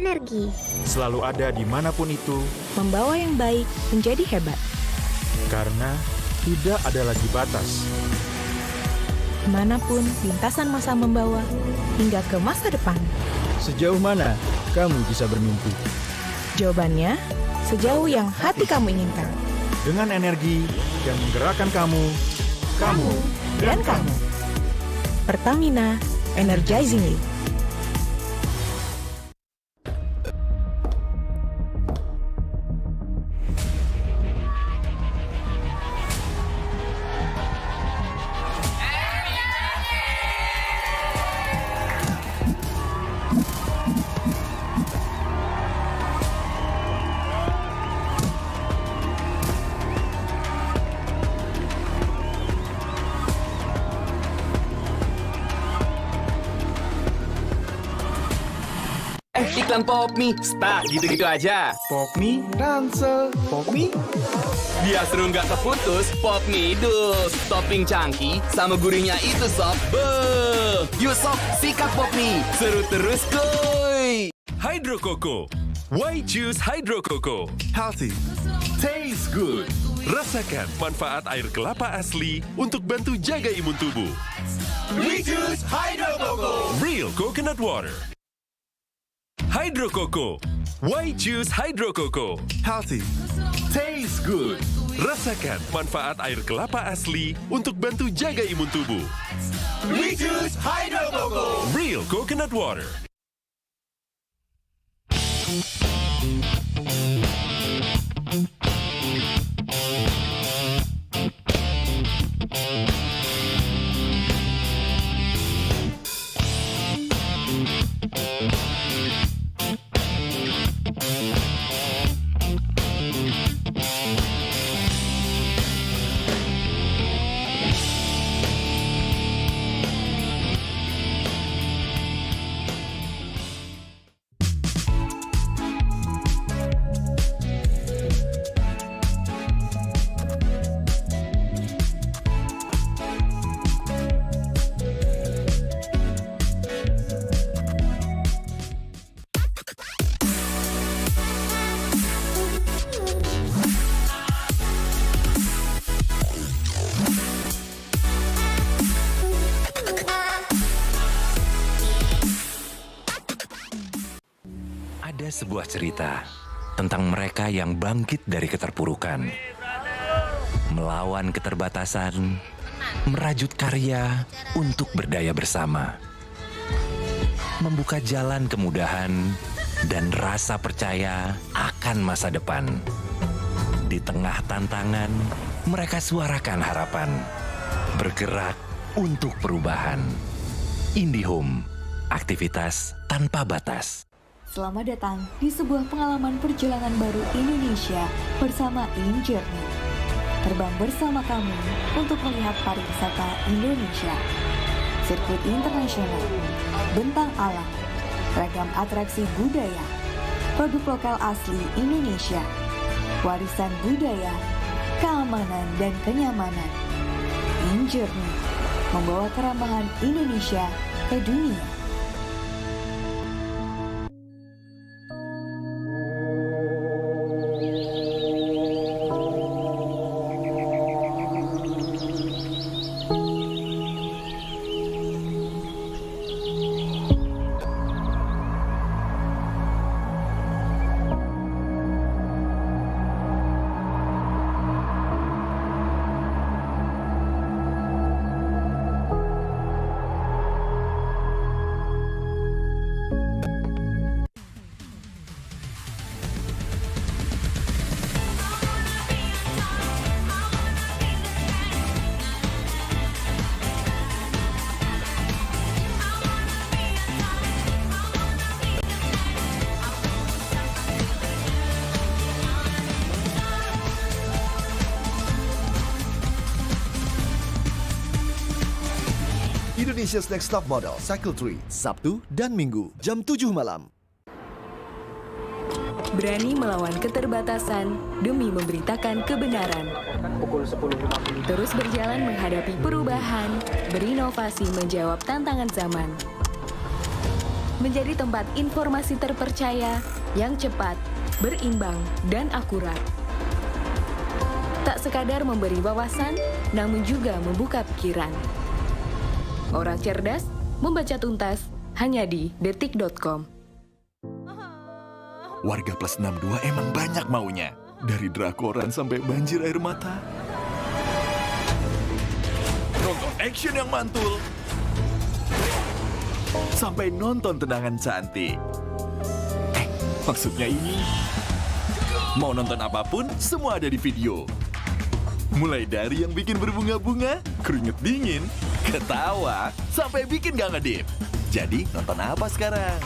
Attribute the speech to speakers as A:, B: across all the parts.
A: energi.
B: Selalu ada dimanapun itu,
C: Membawa yang baik menjadi hebat.
B: karena tidak ada lagi batas.
C: Kemanapun lintasan masa membawa, hingga ke masa depan.
D: Sejauh mana kamu bisa bermimpi?
C: Jawabannya, sejauh yang hati kamu inginkan.
B: Dengan energi yang menggerakkan kamu
C: Dan kamu. Pertamina, energizing you.
E: Iklan pop mie, stuck gitu-gitu aja.
B: Pop mie, ransel, pop mie.
E: Biar seru nggak keputus, pop mie dus. Topping cangki sama gurihnya itu sob. Beuh. Yuk sob, sikat pop mie. Seru terus kuy.
F: Hydro Coco. Why choose Hydro Coco? Healthy, taste good. Rasakan manfaat air kelapa asli untuk bantu jaga imun tubuh.
E: We choose Hydro Coco.
F: Real coconut water. Hydro Coco. Why choose Hydro Coco? Healthy, taste good. Rasakan manfaat air kelapa asli untuk bantu jaga imun tubuh.
E: We choose Hydro Coco.
F: Real coconut water.
G: Ada sebuah cerita tentang mereka yang bangkit dari keterpurukan, melawan keterbatasan, merajut karya untuk berdaya bersama, membuka jalan kemudahan dan rasa percaya akan masa depan. Di tengah tantangan, mereka suarakan harapan, bergerak untuk perubahan. IndiHome, aktivitas tanpa batas.
H: Selamat datang di sebuah pengalaman perjalanan baru Indonesia bersama InJourney. Terbang bersama kami untuk melihat pariwisata Indonesia. Sirkuit internasional, bentang alam, ragam atraksi budaya, produk lokal asli Indonesia, warisan budaya, keamanan dan kenyamanan. InJourney membawa keramahan Indonesia ke dunia.
I: Indonesia's Next Top Model Cycle 3, Sabtu dan Minggu, jam 7 malam.
H: Berani melawan keterbatasan demi memberitakan kebenaran. Terus berjalan menghadapi perubahan, berinovasi menjawab tantangan zaman. menjadi tempat informasi terpercaya yang cepat, berimbang, dan akurat. Tak sekadar memberi wawasan, namun juga membuka pikiran. Orang cerdas membaca tuntas hanya di detik.com.
A: Warga plus 62 emang banyak maunya. Dari drakoran sampai banjir air mata. Nonton action yang mantul. Sampai nonton tendangan cantik. Maksudnya ini. Mau nonton apapun, semua ada di video. Mulai dari yang bikin berbunga-bunga, keringet dingin, ketawa, sampai bikin gak ngedip. Jadi nonton apa sekarang?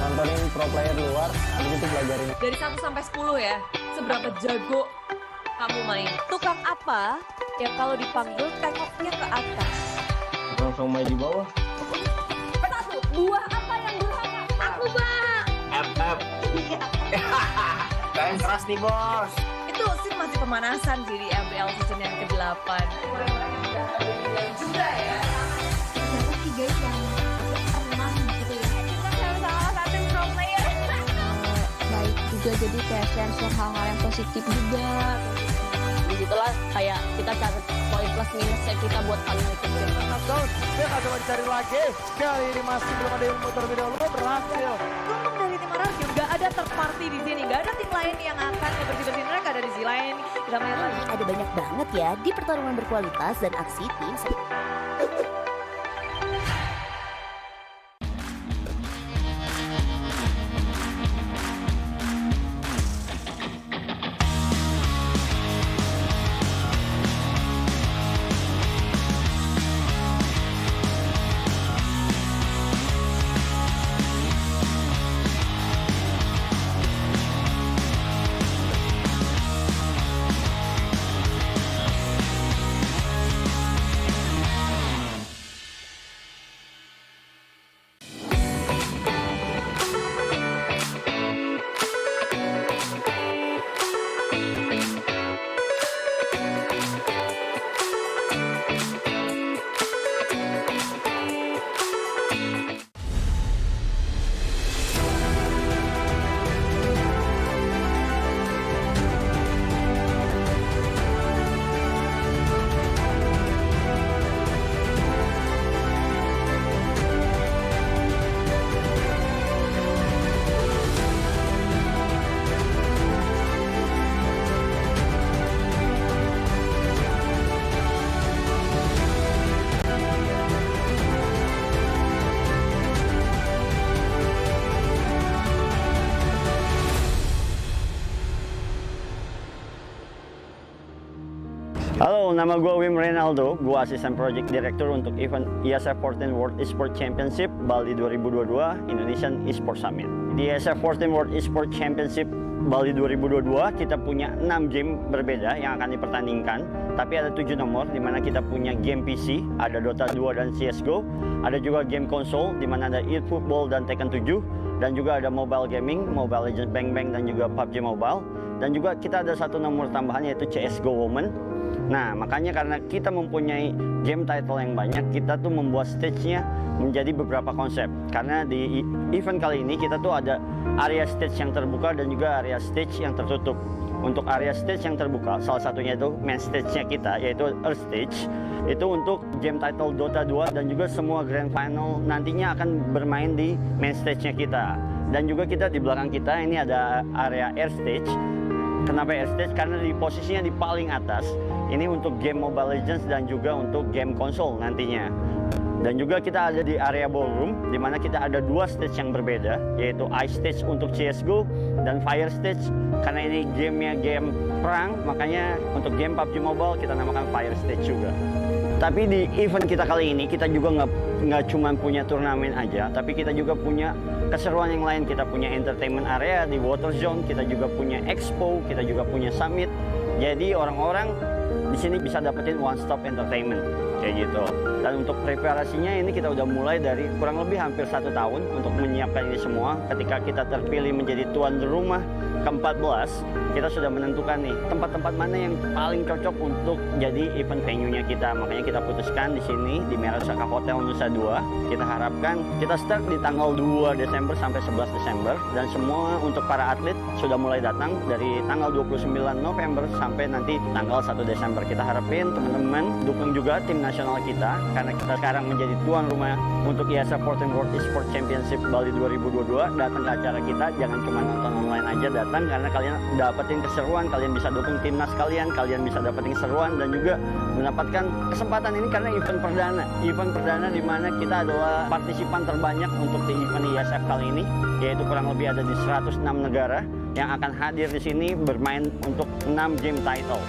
J: Nontonin pro player luar, habis itu pelajarin.
K: Dari 1 sampai 10 ya, seberapa jago kamu main? Tukang apa yang kalau dipanggil tengoknya ke atas?
J: Langsung main di bawah.
K: 1, buah apa yang durhaka? Aku, Bang.
J: FF. Kalian keras nih, Bos.
K: Itu sih masih pemanasan sih di MPL season yang ke-8. Juga ya.
H: Siapa sih guys yang pernah gitu ya?
K: Kita salah satu pro player.
H: Baik juga, jadi kayak share hal-hal yang positif juga.
K: Begitulah kayak kita cari poin plus minusnya kita buat paling itu.
J: Knockdown, dia nggak coba dicari lagi. Kali ini masih belum ada yang muter video lu berhasil.
K: Untung dari tim Ararkium nggak ada third party di sini, nggak ada tim lain yang akan ngebersih-bersihin mereka ada di sisi lain. Kita main lagi.
L: Ada banyak banget ya di pertarungan berkualitas dan aksi tim.
M: Halo, nama gue Wim Reynaldo. Gue asisten project director untuk event IESF 14 World Esports Championship Bali 2022 Indonesian Esports Summit. Di IESF 14 World Esports Championship Bali 2022 kita punya 6 game berbeda yang akan dipertandingkan. Tapi ada 7 nomor di mana kita punya game PC, ada Dota 2 dan CSGO. Ada juga game konsol di mana ada eFootball dan Tekken 7. Dan juga ada mobile gaming, Mobile Legends Bang Bang dan juga PUBG Mobile. Dan juga kita ada 1 nomor tambahan yaitu CSGO Women. Nah, makanya karena kita mempunyai game title yang banyak, kita tuh membuat stage-nya menjadi beberapa konsep. Karena di event kali ini kita tuh ada area stage yang terbuka dan juga area stage yang tertutup. Untuk area stage yang terbuka, salah satunya itu main stage-nya kita, yaitu Earth Stage. Itu untuk game title Dota 2 dan juga semua Grand Final nantinya akan bermain di main stage-nya kita. Dan juga kita di belakang kita ini ada area Air Stage. Kenapa Air Stage? Karena di posisinya di paling atas. Ini untuk game Mobile Legends dan juga untuk game konsol nantinya. Dan juga kita ada di area ballroom, di mana kita ada 2 stage yang berbeda, yaitu Ice Stage untuk CSGO dan Fire Stage. Karena ini gamenya game perang, makanya untuk game PUBG Mobile kita namakan Fire Stage juga. Tapi di event kita kali ini, kita juga nggak cuma punya turnamen aja, tapi kita juga punya keseruan yang lain. Kita punya entertainment area di Water Zone, kita juga punya expo, kita juga punya summit. Jadi orang-orang di sini bisa dapetin one stop entertainment kayak gitu. Dan untuk preparasinya ini kita udah mulai dari kurang lebih hampir 1 tahun untuk menyiapkan ini semua. Ketika kita terpilih menjadi tuan rumah ke-14, kita sudah menentukan nih tempat-tempat mana yang paling cocok untuk jadi event venue-nya kita. Makanya kita putuskan di sini di Merasaka Hotel Nusa 2. Kita harapkan kita start di tanggal 2 Desember sampai 11 Desember dan semua untuk para atlet sudah mulai datang dari tanggal 29 November sampai nanti tanggal 1 Desember. Kita harapin teman-teman dukung juga tim nasional kita karena kita sekarang menjadi tuan rumah untuk IESF 14 World Esports Championship Bali 2022. Datang ke acara kita, jangan cuma nonton online aja, datang karena kalian dapetin keseruan, kalian bisa dukung timnas kalian bisa dapetin keseruan dan juga mendapatkan kesempatan ini karena event perdana di mana kita adalah partisipan terbanyak untuk di event IESF kali ini, yaitu kurang lebih ada di 106 negara yang akan hadir di sini bermain untuk 6 game title.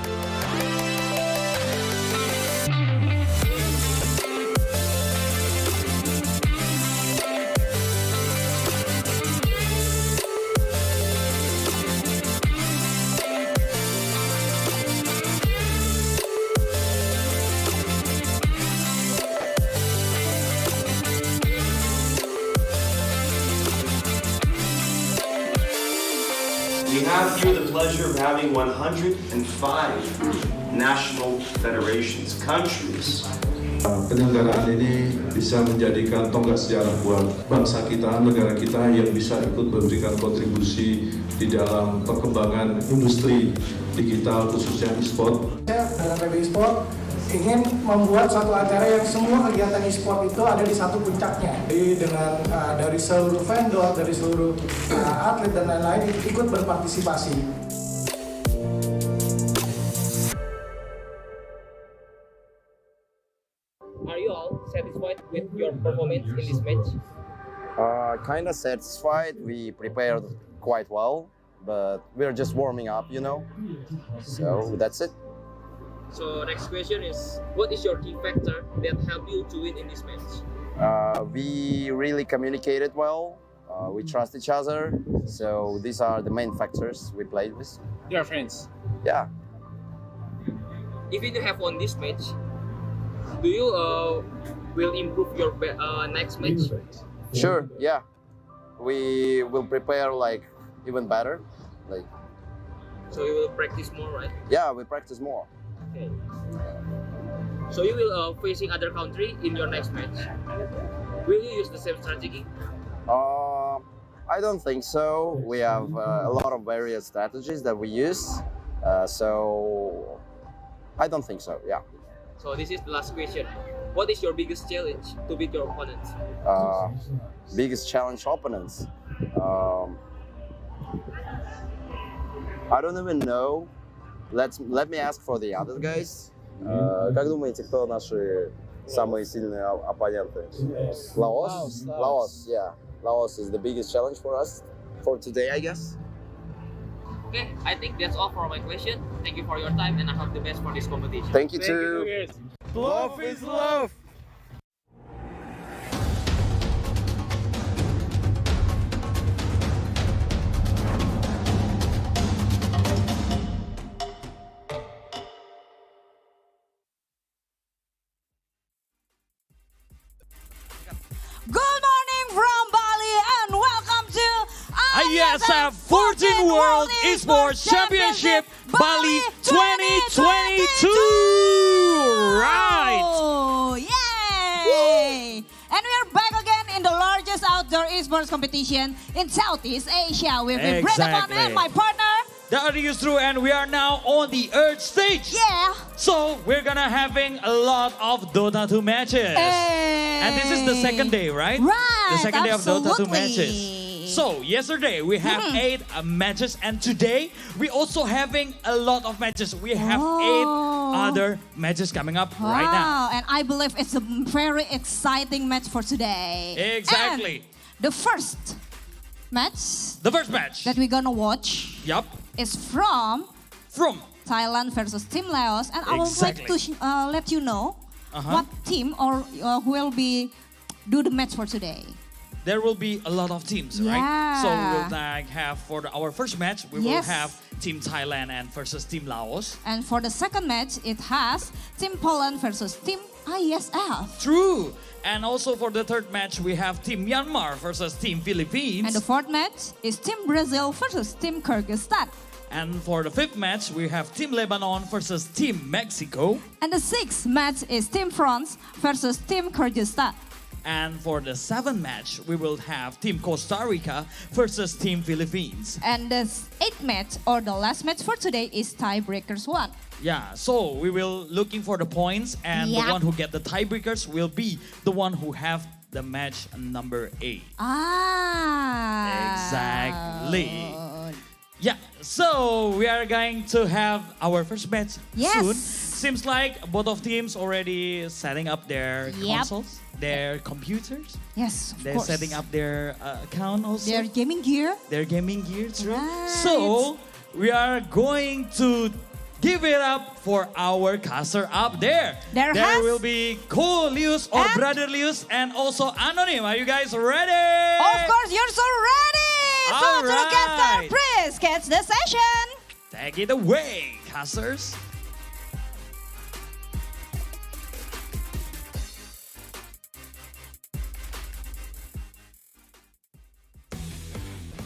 N: We have here the pleasure of having 105 national federations, countries.
O: Penyelenggaraan ini bisa menjadikan tonggak sejarah buat bangsa kita, negara kita yang bisa ikut memberikan kontribusi di dalam perkembangan industri digital khususnya e-sport.
P: Dengan PB e-sport ingin membuat suatu acara yang semua kegiatan e-sport itu ada di satu puncaknya. Jadi dengan dari seluruh vendor, dari seluruh atlet dan lain-lain ikut berpartisipasi.
Q: Are you all satisfied with your performance in this match?
R: Kind of satisfied. We prepared quite well, but we're just warming up, you know. So that's it.
Q: So next question is, what is your key factor that helped you to win in this match?
R: We really communicated well. We trust each other. So these are the main factors we played with.
Q: You are friends.
R: Yeah.
Q: If you have won this match, do you will improve your next match?
R: Sure. Yeah. We will prepare like even better. Like.
Q: So you will practice more, right?
R: Yeah, we practice more.
Q: Okay. So you will facing other country in your next match. Will you use the same strategy?
R: I don't think so. We have a lot of various strategies that we use. So I don't think so. Yeah.
Q: So this is the last question. What is your biggest challenge to beat your opponents?
R: Biggest challenge opponents. I don't even know. Let me ask for the other guys.
S: Как думаете, кто наши самые сильные оппоненты?
R: Laos? Laos, yeah. Laos is the biggest challenge for us for today, I guess.
Q: Okay, I think that's all for my question. Thank you for your time and I hope the best for this competition.
S: Thank you too.
J: Love is love.
T: Good morning from Bali and welcome to
D: IESF 14 World Esports Championship Bali 2022. Right.
T: Oh, yay! And we are back again in the largest outdoor esports competition in Southeast Asia with Brenda
D: Exactly.
T: and my partner.
D: That is true, and we are now on the Earth stage.
T: Yeah.
D: So we're gonna having a lot of Dota 2 matches. And this is the second day, right?
T: Right,
D: The second day of Dota 2
T: absolutely.
D: matches. So yesterday we have 8 matches, and today we also having a lot of matches. We have 8 other matches coming up right now.
T: Wow, and I believe it's a very exciting match for today.
D: Exactly.
T: And the first match that we're gonna watch
D: Yup.
T: is from Thailand versus Team Laos, and I would like to let you know what team or who will be do the match for today.
D: There will be a lot of teams,
T: Yeah.
D: right? So we will have for our first match, we will
T: Yes.
D: have Team Thailand and versus Team Laos.
T: And for the second match, it has Team Poland versus Team IESF.
D: True. And also for the third match, we have Team Myanmar versus Team Philippines.
T: And the fourth match is Team Brazil versus Team Kyrgyzstan.
D: And for the fifth match, we have Team Lebanon versus Team Mexico.
T: And the sixth match is Team France versus Team Kyrgyzstan.
D: And for the seventh match, we will have Team Costa Rica versus Team Philippines.
T: And the eighth match, or the last match for today, is Tiebreakers 1.
D: Yeah, so we will looking for the points, and the
T: Yep.
D: one who get the tiebreakers will be the one who have the match number 8. Exactly. Yeah, so we are going to have our first match soon. Seems like both of teams already setting up their consoles, their computers.
T: Yes, of
D: They're
T: course.
D: setting up their account also.
T: Their gaming gear.
D: Their gaming gear, true.
T: Right.
D: So we are going to give it up for our caster up there.
T: There
D: will be Co-Lius or Brother Lius and also Anonym. Are you guys ready?
T: Of course, you're so ready! So
D: All
T: to the caster,
D: right.
T: please catch the session!
D: Take it away, casters.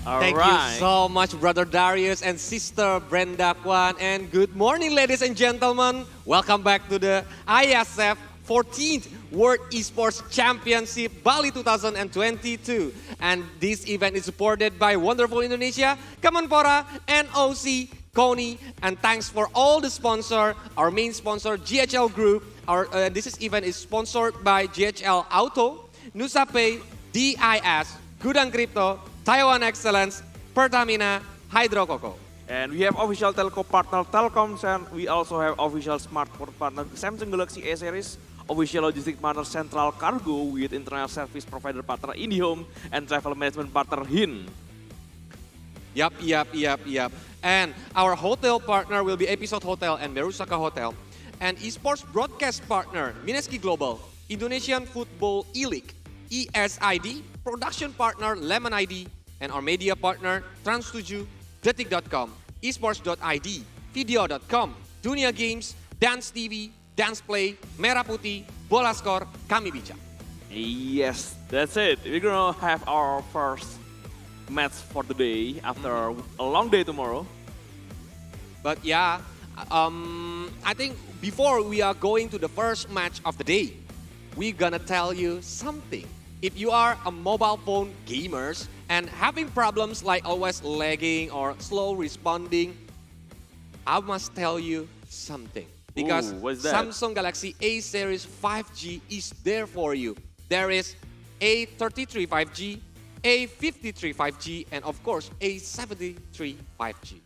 U: Thank you so much, Brother Darius and Sister Brenda Kwan. And good morning, ladies and gentlemen. Welcome back to the IESF 14th World Esports Championship Bali 2022. And this event is supported by Wonderful Indonesia, Kemenpora, NOC, Kony, and thanks for all the sponsor. Our main sponsor, GHL Group. This event is sponsored by GHL Auto, Nusapay, DIS, Gudang Crypto, Taiwan Excellence, Pertamina, Hydro Coco.
V: And we have official telco partner Telkom, and we also have official smartphone partner Samsung Galaxy A series, official logistic partner Central Cargo with internet service provider partner IndiHome, and travel management partner HIN.
U: Yup. And our hotel partner will be Episode Hotel and Merusaka Hotel. And esports broadcast partner, Mineski Global, Indonesian Football E-League, ESID, production partner Lemon ID, and our media partner Trans7, Detik.com, Esports.id, Video.com, Dunia Games, Dance TV, Dance Play, Merah Putih, Bola Skor, Kami Bicara.
V: Yes, that's it. We're gonna have our first match for the day after a long day tomorrow.
U: But yeah, I think before we are going to the first match of the day, we're gonna tell you something. If you are a mobile phone gamers and having problems like always lagging or slow responding, I must tell you something. Because
V: what's that?
U: Samsung Galaxy A series 5G is there for you. There is A33 5G, A53 5G, and of course A73 5G.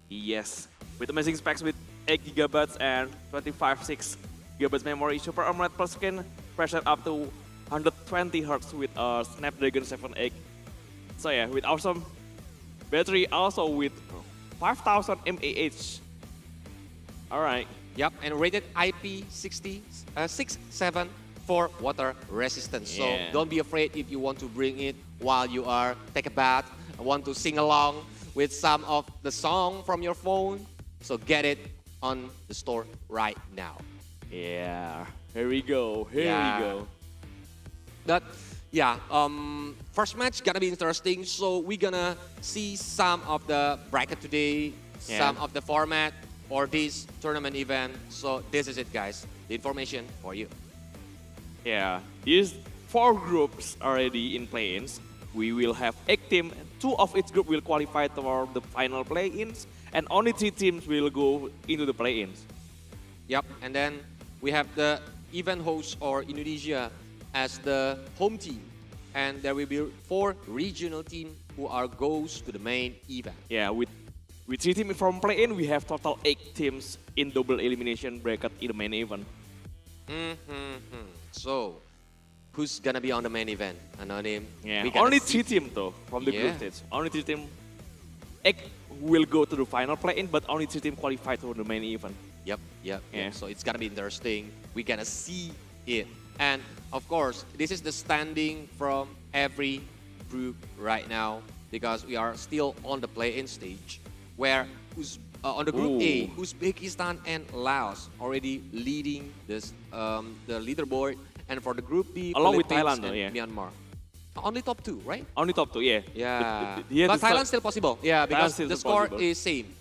V: Yes, with amazing specs with 8 GB and 25/6 GB memory, Super AMOLED per screen, pressure up to 120 Hz with a Snapdragon 7 8. So yeah, with awesome battery, also with 5,000 mAh. All right.
U: Yep, and rated IP67 for water resistance. So
V: Yeah.
U: don't be afraid if you want to bring it while you are take a bath, want to sing along with some of the song from your phone. So get it on the store right now.
V: Yeah, here we go. Here we go.
U: But yeah, first match gonna be interesting. So we're gonna see some of the bracket today, some of the format for this tournament event. So this is it, guys. The information for you.
V: Yeah, these 4 groups already in play-ins. We will have 8 teams. 2 of each group will qualify toward the final play-ins, and only 3 teams will go into the play-ins.
U: Yep, and then we have the event host or Indonesia as the home team, and there will be 4 regional teams who are goes to the main event.
V: Yeah, with 3 teams from play-in, we have total 8 teams in double elimination bracket in the main event.
U: So, who's gonna be on the main event? Anonym.
V: Yeah, only 3 teams though from the group stage. Only 3 teams. 8 will go to the final play-in, but only 3 teams qualify to the main event.
U: Yep.
V: Yeah.
U: So it's gonna be interesting. We're gonna see it. And of course, this is the standing from every group right now because we are still on the play-in stage where on the group A, Uzbekistan and Laos already leading this the leaderboard. And for the group B,
V: along with
U: Philippines
V: Thailand,
U: and Myanmar. Only top 2, right?
V: Only top 2, yeah.
U: Yeah. But Thailand still possible. Yeah, because the score is same.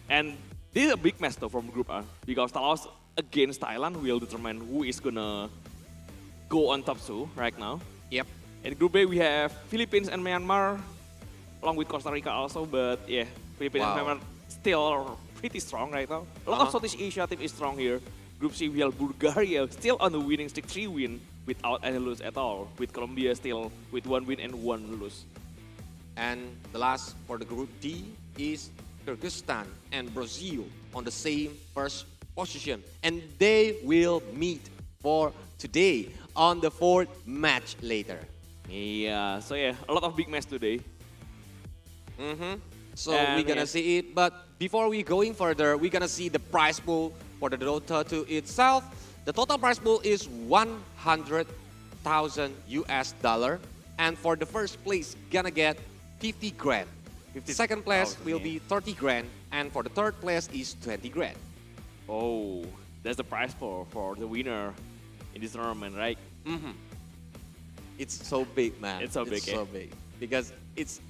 V: And this is a big match though from Group A because Laos against Thailand will determine who is gonna go on top 2 right now.
U: Yep.
V: In Group B we have Philippines and Myanmar, along with Costa Rica also. But yeah, Philippines and Myanmar still pretty strong right now. A lot of Southeast Asia team is strong here. Group C we have Bulgaria still on the winning streak, 3 win without any lose at all. With Colombia still with 1 win and 1 lose.
U: And the last for the Group D is Kyrgyzstan and Brazil on the same first position. And they will meet for today on the 4th match later.
V: Yeah, so yeah, a lot of big match today.
U: So we're gonna see it, but before we going further, we're gonna see the prize pool for the Dota 2 itself. The total prize pool is 100,000 US dollar, and for the first place, gonna get 50 grand. The second place will be 30 grand, and for the third place is 20 grand.
V: Oh, that's the prize pool for the winner in this tournament, right?
U: It's so big, man.
V: It's so big,
U: so big because it's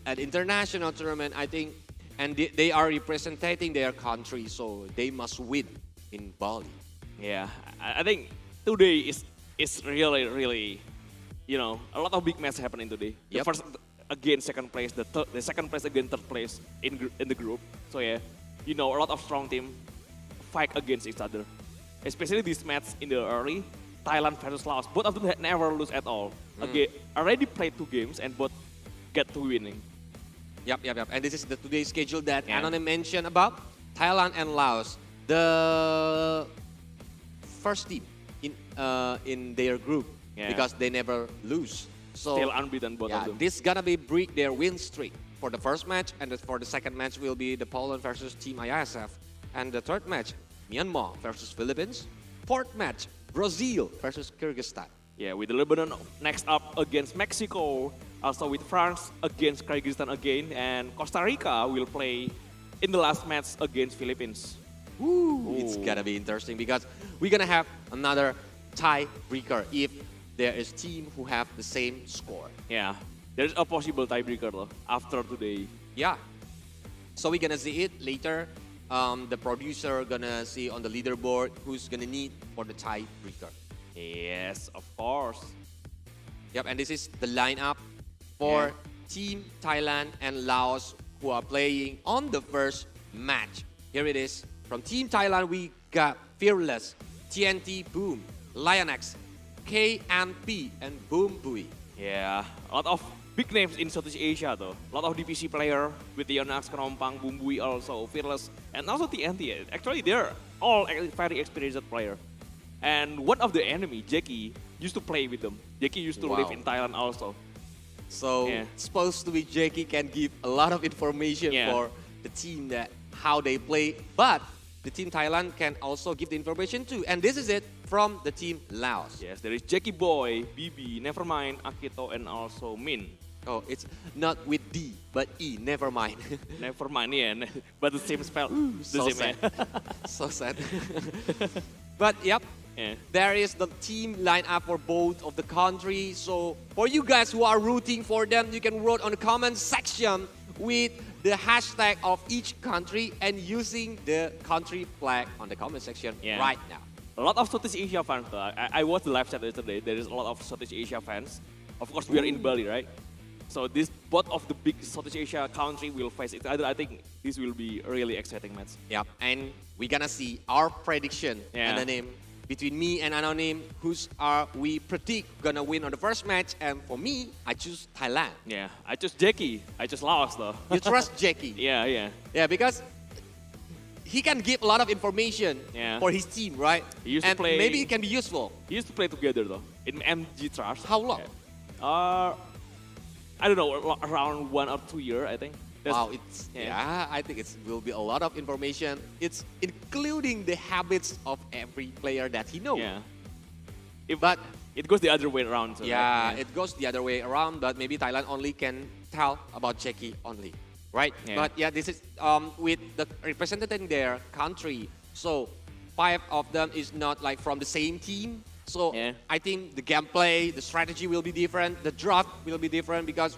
U: an international tournament, I think, and they are representing their country, so they must win in Bali.
V: Yeah, I think today is really, you know, a lot of big matches happening today. The first against second place, the second place against third place in the group. So yeah, you know, a lot of strong team fight against each other. Especially this match in the early, Thailand versus Laos. Both of them had never lose at all. Okay, already played 2 games and both get to winning.
U: Yep. And this is the today's schedule that Anonym mentioned about Thailand and Laos. The first team in their group because they never lose. So
V: still unbeaten both of them.
U: This gonna be break their win streak for the first match, and for the second match will be the Poland versus Team IESF, and the third match Myanmar versus Philippines. Fourth match Brazil versus Kyrgyzstan.
V: Yeah, with Lebanon next up against Mexico, also with France against Kyrgyzstan again, and Costa Rica will play in the last match against Philippines.
U: It's gonna be interesting because we're gonna have another tiebreaker if there is team who have the same score.
V: Yeah, there's a possible tiebreaker though after today.
U: Yeah, so we're gonna see it later. The producer gonna see on the leaderboard who's gonna need for the tiebreaker.
V: Yes, of course.
U: Yep, and this is the lineup for Team Thailand and Laos who are playing on the first match. Here it is. From Team Thailand, we got Fearless, TNT Boom, Lionex, KMP, and Boom Bui.
V: Yeah, a lot of big names in Southeast Asia though. A lot of DPC player with Lionex, Knompang, Boom Bui also, Fearless, and also TNT. Actually, they're all very experienced player. And one of the enemy, Jackie, used to play with them. Jackie used to live in Thailand also.
U: So, supposed to be Jackie can give a lot of information for the team that how they play, but the team Thailand can also give the information too. And this is it from the team Laos.
V: Yes, there is Jackie Boy, BB, Nevermind, Akito, and also Min.
U: Oh, it's not with D, but E, never mind.
V: Never mind, yeah, but the same spell. The
U: So
V: same,
U: sad.
V: yeah.
U: So sad. But yep,
V: Yeah.
U: there is the team lineup for both of the countries. So for you guys who are rooting for them, you can write on the comment section with the hashtag of each country and using the country flag on the comment section right now.
V: A lot of Southeast Asia fans. Though. I watched the live chat yesterday. There is a lot of Southeast Asia fans. Of course, we are in Bali, right? So this both of the big Southeast Asia country will face each other. I think this will be a really exciting match.
U: Yep, and we're gonna see our prediction, Anonym, between me and Anonym, who's are we predict gonna win on the first match. And for me, I choose Thailand.
V: Yeah, I choose Jackie. I choose Laos though.
U: You trust Jackie?
V: Yeah,
U: because he can give a lot of information for his team, right?
V: He used
U: and
V: to play.
U: maybe it can be useful.
V: He used to play together though in MG Trust.
U: How long?
V: I don't know, around 1 or 2 years, I think.
U: Wow, it's I think it will be a lot of information. It's including the habits of every player that he knows.
V: Yeah.
U: But
V: it goes the other way around. So
U: it goes the other way around. But maybe Thailand only can tell about Jackie only, right? But this is with the representing their country. So 5 of them is not like from the same team. So I think the gameplay, the strategy will be different. The draft will be different because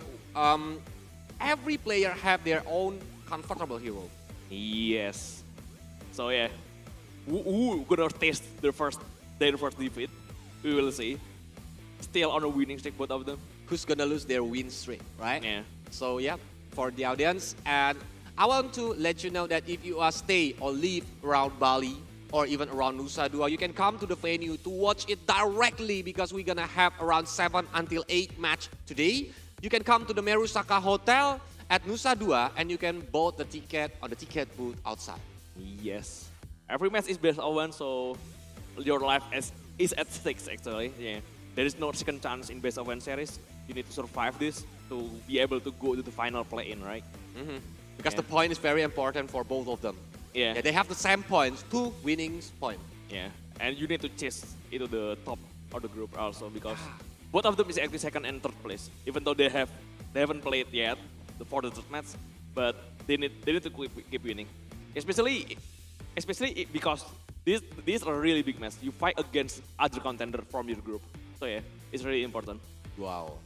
U: every player have their own comfortable hero.
V: Yes. So yeah, who gonna taste their first defeat? We will see. Still on a winning streak, both of them.
U: Who's gonna lose their win streak, right?
V: Yeah.
U: So yeah, for the audience, and I want to let you know that if you are stay or live around Bali or even around Nusa Dua, you can come to the venue to watch it directly because we're gonna have around 7 until 8 match today. You can come to the Merusaka Hotel at Nusa Dua and you can bought the ticket on the ticket booth outside.
V: Yes. Every match is best of 1, so your life is at stake actually. Yeah. There is no second chance in best of 1 series. You need to survive this to be able to go to the final play-in, right?
U: Because the point is very important for both of them.
V: Yeah.
U: They have the same points, 2 winnings point.
V: Yeah, and you need to chase into the top of the group also because both of them is actually second and third place. Even though they haven't played yet for the third match, but they need to keep winning. Especially because these are really big match. You fight against other contender from your group, so yeah, it's really important.
U: Wow.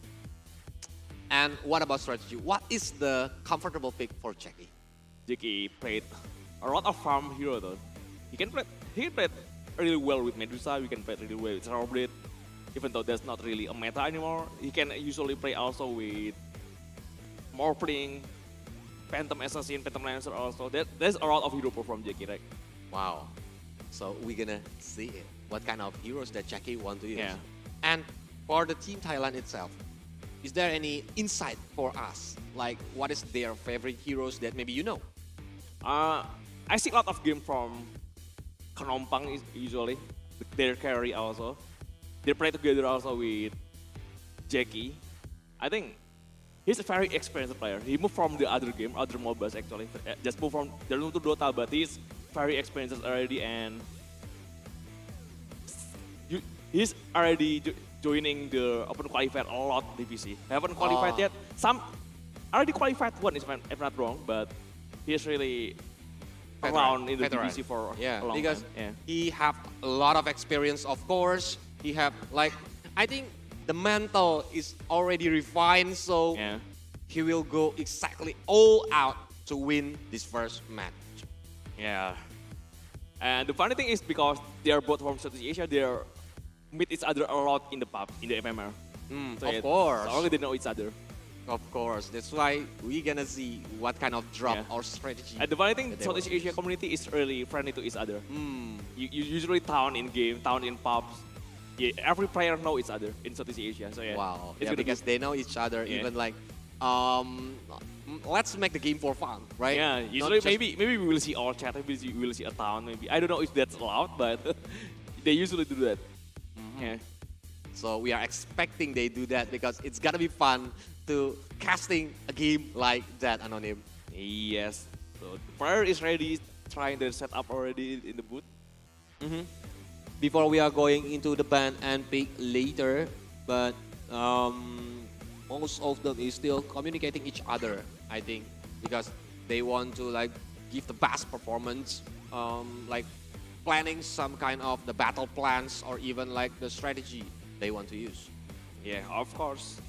U: And what about strategy? What is the comfortable pick for Jackie?
V: Jackie played a lot of farm hero though. He can play really well with Medusa. We can play really well with Starbreed. Even though that's not really a meta anymore, he can usually play also with Morphling, Phantom Assassin, Phantom Lancer also. There's a lot of hero from Jackie, right?
U: Wow. So we're gonna see it. What kind of heroes that Jackie want to use.
V: Yeah.
U: And for the team Thailand itself, is there any insight for us? Like what is their favorite heroes that maybe you know?
V: I see a lot of game from Kanompang usually, their carry also. They play together also with Jackie. I think he's a very experienced player. He moved from the other game, other MOBAs actually. Just moved from the to Dota, but he's very experienced already and he's already joining the Open Qualifier a lot DPC. Haven't qualified yet. Some already qualified one if I'm not wrong, but he's really around in the DPC for a long
U: because
V: time.
U: He have a lot of experience, of course. He have like, I think the mental is already refined, so he will go exactly all out to win this first match.
V: Yeah. And the funny thing is because they are both from Southeast Asia, they meet each other a lot in the pub, in the MMR.
U: Of course.
V: So only they know each other.
U: Of course. That's why we're gonna see what kind of drop or strategy.
V: And the funny thing, Southeast Asia community is really friendly to each other. You usually town in game, town in pubs. Yeah, every player know each other in Southeast Asia. So yeah.
U: Wow.
V: It's
U: because they know each other. Even like, let's make the game for fun, right?
V: Yeah. Usually maybe we will see all chat. Maybe we will see a town. Maybe I don't know if that's allowed, but they usually do that. Yeah.
U: So we are expecting they do that because it's gonna be fun to casting a game like that, Anonym.
V: Yes. So the player is ready, trying their setup already in the booth.
U: Before we are going into the ban and pick later, but most of them is still communicating each other, I think, because they want to like give the best performance, like planning some kind of the battle plans or even like the strategy they want to use.
V: Yeah, of course.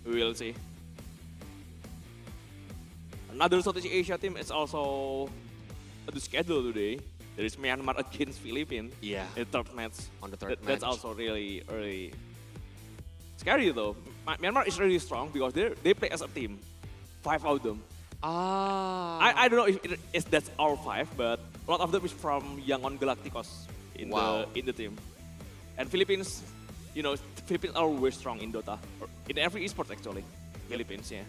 V: We will see. Another Southeast Asia team is also on the schedule today. There is Myanmar against Philippines.
U: Yeah.
V: In the third match.
U: On the third match.
V: That's also really scary though. Myanmar is really strong because they play as a team. 5 of them. I don't know if that's all 5, but a lot of them is from Yangon Galacticos in the team. And Philippines, you know, Philippines are always strong in Dota. Or in every esports actually. Philippines, yeah.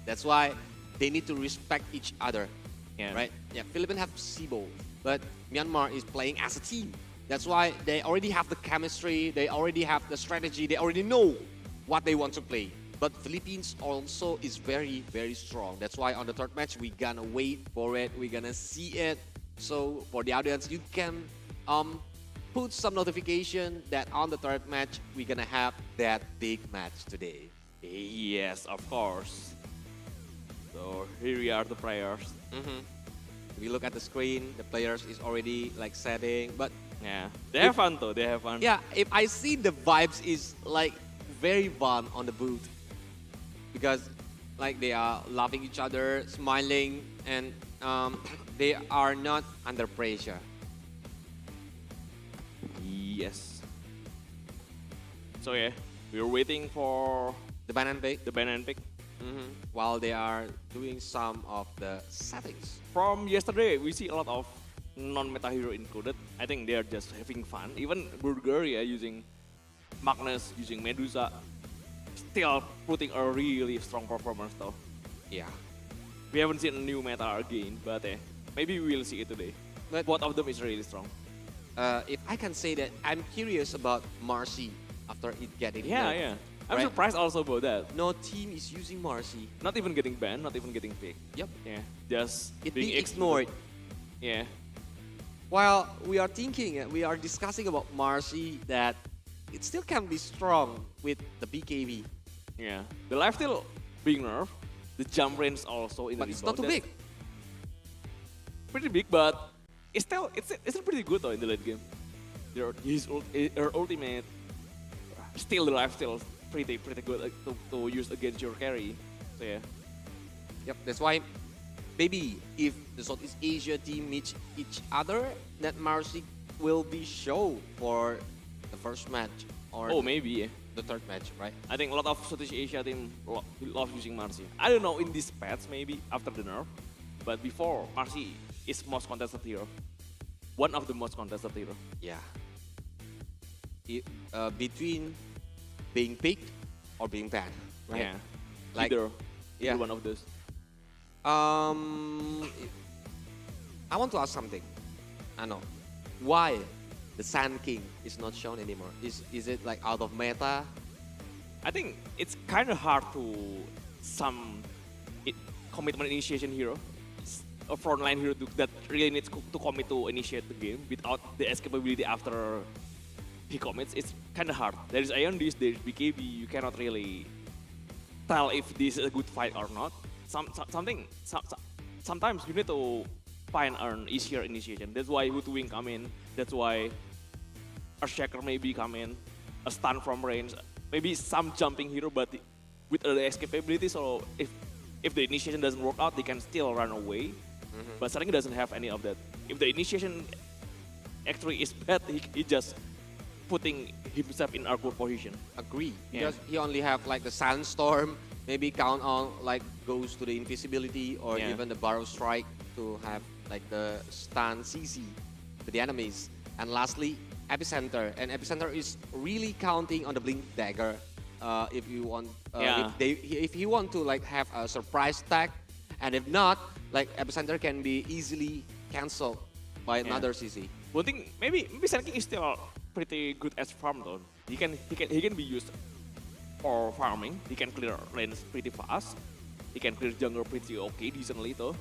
U: That's why they need to respect each other.
V: Yeah.
U: Right? Yeah, Philippines have SIBO, but Myanmar is playing as a team. That's why they already have the chemistry, they already have the strategy, they already know what they want to play. But Philippines also is very, very strong. That's why on the third match, we're gonna wait for it, we're gonna see it. So for the audience, you can put some notification that on the third match, we're gonna have that big match today.
V: Yes, of course. So here are the players.
U: We look at the screen, the players is already like setting, but
V: yeah, they have fun though. They have fun.
U: Yeah, if I see the vibes is like very fun on the booth because like they are loving each other, smiling, and they are not under pressure.
V: Yes. So yeah, we're waiting for
U: the ban and pick.
V: The ban and pick.
U: While they are doing some of the settings.
V: From yesterday, we see a lot of non-meta hero included. I think they are just having fun. Even Burger, yeah, using Magnus, using Medusa, still putting a really strong performance though.
U: Yeah.
V: We haven't seen a new meta again, but maybe we will see it today. But both of them is really strong.
U: If I can say that, I'm curious about Marcy after it getting nerfed.
V: Yeah. I'm surprised also about that.
U: No team is using Marcy.
V: Not even getting banned, not even getting picked.
U: Yep.
V: Yeah. Just
U: it
V: being
U: ignored.
V: Yeah.
U: While we are thinking, we are discussing about Marcy that it still can be strong with the BKB.
V: Yeah. The life still being nerfed. The jump range also in
U: but
V: the
U: it's not too big.
V: Pretty big, but it's still pretty good though in the late game. Her ultimate, still the life still pretty good to use against your carry. So yeah.
U: Yep, that's why maybe if the Southeast Asia team meets each other, that Marcy will be show for the first match or
V: maybe
U: the third match, right?
V: I think a lot of Southeast Asia team love using Marcy. I don't know in this patch maybe after the nerf, but before Marcy is most contested hero. One of the most contested hero.
U: Yeah. Between being picked or being banned, right?
V: Yeah.
U: Like,
V: either one of those.
U: I want to ask something. I know. Why the Sand King is not shown anymore? Is it like out of meta?
V: I think it's kind of hard to commitment initiation hero, a frontline hero that really needs to commit to initiate the game without the escapability after he commits. It's kind of hard. There is Ion Disc, there is BKB. You cannot really tell if this is a good fight or not. Sometimes you need to find an easier initiation. That's why Hootwing come in. That's why Earthshaker maybe come in. A stun from range. Maybe some jumping hero, but with the escapability. So if the initiation doesn't work out, they can still run away. But Saring doesn't have any of that. If the initiation actually is bad, he just putting himself in awkward position.
U: Agree. Because he only have like the Sandstorm, maybe count on like goes to the invisibility or even the Barrow Strike to have like the stun CC to the enemies. And lastly, Epicenter. And Epicenter is really counting on the Blink Dagger. If you want, if he want to like have a surprise tag, and if not, like Epicenter can be easily cancelled by another CC.
V: One thing, maybe Sand King is still pretty good as farm though. He can be used for farming. He can clear lanes pretty fast. He can clear jungle pretty okay, decently though.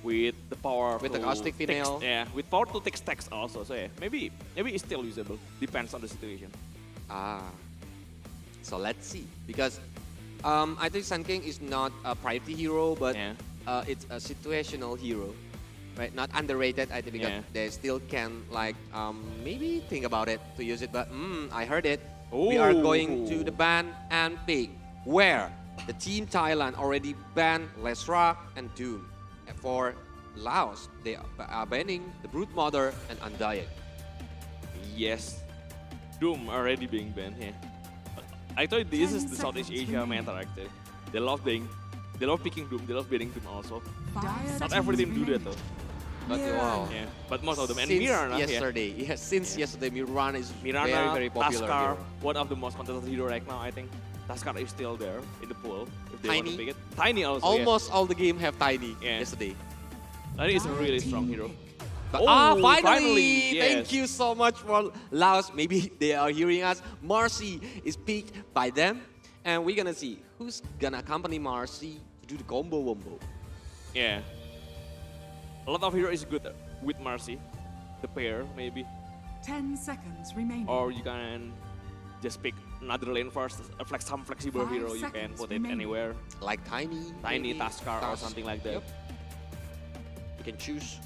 V: with the power
U: With
V: to
U: the caustic
V: take-
U: vinyl.
V: Yeah, with power to take stacks also. So yeah, maybe it's still usable. Depends on the situation.
U: So let's see, because I think Sun King is not a priority hero, but it's a situational hero, right? Not underrated, I think, because they still can like maybe think about it to use it. But I heard it. We are going to the ban and pick where the Team Thailand already banned Lesra and Doom. And for Laos, they are banning the Brute Mother and Undying.
V: Yes, Doom already being banned here. Actually, this is the Southeast Asia meta. Actually, they love picking Doom. They love banning Doom also. Not every team do that though.
U: But wow.
V: Yeah, but most of them. And
U: Since
V: Mirana,
U: yesterday, since yesterday, Mirana is very, very popular
V: Taskar,
U: hero.
V: one of the most contested hero right now. I think Taskar is still there in the pool if they want
U: Tiny.
V: to pick it. Tiny also.
U: Almost all the game have Tiny yesterday.
V: Tiny is a really strong hero.
U: But,
V: Oh,
U: finally!
V: yes.
U: Thank you so much for Laos. Maybe they are hearing us. Marcy is picked by them. And we're gonna see who's gonna accompany Marcy to do the combo wombo.
V: Yeah. A lot of hero is good with Marcy. The pair, maybe.
B: 10 seconds remaining.
V: Or you can just pick another lane first, some flexible
B: 5
V: hero you can
B: seconds
V: put it
B: remaining.
V: anywhere.
U: Like Tiny.
V: Tiny,
U: maybe.
V: Taskar or something like that.
U: Yep. You can choose,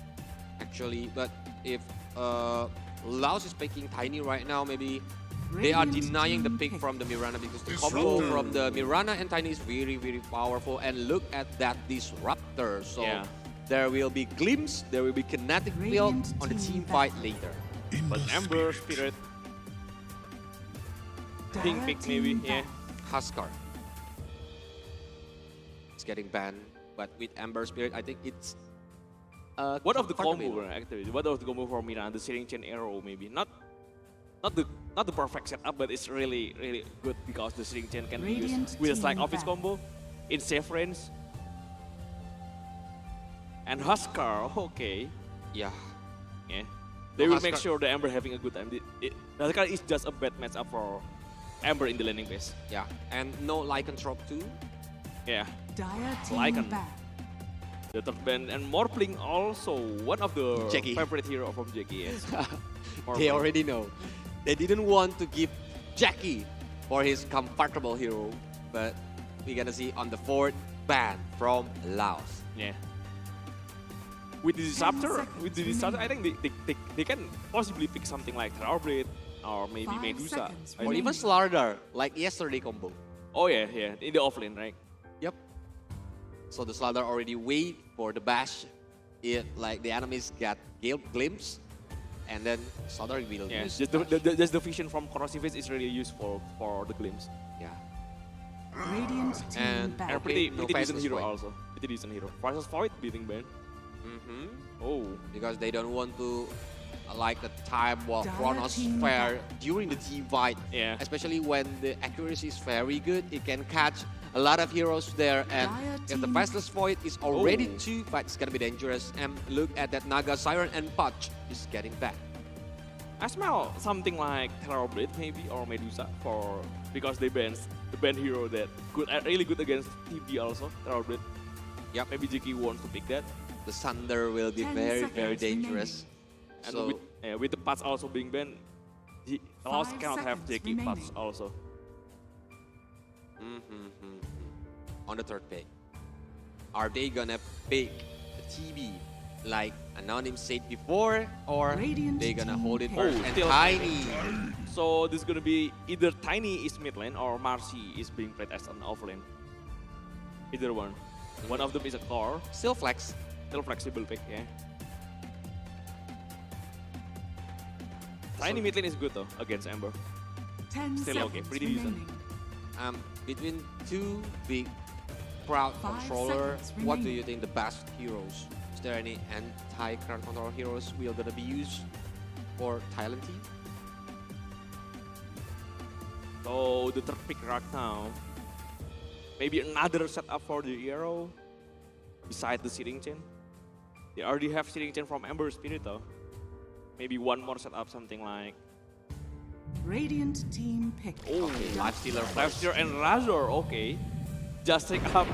U: actually. But if Laos is picking Tiny right now, maybe they are
B: Radiant
U: denying the
B: team
U: pick from the Mirana because the
B: Disruptor.
U: combo from the Mirana and Tiny is very, very powerful. And look at that Disruptor. So
V: Yeah.
U: there will be glimpse, there will be kinetic field on the team fight later.
V: But Ember, Spirit, Pink pick maybe, yeah.
U: Huskar. It's getting banned, but with Ember Spirit, I think it's
V: What of the
U: comfortable.
V: combo actually? What of the combo for Miran? The Searing Chain Arrow maybe. Not the perfect setup, but it's really good because the Searing Chain can be used
B: Radiant
V: with a Strike
B: team
V: Office
B: back.
V: combo in safe range. And Huskar, okay.
U: Yeah.
V: Yeah. They will make
U: Huskar-
V: sure the Ember having a good time. Huskar is just a bad matchup for Ember in the landing phase.
U: Yeah, and no Lycanthrope too.
V: Yeah.
B: Dire team
V: Lycan.
B: back.
V: The third band and Morpling also one of the
U: Jackie.
V: favorite hero from Jackie. Yes.
U: They already know. They didn't want to give Jackie for his comfortable hero, but we're gonna see on the fourth ban from Laos.
V: Yeah. With the Disruptor, I think they can possibly pick something like Terrorblade or maybe
B: 5
V: Medusa.
B: seconds
V: I
U: Or
V: think.
U: even Slardar, like yesterday combo.
V: Oh yeah, in the offlane, right?
U: Yep. So the Slardar already wait for the bash. Like the enemies get glimpse, and then Slardar will
V: Yeah,
U: use
V: just the vision from Corrosive is really useful for the glimpse.
U: Yeah.
B: Radiant team
U: And
B: back.
V: And
U: Okay,
V: pretty
U: no
V: decent
U: Faceless
V: hero
U: Void.
V: also. Pretty decent hero. Versus Void beating ban. Oh.
U: Because they don't want to like the time while
B: Dire
U: chronosphere during the team fight.
V: Yeah.
U: Especially when the accuracy is very good, it can catch a lot of heroes there. And
B: Dire
U: if the
B: team-
U: Faceless Void is already
V: Oh.
U: 2 fight, it's gonna be dangerous. And look at that Naga Siren and Punch is getting back.
V: I smell something like Terrorblade maybe or Medusa because they ban the band hero that really good against TB also. Terrorblade.
U: Yep.
V: Maybe Jiki wants to pick that.
U: The Thunder will be
B: 10
U: very,
B: seconds
U: very dangerous.
V: And
U: So
V: with the parts also being banned, Laos
B: 5
V: cannot have
B: seconds
V: Jackie parts
B: remaining.
V: also.
U: on the third pick, are they gonna pick the TB like Anonym said before, or
B: Radiant
U: they gonna
B: team
U: hold it
B: pick.
U: first
V: Oh,
U: and
V: still
U: Tiny?
V: So this is gonna be either Tiny is mid lane or Marcy is being played as an off lane. Either one. One of them is a core.
U: Still flex.
V: Still flexible pick, yeah. Tiny mid lane is good though against Ember.
B: 10
V: Still
B: seconds
V: okay, pretty decent.
B: remaining.
U: Between two big crowd
B: 5
U: controller,
B: seconds
U: what do
B: remaining.
U: you think the best heroes? Is there any anti-crowd control heroes we are gonna be used for Thailand team?
V: So the third pick right now. Maybe another setup for the hero besides the Searing Chain. They already have Searing Chain from Ember Spirit though. Maybe one more setup, something like
B: Radiant team pick.
V: oh,
U: Life Stealer first.
V: Lifestealer and Razor, okay. just take up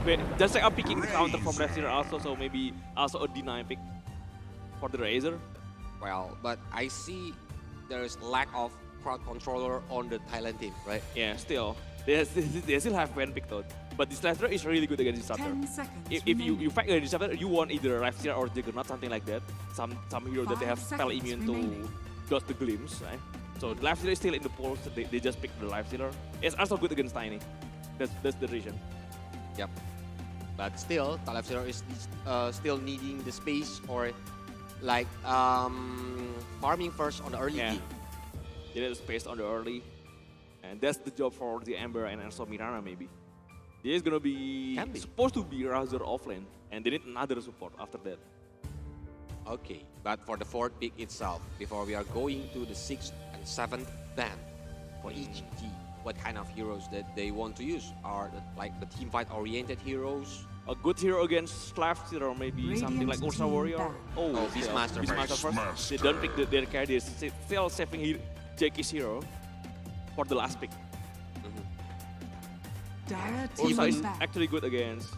V: picking the counter from left here also, so maybe also a deny pick for the Razor.
U: Well, but I see there is lack of crowd controller on the Thailand team, right?
V: Yeah, still. They still have one pick though. But this Disruptor is really good against Disruptor.
B: 10 seconds
V: If you fight against Disruptor, you want either Life Stealer or Juggernaut, something like that. Some hero that they have
B: 5
V: spell
B: seconds
V: immune
B: remaining.
V: to dodge the glimpse, right? So Life Stealer is still in the pool, so they just pick the Life Stealer. It's also good against Tiny. That's the reason.
U: Yep. But still, Life Stealer is still needing the space or like farming first on the early game.
V: They need the space on the early. And that's the job for the Ember and also Mirana maybe. He's gonna be supposed to be Razor offlane, and they need another support after that.
U: Okay, but for the fourth pick itself, before we are going to the 6th and 7th ban for each team, what kind of heroes that they want to use? Are like the team fight oriented heroes?
V: A good hero against Left Stealer, maybe something like Ursa Warrior. Oh,
U: Beastmaster
V: first. They don't pick their carry, they're still saving Jackie's hero for the last pick. Ursa is actually good against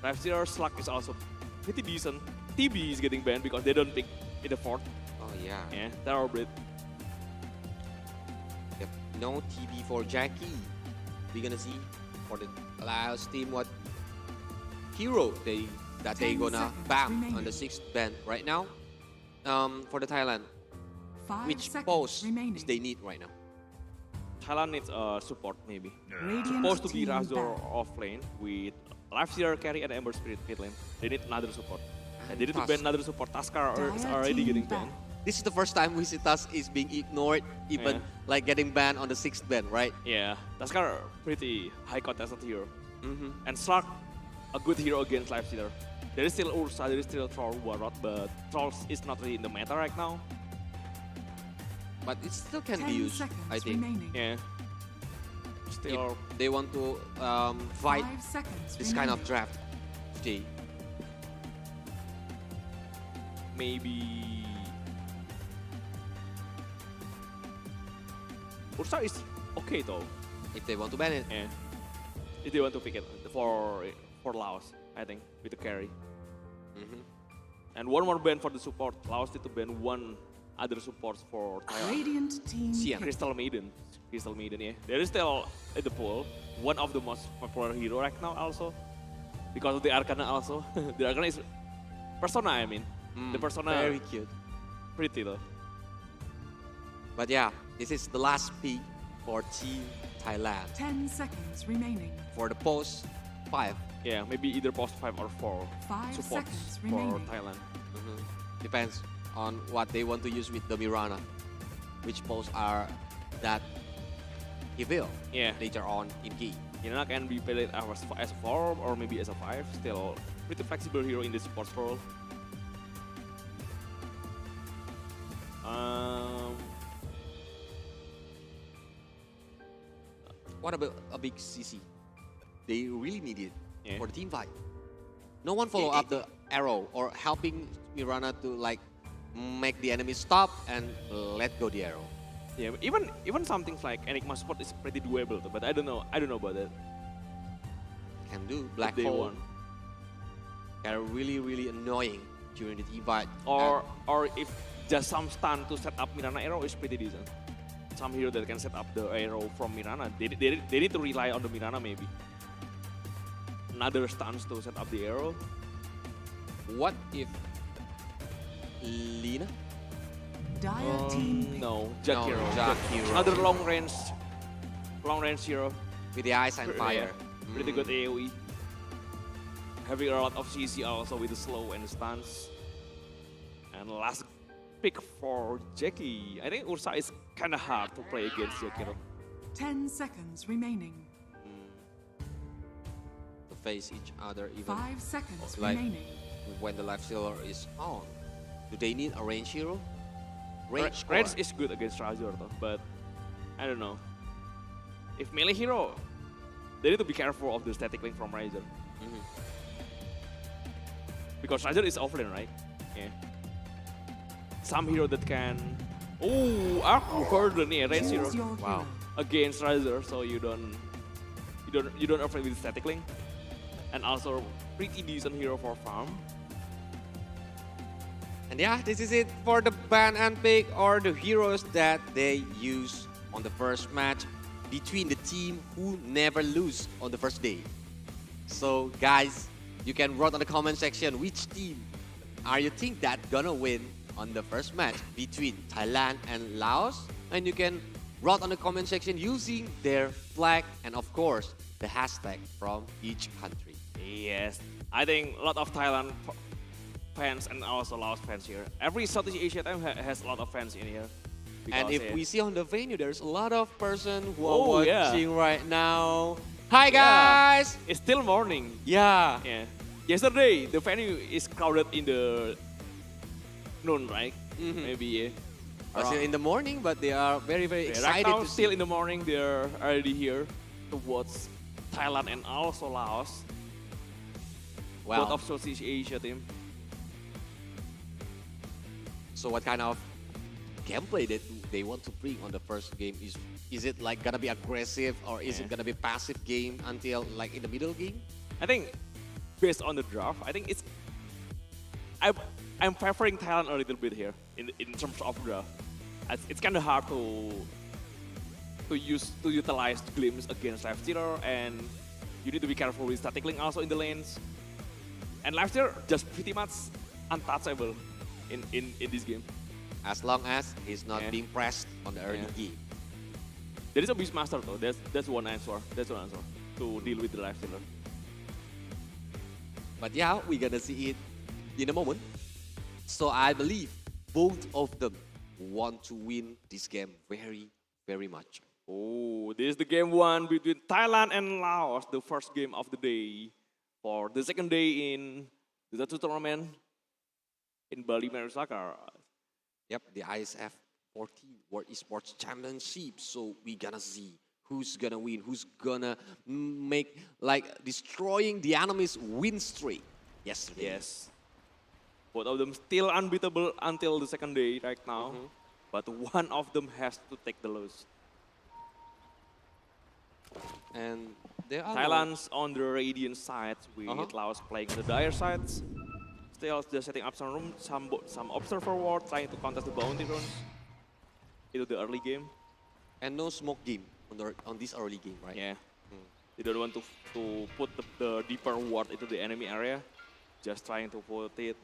V: Life Stealer. Slug is also pretty decent. TB is getting banned because they don't pick in the fourth.
U: Oh yeah.
V: Yeah, Terror Blade.
U: Yep. No TB for Jackie. We're gonna see for the Alliance team what hero they gonna bam on the 6th ban right now. For the Thailand, which pose they need right now?
V: Thailand needs support maybe. Supposed to be Razor offlane with Life Stealer carry and Ember Spirit mid lane. They need another support. And they need to ban another support. Tuskar is already getting banned.
U: This is the first time we see Tusk is being ignored, even like getting banned on the 6th ban, right?
V: Yeah, Tuskar pretty high contested hero. And Slark, a good hero against Life Stealer. There is still Ursa, there is still Troll Warrot, but Trolls is not really in the meta right now.
U: But it still can be used, I think.
V: Yeah. Still,
U: if they want to fight this kind of draft today.
V: Maybe Ursa is okay though.
U: If they want to ban it.
V: Yeah. If they want to pick it for Laos, I think, with the carry. And one more ban for the support. Laos need to ban one other supports for Thailand.
B: Radiant team
V: Crystal Maiden. Crystal Maiden, yeah. There is still in the pool one of the most popular hero right now also. Because of the Arcana also. The Arcana is Persona, I mean. The Persona.
U: Very cute.
V: Pretty though.
U: But yeah, this is the last pick for Team Thailand.
B: 10 seconds remaining.
U: For the post 5.
V: Yeah, maybe either post 5 or 4
B: 5
V: supports
B: seconds
V: for
B: remaining.
V: Thailand.
U: Depends on what they want to use with the Mirana. Which posts are that evil later on in game.
V: Mirana can be played as a 4 or maybe as a 5. Still pretty flexible hero in the support role.
U: What about a big CC? They really need it for the team fight. No one follow up the arrow or helping Mirana to like make the enemy stop and let go the arrow.
V: Yeah, even some things like Enigma support is pretty doable, but I don't know about that.
U: Can do black hole. They're really annoying during the team fight.
V: Or if just some stun to set up Mirana arrow is pretty decent. Some hero that can set up the arrow from Mirana, they need to rely on the Mirana maybe. Another stuns to set up the arrow.
U: What if Lina?
B: Dire team
V: no, Jack
U: No,
V: hero.
U: Jack hero.
V: Another long range hero.
U: With the ice and fire.
V: Pretty good AoE. Having a lot of CC also with the slow and the stuns. And last pick for Jackie. I think Ursa is kind of hard to play against Jackie.
B: 10 seconds remaining.
U: To face each other even
B: 5 seconds
U: like
B: remaining.
U: when the Life Stealer is on. Do they need a range hero?
V: Range is good against Razor though, but I don't know. If melee hero, they need to be careful of the static link from Razor. Because Razor is offlane, right? Yeah. Some hero that can... Oh, Arc Burden, yeah, range hero.
B: Wow.
V: Against Razor, so you don't offlane with static link. and also pretty decent hero for farm.
U: And yeah, this is it for the ban and pick or the heroes that they use on the first match between the team who never lose on the first day. So guys, you can write on the comment section which team are you think that gonna win on the first match between Thailand and Laos, and you can write on the comment section using their flag and of course the hashtag from each country.
V: Yes, I think a lot of Thailand fans and also Laos fans here. Every Southeast Asia team has a lot of fans in here.
U: And if we see on the venue, there's a lot of person who are watching
V: yeah.
U: right now. Hi guys!
V: It's still morning.
U: Yeah.
V: Yeah. Yesterday, the venue is crowded in the noon, right? Maybe, yeah.
U: Still in the morning, but they are very, very excited
V: right now,
U: to
V: still
U: see.
V: in the morning, they're already here to watch Thailand and also Laos.
U: Wow.
V: Both of Southeast Asia team.
U: So what kind of gameplay that they want to bring on the first game? Is it like gonna be aggressive or is it gonna be passive game until like in the middle game?
V: I think based on the draft, I think I'm favoring Thailand a little bit here in terms of draft. It's kind of hard to utilize glimpse against left stealer, and you need to be careful with static link also in the lanes. And left stealer just pretty much untouchable in this game.
U: As long as he's not being pressed on the early game.
V: There is a Beastmaster though. That's one answer. That's one answer to deal with the left stealer.
U: But yeah, we're gonna see it in a moment. So I believe both of them want to win this game very, very much.
V: Oh, this is the game one between Thailand and Laos, the first game of the day for the second day in the DOTA tournament in Bali, Malaysia.
U: Yep, the IESF 14 World Esports Championship. So we're gonna see who's gonna win, who's gonna make like destroying the enemy's win streak yesterday.
V: Yes. Both of them still unbeatable until the second day right now. But one of them has to take the loss.
U: And there are
V: Thailand's on the Radiant side with Laos playing the Dire sides. Still just setting up some room, some observer ward trying to contest the bounty runs into the early game.
U: And no smoke game on this early game, right?
V: Yeah. They don't want to put the deeper ward into the enemy area. Just trying to put it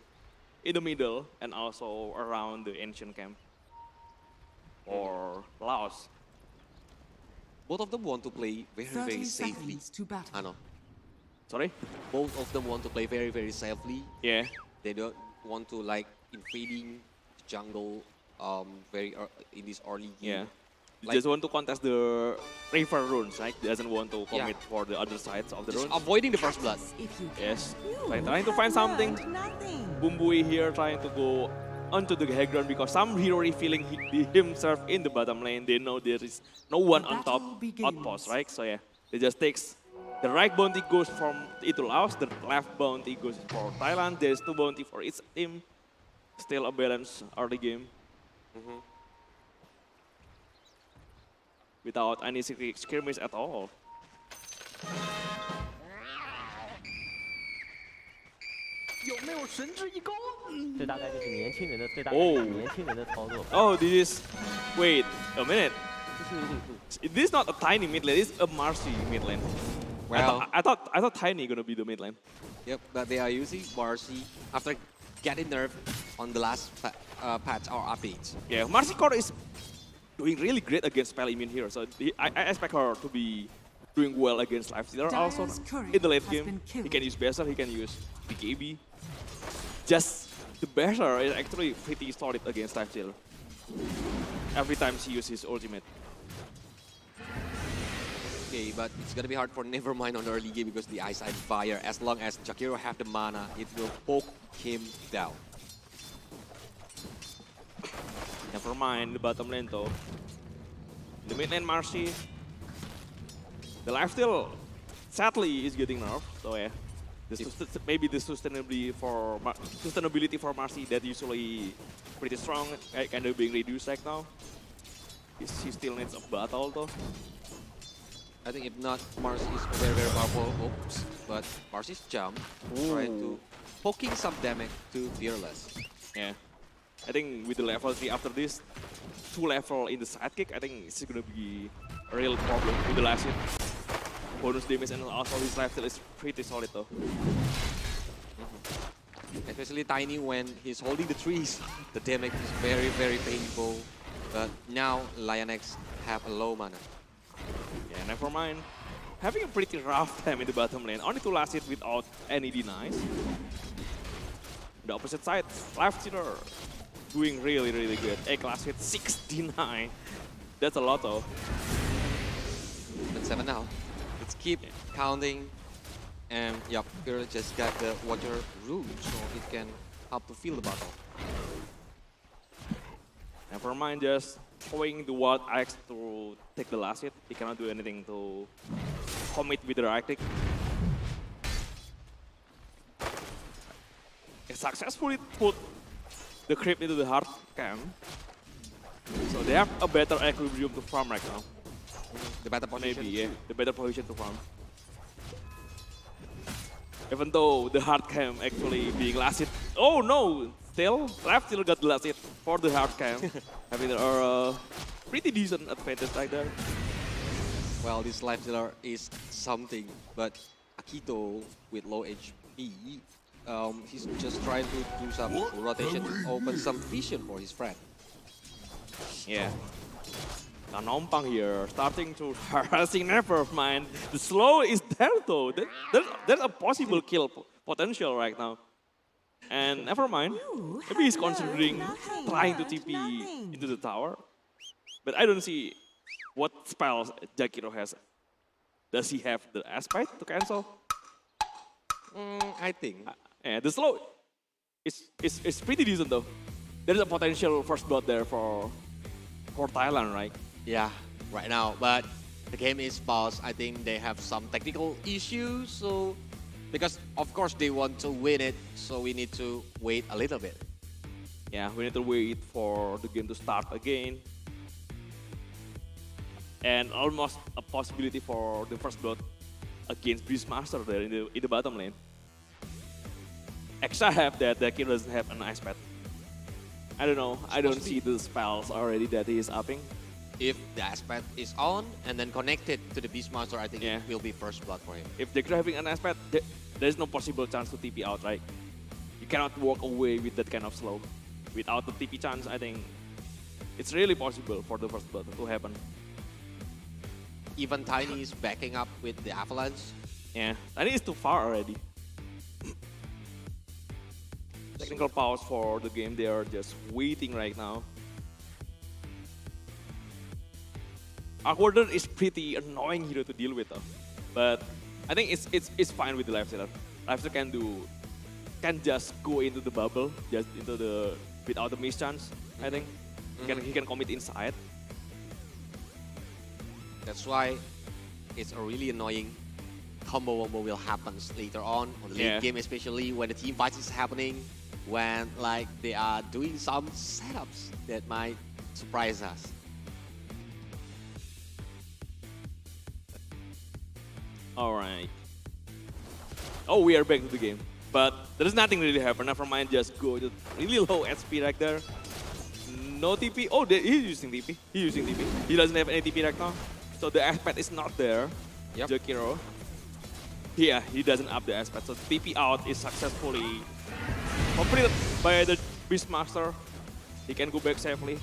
V: in the middle and also around the ancient camp. Or Laos.
U: Both of them want to play very, very safely. I know.
V: Sorry?
U: Both of them want to play very, very safely.
V: Yeah.
U: They don't want to like invading the jungle in this early game.
V: Yeah.
U: Like,
V: just want to contest the river runes, right? Doesn't want to commit for the other sides of the runes.
U: Avoiding the first blood.
V: Yes. Trying to find something. Bumbui here trying to go onto the high ground because some hero revealing himself in the bottom lane. They know there is no one on top outpost, right? So yeah, they just takes the right bounty goes from itu Laos, the left bounty goes for Thailand. There's two bounty for each team. Still a balance early game. Without any skirmish at all. Oh, this is... Wait, a minute. This is not a tiny mid lane, it's a Marcy mid lane.
U: Well,
V: I thought Tiny gonna be the mid lane.
U: Yep, but they are using Marcy after getting nerfed on the last patch or update.
V: Yeah, Marcy core is doing really great against spell immune here, so I expect her to be doing well against Life Stealer also. In the late game, he can use Berser, he can use BKB. Just the Berser is actually pretty solid against Life Stealer. Every time she uses his ultimate.
U: Okay, but it's gonna be hard for Nevermind on the early game because the Eyesight Fire. As long as Jakiro have the mana, it will poke him down.
V: Never mind the bottom lane though. The mid lane Marcy. The lifesteal sadly is getting nerfed, so yeah. Maybe the sustainability for Marcy that usually pretty strong, kind of being reduced right now. He still needs a battle though.
U: I think if not, Mars is very, very powerful. Oops. But Marcy's jump, trying to poking some damage to Fearless.
V: Yeah. I think with the level 3 after this, 2 level in the sidekick, I think it's going to be a real problem with the last hit. Bonus damage and also his lifesteal is pretty solid though.
U: Especially Tiny when he's holding the trees. The damage is very, very painful. But now Lionx have a low mana.
V: Yeah, never mind. Having a pretty rough time in the bottom lane. Only 2 last hit without any denies. The opposite side, Life Stealer doing really, really good. Egg last hit 69. That's a lot though.
U: But 7 now. Let's keep counting. And yep, Fearless just got the Water Rune, so it can help to feel the battle.
V: Never mind, just throwing the Wild Axe to take the last hit. He cannot do anything to commit with the right click. He successfully put the creep into the hard camp. So they have a better equilibrium to farm right now.
U: The better position.
V: Maybe, yeah, the better position to farm. Even though the hard cam actually being last hit. Oh no! Still, Left still got the last hit for the hard cam. Having a pretty decent advantage right there.
U: Well, this Life Stealer is something, but Akito with low HP, he's just trying to do some rotation, open some vision for his friend.
V: Yeah. Nompang here, starting to harassing. Never mind. The slow is there though. There's a possible kill potential right now. And never mind. Maybe he's considering trying to TP into the tower. But I don't see what spells Jakiro has. Does he have the aspect to cancel?
U: I think.
V: Yeah, the slow is pretty decent though. There's a potential first blood there for Thailand, right?
U: Yeah, right now. But the game is paused. I think they have some technical issues. So, because of course they want to win it, so we need to wait a little bit.
V: Yeah, we need to wait for the game to start again. And almost a possibility for the first blood against Beastmaster there in the bottom lane. Extra have that Kid doesn't have an ice pad. I don't know. I don't see the spells already that he is upping.
U: If the aspect is on and then connected to the Beastmaster, I think it will be first blood for him.
V: If they're having an aspect, there's no possible chance to TP out, right? You cannot walk away with that kind of slow. Without the TP chance, I think it's really possible for the first blood to happen.
U: Even Tiny is backing up with the Avalanche.
V: Yeah, Tiny is too far already. Technical pause for the game, they are just waiting right now. Aquader is pretty annoying hero to deal with though. But I think it's fine with the Lifestealer. Lifestealer can just go into the bubble, just into the without the miss chance, I think. He can commit inside.
U: That's why it's a really annoying combo wombo will happen later on the late game, especially when the team fight is happening, when like they are doing some setups that might surprise us.
V: Alright. Oh, we are back to the game. But there's nothing really happen. Never mind, just go to really low SP right there. No TP. Oh, he's using TP. He's using TP. He doesn't have any TP right now. So the aspect is not there.
U: Yep.
V: Jakiro. Yeah, he doesn't up the aspect. So TP out is successfully completed by the Beastmaster. He can go back safely.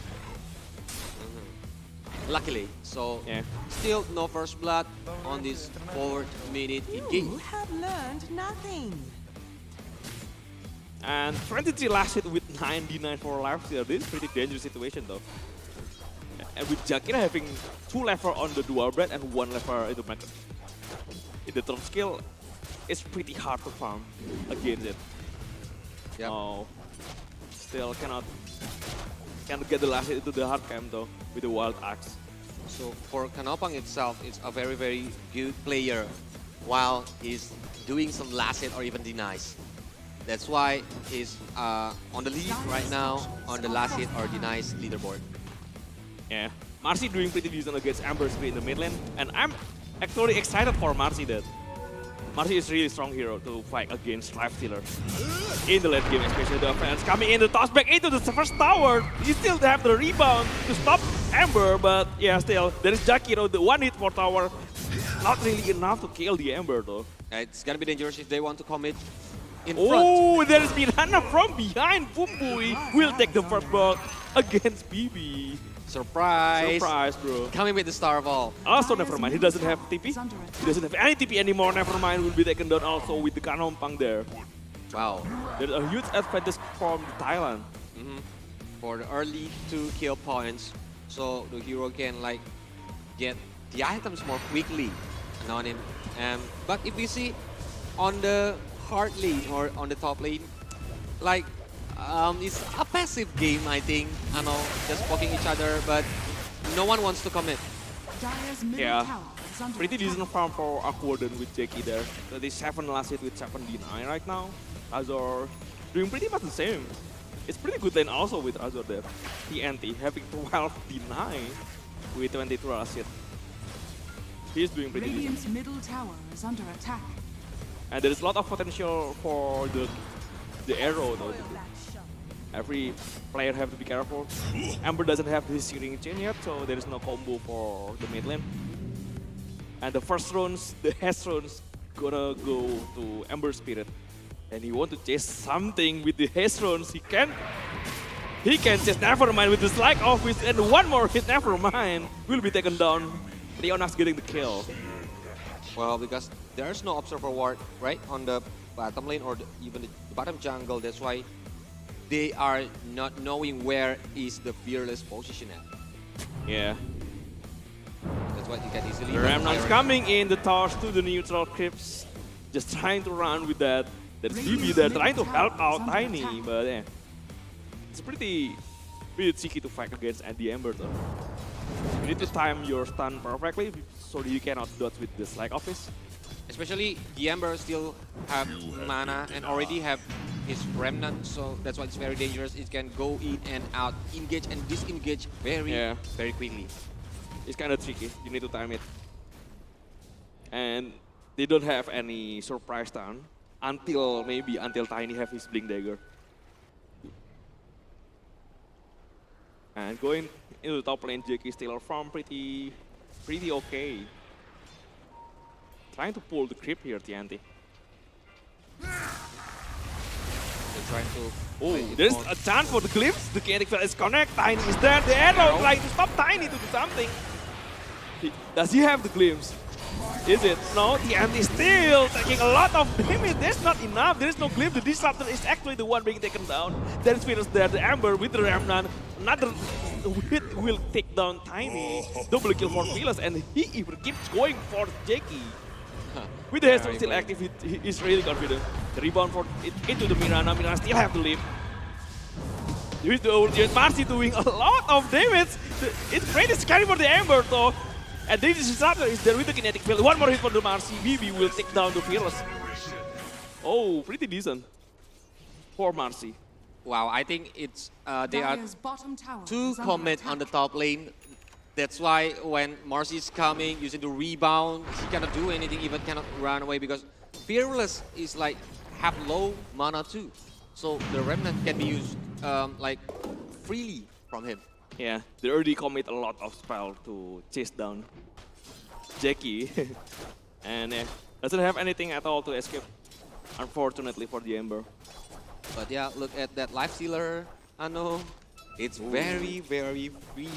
U: Luckily, so still no first blood on this 4th minute in game.
C: You have learned nothing.
V: And 23 last hit with 99 for Lifestealer. This is pretty dangerous situation though. And with Jakira having 2 level on the dual bread and 1 level in the turn skill, it's pretty hard to farm against it.
U: Yep.
V: Oh, still cannot get the last hit into the hard cam though with the wild axe.
U: So for Kanopang itself, it's a very, very good player while he's doing some last hit or even denies. That's why he's on the lead right now on the last hit or denies leaderboard.
V: Yeah, Marcy doing pretty decent against Amber Screen in the mid lane, and actually excited for Marcy that. Marcy is really strong hero to fight against Lifestealer. In the late game, especially the offense coming in, the toss back into the first tower. He still have the rebound to stop Ember, but yeah, still, there is Jackie, the one hit for tower. Not really enough to kill the Ember though.
U: It's gonna be dangerous if they want to commit in front.
V: Oh, there is Mirana from behind. Bumbui will take the first ball against BB.
U: Surprise.
V: Surprise, bro.
U: Coming with the star of all.
V: Also, never mind. He doesn't have TP. He doesn't have any TP anymore. Never mind. Will be taken down also with the Kanompang there.
U: Wow.
V: There's a huge advantage from Thailand.
U: For the early 2 kill points, so the hero can like get the items more quickly on him. But if you see on the hard lane or on the top lane, like it's a passive game, I think. I know, just poking each other, but no one wants to commit.
V: Yeah, pretty decent farm for Aquaden with Jackie there. 37 last hit with 79 right now. Azor doing pretty much the same. It's pretty good lane also with Azor there. TNT having 12 deny with 22 last hit. He's doing pretty decent.
B: Radiant's middle tower is under attack.
V: And there is a lot of potential for the arrow though. Every player have to be careful. Ember doesn't have his searing chain yet, so there is no combo for the mid lane. And the first runes, the hash runes, gonna go to Ember Spirit. And he want to chase something with the hash runes. He can chase Nevermind with the Slack Office, and one more hit Nevermind will be taken down. Leona's getting the kill.
U: Well, because there's no Observer Ward, right, on the bottom lane or even the bottom jungle. That's why they are not knowing where is the Fearless position at.
V: Yeah.
U: That's why you can easily...
V: The Remnant's coming in, the toss to the neutral crypts. Just trying to run with that. That's BB there, trying to help out Tiny, but yeah. It's pretty tricky to fight against the Ember though. You need to time your stun perfectly so you cannot dodge with the Slack Office.
U: Especially the Ember still have mana and already have his Remnant, so that's why it's very dangerous. It can go in and out, engage and disengage very quickly.
V: It's kind of tricky, you need to time it. And they don't have any surprise stun until Tiny have his Blink Dagger. And going into the top lane, Jackie still farm pretty okay. Trying to pull the creep here, TNT.
U: They're trying to...
V: Oh, there's a chance for the glimpse. The kinetic field is connect. Tiny is there. The arrow trying to stop Tiny to do something. Does he have the glimpse? Is it? No, TNT is still taking a lot of damage. There's not enough. There is no glimpse. The Disruptor is actually the one being taken down. There is Virus there. The Ember with the Remnant. Another hit will take down Tiny. Double kill for Phyllis, and he even keeps going for Jackie. With the Hestron still active, he is really confident. The rebound for it into the Mirana. Mirana still have to live. With the ultimate, Marcy doing a lot of damage. It's pretty scary for the Ember though. And this Disruptor is there with the kinetic field. One more hit for the Marcy. BB will take down the Fearless. Oh, pretty decent for Marcy.
U: Wow, I think it's they are too commit on the top lane. That's why when Marcy is coming, using the rebound, he cannot do anything, even cannot run away because Fearless is like have low mana too. So the Remnant can be used like freely from him.
V: Yeah, they already commit a lot of spell to chase down Jackie. And doesn't have anything at all to escape, unfortunately for the Ember.
U: But yeah, look at that Lifestealer, I know. It's very free.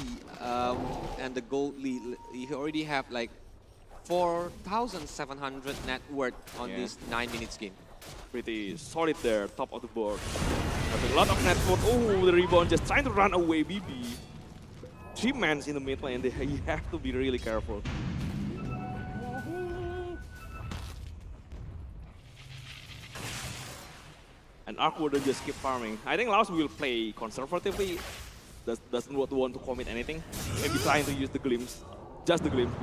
U: And the gold lead, he already have like 4,700 net worth on this 9 minutes game.
V: Pretty solid there, top of the board. Having a lot of net worth. Oh, the rebound just trying to run away, BB. 3 mans in the mid lane, you have to be really careful. And Aqua just keep farming. I think Laos will play conservatively. Doesn't want to commit anything. Maybe trying to use the glimpse, just the glimpse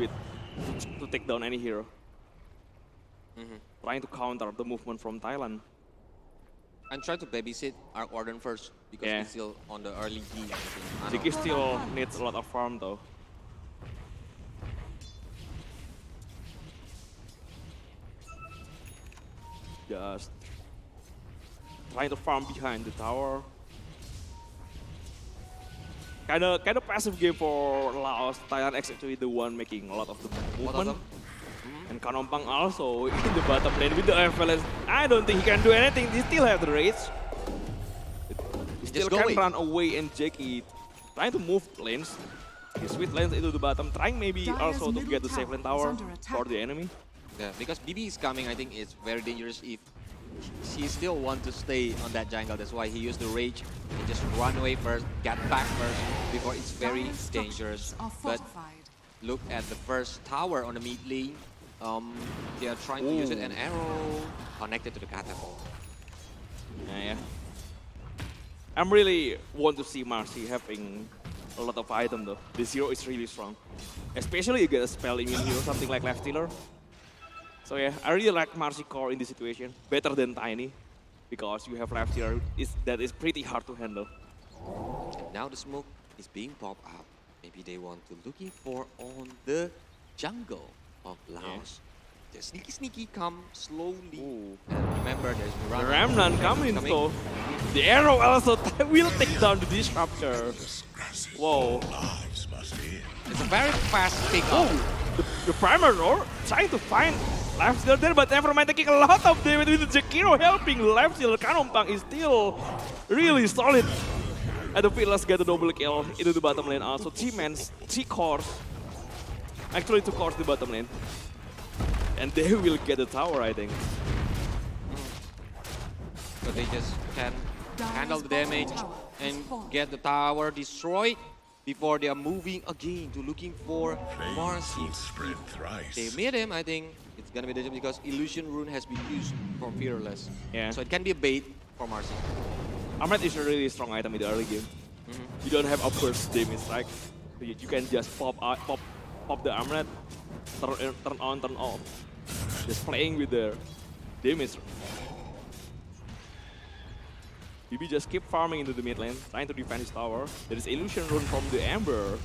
V: to take down any hero. Trying to counter the movement from Thailand.
U: And try to babysit Arc Warden first because he's still on the early game.
V: Ziggy still needs a lot of farm though. Just trying to farm behind the tower. Kind of passive game for Laos. Thailand actually the one making a lot of the movement. And Kanompang also in the bottom lane with the avalanche. I don't think he can do anything. He still have the rage. He still can run away, and Jackie trying to move lanes. He switch lanes into the bottom, trying maybe also to get the safe lane tower for the enemy.
U: Yeah, because BB is coming, I think it's very dangerous if he still want to stay on that jungle. That's why he used the rage and just run away first, get back first, before it's very dangerous. But look at the first tower on the mid lane. They are trying to use it, an arrow connected to the catapult.
V: Yeah. I'm really want to see Marcy having a lot of item though. This hero is really strong. Especially you get a spell immune hero, something like Left Stealer. So yeah, I really like Marcy core in this situation. Better than Tiny. Because you have Left Stealer that is pretty hard to handle.
U: And now the smoke is being popped up. Maybe they want to looking for on the jungle of Laos. The sneaky come slowly. And remember, there's
V: the Remnant coming. So the arrow also will take down the Disruptor. Whoa.
U: It's a very fast pick-up.
V: The Primer Roar trying to find Left Stealer there, but never mind, taking a lot of damage with the Jakiro helping. Left Stealer Kanompang is still really solid. And the Fearless get a double kill into the bottom lane also. 3 cores. Actually 2 cores in the bottom lane. And they will get the tower, I think.
U: So they just can handle the damage and get the tower destroyed before they are moving again to looking for Marcy. If they meet him, I think it's gonna be dangerous because Illusion Rune has been used from Fearless.
V: Yeah.
U: So it can be a bait for Marcy.
V: Armlet is a really strong item in the early game. You don't have a burst damage, right? You can just pop the Armlet, turn on, turn off. Just playing with the damage. BB just keep farming into the mid lane, trying to defend his tower. There is Illusion Rune from the Ember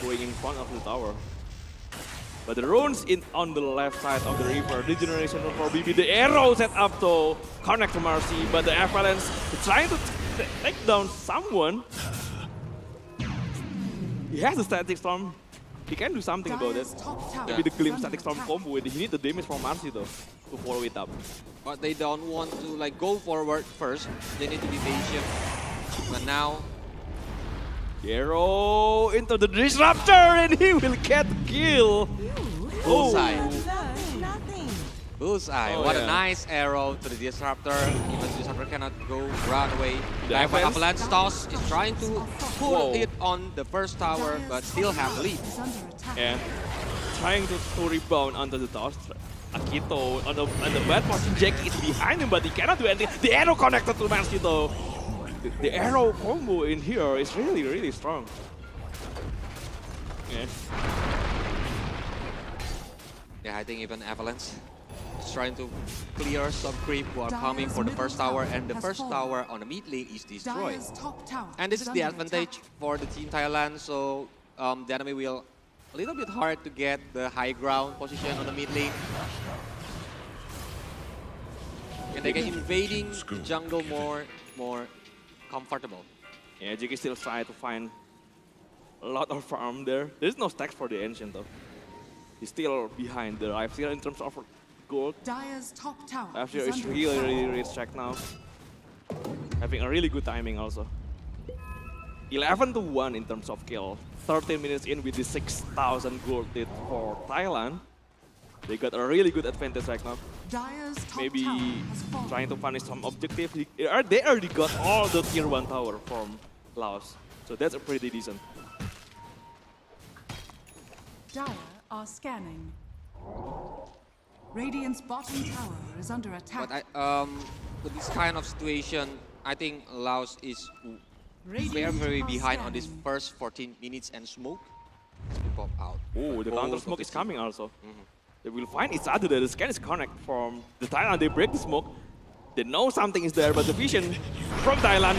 V: going in front of the tower. But the runes on the left side of the river, Regeneration Rune for BB. The arrow set up to connect to Marcy, but the Avalanche is trying to take down someone. He has a Static Storm. He can do something about it. Maybe the Glim Static Storm combo. He needs the damage from Marcy though to follow it up.
U: But they don't want to like go forward first. They need to be patient. But now,
V: arrow into the Disruptor and he will get the kill.
U: Bullseye. Bullseye.
V: Oh,
U: What
V: yeah.
U: a nice arrow to the Disruptor. Even the Disruptor cannot go run away.
V: The
U: Avalanche toss is trying to pull it on the first tower, but still have the lead.
V: Yeah, trying to rebound under the toss. Akito on the bad position. Jackie is behind him, but he cannot do anything. The arrow connected to Marcy though. The arrow combo in here is really, really strong. Yeah.
U: Yeah, I think even Avalanche is trying to clear some creep who are coming for the first tower, and the first tower on the mid lane is destroyed. And this is the advantage for the Team Thailand, so the enemy will a little bit hard to get the high ground position on the mid lane. And they can invading the jungle more comfortable.
V: Yeah, Jackie still trying to find a lot of farm there. There's no stacks for the Ancient though. He's still behind the Life Stealer in terms of gold.
B: Dire's top tower
V: Life Stealer is really stacked now. Having a really good timing also. 11-1 in terms of kill. 13 minutes in with the 6,000 gold lead for Thailand. They got a really good advantage right now.
B: Dire's top
V: Maybe
B: tower has fallen.
V: trying to finish some objective. They already got all the tier 1 tower from Laos. So that's a pretty decent.
B: Dire are scanning. Radiant's bottom tower is under attack.
U: But with this kind of situation, I think Laos is very behind on this first 14 minutes and smoke has been popped out.
V: Oh, the counter smoke is coming also. They will find each other there. The scan is connect from the Thailand. They break the smoke. They know something is there, but the vision from Thailand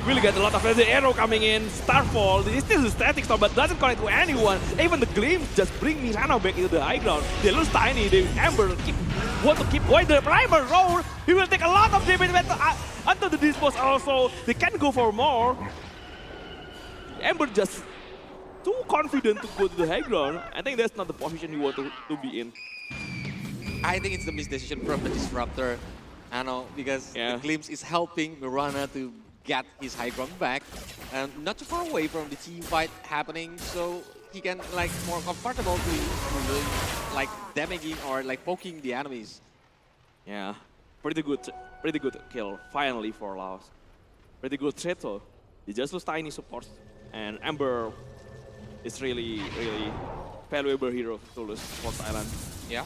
V: Will get a lot of the arrow coming in. Starfall, this is still a static storm, but doesn't connect to anyone. Even the glimpse just bring Mirana back into the high ground. They lose Tiny, they Ember want to keep going. The primer roll, he will take a lot of damage until the dispose also. They can go for more. Ember just too confident to go to the high ground. I think that's not the position you want to be in.
U: I think it's the misdecision from the Disruptor. I know, because the glimpse is helping Mirana to get his high ground back, and not too far away from the team fight happening, so he can like more comfortable to like damaging or like poking the enemies.
V: Yeah, pretty good kill finally for Laos. Pretty good trade though. They just lose Tiny support, and Ember is really valuable hero to lose for Thailand.
U: Yeah.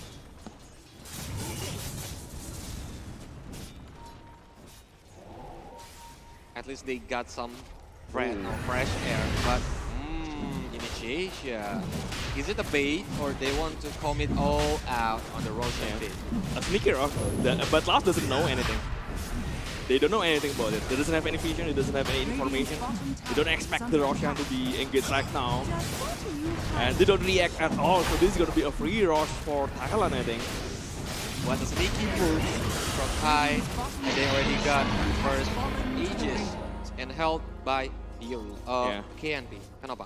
U: At least they got some fresh air, but initiation. Is it a bait or they want to commit all out on the Roshan bit?
V: A sneaker, but Laos doesn't know anything. They don't know anything about it. They doesn't have any vision, it doesn't have any information. They don't expect the Roshan to be engaged right now. And they don't react at all, so this is going to be a free rush for Thailand, I think.
U: What a sneaky move from Thai, and they already got first Aegis and held by KNP. Kenapa?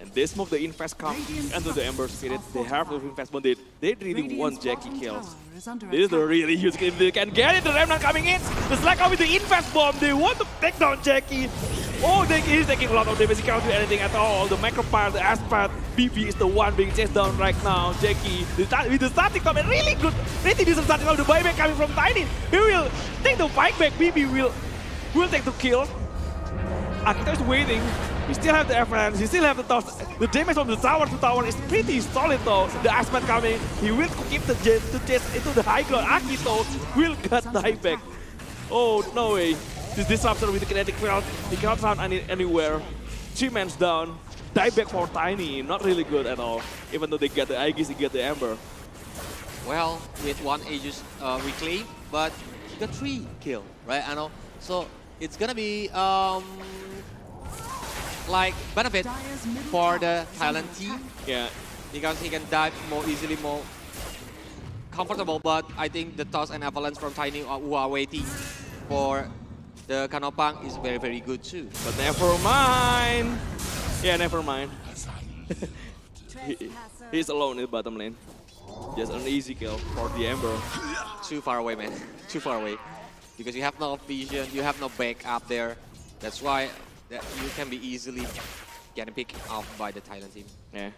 V: And this move, the Infest comes into the Ember Spirit. They have the Infest, but they really want Jackie kills. This is a really huge game. They can get it. The Remnant coming in. The Slack with the Infest bomb. They want to take down Jackie. Oh, he's taking a lot of damage. He cannot do anything at all. The Macropyre, the Aspat, BB is the one being chased down right now. Jackie with the static top and really good. Pretty decent static top. The buyback coming from Tiny. He will take the fight back. BB will take the kill. Akita is waiting. We still have the Avalanche, he still have the toss. The damage from the tower to tower is pretty solid though. The Aspat coming, he will keep the jet to chase into the high ground. Akito will cut the high back. Oh, no way. This Disruptor with the kinetic field, he cannot run anywhere. 3 men down. Die back for Tiny, not really good at all. Even though they get the Aegis, they get the Ember.
U: Well, with 1 Aegis reclaim, but he got 3 kill, right? I know. So it's gonna be like benefit for the Thailand team.
V: Yeah.
U: Because he can dive more easily, more comfortable. But I think the toss and avalanche from Tiny who are waiting for the Kanopang is very good too.
V: But never mind. Yeah, never mind. He's alone in the bottom lane. Just an easy kill for the Ember.
U: Too far away, man. Too far away. Because you have no vision, you have no backup there. That's why that you can be easily getting picked off by the Thailand team.
V: Yeah.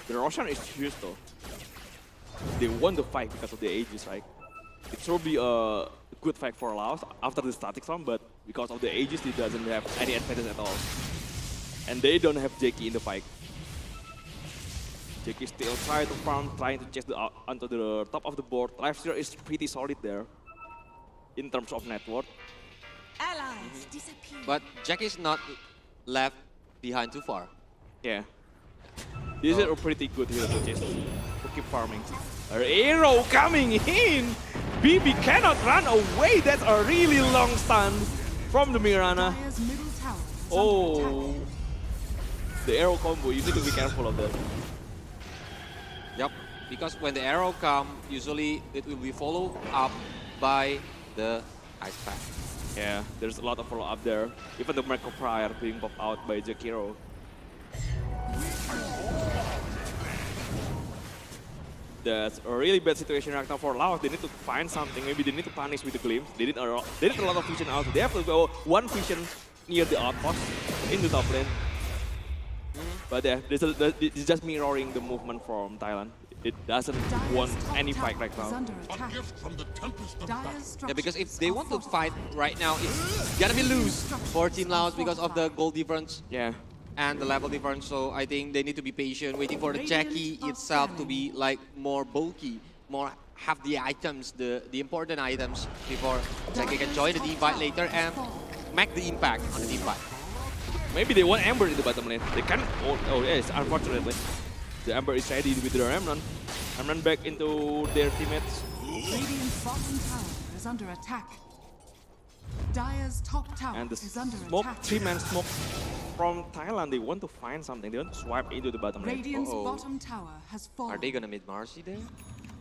V: The Roshan is huge though. They won the fight because of the Aegis, right? It should be a good fight for Laos after the static storm, but because of the Aegis, it doesn't have any advantage at all. And they don't have Jackie in the fight. Jackie still trying to farm, trying to chase onto the top of the board. Lifesteal is pretty solid there in terms of net worth.
C: Allies disappear.
U: But Jack is not left behind too far.
V: Yeah. This is a pretty good hero to chase, to keep farming. An arrow coming in! BB cannot run away! That's a really long stun from the Mirana. Oh! The arrow combo, you need to be careful of that.
U: Yep, because when the arrow comes, usually it will be followed up by the ice pack.
V: Yeah, there's a lot of follow-up there. Even the Macropyre being popped out by Jakiro. That's a really bad situation right now for Laos. They need to find something. Maybe they need to punish with the glimpse. They need a lot of vision also. They have to go 1 vision near the outpost in the top lane. But yeah, it's just mirroring the movement from Thailand. It doesn't want any fight right now.
U: Yeah, because if they want to fight right now, it's gonna be loose for Team Laos because of the goal difference.
V: Yeah.
U: And the level difference, so I think they need to be patient, waiting for the Jackie itself to be like more bulky, more have the items, the important items before Jackie can join the team fight later and make the impact on the team fight.
V: Maybe they want Ember in the bottom lane. They can. Oh yes, unfortunately. The Ember is ready with the Remnant. Remnant back into their teammates.
B: Radiant's bottom tower is under attack. Dire's top tower
V: And the
B: is under
V: smoke,
B: attack.
V: 3-man smoke from Thailand, they want to find something. They want to swipe into the bottom lane.
B: Radiant's bottom tower has fallen.
U: Are they gonna meet Marcy there?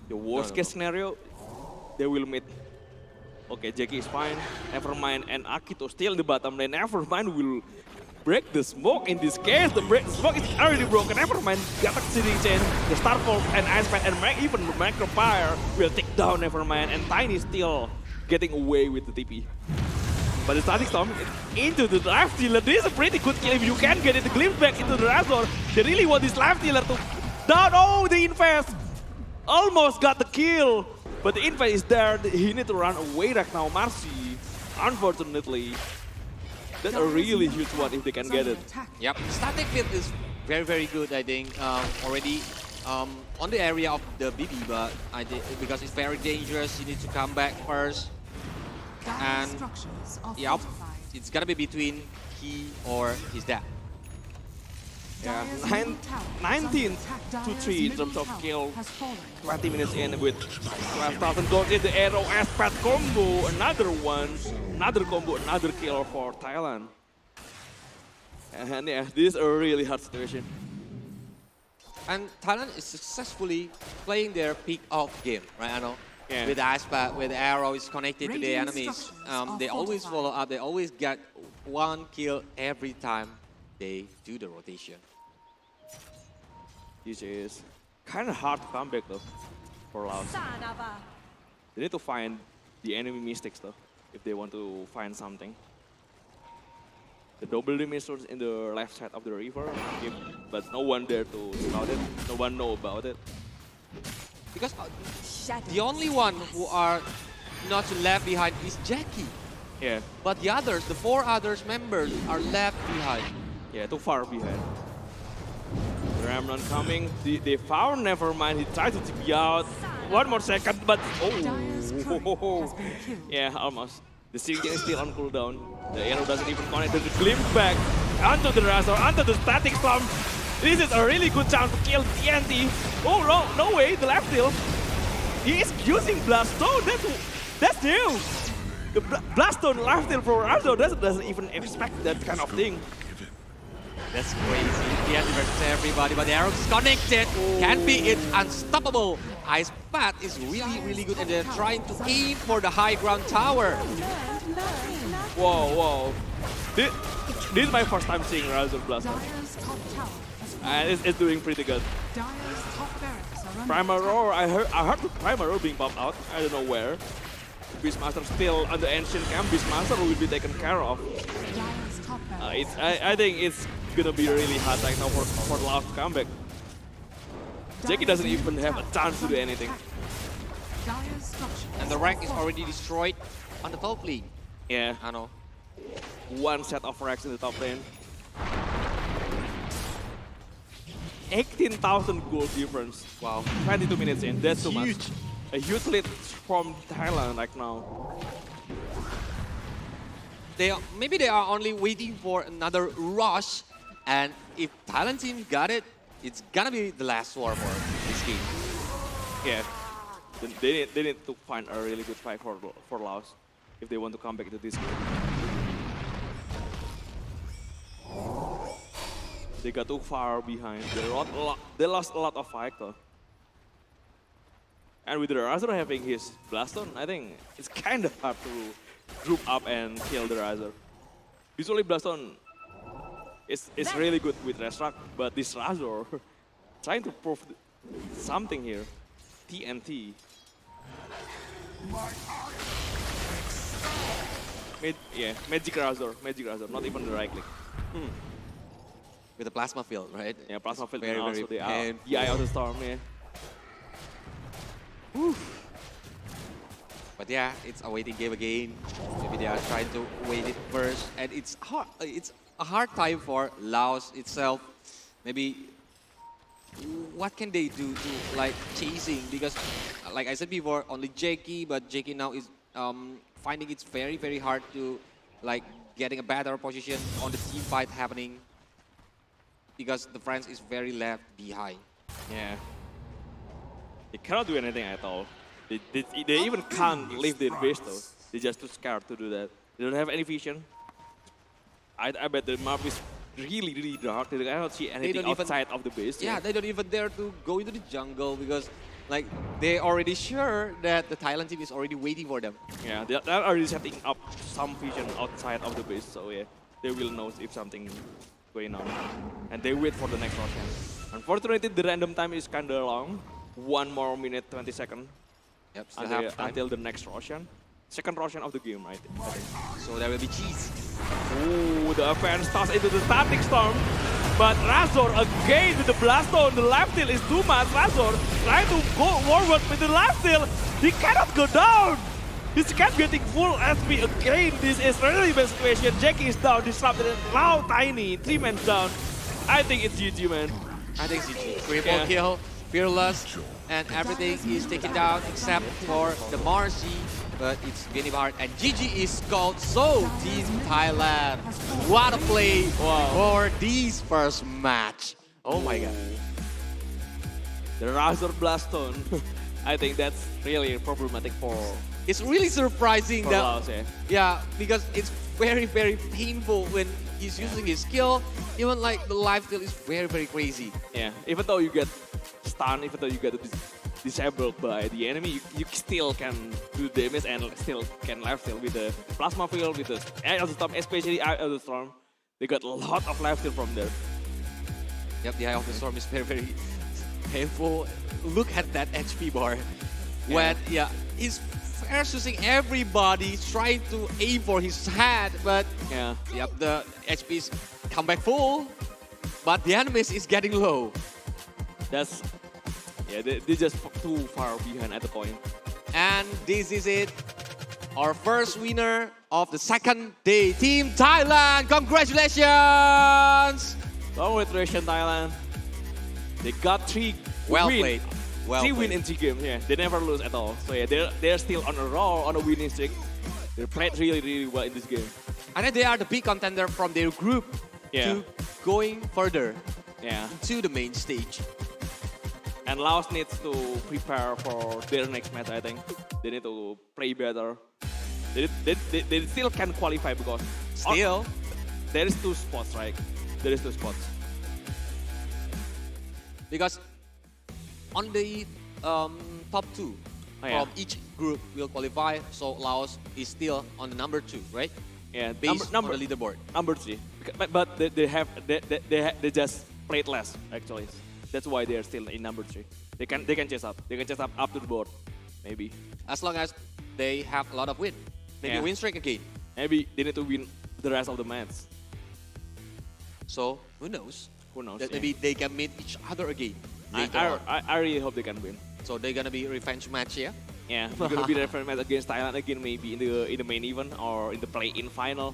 V: The worst case scenario, they will meet. Okay, Jackie is fine. Nevermind and Akito still in the bottom lane. Nevermind will break the smoke in this case. The smoke is already broken. Nevermind got a sitting chain. The Starfall and Iceman and even the Micropire will take down Nevermind. And Tiny still getting away with the TP. But the Static Storm into the Life Stealer. This is a pretty good kill if you can get it. The glimpse back into the Razor. They really want this Life Stealer to down. Oh, the Infest almost got the kill. But the Infest is there. He need to run away right now. Marcy, unfortunately. That's a really huge one if they can get it.
U: Yep, static fit is very, very good, I think. Already on the area of the BB, but I think because it's very dangerous, you need to come back first. And yep, it's gonna be between he or his dad.
V: Yeah, 19 to 3 in terms of kill. 20 minutes in with 12,000 gold in the arrow aspect combo. Another one, another combo, another kill for Thailand. And yeah, this is a really hard situation.
U: And Thailand is successfully playing their peak off game, right, Ano?
V: Yeah.
U: With the Icepat, with the arrow is connected to the enemies. They always follow up, they always get one kill every time they do the rotation.
V: This is kind of hard to come back though for Laos. They need to find the enemy mistakes though if they want to find something. The double missiles in the left side of the river, but no one there to scout it. No one know about it.
U: Because the only one who are not left behind is Jackie.
V: Yeah.
U: But the others, the 4 others members are left behind.
V: Yeah, too far behind. The Ramron coming. They found Nevermind. He tried to TP out. One more second, but oh. Yeah, almost. The Sirius is still on cooldown. The arrow doesn't even connect. The glimpse back onto the Razor, onto the Static Storm. This is a really good chance to kill TNT. Oh no way, the left steal. He is using Blaststone. That's new. The Blaststone left steal for Razor doesn't even expect that kind of thing.
U: That's crazy. TNT versus everybody, but the arrow is connected. Can be it unstoppable. Icepat is really, really good, and they're trying to aim for the high ground tower.
V: Whoa. This is my first time seeing Razor Blaststone. And it's doing pretty good. Primal Roar, I heard the Primal Roar being popped out. I don't know where. Beastmaster still on the ancient camp. Beastmaster will be taken care of. I think it's gonna be really hard right now for the last comeback. Jackie doesn't even have a chance to do anything.
U: And the rank is already destroyed on the top lane.
V: Yeah.
U: I know.
V: One set of racks in the top lane. 18,000 gold difference.
U: Wow.
V: 22 minutes in. That's too much. A huge lead from Thailand right now.
U: Maybe they are only waiting for another rush, and if Thailand team got it, it's gonna be the last war for this game.
V: Yeah, they need to find a really good fight for Laos if they want to come back to this game. They got too far behind. They lost a lot of fight though. And with the Razor having his Blaststone, I think it's kind of hard to group up and kill the Razor. Usually Blaststone is really good with Restruct, but this Razor trying to prove something here. TNT. Magic Razor, not even the right click.
U: With the Plasma Field, right?
V: Yeah, Plasma Field
U: very,
V: and also
U: very
V: the Eye of the Storm, yeah. Whew.
U: But yeah, it's a waiting game again. Maybe they are trying to wait it first, and it's hard. It's a hard time for Laos itself. Maybe what can they do to like chasing? Because like I said before, only Jackie, but Jackie now is finding it's very, very hard to like getting a better position on the team fight happening because the France is very left behind.
V: Yeah. They cannot do anything at all. They even can't leave their base though. They're just too scared to do that. They don't have any vision. I bet the map is really dark. They cannot see anything outside of the base.
U: Yeah, they don't even dare to go into the jungle because like they're already sure that the Thailand team is already waiting for them.
V: Yeah, they're already setting up some vision outside of the base. So yeah, they will know if something going on. And they wait for the next Roshan. Unfortunately, the random time is kind of long. 1 more minute, 20 seconds.
U: Yep, still have time.
V: Until the next Roshan. Second Roshan of the game, right?
U: So there will be cheese.
V: Ooh, the offense starts into the static storm. But Razor again with the blast on the left tilt is too much. Razor trying to go forward with the left tilt. He cannot go down. He's kept getting full SP again. This is really bad situation. Jackie is down, disrupted, and now Tiny. 3 men down. I think it's GG, man.
U: I think it's GG. Triple kill, fearless, and everything is taken down except for the Marcy. But it's getting hard, and GG is called. So Team Thailand, what a play for this first match. Oh my god.
V: The Razor Blaston. I think that's really problematic for...
U: It's really surprising that...
V: Laos,
U: yeah, because it's very painful when he's using his skill. Even like the life steal is very crazy.
V: Yeah, even though you get stunned, even though you get disabled by the enemy, you still can do damage and still can life steal with the Plasma Field, with the Eye of the Storm, especially Eye of the Storm. They got a lot of life steal from there.
U: Yep, the Eye of the Storm is very painful. Look at that HP bar. When, he's versusing everybody, trying to aim for his head, but the HP is come back full, but the enemies is getting low.
V: That's... Yeah, they're just too far behind at the point.
U: And this is it. Our first winner of the second day, Team Thailand. Congratulations!
V: Congratulations, Thailand. They got 3
U: well
V: wins.
U: Played. Well
V: 3
U: played.
V: wins in 3 games, yeah. They never lose at all. So yeah, they're still on a roll, on a winning streak. They played really well in this game.
U: And then they are the big contender from their group to going further into the main stage.
V: And Laos needs to prepare for their next match, I think. They need to play better. They still can qualify because...
U: Still?
V: There is 2 spots, right? There is 2 spots.
U: Because on the top 2 from each group will qualify, so Laos is still on the number 2, right?
V: Yeah,
U: based on the leaderboard.
V: Number 3. But they just played less, actually. That's why they are still in number 3. They can chase up. They can chase up to the board, maybe.
U: As long as they have a lot of win, maybe win streak again.
V: Maybe they need to win the rest of the match.
U: So who knows?
V: Who knows?
U: That maybe they can meet each other again.
V: I really hope they can win.
U: So they're gonna be revenge match, yeah?
V: Yeah, they're gonna be revenge match against Thailand again, maybe in the main event or in the play-in final.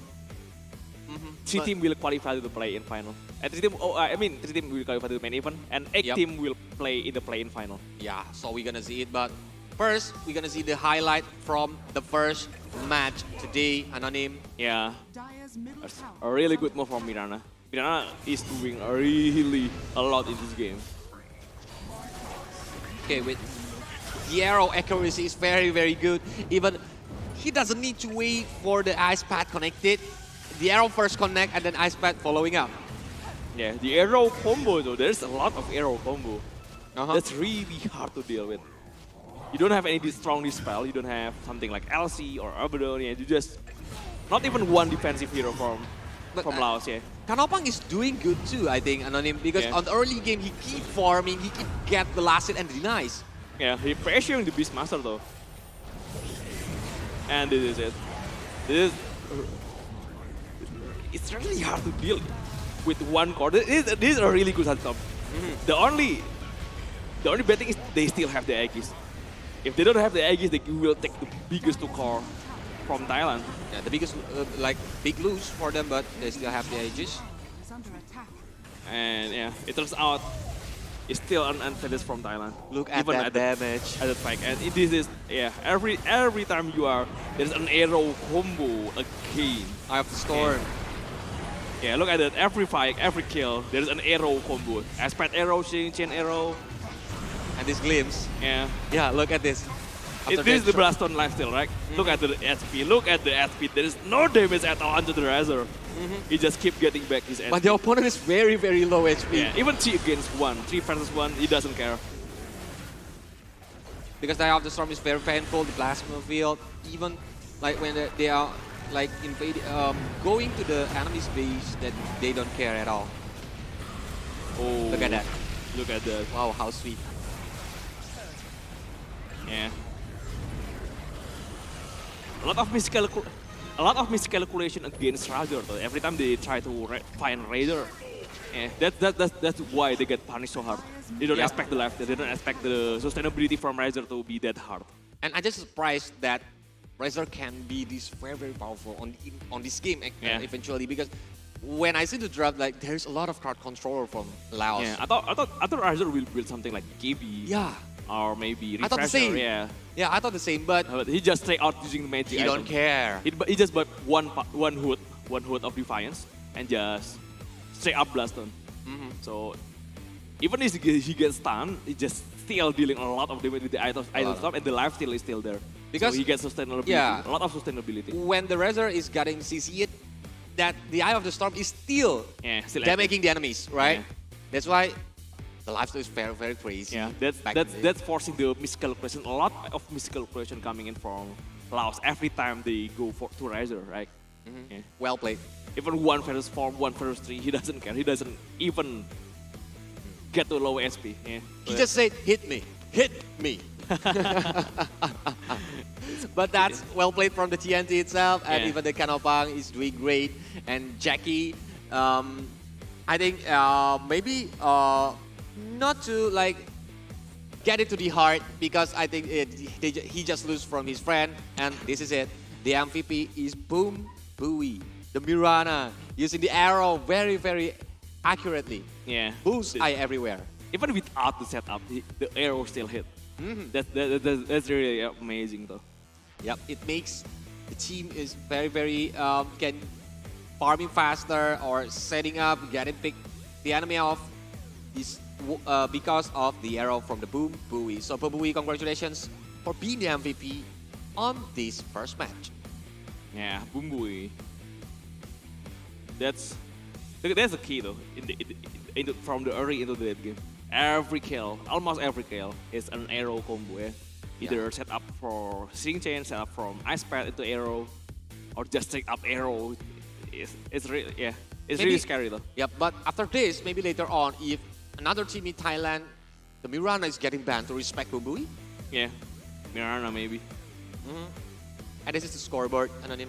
V: 3 teams will qualify to the play-in final. And 3 teams will qualify to the main event, and 8 teams will play in the play-in final.
U: Yeah, so we're gonna see it. But first, we're gonna see the highlight from the first match today, Anonim.
V: Yeah, a really good move from Mirana. Mirana is doing really a lot in this game.
U: Okay, with the arrow accuracy is very good. Even he doesn't need to wait for the ice pad connected. The arrow first connect and then ice pad following up.
V: Yeah, the arrow combo though, there's a lot of arrow combo. That's really hard to deal with. You don't have any strong dispel, you don't have something like LC or Abaddon, you just... Not even one defensive hero from Laos,
U: Kanopang is doing good too, I think, Anonim, because on the early game he keep farming, he keep get the last hit and denies.
V: Yeah, he pressuring the Beastmaster though. And this is it. It's really hard to deal with one core. This is a really good setup. The only bad thing is they still have the Aegis. If they don't have the Aegis, they will take the biggest 2 core from Thailand.
U: Yeah, the biggest, big lose for them, but they still have the Aegis.
V: And yeah, it turns out it's still an advantage from Thailand.
U: Look at that damage.
V: At the fight. And this is, every time there's an arrow combo again.
U: I have the storm.
V: Yeah, look at it. Every fight, every kill, there's an arrow combo. Aspect arrow, chain arrow.
U: And this glimpse.
V: Yeah.
U: Yeah, look at this.
V: This is the Blastone lifesteal, right? Look at the SP. Look at the SP. There is no damage at all onto the Razor. He just keep getting back his SP.
U: But the opponent is very, very low HP.
V: Yeah, even 3 against 1, 3 versus 1, he doesn't care.
U: Because the Eye of the Storm is very painful, the plasma field, even like when they are like invading, going to the enemy's base, that they don't care at all.
V: Oh,
U: look at that.
V: Look at that.
U: Wow, how sweet.
V: Yeah. A lot of miscalculation against Razor though. Every time they try to find Razor, that's why they get punished so hard. They don't expect the life. They don't expect the sustainability from Razor to be that hard.
U: And I'm just surprised that Razor can be this very, very powerful on this game eventually, because when I see the draft, like there's a lot of card controller from Laos.
V: Yeah, I thought Razor will build something like KB.
U: Yeah.
V: Or maybe Refresher.
U: I thought the same.
V: Yeah.
U: Yeah, I thought the same, but
V: he just straight out using the magic.
U: He don't care.
V: He just bought one hood of Defiance and just straight up blast on. So even if he gets stunned, he just still dealing a lot of damage with the Idol Storm, and the life steal is still there.
U: Because
V: so he gets sustainability, a lot of sustainability.
U: When the Razor is getting CC'd, that the Eye of the Storm is still damaging the enemies, right? That's why the lifesteal is very, very crazy.
V: Yeah, that's forcing the miscalculation. A lot of miscalculation coming in from Laos every time they go to Razor, right? Yeah.
U: Well played.
V: Even 1 versus 4, 1 versus 3, he doesn't care. He doesn't even get to low SP. Yeah.
U: He just said, hit me, hit me. But that's well played from the TNT itself, and even the Canopang is doing great. And Jackie, I think maybe not to like get it to the heart, because I think he just lose from his friend, and this is it. The MVP is Boom Buoy, the Mirana, using the arrow very, very accurately.
V: Yeah.
U: Bullseye everywhere.
V: Even without the setup, the arrow still hit. That's really amazing though.
U: Yep, it makes the team is very, very can farming faster or setting up, getting pick the enemy off is because of the arrow from the Boom Buoy. So Boom Buoy, congratulations for being the MVP on this first match.
V: Yeah, Boom Buoy. That's the key though. From the early into the late game, every kill, almost every kill, is an arrow combo. Yeah? Either set up for string chain, set up from ice pad into arrow, or just straight up arrow. It's really really scary though.
U: Yep, but after this, maybe later on, if another team in Thailand, the Mirana is getting banned to respect Boom Buoy.
V: Yeah, Mirana maybe.
U: And this is the scoreboard, Anonym.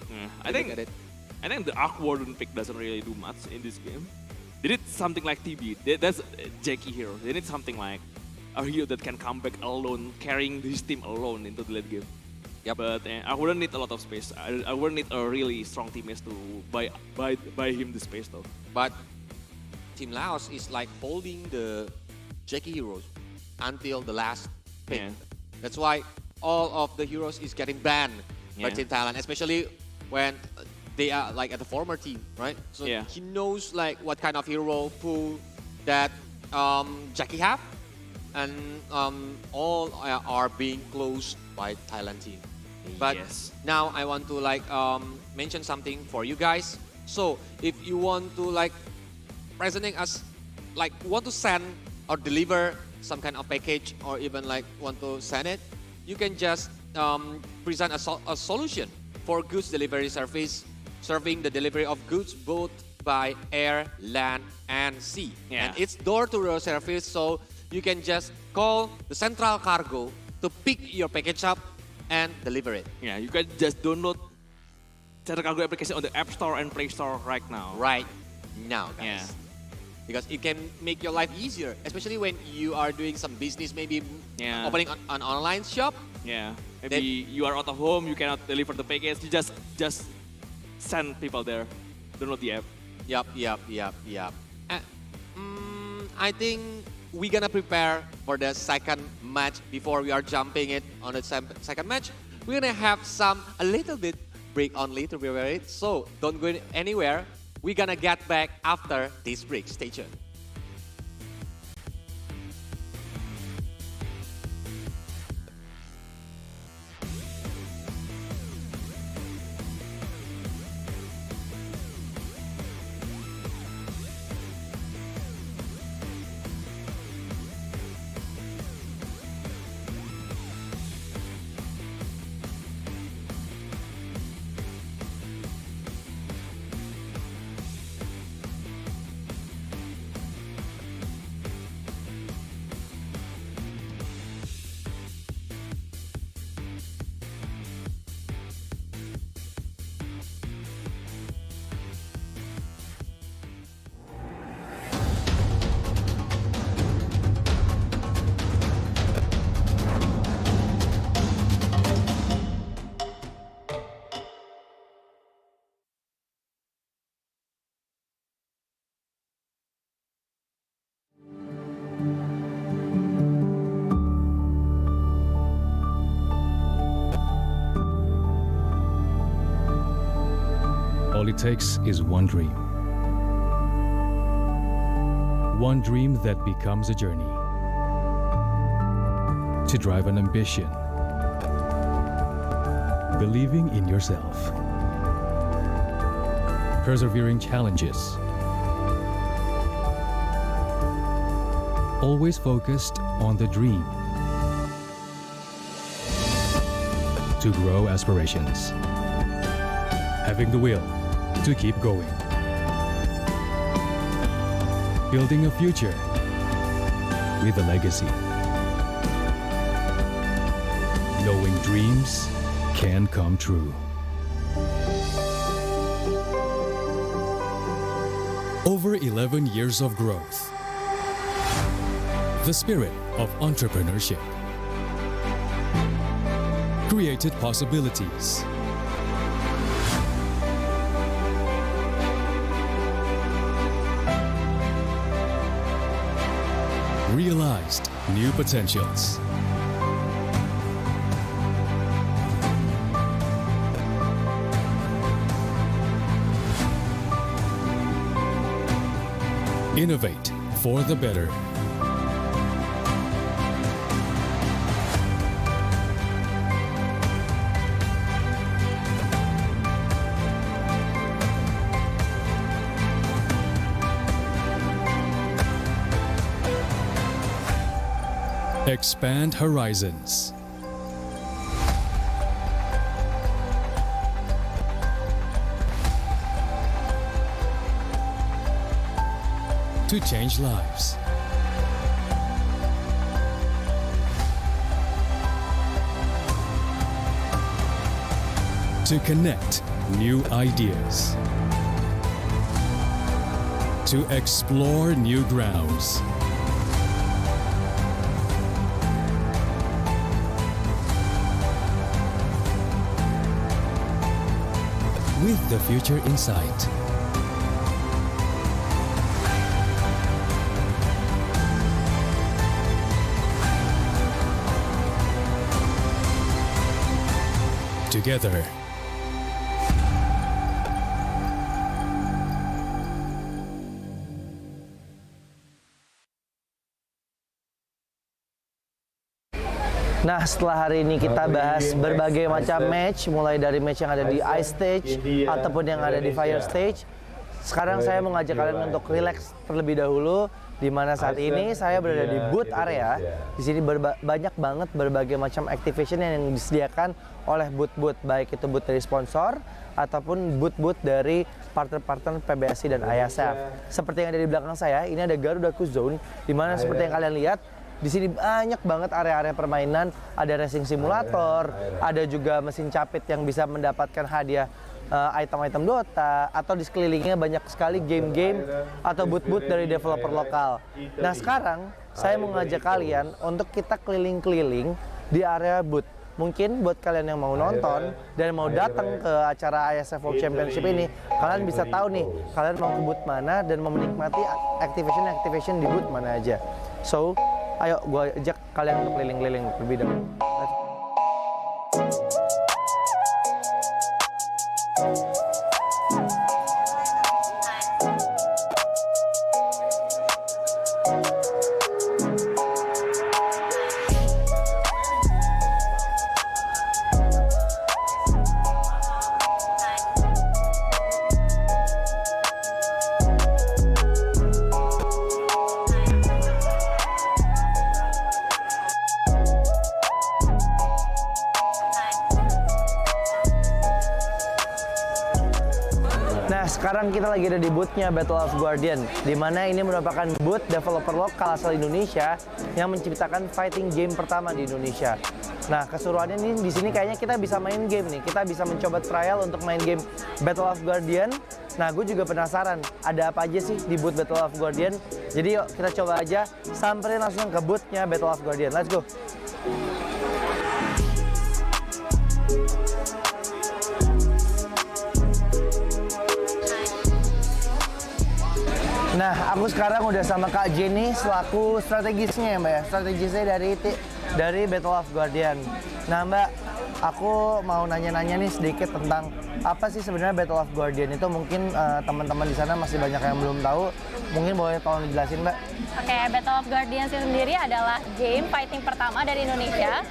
V: Yeah, I think the Arc Warden pick doesn't really do much in this game. They need something like TB. That's Jackie hero. They need something like a hero that can come back alone, carrying his team alone into the late game.
U: Yeah,
V: but I wouldn't need a lot of space. I wouldn't need a really strong teammates to buy him the space though.
U: But Team Laos is like holding the Jackie heroes until the last pick.
V: Yeah.
U: That's why all of the heroes is getting banned by Team Thailand, especially when they are like at the former team, right? So he knows like what kind of hero pool that Jackie have, and all are being closed by Thailand team. But now I want to like mention something for you guys. So if you want to like presenting us, like want to send or deliver some kind of package, or even like want to send it, you can just present a solution for goods delivery service, serving the delivery of goods both by air, land, and sea. And it's door-to-door service, so you can just call the central cargo to pick your package up and deliver it.
V: Yeah, you can just download Central Cargo application on the App Store and Play Store right now.
U: Right now, guys. Because it can make your life easier, especially when you are doing some business, maybe opening an online shop.
V: Yeah, maybe you are out of home, you cannot deliver the package, you just send people there, download the app.
U: Yep. I think we're gonna prepare for the second match before we are jumping it on the second match. We're gonna have a little bit break only to prepare it, so don't go anywhere. We're gonna get back after this break. Stay tuned.
E: All it takes is one dream. One dream that becomes a journey. To drive an ambition. Believing in yourself. Persevering challenges. Always focused on the dream. To grow aspirations. Having the will to keep going. Building a future with a legacy. Knowing dreams can come true. Over 11 years of growth. The spirit of entrepreneurship. Created possibilities. Realized new potentials. Innovate for the better. Expand horizons. To change lives. To connect new ideas. To explore new grounds. With the future in sight. Together.
J: Nah, setelah hari ini kita bahas berbagai macam match, mulai dari match yang ada di ice stage ataupun yang ada di fire stage. Sekarang saya mengajak kalian untuk relax terlebih dahulu, di mana saat ini saya berada di booth area. Di sini banyak banget berbagai macam activation yang disediakan oleh booth-booth, baik itu booth dari sponsor ataupun booth-booth dari partner-partner PBSI dan IESF. Seperti yang ada di belakang saya, ini ada Garuda Zone, di mana seperti yang kalian lihat, di sini banyak banget area-area permainan, ada racing simulator, ada juga mesin capit yang bisa mendapatkan hadiah item-item Dota, atau di sekelilingnya banyak sekali game-game atau booth-booth dari developer lokal. Nah, sekarang saya mengajak kalian untuk kita keliling-keliling di area booth. Mungkin buat kalian yang mau nonton dan mau datang ke acara IESF World Championship ini, kalian bisa tahu nih, kalian mau ke booth mana dan mau menikmati activation di booth mana aja. So, ayo gue ajak kalian untuk keliling-keliling lebih dahulu. Sekarang kita lagi ada di booth-nya Battle of Guardian, di mana ini merupakan booth developer lokal asal Indonesia yang menciptakan fighting game pertama di Indonesia. Nah, keseruannya nih di sini kayaknya kita bisa main game nih. Kita bisa mencoba trial untuk main game Battle of Guardian. Nah, gue juga penasaran ada apa aja sih di booth Battle of Guardian. Jadi yuk kita coba aja samperin langsung ke booth-nya Battle of Guardian. Let's go. Nah, aku sekarang udah sama Kak Jenny selaku strategisnya ya Mbak ya, strategisnya dari Battle of Guardian. Nah Mbak, aku mau nanya-nanya nih sedikit tentang apa sih sebenarnya Battle of Guardian itu. Mungkin teman-teman di sana masih banyak yang belum tahu. Mungkin boleh tolong dijelasin, Mbak?
F: Oke, Battle of Guardians sendiri adalah game fighting pertama dari Indonesia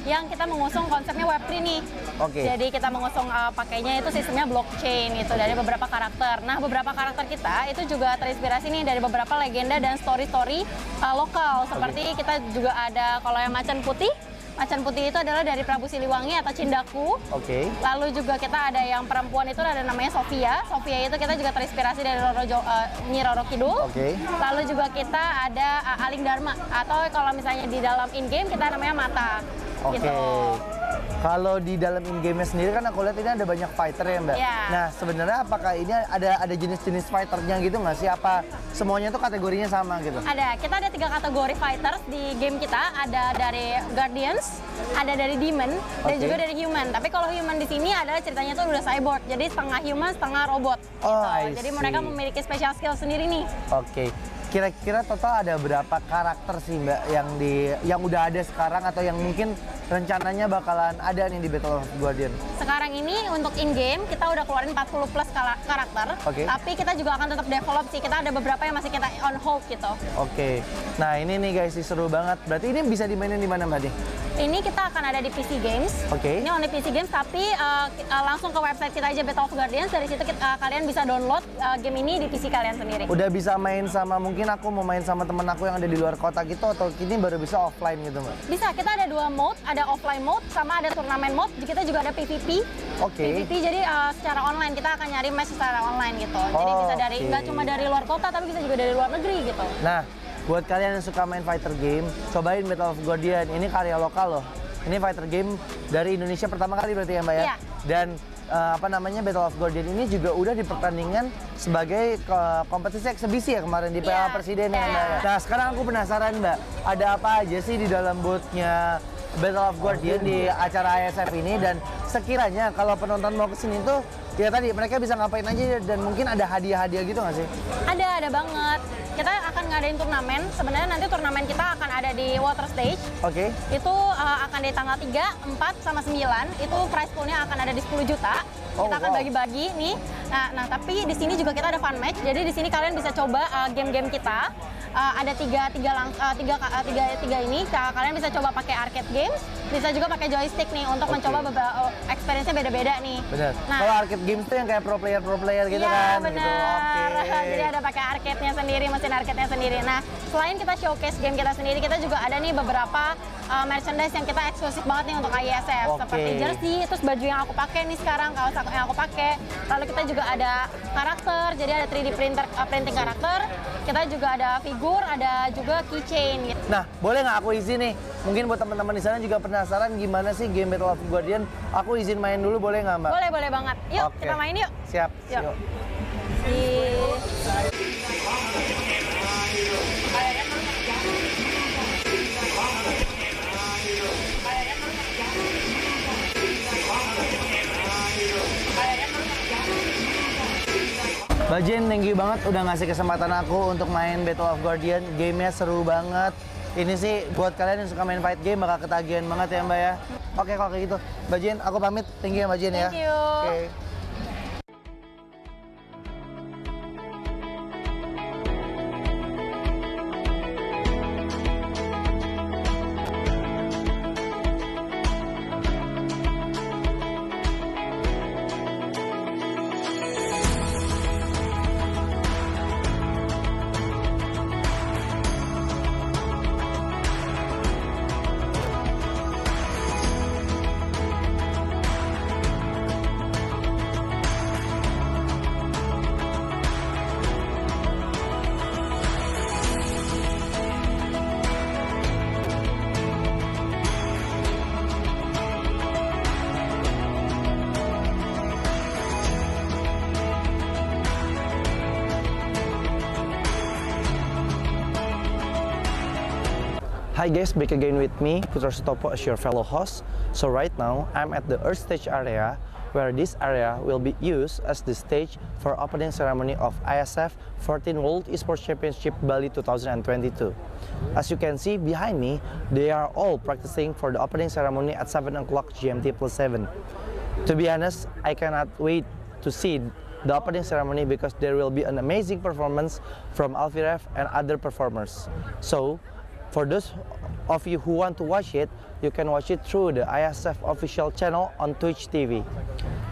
F: yang kita mengusung konsepnya Web3 nih.
J: Oke.
F: Jadi kita mengusung pakainya itu sistemnya blockchain gitu dari beberapa karakter. Nah, beberapa karakter kita itu juga terinspirasi nih dari beberapa legenda dan story-story lokal. Seperti kita juga ada kalau yang macan putih. Macan putih itu adalah dari Prabu Siliwangi atau Cindaku.
J: Oke.
F: Lalu juga kita ada yang perempuan itu ada namanya Sofia. Sofia itu kita juga terinspirasi dari Nyi Roro Kidul.
J: Oke.
F: Lalu juga kita ada Aling Dharma atau kalau misalnya di dalam in-game kita namanya Mata.
J: Oke.
F: Gitu.
J: Kalau di dalam in-game-nya sendiri kan aku lihat ini ada banyak fighter ya, Mbak.
F: Iya.
J: Nah, sebenarnya apakah ini ada jenis-jenis fighternya gitu nggak sih? Apa semuanya tuh kategorinya sama gitu?
F: Ada, kita ada 3 kategori fighters di game kita. Ada dari Guardians, ada dari Demon, dan juga dari Human. Tapi kalau Human di sini adalah ceritanya tuh udah cyborg, jadi setengah human, setengah robot.
J: Oh,
F: gitu. Jadi mereka memiliki special skill sendiri nih.
J: Oke. Kira-kira total ada berapa karakter sih, Mbak, yang udah ada sekarang atau yang mungkin rencananya bakalan ada nih di Battle of Guardian?
F: Sekarang ini untuk in-game kita udah keluarin 40 plus karakter.
J: Oke.
F: Tapi kita juga akan tetap develop sih. Kita ada beberapa yang masih kita on hold gitu.
J: Oke. Nah, ini nih guys, seru banget. Berarti ini bisa dimainin di mana, Mbak?
F: Ini kita akan ada di PC Games.
J: Oke.
F: Ini only PC Games, tapi langsung ke website kita aja Battle of Guardians. Dari situ kalian bisa download game ini di PC kalian sendiri.
J: Udah bisa main sama, mungkin aku mau main sama temen aku yang ada di luar kota gitu, atau ini baru bisa offline gitu, Mbak?
F: Bisa, kita ada 2 mode, ada offline mode sama ada turnamen mode. Kita juga ada PVP.
J: Oke.
F: PVP jadi secara online, kita akan nyari match secara online gitu. Jadi bisa dari nggak cuma dari luar kota, tapi bisa juga dari luar negeri gitu.
J: Nah, buat kalian yang suka main fighter game, cobain Battle of Guardian. Ini karya lokal loh. Ini fighter game dari Indonesia pertama kali berarti ya, Mbak ya?
F: Iya.
J: Dan Battle of Guardian ini juga udah dipertandingkan sebagai kompetisi eksebisi ya kemarin di Piala Presiden ya, Mbak. Nah, sekarang aku penasaran, Mbak, ada apa aja sih di dalam booth-nya Battle of Guardian di acara IESF ini, dan sekiranya kalau penonton mau kesini tuh ya tadi mereka bisa ngapain aja, dan mungkin ada hadiah-hadiah gitu nggak sih?
F: Ada banget. Kita akan ngadain turnamen. Sebenarnya nanti turnamen kita akan ada di water stage.
J: Oke.
F: Itu akan di tanggal 3, 4, sama 9. Itu prize pool-nya akan ada di 10 juta. Kita akan bagi-bagi nih. Nah, tapi di sini juga kita ada fun match. Jadi di sini kalian bisa coba game-game kita. Ada tiga ini. Kalian bisa coba pakai arcade games, bisa juga pakai joystick nih untuk mencoba beberapa experience-nya beda-beda nih.
J: Benar.
F: Nah,
J: kalau arcade games tuh yang kayak pro player gitu kan?
F: Iya, benar.
J: Gitu.
F: Jadi ada pakai arcade-nya sendiri, mesin arcade-nya sendiri. Nah, selain kita showcase game kita sendiri, kita juga ada nih beberapa merchandise yang kita eksklusif banget nih untuk IESF. Seperti jersey, terus baju yang aku pakai nih sekarang, kaos yang aku pakai. Lalu kita juga ada karakter, jadi ada 3D printing karakter. Kita juga ada figur, ada juga keychain gitu.
J: Nah, boleh nggak aku izin nih? Mungkin buat teman-teman di sana juga penasaran gimana sih game Battle of Guardian. Aku izin main dulu, boleh nggak, Mbak?
F: Boleh banget. Yuk, kita main yuk.
J: Siap.
F: Yuk.
J: Mbak Jen, thank you banget udah ngasih kesempatan aku untuk main Battle of Guardian. Game-nya seru banget. Ini sih buat kalian yang suka main fight game bakal ketagihan banget ya, Mbak ya. Oke, kalau kayak gitu. Mbak Jen, aku pamit. Thank you ya, Mbak Jen ya.
F: Thank you.
J: Oke. Hi guys, back again with me, Putra Sutopo as your fellow host. So right now, I'm at the Earth Stage area where this area will be used as the stage for opening ceremony of IESF 14 World Esports Championship Bali 2022. As you can see behind me, they are all practicing for the opening ceremony at 7 o'clock GMT plus 7. To be honest, I cannot wait to see the opening ceremony because there will be an amazing performance from Alfiref and other performers. So, for those of you who want to watch it, you can watch it through the IESF official channel on Twitch TV.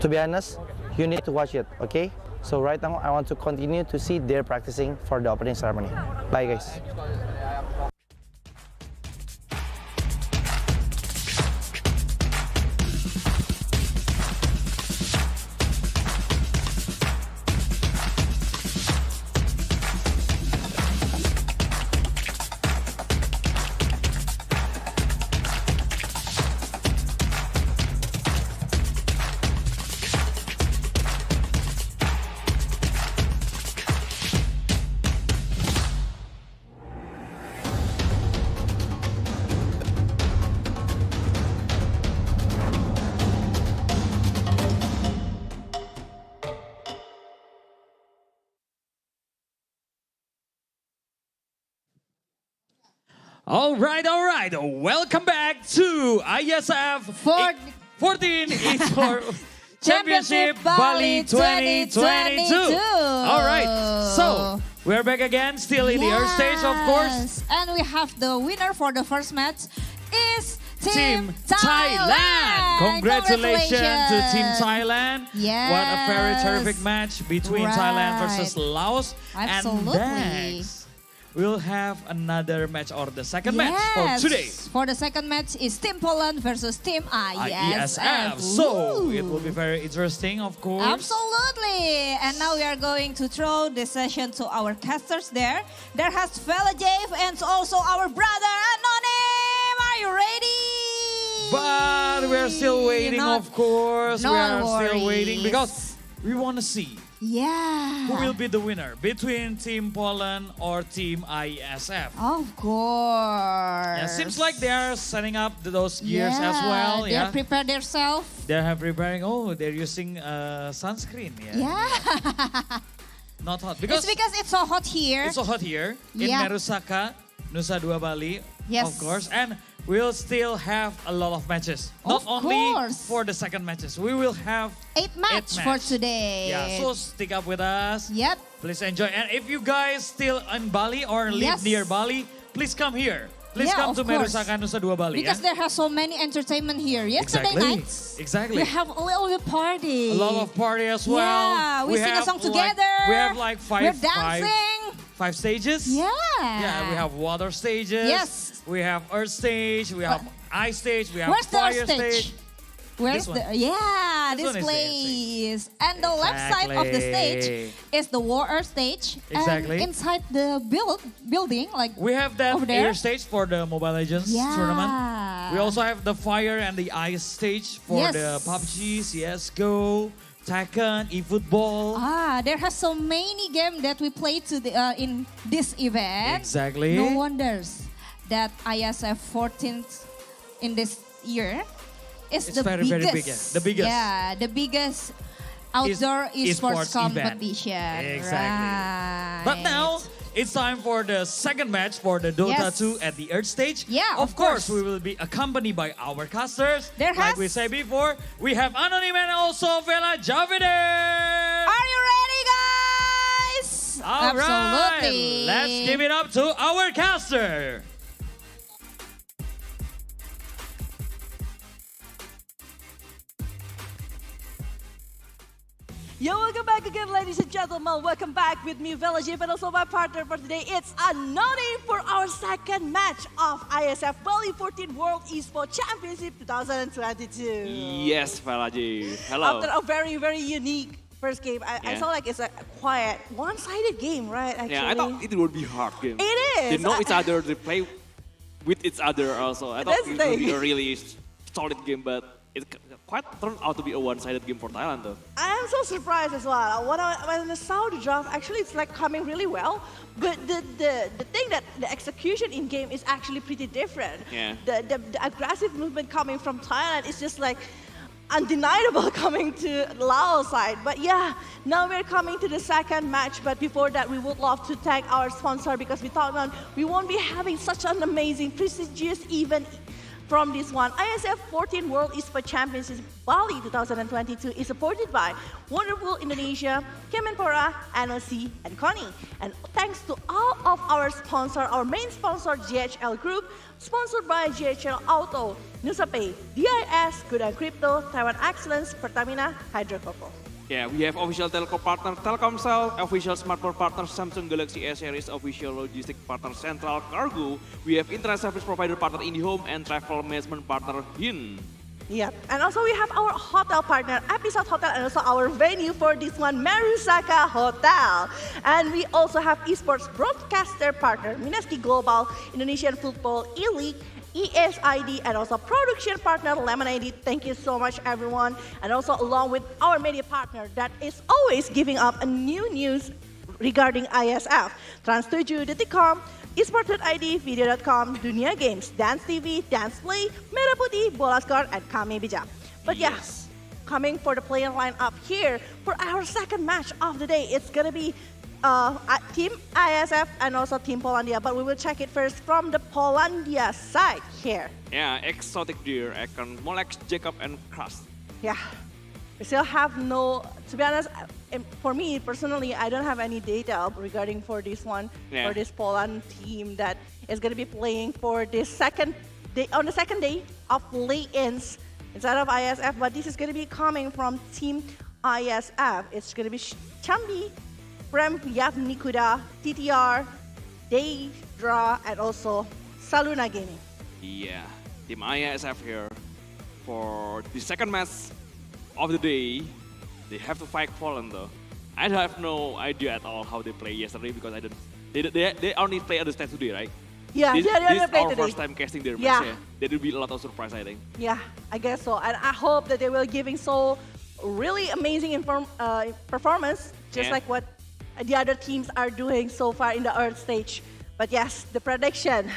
J: To be honest, you need to watch it, okay? So right now, I want to continue to see their practicing for the opening ceremony. Bye guys.
D: All right. Welcome back to IESF 14 Esports Championship Bali 2022. All right, so we're back again, still in the earth stage, of course.
T: And we have the winner for the first match is Team
D: Thailand. Congratulations to Team Thailand.
T: Yes.
D: What a very terrific match between Thailand versus Laos.
T: Absolutely.
D: And next, we'll have another match or the second match for today.
T: For the second match is Team Poland versus Team IESF.
D: So it will be very interesting, of course.
T: Absolutely. And now we are going to throw the session to our casters there. There has Phillipines and also our brother Anonym. Are you ready?
D: But we're still waiting, of course. We are still waiting because we want to see who will be the winner between Team Poland or Team IESF.
T: Of course.
D: Yeah, seems like they are setting up those gears as well.
T: They prepare themselves.
D: They are preparing. Oh, they're using sunscreen. Not hot
T: It's because it's so hot here.
D: It's so hot here in Merusaka, Nusa Dua Bali.
T: Yes.
D: Of course, and we'll still have a lot of matches. Not only for the second matches, we will have
T: 8 matches for today.
D: Yeah, so stick up with us.
T: Yep.
D: Please enjoy. And if you guys still in Bali or live near Bali, please come here. Please come to Merusaka, Nusa Dua Bali.
T: Because there has so many entertainment here. Yesterday nights,
D: Exactly.
T: we have a little bit party.
D: A lot of party as well.
T: Yeah, we sing a song together.
D: We have like
T: We're dancing.
D: 5 stages.
T: Yeah.
D: Yeah, we have water stages.
T: Yes.
D: We have earth stage. We have ice stage. We have
T: Where's the
D: fire
T: stage? Where's
D: this
T: the this place. And the left side of the stage is the water stage.
D: Exactly.
T: And inside the building, like
D: we have that
T: over there,
D: air stage for the Mobile Legends tournament. We also have the fire and the ice stage for the PUBG, CSGO, Tekken, eFootball.
T: There has so many games that we play in this event.
D: Exactly.
T: No wonders that IESF 14th in this year is the biggest.
D: Very big. The biggest.
T: Yeah, the biggest outdoor esports competition.
D: Exactly.
T: Right.
D: But now it's time for the second match for the Dota 2 at the Earth stage.
T: Yeah,
D: of course. We will be accompanied by our casters. Like we said before, we have Anonym and also Vela Javider.
T: Are you ready, guys?
D: All
T: Absolutely.
D: right. Let's give it up to our caster.
K: Yo, welcome back again, ladies and gentlemen. Welcome back with me, Velajib, and also my partner for today. It's Anonym for our second match of IESF Bali 14 World Esports Championship 2022.
V: Yes, Velajib. Hello.
K: After a very, very unique first game, I saw like it's a quiet, one-sided game, right? Actually.
V: Yeah, I thought it would be a hard game.
K: It is.
V: They know each other, they play with each other also. I thought it would be a really solid game, but it quite turned out to be a one-sided game for Thailand though.
K: I am so surprised as well. When I saw the draft, actually it's like coming really well. But the thing that the execution in game is actually pretty different.
V: Yeah.
K: The aggressive movement coming from Thailand is just like undeniable coming to Laos side. But yeah, now we're coming to the second match. But before that, we would love to thank our sponsor because we thought we won't be having such an amazing, prestigious event from this one. IESF 14 World Esports Championship Bali 2022 is supported by Wonderful Indonesia, Kemenpora, NOC, and KONI. And thanks to all of our sponsors, our main sponsor, GHL Group, sponsored by GHL Auto, Nusapay, DIS, Good and Crypto, Taiwan Excellence, Pertamina, Hydrococo.
V: Yeah, we have official telco partner Telkomsel, official smartphone partner Samsung Galaxy S series, official logistic partner Central Cargo. We have internet service provider partner IndiHome and travel management partner HIN.
K: Yep, and also we have our hotel partner, Episode Hotel, and also our venue for this one, Marusaka Hotel. And we also have esports broadcaster partner, Mineski Global, Indonesian Football E-League, ESID, and also production partner Lemonade. Thank you so much, everyone. And also along with our media partner that is always giving up a new news regarding IESF, Trans7, Detikcom, Esports.id, Video.com, Dunia Games, Dance TV, Dance Play, Merah Putih, Bola Score, and Kami Bijak. But yes, coming for the player lineup here for our second match of the day, it's gonna be Team IESF and also Team Polandia, but we will check it first from the Polandia side here.
V: Yeah, Exotic Deer, Econ, Molex, Jacob, and Crust.
K: Yeah, we still have no, to be honest, for me personally, I don't have any data regarding for this one, for this Poland team that is going to be playing for this second day, on the second day of play-ins instead of IESF, but this is going to be coming from Team IESF. It's going to be Chambi, Prem Yavnikuda, TTR, Daydra, and also Saluna Gaming.
V: Yeah, Team IESF here for the second match of the day. They have to fight Poland though. I have no idea at all how they play yesterday because I didn't. They only play at the stage today, right?
K: Yeah,
V: this
K: they only
V: is
K: play
V: our
K: today.
V: first time casting their match. Yeah, there will be a lot of surprise, I think.
K: Yeah, I guess so, and I hope that they will giving so really amazing performance, just like what the other teams are doing so far in the Earth stage. But yes, the prediction,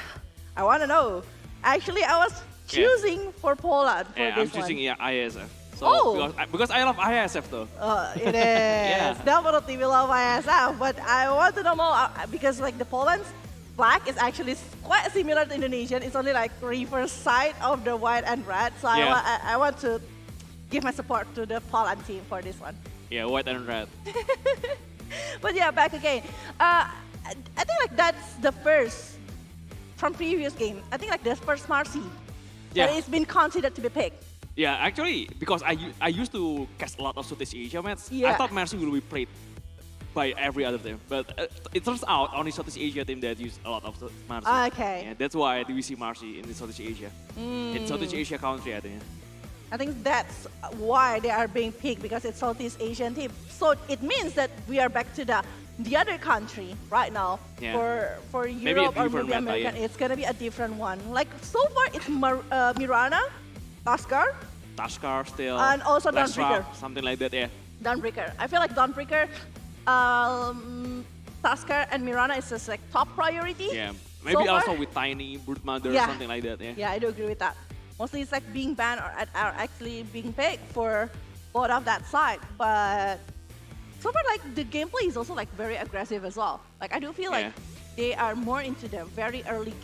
K: I want to know. Actually, I was choosing for Poland for this
V: I'm choosing IESF.
K: So,
V: because I love IESF though.
K: It is. Definitely we love IESF, but I want to know more because like the Poland's flag is actually quite similar to Indonesian. It's only like reverse side of the white and red. So I want to give my support to the Poland team for this one.
V: Yeah, white and red.
K: But yeah, back again. I think like that's the first from previous game. I think like the first Marcy that it's been considered to be picked.
V: Yeah, actually, because I used to cast a lot of Southeast Asia matches, I thought Mercy will be played by every other team. But it turns out only Southeast Asia team that use a lot of Mercy.
K: Okay.
V: Yeah, that's why we see Mercy in the Southeast Asia. In Southeast Asia country, I think.
K: I think that's why they are being picked, because it's Southeast Asian team. So it means that we are back to the other country right now. For Europe or maybe American, it's gonna be a different one. Like so far, it's Mirana, Tusker
V: still,
K: and also Dawnbreaker.
V: Something like that, yeah.
K: Dawnbreaker. I feel like Dawnbreaker, Tusker, and Mirana is just like top priority.
V: Yeah, maybe so also with Tiny, Broodmother, something like that, yeah.
K: Yeah, I do agree with that. Mostly it's like being banned or actually being picked for both of that side. But so far, like the gameplay is also like very aggressive as well. Like I do feel like they are more into the very early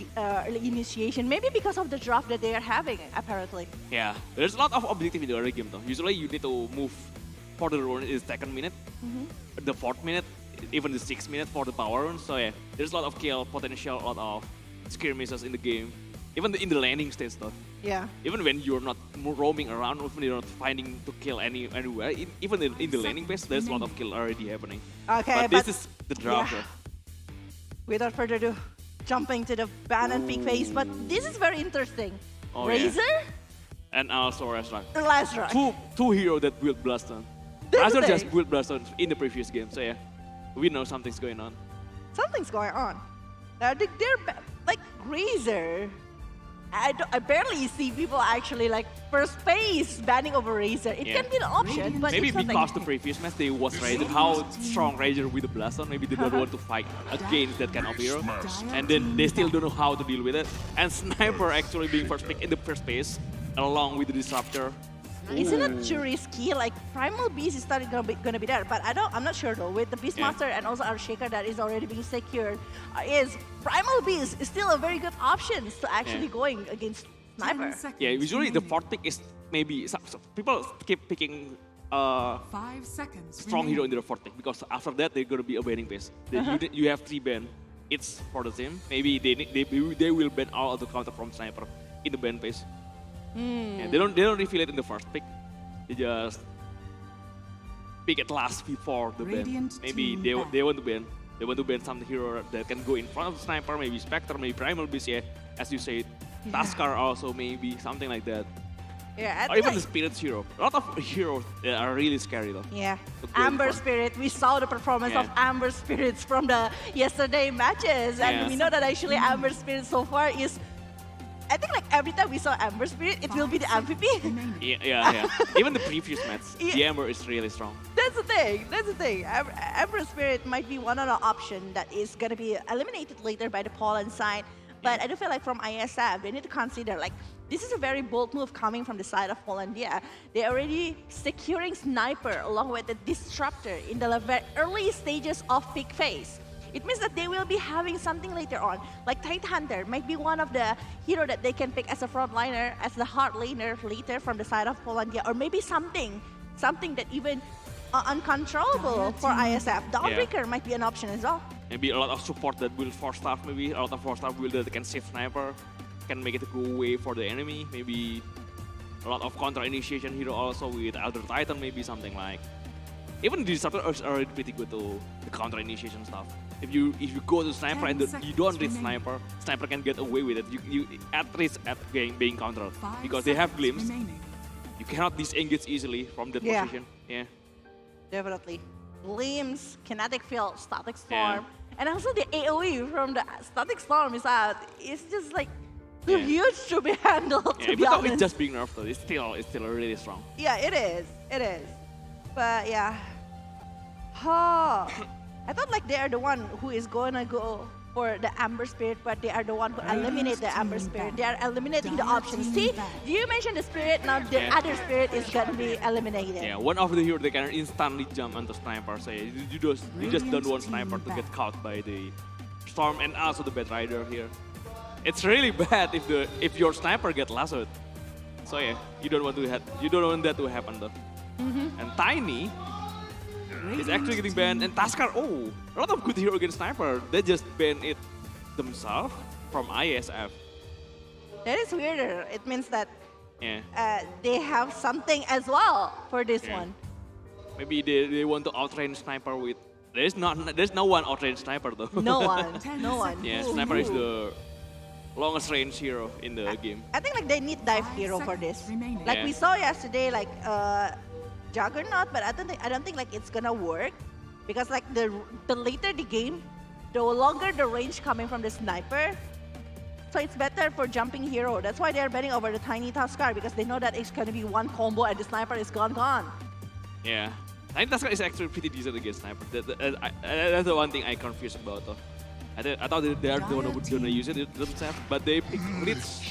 K: initiation, maybe because of the draft that they are having, apparently.
V: Yeah, there's a lot of objective in the early game though. Usually you need to move for the run in the second minute, the fourth minute, even the 6th minute for the power run. So yeah, there's a lot of kill potential, a lot of skirmishes in the game. Even in the landing stage though.
K: Yeah.
V: Even when you're not roaming around, even you're not finding to kill anywhere, even in the landing phase, there's a lot of kill already happening.
K: Okay,
V: but this is the draft.
K: Yeah. Without further ado, jumping to the ban and pick phase, but this is very interesting. Razor?
V: And also Razor.
K: Two
V: heroes that build Blaston. Razor just built Blaston in the previous game, so yeah, we know something's going on.
K: Something's going on. They're like Razor. I barely see people actually like first phase banning over Razor. It can be an option, but
V: maybe
K: it's
V: because the previous match they was Razor, how strong Razor with the Blaston, maybe they don't want to fight against that kind of hero, and then they still don't know how to deal with it. And Sniper actually being first pick in the first phase, along with the Disruptor,
K: Isn't it too risky? Like Primal Beast is starting gonna be there, but I'm not sure though. With the Beastmaster and also our Shaker that is already being secured, is Primal Beast is still a very good option to actually going against Sniper.
V: Yeah, usually the fourth pick is maybe some people keep picking
B: 5 seconds
V: strong hero in the fourth pick because after that they're gonna be a banning phase. You have 3 ban. It's for the team. Maybe they will ban all of the counter from Sniper in the ban phase. Yeah, they don't reveal it in the first pick. They just pick it last before the ban. Maybe they want to ban. They want to ban some hero that can go in front of the Sniper. Maybe Spectre, maybe Primal Beast. Yeah, as you said, Taskar also maybe something like that.
K: Yeah,
V: or even the Spirit hero. A lot of heroes that are really scary though.
K: Yeah, Amber Spirit. We saw the performance of Amber Spirits from the yesterday matches, and we know that actually Amber Spirit so far is. I think like every time we saw Amber Spirit, it will be the MVP.
V: Yeah. Even the previous match, the Amber is really strong.
K: That's the thing. Amber Spirit might be one of the options that is going to be eliminated later by the Poland side. But I do feel like from IESF, they need to consider like, this is a very bold move coming from the side of Polandia. They're already securing Sniper along with the Disruptor in the very early stages of pick phase. It means that they will be having something later on, like Titan Hunter might be one of the hero that they can pick as a frontliner, as the hard laner later from the side of Polandia, or maybe something that even uncontrollable for IESF. Dawnbreaker might be an option as well.
V: Maybe a lot of support that will 4-star, maybe a lot of 4-star build that can save Sniper, can make it go away for the enemy. Maybe a lot of counter initiation hero also with Elder Titan, maybe something like. Even the Disruptor is already pretty good to the counter initiation stuff. If you go to Sniper and you don't read Sniper, Sniper can get away with it. You at risk at being countered because they have glimpse. You cannot disengage easily from that position. Yeah,
K: definitely. Glimpse, Kinetic Field, Static Storm, and also the AOE from the Static Storm is out. It's just like too huge to be handled. To be honest,
V: it's just being nerfed though. It's still really strong.
K: Yeah, it is. But yeah. I thought like they are the one who is gonna go for the Amber Spirit, but they are the one who eliminate the Amber Spirit. They are eliminating the options. See, you mentioned the Spirit, now the other Spirit is gonna be eliminated.
V: Yeah, one of the heroes they can instantly jump onto Sniper. So you just don't want Sniper to get caught by the Storm and also the Bad Rider here. It's really bad if your Sniper get lassoed. So yeah, you don't want that to happen though. And Tiny is actually getting banned, and Taskar, a lot of good hero against Sniper. They just banned it themselves from IESF.
K: That is weirder. It means that they have something as well for this one.
V: Maybe they want to outrange Sniper with. There's no one outrange Sniper though.
K: No one.
V: Yeah, Sniper is the longest range hero in the game.
K: I think like they need dive hero for this. Like we saw yesterday, like Juggernaut, but I don't think like it's gonna work because like the later the game, the longer the range coming from the Sniper. So it's better for jumping hero. That's why they're betting over the Tiny Taskar because they know that it's gonna be one combo and the Sniper is gone.
V: Yeah, Tiny Taskar is actually pretty decent against Sniper. That's the one thing I confused about though. I thought they are the one who's gonna use it themselves, but they pick Blitz.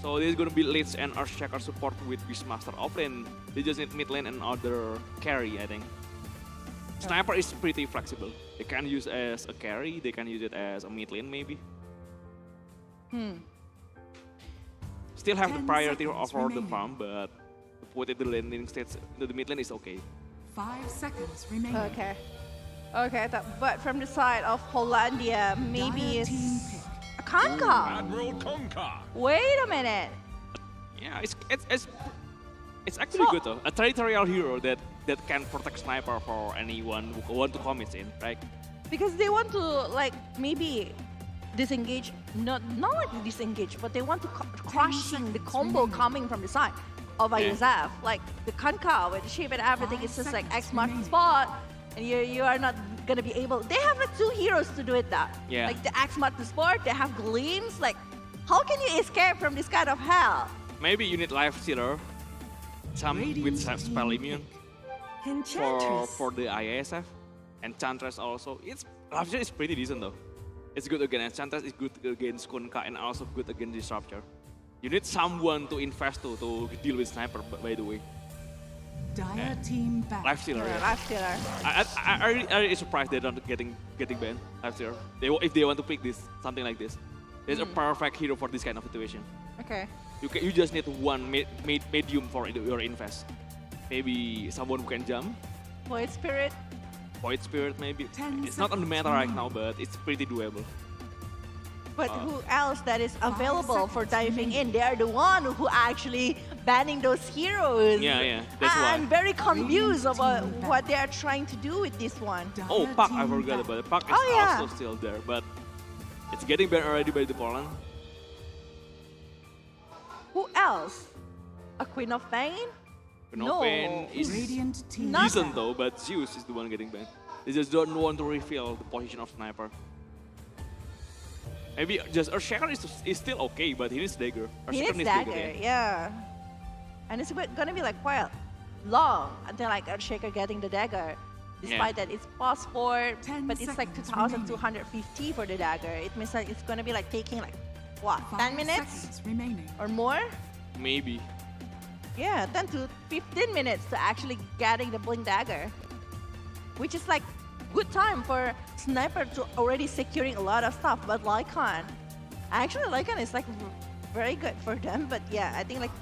V: So there's gonna be Blitz and Earthshaker support with Beastmaster offlane. They just need mid lane and other carry, I think. Sniper is pretty flexible. They can use as a carry, they can use it as a mid lane maybe. Still have the priority over the farm, but to put it in the landing stage, the mid lane is okay.
B: 5 seconds remaining.
K: Okay, but from the side of Hollandia, maybe it's a Kanka.
A: Admiral Kanka.
K: Wait a minute.
V: Yeah, it's actually good though. A territorial hero that can protect Sniper for anyone who want to commit in, right?
K: Because they want to like maybe disengage, not like disengage, but they want to crushing the combo coming from the side of IESF. Like the Kanka with the shape and everything, it's just like X-Mark spot. And you are not gonna be able. They have like 2 heroes to do it. Like the X-Mark the sport, they have Gleams. Like, how can you escape from this kind of hell?
V: Maybe you need Life Stealer, some with spell immune for the IESF. Enchantress also. Life Stealer is pretty decent though. It's good against Enchantress, it's good against Kunka, and also good against Disruptor. You need someone to invest to deal with Sniper, by the way.
B: Dire team back.
V: Life stealer.
K: Yeah,
V: Yeah.
K: life stealer.
V: I really surprised they're not getting banned. Life stealer. If they want to pick this something like this, it's a perfect hero for this kind of situation.
K: Okay.
V: You just need one medium for your invest. Maybe someone who can jump.
K: Void Spirit.
V: Void Spirit maybe.
B: 10
V: It's not on the meta
B: seconds
V: right now, but it's pretty doable.
K: But who else that is available for diving in? They are the one who actually banning those heroes.
V: Yeah, that's why.
K: I'm very confused about what they are trying to do with this one.
V: Oh, Puck, I forgot about it. Puck is
K: yeah.
V: also still there, but it's getting banned already by the Poland.
K: Who else? A Queen of Pain? No.
V: Pain is
B: Radiant team.
V: decent though, but Zeus is the one getting banned. They just don't want to reveal the position of Sniper. Maybe just Earthshaker is still okay, but he needs dagger.
K: He
V: Earthshaker
K: needs
V: dagger,
K: dagger, yeah. And it's gonna be like quite long until like Earthshaker getting the dagger. Despite that it's +4,
B: 10
K: but it's like
B: seconds
K: 2,250 for the dagger. It means like it's gonna be like taking like, what, 10 minutes?
B: Seconds remaining.
K: Or more?
V: Maybe.
K: Yeah, 10 to 15 minutes to actually getting the Blink Dagger. Which is like good time for Sniper to already securing a lot of stuff, but Lycan. Actually, Lycan is like very good for them, but yeah, I think like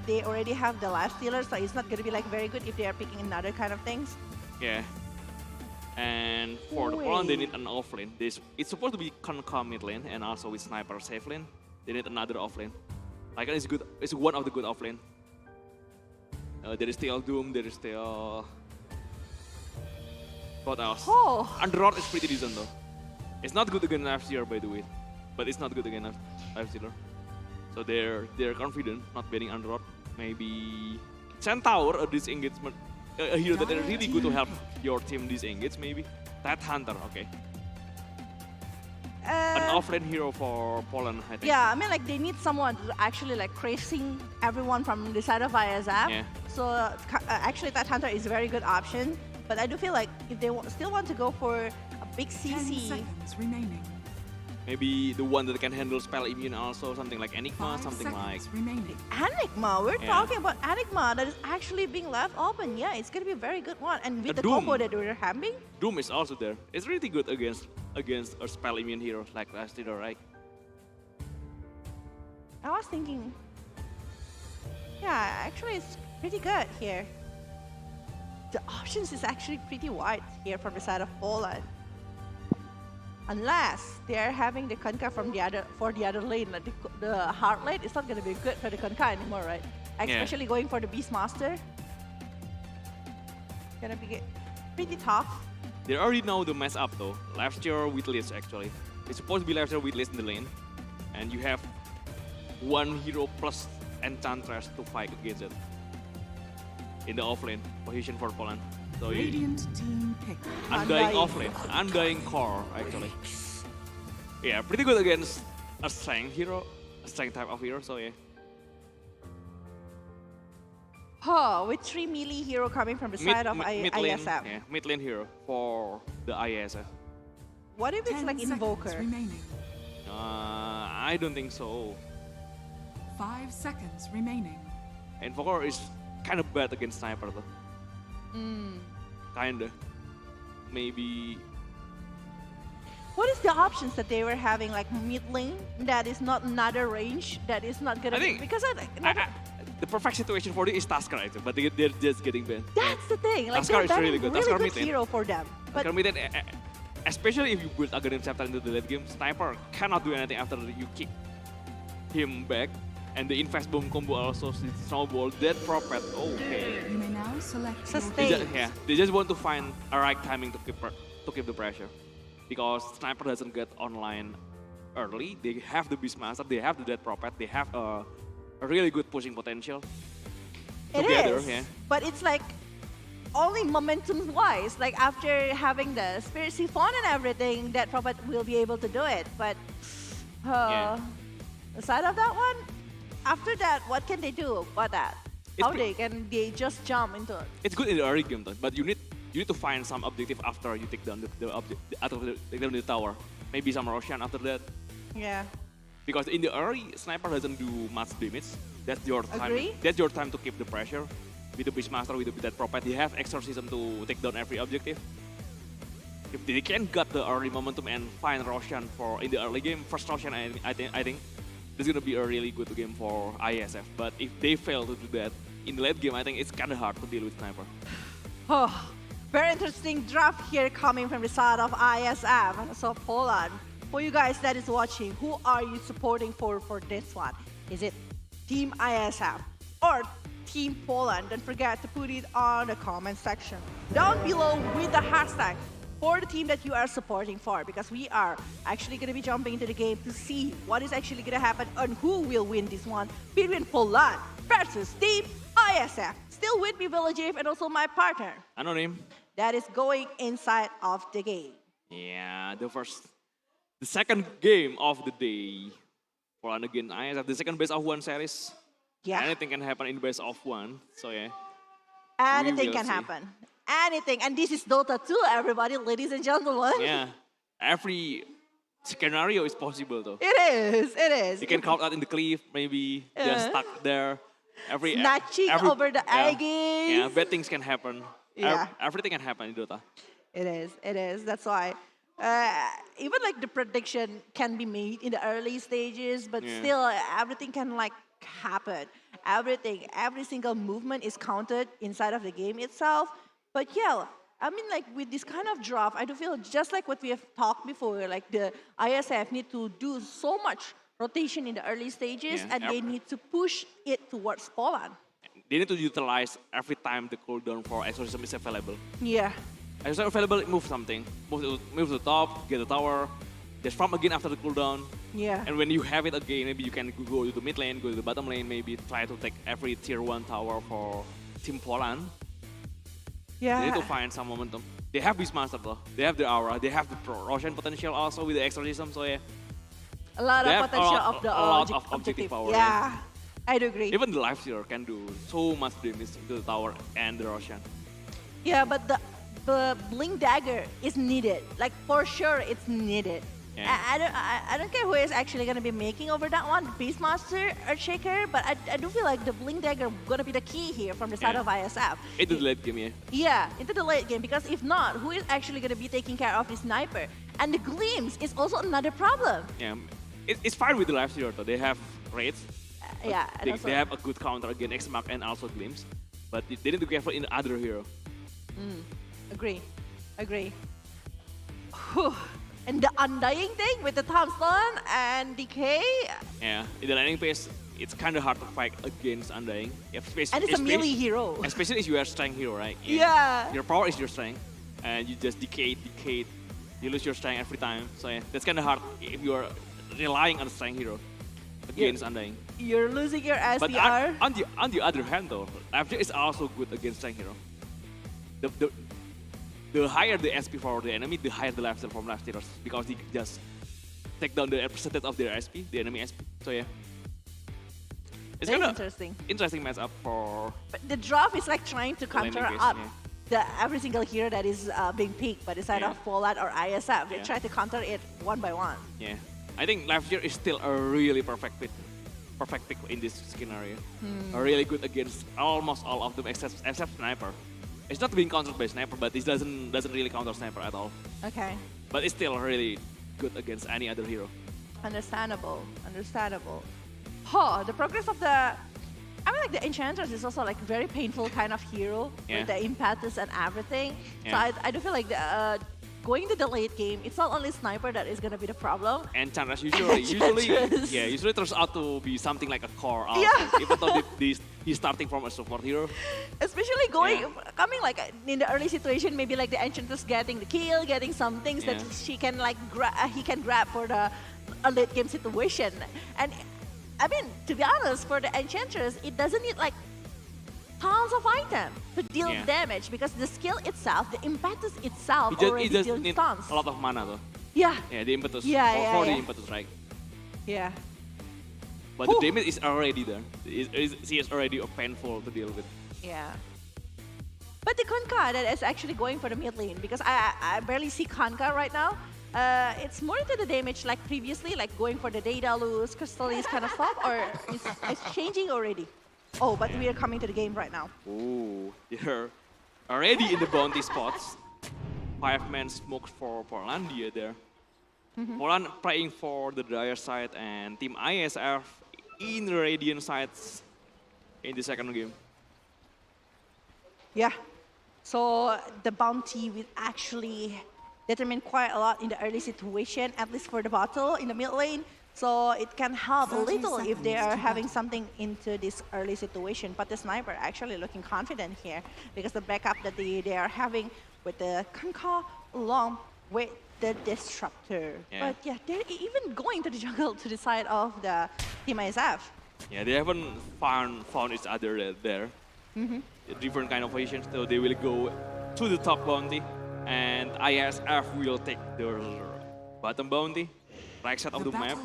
K: they already have the life stealer, so it's not gonna be like very good if they are picking another kind of things.
V: Yeah. And for the Poland, they need an offlane. It's supposed to be Conca mid lane and also with Sniper safe lane. They need another offlane. Lycan is good. It's one of the good offlane. There is still Doom. There is still what else?
K: Oh.
V: Underrot is pretty decent though. It's not good against Lifestealer by the way, but it's not good against Lifestealer. So they're confident not banning Underrot. Maybe Centaur a disengagement, a hero that is really good to help your team disengage. Maybe Hunter. Okay. An offlane hero for Poland, I think.
K: Yeah, I mean like they need someone to actually like tracing everyone from the side of IESF.
V: Yeah.
K: So actually that Hunter is a very good option. But I do feel like if they still want to go for a big
B: 10
K: CC,
B: seconds remaining.
V: Maybe the one that can handle spell immune also, something like Enigma,
B: 5
V: something like.
B: seconds remaining.
K: Enigma, we're
V: Yeah.
K: talking about Enigma that is actually being left open. Yeah, it's gonna be a very good one. And with the
V: Doom.
K: combo that we're having,
V: Doom is also there. It's really good against a spell immune hero like Lifestealer, right?
K: I was thinking, yeah, actually it's pretty good here. The options is actually pretty wide here from the side of Poland. Unless they're having the Conca from the other lane, like the hard lane, it's not gonna be good for the Conca anymore, right? Especially going for the Beastmaster. Gonna be pretty tough.
V: They already know the mess up though. Lifestealer with Liz actually. It's supposed to be Lifestealer with Liz in the lane, and you have one hero plus Enchantress to fight against it in the offlane position for Poland. So you,
B: Radiant team pick.
V: Undying offlane, Undying core actually. Yeah, pretty good against a strength hero, a strength type of hero. So yeah.
K: Oh, with 3 melee hero coming from the side of
V: mid lane,
K: IESF.
V: yeah, mid lane hero for the IESF.
K: What if it's
B: 10
K: like
B: seconds
K: Invoker?
B: remaining.
V: I don't think so.
B: 5 seconds remaining.
V: Invoker is kind of bad against Sniper though. Kinda. Maybe.
K: What is the options that they were having, like mid lane that is not another range that is not gonna
V: I
K: be
V: think-
K: because
V: The perfect situation for it is Tusker, actually, but they're just getting banned.
K: that's the thing. Like
V: Tusker
K: they're
V: is
K: banning
V: really good.
K: really
V: Tusker
K: good
V: mid lane.
K: hero for them. But
V: Tusker mid lane, especially if you build Aghanim Scepter into the late game, Sniper cannot do anything after you kick him back. And the Infest Bomb combo also snowball. That prophet, okay.
B: You may now select
K: Sustain.
V: They just want to find a right timing to keep the pressure. Because Sniper doesn't get online early. They have the Beastmaster, they have the Dead Prophet, they have a really good pushing potential.
K: it
V: Together,
K: is.
V: yeah.
K: But it's like only momentum wise. Like after having the Spirit Siphon and everything, that prophet will be able to do it. But aside of that one, after that, what can they do about that? How they just jump into it?
V: It's good in the early game though, but you need to find some objective after you take down take down the tower. Maybe some Roshan after that.
K: Yeah.
V: Because in the early, Sniper doesn't do much damage. That's your time.
K: Agree.
V: That's your time to keep the pressure. with the Beastmaster, with that Prophet, they have Exorcism to take down every objective. If they can get the early momentum and find Roshan for in the early game, first Roshan, I think this is gonna be a really good game for IESF. But if they fail to do that in the late game, I think it's kind of hard to deal with Sniper.
K: Oh, very interesting draft here coming from the side of ISF and also Poland. For you guys that is watching, who are you supporting for this one? Is it Team ISF or Team Poland? Don't forget to put it on the comment section down below with the hashtag for the team that you are supporting for, because we are actually going to be jumping into the game to see what is actually going to happen and who will win this one between Poland versus Team ISF. Still with me, Village and also my partner.
V: Anonym.
K: That is going inside of the game.
V: Yeah, the second game of the day. Poland again, ISF, the second best of one series.
K: Yeah.
V: Anything can happen in best of one, so yeah.
K: Anything can happen. Anything. And this is Dota 2, everybody, ladies and gentlemen.
V: Yeah, every scenario is possible though.
K: It is.
V: You can count out in the cliff, maybe just stuck there.
K: Snatching over the eggies.
V: Yeah, bad things can happen.
K: Yeah.
V: Everything can happen in Dota.
K: It is. That's why. Even like the prediction can be made in the early stages, but still everything can like happen. Every single movement is counted inside of the game itself. But yeah, I mean, like with this kind of draft, I do feel just like what we have talked before, like the ISF need to do so much rotation in the early stages, and they need to push it towards Poland.
V: They need to utilize every time the cooldown for Exorcism is available.
K: Yeah.
V: Exorcism available, move something. Move to the top, get the tower, just farm again after the cooldown.
K: Yeah.
V: And when you have it again, maybe you can go to the mid lane, go to the bottom lane, maybe try to take every tier 1 tower for Team Poland.
K: Yeah.
V: They need to find some momentum. They have Beastmaster though. They have the aura. They have the Roshan potential also with the Exorcism. So yeah.
K: A lot of potential of the
V: objective power.
K: Yeah, I do agree.
V: Even the Life Stealer can do so much damage to the tower and the Roshan.
K: Yeah, but the Blink Dagger is needed. Like for sure, it's needed.
V: Yeah.
K: I don't care who is actually going to be making over that one, Beastmaster or Shaker, but I do feel like the Blink Dagger going to be the key here from the side of ISF.
V: Into the late game, yeah.
K: Yeah, into the late game, because if not, who is actually going to be taking care of the Sniper? And the Glimpse is also another problem.
V: Yeah, it's fine with the Life Stealer though. They have raids.
K: Yeah,
V: They have a good counter against X-Mark and also Glimpse. But they need to be careful in the other hero.
K: Agree. Whew. And the Undying thing with the Tombstone and Decay.
V: Yeah, in the landing phase, it's kind of hard to fight against Undying.
K: And it's a melee hero.
V: Especially if you are a strength hero, right?
K: Yeah.
V: Your power is your strength. And you just decay. You lose your strength every time. So yeah, that's kind of hard if you are relying on a strength hero against Undying.
K: You're losing your SPR.
V: But on the other hand though, FJ is also good against strength hero. The higher the SP for the enemy, the higher the lifesteal from lifestealers, because they just take down the percentage of their SP, the enemy SP. So yeah, it's kind of interesting matchup for.
K: But the draft is like trying to counter up every single hero that is being picked by the side of Poland or ISF. They try to counter it one by one.
V: Yeah, I think Lifestealer is still a really perfect pick in this scenario. Really good against almost all of them except Sniper. It's not being countered by Sniper, but it doesn't really counter Sniper at all.
K: Okay.
V: But it's still really good against any other hero.
K: Understandable. The progress of the... I mean, like the Enchantress is also like very painful kind of hero with the impetus and everything.
V: Yeah.
K: So I do feel like going to the late game, it's not only Sniper that is gonna be the problem.
V: Enchantress usually turns out to be something like a core also, even though he's starting from a support hero.
K: Especially coming like in the early situation, maybe like the Enchantress getting the kill, getting some things that she can like he can grab for a late game situation. And I mean, to be honest, for the Enchantress, it doesn't need like tons of items to deal damage, because the skill itself, the impetus itself already deals stuns.
V: A lot of mana though.
K: Yeah.
V: Yeah, the impetus.
K: For
V: the impetus, right?
K: Yeah.
V: But the damage is already there. She is already painful to deal with.
K: Yeah. But the Kanka that is actually going for the mid lane, because I barely see Kanka right now. It's more into the damage like previously, like going for the Daedalus, Crystallis kind of stuff, or it's changing already? Oh, but we are coming to the game right now.
V: Ooh, they're already in the bounty spots. 5-man smokes for Polandia there. Poland playing for the Dire side and Team IESF in the Radiant sides in the second game.
K: Yeah. So the bounty will actually determine quite a lot in the early situation, at least for the battle in the mid lane. So it can help a little if they are having something into this early situation. But the sniper actually looking confident here because the backup that they are having with the Kanka along with the Disruptor.
V: Yeah.
K: But yeah, they're even going to the jungle to the side of the Team ISF.
V: Yeah, they haven't found each other there. Different kind of positions, so they will go to the top bounty, and ISF will take their bottom bounty, right side of the map.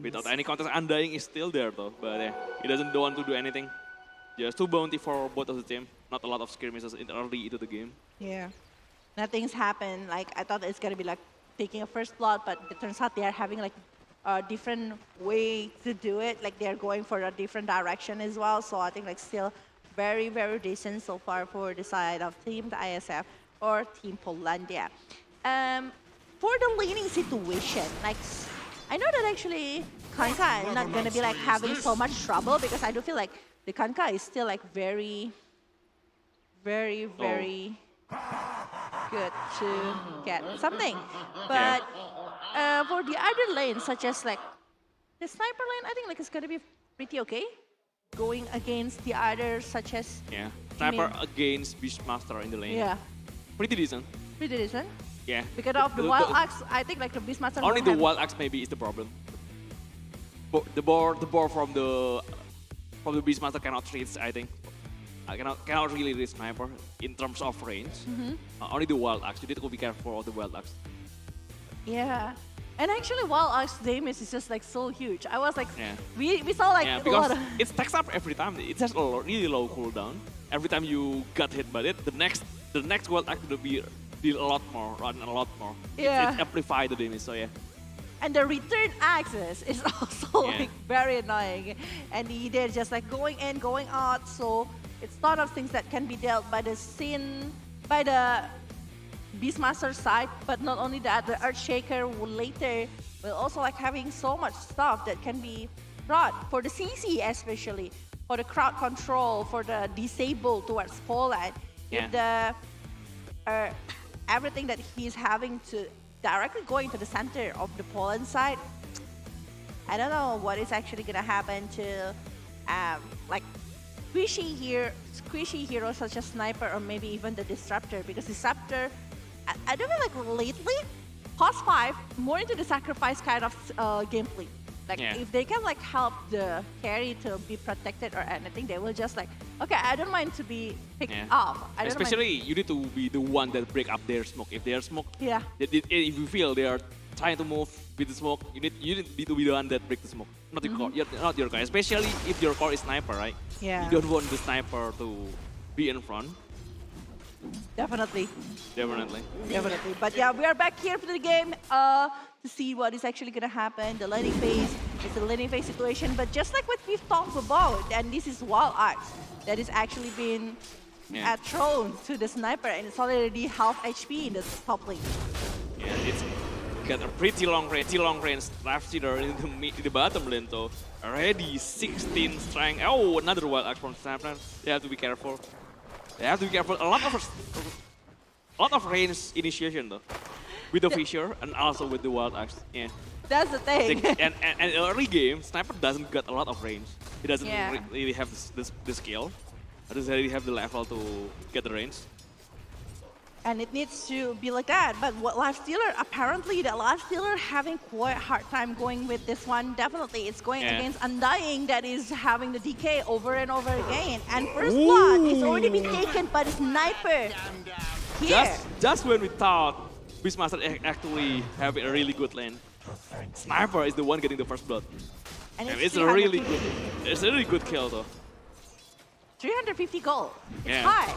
V: Without any contest, Undying is still there though, but he doesn't want to do anything. Just 2 bounty for both of the team, not a lot of skirmishes early into the game.
K: Yeah, nothing's happened. Like I thought it's gonna be like taking a first blood, but it turns out they are having like a different way to do it. Like they are going for a different direction as well. So I think like still very, very decent so far for the side of Team ISF or Team Polandia. For the laning situation, like I know that actually Kanka is not gonna be like having so much trouble because I do feel like the Kanka is still like very good to get something. But for the other lanes, such as like the sniper lane, I think like it's gonna be pretty okay. Going against the others, such as
V: Sniper against Beastmaster in the lane.
K: Yeah,
V: pretty decent.
K: pretty decent.
V: Yeah.
K: Because of the wild axe, I think like the Beastmaster.
V: Only the wild axe maybe is the problem. The board from the Beastmaster cannot reach. I think I cannot really reach sniper in terms of range. Only the wild axe. You need to be careful of the wild axe.
K: Yeah. And actually, wild axe damage is just like so huge. I was like, we saw like a lot
V: because
K: of
V: it stacks up every time. It has a really low cooldown. Every time you got hit by it, the next wild axe will be deal a lot more, run a lot more.
K: Yeah.
V: It amplifies the damage. So yeah.
K: And the return axis is also like very annoying. And they're just like going in, going out. So it's a lot of things that can be dealt by the Beastmaster side, but not only that, the Earthshaker will also like having so much stuff that can be brought for the CC, especially for the crowd control, for the disable towards Poland. If the everything that he's having to directly going to the center of the Poland side, I don't know what is actually gonna happen to like squishy heroes such as Sniper or maybe even the Disruptor, because Disruptor, I don't feel like lately, past 5, more into the sacrifice kind of gameplay. Like if they can like help the carry to be protected or anything, they will just like, okay, I don't mind to be picked off.
V: Especially you need to be the one that break up their smoke. If they are smoke, if you feel they are trying to move with the smoke, you need to be the one that break the smoke, not your core, not your core. Especially if your core is sniper, right?
K: Yeah.
V: You don't want the sniper to be in front.
K: Definitely.
V: But
K: yeah, we are back here for the game to see what is actually going to happen. The laning phase, it's a laning phase situation, but just like what we've talked about, and this is Wild Axe that is actually been thrown to the sniper, and it's already half HP in the top lane.
V: Yeah, it's got a pretty long range left seeder in the bottom lane though. Already 16 strength. Oh, another Wild Axe from Sniper. They have to be careful. A lot of range initiation though, with the Fisher and also with the Wild Axe. Yeah.
K: That's the thing.
V: and early game, Sniper doesn't get a lot of range. He doesn't really have the skill. He doesn't really have the level to get the range.
K: And it needs to be like that. But what Lifestealer, apparently the Lifestealer having quite a hard time going with this one. Definitely, it's going against Undying that is having the DK over and over again. And first blood is already been taken by the Sniper here.
V: Just when we thought Beastmaster actually having a really good lane, Sniper is the one getting the first blood.
K: And
V: it's a really good kill though.
K: 350 gold. It's high.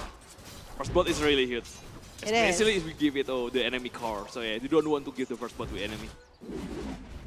V: First blood is really huge.
K: It
V: Especially if we give it the enemy core. So yeah, you don't want to give the first blood to enemy.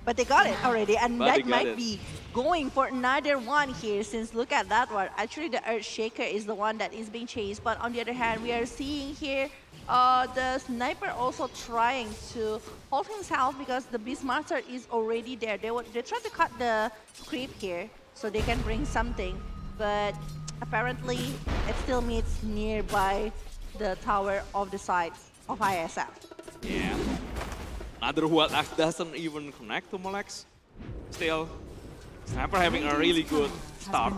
K: But they got it already, and
V: But they
K: that
V: got
K: might
V: it.
K: be going for another one here, since look at that one. Actually, the Earthshaker is the one that is being chased, but on the other hand, we are seeing here the sniper also trying to hold himself because the Beastmaster is already there. They try to cut the creep here so they can bring something, but apparently it still meets nearby the tower of the side of ISF.
V: Yeah. Another Wild Axe doesn't even connect to Molex. Still, Sniper having a really good start.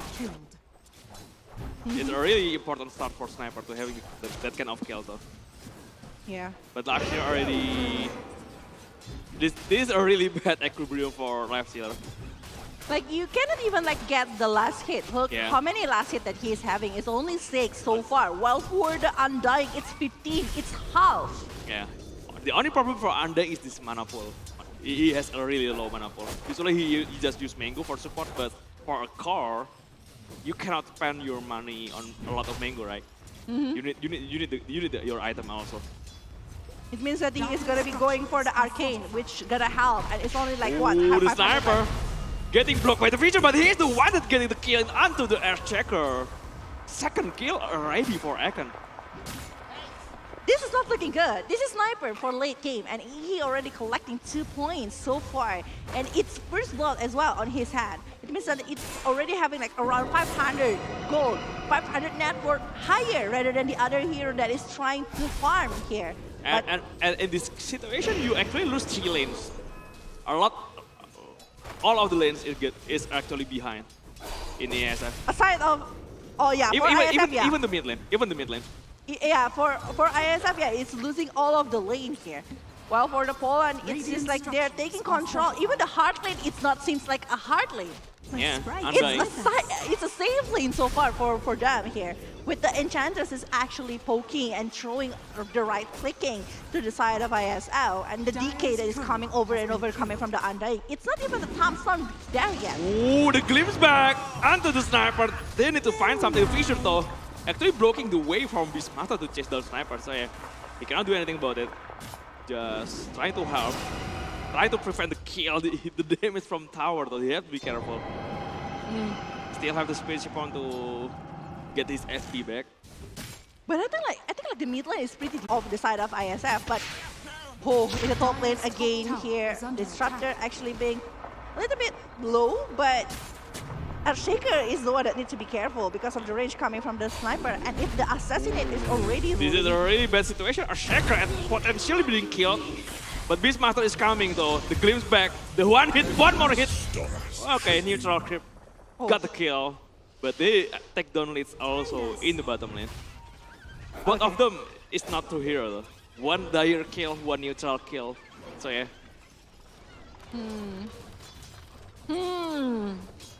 V: It's a really important start for Sniper to having that kind of kill though.
K: Yeah.
V: But actually already, this is a really bad equilibrium for Life Stealer.
K: Like, you cannot even like get the last hit. Look
V: Yeah.
K: how many last hit that he is having. It's only 6 so far. While for the Undying, it's 15. It's half.
V: Yeah. The only problem for Undying is this mana pool. He has a really low mana pool. Usually he just use Mango for support, but for a car, you cannot spend your money on a lot of Mango, right? You need your item also.
K: It means that he is gonna be going for the Arcane, which gonna help. And it's only like what?
V: Ooh, the
K: 500.
V: Sniper getting blocked by the feature, but he's the one that getting the kill onto the Earthshaker. Second kill already for Aken.
K: This is not looking good. This is Sniper for late game, and he already collecting 2 points so far. And it's first blood as well on his hand. It means that it's already having like around 500 gold, 500 net worth higher rather than the other hero that is trying to farm here.
V: And in this situation, you actually lose 3 lanes. All of the lanes is actually behind in the ESF.
K: Aside of, oh yeah, for ISF, yeah.
V: Even the mid lane.
K: Yeah, for ISF, yeah, it's losing all of the lane here. While for the Poland, it's just like they're taking control. Even the hard lane, it's not seems like a hard lane.
V: Yeah,
K: It's a safe lane so far for them here. With the Enchantress is actually poking and throwing the right clicking to the side of ISL. And the DK that is coming over and over coming from the Undying. It's not even the Thompson there yet.
V: Ooh, the glimpse back onto the Sniper. They need to find something efficient though. Actually blocking the way from Beastmaster to chase the Sniper. So yeah, he cannot do anything about it. Just trying to help. Try to prevent the kill, the damage from tower though. You have to be careful. Still have the space upon to get his SP back.
K: But I think like the mid lane is pretty off the side of ISF, but in the top lane again here, Disruptor actually being a little bit low, but Earthshaker is the one that needs to be careful because of the range coming from the Sniper, and if the Assassinate is already
V: This is a really bad situation. Earthshaker and potentially being killed. But Beastmaster is coming though. The glimpse back. The one hit, one more hit. Okay, neutral creep. Got the kill. But they take down leads also in the bottom lane. Both of them is not true hero though. One dire kill, one neutral kill. So yeah.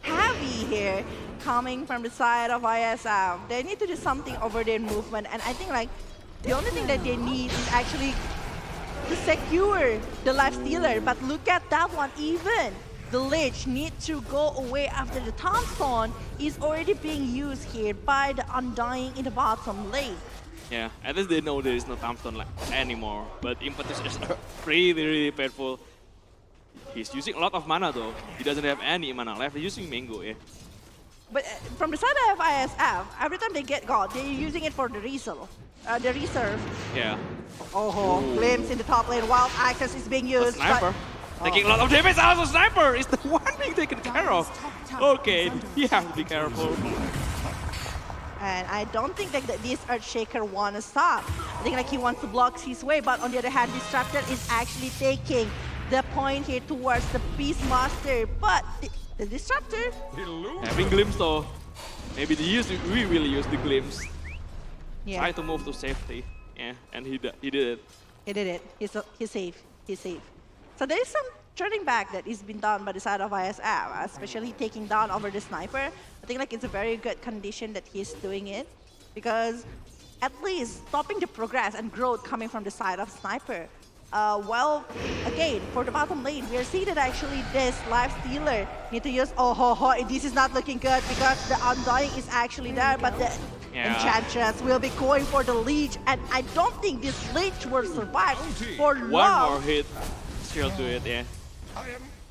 K: Heavy here coming from the side of ISF. They need to do something over their movement, and I think like the only thing that they need is actually to secure the Life Stealer. But look at that one, even the Lich need to go away after the Tombstone is already being used here by the Undying in the bottom lane.
V: Yeah, at least they know there is no Tombstone anymore. But Impetus is really painful. He's using a lot of mana though. He doesn't have any mana left. He's using Mango, yeah.
K: But from the side of ISF, every time they get God, they're using it for the reserve.
V: Yeah.
K: Oh, glimpse in the top lane. Wild Access is being used.
V: Sniper. Taking a lot of damage. Also, Sniper is the one being taken care of. Okay, you have to be careful.
K: And I don't think that this Earthshaker wants to stop. I think like he wants to block his way, but on the other hand, Disruptor is actually taking the point here towards the Beastmaster. But the Disruptor...
V: Having glimpse though. Maybe we will use the glimpse.
K: Yeah.
V: Try to move to safety. Yeah, and he did it.
K: He did it. He's safe. He's safe. So there is some turning back that is been done by the side of ISF, especially taking down over the Sniper. I think like it's a very good condition that he's doing it, because at least stopping the progress and growth coming from the side of Sniper. Well, again, for the bottom lane, we are seeing that actually this Life Stealer need to use, this is not looking good because the Undying is actually there, but the Enchantress will be going for the Leech, and I don't think this Leech will survive for long.
V: One more hit, still do it, yeah.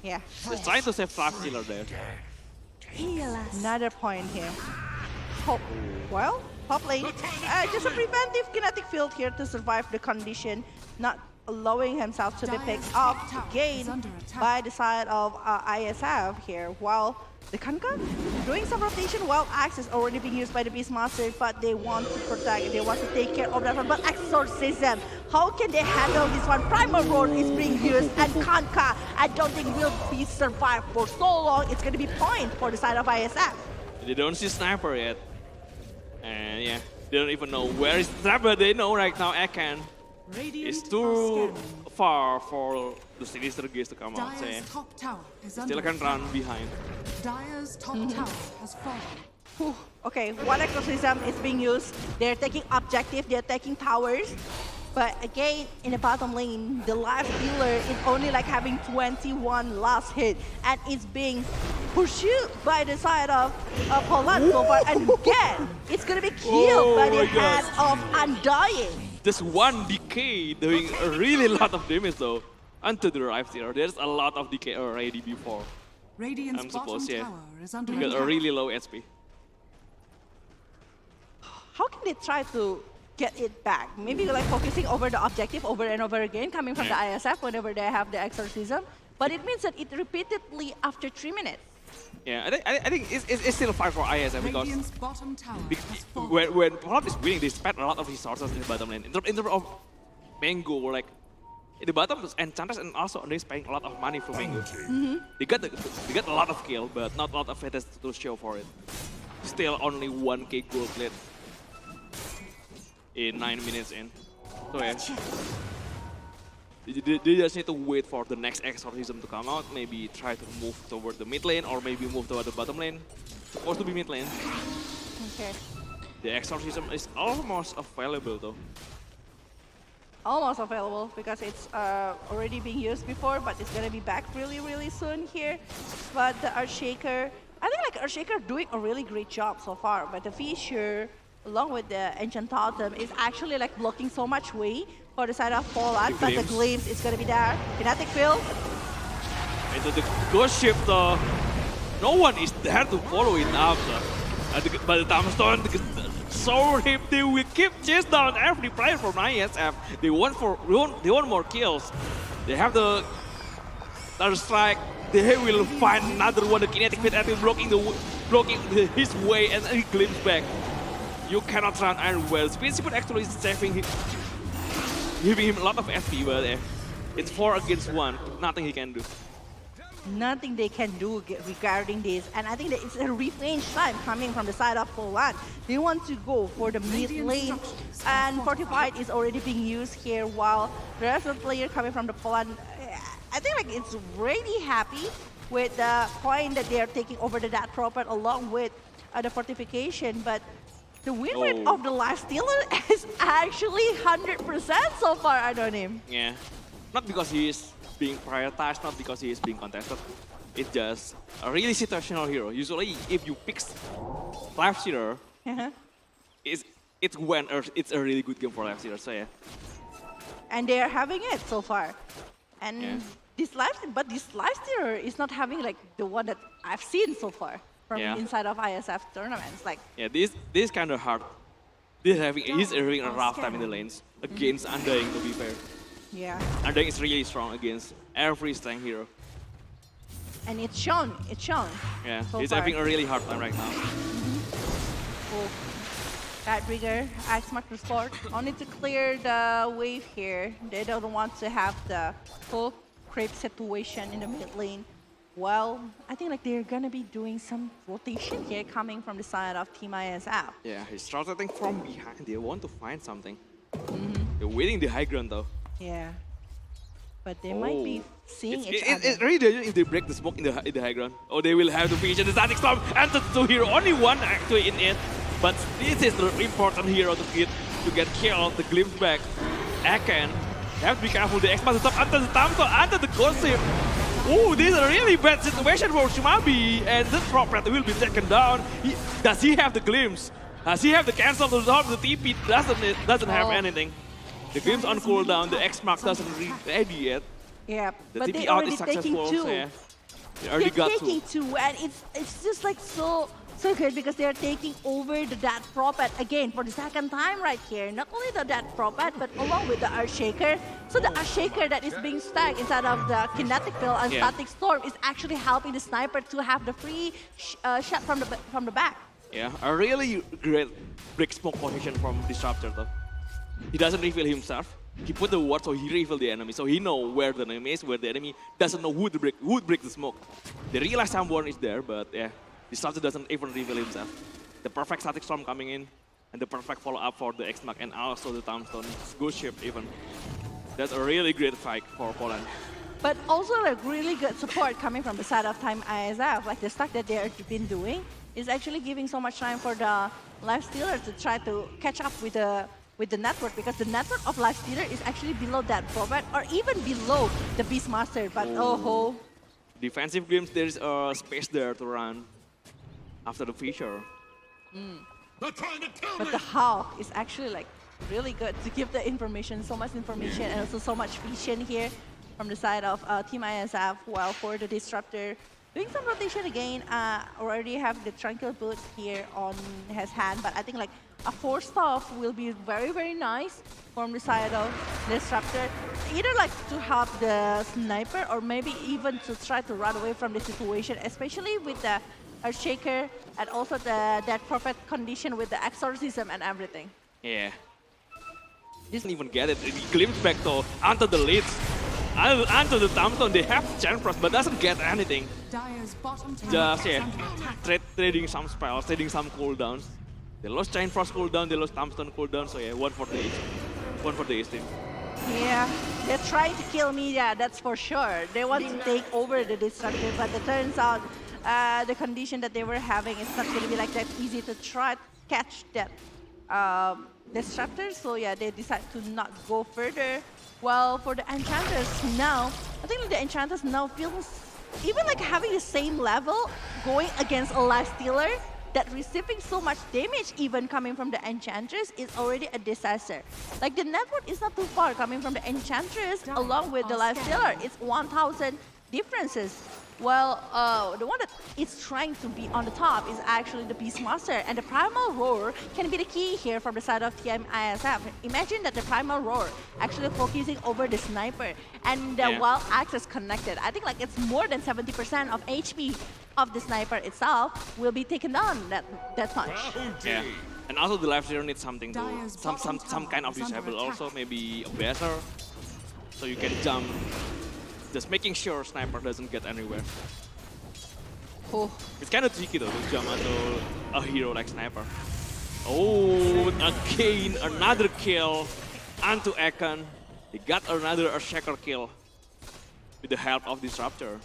K: Yeah.
V: Just trying to save Flash Stealer there.
K: Another point here. Oh, well, top lane. Just a preventive kinetic field here to survive the condition, not allowing himself to be picked up again by the side of IESF here. While the Kanka doing some rotation while Axe is already being used by the Beastmaster, but they want to protect, they want to take care of that one. But Exorcism, how can they handle this one? Primal Roar is being used, and Kanka, I don't think will be survived for so long. It's going to be point for the side of ISF.
V: They don't see Sniper yet. And yeah, they don't even know where is Sniper. They know right now Akan is too far for the Sinister Gaze to come out. So yeah,
B: top tower is
V: still can run behind.
B: Dire's top tower has fallen.
K: Okay, one Exorcism is being used. They're taking objective, they're taking towers. But again, in the bottom lane, the life stealer is only like having 21 last hit. And it's being pursued by the side of Poland so far. And again, it's going to be killed by the hand of Undying.
V: Just one decay doing a really lot of damage though. Onto the right here. There's a lot of decay already before.
B: Radiant's
V: I'm supposed, yeah.
B: tower is under
V: You got a really low SP.
K: How can they try to get it back? Maybe like focusing over the objective over and over again, coming from the ISF whenever they have the Exorcism. But it means that it repeatedly after 3 minutes.
V: Yeah, I think it's still fine for ISF because
B: Radiant's bottom tower has fallen.
V: when Poland is winning, they spend a lot of resources in the bottom lane. In terms of Mango, like in the bottom Enchantress, and also they spending a lot of money for Mango. They got a lot of kill, but not a lot of fetters to show for it. Still only 1k gold plate in 9 minutes in. So yeah. They just need to wait for the next Exorcism to come out, maybe try to move toward the mid lane or maybe move toward the bottom lane. Supposed to be mid lane.
K: Okay.
V: The Exorcism is almost available though.
K: Almost available because it's already being used before, but it's gonna be back really, really soon here. But the Earthshaker, I think like Earthshaker doing a really great job so far, but the Fissure, along with the Ancient Totem, is actually like blocking so much way for the side of Poland, but the Glimpse is gonna be there. Kinetic Field.
V: Into the Ghost Ship though, no one is there to follow it after. By the time Stone so him, they will keep chase down every player from IESF. They want more kills. They have the Thunder Strike. They will find another one, the Kinetic Field, and blocking his way, and he glimpses back. You cannot run everywhere. Speedsuit actually is saving him, giving him a lot of SP, but it's 4 against 1. Nothing he can do.
K: Nothing they can do regarding this, and I think that it's a revenge time coming from the side of Poland. They want to go for the mid lane, and Fortified is already being used here, while the rest of the player coming from the Poland, I think like it's really happy with the point that they are taking over the Death Prophet along with the fortification, but the win rate of the Life Stealer is actually 100% so far, I don't know.
V: Yeah, not because he is being prioritized, not because he is being contested. It's just a really situational hero. Usually, if you pick Life Stealer, it's when it's a really good game for Life Stealer. So yeah.
K: And they are having it so far. And this Life Stealer is not having like the one that I've seen so far from inside of ISF tournaments. Like
V: this kind of hard. He's having a rough time in the lanes against Undying, to be fair.
K: Yeah.
V: Undying is really strong against every strength hero.
K: And it's shown.
V: Yeah,
K: so
V: he's
K: far.
V: having a really hard time right now.
K: Oh. Bad Rigger, Axe Mark Sport. Only to clear the wave here. They don't want to have the full creep situation in the mid lane. Well, I think like they're gonna be doing some rotation here coming from the side of Team ISF.
V: Yeah, he's starting from behind. They want to find something. They're winning the high ground though.
K: Yeah. But they might be seeing each other.
V: It's really dangerous if they break the smoke in the high ground. Or they will have to finish the Static Storm and to hero. Only one actually in it. But this is the important hero to get killed. The Glimpse back. Akan. Have to be careful. The X-Master top under the Tamto, under the Ghost Ship. Oh, this is a really bad situation for Shimabi. And the Prophet will be taken down. Does he have the Glimpse? Does he have the cancel to resolve the TP? Doesn't have anything. The Glimpse on cooldown. The X-Mark doesn't ready yet.
K: Yeah,
V: The
K: but
V: TP
K: they
V: out
K: already
V: is
K: taking
V: successful,
K: two.
V: so yeah. They already
K: They're
V: got
K: taking
V: two.
K: two, and it's just like so good because they're taking over the that propet again for the second time right here. Not only the that propet, but along with the Earthshaker. So the Earthshaker that is being stacked inside of the kinetic field and static storm is actually helping the sniper to have the free shot from the back.
V: Yeah, a really great break smoke position from Disruptor though. He doesn't reveal himself. He put the ward so he reveal the enemy, so he know where the enemy is, where the enemy doesn't know who would break the smoke. They realize someone is there, but yeah, Disruptor doesn't even reveal himself. The perfect static storm coming in, and the perfect follow-up for the X-Mark, and also the Tombstone. Good ship even. That's a really great fight for Poland.
K: But also like really good support coming from the side of Team IESF, like the stack that they've been doing is actually giving so much time for the Lifestealer to try to catch up with the network, because the network of Lifestealer is actually below that prophet or even below the Beastmaster. But oh,
V: defensive games, there's a space there to run after the Fisher.
K: But the Hawk is actually like really good to give the information, so much information, and also so much vision here from the side of Team IESF. While for the Disruptor, doing some rotation again, already have the Tranquil Boots here on his hand, but I think like a force off will be very, very nice from the side of Disruptor. Either like to help the sniper or maybe even to try to run away from the situation, especially with the Earthshaker and also that prophet condition with the exorcism and everything.
V: Yeah. Doesn't even get it. He glimpsed back though onto the leads. Onto the Tombstone, they have Chain Frost, but doesn't get anything. Just yeah, trading some spells, trading some cooldowns. They lost Chain Frost cooldown, they lost Tombstone cooldown, so yeah, one for the East team.
K: Yeah, they're trying to kill me, yeah, that's for sure. They want to take over the Disruptor, but it turns out the condition that they were having is not going to be like that easy to try to catch that Disruptor, so yeah, they decide to not go further. Well, for the Enchanters now, I think the Enchanters now feels even like having the same level going against a Lifestealer that receiving so much damage even coming from the Enchantress is already a disaster. Like the network is not too far coming from the Enchantress along with the Lifestealer. It's 1,000 differences. Well, the one that is trying to be on the top is actually the Beastmaster, and the Primal Roar can be the key here from the side of Team IESF. Imagine that the Primal Roar actually focusing over the Sniper, and the Wild Axe is connected. I think like it's more than 70% of HP of the Sniper itself will be taken down that much.
V: Yeah, and also the Lifestealer needs something to some kind of disable also, maybe a better, so you can jump. Just making sure Sniper doesn't get anywhere.
K: Oh.
V: It's kind of tricky though to jump onto a hero like Sniper. Oh, again, another kill onto Ekon. He got another Earthshaker kill with the help of Disruptor.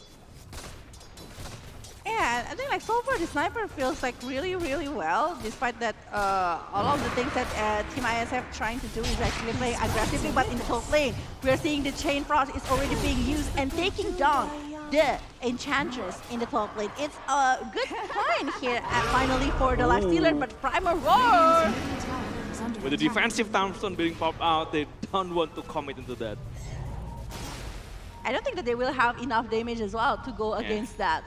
K: Yeah, I think like so far the Sniper feels like really, really well, despite that all of the things that Team IESF trying to do is actually playing aggressively, but in the top lane, we are seeing the Chain Frost is already being used and taking down the Enchantress in the top lane. It's a good point here finally for the Lifestealer, but Primal Roar!
V: With the defensive Tombstone being popped out, they don't want to commit into that.
K: I don't think that they will have enough damage as well to go against that.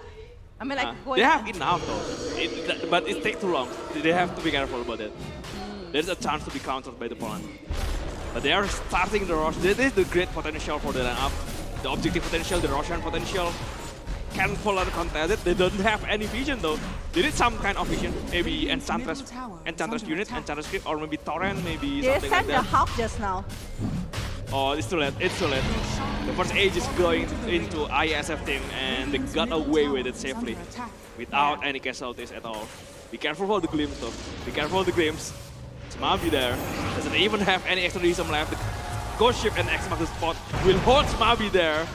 K: I mean, like
V: they have enough though, but it takes too long. They have to be careful about it. There's a chance to be countered by the Poland. But they are starting the rush. This is the great potential for the lineup. The objective potential, the Russian potential. Can Poland contest it? They don't have any vision though. They need some kind of vision. Maybe Enchantress unit, Enchantress script, or maybe Torrent, maybe something like that.
K: They sent the Hawk just now.
V: Oh, it's too late. It's too late. The first age is going into IESF team, and they got away with it safely without any casualties at all. Be careful for the glimpse though. Be careful for the glimpse. Smabi there. Doesn't even have any exorcism left. The Ghost Ship and X-Mark the spot will hold Smabi there.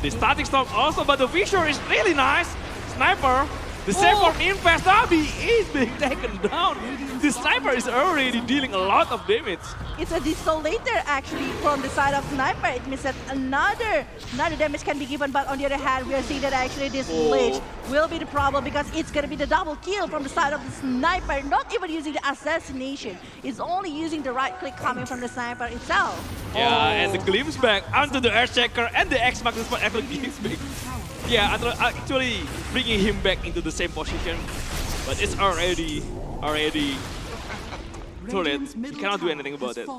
V: The static storm also, but the Fisher is really nice. Sniper. The save from Infest Smabi is being taken down. The sniper is already dealing a lot of damage.
K: It's a desolator actually from the side of sniper. It means that another damage can be given, but on the other hand, we are seeing that actually this lich will be the problem because it's gonna be the double kill from the side of the sniper, not even using the assassination. It's only using the right click coming from the sniper itself.
V: Yeah, and the glimpse back onto the Earthshaker and the X-Magnus spot actually glimpse back. Yeah, actually bringing him back into the same position, but it's already too late. You cannot do anything about it.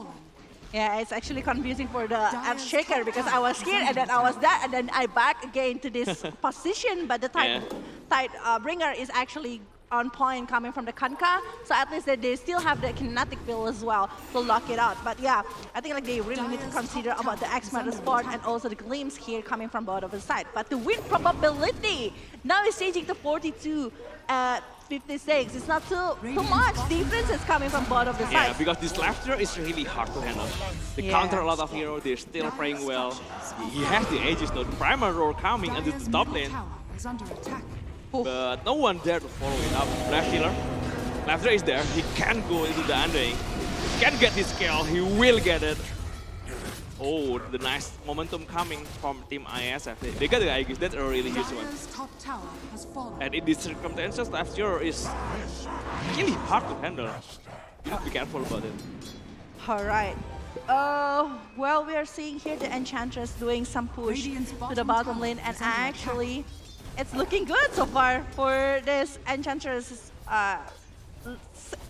K: Yeah, it's actually confusing for the Earthshaker because I was here and then I was that and then I back again to this position, but the tide bringer is actually on point coming from the Kanka, so at least they still have the kinetic field as well to lock it out. But yeah, I think like they really need to consider about the X-Matter spot and also the glimpse here coming from both of the side. But the win probability now is changing to 42 at 56. It's not too much differences coming from both of the sides.
V: Yeah, because this left hero is really hard to handle. They counter a lot of heroes, they're still playing well. He has the Aegis though, the primal roar coming into the top lane. But no one there to follow it up. Left healer. Left healer is there. He can go into the undying. He can get this kill. He will get it. Oh, the nice momentum coming from Team IESF. They got the Aegis. That's a really huge one. And in these circumstances, left healer is really hard to handle. You have to be careful about it.
K: All right. Well, we are seeing here the Enchantress doing some push to the bottom lane, and actually, it's looking good so far for this Enchantress.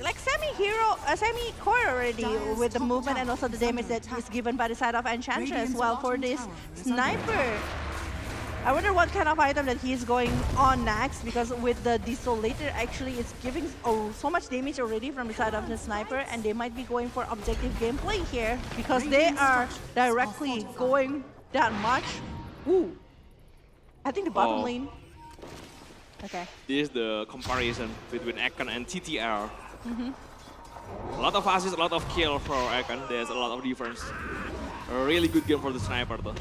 K: Like semi-hero, semi-core already with the movement and also the damage that is given by the side of Enchantress. While for this Sniper, I wonder what kind of item that he's going on next, because with the Desolator actually it's giving so much damage already from the side of the Sniper, and they might be going for objective gameplay here because they are directly going that much. Ooh. I think the bottom lane. Okay.
V: This is the comparison between Ekon and TTR. A lot of assists, a lot of kill for Ekon. There's a lot of difference. A really good game for the Sniper though.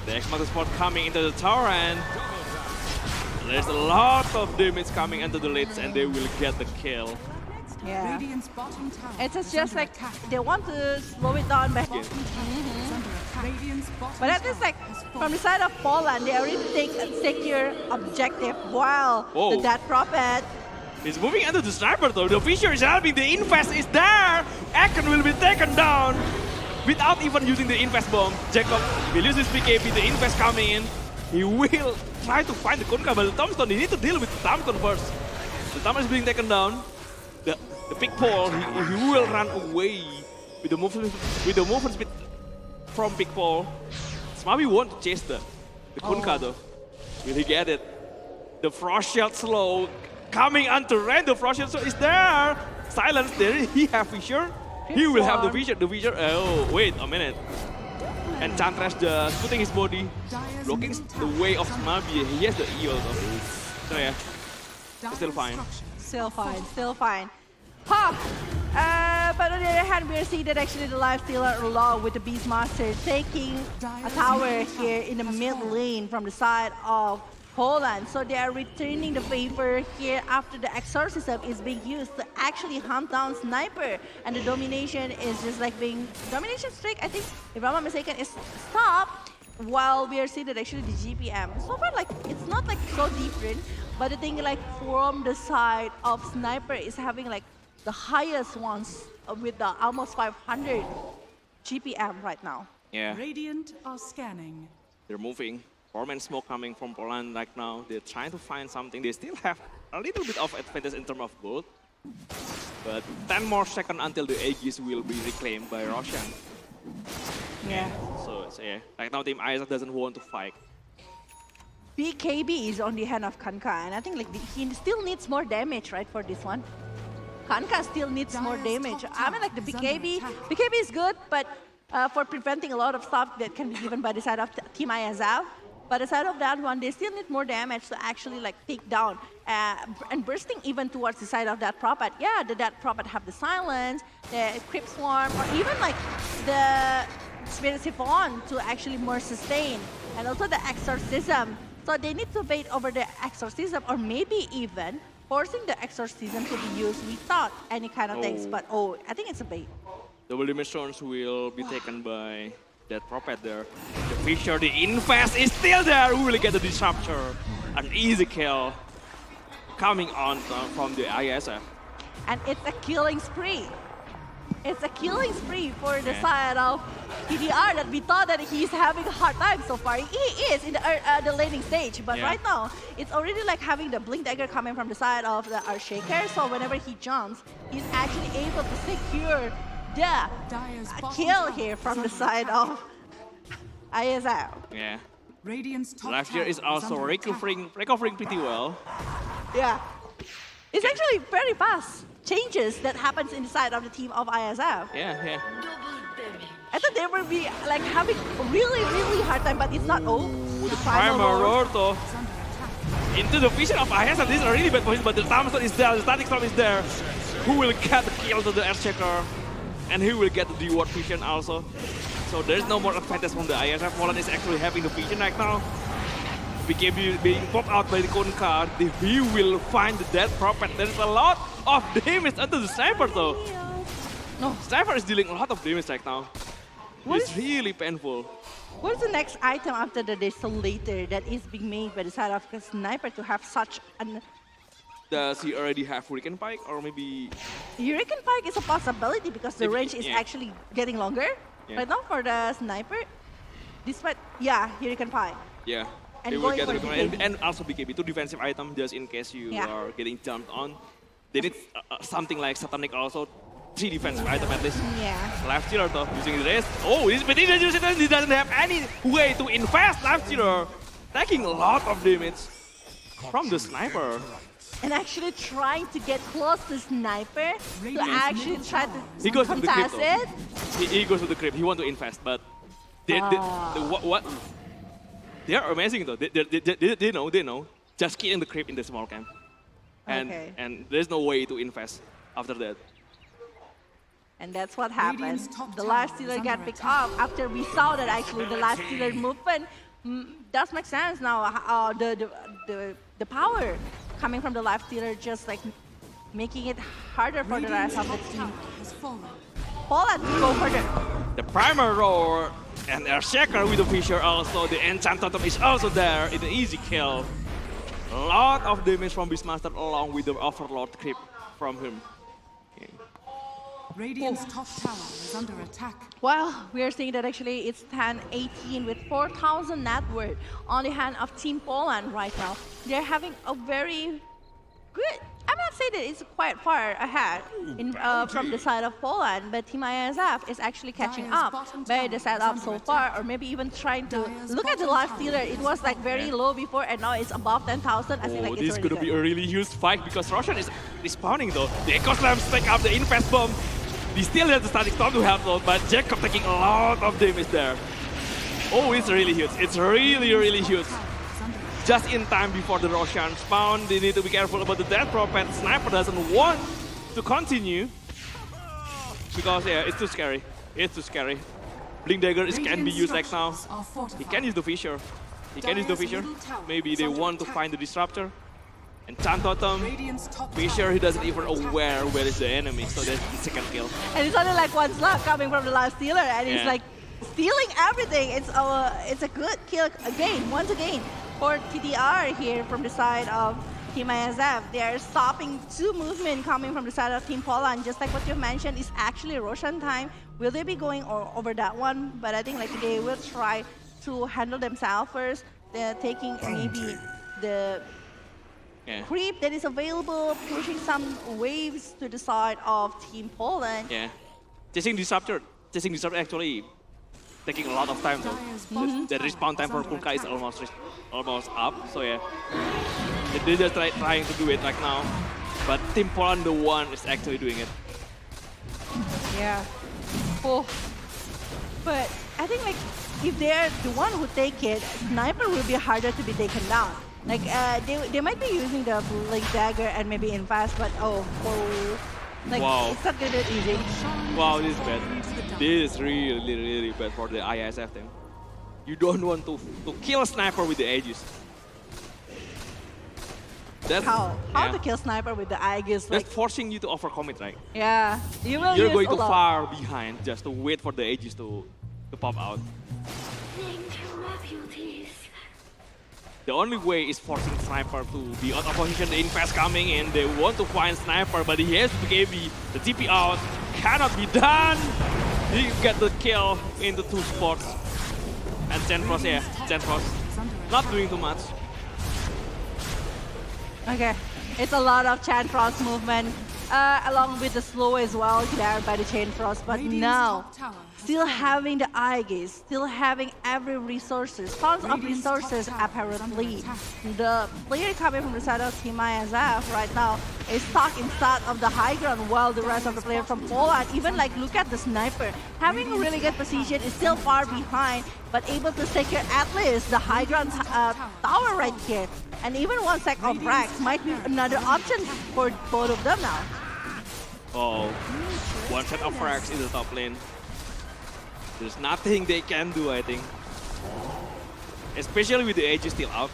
V: The X-Master spot coming into the tower, and there's a lot of damage coming into the leads, and they will get the kill.
K: Yeah. It's just like they want to slow it down back. But at least like from the side of Poland, they already take a secure objective while the Death Prophet.
V: He's moving into the Sniper though. The Fisher is helping. The Infest is there. Ekon will be taken down without even using the Infest bomb. Jacob will use his BKB. The Infest coming in. He will try to find the Kunkka, but the Tombstone, they need to deal with the Tombstone first. The Tombstone is being taken down. The big Paul, he will run away with the movement speed from Big Paul. Smabi won't chase the Kunkka though. Will he get it? The Frost Shield slow coming onto Ren. The Frost Shield is there. Silence there. He have Fisher. He will have the Fisher. The Fisher. Oh, wait a minute. And Chantra's just putting his body, blocking the way of Smabi. He has the EO though. So yeah, still fine.
K: Still fine. Still fine. Huh. But on the other hand, we are seeing that actually the Lifestealer along with the Beastmaster taking a tower here in the mid lane from the side of Poland. So they are returning the favor here after the Exorcism is being used to actually hunt down Sniper. And the domination is just like being... Domination streak, I think, if I'm not mistaken, is stopped. While we are seeing that actually the GPM. So far, like, it's not like so different. But the thing like from the side of Sniper is having like the highest ones with the almost 500 GPM right now.
V: Yeah.
B: Radiant are scanning.
V: They're moving. Foreman smoke coming from Poland right now. They're trying to find something. They still have a little bit of advantage in terms of gold. But 10 more seconds until the Aegis will be reclaimed by Roshan.
K: Yeah.
V: So yeah, right now Team IESF doesn't want to fight.
K: BKB is on the hand of Kunkka, and I think like he still needs more damage, right, for this one. Kunkka still needs more damage. I mean, like the BKB is good, but for preventing a lot of stuff that can be given by the side of Team IESF. But aside of that one, they still need more damage to actually like take down and bursting even towards the side of that Prophet. Yeah, that Prophet have the Silence, the Crypt Swarm, or even like the Spirit Siphon to actually more sustain, and also the Exorcism. So they need to bait over the Exorcism, or maybe even forcing the exorcism to be used without any kind of things, but I think it's a bait.
V: Double dimensions will be taken by that prophet there. The Fisher, the Infest is still there. We will get the Disruptor. An easy kill coming on from the IESF.
K: And it's a killing spree. It's a killing spree for the side of TDR that we thought that he's having a hard time so far. He is in the laning stage, but right now it's already like having the Blink Dagger coming from the side of the Earthshaker. So whenever he jumps, he's actually able to secure the kill here from the side of IESF.
V: Yeah.
B: Radiant's top
V: Last year is also recovering pretty well.
K: Yeah. It's actually very fast changes that happens inside of the team of IESF.
V: Yeah.
K: I thought they would be like having a really hard time, but it's not.
V: The primal roar though. Into the vision of IESF. This is a really bad position, but the Tombstone is there, the Static Storm is there. Who will get the kill to the Earthshaker? And who will get the D-Ward vision also. So there's no more advantage from the IESF. Poland is actually having the vision right now. BKB being popped out by the Cone card. He will find the dead prophet. There's a lot of damage under the Sniper though. No, Sniper is dealing a lot of damage right now. It's really painful.
K: What is the next item after the Desolator that is being made by the side of the Sniper to have such an...
V: Does he already have Hurricane Pike or maybe...
K: Hurricane Pike is a possibility because the range is actually getting longer. Right now for the Sniper, despite, Hurricane Pike.
V: Yeah,
K: and
V: they will
K: going
V: get
K: for
V: and also BKB, 2 defensive items just in case you are getting jumped on. They need something like Satanic also, 3 defensive items at least.
K: Yeah.
V: Left Stealer though, using the rest. Oh, this he doesn't have any way to invest. Left Stealer taking a lot of damage from the Sniper.
K: And actually trying to get close to Sniper to actually try to
V: he goes to the crypt,
K: it.
V: He goes to the crypt. He wants to invest, but what? They are amazing though. They know. Just keep in the crypt in the small camp, and there's no way to invest after that.
K: And that's what happened. The last Stealer got picked up after we saw that actually the last Stealer movement does make sense now. The power coming from the last Stealer just like making it harder for the rest of the team. Poland to go further.
V: The Primal Roar and Earthshaker with the Fisher also. The Enchant Totem is also there in the easy kill. A lot of damage from Beastmaster along with the Overlord creep from him.
B: Radiant's top tower is under attack.
K: Well, we are seeing that actually it's 10-18 with 4,000 net worth on the hand of Team Poland right now. They're having a very good, I'm not saying that it's quite far ahead from the side of Poland, but Team IESF is actually catching up by the setup so far, or maybe even trying to look at the last Stealer. It was like very low before, and now it's above 10,000. I think like
V: this
K: it's
V: could be a really huge fight because Roshan is respawning though. The Echo Slam take up the Infest Bomb. He still has the Static Storm to help though, but Jacob taking a lot of damage there. Oh, it's really huge. It's really huge. Just in time before the Roshan spawn. They need to be careful about the Death Prophet. Sniper doesn't want to continue because it's too scary. It's too scary. Blink Dagger can be used right now. He can use the Fisher. Maybe they want to find the Disruptor. And Enchant Totem, Fisher, he doesn't even aware where is the enemy, so that's the second kill.
K: And it's only like one slap coming from the last Stealer, and he's like stealing everything. It's a good kill again, once again. For TDR here from the side of Team IESF, they are stopping 2 movement coming from the side of Team Poland. Just like what you mentioned, is actually Roshan time. Will they be going over that one? But I think like they will try to handle themselves first. They're taking maybe the creep that is available, pushing some waves to the side of Team Poland.
V: Yeah, chasing Disruptor actually taking a lot of time though. The respawn time for Kunka is almost up, so yeah. They're just trying to do it right now. But Team Poland, the one, is actually doing it.
K: Yeah. Oh. But I think like if they're the one who take it, Sniper will be harder to be taken down. Like they might be using the Blink Dagger and maybe Invest, but like it's not gonna be easy.
V: Wow, this is bad. This is really bad for the IESF team. You don't want to kill a Sniper with the edges.
K: how
V: yeah.
K: to kill sniper with the Aegis.
V: That's
K: Like,
V: forcing you to overcommit, right?
K: yeah, you will
V: You're
K: use
V: going
K: a
V: too
K: lot.
V: far behind just to wait for the Aegis to pop out. The only way is forcing Sniper to be out of position. The invest coming in. They want to find Sniper, but he has to give the TP out. Cannot be done. He get the kill into 2 spots. And Zenfrost, yeah, Zenfrost not doing too much.
K: Okay, it's a lot of Chain Frost movement, along with the slow as well there by the Chain Frost. But now, still having the Aegis, still having every resources, tons of resources apparently. The player coming from the side of Team IESF right now is stuck inside of the high ground, while the rest of the players from Poland, even like look at the sniper, having a really good position, is still far behind, but able to secure at least the high ground tower right here. And even 1 sec of Rax might be another option for both of them now.
V: Oh, 1 set of frags in the top lane. There's nothing they can do, I think. Especially with the Aegis still out.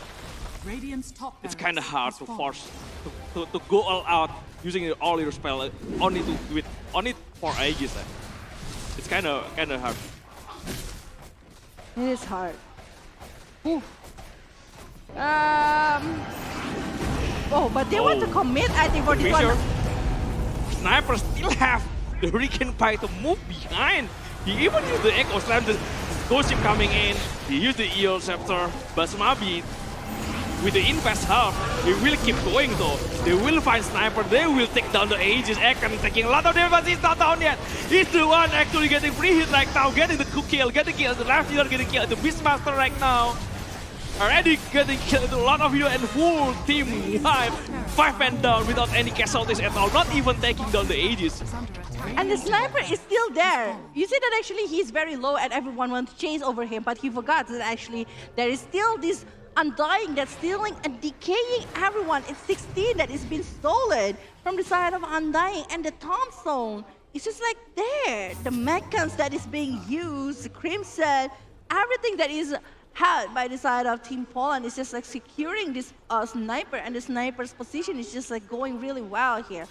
V: It's kind of hard to force to go all out using all your spell only to do it only for Aegis. It's kind of hard.
K: It is hard. Ooh. Oh, but they want to commit, I think, for this one.
V: Sniper still have the Hurricane Pie to move behind. He even used the Echo Slam, the Ghost Ship coming in. He used the EO Scepter, but Smabi, with the invest half, they will keep going though. They will find Sniper, they will take down the Aegis. Ekon taking a lot of damage, but he's not down yet. He's the one actually getting free hit right now, getting the kill, the left healer getting killed, the Beastmaster right now. Already getting killed, a lot of hero and full team wipe. 5 men down without any casualties at all, not even taking down the Aegis.
K: And the sniper is still there. You see that actually he's very low and everyone wants to chase over him, but he forgot that actually there is still this Undying that's stealing and decaying everyone. It's 16 that is being stolen from the side of Undying, and the Tombstone is just like there. The mechans that is being used, the Crimson, everything that is had by the side of Team Poland is just like securing this sniper, and the sniper's position is just like going really well here.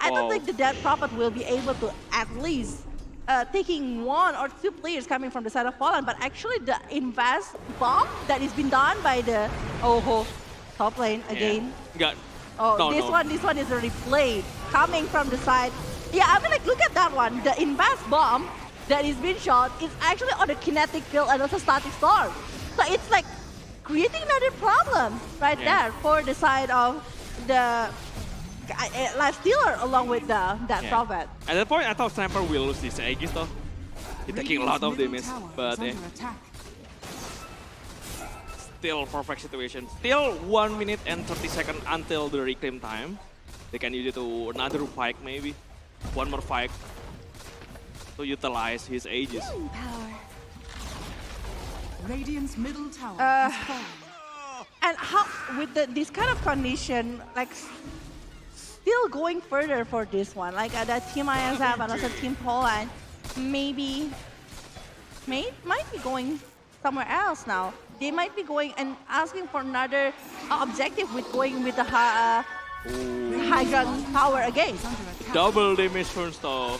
K: I don't think the Dead Prophet will be able to at least taking 1 or 2 players coming from the side of Poland, but actually the invest bomb that is been done by the top lane again.
V: Yeah.
K: This one is a replay coming from the side. Yeah, I mean, like, look at that one. The invest bomb that is being shot is actually on a kinetic field and also static storm. So it's like creating another problem right there for the side of the life stealer along with the prophet.
V: At that point, I thought Sniper will lose this Aegis though. He's taking a lot of damage, but still perfect situation. Still 1 minute and 30 seconds until the reclaim time. They can use it to another fight maybe. 1 more fight to utilize his Aegis.
B: Radiant's middle tower has fallen.
K: And how with this kind of condition, like still going further for this one, like that Team IESF and also Team Poland, might be going somewhere else now. They might be going and asking for another objective with going with the high ground tower again.
V: Double damage turns though.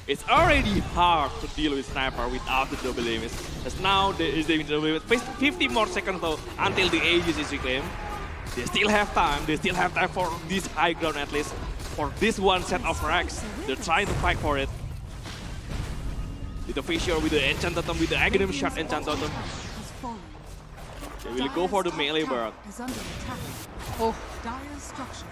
V: It's already hard to deal with Sniper without the double damage. As now his damage double damage. 50 more seconds though until the Aegis is reclaimed. They still have time. They still have time for this high ground at least. For this 1 set of racks. They're trying to fight for it. With the Fissure, with the Enchant Totem, with the Aghanim Shot Enchant Totem. They will go for the melee bird.
K: Oh,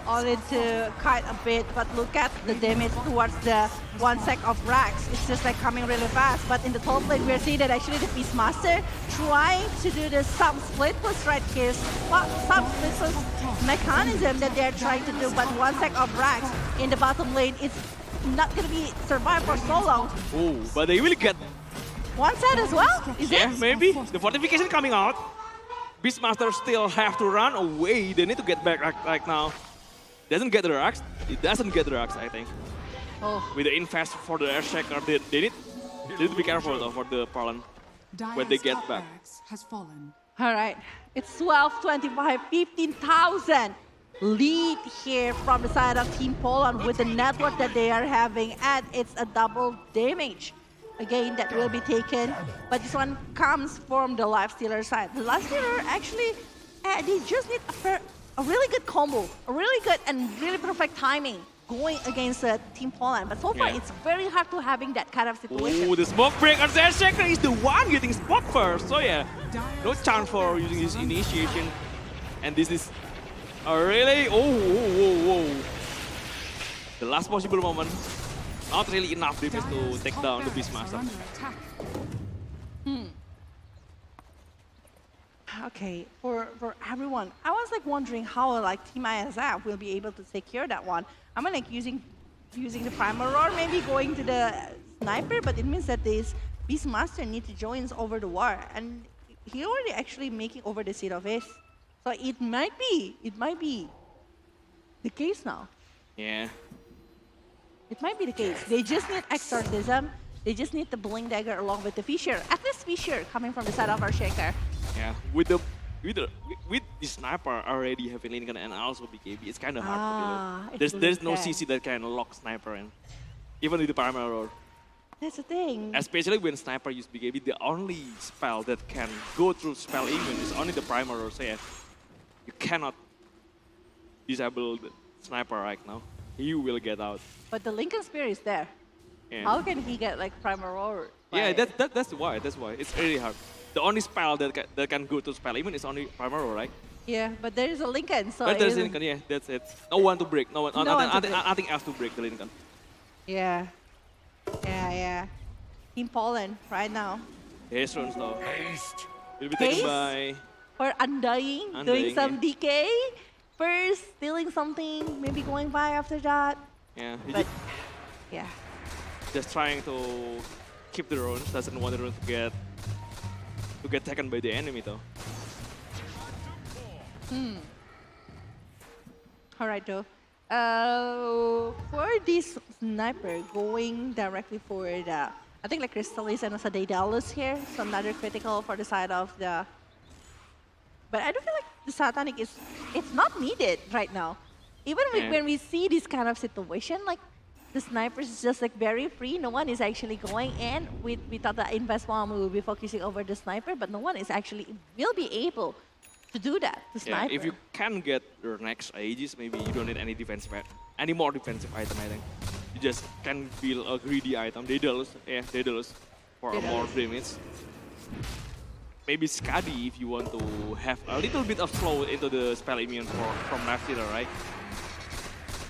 K: only to kite a bit, but look at the damage towards the 1 sec of racks. It's just like coming really fast. But in the top lane, we're seeing that actually the Beastmaster trying to do the some split push right here. Some split push mechanism that they're trying to do, but 1 sec of racks in the bottom lane, it's not gonna be survive for so long.
V: Oh, but they will get
K: 1 set as well? Is it?
V: Maybe. The fortification coming out. Beastmaster still have to run away. They need to get back right now. Doesn't get the rocks. It doesn't get the rocks, I think. With the invest for the Earthshaker, they need to be careful though for the Poland when they get back.
B: Has fallen.
K: All right, it's 12:25, 15,000. lead here from the side of Team Poland with the network that they are having, and it's a double damage. Again, that will be taken, but this one comes from the Lifestealer side. The Lifestealer actually, they just need a really good combo, a really good and really perfect timing going against Team Poland. But so far, it's very hard to having that kind of situation.
V: Oh, the smoke break, and Shaker is the one getting spot first. So yeah, no chance for using his initiation. And this is a really, the last possible moment. Not really enough damage to take down the Beastmaster.
K: Okay, for everyone, I was like wondering how like Team IESF will be able to secure that one. I'm like using the Primal Roar, maybe going to the Sniper, but it means that this Beastmaster need to join over the war, and he already actually making over the seat of his. So it might be the case now.
V: Yeah.
K: It might be the case. They just need Exorcism. They just need the Blink Dagger along with the Fissure. At least Fissure coming from the side of our Shaker.
V: Yeah, with the Sniper already having Lincoln and also BKB, it's kind of hard to do. There's no CC that can lock Sniper in, even with the Primal Roar.
K: That's the thing.
V: Especially when Sniper use BKB, the only spell that can go through spell immune is only the Primal Roar. So yeah, you cannot disable the Sniper right now. He will get out.
K: But the Lincoln Spear is there.
V: Yeah.
K: How can he get like Primal Roar?
V: Yeah, that's why. It's really hard. The only spell that can go to spell immune is only Primal Roar, right?
K: Yeah, but there is a Lincoln, so
V: but there's a Lincoln, yeah, that's it. No one to break. Nothing else to break the Lincoln.
K: Yeah. Team Poland right now.
V: Haste runs though. Will be taken by
K: for Undying, doing some DK. First, stealing something, maybe going by after that.
V: Yeah,
K: yeah.
V: Just trying to keep the runes, doesn't want the runes to get taken by the enemy though.
K: Alright though. For this Sniper, going directly for the, I think like Crystallis and also Daedalus here, so another critical for the side of the. But I don't feel like the Satanic it's not needed right now. Even when we see this kind of situation, like the Sniper is just like very free. No one is actually going in. We thought that Invest Bomb will be focusing over the Sniper, but no one is actually will be able to do that. The Sniper.
V: If you can get your next Aegis, maybe you don't need any more defensive item. I think you just can build a greedy item. Daedalus for more damage. Maybe Skadi if you want to have a little bit of flow into the spell immune from Lifestealer, right?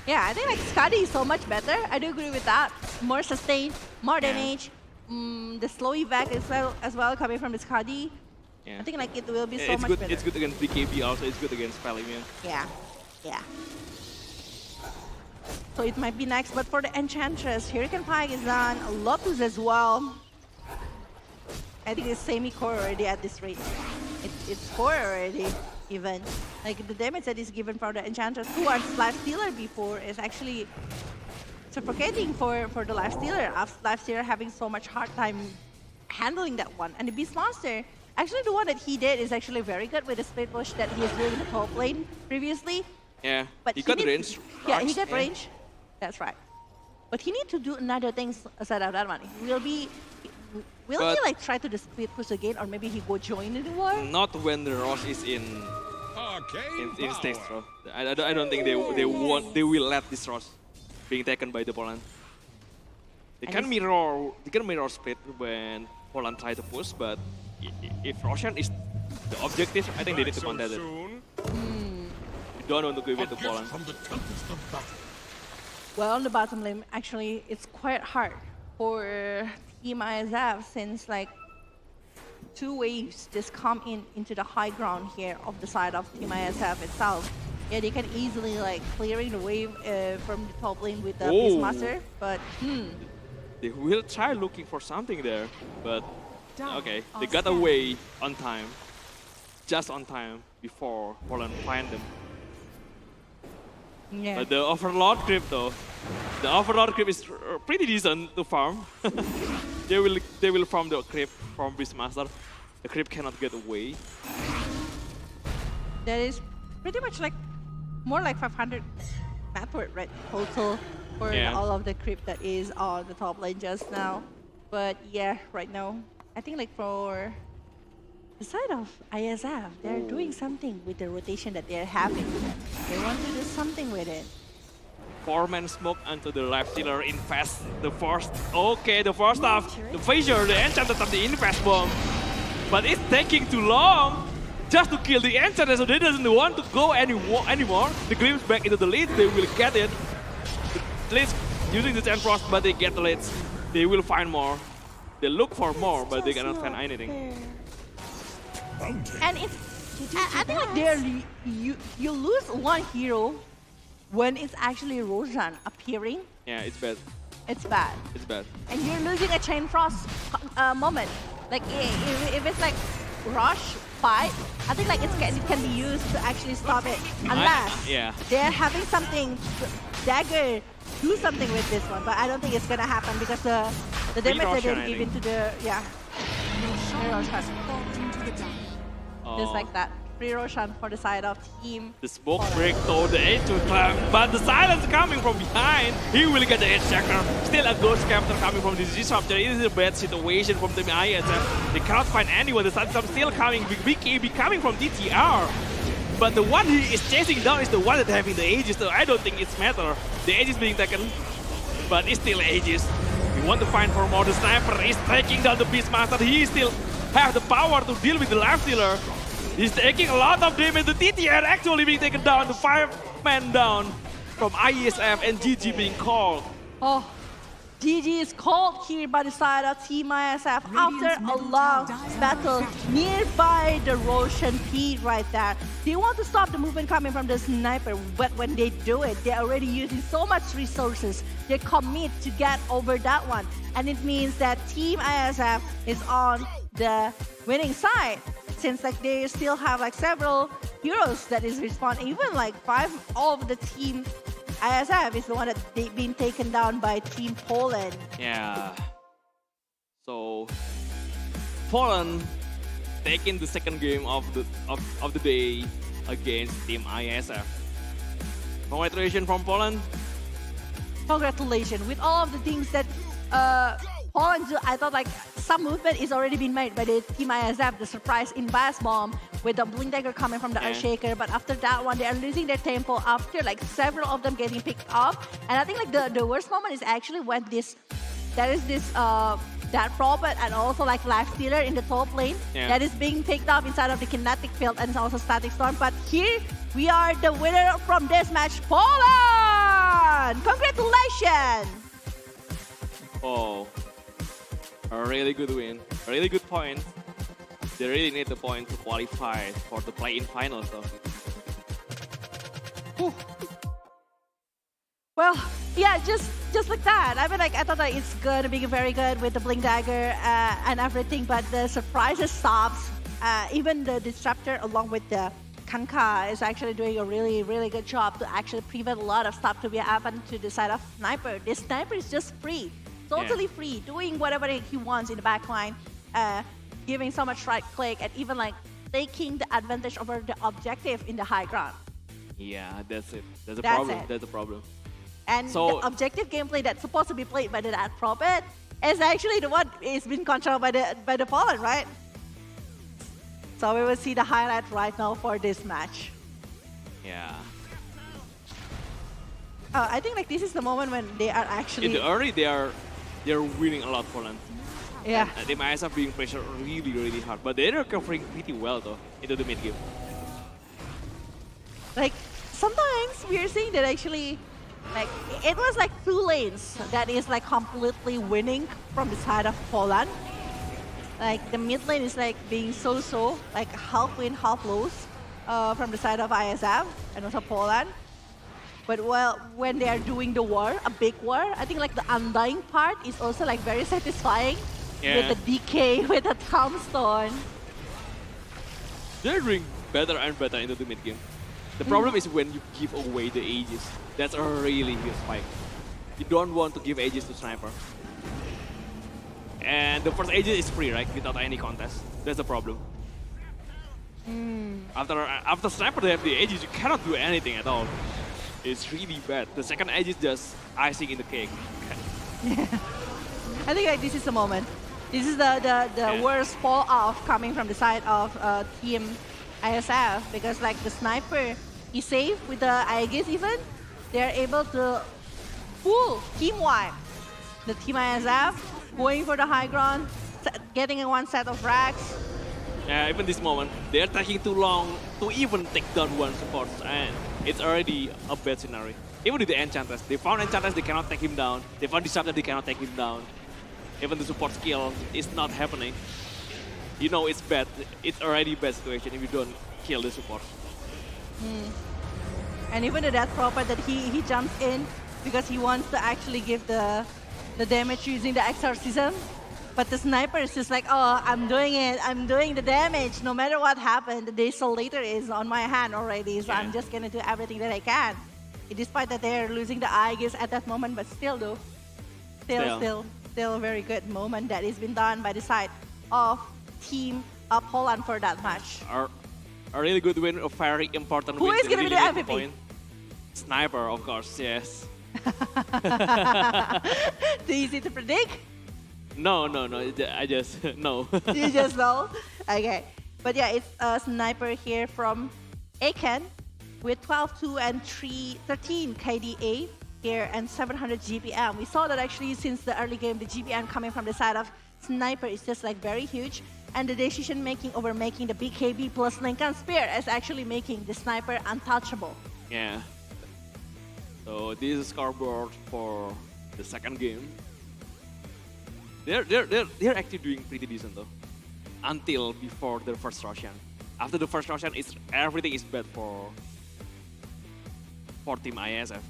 K: Yeah, I think like Skadi is so much better. I do agree with that. More sustain, more damage. The slow evac as well coming from the Skadi.
V: Yeah.
K: I think like it will be so much better.
V: It's good against BKB also. It's good against spell immune.
K: Yeah. So it might be next, but for the Enchantress, Hurricane Pike is done. Lotus as well. I think it's semi-core already at this rate. It's core already, even. Like the damage that is given for the Enchantress towards Lifestealer before is actually suffocating for the Lifestealer. Lifestealer having so much hard time handling that one. And the Beastmaster, actually the one that he did is actually very good with the split push that he was doing in the top lane previously.
V: Yeah,
K: but
V: he got range.
K: Yeah, he got range. That's right. But he need to do another things aside of that one. Will he like try to the split push again, or maybe he go join in the war?
V: Not when the Rosh is in stage throw. I don't think they will let this Rosh being taken by the Poland. They can mirror split when Poland try to push, but if Roshan is the objective, I think they need to contest it. You don't want to give it to Poland.
K: Well, on the bottom lane, actually, it's quite hard for Team IESF since like 2 waves just come into the high ground here of the side of Team IESF itself. Yeah, they can easily like clearing the wave from the top lane with the Beastmaster, but
V: They will try looking for something there, but okay, they got away on time, just on time before Poland find them.
K: Yeah.
V: But the Overlord creep though, the Overlord creep is pretty decent to farm. they will farm the creep from Beastmaster. The creep cannot get away.
K: That is pretty much like more like 500 net worth, right? Total for all of the creep that is on the top lane just now. But yeah, right now, I think like for the side of IESF, they're doing something with the rotation that they're having. They want to do something with it.
V: 4-man smoke onto the left dealer, invest the first. Okay, the first off, the Fissure, the enchanted of the invest bomb. But it's taking too long just to kill the enchanted, so they doesn't want to go anymore. The glimpse back into the lead, they will get it. The leads using the Chain Frost, but they get the leads. They will find more. They look for more, but they cannot find anything.
K: And it's, I think like there you lose one hero when it's actually Roshan appearing.
V: Yeah, it's bad.
K: It's bad.
V: It's bad.
K: And you're losing a Chain Frost moment. Like if it's like rush fight, I think like it can be used to actually stop it. Unless they're having something, dagger, do something with this one. But I don't think it's gonna happen because the damage they didn't give into the just like that. Free Roshan for the side of team.
V: The smoke break told the edge to climb, but the silence coming from behind. He will get the edge checker. Still a ghost captor coming from the disruptor. It is a bad situation from the IESF. They cannot find anyone. The silence still coming. Big KB coming from DTR. But the one he is chasing down is the one that having the Aegis, so I don't think it's matter. The Aegis being taken, but it's still Aegis. We want to find for more. The sniper is taking down the Beastmaster. He still have the power to deal with the life stealer. He's taking a lot of damage. The TTR actually being taken down. The 5-man down from IESF and GG being called.
K: Oh, GG is called here by the side of Team IESF after a long battle nearby the Roshan P right there. They want to stop the movement coming from the sniper, but when they do it, they're already using so much resources. They commit to get over that one. And it means that Team IESF is on the winning side. Since like they still have like several heroes that is responding, even like 5 of the team IESF is the one that they've been taken down by Team Poland.
V: Yeah. So Poland taking the second game of the day against Team IESF. Congratulations from Poland.
K: Congratulations with all of the things that Poland do. I thought like some movement is already been made by the Team IESF. The surprise in Bias Bomb with the Blink Dagger coming from the Earthshaker, but after that one, they are losing their tempo after like several of them getting picked up. And I think like the worst moment is actually when there is this that Prophet and also like Life Stealer in the top lane that is being picked up inside of the Kinetic Field and also Static Storm. But here we are the winner from this match, Poland! Congratulations!
V: Oh. A really good win, a really good point. They really need the point to qualify for the play-in finals though.
K: Whew. Well, yeah, just like that. I mean, like I thought that it's gonna be very good with the Blink Dagger and everything, but the surprises stops. Even the Disruptor along with the Kanka is actually doing a really, really good job to actually prevent a lot of stuff to be happening to the side of Sniper. This Sniper is just free. Totally free, doing whatever he wants in the backline, giving so much right click, and even like taking the advantage over the objective in the high ground.
V: Yeah, that's it. That's a problem. That's a problem.
K: And the objective gameplay that's supposed to be played by that Prophet is actually the one is being controlled by the Poland, right? So we will see the highlight right now for this match.
V: Yeah.
K: I think like this is the moment when they are actually
V: in the early they're winning a lot for Poland.
K: Yeah.
V: And they might have being pressured really, really hard, but they're recovering pretty well though into the mid game.
K: Like sometimes we are seeing that actually, like it was like 2 lanes that is like completely winning from the side of Poland. Like the mid lane is like being so like half win, half lose from the side of IESF and also Poland. But well, when they are doing the war, a big war, I think like the Undying part is also like very satisfying with the DK, with the Tombstone.
V: They're doing better and better into the mid game. The problem is when you give away the Aegis. That's a really huge spike. You don't want to give Aegis to Sniper. And the first Aegis is free, right? Without any contest. That's the problem. After sniper they have the Aegis, you cannot do anything at all. It's really bad. The second Aegis just icing in the cake.
K: I think like this is the moment. This is the worst fall off coming from the side of team ISF, because like the sniper is safe with the Aegis even. They're able to full team wipe the team ISF, going for the high ground, getting in one set of racks.
V: Yeah, even this moment, they're taking too long to even take down one support, and it's already a bad scenario. Even with the Enchantress, they found Enchantress, they cannot take him down. They found Disruptor, they cannot take him down. Even the support skill is not happening. You know it's bad. It's already a bad situation if you don't kill the support.
K: And even the Death Prophet that he jumps in because he wants to actually give the damage using the Exorcism. But the sniper is just like, oh, I'm doing it. I'm doing the damage. No matter what happened, the Desolator is on my hand already. So I'm just going to do everything that I can. Despite that they're losing the Aegis at that moment, but still though. Still a very good moment that has been done by the side of Team Poland for that match.
V: A really good win, a very important win.
K: Who is going to be the MVP?
V: Point. Sniper, of course, yes.
K: Too easy to predict?
V: No, I just, no.
K: You just know? Okay. But yeah, it's a sniper here from Aken with 12-2 and 13 KDA here and 700 GPM. We saw that actually since the early game, the GPM coming from the side of sniper is just like very huge. And the decision making over making the BKB plus Lincoln Spear is actually making the sniper untouchable.
V: Yeah. So this is scoreboard for the second game. They're actually doing pretty decent though, until before the first Russian. After the first Russian, everything is bad for Team IESF.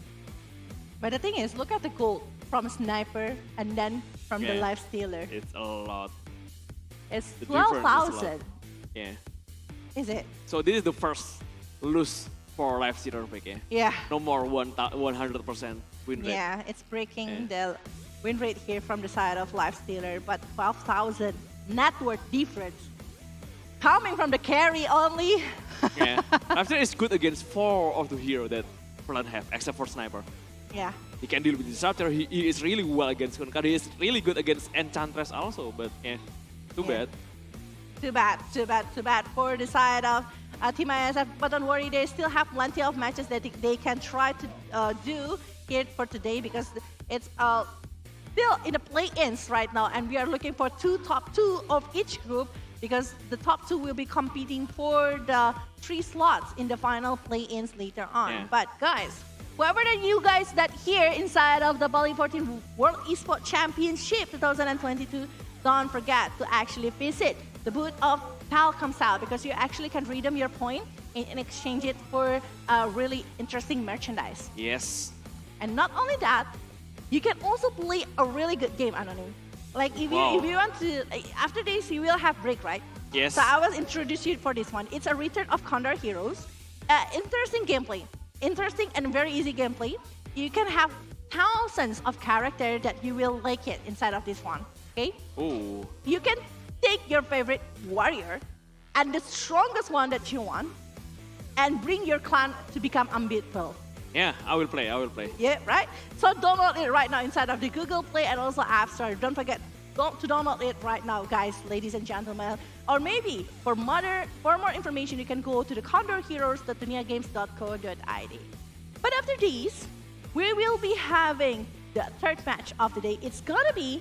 K: But the thing is, look at the gold from Sniper and then from the Life Stealer.
V: It's a lot.
K: It's 12,000.
V: Yeah.
K: Is it?
V: So this is the first lose for Life Stealer pick, yeah?
K: Yeah.
V: No more 100% win rate.
K: Yeah, it's breaking the win rate here from the side of Life Stealer, but 12,000 net worth difference. Coming from the carry only.
V: Yeah. Life Stealer is good against 4 of the heroes that Poland have, except for Sniper.
K: Yeah.
V: He can deal with Disruptor. He is really well against Kunkar. He is really good against Enchantress also, but yeah, too bad.
K: Too bad for the side of Team ISF. But don't worry, they still have plenty of matches that they can try to do here for today, because it's still in the play-ins right now, and we are looking for top two of each group, because the top 2 will be competing for the 3 slots in the final play-ins later on.
V: Yeah.
K: But guys, whoever that you guys that here inside of the Bali 14 World Esports Championship 2022, don't forget to actually visit the booth of Talcom Style, because you actually can redeem your point and exchange it for really interesting merchandise.
V: Yes.
K: And not only that, you can also play a really good game, Anonym. Like if you want to, after this you will have break, right?
V: Yes.
K: So I was introduced you for this one. It's a Return of Condor Heroes. Interesting gameplay. Interesting and very easy gameplay. You can have thousands of characters that you will like it inside of this one. Okay?
V: Ooh.
K: You can take your favorite warrior and the strongest one that you want and bring your clan to become unbeatable.
V: Yeah, I will play.
K: Yeah, right? So download it right now inside of the Google Play and also App Store. Don't forget to download it right now, guys, ladies and gentlemen. Or maybe for more information, you can go to the condorheroes.duniagames.co.id. But after these, we will be having the third match of the day. It's gonna be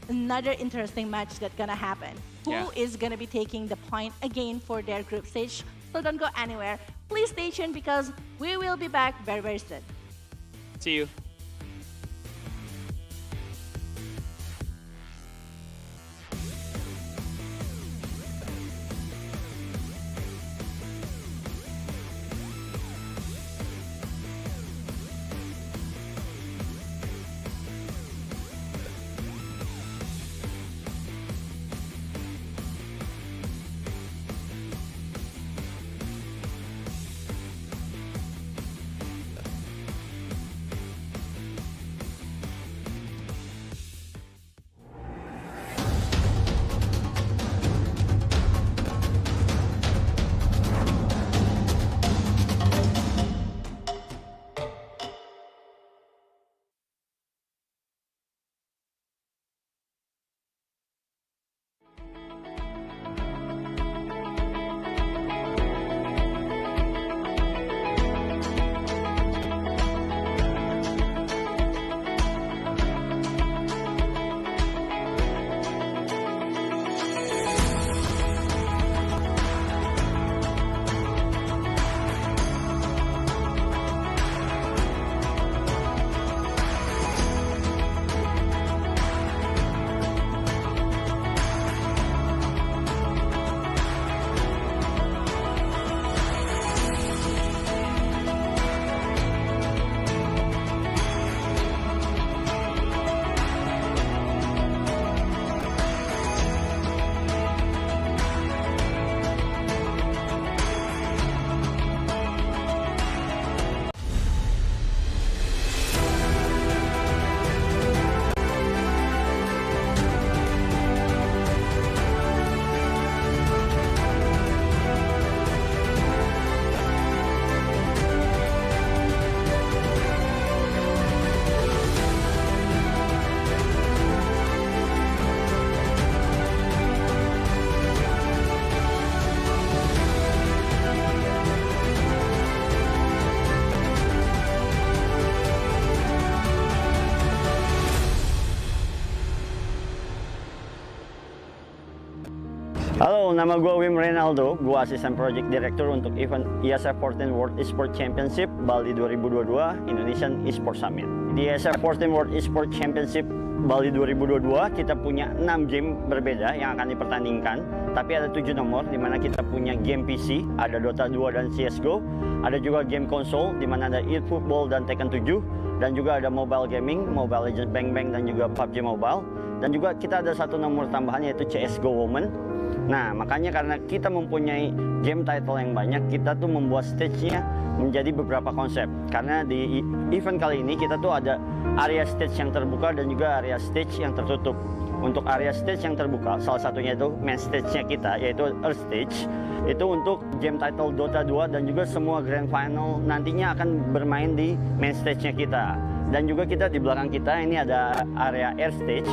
K: another interesting match that's gonna happen. Who is gonna be taking the point again for their group stage? So don't go anywhere. Please stay tuned, because we will be back very, very soon.
V: See you.
M: Halo, nama gue Wim Reynaldo, gue asisten project director untuk event IESF 14 World Esports Championship Bali 2022 Indonesian Esports Summit. Di IESF 14 World Esports Championship Bali 2022 kita punya 6 game berbeda yang akan dipertandingkan, tapi ada 7 nomor di mana kita punya game PC, ada Dota 2 dan CSGO, ada juga game konsol di mana ada eFootball dan Tekken 7, dan juga ada mobile gaming, Mobile Legends Bang Bang dan juga PUBG Mobile, dan juga kita ada 1 nomor tambahan yaitu CSGO Women. Nah, makanya karena kita mempunyai game title yang banyak, kita tuh membuat stage-nya menjadi beberapa konsep. Karena di event kali ini kita tuh ada area stage yang terbuka dan juga area stage yang tertutup. Untuk area stage yang terbuka, salah satunya itu main stage-nya kita, yaitu Earth Stage. Itu untuk game title Dota 2 dan juga semua Grand Final nantinya akan bermain di main stage-nya kita. Dan juga kita di belakang kita ini ada area Air Stage.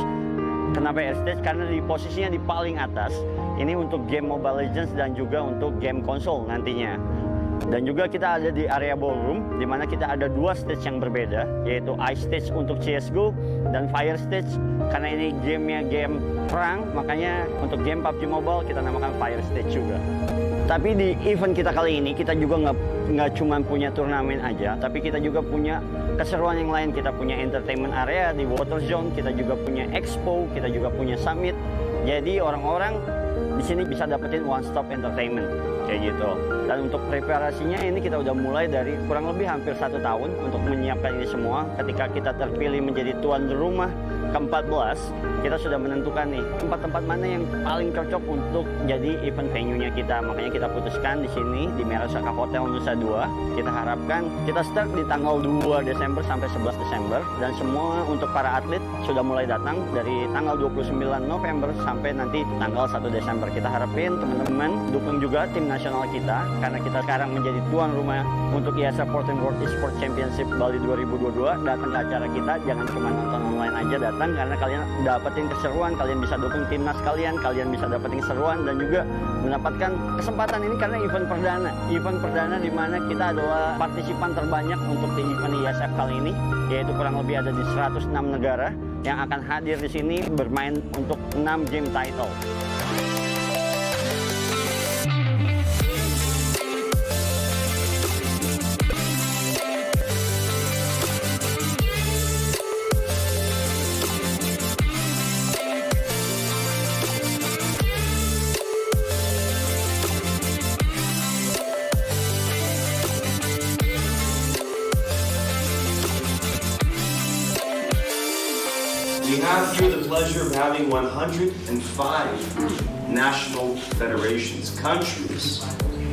M: Kenapa Air Stage? Karena di posisinya di paling atas. Ini untuk game Mobile Legends dan juga untuk game konsol nantinya. Dan juga kita ada di area ballroom, di mana kita ada 2 stage yang berbeda, yaitu Ice Stage untuk CSGO dan Fire Stage. Karena ini gamenya game perang, makanya untuk game PUBG Mobile kita namakan Fire Stage juga. Tapi di event kita kali ini, kita juga nggak cuma punya turnamen aja, tapi kita juga punya keseruan yang lain. Kita punya entertainment area di Water Zone, kita juga punya expo, kita juga punya summit. Jadi orang-orang di sini bisa dapetin one stop entertainment kayak gitu. Dan untuk preparasinya ini kita udah mulai dari kurang lebih hampir 1 tahun untuk menyiapkan ini semua. Ketika kita terpilih menjadi tuan rumah ke-14, kita sudah menentukan nih tempat-tempat mana yang paling cocok untuk jadi event venue-nya kita. Makanya kita putuskan di sini di Merasaka Hotel Nusa 2. Kita harapkan kita start di tanggal 2 Desember sampai 11 Desember dan semua untuk para atlet sudah mulai datang dari tanggal 29 November sampai nanti tanggal 1 Desember. Kita harapin teman-teman dukung juga tim nasional kita karena kita sekarang menjadi tuan rumah untuk IESF 14 World Esports Championship Bali 2022. Datang ke acara kita, jangan cuma nonton online aja, datang karena kalian dapetin keseruan, kalian bisa dukung timnas kalian bisa dapetin keseruan dan juga mendapatkan kesempatan ini karena event perdana di mana kita adalah partisipan terbanyak untuk di event IESF kali ini, yaitu kurang lebih ada di 106 negara yang akan hadir di sini bermain untuk 6 game title.
N: We have here the pleasure of having 105 national federations, countries.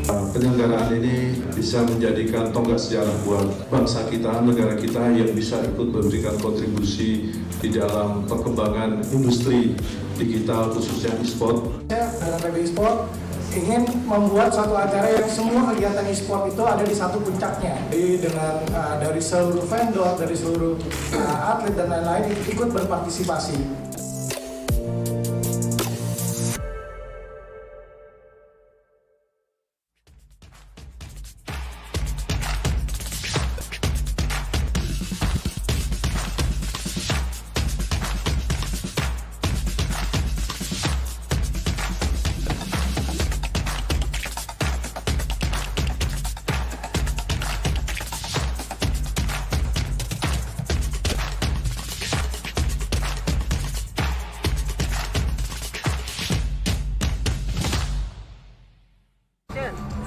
O: Penyelenggaraan ini bisa menjadikan tonggak sejarah buat bangsa kita, negara kita yang bisa ikut memberikan kontribusi di dalam perkembangan industri digital khususnya e-sport.
P: Dengan PB Esports ingin membuat satu acara yang semua kegiatan e-sport itu ada di satu puncaknya. Jadi dengan dari seluruh vendor, dari seluruh atlet dan lain-lain ikut berpartisipasi.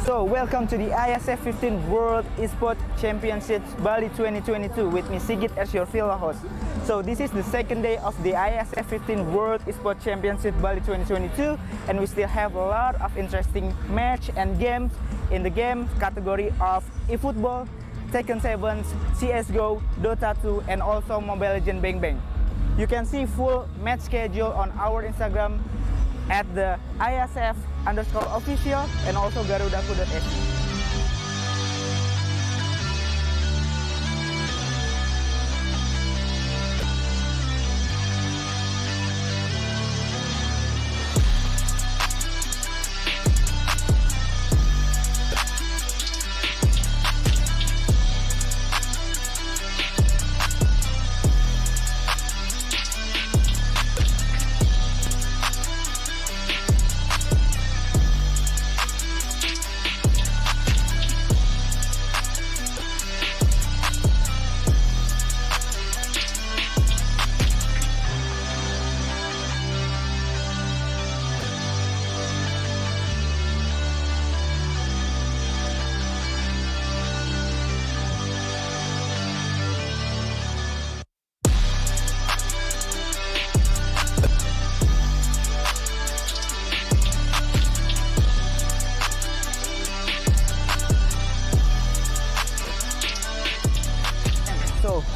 G: So, welcome to the IESF 15 World Esports Championships Bali 2022 with me Sigit as your field host. So, this is the second day of the IESF 15 World Esports Championship Bali 2022 and we still have a lot of interesting match and games in the game category of eFootball, Tekken 7, CSGO, Dota 2 and also Mobile Legends Bang Bang. You can see full match schedule on our Instagram at the IESF_official and also garudaku.se.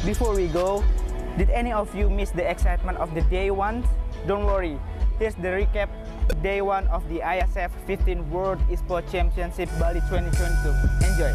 G: before we go, did any of you miss the excitement of the day one? Don't worry, here's the recap day one of the IESF 15 World Esports Championship Bali 2022. Enjoy!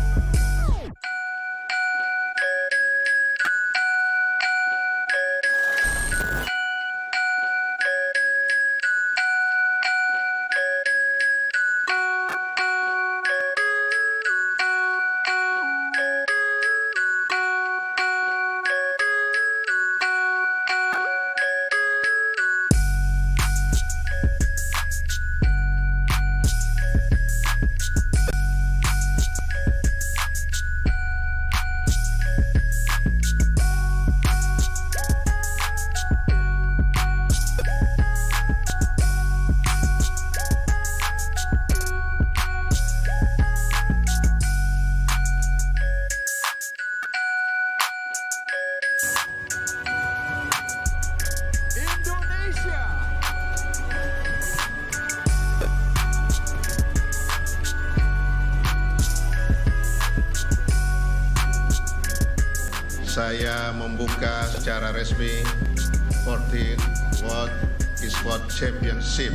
H: Saya membuka secara resmi 14 World Esports Championship.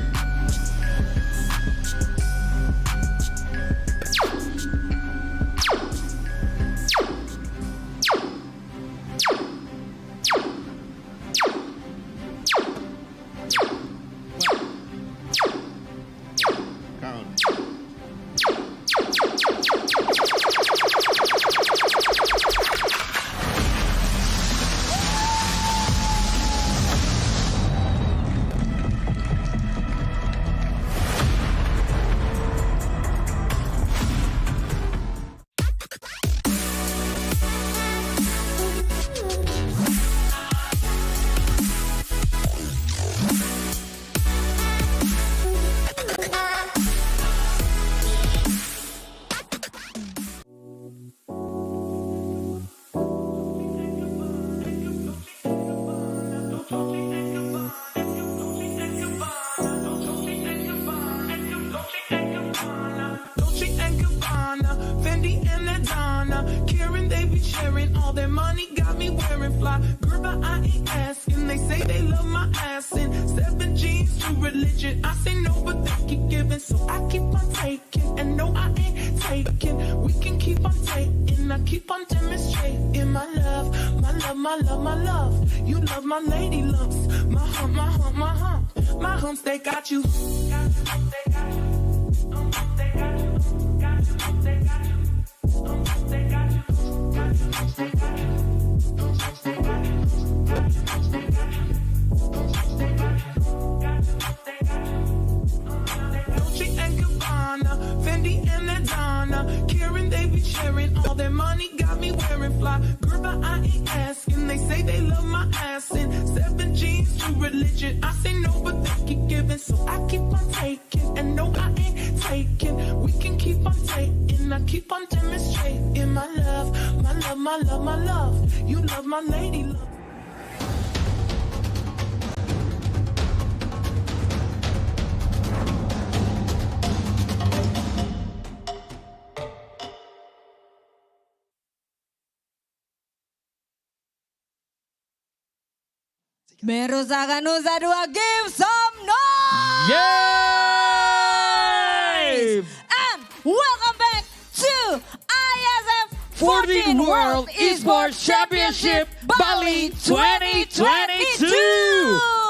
I: All their money got me wearing fly. Girl, but I ain't asking. They say they love my ass in 7 G's to religion. I say no, but they keep giving, so I keep on taking. And no, I ain't taking. We can keep on taking. I keep on demonstrating my love, my love, my love, my love. You love my lady lumps, my hump, my hump, my hump, my humps. They got you. They got you. They got you. They got you. Got you. They got you. They got you. Dolce and Gabbana, Fendi and Adana, Karen, they be sharing all their money, got me wearing fly. Girl, but I ain't asking. They say they love my ass in 7 G's to religion. I say no, but they keep giving, so I keep on taking. And no, I ain't taking. We can keep on taking. I keep on demonstrating my love, my love, my love, my love. You love my lady love.
T: Merusakan Nusa Dua, give some noise!
D: Yay!
T: And welcome back to IESF
D: 14 World Esports Championship Bali 2022!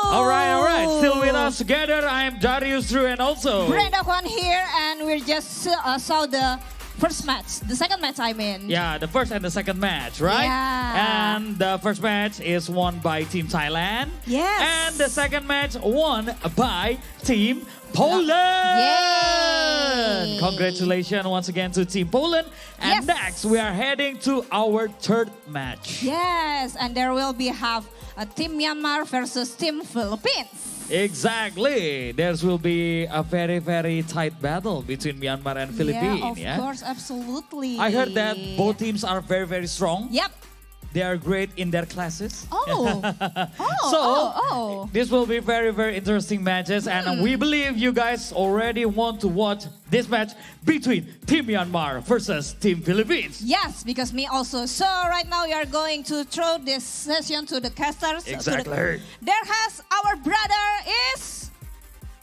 D: Alright. Still with us together, I am Darius Drew and also
T: Brenda Kwan here, and we just saw the first match, the second match I mean.
D: Yeah, the first and the second match, right?
T: Yeah.
D: And the first match is won by Team Thailand.
T: Yes.
D: And the second match won by Team Poland.
T: Yay.
D: Congratulations once again to Team Poland. And next we are heading to our third match.
T: Yes, and there will be Team Myanmar versus Team Philippines.
D: Exactly. There will be a very, very tight battle between Myanmar and Philippines.
T: Yeah, of course, absolutely.
D: I heard that both teams are very, very strong.
T: Yep.
D: They are great in their classes.
T: Oh.
D: So this will be very, very interesting matches. And we believe you guys already want to watch this match between Team Myanmar versus Team Philippines.
T: Yes, because me also. So right now we are going to throw this session to the casters.
D: Exactly.
T: There has our brother is...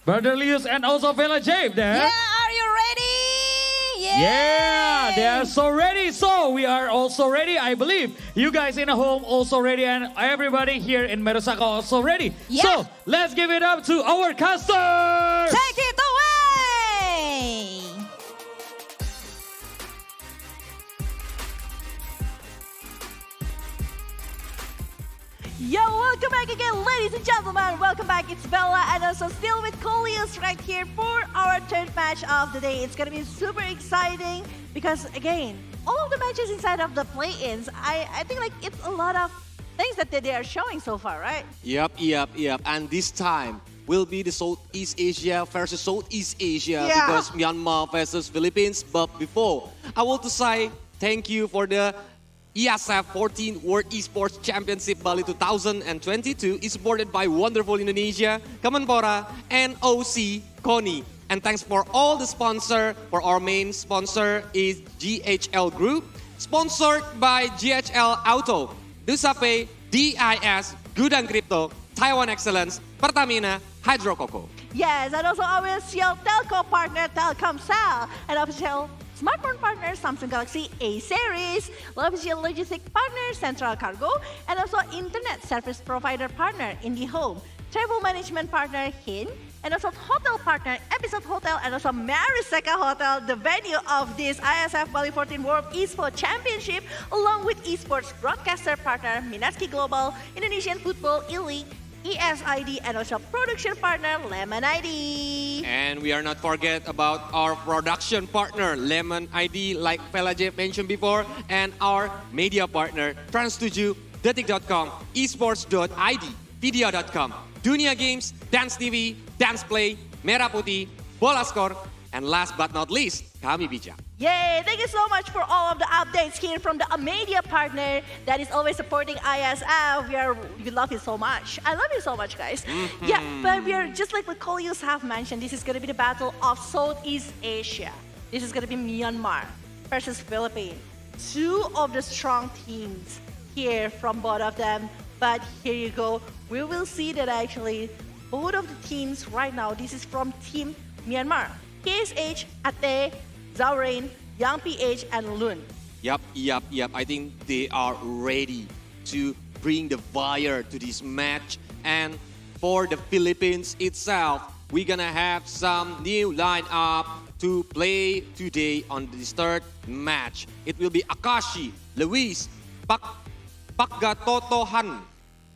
D: Brother Lius and also Vela Jabe there.
T: Yeah, are you ready?
D: Yeah, they are so ready. So we are also ready. I believe you guys in the home also ready, and everybody here in Merosaka also ready.
T: Yeah.
D: So let's give it up to our casters.
T: Take it away.
K: Yo, welcome back again, ladies and gentlemen. Welcome back. It's Bella and also still with Coleus right here for our third match of the day. It's gonna be super exciting because again, all of the matches inside of the play-ins, I think like it's a lot of things that they are showing so far, right?
U: Yep. And this time will be the Southeast Asia versus Southeast Asia because Myanmar versus Philippines. But before, I want to say thank you for the IESF 14 World Esports Championship Bali 2022 is supported by wonderful Indonesia, Kemenpora, and OC Koni. And thanks for all the sponsor. For our main sponsor is GHL Group, sponsored by GHL Auto, Dusape, DIS, Gudang Crypto, Taiwan Excellence, Pertamina, Hydro Coco.
K: Yes, and also our official telco partner Telkomsel and official smartphone partner Samsung Galaxy A series, official logistic partner Central Cargo, and also internet service provider partner IndiHome, travel management partner HIN, and also hotel partner Episode Hotel, and also Mariseka Hotel, the venue of this ISF Bali 14 World Esports Championship, along with esports broadcaster partner Minaski Global, Indonesian Football Elite, ESID, and also production partner Lemon ID.
U: And we are not forget about our production partner Lemon ID, like Vela Jabe mentioned before, and our media partner Trans7, Detik.com, Esports.id, Video.com, Dunia Games, Dance TV, Dance Play, Merah Putih, Bola Skor, and last but not least, Kami Bijak.
K: Yay! Thank you so much for all of the updates here from the media partner that is always supporting ISF. We love you so much. I love you so much, guys. Yeah, but we are just like what Coleus have mentioned. This is going to be the battle of Southeast Asia. This is going to be Myanmar versus Philippines. Two of the strong teams here from both of them. But here you go. We will see that actually both of the teams right now. This is from Team Myanmar. KSH, Ate, Zaurain, Young PH, and Lun.
U: Yep. I think they are ready to bring the fire to this match. And for the Philippines itself, we're gonna have some new lineup to play today on this third match. It will be Akashi, Luis, Pakgatotohan,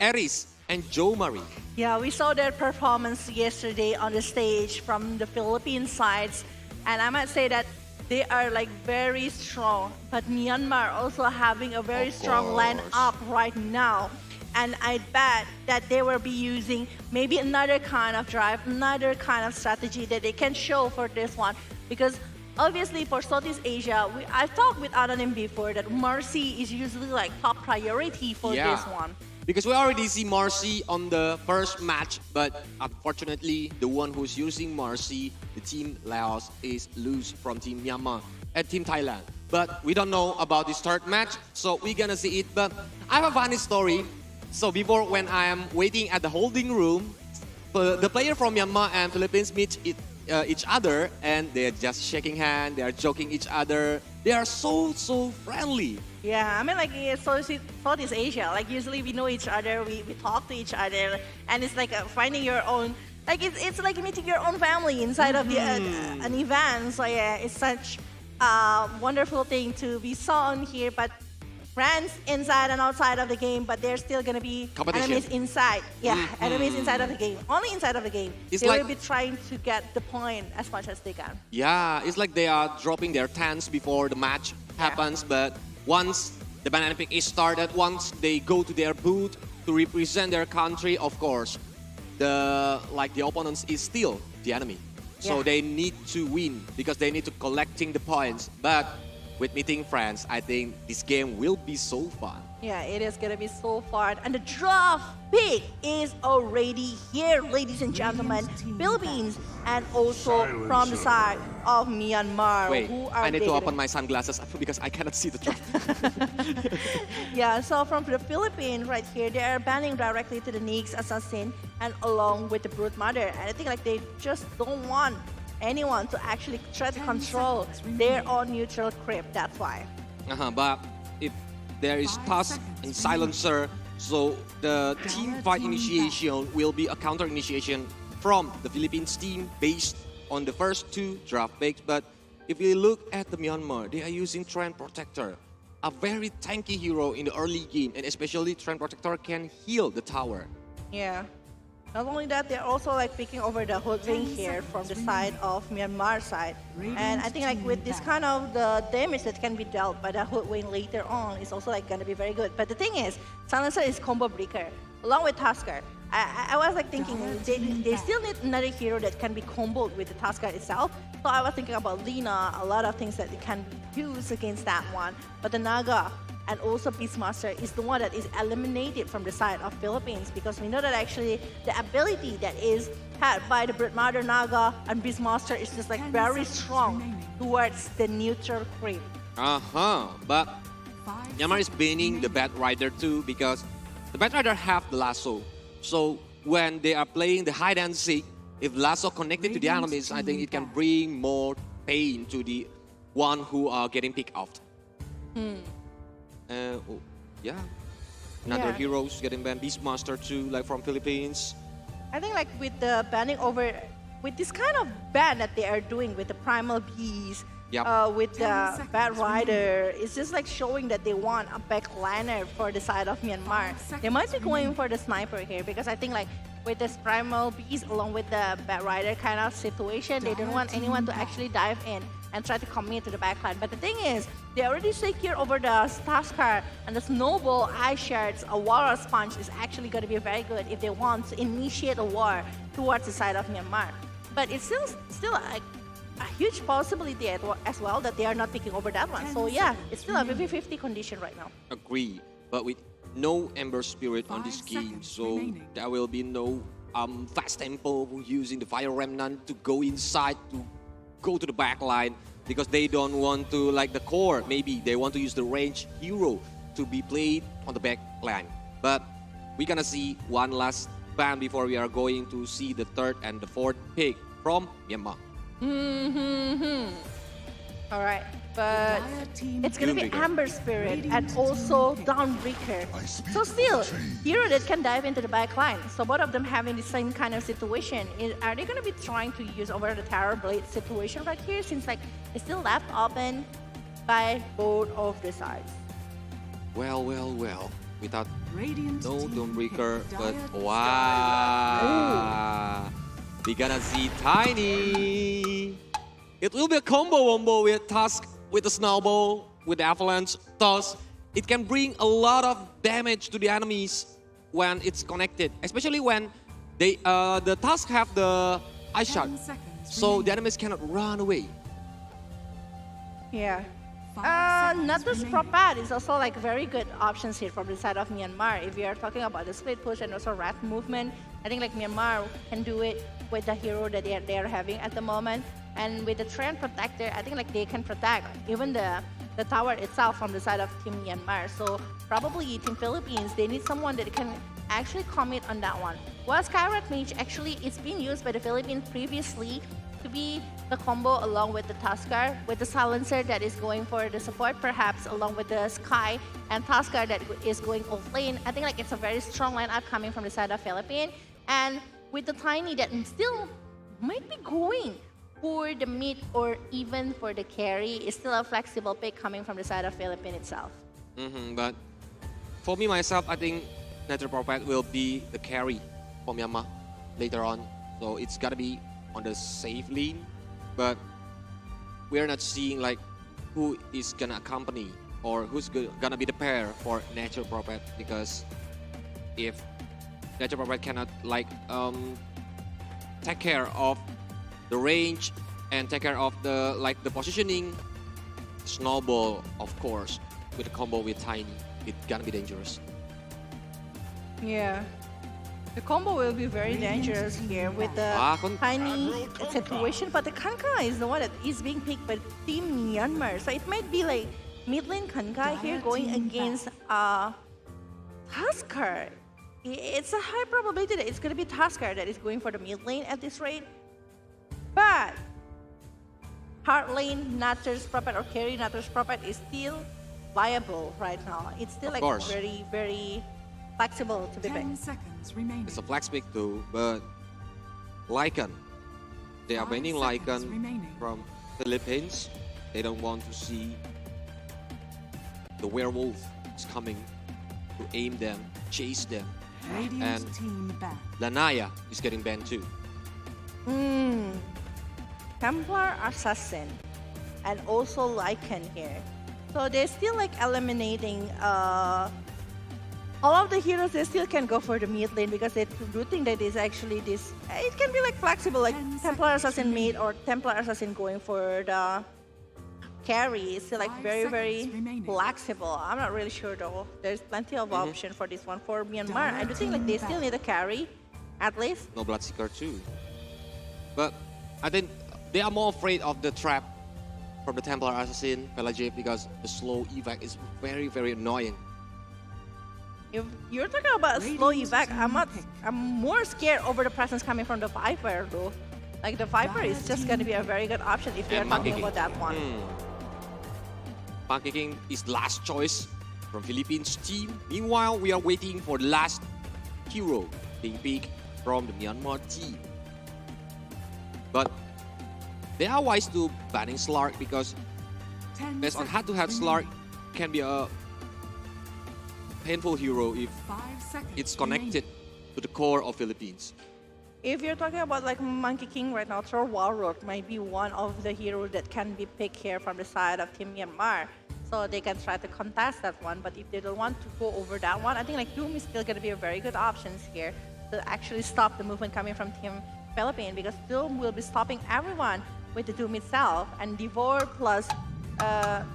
U: Eris, and Joe Marie.
K: Yeah, we saw their performance yesterday on the stage from the Philippine sides. And I might say that they are like very strong, but Myanmar also having a very strong lineup right now. And I bet that they will be using maybe another kind of drive, another kind of strategy that they can show for this one. Because obviously for Southeast Asia, I've talked with Anonym before that Mercy is usually like top priority for this one.
U: Because we already see Marcy on the first match, but unfortunately, the one who's using Marcy, the team Laos, is lose from Team Myanmar and Team Thailand. But we don't know about this third match, so we're gonna see it. But I have a funny story. So before, when I am waiting at the holding room, the player from Myanmar and Philippines meet each other, and they're just shaking hands, they are joking each other. They are so friendly.
K: Yeah, I mean like Southeast Asia, like usually we know each other, we talk to each other, and it's like finding your own, like it's like meeting your own family inside of the, an event. So yeah, it's such a wonderful thing to be shown here, but friends inside and outside of the game, but there's still gonna be enemies inside. Yeah, enemies inside of the game, only inside of the game.
U: It's
K: they
U: like,
K: will be trying to get the point as much as they can.
U: Yeah, it's like they are dropping their tents before the match happens, but once the Banana Pick is started, once they go to their booth to represent their country, of course, the opponents is still the enemy. So they need to win because they need to collecting the points. But with meeting friends, I think this game will be so fun.
K: Yeah, it is gonna be so fun. And the draft pick is already here, ladies and gentlemen. Philippines and also from the side of Myanmar.
U: Wait,
K: who are
U: I need
K: they
U: to
K: gonna
U: open my sunglasses because I cannot see the draft.
K: Yeah, so from the Philippines right here, they are banning directly to the Nyx Assassin and along with the Brute Mother. And I think like they just don't want anyone to actually try to control their own neutral crypt, that's why.
U: But if there is Tusk and Silencer, so the team fight initiation will be a counter initiation from the Philippines team based on the first two draft picks. But if we look at the Myanmar, they are using Trend Protector, a very tanky hero in the early game, and especially Trend Protector can heal the tower.
K: Yeah. Not only that, they're also like picking over the Hoodwink here from the side of Myanmar side. And I think like with this kind of the damage that can be dealt by the Hoodwink later on is also like gonna be very good. But the thing is, Silencer is combo breaker along with Tusker. I was like thinking they still need another hero that can be comboed with the Tusker itself. So I was thinking about Lina, a lot of things that they can use against that one. But the Naga and also Beastmaster is the one that is eliminated from the side of Philippines, because we know that actually the ability that is had by the Brute Mother, Naga, and Beastmaster is just like very strong towards the neutral creep.
U: But Myanmar is banning the Bat Rider too, because the Bat Rider have the lasso. So when they are playing the hide and seek, if lasso connected to the enemies, I think it can bring more pain to the one who are getting picked out. Another heroes getting banned. Beastmaster too, like from Philippines.
K: I think like with the banning over, with this kind of ban that they are doing with the Primal Beast, with the Bat Rider, it's just like showing that they want a backliner for the side of Myanmar. They might be going for the sniper here, because I think like with this Primal Beast along with the Bat Rider kind of situation, they don't want anyone to actually dive in and try to commit to the backline. But the thing is, they already secure over the Tusker and the Snowball Ice Shards. A Walrus Punch is actually going to be very good if they want to initiate a war towards the side of Myanmar. But it's still like a huge possibility as well that they are not picking over that one. So yeah, it's still a 50-50 condition right now.
U: Agree, but with no Ember Spirit on this game, so there will be no fast tempo using the Fire Remnant to go inside to go to the back line, because they don't want to, like the core, maybe they want to use the range hero to be played on the back line. But we're gonna see one last ban before we are going to see the third and the fourth pick from Myanmar.
K: All right, but it's gonna be Amber Spirit and also Dawnbreaker. So still, hero that can dive into the back line. So both of them having the same kind of situation. Are they gonna be trying to use over the Terror Blade situation right here, since like it's still left open by both of the sides?
U: Well. Without no Dawnbreaker, but wow. We're gonna see Tiny. It will be a combo with Tusk, with the Snowball, with the Avalanche Toss. It can bring a lot of damage to the enemies when it's connected, especially when they the Tusk have the Ice Shard, so the enemies cannot run away.
K: Yeah. Natus Propad is also like very good options here from the side of Myanmar. If we are talking about the split push and also rat movement, I think like Myanmar can do it with the hero that they are having at the moment. And with the Trend Protector, I think like they can protect even the tower itself from the side of Team Myanmar. So probably Team Philippines, they need someone that can actually commit on that one. While Skyrat Mage, actually it's been used by the Philippines previously to be the combo along with the Tusker, with the Silencer that is going for the support, perhaps along with the Sky and Tusker that is going off lane. I think like it's a very strong lineup coming from the side of Philippines. And with the Tiny that still might be going for the mid or even for the carry, is still a flexible pick coming from the side of Philippines itself.
U: But for me myself, I think Natural Prophet will be the carry for Myanmar later on. So it's gotta be on the safe lane, but we're not seeing like who is gonna accompany or who's gonna be the pair for Natural Prophet, because if Natural Prophet cannot like take care of the range and take care of the positioning Snowball, of course, with a combo with Tiny, it's gonna be dangerous.
K: Yeah. The combo will be very dangerous here with the tiny situation, but the Kanka is the one that is being picked by Team Myanmar. So it might be like mid lane Kanka here going against Tusker. It's a high probability that it's going to be Tusker that is going for the mid lane at this rate. But hard lane Natter's Prophet or carry Natter's Prophet is still viable right now. It's still like very, very flexible to be picked.
B: 10 seconds remaining.
U: It's a flex pick too, but Lycan, they are banning Lycan from Philippines. They don't want to see the werewolf is coming to aim them, chase them. And Lanaya is getting banned too.
K: Templar Assassin and also Lycan here. So they're still like eliminating all of the heroes. They still can go for the mid lane because they do think that is actually this. It can be like flexible, like Templar Assassin mid or Templar Assassin going for the carry. It's still like very, very flexible. I'm not really sure though. There's plenty of option for this one for Myanmar. I do think like they still need a carry, at least.
U: No Bloodseeker too. But I think they are more afraid of the trap from the Templar Assassin, Pelagic, because the slow evac is very, very annoying.
K: If you're talking about a slow evac, I'm more scared over the presence coming from the Viper though. Like the Viper is just going to be a very good option if you're talking about that one.
U: Monkey King is last choice from Philippines team. Meanwhile, we are waiting for the last hero being picked from the Myanmar team. But they are wise to banning Slark because based on head-to-head, Slark can be a painful hero if it's connected to the core of Philippines.
K: If you're talking about like Monkey King right now, Thor Warrock might be one of the heroes that can be picked here from the side of Team Myanmar. So they can try to contest that one. But if they don't want to go over that one, I think like Doom is still going to be a very good option here to actually stop the movement coming from Team Philippines, because Doom will be stopping everyone with the Doom itself. And Devour plus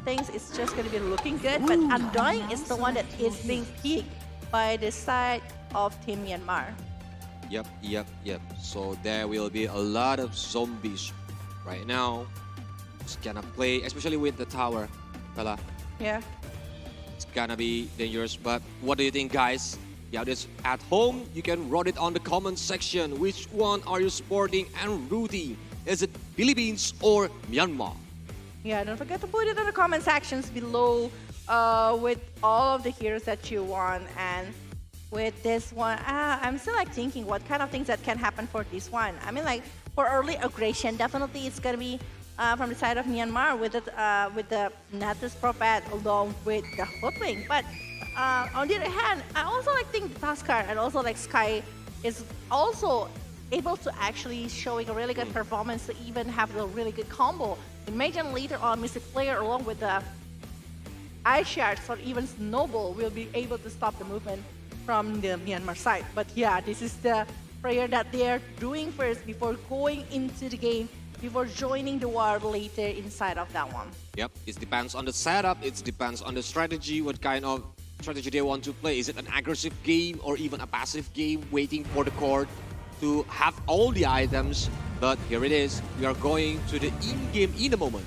K: things is just going to be looking good. But Undying is the one that is being picked by the side of Team Myanmar.
U: Yep. So there will be a lot of zombies right now. It's gonna play, especially with the tower, fella.
K: Yeah.
U: It's gonna be dangerous. But what do you think, guys? Yeah, this at home. You can write it on the comment section. Which one are you supporting and rooting? Is it Philippines or Myanmar?
K: Yeah, don't forget to put it in the comment sections below with all of the heroes that you want. And with this one, I'm still like thinking what kind of things that can happen for this one. I mean, like for early aggression, definitely it's gonna be from the side of Myanmar with the Natus Prophet along with the Hoodwink. But on the other hand, I also like think Tusker and also like Sky is also able to actually showing a really good performance to even have a really good combo. Imagine later on Mystic Player along with the Ice Shards or even Snowball will be able to stop the movement from the Myanmar side. But yeah, this is the prayer that they are doing first before going into the game, before joining the war later inside of that one.
U: Yep, it depends on the setup, it depends on the strategy, what kind of strategy they want to play. Is it an aggressive game or even a passive game, waiting for the court to have all the items? But here it is, we are going to the in-game in a moment.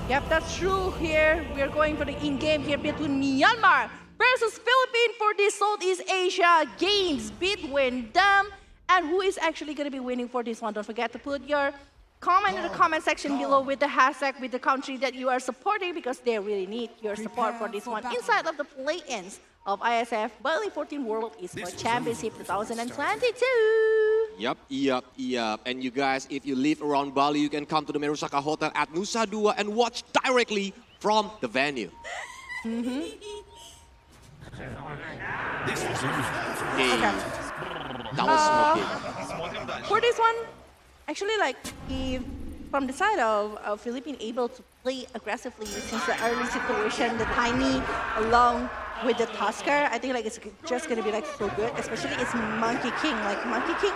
K: Yep, that's true. Here, we are going for the in-game here between Myanmar versus Philippines for the Southeast Asia Games between them. And who is actually going to be winning for this one? Don't forget to put your comment in the comment section below with the hashtag with the country that you are supporting, because they really need your support for this one inside of the play-ins of IESF Bali 14 World Esports Championship 2022.
U: Yep. And you guys, if you live around Bali, you can come to the Merusaka Hotel at Nusa Dua and watch directly from the venue. That was smoking.
K: For this one, actually, like, if from the side of Philippines able to play aggressively since the early situation, the Tiny along with the Tusker, I think like it's just gonna be like so good, especially it's Monkey King. Like Monkey King,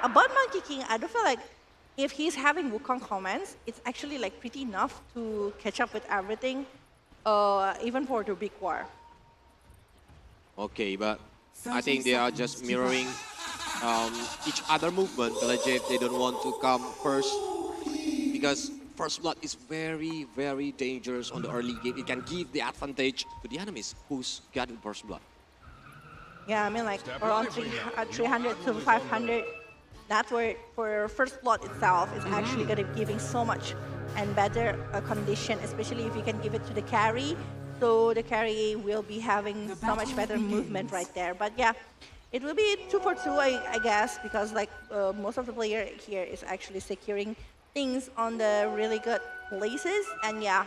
K: about Monkey King, I do feel like if he's having Wukong comments, it's actually like pretty enough to catch up with everything, even for the big war.
U: Okay, but I think they are just mirroring each other movement. Village, they don't want to come first because first blood is very, very dangerous on the early game. It can give the advantage to the enemies who's gotten first blood.
K: Yeah, I mean like around 300 to 500. That word for first blood itself is actually going to be giving so much and better condition, especially if you can give it to the carry. So the carry will be having so much better movement right there. But yeah, it will be 2 for 2, I guess, because like most of the player here is actually securing things on the really good places. And yeah,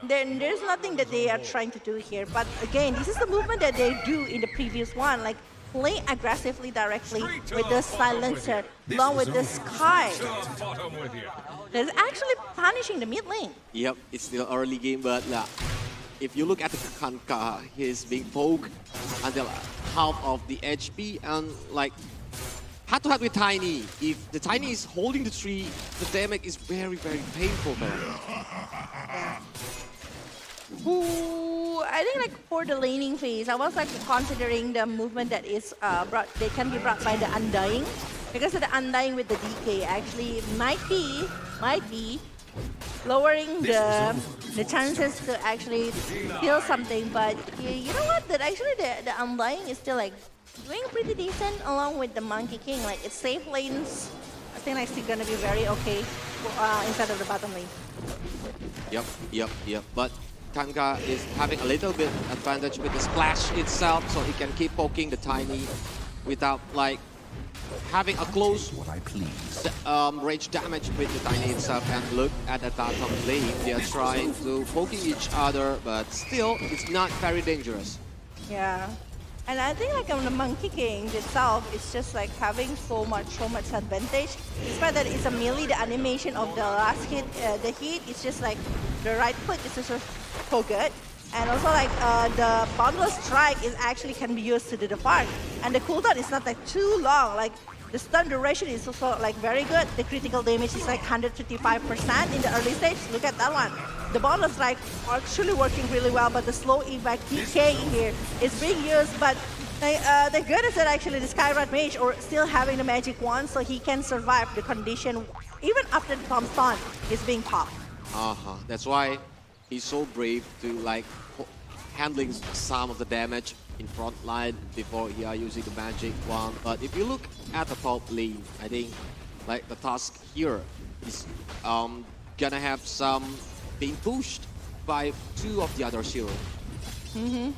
K: there's nothing that they are trying to do here. But again, this is the movement that they do in the previous one, like playing aggressively directly with the silencer, along with the Sky. That's actually punishing the mid lane.
U: Yep, it's still early game, but if you look at the Kanka, he's being poked until half of the HP, and like head-to-head with Tiny. If the Tiny is holding the tree, the damage is very, very painful for him.
K: I think like for the laning phase, I was like considering the movement that is they can be brought by the Undying, because the Undying with the DK actually might be lowering the chances to actually kill something. But you know what? That actually the Undying is still like doing pretty decent along with the Monkey King. Like it's safe lanes. I think like still gonna be very okay inside of the bottom lane.
U: Yep. But Kanka is having a little bit advantage with the splash itself, so he can keep poking the Tiny without like having a close range damage with the Tiny itself. And look at the bottom lane, they are trying to poking each other, but still it's not very dangerous.
K: Yeah. And I think like on the Monkey King itself, it's just like having so much advantage. Despite that it's a melee, the animation of the last hit, the hit, it's just like the right click is just so good. And also like the bundle strike is actually can be used to do the farm. And the cooldown is not like too long. Like the stun duration is also like very good. The critical damage is like 155% in the early stage. Look at that one. The bundle strike actually working really well, but the slow evac DK here is being used. But the good is that actually the Skyrat Mage or still having the magic wand, so he can survive the condition even after the tombstone is being popped.
U: That's why he's so brave to like handling some of the damage in front line before he are using the magic wand. But if you look at the top lane, I think like the task here is gonna have some being pushed by 2 of the other heroes.
K: And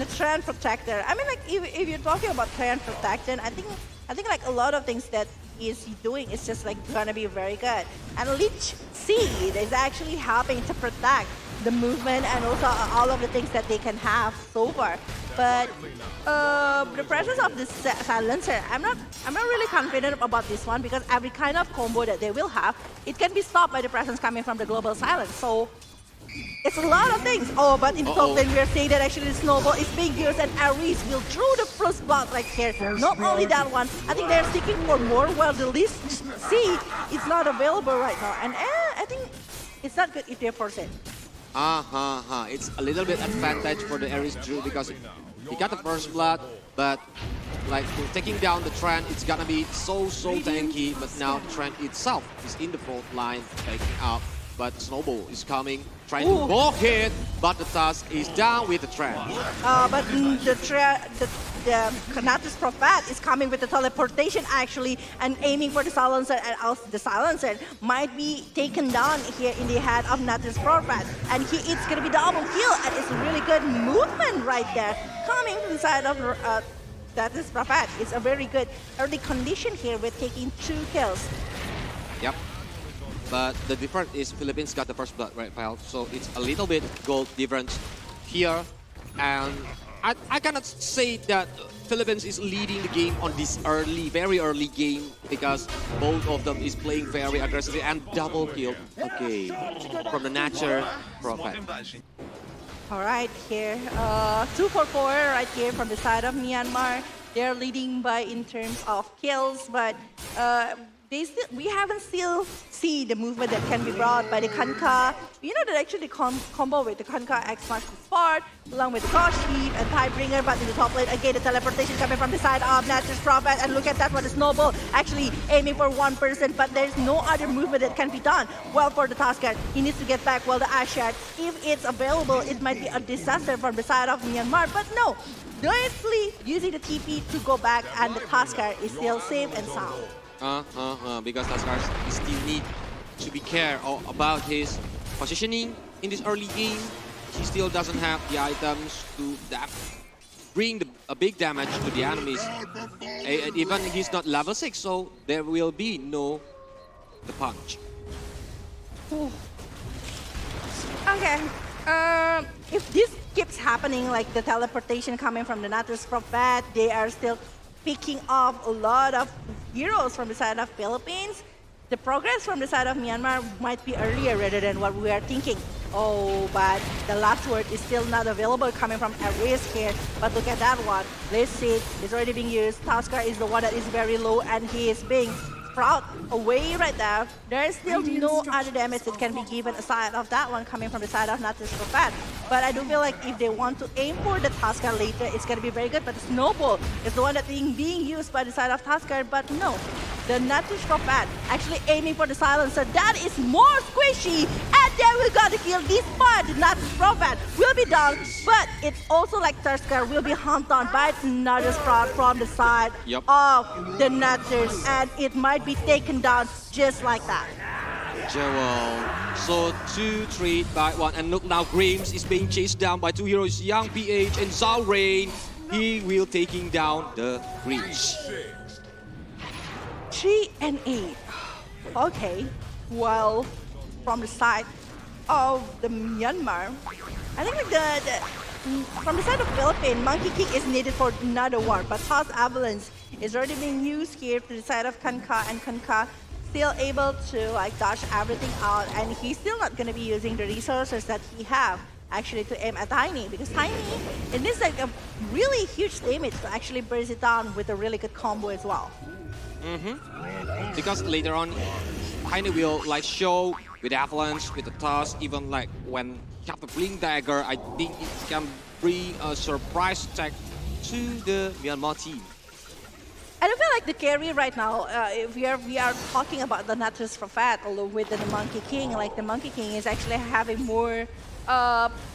K: the Trend Protector. I mean, like if you're talking about Trend Protector, I think like a lot of things that he's doing is just like gonna be very good. And Leech Seed is actually helping to protect the movement and also all of the things that they can have so far. But the presence of this silencer, I'm not really confident about this one, because every kind of combo that they will have, it can be stopped by the presence coming from the global silence. So it's a lot of things. But in the top lane, we are saying that actually the snowball is being used and Ares will throw the first blood right here. Not only that one, I think they're seeking for more, while the list C is not available right now. And I think it's not good if they force it.
U: It's a little bit advantage for the Ares Drew because he got the first blood, but like taking down the Trent, it's gonna be so tanky. But now Trent itself is in the front line, taking up. But Snowball is coming, trying to block it, but the task is down with the Trent.
K: But the Kanatus Prophet is coming with the teleportation actually and aiming for the silencer, and also the silencer might be taken down here in the head of Kanatus Prophet. And it's gonna be double kill, and it's a really good movement right there coming inside of Kanatus Prophet. It's a very good early condition here with taking 2 kills.
U: Yep. But the difference is Philippines got the first blood, right, pal? So it's a little bit gold difference here. And I cannot say that Philippines is leading the game on this very early game, because both of them is playing very aggressively and double kill. Okay, from the Nature Prophet.
K: All right, here, 2 for 4 right here from the side of Myanmar. They're leading by in terms of kills, but we haven't still see the movement that can be brought by the Kanka. You know that actually the combo with the Kanka X Smash Sport, along with the Gosh Heap and Tidebringer, but in the top lane again the teleportation coming from the side of Nature's Prophet, and look at that one, the Snowball actually aiming for one person, but there's no other movement that can be done. Well, for the Tusker, he needs to get back. Well, the Ashad, if it's available, it might be a disaster from the side of Myanmar, but no. Directly using the TP to go back, and the Tusker is still safe and sound.
U: Because Tusker still need to be careful about his positioning in this early game. He still doesn't have the items to bring a big damage to the enemies. Even he's not level 6, so there will be no the punch.
K: Okay. If this keeps happening, like the teleportation coming from the Nature's Prophet, they are still picking up a lot of heroes from the side of Philippines. The progress from the side of Myanmar might be earlier rather than what we are thinking. Oh, but the last word is still not available coming from a risk here. But look at that one. Let's see, it's already being used. Tusker is the one that is very low, and he is being sprout away right there. There is still no other damage that can be given aside of that one coming from the side of Nature's Prophet. But I do feel like if they want to aim for the Tusker later, it's going to be very good. But the Snowball is the one that being used by the side of Tusker. But no, the Nature's Prophet actually aiming for the Silencer. That is more squishy. And then we got to kill this part. The Nature's Prophet will be down. But it's also like Tusker will be hunted on by another Sprout from the side of the Natures. And it might be taken down just like that.
U: Jewel. So 2 3 by 1, and look now, Grims is being chased down by 2 heroes, Young PH and Zhao Rain. He will taking down the Grims.
K: 3 and 8. Okay. Well, from the side of the Myanmar, I think like from the side of Philippines, Monkey King is needed for another war, but Toss Avalanche is already being used here to the side of Kanka, and Kanka still able to like dodge everything out, and he's still not going to be using the resources that he have actually to aim at Tiny, because Tiny, it needs like a really huge damage to actually burst it down with a really good combo as well.
U: Because later on, Tiny will like show with Avalanche, with the toss, even like when you have the Blink Dagger, I think it can bring a surprise attack to the Myanmar team.
K: I don't feel like the carry right now, if we are talking about the Nature's Prophet along with the Monkey King, like the Monkey King is actually having more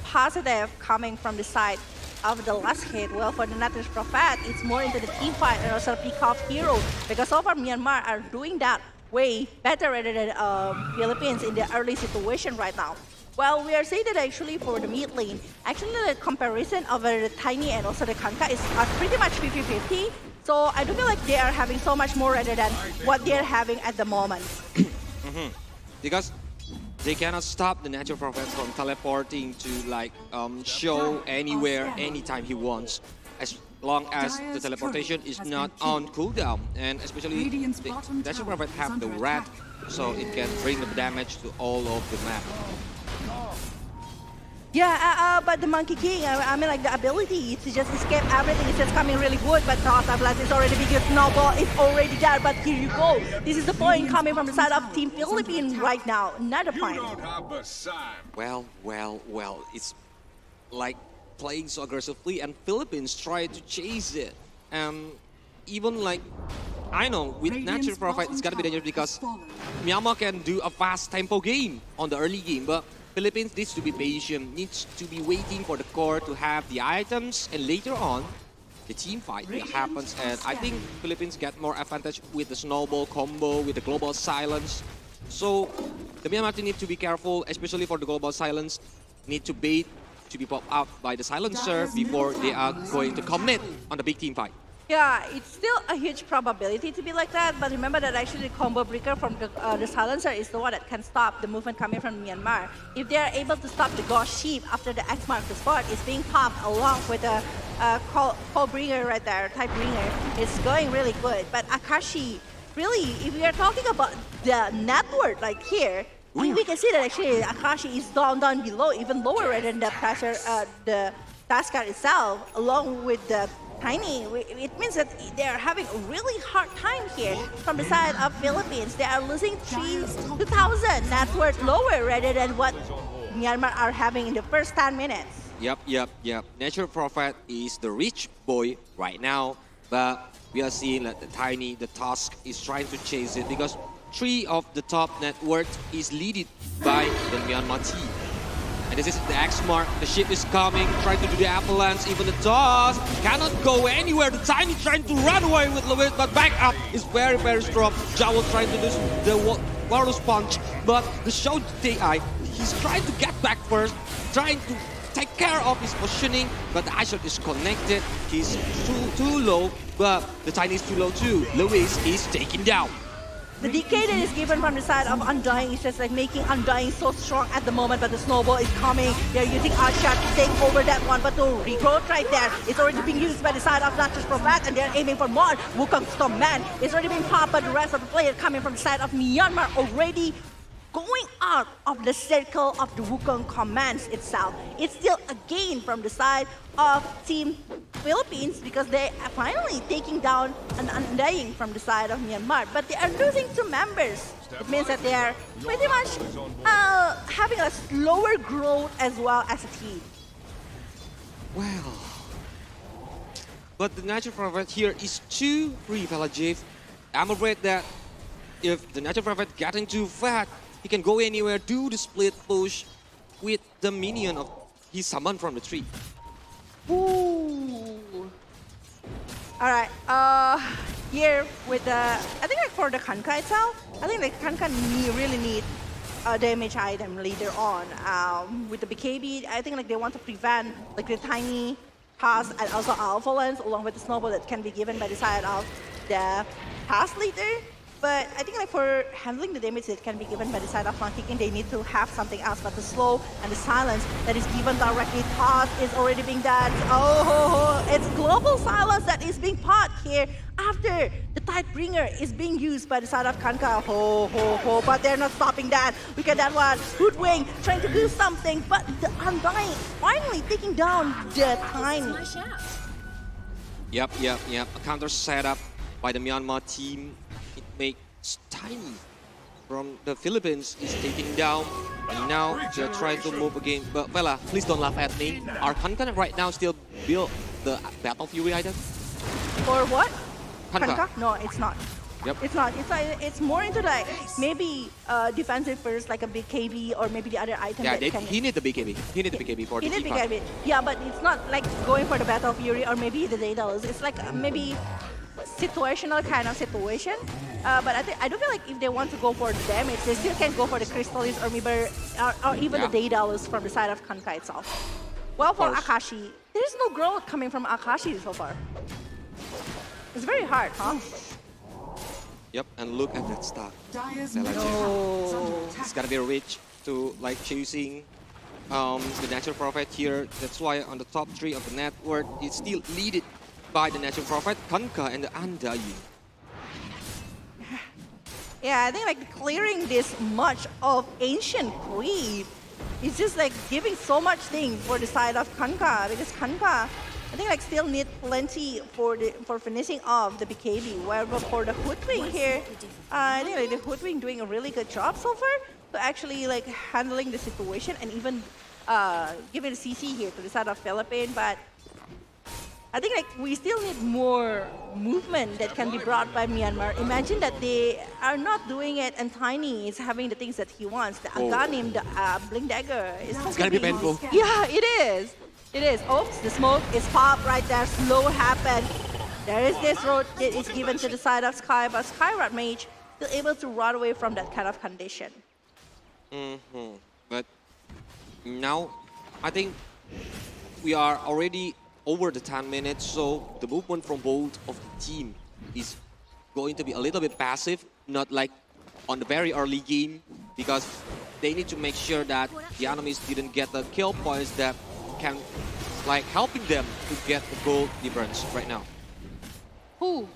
K: positive coming from the side of the last hit. Well, for the Nature's Prophet, it's more into the team fight and also pick off hero, because so far Myanmar are doing that way better rather than Philippines in the early situation right now. Well, we are saying that actually for the mid lane, actually the comparison of the Tiny and also the Kanka is pretty much 50-50. So I do feel like they are having so much more rather than what they're having at the moment.
U: Because they cannot stop the Natural Prophet from teleporting to like show anywhere, anytime he wants, as long as the teleportation is not on cooldown, and especially the Natural Prophet have the red, so it can bring the damage to all of the map.
K: Yeah, but the Monkey King, I mean like the ability to just escape everything is just coming really good, but Toss Avalanche is already big, Snowball is already there, but here you go. This is the point coming from the side of Team Philippines right now, another point.
U: Well, it's like playing so aggressively, and Philippines try to chase it. Even like, I know, with Natural Prophet, it's gotta be dangerous because Myanmar can do a fast tempo game on the early game, but Philippines needs to be patient, needs to be waiting for the core to have the items, and later on, the team fight will happen. And I think Philippines get more advantage with the Snowball combo, with the Global Silence. So the Myanmar team need to be careful, especially for the Global Silence, need to bait to be popped out by the Silencer before they are going to commit on the big team fight.
K: Yeah, it's still a huge probability to be like that, but remember that actually the combo breaker from the Silencer is the one that can stop the movement coming from Myanmar. If they are able to stop the Ghost Sheep after the X marks the spot, it's being popped along with the call bringer right there, type bringer. It's going really good, but Akashi, really, if we are talking about the network like here, we can see that actually Akashi is down below, even lower than the pressure, the Tusker itself, along with the Tiny. It means that they are having a really hard time here from the side of Philippines. They are losing 2,000 net worth lower rather than what Myanmar are having in the first 10 minutes.
U: Yep. Natural Prophet is the rich boy right now, but we are seeing that the Tiny, the Tusk is trying to chase it because 3 of the top net worth is leaded by the Myanmar team. And this is the X mark. The ship is coming, trying to do the avalanche. Even the Tusk cannot go anywhere. The Tiny trying to run away with Lewis, but back up is very, very strong. Jawo trying to do the Walrus Punch, but the Show TI, he's trying to get back first, trying to take care of his positioning, but the ice shot is connected. He's too low, but the Tiny is too low too. Lewis is taken down.
K: The decay that is given from the side of Undying is just like making Undying so strong at the moment, but the snowball is coming. They're using Art Shot to take over that one, but the regrowth right there is already being used by the side of Nature's Prophet, and they're aiming for more. Wukong's Stormman is already being popped, but the rest of the players coming from the side of Myanmar already going out of the circle of the Wukong commands itself. It's still a gain from the side of Team Philippines because they are finally taking down an Undying from the side of Myanmar, but they are losing 2 members. It means that they are pretty much having a slower growth as well as a team.
U: Well, but the Natural Prophet here is too free, Pelagiv. I'm afraid that if the Natural Prophet getting too fat, he can go anywhere, do the split push with the minion of he summoned from the tree.
K: Ooh. All right. Here with the, I think like for the Kanka itself, I think like Kanka really need a damage item later on. With the BKB, I think like they want to prevent like the Tiny pass and also Alpha Lens along with the snowball that can be given by the side of the pass later. But I think like for handling the damage that can be given by the side of Flank Kicking, they need to have something else. But the slow and the silence that is given directly tossed is already being done. It's global silence that is being popped here after the Tidebringer is being used by the side of Kanka. But they're not stopping that. Look at that one. Hoodwing trying to do something, but the Undying finally taking down the Tiny.
U: Yep. A counter setup by the Myanmar team. It makes Tiny from the Philippines is taking down, and now they're trying to move again. But Vela, please don't laugh at me. Are Kanka right now still build the Battle Fury item?
K: Or what?
U: Kanka?
K: No, it's not.
U: Yep.
K: It's not. It's more into like maybe defensive first, like a big KB or maybe the other item.
U: Yeah,
K: that
U: he need the BKB. He need the BKB for the
K: he need
U: team.
K: BKB. Yeah, but it's not like going for the Battle Fury or maybe the Daedalus. It's like maybe situational kind of situation. But I do feel like if they want to go for the damage, they still can go for the Crystallis or maybe or even the Daedalus from the side of Kanka itself. Well, for Akashi, there is no growth coming from Akashi so far. It's very hard, huh?
U: Yep, and look at that stack.
K: No.
U: It's gotta be rich to like chasing the Natural Prophet here. That's why on the top 3 of the network, it's still leaded by the Natural Prophet, Kanka, and the Undying.
K: Yeah, I think like clearing this much of ancient creep is just like giving so much thing for the side of Kanka, because Kanka, I think like still need plenty for finishing off the BKB. While for the Hoodwing here, I think like the Hoodwing doing a really good job so far to actually like handling the situation and even giving the CC here to the side of Philippines. But I think like we still need more movement that can be brought by Myanmar. Imagine that they are not doing it and Tiny is having the things that he wants. The Aghanim, the Blink Dagger.
U: It's gonna be painful.
K: Yeah, it is. It is. Oops, the smoke is popped right there. Slow happened. There is this road that is given to the side of Sky, but Skyrat Mage still able to run away from that kind of condition.
U: But now, I think we are already over the 10 minutes, so the movement from both of the team is going to be a little bit passive, not like on the very early game, because they need to make sure that the enemies didn't get the kill points that can like helping them to get the gold difference right now.
K: Who?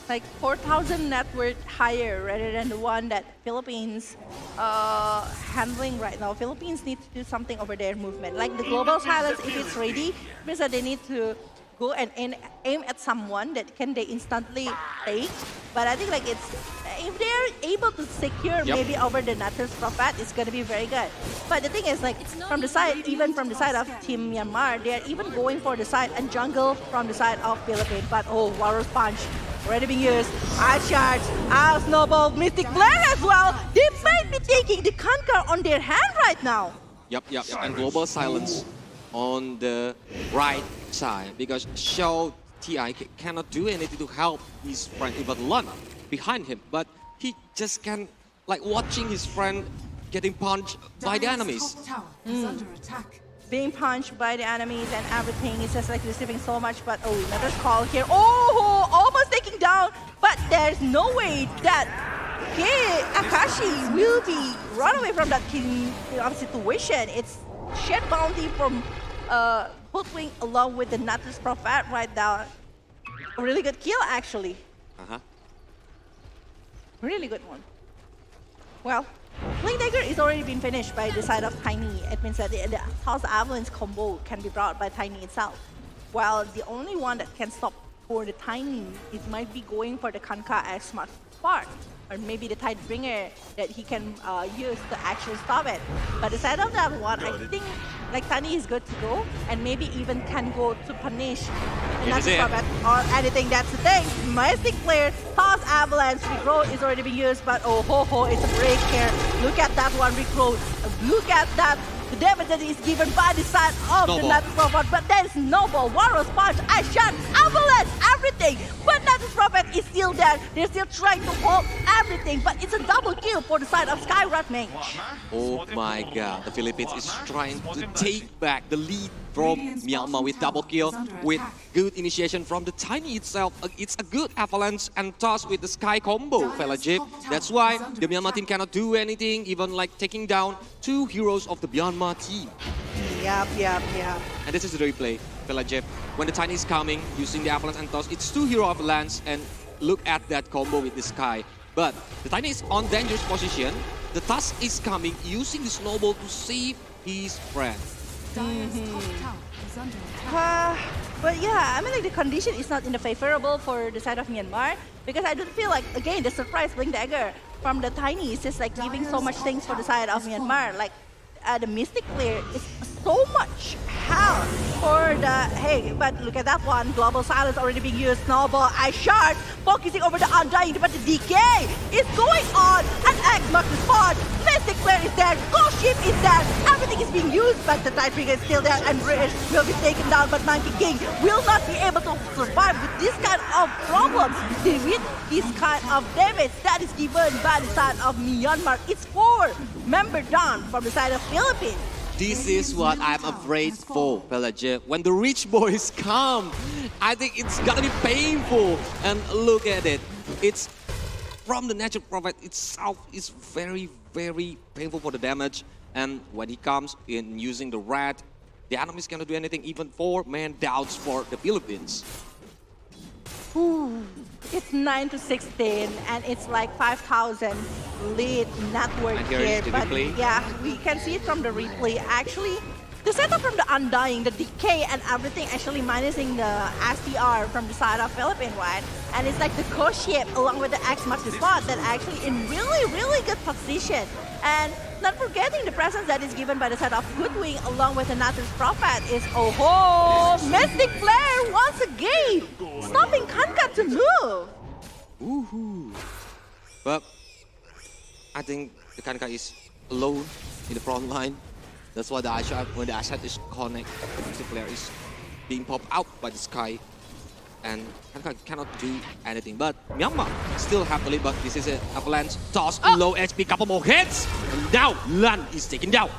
K: Like 4,000 net worth higher rather than the one that Philippines handling right now. Philippines need to do something over their movement. Like the global silence, if it's ready, means that they need to go and aim at someone that can they instantly take. But I think like it's if they're able to secure maybe over the Natter's Prophet, it's gonna be very good. But the thing is like from the side, even from the side of Team Myanmar, they are even going for the side and jungle from the side of Philippines. But oh, Warrior's Punch already being used. Eye charge, Eye Snowball, Mystic Flare as well. They might be taking the Kanka on their hand right now.
U: Yep. And global silence on the right side because Xiao Ti cannot do anything to help his friend even Lun behind him, but he just can like watching his friend getting punched by the enemies.
K: Being punched by the enemies and everything, it's just like receiving so much, but oh, another call here. Oh, almost taking down, but there's no way that Akashi will be run away from that situation. It's shed bounty from Hoodwink along with the Natter's Prophet right now. A really good kill actually. Really good one. Well, Blink Dagger is already been finished by the side of Tiny. It means that the House Avalanche combo can be brought by Tiny itself. While the only one that can stop for the Tiny, it might be going for the Kanka as Smart Spark. Or maybe the Tidebringer that he can use to actually stop it. But aside of that one, I think like Tiny is good to go and maybe even can go to punish not to stop it or anything. That's the thing. Mystic Flare, Toss Avalanche, Regrow is already being used, but oh ho ho, it's a break here. Look at that one, Regrow. Look at that. The damage that is given by the side of the Natter's Prophet, but there is Noble, Warrior's Punch, Ice Shot, Avalanche, everything. But Natter's Prophet is still there. They're still trying to hold everything, but it's a double kill for the side of Skywrath Mage.
U: Oh my god, the Philippines is trying to take back the lead from Myanmar with double kill, with good initiation from the Tiny itself. It's a good Avalanche and Toss with the Sky combo, Phillipines. That's why the Myanmar team cannot do anything, even like taking down 2 heroes of the Myanmar team.
K: Yep.
U: And this is the replay, Phillipines. When the Tiny is coming, using the Avalanche and Toss, it's 2 hero Avalanche, and look at that combo with the Sky. But the Tiny is on dangerous position. The Toss is coming, using the Snowball to save his friend.
K: But yeah, I mean like the condition is not in the favorable for the side of Myanmar because I don't feel like again the surprise Blink Dagger from the Tiny is just like giving so much things for the side of Myanmar. Like the Mystic Flare is so much help for the but look at that one. Global Silence already being used. Snowball, Ice Shard, focusing over the Undying, but the decay is going on. And X marks the spot. Mystic Flare is there. Ghost Ship is there. Everything is being used, but the Tidebringer is still there, and British will be taken down. But Monkey King will not be able to survive with this kind of problems. With this kind of damage that is given by the side of Myanmar. It's 4 member down from the side of Philippines.
U: This is what I'm afraid for, Phillipines. When the rich boys come, I think it's gonna be painful. And look at it. It's from the Natural Prophet itself is very, very painful for the damage. And when he comes in using the rat, the enemies cannot do anything, even 4-man downs for the Philippines.
K: It's 9-16 and it's like 5,000 lead network here. But yeah, we can see it from the replay. Actually, the setup from the Undying, the decay and everything actually minusing the STR from the side of Philippines, right? And it's like the Ghost Ship along with the X marks the spot that actually in really, really good position. And not forgetting the presence that is given by the side of Goodwing along with the Natter's Prophet is Mystic Flare once again, stopping Kanka to move.
U: Woohoo! But I think the Kanka is alone in the front line. That's why the Ashat, when the Ashat is connected, the Mystic Flare is being popped out by the Sky. And Kanka cannot do anything. But Myanmar still have the lead, but this is an Avalanche toss, low HP, couple more hits. And now Lan is taken down.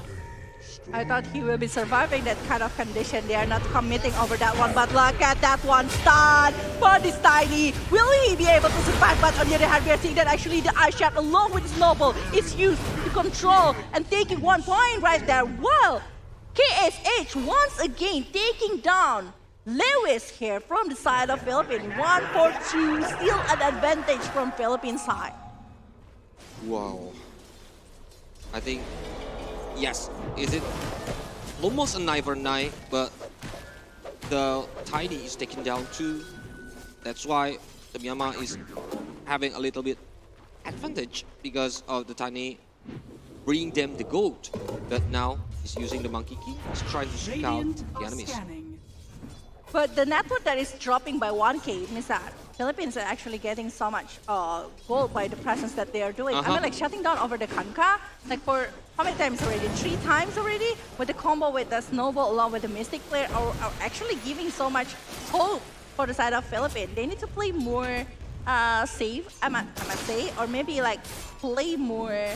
K: I thought he will be surviving that kind of condition. They are not committing over that one, but look at that one stun for this Tiny. Will he be able to survive? But on the other hand, we are seeing that actually the Ice Shot along with Snowball is used to control and taking 1 point right there. Well, KSH once again taking down Lewis here from the side of Philippines. 1-4-2, still an advantage from Philippines side.
U: Wow. I think, yes, is it almost a 9-for-9, but the Tiny is taken down too. That's why the Myanmar is having a little bit advantage because of the Tiny bringing them the gold. But now he's using the Monkey King. He's trying to scout the enemies.
K: But the network that is dropping by 1K means that Philippines are actually getting so much gold by the presence that they are doing. I mean, like shutting down over the Kanka, like for how many times already? 3 times already? With the combo with the Snowball along with the Mystic player are actually giving so much hope for the side of Philippines. They need to play more safe, I might say, or maybe like play more.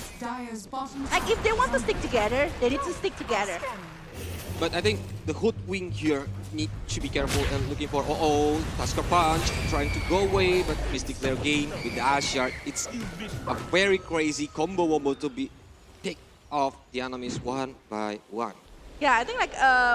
K: Like if they want to stick together, they need to stick together.
U: But I think the Hoodwink here need to be careful and looking for Tusker Punch, trying to go away, but Mystic player game with the Ashard. It's a very crazy combo wombo to be picked off the enemies one by one.
K: Yeah, I think like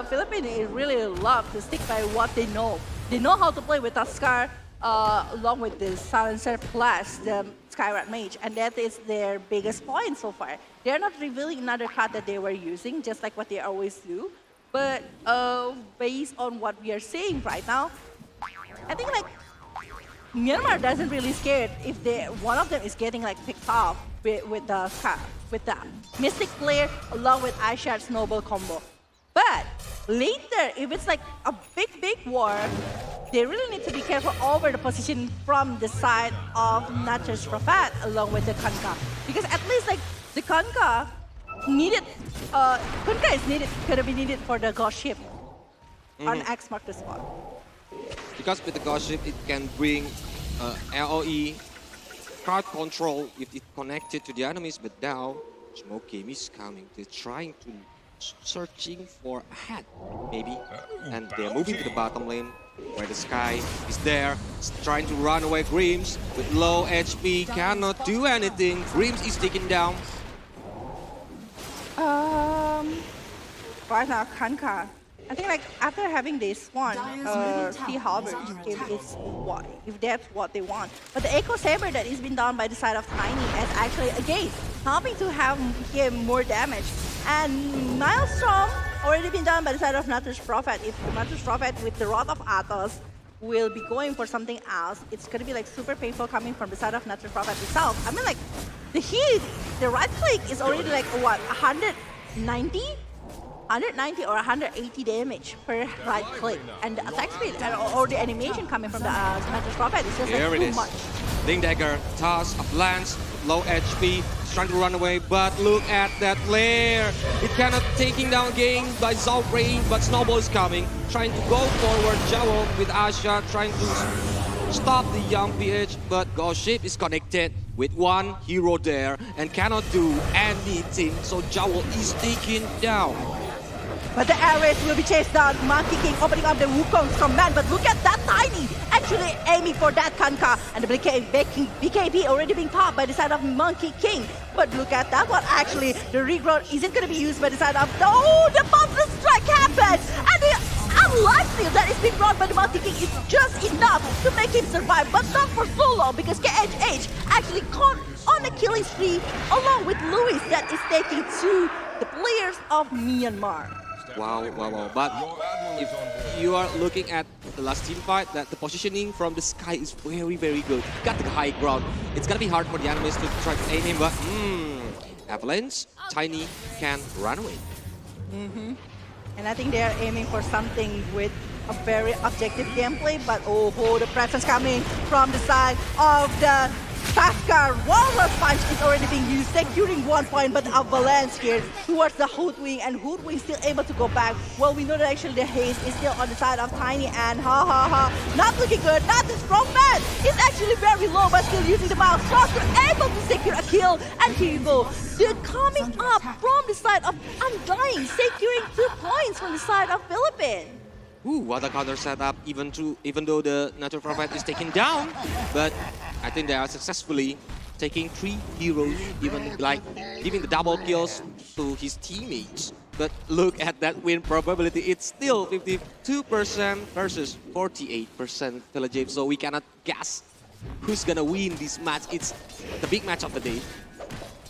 K: Philippines really love to stick by what they know. They know how to play with Tusker along with the Silencer plus the Skyrat Mage, and that is their biggest point so far. They're not revealing another card that they were using, just like what they always do. But based on what we are seeing right now, I think like Myanmar doesn't really scared if one of them is getting like picked off with the Mystic player along with Ashard Snowball combo. But later, if it's like a big war, they really need to be careful over the position from the side of Nature's Prophet along with the Kanka. Because at least like the Kanka needed, Kanka is needed, gonna be needed for the Ghost Ship on X mark the spot.
U: Because with the Ghost Ship, it can bring LOE, crowd control if it connected to the enemies, but now Smoke Game is coming. They're trying to searching for a hat, maybe, and they're moving to the bottom lane where the Sky is there, trying to run away. Grims with low HP cannot do anything. Grims is taken down.
K: Right now, Kanka, I think like after having this one, Sea Halberd, if that's what they want. But the Echo Saber that is been done by the side of Tiny is actually again helping to have him more damage. And Maelstrom already been done by the side of Nature's Prophet. If the Nature's Prophet with the Rod of Athos will be going for something else, it's gonna be like super painful coming from the side of Nature's Prophet itself. I mean like the hit, the right click is already like what, 190 or 180 damage per right click, and the attack speed or the animation coming from the Nature's Prophet is just like too much.
U: Link Dagger, toss, a lance, low HP, trying to run away, but look at that flare. It cannot taking down game by Zalbrain, but Snowball is coming, trying to go forward. Jowl with Asha trying to stop the young PH, but Ghost Ship is connected with one hero there and cannot do anything, so Jowl is taken down.
K: But the Ares will be chased down. Monkey King opening up the Wukong's command. But look at that Tiny actually aiming for that Kanka. And the BKB already being popped by the side of Monkey King. But look at that one. Actually, the regrowth isn't going to be used by the side of... Oh, the Monster Strike happened. And the unlife steal that is being brought by the Monkey King is just enough to make him survive. But not for so long because KHH actually caught on a killing spree along with Louis that is taking to the players of Myanmar.
U: Wow. But if you are looking at the last team fight, that the positioning from the Sky is very good. Got the high ground. It's gonna be hard for the enemies to try to aim him, but Avalanche, Tiny can run away.
K: And I think they are aiming for something with a very objective gameplay, but the presence coming from the side of the Tusker. Walrus Punch is already being used, securing 1 point, but the Avalanche here towards the Hoodwink, and Hoodwink still able to go back. Well, we know that actually the haste is still on the side of Tiny, and not looking good. Not the strong man. It's actually very low, but still using the mouse. Costa able to secure a kill, and here you go. They're coming up from the side of Undying, securing 2 points from the side of Philippines.
U: What a counter setup, even though the Natural Prophet is taken down, but I think they are successfully taking 3 heroes, even like giving the double kills to his teammates. But look at that win probability, it's still 52% versus 48% Phillipines, so we cannot guess who's gonna win this match. It's the big match of the day.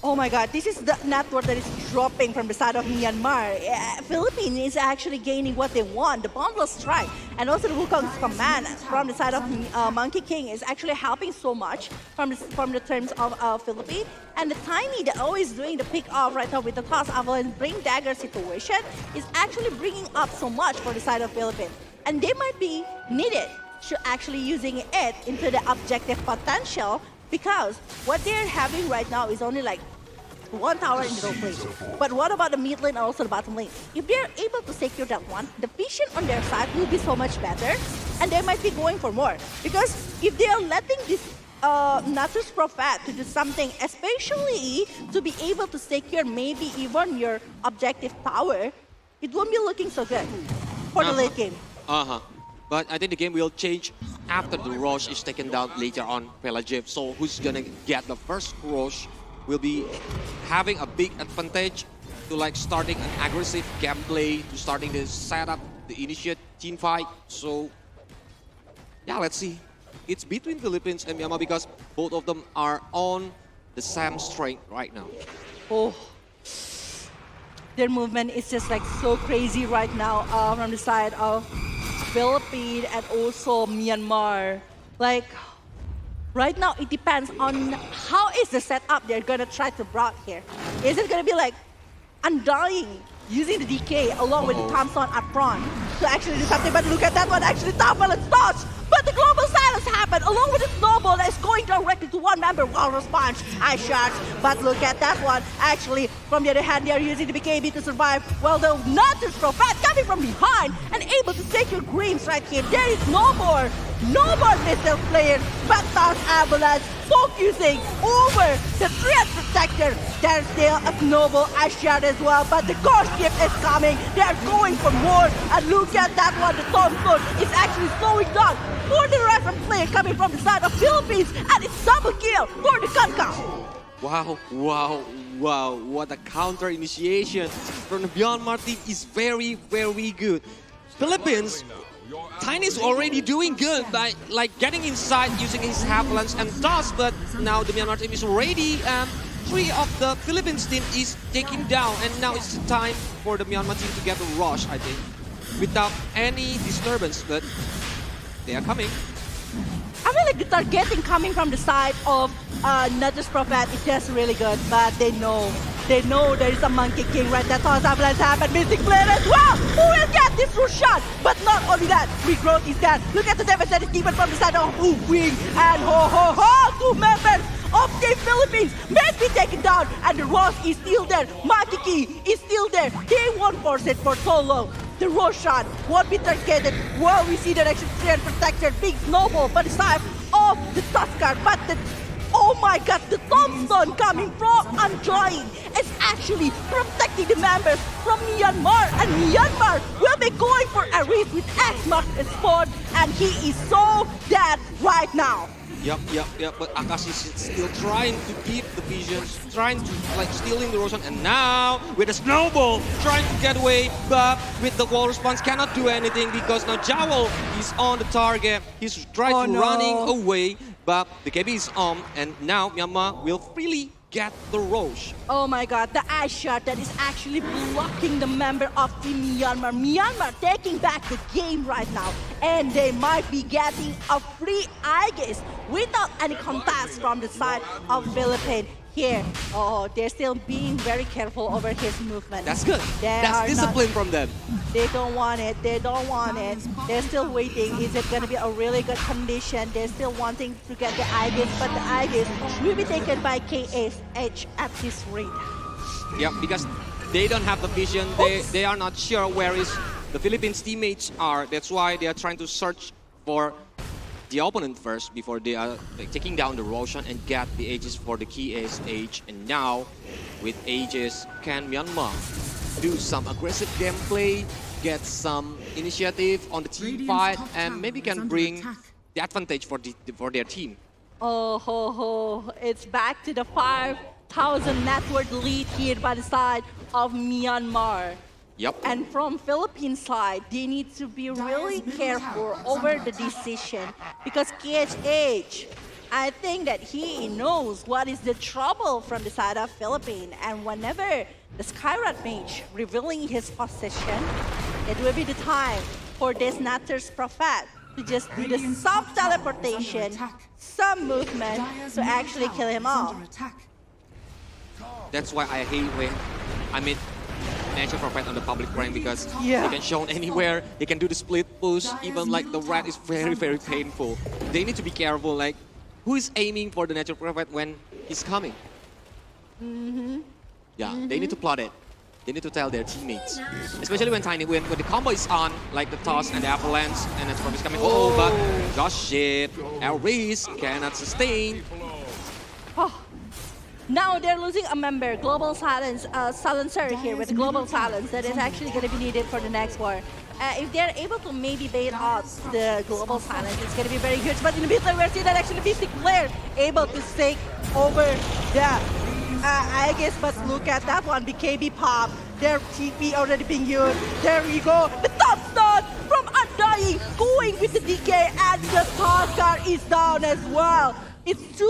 K: Oh my god, this is the network that is dropping from the side of Myanmar. Philippines Philippines is actually gaining what they want, the boundless strike, and also the Wukong's command from the side of Monkey King is actually helping so much from the terms of Philippines. And the Tiny, they're always doing the pick off right now with the Toss Avalanche Bring Dagger situation is actually bringing up so much for the side of Philippines. And they might be needed to actually using it into the objective potential, because what they're having right now is only like one tower in the middle place. But what about the mid lane and also the bottom lane? If they're able to secure that one, the vision on their side will be so much better, and they might be going for more. Because if they are letting this Natus Prophet to do something, especially to be able to secure maybe even your objective tower, it won't be looking so good for the late game.
U: But I think the game will change after the Roche is taken down later on, Pelagiv. So who's gonna get the first Roche will be having a big advantage to like starting an aggressive gameplay, to starting the setup, the initiate team fight. So yeah, let's see. It's between Philippines and Myanmar because both of them are on the same strength right now.
K: Oh, their movement is just like so crazy right now from the side of Philippines and also Myanmar. Like right now, it depends on how is the setup they're gonna try to brought here. Is it gonna be like Undying using the DK along with the Thompson up front to actually do something? But look at that one, actually top balance dodge. But the global silence happened along with the snowball that is going directly to one member. Well response, ice shots. But look at that one. Actually, from the other hand, they are using the BKB to survive. Well, the Natus Prophet coming from behind and able to take your greens right here. There is no more missile players, but Toss Avalanche focusing over the threat protector. There's still a snowball ice shot as well, but the core skip is coming. They're going for more. And look at that one. The Thompson is actually slowing down for the rest of the player coming from the side of Philippines, and it's double kill for the Kanka.
U: Wow, what a counter initiation from the Myanmar team is very, very good. Philippines, Tiny's already doing good by like getting inside using his avalanche and toss, but now the Myanmar team is already, 3 of the Philippines team is taken down, and now it's time for the Myanmar team to get a rush, I think, without any disturbance, but they are coming.
K: I feel like the targeting coming from the side of Natus Prophet is just really good, but they know there is a Monkey King right there. Toss Avalanche happened, missing player as well. Who will get this rush shot? But not only that, regrowth is dead. Look at the damage that is given from the side of Wing and two members of the Philippines may be taken down, and the Ross is still there. Monkey King is still there. They won't force it for so long. The rush shot won't be targeted. Well, we see that actually threat protector, big snowball by the side of the Tuskar, but oh my god, the Thompson coming from Undying is actually protecting the members from Myanmar, and Myanmar will be going for a race with X-Mark Sport, and he is so dead right now.
U: Yep, but Akash is still trying to keep the vision, trying to like stealing the Roshan, and now with a snowball trying to get away, but with the wall response cannot do anything because now Jowl is on the target. He's trying to running away, but the KB is on, and now Myanmar will freely get the Roche.
K: Oh my god, the ice shot that is actually blocking the member of Team Myanmar. Myanmar taking back the game right now, and they might be getting a free Aegis without any contest from the side of Philippines. Here, they're still being very careful over his movement.
U: That's good. That's discipline from them.
K: They don't want it. They're still waiting. Is it going to be a really good condition? They're still wanting to get the Aegis, but the Aegis will be taken by KSH at this rate.
U: Yeah, because they don't have the vision. They are not sure where is the Philippines teammates are. That's why they are trying to search for the opponent first before they are taking down the Roshan and get the Aegis for the KSH. And now, with Aegis, can Myanmar do some aggressive gameplay, get some initiative on the team fight, and maybe can bring the advantage for their team?
K: It's back to the 5,000 net worth lead here by the side of Myanmar.
U: Yep.
K: And from Philippines side, they need to be really careful over the decision, because KSH, I think that he knows what is the trouble from the side of Philippines, and whenever the Skyrod mage revealing his position. It will be the time for this Natter's Prophet to just do the some teleportation, some movement to actually kill him off.
U: That's why I hate when I meet Natural Prophet on the public rank, because
K: Yeah.
U: he can show anywhere, he can do the split push, even like the rat is very, very painful. They need to be careful, like, who is aiming for the Natural Prophet when he's coming? Yeah, they need to plot it. They need to tell their teammates. Especially when Tiny, when the combo is on, like the toss and the avalanche, and Natural Prophet is coming. Oh, but gosh shit, Elvis cannot sustain.
K: Oh. Now they're losing a member, Global Silence, Silencer here with Global Silence that is actually going to be needed for the next war. If they're able to maybe bait out the Global Silence, it's going to be very huge. But in the mid lane, we're seeing that actually Mystic player able to take over the I guess, but look at that one, BKB pop. Their TP already being used. There we go. The top stun from Undying going with the DK, and the Costa is down as well. It's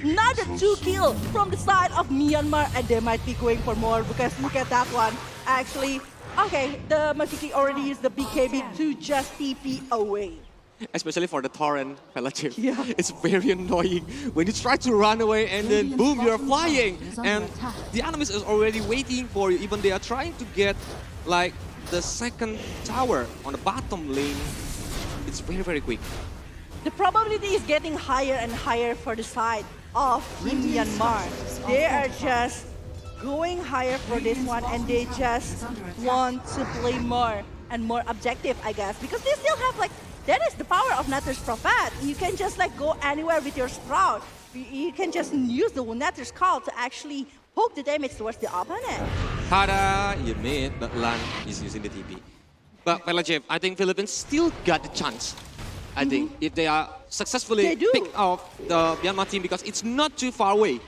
K: another 2 kill from the side of Myanmar, and they might be going for more because look at that one. Actually, okay, the Mafiki already used the BKB to just TP away.
U: Especially for the Torrent, Phillipines. Yeah. It's very annoying when you try to run away and then boom, you're flying. And the enemies is already waiting for you. Even they are trying to get like the second tower on the bottom lane. It's very, very quick.
K: The probability is getting higher and higher for the side of Myanmar. They are just going higher for this one, and they just want to play more and more objective, I guess, because they still have like, that is the power of Natter's Prophet. You can just like go anywhere with your Sprout. You can just use the Natter's Call to actually poke the damage towards the opponent.
U: Tada, you made, but Lan is using the TP. But Phillipines, I think Philippines still got the chance. I think if they are successfully pick off the Myanmar team, because it's not too far away.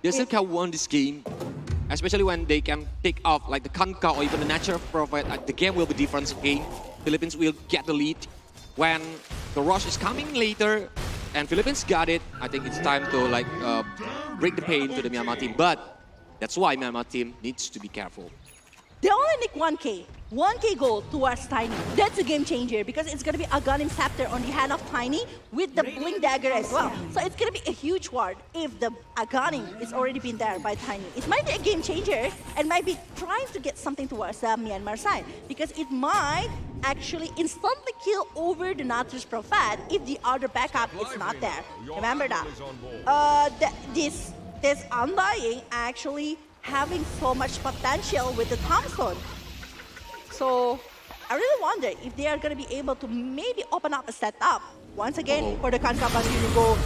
U: They still can win this game. Especially when they can pick off like the Kanka or even the Natural Prophet, the game will be different again. Philippines will get the lead. When the rush is coming later and Philippines got it, I think it's time to like break the pain to the Myanmar team. But that's why Myanmar team needs to be careful.
K: They only need 1K gold towards Tiny. That's a game changer because it's going to be a Aghanim Scepter on the hand of Tiny with the Blink Dagger as well. So it's going to be a huge ward if the Aghanim is already been there by Tiny. It might be a game changer and might be trying to get something towards the Myanmar side because it might actually instantly kill over the Natter's Prophet if the other backup is not there. Remember that. This Undying actually having so much potential with the Thompson. So I really wonder if they are going to be able to maybe open up a setup. Once again, for the Kanka to go.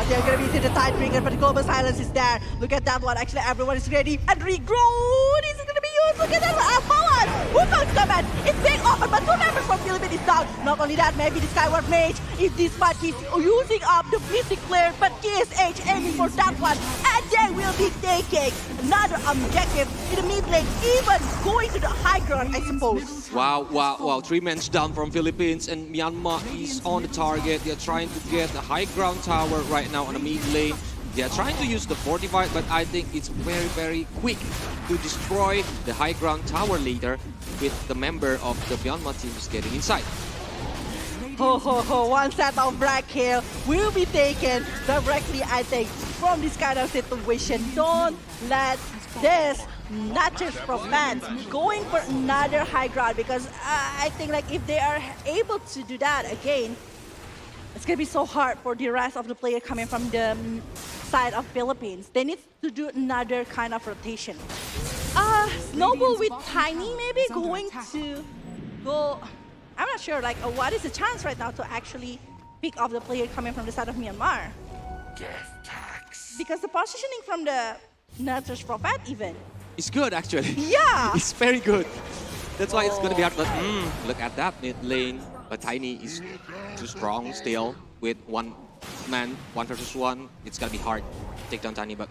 K: They're going to be using the Tidebringer, but the Global Silence is there. Look at that one. Actually, everyone is ready. And Regrow is going to be used. Look at that one. Alphawan. Who comes command? It's being offered, but 2 members from Philippines is down. Not only that, maybe the Skyward Mage, if this fight is using up the Mystic player, but KSH aiming for that one. And they will be taking another objective in the mid lane, even going to the high ground, I suppose.
U: Wow, wow, wow. 3 men down from Philippines and Myanmar is on the target. They're trying to get the high ground tower right now on the mid lane. They're trying to use the fortified, but I think it's very, very quick to destroy the high ground tower later with the member of the Myanmar team is getting inside.
K: One set of Black Hill will be taken directly, I think, from this kind of situation. Don't let this Natter's Prophet going for another high ground because I think like if they are able to do that again, it's going to be so hard for the rest of the players coming from the side of Philippines. They need to do another kind of rotation. Snowball with Tiny maybe going to go. I'm not sure, like, what is the chance right now to actually pick off the player coming from the side of Myanmar? Because the positioning from the Natter's Prophet even.
U: It's good, actually.
K: Yeah.
U: It's very good. That's why it's going to be hard. But look at that mid lane. But Tiny is too strong still with 1 man, 1 versus 1. It's going to be hard to take down Tiny. But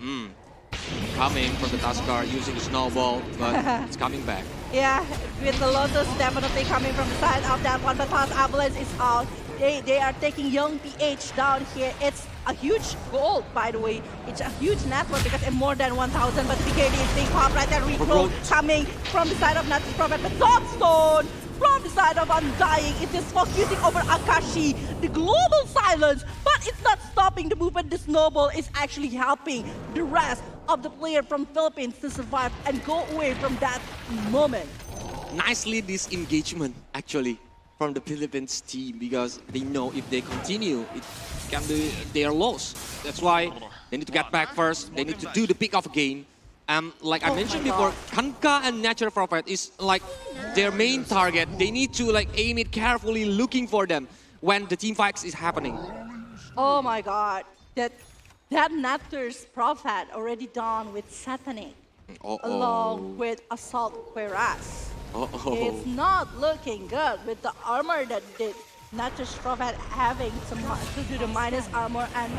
U: coming from the Tuskar using the snowball, but it's coming back.
K: Yeah, with the Lotus definitely coming from the side of that one, but Avalanche is out. They are taking young PH down here. It's a huge goal, by the way. It's a huge network because it's more than 1,000, but the BKB is being popped right there. Recall coming from the side of Natsus Prophet, but Tombstone from the side of Undying. It is focusing over Akashi, the global silence, but it's not stopping the movement. The snowball is actually helping the rest of the player from Philippines to survive and go away from that moment.
U: Nicely disengagement, actually, from the Philippines team, because they know if they continue, it can be their loss. That's why they need to get back first. They need to do the pick-off game. Like I mentioned before, Kanka and Natural Prophet is like their main target. They need to like aim it carefully, looking for them when the team fights is happening.
K: Oh my God, that Natural Prophet already done with Satanic, along with Assault Cuirass. It's not looking good with the armor that did Natural Prophet having to do the minus armor, and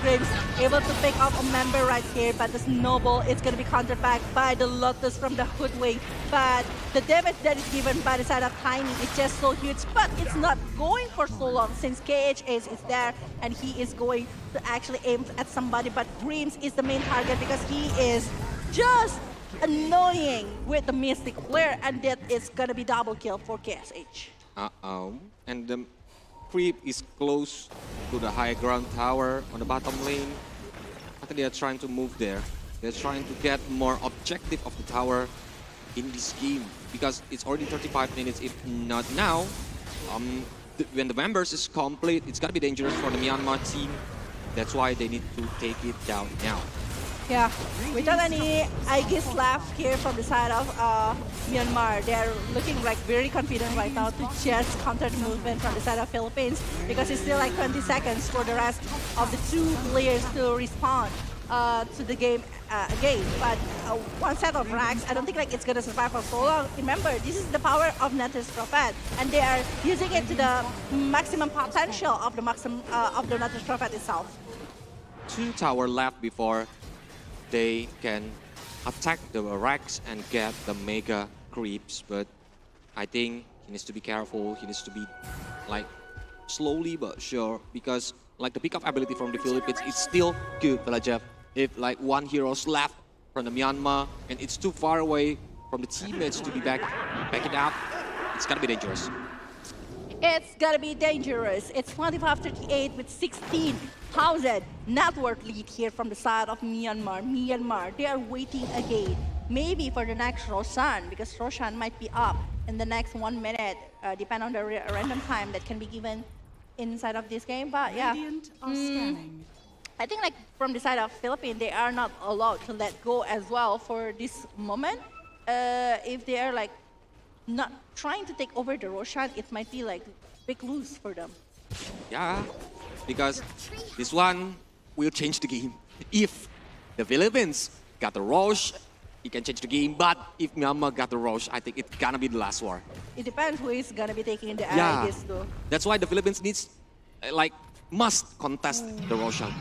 K: Grimm's able to pick up a member right here, but the snowball is going to be countered back by the Lotus from the Hoodwink. But the damage that is given by the side of Tiny is just so huge, but it's not going for so long since KHS is there and he is going to actually aim at somebody, but Grimm's is the main target because he is just annoying with the Mystic player, and that is going to be double kill for KSH.
U: And the creep is close to the high ground tower on the bottom lane. I think they are trying to move there. They're trying to get more objective of the tower in this game, because it's already 35 minutes, if not now. When the members is complete, it's gonna be dangerous for the Myanmar team. That's why they need to take it down now.
K: Yeah, without any Aegis left here from the side of Myanmar, they're looking like very confident right now to just counter the movement from the side of Philippines, because it's still like 20 seconds for the rest of the two players to respond to the game again. But one set of racks, I don't think like it's gonna survive for so long. Remember, this is the power of Natsus Prophet, and they are using it to the maximum potential of the Natsus Prophet itself.
U: 2 tower left before they can attack the racks and get the mega creeps, but I think he needs to be careful. He needs to be like slowly but sure, because like the pickup ability from the Philippines is still good, Phillipines. If like one hero's left from the Myanmar and it's too far away from the teammates to be back it up, it's gonna be dangerous.
K: It's gonna be dangerous. It's 25-38 with 16,000 net worth lead here from the side of Myanmar. Myanmar, they are waiting again, maybe for the next Roshan, because Roshan might be up in the next 1 minute, depending on the random time that can be given inside of this game. But yeah, I think like from the side of Philippines, they are not allowed to let go as well for this moment. If they are like not trying to take over the Roshan, it might be like big lose for them.
U: Yeah, because this one will change the game. If the Philippines got the Roche, it can change the game. But if Myanmar got the Roche, I think it's gonna be the last war.
K: It depends who is gonna be taking the Aegis though.
U: That's why the Philippines needs, like, must contest the Roshan.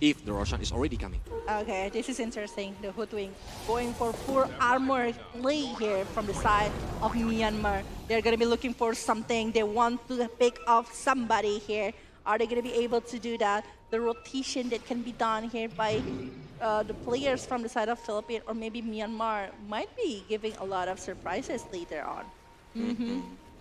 U: If the Roshan is already coming.
K: Okay, this is interesting. The Hoodwink going for poor armor play here from the side of Myanmar. They're going to be looking for something. They want to pick off somebody here. Are they going to be able to do that? The rotation that can be done here by the players from the side of Philippines or maybe Myanmar might be giving a lot of surprises later on.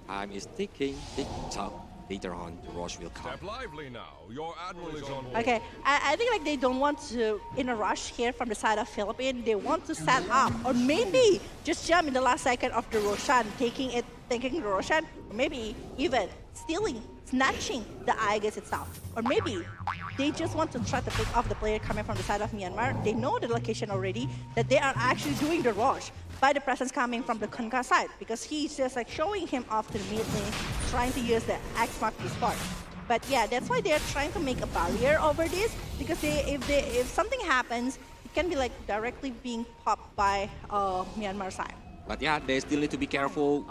U: Time is ticking, tick-tock. Later on, the rush will come.
L: Step lively now. Your admiral is on board.
K: Okay, I think like they don't want to in a rush here from the side of Philippines. They want to set up or maybe just jump in the last second of the Roshan, taking the Roshan, or maybe even stealing, snatching the Aegis itself. Or maybe they just want to try to pick off the player coming from the side of Myanmar. They know the location already, that they are actually doing the rush by the presence coming from the Kunka side, because he's just like showing him off to the mid lane, trying to use the X-Mark Esports. But yeah, that's why they're trying to make a barrier over this, because if something happens, it can be like directly being popped by Myanmar side.
U: But yeah, they still need to be careful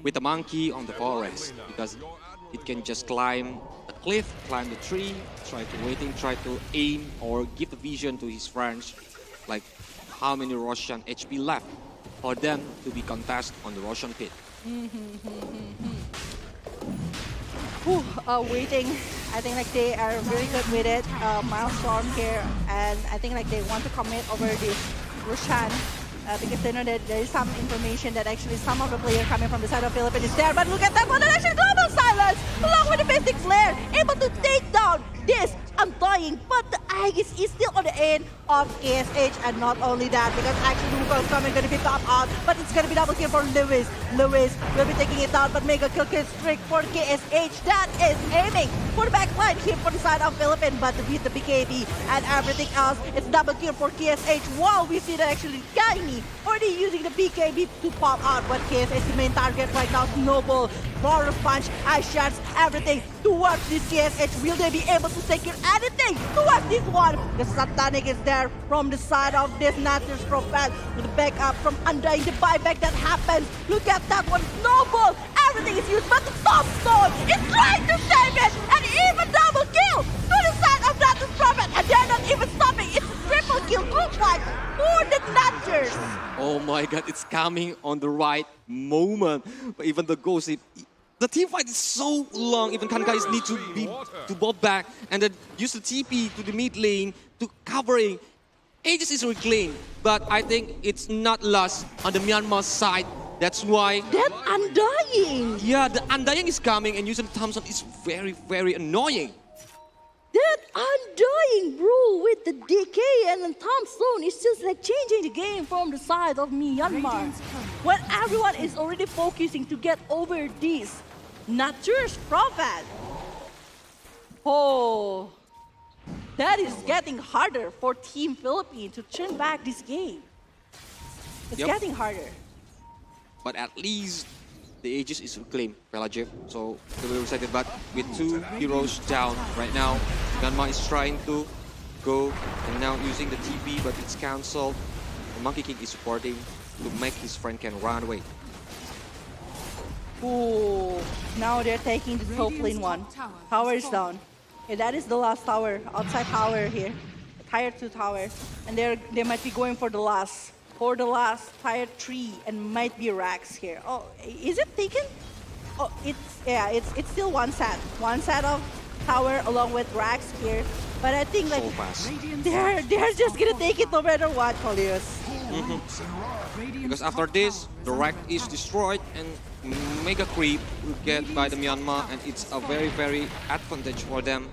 U: with the monkey on the forest, because it can just climb the cliff, climb the tree, try to aim or give the vision to his friends, like how many Roshan HP left for them to be contest on the Roshan pit.
K: Waiting I think like they are very good with it. Milestone here, and I think like they want to commit over this Roshan. Because they know that there is some information that actually some of the players coming from the side of Philippines is there. But look at that one, and actually Global Silence, along with the basic flare, able to take down this Undying. But the Aegis is still on the end of KSH, and not only that, because actually Luka is coming, going to be top out, but it's going to be double kill for Lewis. Lewis will be taking it down, but mega kill streak for KSH. That is aiming for the back line here for the side of Philippines, but to beat the BKB and everything else, it's double kill for KSH. While we see that actually Tiny already using the BKB to pop out, but KSH the main target right now. Snowball, Power Punch, Ice Shards, everything towards this KSH. Will they be able to take it anything towards this one? The Satanic is there from the side of this Nature's Prophet with the backup from Undying, the buyback that happens. Look at that one, Snowball, everything is used, but the Tombstone is trying to save it, and even double kill to the side of Nature's Prophet, and they're not even stopping. It's a triple kill group fight for the Natures.
U: Oh my god, it's coming on the right moment. But even the Ghost, the team fight is so long. Even Kankais need to bob back and then use the TP to the mid lane to covering. Aegis is reclaimed, but I think it's not lost on the Myanmar side. That's why...
K: That Undying!
U: Yeah, the Undying is coming, and using Thompson is very, very annoying.
K: That Undying, bro, with the DK and then Tombstone is just like changing the game from the side of Myanmar. When everyone is already focusing to get over this Nature's Prophet. Oh, that is getting harder for Team Philippines to turn back this game. It's getting harder.
U: But at least the Aegis is reclaimed, Pelajev. So they will be excited, but with 2 heroes down right now, Myanmar is trying to go and now using the TP, but it's cancelled. Monkey King is supporting to make his friend can run away.
K: Ooh, now they're taking the top lane one. Tower is down. Okay, that is the last tower, outside tower here. Tier 2 tower. And they might be going for the last. Tier 3 and might be Rax here. Oh, is it taken? Oh, it's still one set. One set of tower along with Rax here. But I think like they're just gonna take it no matter what, Colius.
U: Because after this, the Rack is destroyed and Mega Creep will get by the Myanmar, and it's a very, very advantage for them.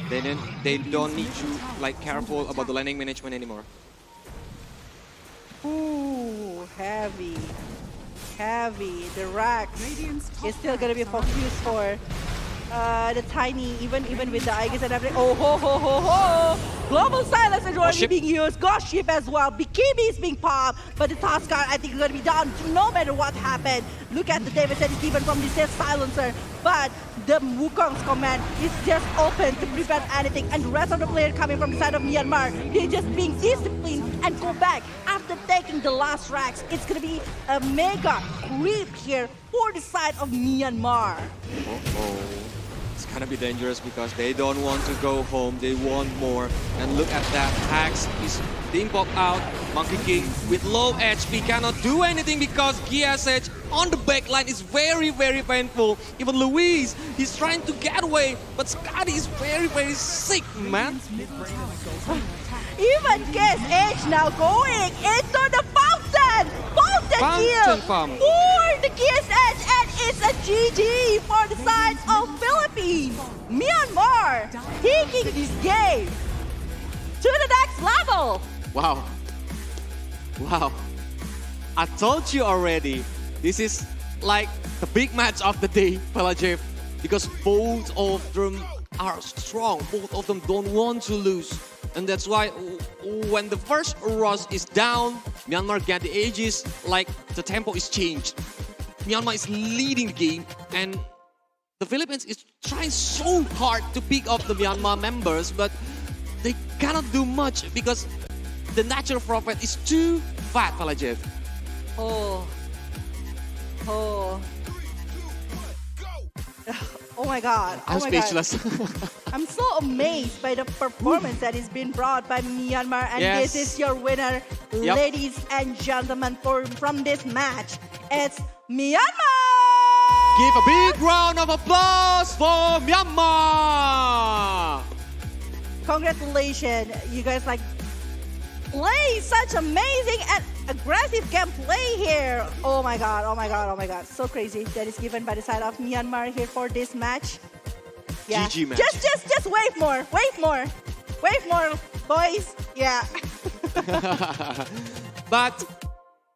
U: They don't need to like careful about the landing management anymore.
K: Ooh, heavy. The Rax is still gonna be focused for the Tiny, even with the Aegis and everything. Oh ho ho ho ho! Global Silence is already being used. Ghost Ship as well. BKB is being popped, but the Tuskar I think is gonna be down no matter what happened. Look at the damage that is given from this silencer, but the Wukong's command is just open to prevent anything, and the rest of the players coming from the side of Myanmar, they're just being disciplined and go back after taking the last racks. It's gonna be a mega creep here for the side of Myanmar.
U: It's gonna be dangerous because they don't want to go home, they want more. And look at that, Hax is being popped out. Monkey King with low HP cannot do anything because GSH on the back line is very, very painful. Even Luis, he's trying to get away, but Scotty is very, very sick, man.
K: Even KSH now going into the fountain! Fountain
U: farm
K: for the KSH, and it's a GG for the side of Philippines. Myanmar taking this game to the next level.
U: Wow. I told you already, this is like the big match of the day, Pelajev, because both of them are strong. Both of them don't want to lose. And that's why when the first rush is down, Myanmar get the Aegis, like the tempo is changed. Myanmar is leading the game, and the Philippines is trying so hard to pick up the Myanmar members, but they cannot do much because the Natural Prophet is too fat, Pelajev.
K: Oh my God.
U: I'm speechless.
K: I'm so amazed by the performance that is being brought by Myanmar, and this is your winner, ladies and gentlemen, from this match. It's Myanmar!
U: give a big round of applause for Myanmar.
K: Congratulations, you guys like play such amazing and aggressive gameplay here. Oh my god, oh my god, oh my god. So crazy that is given by the side of Myanmar here for this match. Yeah.
U: GG match.
K: Just wave more, boys. Yeah.
U: But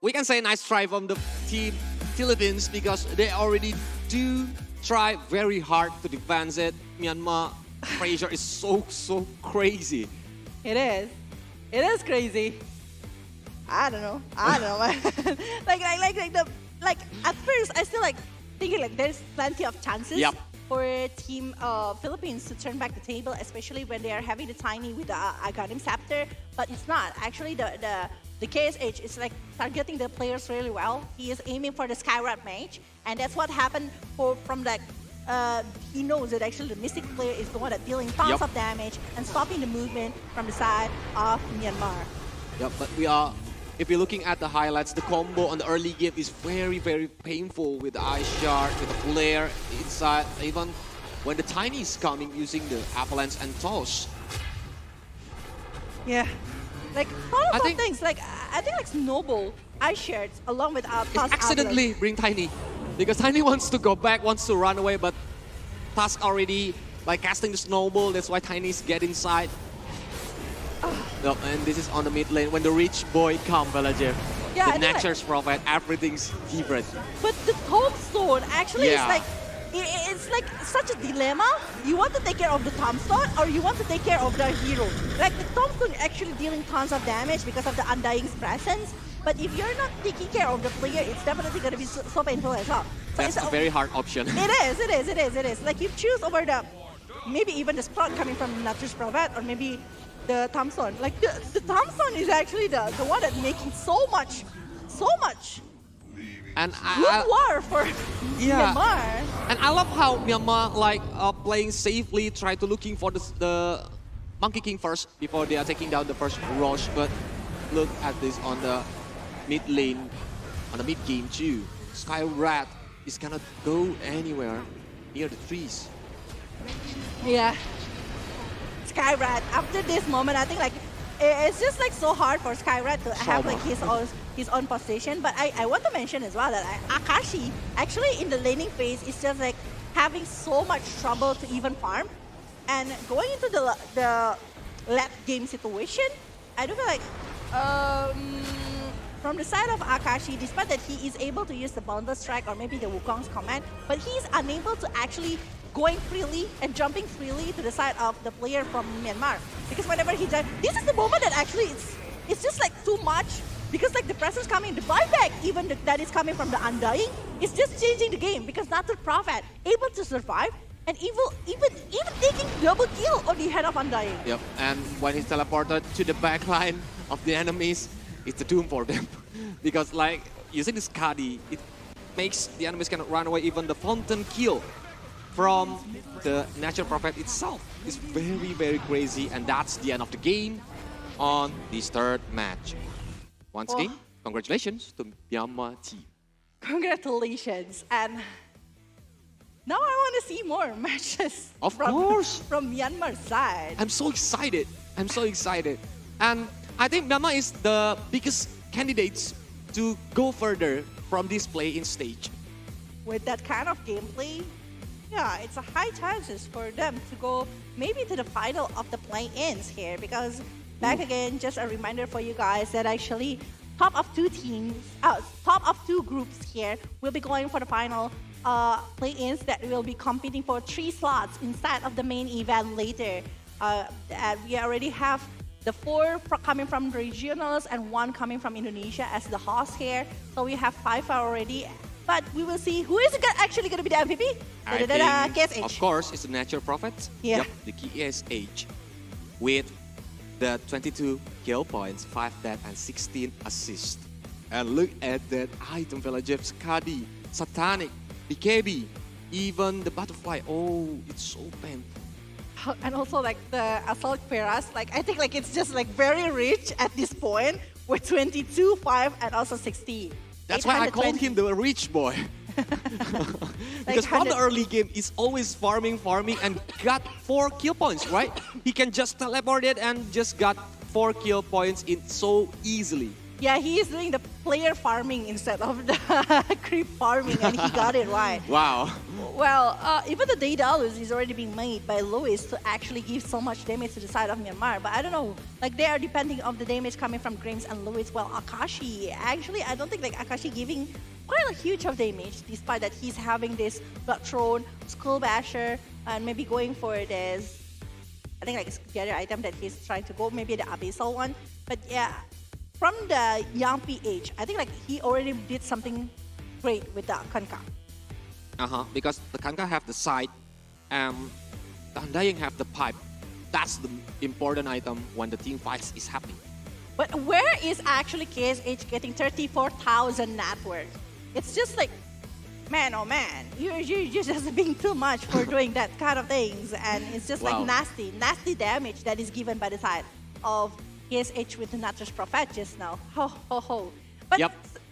U: we can say nice try from the team Philippines because they already do try very hard to defend it. Myanmar pressure is so crazy.
K: It is. It is crazy. I don't know, man. like at first I still like thinking like there's plenty of chances for team Philippines to turn back the table, especially when they are having the tiny with the Aghanim Scepter. But it's not. Actually, the KSH is like targeting the players really well. He is aiming for the Skyrod mage, and that's what happened from like. He knows that actually the Mystic player is the one that dealing tons of damage and stopping the movement from the side of Myanmar.
U: Yep, but if you're looking at the highlights, the combo on the early game is very painful with the Ice Shard, with the flare inside, even when the Tiny is coming using the Avalanche and Toss.
K: Yeah, like all of those things, like I think like Snowball, Ice Shards, along with Toss
U: Accidentally bring Tiny. Because Tiny wants to go back, wants to run away, but Tusk already like casting the snowball. That's why Tiny's get inside. Yep, and this is on the mid lane. When the rich boy come, Balajev, the Nature's Prophet, everything's different.
K: But the Tombstone actually is like, it's like such a dilemma. You want to take care of the Tombstone or you want to take care of the hero. Like the Tombstone actually dealing tons of damage because of the Undying's presence. But if you're not taking care of the player, it's definitely going to be so painful as well. So
U: that's a very hard option.
K: It is. Like you choose over the, maybe even the Sprout coming from Nature's Prophet or maybe the Tombstone. Like the Tombstone is actually the one that's making so much
U: and
K: good war for Myanmar.
U: And I love how Myanmar like playing safely, try to looking for the Monkey King first before they are taking down the first rush. But look at this on the mid lane, on the mid game too. Skyrod is cannot go anywhere near the trees.
K: Yeah. Skyrod, after this moment, I think like it's just like so hard for Skyrod to have like his own position. But I want to mention as well that Akashi actually in the laning phase is just like having so much trouble to even farm, and going into the late game situation, I do feel like from the side of Akashi, despite that he is able to use the Boundless Strike or maybe the Wukong's command, but he's unable to actually going freely and jumping freely to the side of the player from Myanmar. Because whenever he does, this is the moment that actually it's just like too much. Because like the presence coming, the buyback even that is coming from the Undying, is just changing the game. Because Nature's Prophet able to survive and even taking double kill on the head of Undying.
U: Yep, and when he's teleported to the backline of the enemies, it's a doom for them. Because like using this Skadi, it makes the enemies cannot run away. Even the fountain kill from the Natural Prophet itself is very crazy, and that's the end of the game on this third match. Once again, congratulations to Myanmar team.
K: Congratulations, and now I want to see more matches.
U: Of course,
K: from Myanmar side.
U: I'm so excited. And I think Myanmar is the biggest candidates to go further from this play-in stage.
K: With that kind of gameplay, yeah, it's a high chances for them to go maybe to the final of the play-ins here. Because back again, just a reminder for you guys that actually top of two groups here will be going for the final play-ins that will be competing for 3 slots inside of the main event later. We already have the 4 coming from the regionals and 1 coming from Indonesia as the host here. So we have 5 already. But we will see who is actually going to be the MVP. KSH.
U: Of course, it's the Natural Prophet.
K: Yeah.
U: Yep, the KSH with the 22 kill points, 5 death, and 16 assists. And look at that item, Villager, Skadi, Satanic, BKB, even the Butterfly. Oh, it's so painful.
K: And also like the Assault Peras, like I think like it's just like very rich at this point with 22, 5, and also 60.
U: That's why I called him the rich boy. Because from the early game, he's always farming, and got 4 kill points, right? He can just teleport it and just got 4 kill points in so easily.
K: Yeah, he is doing the player farming instead of the creep farming, and he got it right.
U: Wow.
K: Well, even the Daedalus is already being made by Lewis to actually give so much damage to the side of Myanmar. But I don't know, like they are depending on the damage coming from Grims and Lewis. Well, Akashi, actually, I don't think like Akashi giving quite a huge of damage, despite that he's having this Blood Throne, Skull Basher, and maybe going for this, I think like the other item that he's trying to go, maybe the Abyssal one. But yeah, from the young PH, I think like he already did something great with the Kanka.
U: Because the Kanka have the side, and the Undying have the pipe. That's the important item when the team fights is happening.
K: But where is actually KSH getting 34,000 net worth? It's just like, man, oh man, you're just being too much for doing that kind of things. And it's just like nasty damage that is given by the side of KSH with the Natrus Prophet just now. Ho, ho, ho. But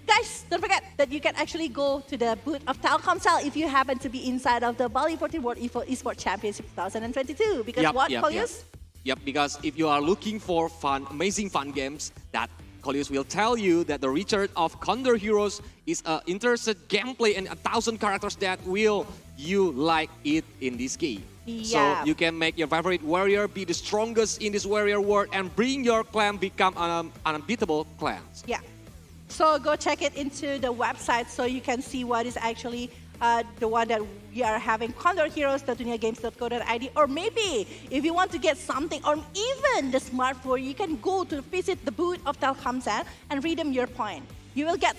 K: guys, don't forget that you can actually go to the booth of Telkomsel if you happen to be inside of the Bali 14 World Esports Championship 2022. Because what, Colius?
U: Yep, because if you are looking for fun, amazing fun games, that Colius will tell you that the return of Condor Heroes is an interesting gameplay and 1,000 characters that will you like it in this game.
K: Yeah.
U: So you can make your favorite warrior be the strongest in this warrior world and bring your clan become an unbeatable clans.
K: Yeah. So go check it into the website so you can see what is actually the one that we are having, Condor Heroes, .duniagames.co.id. Or maybe if you want to get something, or even the smartphone, you can go to visit the booth of Telkomsel and redeem your point. You will get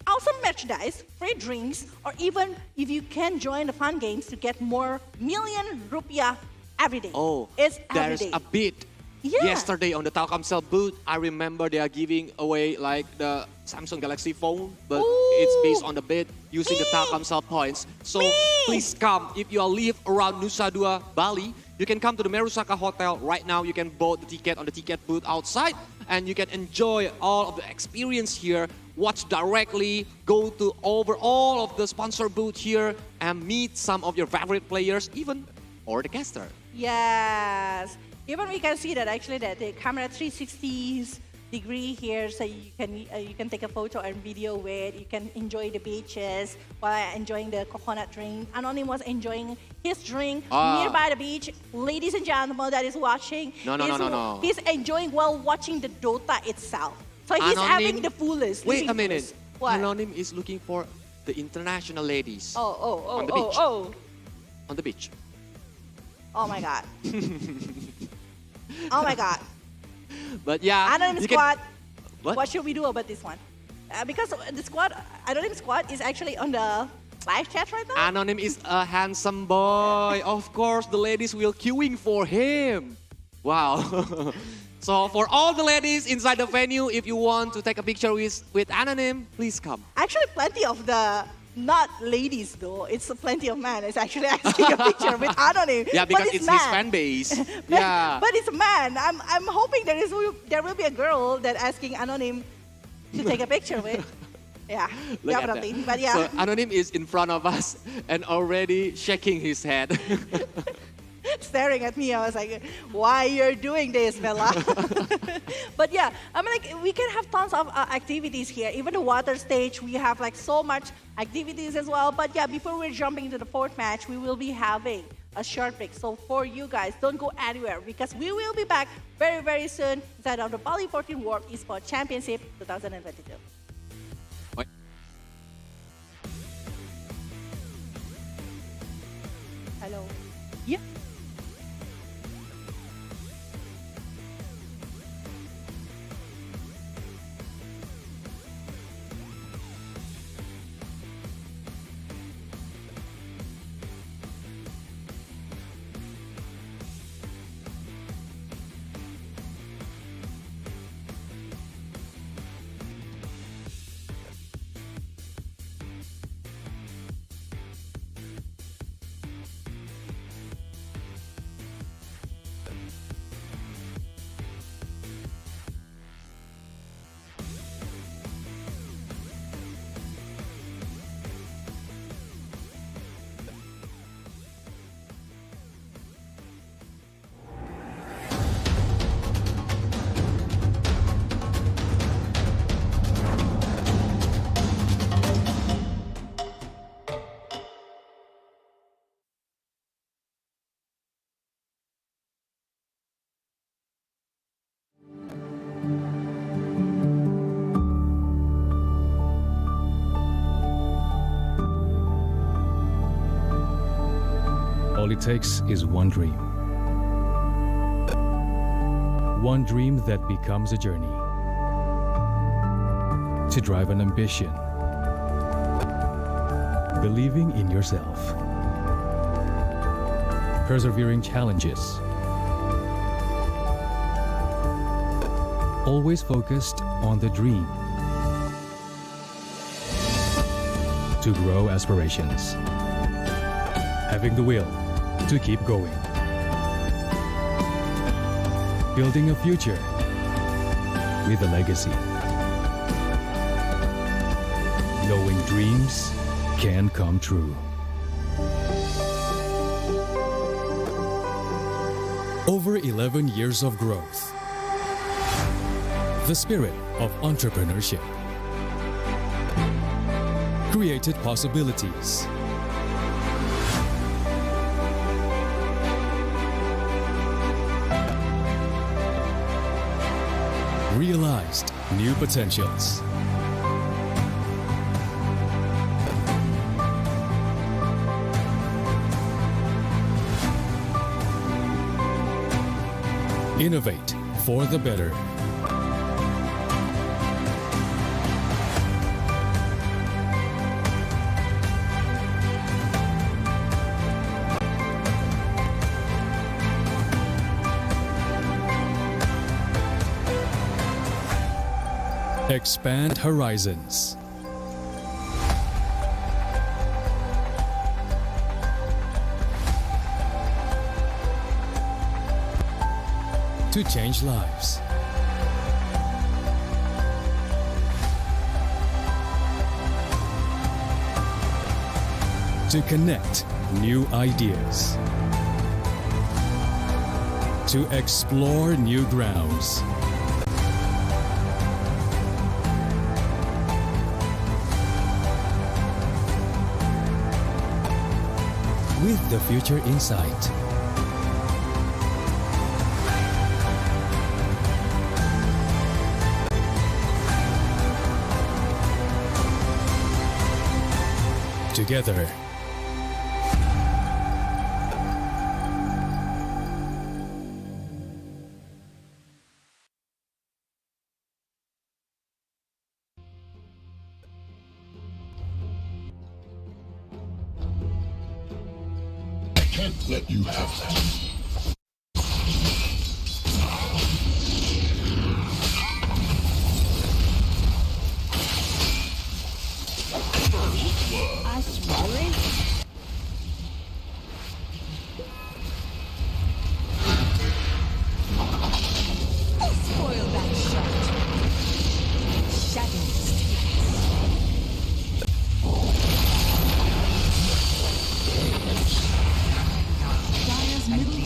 K: awesome merchandise, free drinks, or even if you can join the fun games to get more million rupiah every day.
U: Oh,
K: it's every
U: there's
K: day.
U: a bit.
K: Yeah.
U: Yesterday on the Telkomsel booth, I remember they are giving away like the Samsung Galaxy phone, but it's based on the bid using the Telkomsel points. So please come. If you live around Nusa Dua, Bali, you can come to the Merusaka Hotel right now. You can buy the ticket on the ticket booth outside, and you can enjoy all of the experience here. Watch directly, go to over all of the sponsor booth here, and meet some of your favorite players, even or the caster.
K: Yes. Even we can see that actually that the camera 360 degree here, so you can take a photo and video with. You can enjoy the beaches while enjoying the coconut drink. Anonym was enjoying his drink nearby the beach. Ladies and gentlemen that is watching,
U: No.
K: He's enjoying while watching the Dota itself. So he's having the fullest.
U: Wait a minute.
K: What?
U: Anonym is looking for the international ladies.
K: On
U: the beach. On the beach.
K: Oh my god. Oh my god.
U: But yeah.
K: Anonym Squad.
U: What
K: should we do about this one? Because the squad, Anonym Squad is actually on the live chat right now.
U: Anonym is a handsome boy. Of course, the ladies will queuing for him. Wow. So for all the ladies inside the venue, if you want to take a picture with Anonym, please come.
K: Actually, plenty of the not ladies though. It's plenty of men. It's actually asking a picture with Anonym.
U: Yeah, because it's his fan base. Yeah.
K: But it's a man. I'm hoping there will be a girl that asking Anonym to take a picture with. Yeah,
U: Look
K: definitely.
U: At that.
K: But yeah.
U: So Anonym is in front of us and already shaking his head.
K: Staring at me, I was like, why you're doing this, Bella? But yeah, I mean, like, we can have tons of activities here. Even the water stage, we have like so much activities as well. But yeah, before we're jumping into the fourth match, we will be having a short break. So for you guys, don't go anywhere because we will be back very, very soon inside of the Bali 14 World Esports Championship 2022. Hello. Yeah.
E: All it takes is one dream. One dream that becomes a journey. To drive an ambition. Believing in yourself. Persevering challenges. Always focused on the dream. To grow aspirations. Having the will to keep going. Building a future with a legacy. Knowing dreams can come true. Over 11 years of growth. The spirit of entrepreneurship. Created possibilities. Realized new potentials. Innovate for the better. Expand horizons. To change lives. To connect new ideas. To explore new grounds. With the future in sight. Together.
Q: Can't let you have that.
C: Spoil that shot. Shadows. Dire's middle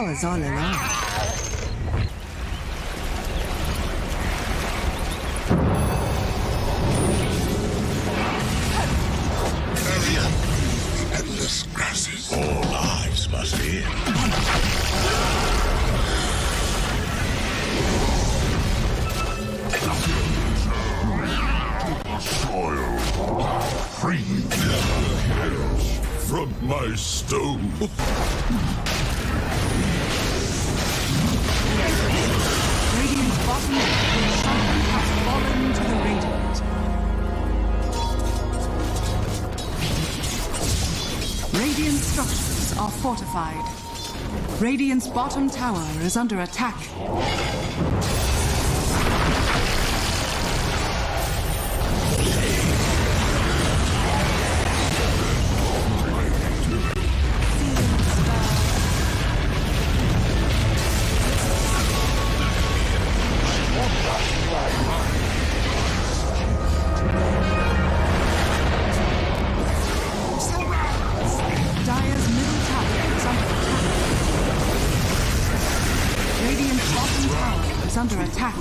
B: towers all along.
Q: Endless grasses. All lives must end. Soil. Free from my stone.
B: Radiant's bottom tower has fallen to the Radiant. Radiant structures are fortified. Radiant's bottom tower is under attack. Dire's middle tower is under attack. Radiant's bottom tower is under attack.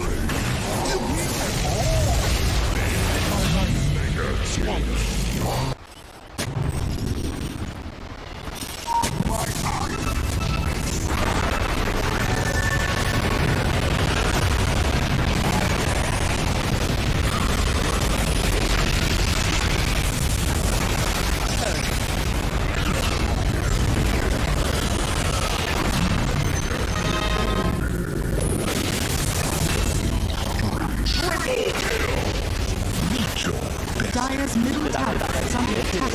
B: Dire's middle tower is under attack.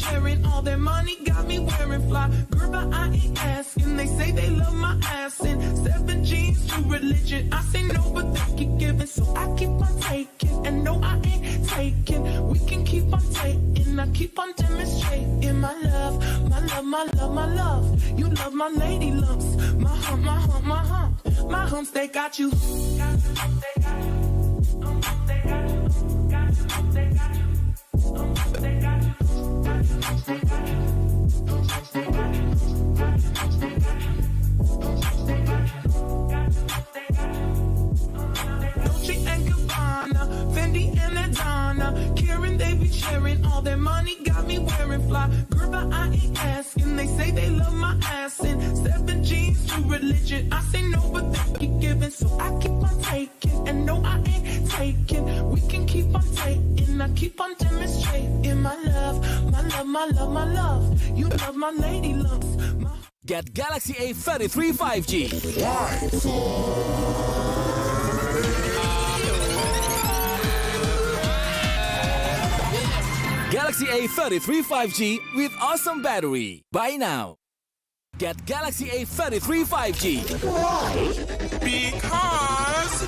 I: sharing all their money, got me wearing fly. Girl by IESF, and they say they love my ass. And 7 G's to religion, I say no, but they keep giving, so I keep on taking. And no, I ain't taking. We can keep on taking, I keep on demonstrating my love, my love, my love, my love. You love my lady lumps, my hump, my hump, my hump. My humps, they got you. Fendi and Adana, Karen, they be sharing all their money, got me wearing fly. Girl by IESF, and they say they love my ass. And 7 G's to religion, I say no, but they keep giving, so I keep on taking. And no, I ain't taking. We can keep on taking, I keep on demonstrating my love, my love, my love, my love. You love my lady lumps.
R: Get Galaxy A33 5G. Galaxy A33 5G with awesome battery. Buy now. Get Galaxy A33 5G.
I: Why? Because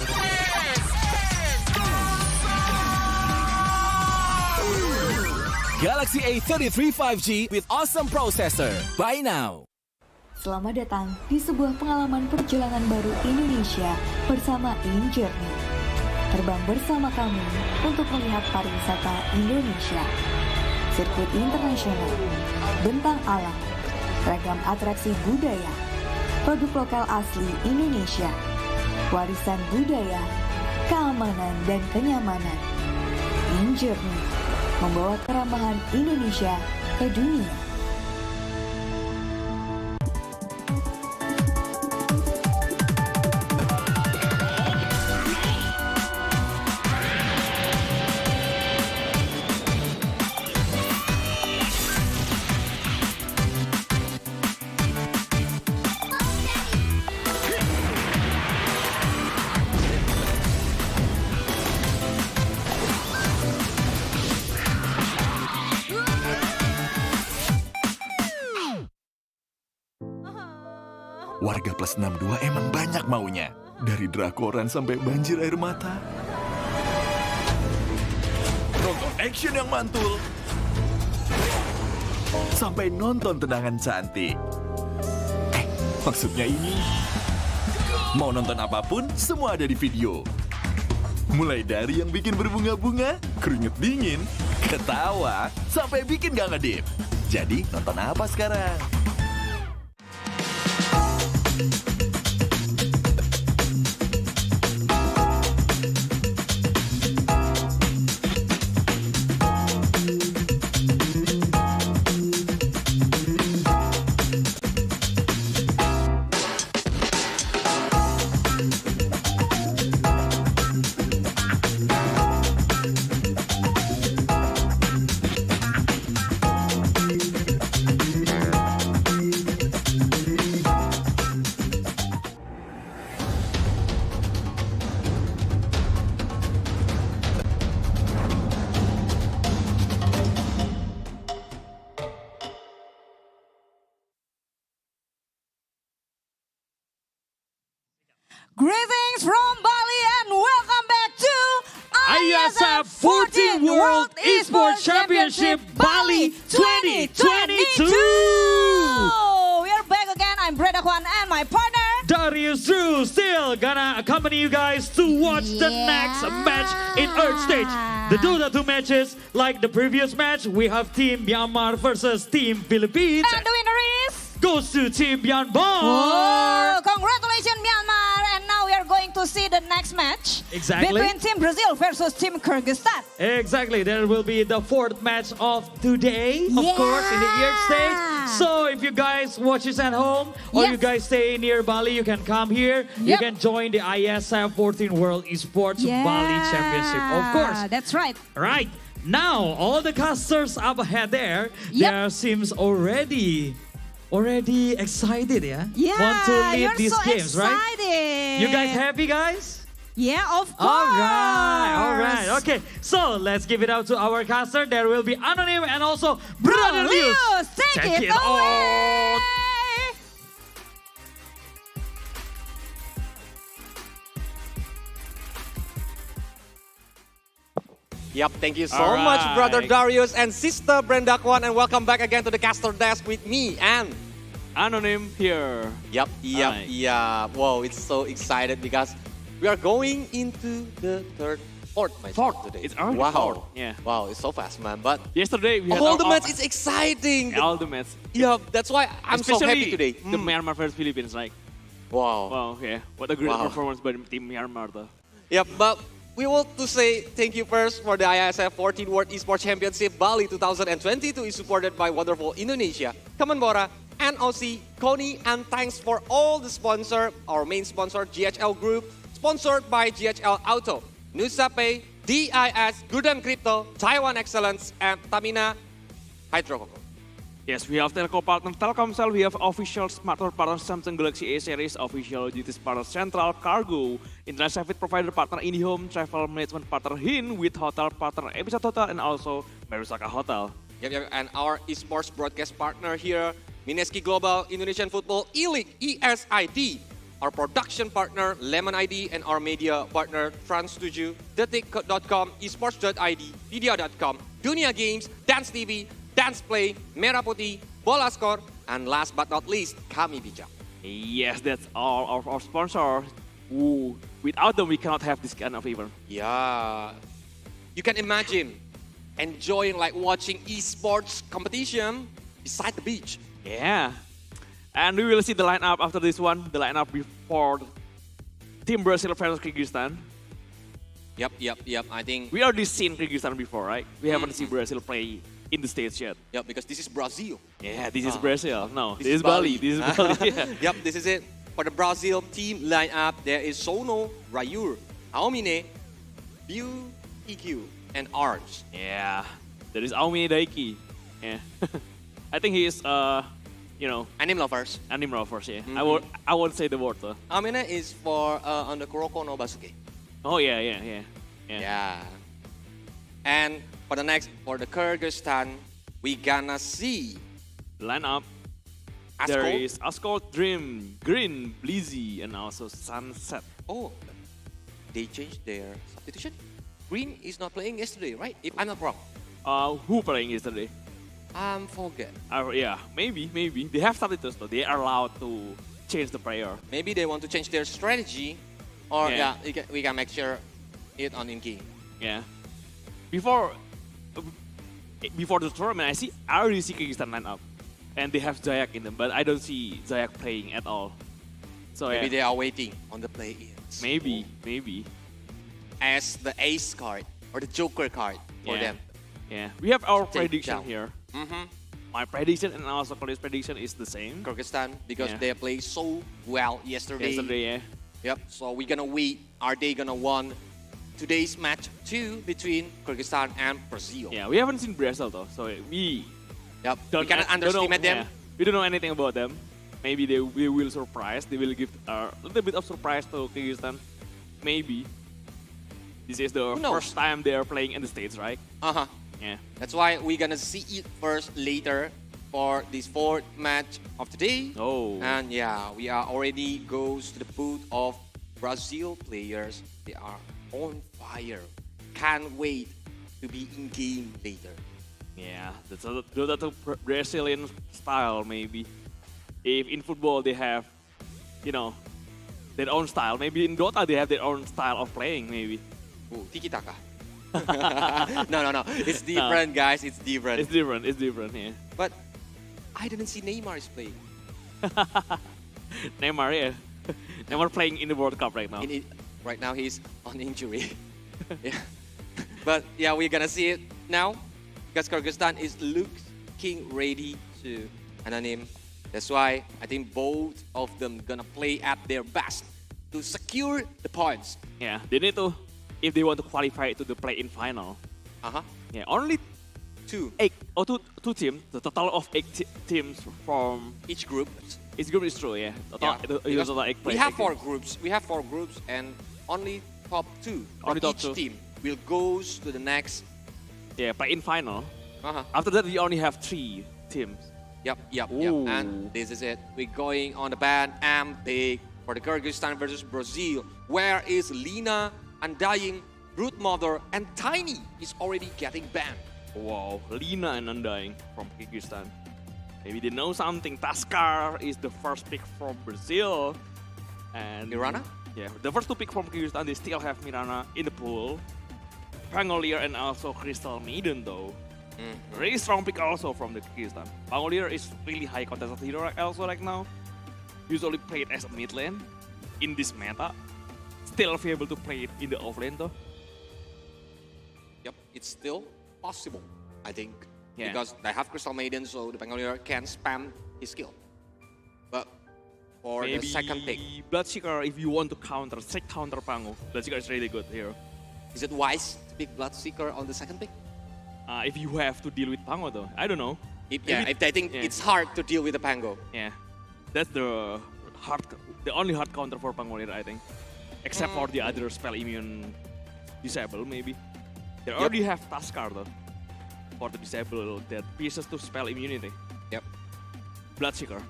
R: Galaxy A33 5G with awesome processor. Buy now.
S: Selamat datang di sebuah pengalaman perjalanan baru Indonesia bersama InJourney. Terbang bersama kami untuk melihat pariwisata Indonesia. Sirkuit internasional, bentang alam, ragam atraksi budaya, produk lokal asli Indonesia, warisan budaya, keamanan dan kenyamanan. In Journey, membawa keramahan Indonesia ke dunia.
A: Warga plus 62 emang banyak maunya. Dari drakoran sampai banjir air mata. Nonton action yang mantul. Sampai nonton tendangan cantik. Maksudnya ini. Mau nonton apapun, semua ada di video. Mulai dari yang bikin berbunga-bunga, keringet dingin, ketawa, sampai bikin gak ngedip. Jadi nonton apa sekarang?
T: Greetings from Bali and welcome back to
D: IESF 14 World Esports Championship Bali 2022.
T: We are back again. I'm Brenda Kwan and my partner
D: Darius Drew, still gonna accompany you guys to watch the next match in Earth Stage. The DOTA 2 matches, like the previous match, we have Team Myanmar versus Team Philippines.
T: And the winner is
D: goes to Team Myanmar.
T: Oh, congratulations Myanmar. And now we are going to see the next match between Team Brazil versus Team Kyrgyzstan.
D: Exactly. There will be the fourth match of today, of course, in the Earth Stage. So if you guys watch this at home or you guys stay near Bali, you can come here. You can join the IESF 14 World Esports Bali Championship, of course.
T: That's right.
D: Right. Now, all the casters up ahead there, there seems already excited, yeah? Want to lead these games, right? You guys happy, guys?
T: Yeah, of course.
D: All right. Okay, so let's give it out to our caster. There will be Anonym and also Brother Lius.
T: Take it away.
U: Yep, thank you so much, Brother Darius and Sister Brenda Kwan, and welcome back again to the caster desk with me and
V: Anonym here.
U: Yep. Wow, it's so excited because we are going into the fourth match today.
V: It's already fourth. Yeah.
U: Wow, it's so fast, man. But
V: yesterday we had
U: all the match. It's exciting.
V: All the match.
U: Yeah, that's why I'm so happy today.
V: The Myanmar versus Philippines, like.
U: Wow.
V: Wow. Yeah. What a great performance by Team Myanmar, though.
U: Yep, but we want to say thank you first for the IESF 14 World Esports Championship Bali 2022 is supported by wonderful Indonesia, Kemenpora, NOC, Kony, and thanks for all the sponsor, our main sponsor, GHL Group, sponsored by GHL Auto, Nusa Pay, DIS, Gudang Crypto, Taiwan Excellence, and Tamina Hydro.
V: Yes, we have telco partner Telkomsel, we have official smartphone partner Samsung Galaxy A series, official logistics partner Central Cargo, internet service provider partner IndiHome, travel management partner HIN, with hotel partner Episode Hotel, and also Marusaka Hotel.
U: Yep, and our esports broadcast partner here, Mineski Global, Indonesian Football E-League, ESID, our production partner Lemon ID, and our media partner Trans7, Detik.com, Esports.id, Video.com, Dunia Games, Dance TV, Dance Play, Merah Putih, Bola Score, and last but not least, Kami Bijak.
V: Yes, that's all of our sponsors. Ooh, without them, we cannot have this kind of event.
U: Yeah, you can imagine enjoying like watching esports competition beside the beach.
V: Yeah, and we will see the lineup after this one, the lineup before Team Brazil versus Kyrgyzstan.
U: Yep. I think
V: we already seen Kyrgyzstan before, right? We haven't seen Brazil play in the States yet.
U: Yep, because this is Brazil.
V: Yeah, this is Brazil. No, this is Bali. This is Bali.
U: Yep, this is it. For the Brazil team lineup, there is Sono, Rayur, Aomine, Biu, EQ, and Arms.
V: Yeah, there is Aomine Daiki. Yeah, I think he is,
U: anime lovers.
V: Anime lovers, yeah. I won't say the word though.
U: Aomine is for on the Kuroko no Basuke.
V: Oh yeah.
U: And for the Kyrgyzstan, we gonna see
V: lineup. There is Ascot, Dream, Green, Blizzy, and also Sunset.
U: Oh, they changed their substitution. Green is not playing yesterday, right? If I'm not wrong.
V: Who playing yesterday?
U: Forget.
V: Yeah, maybe. They have substitutes though. They are allowed to change the player.
U: Maybe they want to change their strategy, or we can make sure it on in game.
V: Yeah. Before the tournament, I already see Kyrgyzstan lineup. And they have Zayak in them, but I don't see Zayak playing at all. So
U: maybe they are waiting on the play-ins.
V: Maybe.
U: As the ace card or the joker card for them.
V: Yeah, we have our prediction
U: down.
V: here. My prediction and also Korea's prediction is the same.
U: Kyrgyzstan, because they played so well yesterday. Yep, so we're gonna wait. Are they gonna win today's match 2 between Kyrgyzstan and Brazil?
V: Yeah, we haven't seen Brazil though, so we
U: cannot underestimate them.
V: We don't know anything about them. Maybe they will surprise. They will give a little bit of surprise to Kyrgyzstan. Maybe. This is the first time they are playing in the States, right? Yeah.
U: That's why we're gonna see it first later for this 4th match of today.
V: Oh.
U: And we are already goes to the booth of Brazil players. They are on fire. Can't wait to be in game later.
V: Yeah, that's a Brazilian style maybe. If in football they have, their own style. Maybe in Dota they have their own style of playing maybe.
U: Oh, tiki-taka. No. It's different, guys. It's different.
V: It's different, yeah.
U: But I didn't see Neymar is playing.
V: Neymar, yeah. Neymar playing in the World Cup right now.
U: Right now he's on injury. But we're gonna see it now. Because Kyrgyzstan is looking ready to anonyme. That's why I think both of them gonna play at their best to secure the points.
V: Yeah, they need to, if they want to qualify to the play-in final. Yeah, only two teams. The total of 8 teams from
U: each group.
V: Each group is true, yeah.
U: We have 4 groups. We have 4 groups, and only top 2 from each team will goes to the next.
V: Yeah, play-in final. After that, we only have 3 teams.
U: Yep. And this is it. We're going on the ban and big for the Kyrgyzstan versus Brazil. Where is Lina, Undying, Root Mother, and Tiny is already getting banned.
V: Wow, Lina and Undying from Kyrgyzstan. Maybe they know something. Taskar is the first pick from Brazil. And
U: Mirana?
V: Yeah, the first 2 pick from Kyrgyzstan, they still have Mirana in the pool. Pangolier and also Crystal Maiden though. Really strong pick also from the Kyrgyzstan. Pangolier is really high contested hero also right now. Usually played as a mid lane in this meta. Still be able to play it in the off lane though.
U: Yep, it's still possible, I think. Yeah. Because they have Crystal Maiden, so the Pangolier can spam his skill. But for
V: maybe
U: the second pick,
V: Bloodseeker, if you want to straight counter Pango, Bloodseeker is really good here.
U: Is it wise to pick Bloodseeker on the second pick?
V: If you have to deal with Pango though, I don't know.
U: If they think it's hard to deal with the Pango.
V: Yeah, that's the only hard counter for Pangolier, I think. Except for the other spell immune disable, maybe. They already have Taskar though. For the disable that pieces to spell immunity.
U: Yep.
V: Bloodseeker.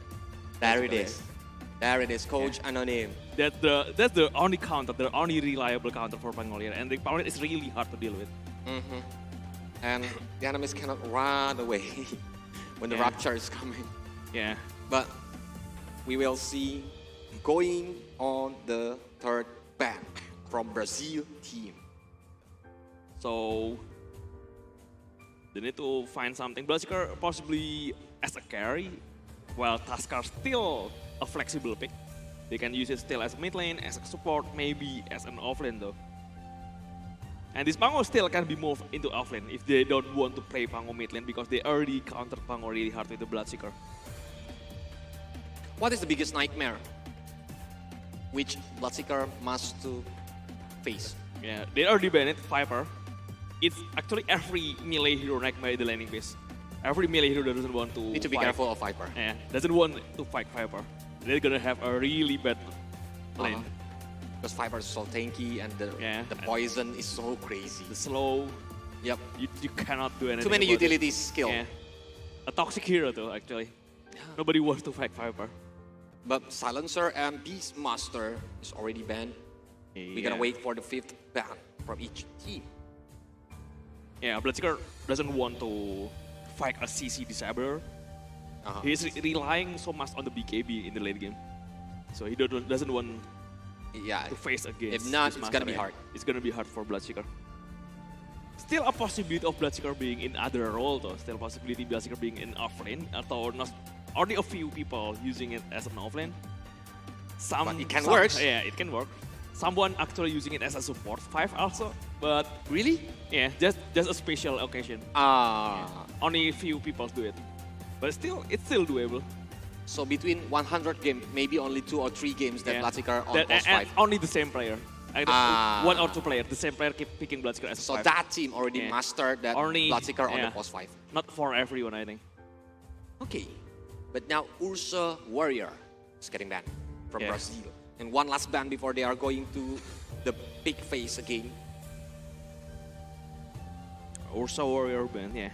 U: There it is, Coach Anonyme.
V: That's the only counter, the only reliable counter for Pangolier, and the Pangolier is really hard to deal with.
U: And the enemies cannot run away when the Rapture is coming.
V: Yeah.
U: But we will see going on the 3rd ban from Brazil team.
V: So they need to find something. Bloodseeker possibly as a carry, while Taskar still a flexible pick. They can use it still as mid lane, as a support, maybe as an off lane though. And this Pango still can be moved into offlane if they don't want to play Pango mid lane because they already countered Pango really hard with the Bloodseeker.
U: What is the biggest nightmare which Bloodseeker must to face?
V: Yeah, they already banned Viper. It's actually every melee hero nightmare in the laning phase. Every melee hero that doesn't want to
U: Need to be
V: fight.
U: careful of Viper.
V: Yeah, doesn't want to fight Viper. They're gonna have a really bad lane.
U: Because Viper is so tanky and the poison is so crazy.
V: The slow.
U: Yep.
V: You cannot do anything.
U: Too many
V: about
U: utility
V: it.
U: skill.
V: Yeah. A toxic hero though, actually. Nobody wants to fight Viper.
U: But Silencer and Beastmaster is already banned. We're gonna wait for the 5th ban from each team.
V: Yeah, Bloodseeker doesn't want to fight a CC disabler. He's relying so much on the BKB in the late game. So he doesn't want to face against.
U: If not,
V: this
U: it's gonna be
V: master,
U: hard.
V: It's gonna be hard for Bloodseeker. Still a possibility of Bloodseeker being in other role though. Still possibility Bloodseeker being in offlane atau not. Only a few people using it as an offlane.
U: But it can work.
V: Yeah, it can work. Someone actually using it as a support 5 also. But
U: really?
V: Yeah, just a special occasion.
U: Ah.
V: Yeah. Only a few people do it. But still, it's still doable.
U: So between 100 games, maybe only 2 or 3 games that Bloodseeker on post 5.
V: Only the same player. One or two players. The same player keep picking Bloodseeker as a
U: So
V: 5.
U: that team already mastered that Bloodseeker on the post 5.
V: Not for everyone, I think.
U: Okay. But now Ursa Warrior is getting banned from Brazil. And one last ban before they are going to the big phase again.
V: Ursa Warrior ban, yeah.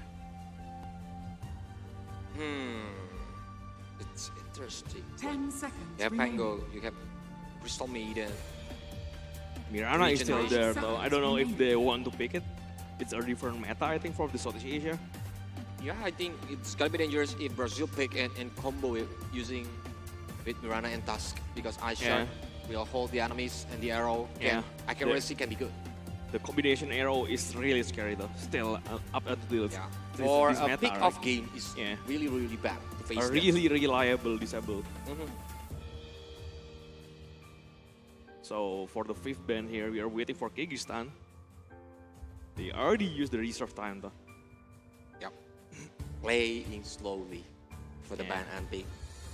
U: It's interesting.
B: 10 seconds.
U: You have Pango, you have Crystal Maiden.
V: Mirana is still there though. I don't know if they want to pick it. It's a different meta, I think, for the Southeast Asia.
U: Yeah, I think it's gonna be dangerous if Brazil pick and combo it using with Mirana and Tusk because Ice Shark will hold the enemies and the arrow accuracy can be good.
V: The combination arrow is really scary though. Still up until this
U: For
V: this
U: a
V: meta,
U: pick-off game is really, really bad to face
V: a really reliable disable. So for the 5th ban here, we are waiting for Kyrgyzstan. They already used the reserve time though.
U: Yep. Playing slowly for the ban and pick.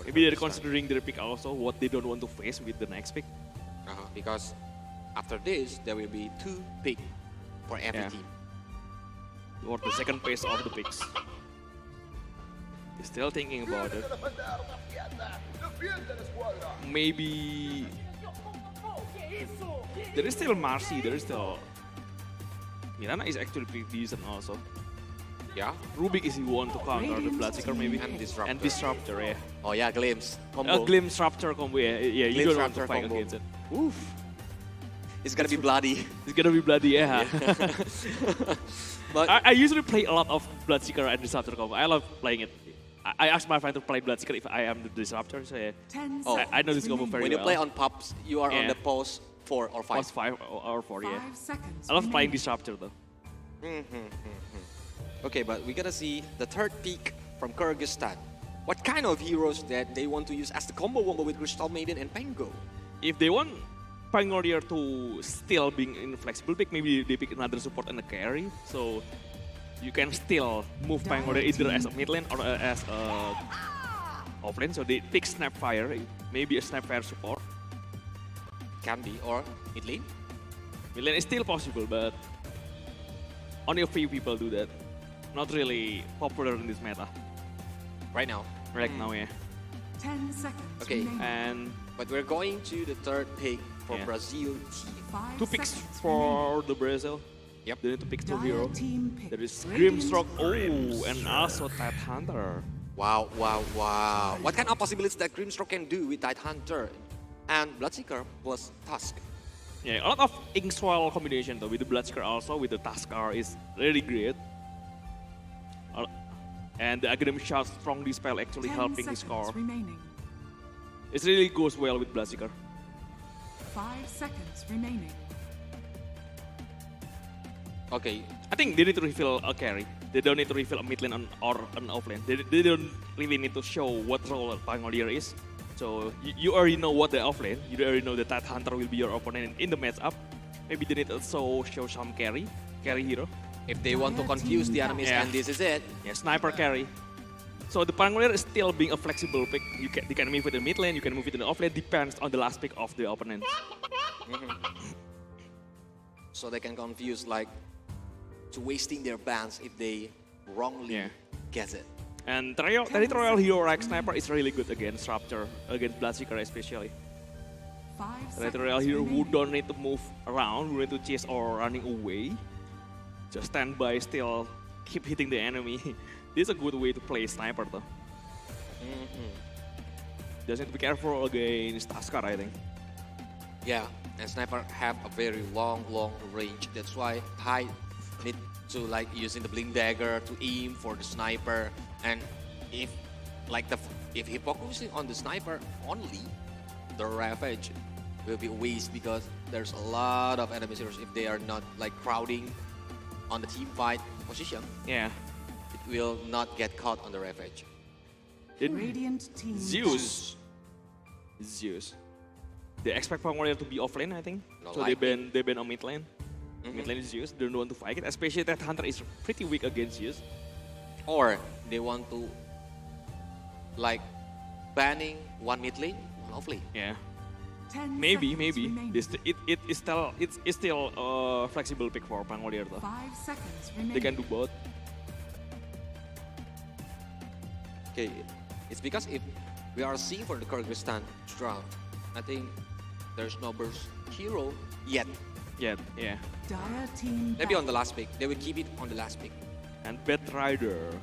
V: Maybe they're considering their pick also, what they don't want to face with the next pick.
U: Because after this, there will be 2 pick for every team.
V: Or the second phase of the picks. He's still thinking about it. Maybe there is still Marcy, there is still Mirana is actually pretty decent also.
U: Yeah.
V: Rubik is the one to counter the Bloodseeker maybe.
U: And
V: Disruptor, yeah.
U: Oh yeah, Glimpse combo.
V: Glimpse Raptor combo, yeah. You don't want to fight
U: combo.
V: against it.
U: Oof. It's gonna be bloody.
V: It's gonna be bloody, yeah.
U: But
V: I usually play a lot of Bloodseeker and Disruptor combo. I love playing it. I asked my friend to play Bloodseeker if I am the Disruptor, so yeah. I know this combo very well.
U: When you play on pubs, you are on the post 4 or 5.
V: Post 5 or 4, yeah.
B: 5 seconds
V: I love playing Disruptor though.
U: Okay, but we gotta see the 3rd pick from Kyrgyzstan. What kind of heroes that they want to use as the combo wombo with Crystal Maiden and Pango?
V: If they want Pangolier to still being in flexible pick, maybe they pick another support and a carry. So you can still move Pangolier either as a mid lane or as a off lane. So they pick Snapfire, maybe a Snapfire support.
U: Can be, or mid lane?
V: Mid lane is still possible, but only a few people do that. Not really popular in this meta.
U: Right now?
V: Right now, yeah.
B: 10 seconds.
U: Okay, but we're going to the 3rd pick for Brazil team.
V: 2 picks for the Brazil.
U: Yep.
V: They need to pick 2 heroes. There is Grimstroke, and also Tidehunter.
U: Wow. What kind of possibilities that Grimstroke can do with Tidehunter and Bloodseeker plus Tusk?
V: Yeah, a lot of Inkswell combination though with the Bloodseeker also, with the Tuskar is really great. And the Aghanim Shot Strong Dispel actually helping his score.
B: Remaining.
V: It really goes well with Bloodseeker.
B: 5 seconds remaining.
U: Okay.
V: I think they need to reveal a carry. They don't need to reveal a mid lane or an off lane. They don't really need to show what role Pangolier is. So you already know what the off lane. You already know that Tidehunter will be your opponent in the matchup. Maybe they need also show some carry hero.
U: If they want to confuse the enemies, and this is it.
V: Yeah, sniper carry. So the Pangolier is still being a flexible pick. You can move it in mid lane, you can move it in the off lane, depends on the last pick of the opponent.
U: So they can confuse like to wasting their bans if they wrongly get it.
V: And territorial hero like sniper is really good against Rapture, against Bloodseeker especially. Territorial hero who don't need to move around, who need to chase or running away. Just stand by still, keep hitting the enemy. This is a good way to play sniper though. Just need to be careful against Tusker, I think.
U: Yeah, and sniper have a very long range. That's why Tide need to like using the blink dagger to aim for the sniper. And if he focusing on the sniper only, the Ravage will be a waste because there's a lot of enemy heroes if they are not like crowding on the team fight position.
V: Yeah.
U: It will not get caught on the Ravage.
V: Zeus. They expect Pangolier to be off lane, I think.
U: Not
V: so
U: likely.
V: they ban on mid lane. Mid lane is Zeus. They don't want to fight it, especially that Hunter is pretty weak against Zeus.
U: Or they want to like banning one mid lane, one off lane.
V: Yeah. Maybe. It's still a flexible pick for Pangolier though.
B: 5 seconds remaining.
V: They can do both.
U: Okay, it's because if we are seeing for the Kyrgyzstan draft, I think there's no burst hero yet.
V: Yeah.
B: Dire team
U: Maybe on the last pick. They will keep it on the last pick.
V: And Batrider.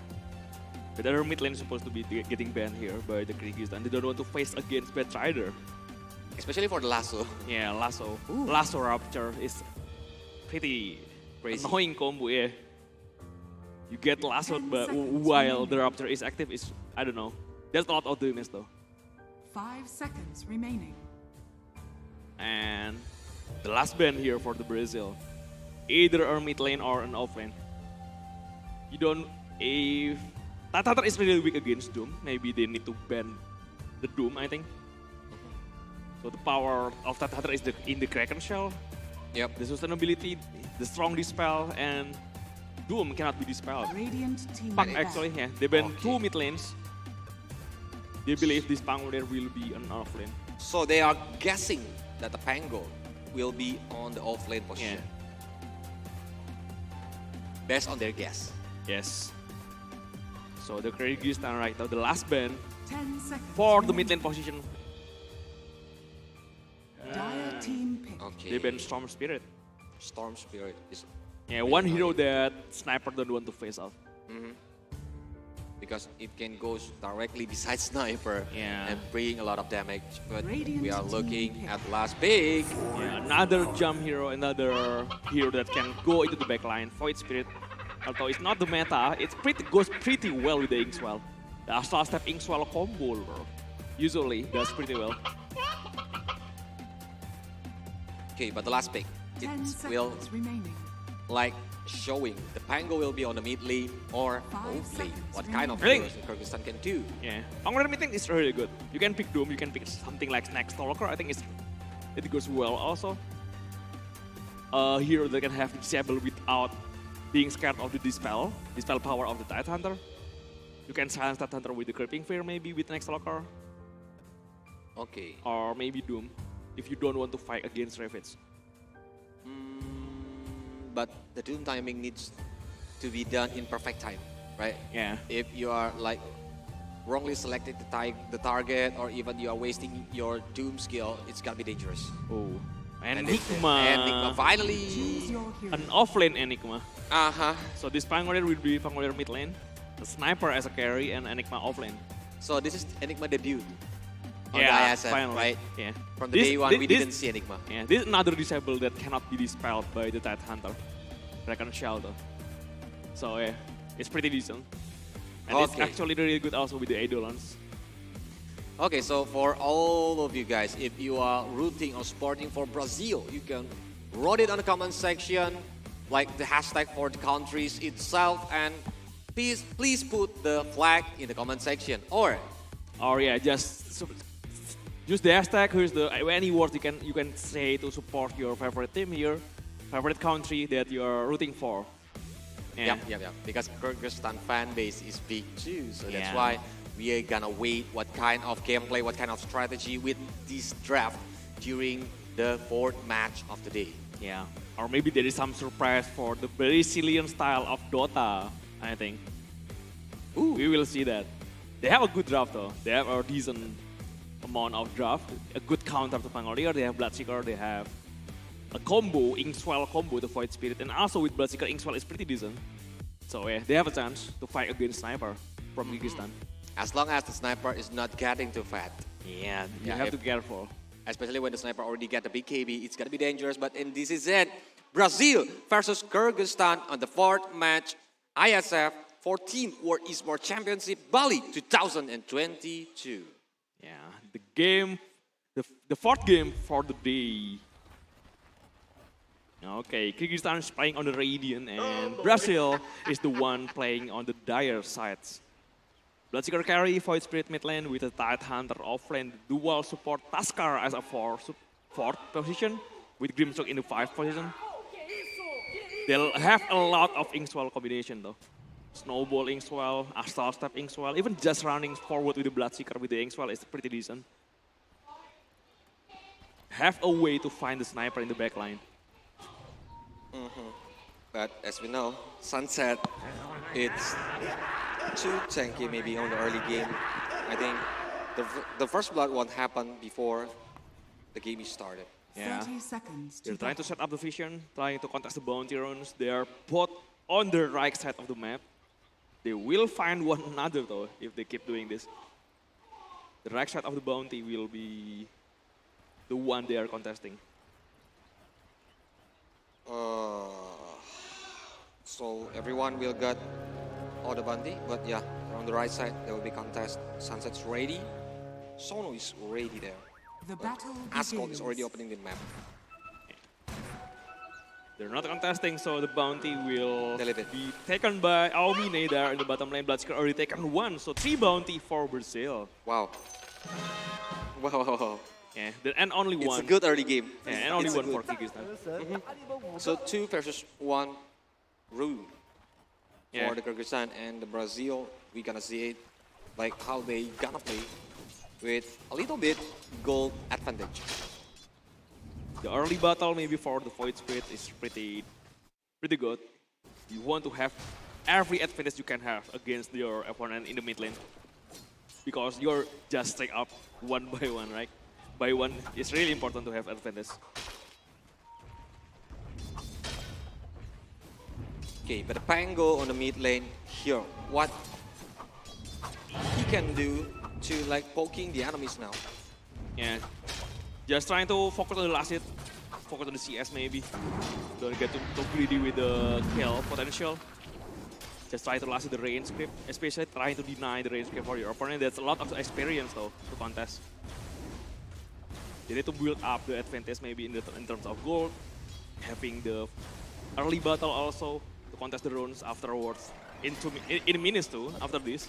V: Batrider mid lane is supposed to be getting banned here by the Kyrgyzstan. They don't want to face against Batrider.
U: Especially for the lasso.
V: Yeah, lasso. Lasso Rapture is pretty
U: crazy.
V: Annoying combo, yeah. You get lassoed, but while the Rapture is active, is I don't know. There's a lot of damage though.
B: 5 seconds remaining.
V: And the last ban here for the Brazil. Either a mid lane or an off lane. You don't... If Tata is really weak against Doom, maybe they need to ban the Doom, I think. So the power of Tata is in the Kraken Shell.
U: Yep.
V: The sustainability, the strong dispel, and Doom cannot be dispelled. Fuck, actually, yeah. They ban 2 mid lanes. They believe this Pangolier will be an off lane.
U: So they are guessing that the Pango will be on the off lane position. Based on their guess.
V: Yes. So the Kyrgyzstan right now, the last ban
B: 10 seconds
V: for the mid lane position.
B: Dire team pick.
U: Okay.
V: They ban Storm Spirit.
U: Storm Spirit is...
V: Yeah, one hero that Sniper don't want to face off.
U: Because it can go directly beside Sniper
V: Yeah.
U: and bring a lot of damage. But
B: Radiant
U: we are
B: team
U: looking
B: pick.
U: at last pick.
V: Yeah, another jump hero, another hero that can go into the backline. Void Spirit, although it's not the meta, it goes pretty well with the Inkswell. The Astral Step Inkswell combo, bro. Usually does pretty well.
U: Okay, but the last pick,
B: 10
U: it will
B: seconds remaining.
U: like showing the Pango will be on the mid lane or
B: 5
U: off lane.
B: seconds
U: What kind of
V: remaining.
U: heroes in Kyrgyzstan can do?
V: Yeah, Pangolier meeting is really good. You can pick Doom, you can pick something like Snack Stalker. I think it goes well also. A hero that can have disable without being scared of the dispel power of the Tide Hunter. You can silence that Hunter with the Creeping Fear, maybe with Next Stalker,
U: Okay.
V: or maybe Doom, if you don't want to fight against Ravage.
U: But the Doom timing needs to be done in perfect time, right?
V: Yeah.
U: If you are like wrongly selected the target, or even you are wasting your Doom skill, it's gonna be dangerous.
V: Oh,
U: And
V: Enigma
U: finally
V: an offlane Enigma.
U: Uh-huh.
V: So this Pangolier will be Pangolier mid lane, the Sniper as a carry, and Enigma offlane.
U: So this is Enigma debut on
V: Yeah,
U: the ISF,
V: finally.
U: right?
V: Yeah.
U: From the day one, we didn't see Enigma.
V: Yeah, this is another disable that cannot be dispelled by the Tide Hunter. Dragon Shell though. So yeah, it's pretty decent. And it's
U: Okay.
V: actually really good also with the Eidolons.
U: Okay, so for all of you guys, if you are rooting or supporting for Brazil, you can write it on the comment section, like the hashtag for the countries itself, and please put the flag in the comment section. Or
V: yeah, just use the hashtag. Here's the any words you can say to support your favorite team here, favorite country that you're rooting for.
U: Yeah. Because Kyrgyzstan fan base is big too, so that's
V: Yeah.
U: why we are gonna wait what kind of gameplay, what kind of strategy with this draft during the fourth match of the day.
V: Yeah, or maybe there is some surprise for the Brazilian style of Dota, I think.
U: Ooh.
V: We will see that. They have a good draft though. They have a decent amount of draft, a good counter to Pangolier. They have Bloodseeker, they have a combo, Inkswell combo to Void Spirit, and also with Bloodseeker, Inkswell is pretty decent. So yeah, they have a chance to fight against Sniper from Kyrgyzstan.
U: As long as the sniper is not getting too fat.
V: Yeah, you have to be careful.
U: Especially when the sniper already get the big KB, it's gonna be dangerous. But in this is it, Brazil versus Kyrgyzstan on the fourth match, ISF 14th World Esports Championship, Bali 2022.
V: Yeah, the game, the fourth game for the day. Okay, Kyrgyzstan is playing on the Radiant and Brazil is the one playing on the Dire sides. Bloodseeker carry, Void Spirit mid lane with a Tide Hunter offlane, dual support Taskar as a fourth position with Grimstroke in the 5th position. They'll have a lot of Inkswell combination though. Snowball Inkswell, Astral Step Inkswell, even just running forward with the Bloodseeker with the Inkswell is pretty decent. Have a way to find the sniper in the backline.
U: But as we know, Sunset, it's too tanky maybe on the early game. I think the first blood won't happen before the game is started.
V: Yeah.
B: 30 seconds.
V: They're trying to set up the vision, trying to contest the bounty runs. They are both on the right side of the map. They will find one another though if they keep doing this. The right side of the bounty will be the one they are contesting.
U: So everyone will get all the bounty, but yeah, on the right side there will be contest. Sunset's ready, Sono is already there.
B: The battle
U: Ascot is already opening the map.
V: They're not contesting, so the bounty will be taken by Aomine there in the bottom lane. Bloodseeker already taken one, so 3 bounty for Brazil.
U: Wow. Wow.
V: Yeah, and only one.
U: It's a good early game.
V: Yeah, and only one for Kyrgyzstan.
U: So 2 versus 1 rule for the Kyrgyzstan and the Brazil. We're gonna see it like how they gonna play with a little bit gold advantage.
V: The early battle maybe for the Void Spirit is pretty good. You want to have every advantage you can have against your opponent in the mid lane. Because you're just straight up one by one, right? By one, it's really important to have advantage.
U: Okay, but the Pango on the mid lane here, what he can do to like poking the enemies now?
V: Yeah, just trying to focus on the last hit, focus on the CS maybe. Don't get too greedy with the kill potential. Just try to last hit the range script, especially trying to deny the range script for your opponent. That's a lot of experience though to contest. They need to build up the advantage maybe in terms of gold, having the early battle also to contest the runes afterwards. In minutes too, after this.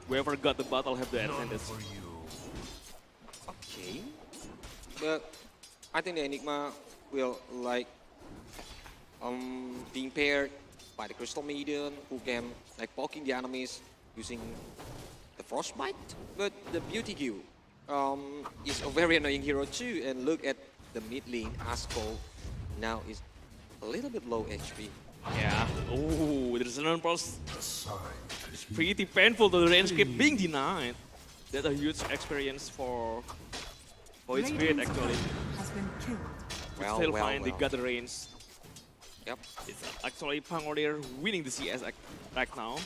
V: Whoever got the battle have the advantage.
U: Okay. But I think the Enigma will like being paired by the Crystal Maiden who can like poking the enemies using the Frostbite. But the Beauty Q is a very annoying hero too. And look at the mid lane, Asco now is a little bit low HP.
V: Yeah. Oh, there's an unpulse. It's pretty painful to the range keep being denied. That's a huge experience for Void Spirit actually.
B: Has been killed.
V: But still fine, they got the range.
U: Yep.
V: It's actually Pangolier winning the CS right now.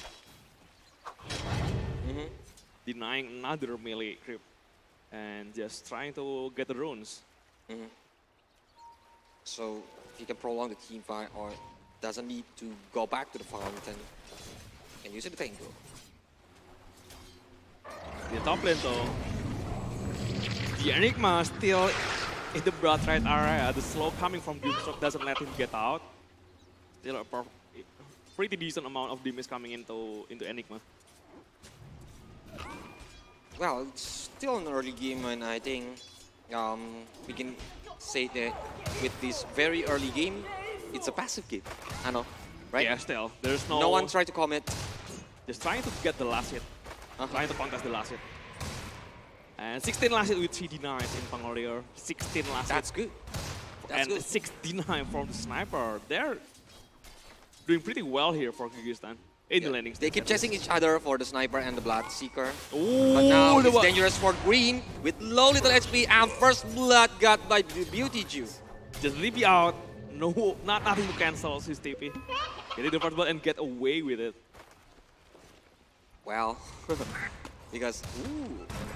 V: Denying another melee creep. And just trying to get the runes.
U: So if he can prolong the team fight or doesn't need to go back to the fountain and use the Tango.
V: The top lane though. The Enigma still in the broad right area. The slow coming from Grimstroke doesn't let him get out. Still a pretty decent amount of damage coming into Enigma.
U: Well, it's still an early game, and I think we can say that with this very early game, it's a passive game. I know, right?
V: Yeah, still. There's no...
U: No one tried to commit.
V: Just trying to get the last hit. Trying to contest the last hit. And 16 last hit with CD9 in Pangolier. 16 last
U: That's
F: hit.
U: good. That's
V: and
U: good.
V: 69 from the sniper. They're doing pretty well here for Kyrgyzstan. In the landing
U: They keep chasing each other for the sniper and the blood seeker.
V: Ooh,
U: but now it's dangerous for green with low little HP and first blood got by the Beauty Jew.
V: Just leave you out. No, nothing to cancel his TP. Getting the first blood and get away with it.
U: Well, because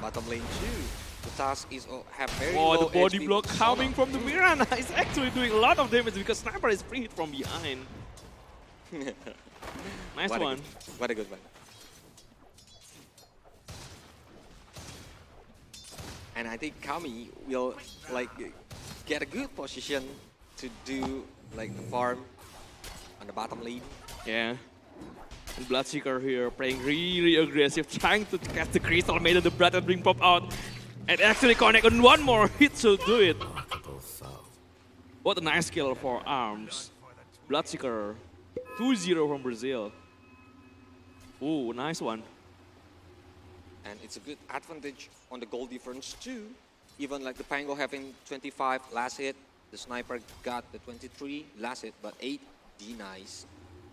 U: bottom lane too. The task is have very
V: Oh,
U: low
V: the body
U: HP
V: block coming from the Mirana is actually doing a lot of damage because sniper is free hit from behind. Nice one.
U: What a good one. And I think Kami will like get a good position to do like the farm on the bottom lane.
V: Yeah. And Bloodseeker here playing really aggressive, trying to catch the Crystal Maiden, the Blood and Bring pop out. And actually connect on one more hit to do it. What a nice kill for Arms. Bloodseeker 2-0 from Brazil. Ooh, nice one.
U: And it's a good advantage on the goal difference too. Even like the Pango having 25 last hit, the Sniper got the 23 last hit, but 8 denies.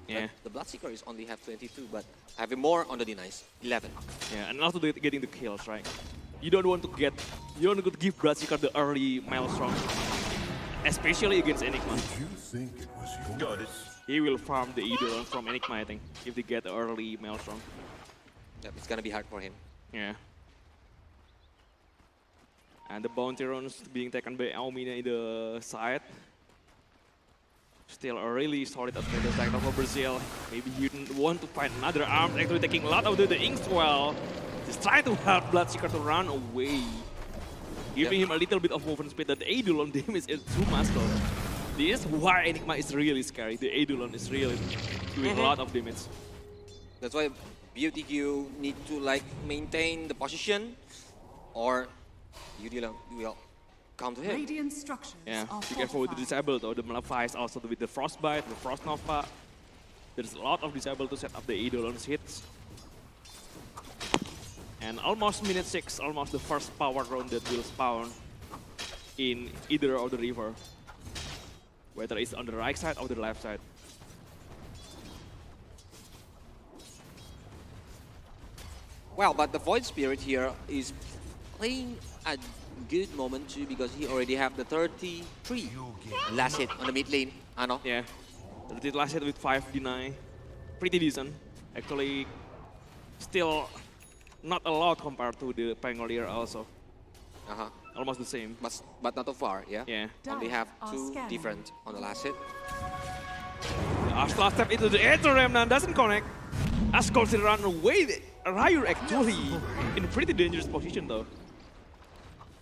V: Yeah.
U: But the Bloodseeker is only have 22, but having more on the denies, 11.
V: Yeah, and also getting the kills, right? You don't want to give Bloodseeker the early Maelstrom, especially against Enigma.
Q: You think it was yours?
V: He will farm the Eidolon from Enigma, I think, if they get the early Maelstrom.
U: Yep, it's gonna be hard for him.
V: Yeah. And the bounty runs being taken by Almina in the side. Still a really solid advantage sector for Brazil. Maybe you want to find another arm, actually taking a lot of the inks well. Just trying to help Bloodseeker to run away. Giving him a little bit of movement speed that the Eidolon damage is too much though. This is why Enigma is really scary. The Eidolon is really doing a lot of damage.
U: That's why BOTQ need to like maintain the position, or Eidolon will come to him.
B: Radiant structures
V: Yeah,
B: are
V: be careful with the disabled or the Malefice, also with the Frostbite, the Frost Nova. There's a lot of disabled to set up the Eidolon's hits. And almost minute 6, almost the first power round that will spawn in either of the river. Whether it's on the right side or the left side.
U: Well, but the Void Spirit here is playing a good moment too, because he already have the 33 last hit on the mid lane. I know.
V: Yeah, the last hit with 5 deny. Pretty decent. Actually, still not a lot compared to the Pangolier also. Almost the same.
U: But not too far, yeah?
V: Yeah.
U: Only have 2 different on the last hit.
V: The Astral step into the Ether Remnant doesn't connect. As Costa run away, Ryu actually in a pretty dangerous position though.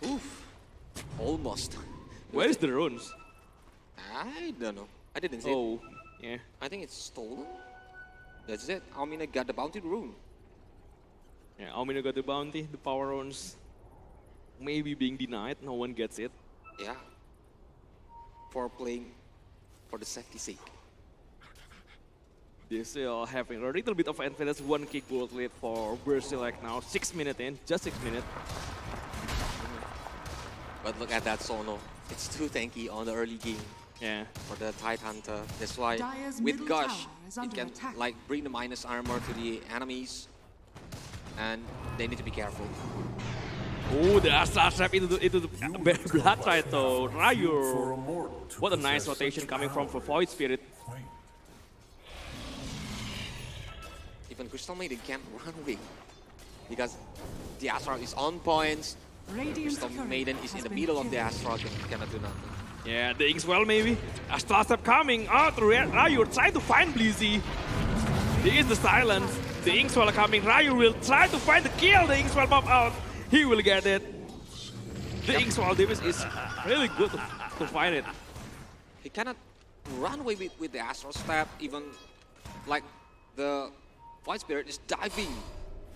U: Oof. Almost.
V: Where is the runes?
U: I don't know. I didn't see it.
V: Oh, yeah.
U: I think it's stolen. That's it. Almina got the bounty rune.
V: Yeah, Almina got the bounty, the power runes. Maybe being denied, no one gets it.
U: Yeah. For playing for the safety sake.
V: They're still having a little bit of advantage, 1 kick gold lead for Brazil right now. 6 minutes in, just 6 minutes.
U: But look at that Sono. It's too tanky on the early game.
V: Yeah.
U: For the Tide Hunter. That's why
B: Dire's
U: with
B: middle
U: Gush,
B: tower is
U: it
B: under
U: can
B: attack.
U: like bring the minus armor to the enemies. And they need to be careful.
V: Oh, the Astral Trap into the blood right though. Ryu. What a nice rotation coming from Void Spirit.
U: Even Crystal Maiden can't run away. Because the Astral is on points. Crystal Maiden is in the middle of the Astral, cannot do nothing.
V: Yeah, the Inkswell maybe. Astral Step coming out. Ryu trying to find Blizzy. There is the silence. The Inkswell coming. Ryu will try to find the kill. The Inkswell pop out. He will get it. The Inkswell damage is really good to find it.
U: He cannot run away with the Astral Step, even like the Void Spirit is diving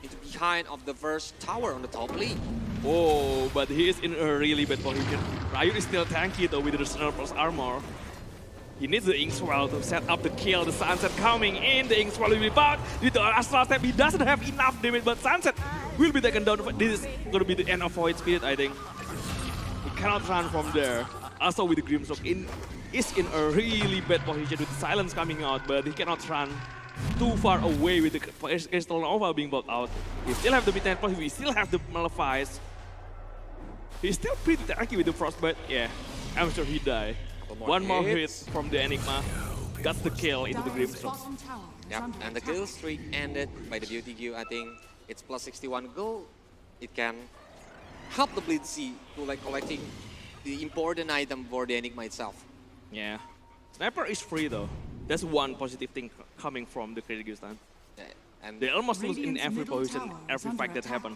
U: into behind of the first tower on the top lane.
V: Oh, but he is in a really bad position. Ryu is still tanky though with the Snurple's armor. He needs the Inkswell to set up the kill. The Sunset coming in. The Inkswell will be back. With the Astral Step, he doesn't have enough damage, but Sunset will be taken down. This is going to be the end of Void Spirit, I think. He cannot run from there. Also with the Grimstroke is in a really bad position with the Silence coming out, but he cannot run too far away with the Crystal Nova being bought out. He still have the mid-10 plus, we still have the Malefice. He's still pretty tanky with the Frostbite. Yeah, I'm sure he die. One more hit from the Enigma. Got the kill into the Grimstroke.
U: Yep, and the kill streak ended by the Beauty Q. I think it's plus 61 gold. It can help the Blitzy to like collecting the important item for the Enigma itself.
V: Yeah, Sniper is free though. That's one positive thing coming from the Kyrgyzstan.
U: Yeah, and
V: they almost lose in every position, every fight that happen.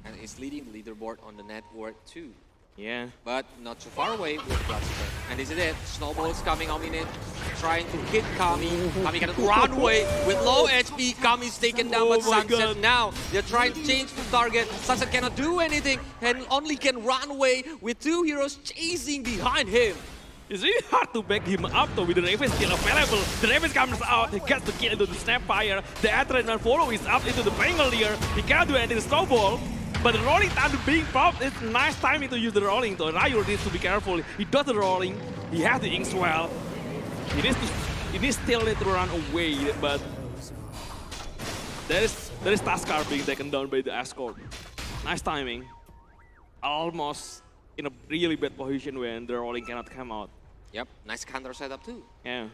U: And it's leading the leaderboard on the network too.
V: Yeah.
U: But not too far away with Bloodseeker. And this is it. Snowball's coming on in it, trying to hit Kami. Kami cannot run away with low HP. Kami's taken down, but Sunset now. They're trying to change the target. Sunset cannot do anything and only can run away with two heroes chasing behind him.
V: It's really hard to back him up though with the Raven still available. The Raven comes out, he gets the kill into the Snapfire. The Atreus follow is up into the Bangalore. He cannot do anything to Snowball. But the rolling time being popped, it's nice timing to use the rolling though. Ryu needs to be careful. He does the rolling, he has the Inkswell. He needs still need to run away, but there is Taskar being taken down by the escort. Nice timing. Almost in a really bad position when the rolling cannot come out.
U: Yep, nice counter setup too.
V: Yeah.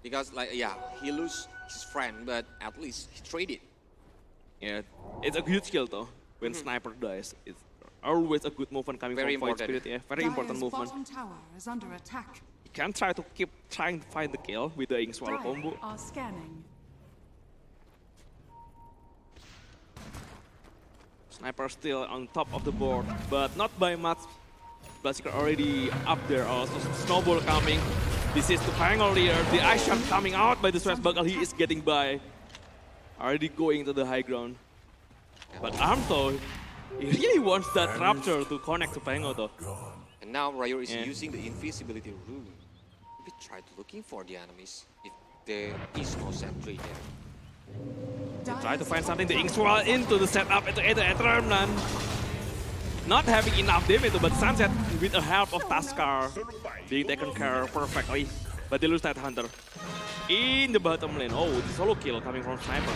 U: Because like, yeah, he lose his friend, but at least he traded.
V: Yeah, it's a huge skill though. When Sniper dies, it's always a good movement coming from Void Spirit. Yeah, very important movement.
B: Tower is under attack.
V: You can try to keep trying to find the kill with the Inkswell combo.
B: Are scanning.
V: Sniper still on top of the board, but not by much. Bloodseeker already up there also. Snowball coming. This is the Pangolier. The Ice Shot coming out by the Swashbuckle. He is getting by. Already going to the high ground. But Armto, he really wants that Rapture to connect to Pango though.
U: And now Ryu is using the invisibility rune. Maybe try to looking for the enemies if there is no sentry there.
V: They try to find something, the Inkswell into the setup at the Eternal. Not having enough damage but Sunset with the help of Taskar being taken care of perfectly. But they lose that Hunter. In the bottom lane, oh, the solo kill coming from Sniper.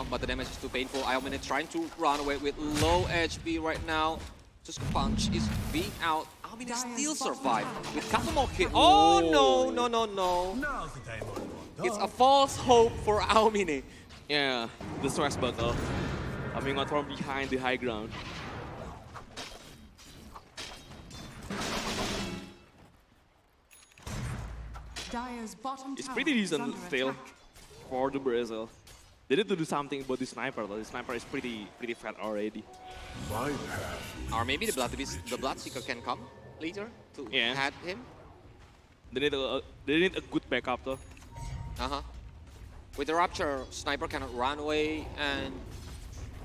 U: But the damage is too painful. Iomine trying to run away with low HP right now. Just punch is being out. Iomine still survive with couple more kills. Oh no. It's a false hope for Iomine.
V: Yeah, the Swashbuckle coming out from behind the high ground. It's pretty decent still for the Brazil. They need to do something about the Sniper though. The Sniper is pretty fat already.
U: Or maybe the Bloodseeker can come later to head him.
V: They need a good backup though.
U: With the Rapture, Sniper cannot run away, and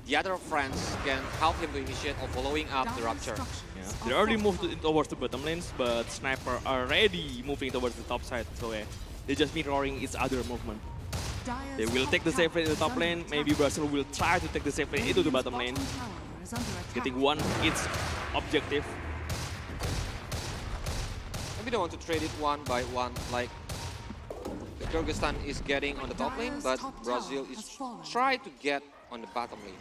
U: the other friends can help him to initiate or following up the Rapture.
V: Yeah. They already moved towards the bottom lanes, but Sniper already moving towards the top side. So yeah, they just mirroring each other movement. They will take the safe lane in the top lane. Maybe Brazil will try to take the safe lane into the bottom lane. Getting one each objective.
U: Maybe they want to trade it one by one, like Kyrgyzstan is getting on the top lane, but Brazil is trying to get on the bottom lane.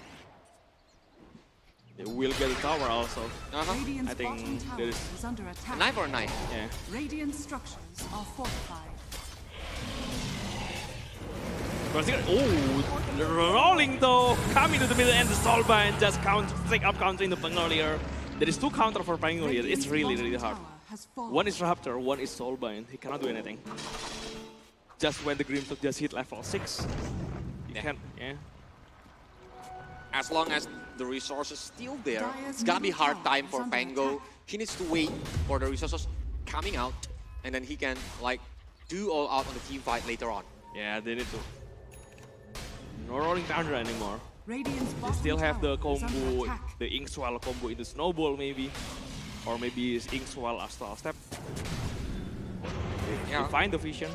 V: They will get the tower also. I think there is
U: a knife or a knife.
V: Yeah.
B: Radiant structures are fortified.
V: Oh, the rolling though, coming to the middle and the Soulbind just straight up countering the Pangolier. There is two counter for Pangolier. It's really hard. One is Raptor, one is Soulbind. He cannot do anything. Just when the Grimstroke just hit level 6, you can't.
U: As long as the resources still there, it's gonna be hard time for Pango. He needs to wait for the resources coming out, and then he can like do all out on the team fight later on.
V: Yeah, they need to. No Rolling Thunder anymore. They still have the combo, the Ink Swell combo into Snowball maybe. Or maybe it's Ink Swell Astral Step. They find the vision.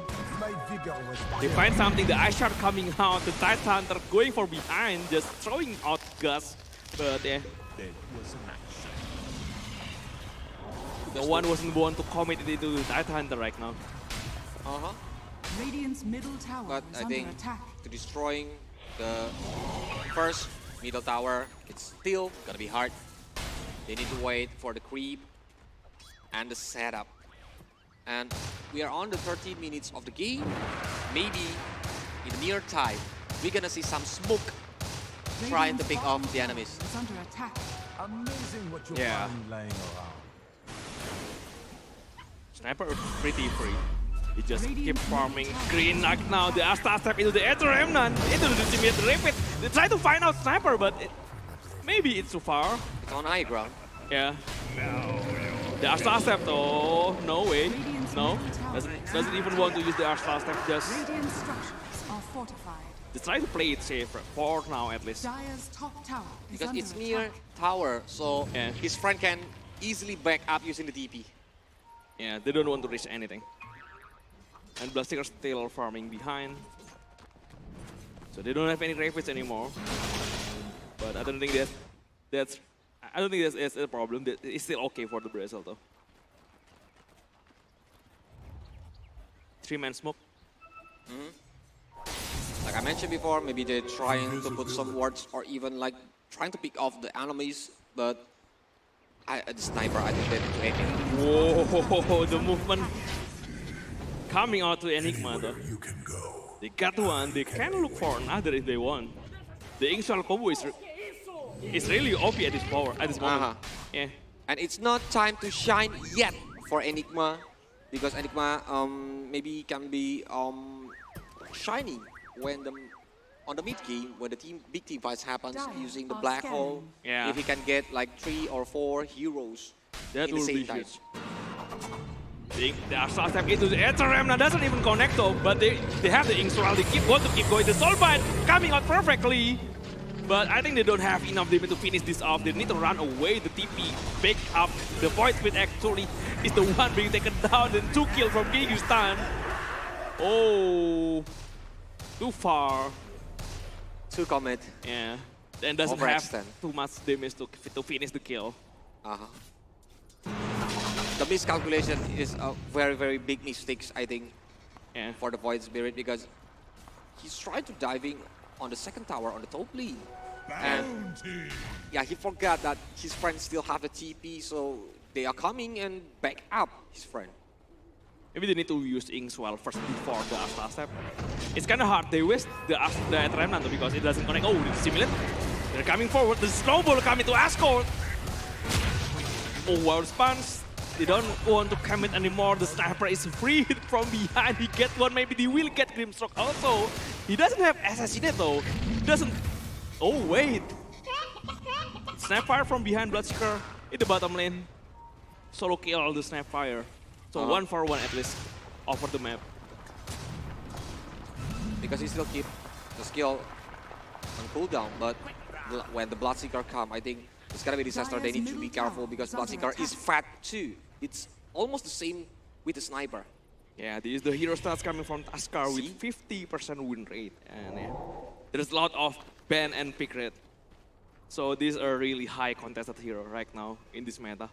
V: They find something, the Ice Shard coming out, the Tide Hunter going for behind, just throwing out Gus. But yeah. No one wasn't born to commit into the Tide Hunter right now.
B: Radiant's middle tower
U: But
B: is
U: I
B: under
U: think
B: attack.
U: to destroying the first middle tower, it's still gonna be hard. They need to wait for the creep and the setup. And we are on the 13 minutes of the game. Maybe in the near time, we're gonna see some smoke trying to pick off the enemies.
B: Is under attack.
L: Amazing what you're
V: Yeah.
L: laying around.
V: Sniper is pretty free. He just keep farming Green Knight now. The Asta step into the Ether Remnant, into the ultimate Rapid. They try to find out Sniper, but maybe it's too far.
U: It's on high ground.
V: Yeah. The Asta step though, no way. No, doesn't even want to use the Asta step. Just try to play it safe for now at least.
B: Dire's top tower is
U: Because
B: under
U: it's near
B: attack.
U: tower, so his friend can easily back up using the TP.
V: Yeah, they don't want to risk anything. And Blastiker still farming behind. So they don't have any Rapids anymore. But I don't think that's a problem. It's still okay for the Brazil though. 3-man smoke.
U: Like I mentioned before, maybe they're trying to put some wards or even like trying to pick off the enemies, but the sniper, I think they're aiming.
V: Whoa, the movement coming out to Enigma though. They got one, they can look for another if they want. The Inkshell combo is really OP at this moment. Yeah.
U: And it's not time to shine yet for Enigma, because Enigma maybe can be shining when on the mid game when the big team fights happens using the black hole.
V: Yeah.
U: If he can get like 3 or 4 heroes
V: that
U: in the
V: will be
U: same time.
V: huge. The Astral Step into the Ether Remnant doesn't even connect though, but they have the Inkstral, they want to keep going. The Soulbind coming out perfectly, but I think they don't have enough damage to finish this off. They need to run away. The TP back up. The Void Speed actually is the one being taken down, and 2 kills from Kyrgyzstan. Oh, too far.
U: Too commit.
V: Yeah, and doesn't have too much damage to finish the kill.
U: The miscalculation is a very, very big mistake, I think, for the Void Spirit, because he's trying to diving on the second tower on the top lane. And yeah, he forgot that his friends still have the TP, so they are coming and back up his friend.
V: Maybe they need to use Inkswell first before the Astral Step. It's kind of hard. They waste the Remnant because it doesn't connect. Oh, the Simulant. They're coming forward. The Snowball coming to Ascot. Oh, Wild Spans. They don't want to commit anymore. The Sniper is freed from behind. He gets one. Maybe they will get Grimstroke also. He doesn't have Assassinate though. He doesn't. Oh, wait. Snapfire from behind Bloodseeker in the bottom lane. Solo kill the Snapfire. So 1 for 1 at least over the map.
U: Because he still keep the skill on cooldown, but when the Bloodseeker come, I think it's gonna be disaster. They need to be careful because Bloodseeker is fat too. It's almost the same with the Sniper.
V: Yeah, this is the hero stats coming from Taskar with 50% win rate. And yeah, there's a lot of ban and pick rate. So these are really high contested hero right now in this meta.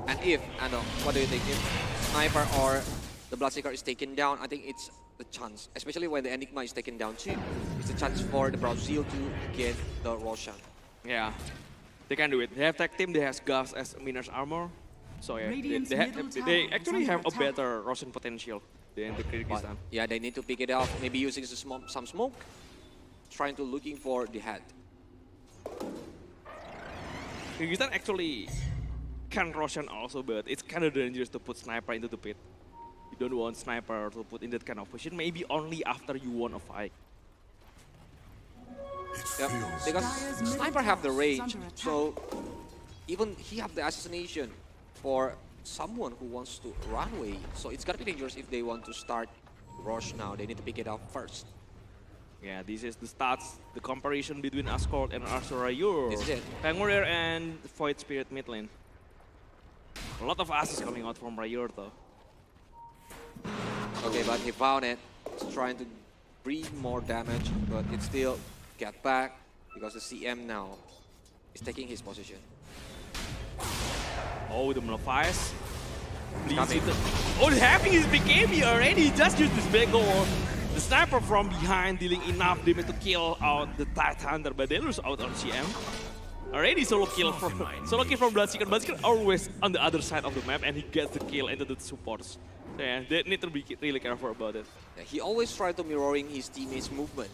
U: And if, I know, what do you think? If Sniper or the Bloodseeker is taken down, I think it's the chance, especially when the Enigma is taken down too. It's a chance for the Brazil to get the Roshan.
V: Yeah, they can do it. They have tag team, they have Gus as Miner's armor. So yeah, they actually have a better Roshan potential than the Kyrgyzstan.
U: Yeah, they need to pick it up, maybe using some smoke, trying to looking for the head.
V: Kyrgyzstan actually can Roshan also, but it's kind of dangerous to put Sniper into the pit. You don't want Sniper to put in that kind of position, maybe only after you won a fight.
U: Yep, because Sniper have the range, so even he have the assassination for someone who wants to run away. So it's gonna be dangerous if they want to start rush now. They need to pick it up first.
V: Yeah, this is the stats, the comparison between Ascort and Arthur.
U: This is it.
V: Fang Warrior and Void Spirit mid lane. A lot of assists coming out from Rayur though.
U: Okay, but he found it. He's trying to breed more damage, but it still get back because the CM now is taking his position.
V: Oh, the Malefice.
U: Coming.
V: Oh, having his BKB already. He just used this big goal. The sniper from behind dealing enough damage to kill out the Tidehunter, but they lose out on CM. Already solo kill from Bloodseeker. Bloodseeker always on the other side of the map, and he gets the kill into the supports. So yeah, they need to be really careful about it.
U: Yeah, he always tries to mirroring his teammates' movement.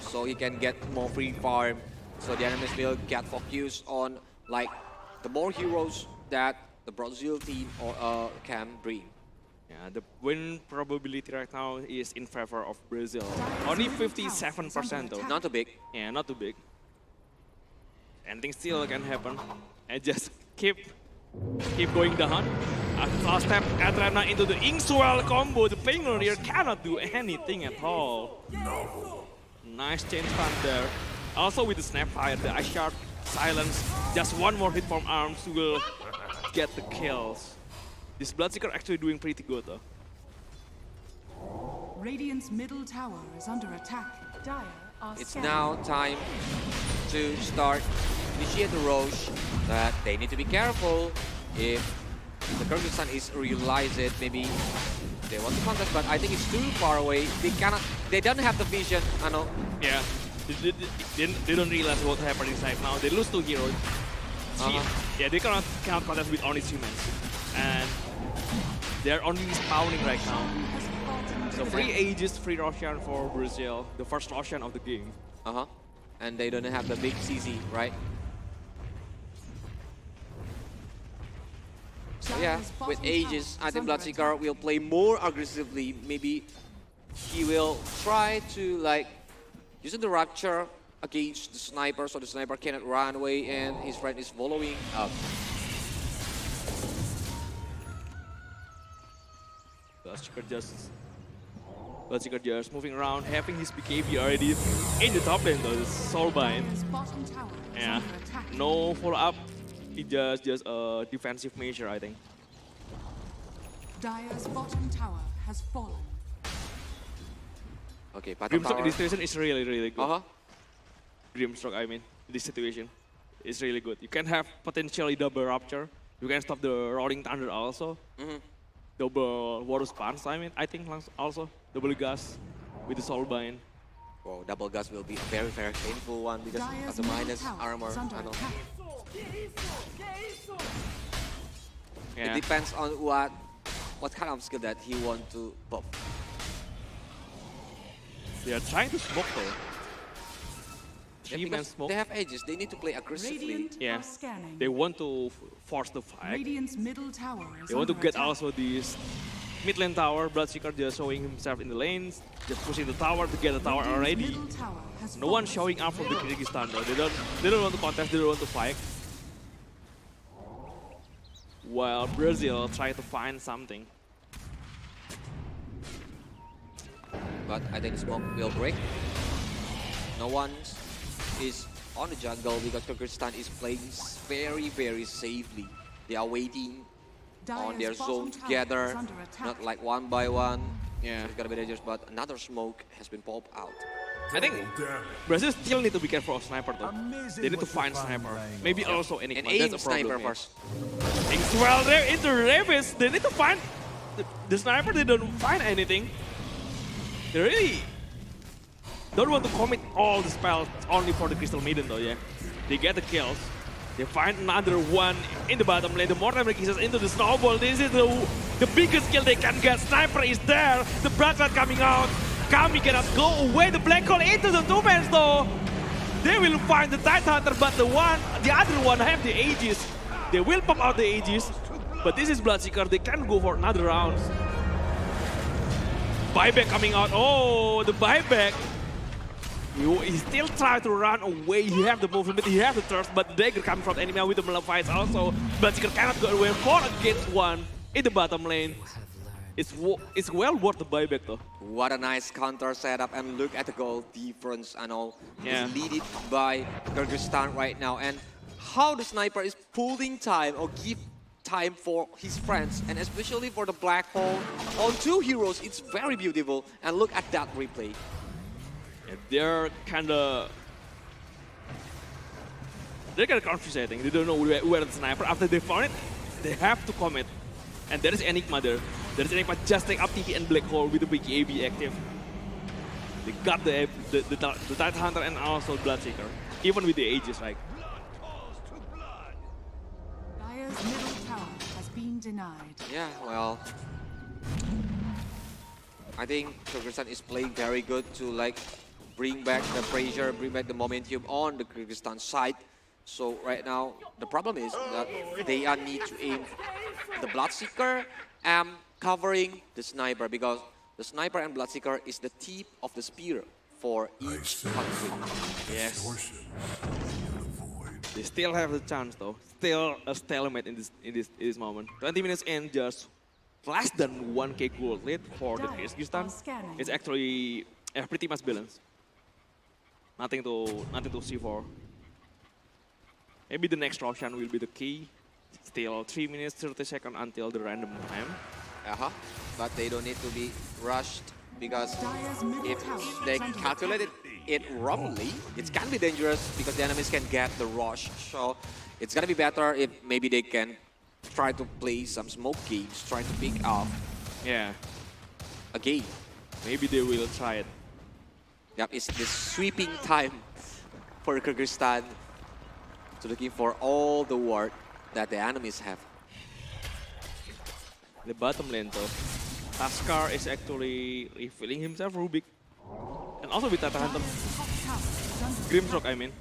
U: So he can get more free farm. So the enemies will get focused on like the more heroes that the Brazil team or can bring.
V: Yeah, the win probability right now is in favor of Brazil. Only 57% though.
U: Not too big.
V: Yeah, not too big. Anything still can happen. And just keep going down. A cross step Atrana into the Ingswell combo. The Penguin cannot do anything at all. Nice chain stun there. Also with the Snapfire, the Ice Shard silence. Just one more hit from Arms will get the kills. This Bloodseeker actually doing pretty good though.
B: Radiant's middle tower is under attack. Dire are
U: It's
B: scanning.
U: now time to initiate the Roche, but they need to be careful if the Kyrgyzstan is realize it. Maybe they want to contest, but I think it's too far away. They don't have the vision. I know.
V: Yeah, they don't realize what's happening right now. They lose 2 heroes. Yeah, they cannot contest with only humans, and they're only spawning right now. So free Aegis, free Roshan for Brazil, the first Roshan of the game.
U: And they don't have the big CZ, right? So yeah, with Aegis, I think Bloodseeker will play more aggressively. Maybe he will try to like using the Rapture against the sniper, so the sniper cannot run away and his friend is following up.
V: Bloodseeker just moving around, having his BKB already in the top lane though, the Soulbind. Yeah, no follow-up. It's just a defensive measure, I think.
B: Dire's bottom tower has fallen.
U: Okay, bottom
V: Grimstroke
U: tower.
V: in this situation is really good. Grimstroke, I mean, in this situation is really good. You can have potentially double Rapture. You can stop the Rolling Thunder also. Double Water Spans, I think also. Double Gas with the Soulbind.
U: Wow, double gas will be a very, very painful one because of the minus armor. I know.
V: Yeah.
U: It depends on what kind of skill that he want to pop.
V: They are trying to smoke though.
U: Yeah, because
V: smoke.
U: They have edges. They need to play aggressively.
V: Yeah, they want to force the fight.
B: Radiant's middle tower is
V: They want to
B: under
V: get
B: attack.
V: also this mid lane tower. Bloodseeker just showing himself in the lanes, just pushing the tower to get the tower already. No one showing up from the Kyrgyzstan though. They don't want to contest. They don't want to fight. While Brazil try to find something.
U: But I think smoke will break. No one is on the jungle because Kyrgyzstan is playing very, very safely. They are waiting on their zone together, not like one by one.
V: Yeah,
U: so it's gonna be dangerous. But another smoke has been popped out.
V: I think Brazil still need to be careful of sniper though. They need to find sniper. Maybe also Enigma.
U: And aim
V: That's a problem,
U: sniper
V: yeah.
U: first.
V: Well, they're into Ravis. They need to find the sniper. They don't find anything. They really don't want to commit all the spells only for the Crystal Maiden though, yeah. They get the kills. They find another one in the bottom lane. The more time kisses into the snowball. This is the biggest kill they can get. Sniper is there. The Bloodshot coming out. Kami cannot go away. The black hole into the two-mans though. They will find the Tidehunter, but the other one have the Aegis. They will pop out the Aegis, but this is Bloodseeker. They can go for another round. Buyback coming out. Oh, the buyback. He still tries to run away. He have the movement, he have the thirst, but the dagger coming from the enemy with the Malefice also. Bloodseeker cannot go away. 4 against 1 in the bottom lane. it's well worth the buyback though.
U: What a nice counter setup, and look at the goal difference and all.
V: Yeah.
U: It's leaded by Kyrgyzstan right now, and how the sniper is pulling time or give time for his friends, and especially for the black hole on two heroes. It's very beautiful, and look at that replay.
V: Yeah, they're kind of confused, I think. They don't know where the sniper. After they found it, they have to commit. And there is Enigma there. There is Enigma just take up TP and Black Hole with the big AB active. They got the Tide Hunter and also Bloodseeker, even with the Aegis, right?
B: Dire's middle tower has been denied.
U: Yeah, well, I think Kyrgyzstan is playing very good to like bring back the pressure, bring back the momentum on the Kyrgyzstan side. So right now, the problem is that they need to aim the Bloodseeker and covering the sniper, because the sniper and Bloodseeker is the tip of the spear for each country.
V: Yes. They still have the chance though. Still a stalemate in this moment. 20 minutes in, just less than 1k gold lead for the Kyrgyzstan. It's actually pretty much balanced. Nothing to see for. Maybe the next Roshan will be the key. Still 3 minutes 30 seconds until the random time.
U: But they don't need to be rushed, because if they calculated it wrongly, it can be dangerous because the enemies can get the rush. So it's gonna be better if maybe they can try to play some smoke games, try to pick up a game.
V: Maybe they will try it.
U: Yep, it's the sweeping time for Kyrgyzstan to looking for all the ward that the enemies have.
V: The bottom lane though, Taskar is actually refilling himself Rubik. And also with Tata Hunter. Grimstroke, I mean.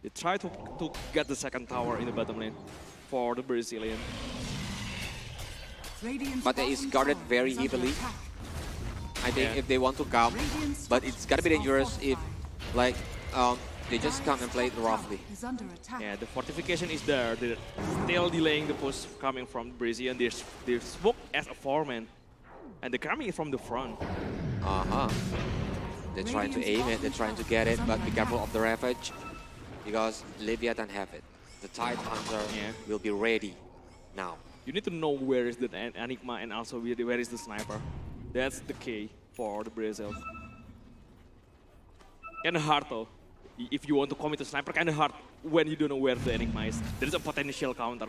V: They try to get the second tower in the bottom lane for the Brazilian.
U: But it is guarded very heavily. I think if they want to come, but it's gonna be dangerous if like they just come and play it roughly.
V: Yeah, the fortification is there. They're still delaying the push coming from Brazilian. They're smoked as a 4-man, and they're coming from the front.
U: They're trying to aim it, they're trying to get it, but be careful of the Ravage, because Leviathan have it. The Tide Hunter will be ready now.
V: You need to know where is the Enigma and also where is the sniper. That's the key for the Brazil. Kinda hard though. If you want to commit a sniper, kinda hard when you don't know where the Enigma is. There is a potential counter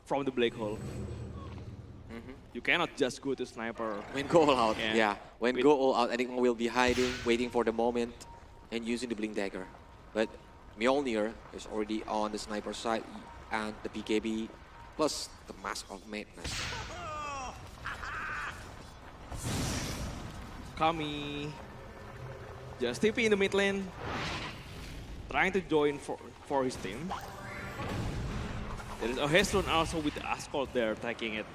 V: from the black hole. You cannot just go to sniper.
U: When go all out, when go all out, Enigma will be hiding, waiting for the moment, and using the Blink Dagger. But Mjolnir is already on the sniper side, and the BKB, plus the Mask of Madness.
V: Kami just TP in the mid lane, trying to join for his team. There is a Hestrun also with the Ascot there, taking it,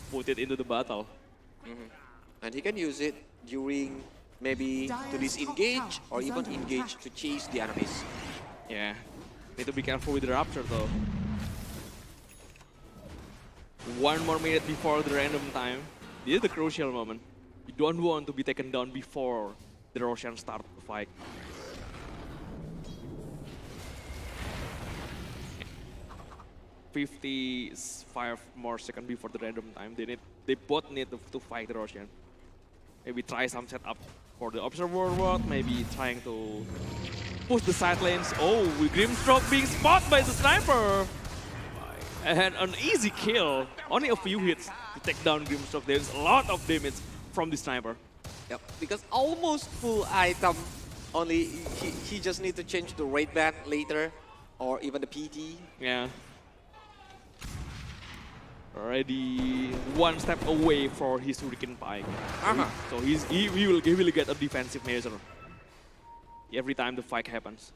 V: put it into the battle.
U: And he can use it during maybe to disengage or even engage to chase the enemies.
V: Yeah, need to be careful with the Rapture though. 1 more minute before the random time. This is the crucial moment. You don't want to be taken down before the Roshan start the fight. "55 more seconds before the random time. They both need to fight the Roshan. Maybe try some setup for the Observer World. Maybe trying to push the side lanes. Oh, with Grimstroke being spotted by the sniper. And an easy kill. Only a few hits to take down Grimstroke. There's a lot of damage from the sniper.
U: Yep, because almost full item. Only he just need to change the raid band later, or even the PT.
V: Yeah. Already 1 step away for his Hurricane Pike. So he will get a defensive measure every time the fight happens.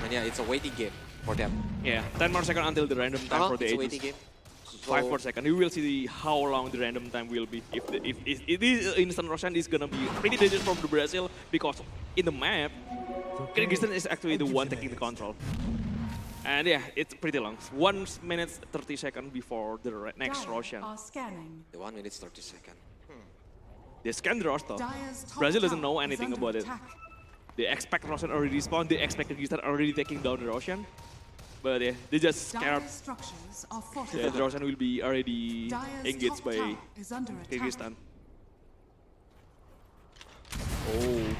U: And yeah, it's a waiting game for them.
V: Yeah, 10 more seconds until the random time for the
U: it's a
V: Aegis.
U: waiting game.
V: 5 more seconds. We will see how long the random time will be. If it is instant Roshan, is gonna be pretty dangerous from the Brazil, because in the map Kyrgyzstan is actually the one taking the control. And yeah, it's pretty long. 1 minute 30 seconds before the next Russian.
B: Scanning.
U: The 1 minute 30 seconds.
V: They scan the Rostov. Brazil doesn't know anything about it. They expect Russian already spawned. They expect Kyrgyzstan already taking down the Russian. But yeah, they just scared. Yeah, the Russian will be already engaged by Kyrgyzstan. Oh.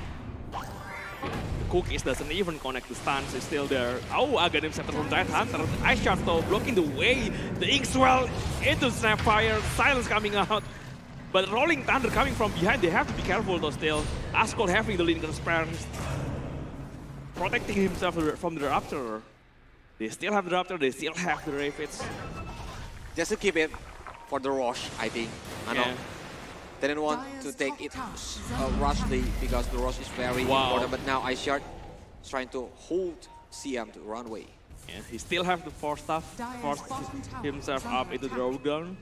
V: Cookies doesn't even connect the stance, is still there. Oh, Aghanim Scepter from Giant Hunter. Ice Shard though, blocking the way. The Inkswell into Snapfire, silence coming out. But Rolling Thunder coming from behind, they have to be careful though still. Ascol having the Lincoln Spare, protecting himself from the Raptor. They still have the Raptor, they still have the Raphids.
U: Just to keep it for the rush, I think. I know. They didn't want to take it rushly because the rush is very important. But now Ice Shard is trying to hold CM to runway.
V: Yeah, he still have the force himself up into the drawdown.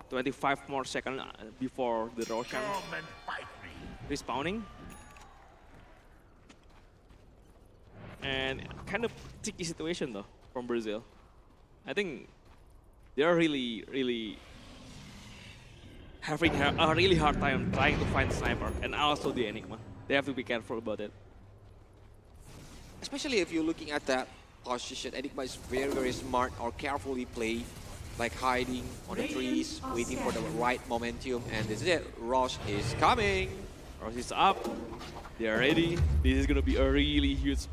V: 25 more seconds before the Roshan respawning. And kind of tricky situation though from Brazil. I think they are really having a really hard time trying to find Sniper and also the Enigma. They have to be careful about it.
U: Especially if you're looking at that position, Enigma is very smart or carefully played, like hiding on the trees, waiting for the right momentum, and this is it. Rosh is coming.
V: Rosh is up. They are ready. This is gonna be a really huge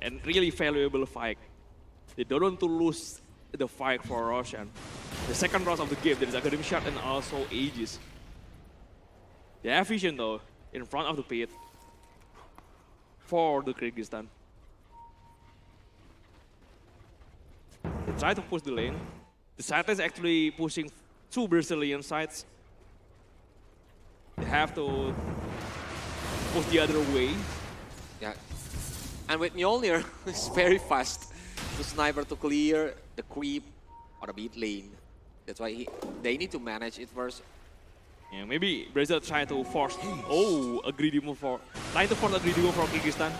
V: and really valuable fight. They don't want to lose the fight for Roshan. The second round of the game, there is Aghanim Shard and also Aegis. They have vision though, in front of the pit for the Kyrgyzstan. They try to push the lane. The side is actually pushing 2 Brazilian sides. They have to push the other way.
U: Yeah. And with Mjolnir, it's very fast. The sniper to clear the creep or the mid lane. That's why they need to manage it first.
V: Yeah, maybe Brazil try to force. Oh, a greedy move for. Trying to force a greedy move for Kyrgyzstan.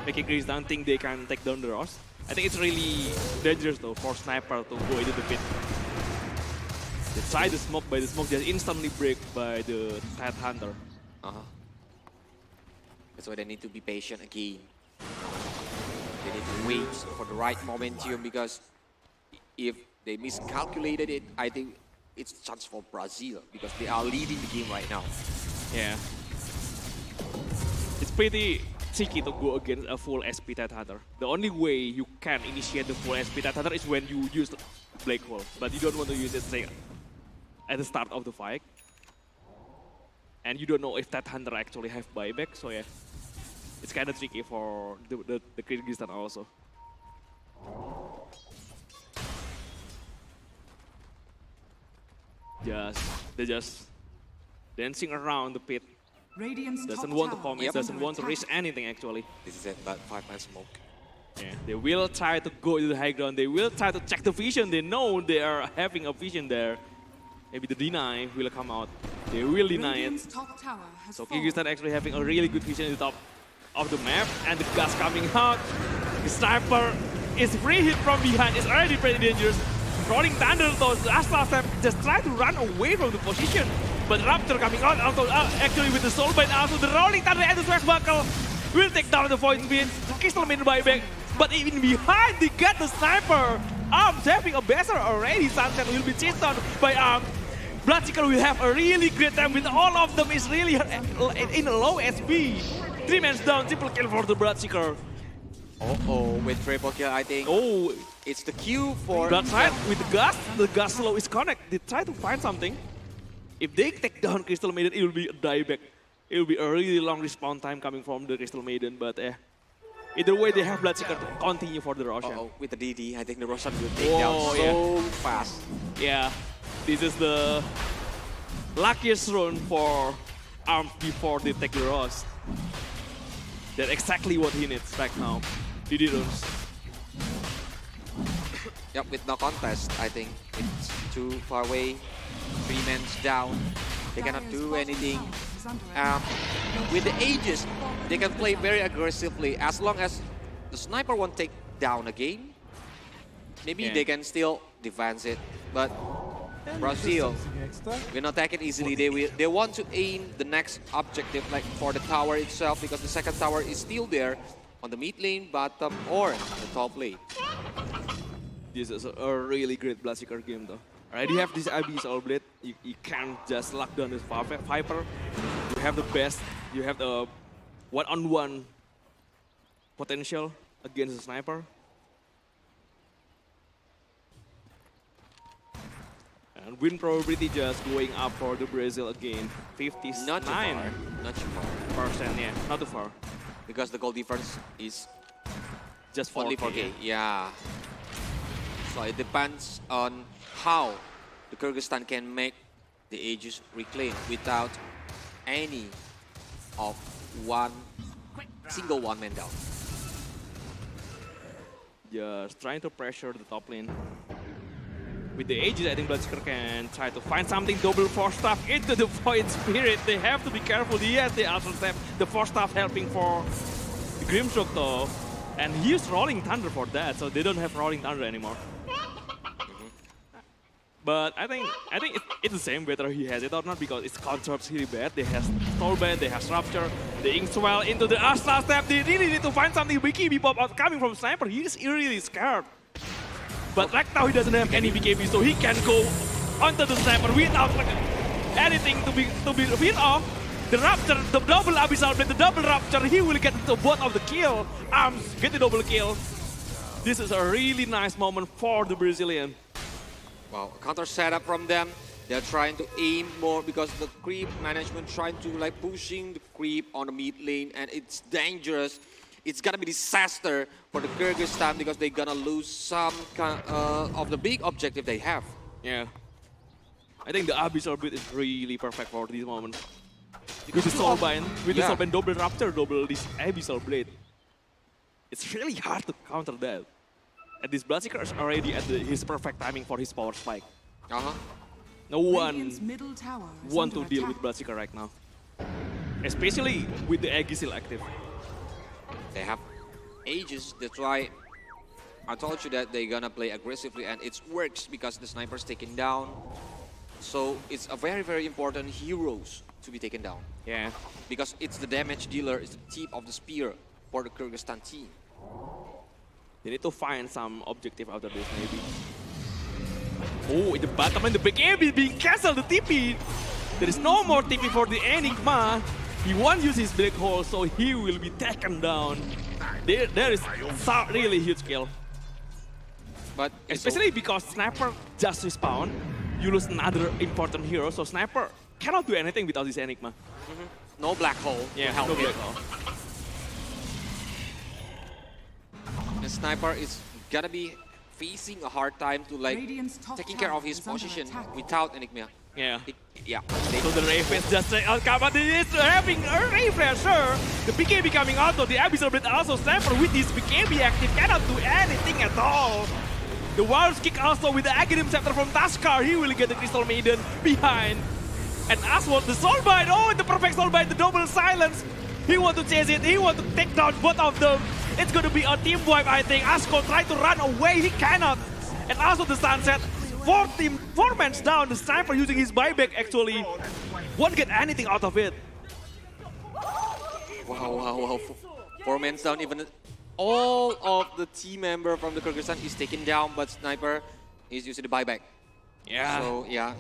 V: Making Kyrgyzstan think they can take down the Rosh. I think it's really dangerous though for Sniper to go into the pit. They try the smoke, but the smoke just instantly break by the Tide Hunter.
U: That's why they need to be patient again. They need to wait for the right momentum because if they miscalculated it, I think it's a chance for Brazil because they are leading the game right now.
V: Yeah. It's pretty tricky to go against a full SP Tide Hunter. The only way you can initiate the full SP Tide Hunter is when you use the Black Hole, but you don't want to use it say, at the start of the fight. And you don't know if Tide Hunter actually have buyback, so yeah. It's kind of tricky for the Kyrgyzstan also. They're just dancing around the pit. Doesn't want to commit, doesn't want to risk anything actually.
U: This is it, that 5-man smoke.
V: Yeah, they will try to go to the high ground. They will try to check the vision. They know they are having a vision there. Maybe the deny will come out. They will deny it. So Kyrgyzstan actually having a really good vision at the top of the map. And the gas coming out. The sniper is free hit from behind. It's already pretty dangerous. Rolling Thunder though, Astra just try to run away from the position. But Raptor coming out also actually with the Soulbite also. The Rolling Thunder and the Swashbuckle will take down the Void Spin. Crystal Maiden buyback. But even behind, they got the sniper. Arms having a better already. Sunset will be chased down by Arms. Bloodseeker will have a really great time with all of them is really in a low SP. 3 men down, triple kill for the Bloodseeker.
U: With triple kill, I think. It's the Q for
V: Bloodside with the gas slow is connect. They try to find something. If they take down Crystal Maiden, it will be a dieback. It will be a really long respawn time coming from the Crystal Maiden, but either way, they have Bloodseeker to continue for the Roshan.
U: With the DD, I think the Roshan will take down so fast.
V: Yeah, this is the luckiest run for Arms before they take the Rosh. That's exactly what he needs right now. DD runs.
U: Yep, with no contest, I think it's too far away. 3 men down. They cannot do anything. with the Aegis, they can play very aggressively as long as the sniper won't take down a game. Maybe they can still defend it, but Brazil will not take it easily. They want to aim the next objective, like for the tower itself, because the second tower is still there on the mid lane, bottom, or the top lane.
V: This is a really great Bloodseeker game though. Already have this Abyssal Blade, you can't just lock down this Viper. You have the best, you have the one-on-one potential against the sniper. And win probability just going up for the Brazil again. 59%,
U: Not too far. Not too far.
V: Yeah, not too far.
U: Because the goal difference is
V: just 4K.
U: only 4K. Yeah. So it depends on how the Kyrgyzstan can make the Aegis reclaim without any of single one-man down.
V: Just trying to pressure the top lane. With the Aegis, I think Bloodseeker can try to find something double force staff into the Void Spirit. They have to be careful. Yes, they also have the force staff helping for the Grimstroke though. And he used Rolling Thunder for that, so they don't have Rolling Thunder anymore. But I think it's the same whether he has it or not, because it's conserves really bad. They have Stolband, they have Rupture, the Inkswell into the Astra Step. They really need to find something. BKB pop out coming from Sniper. He's really scared. But right now he doesn't have any BKB, so he can go onto the Sniper without like anything to be revealed off. The Rupture, the double Abyssal Blade, the double Rupture, he will get the both of the kill. Arms get the double kill. This is a really nice moment for the Brazilian.
U: Wow, counter setup from them. They're trying to aim more because the creep management trying to like pushing the creep on the mid lane, and it's dangerous. It's gonna be disaster for the Kyrgyzstan because they're gonna lose some of the big objective they have.
V: Yeah. I think the Abyssal Blade is really perfect for this moment. Because the Soulbind, with the Soulbind double Rupture, double this Abyssal Blade. It's really hard to counter that. And this Bloodseeker is already at his perfect timing for his power spike. No one want to deal with Bloodseeker right now. Especially with the Aegis still active.
U: They have Aegis, that's why I told you that they're gonna play aggressively, and it works because the sniper's taken down. So it's a very, very important heroes to be taken down.
V: Yeah. Because
U: it's the damage dealer, it's the tip of the spear for the Kyrgyzstan team.
V: They need to find some objective out of this, maybe. Oh, in the bottom and the big AB being cancelled, the TP. There is no more TP for the Enigma. He won't use his black hole, so he will be taken down. There is a really huge kill.
U: But
V: especially because Sniper just respawn, you lose another important hero, so Sniper cannot do anything without this Enigma.
U: No black hole.
V: Yeah,
U: to help
V: no
U: him.
V: black hole.
U: The Sniper is gonna be facing a hard time to like taking care of his position without Enigma.
V: Yeah. So the Ravens just say, but he is having a refresher. The BKB coming out of the Abyssal Blade, also Sniper with his BKB active cannot do anything at all. The Wild Kick also with the Aghanim Scepter from Taskar, he will get the Crystal Maiden behind. And Aswad, the Soulbind, oh, the perfect Soulbind, the double silence. He want to chase it, he want to take down both of them. It's going to be a team wipe, I think. Asko tried to run away, he cannot. And also the Sunset, four men down. The Sniper using his buyback actually won't get anything out of it.
U: Wow. 4 men down, even all of the team member from the Kyrgyzstan is taken down, but Sniper is using the buyback.
V: Yeah.
U: So yeah,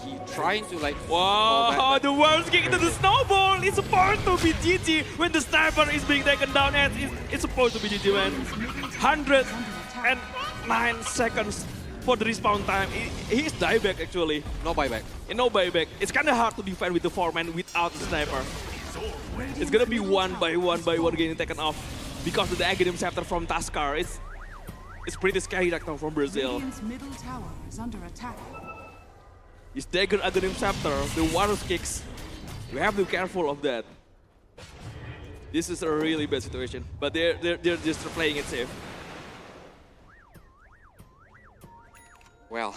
U: he trying to like.
V: Wow, the world's kick into the snowball. It's supposed to be GG when the Sniper is being taken down. And it's supposed to be GG, man. 109 seconds for the respawn time. He's dieback actually.
U: No buyback.
V: No buyback. It's kind of hard to defend with the 4-man without the Sniper. It's gonna be one by one getting taken off because of the Aghanim Scepter from Taskar. It's pretty scary right now from Brazil.
B: Middle tower is under attack.
V: His dagger Aghanim Scepter, the water kicks. We have to be careful of that. This is a really bad situation, but they're just playing it safe.
U: Well,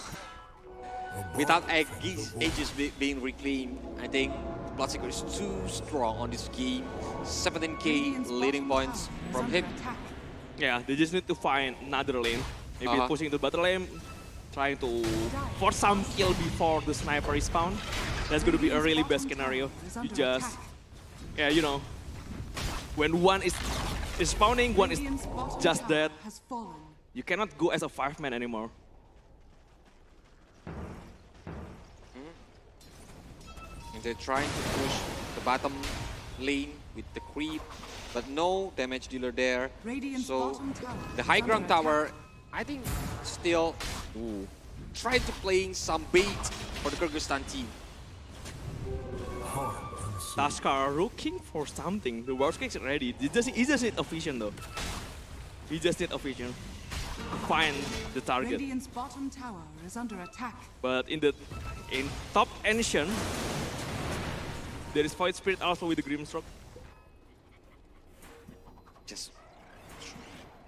U: without Aegis being reclaimed, I think Bloodseeker is too strong on this game. 17k leading points from him.
V: Yeah, they just need to find another lane. Maybe pushing to battle lane, trying to force some kill before the sniper respawn. That's going to be a really best scenario. You just, yeah, you know, when one is spawning, one is just dead. You cannot go as a 5-man anymore.
U: And they're trying to push the bottom lane with the creep, but no damage dealer there. So the high ground tower, I think, still trying to playing some bait for the Kyrgyzstan team.
V: Taskar looking for something. The worst case is ready. He just need a vision though. He just need a vision to find the target.
B: Radiant's bottom tower is under attack.
V: But in top ancient, there is Void Spirit also with the Grimstroke.
U: Just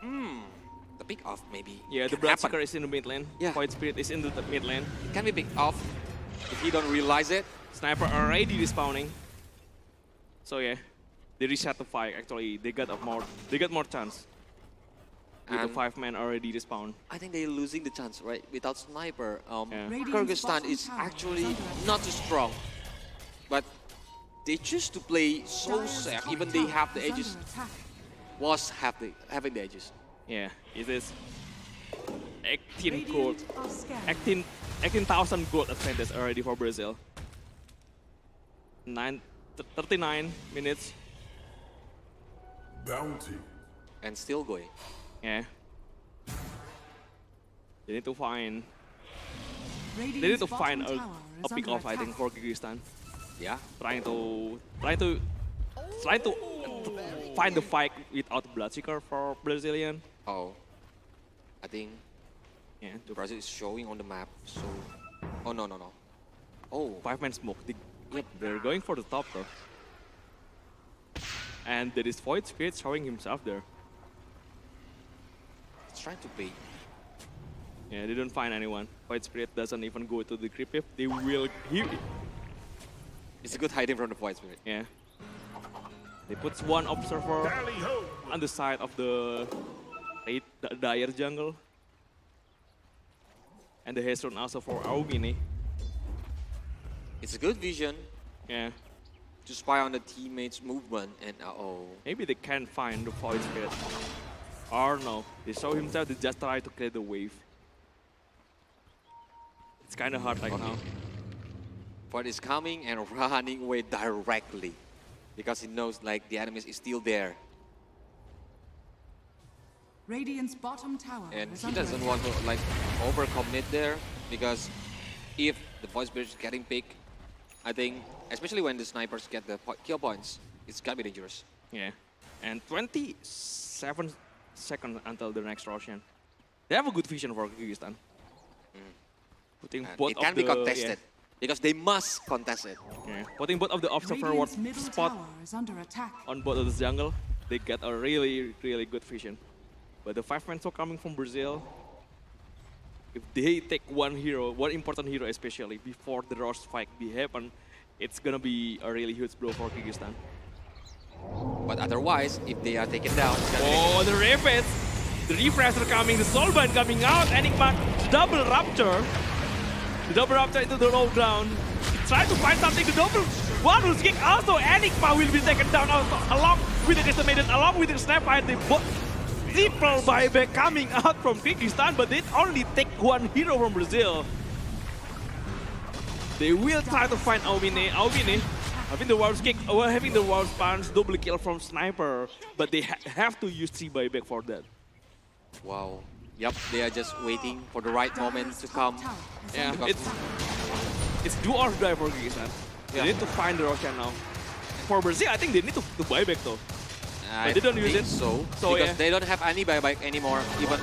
U: the pick off maybe.
V: Yeah, the Bloodseeker is in the mid lane.
U: Yeah.
V: Void Spirit is in the mid lane.
U: It can be picked off if you don't realize it.
V: Sniper already respawning. So yeah, they reset the fight. Actually, they got more chance. With the 5-man already respawn.
U: I think they're losing the chance, right? Without sniper, Kyrgyzstan is actually not too strong, but they choose to play so safe. Even they have the edges, having the edges.
V: Yeah, it is 18 gold, 18,000 gold advantage already for Brazil. 39 minutes.
Q: Bounty.
U: And still going.
V: Yeah. They need to find a pick off, I think, for Kyrgyzstan.
U: Yeah.
V: Trying to find the fight without Bloodseeker for Brazilian.
U: Oh. I think Brazil is showing on the map, so no. Oh,
V: 5-man smoke. They're going for the top though. And there is Void Spirit showing himself there.
U: He's trying to bait.
V: Yeah, they don't find anyone. Void Spirit doesn't even go to the creep. If they will,
U: it's a good hiding from the Void Spirit.
V: Yeah. They put one observer on the side of the dire jungle. And the Hezron also for Aumini.
U: It's a good vision.
V: Yeah.
U: To spy on the teammates' movement and
V: maybe they can't find the Void Spirit. Or no, they show himself, they just try to clear the wave. It's kind of hard right now.
U: Void is coming and running away directly because he knows like the enemy is still there.
B: Radiant's bottom tower
U: And
B: is
U: he
B: under
U: doesn't
B: attack.
U: want to like overcommit there because if the Void Spirit is getting picked, I think, especially when the snipers get the kill points, it's gonna be dangerous.
V: Yeah. And 27 seconds until the next Russian. They have a good vision for Kyrgyzstan. Putting both
U: it can be contested because they must contest it.
V: Yeah. Putting both of the observer spot
B: is under attack.
V: on both of the jungle, they get a really good vision. But the 5-man so coming from Brazil, if they take one important hero especially, before the rush fight happen, it's gonna be a really huge blow for Kyrgyzstan.
U: But otherwise, if they are taken down,
V: the refresh! The refresher coming, the soulbind coming out, Enigma double rapture. The double rapture into the low ground. Try to find something, the double one will kick also, Enigma will be taken down also, along with the Decimated, along with the Snapfire. They triple buyback coming out from Kyrgyzstan, but they only take one hero from Brazil. They will try to find Aumini. Having the War's kick, having the War's punch, double kill from Sniper, but they have to use 3 buyback for that.
U: Wow. Yep, they are just waiting for the right moment to come.
V: Yeah, it's do or die for Kyrgyzstan. They need to find the Russian now. For Brazil, I think they need to buyback though. But they don't use it.
U: So because they don't have any buyback anymore, even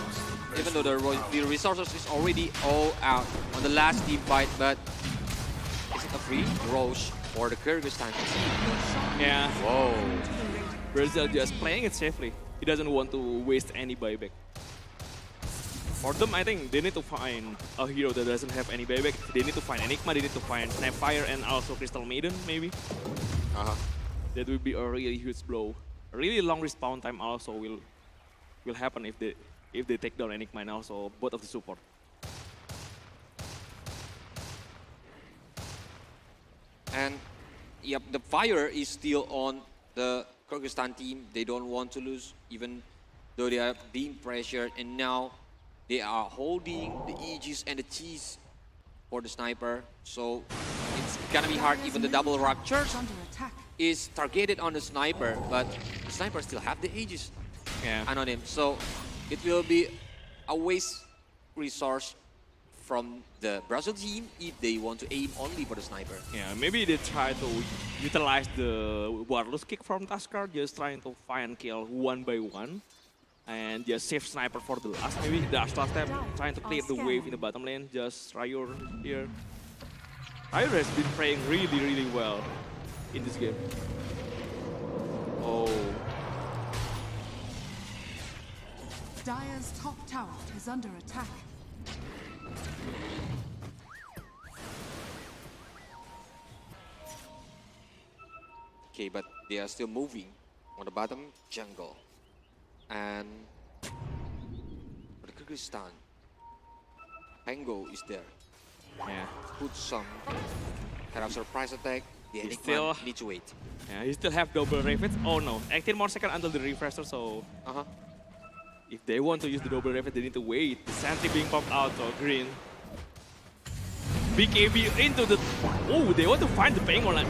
U: though the resources is already all out on the last team fight, but is it a free Roche for the Kyrgyzstan team?
V: Yeah.
U: Whoa.
V: Brazil just playing it safely. He doesn't want to waste any buyback. For them, I think they need to find a hero that doesn't have any buyback. They need to find Enigma, they need to find Snapfire and also Crystal Maiden, maybe. That will be a really huge blow. A really long respawn time also will happen if they take down Enigma and also both of the support.
U: And yep, the fire is still on the Kyrgyzstan team. They don't want to lose, even though they are being pressured. And now they are holding the Aegis and the cheese for the sniper. So it's gonna be hard. Even the double ruptures is targeted on the sniper, but the sniper still have the Aegis on him. So it will be a waste resource from the Brazil team if they want to aim only for the sniper.
V: Yeah, maybe they try to utilize the wireless kick from Tusker, just trying to find kill one by one. And just save sniper for the last. Maybe the Astra step, trying to clear the wave in the bottom lane. Just Ryur here. Ryur has been playing really, really well in this game. Oh.
B: Dire's top tower is under attack.
U: Okay, but they are still moving on the bottom jungle. And for the Kyrgyzstan, Pango is there.
V: Yeah.
U: Put some kind of surprise attack. The
V: He
U: Enigma
V: still
U: need to wait.
V: Yeah, he still have double Ravage. Oh no, 18 more seconds until the refresher, so if they want to use the double Ravage, they need to wait. The sentry being popped out, so green. Big AB into the... Oh, they want to find the Pango line.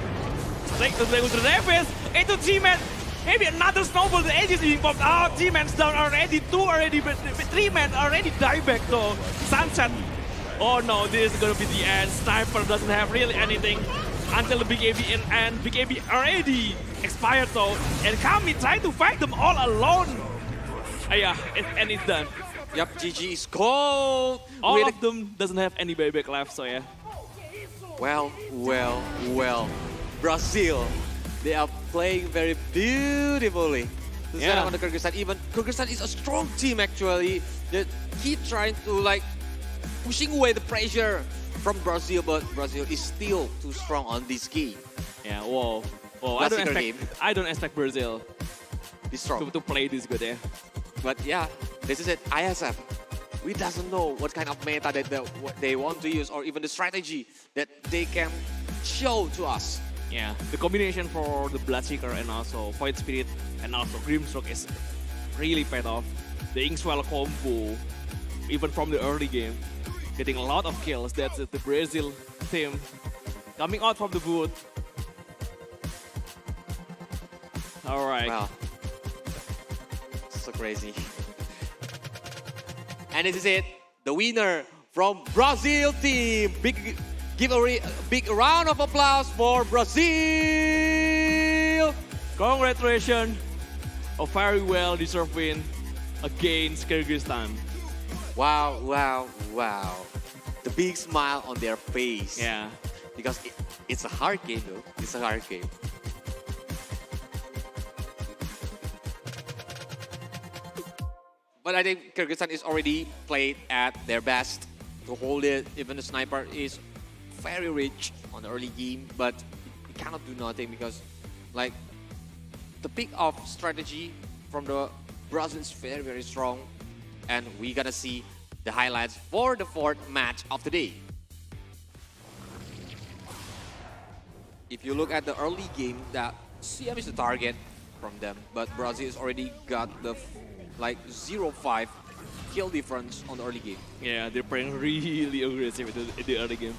V: Straight to the Ravage, into G-Man. Maybe another snowball, the edge is being popped out. G-Man's down already, 2 already, but 3 men already die back, so Sunset. Oh no, this is gonna be the end. Sniper doesn't have really anything until the Big AB in, and Big AB already expired, so and Kami trying to fight them all alone. Yeah, and it's done.
U: Yep, GG is cold.
V: All of them doesn't have any buyback left, so yeah.
U: Well. Brazil, they are playing very beautifully. On the Kyrgyzstan, even Kyrgyzstan is a strong team actually. They keep trying to like pushing away the pressure from Brazil, but Brazil is still too strong on this game.
V: Yeah, whoa. I don't expect Brazil to play this good, yeah.
U: But yeah, this is it. ISF, we doesn't know what kind of meta that they want to use, or even the strategy that they can show to us.
V: Yeah, the combination for the Bloodseeker and also Void Spirit and also Grimstroke is really paid off. The Inkswell combo, even from the early game, getting a lot of kills. That's the Brazil team coming out from the booth. All right.
U: Wow. So crazy. And this is it. The winner from Brazil team. Give a big round of applause for Brazil.
V: Congratulations. A very well deserved win against Kyrgyzstan.
U: Wow. The big smile on their face.
V: Yeah.
U: Because it's a hard game though. It's a hard game. But I think Kyrgyzstan is already played at their best to hold it. Even the sniper is very rich on the early game, but he cannot do nothing because like the pick of strategy from the Brazil is very, very strong. And we're gonna see the highlights for the 4th match of the day. If you look at the early game, that CM is the target from them, but Brazil has already got the like 0-5 kill difference on the early game.
V: Yeah, they're playing really aggressive in the early game.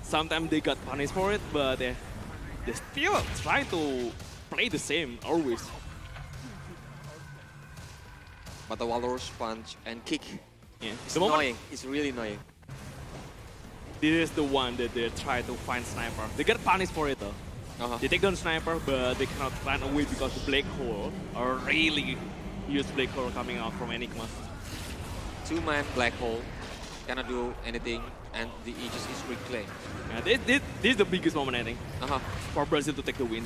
V: Sometimes they got punished for it, but they still try to play the same always.
U: But the Walrus punch and kick, it's
V: the
U: annoying. It's really annoying.
V: This is the one that they try to find sniper. They get punished for it though. They take down sniper, but they cannot run away because the black hole are really huge black hole coming out from Enigma.
U: 2-man black hole, cannot do anything, and the Aegis is reclaimed.
V: Yeah, this is the biggest moment I think for Brazil to take the win.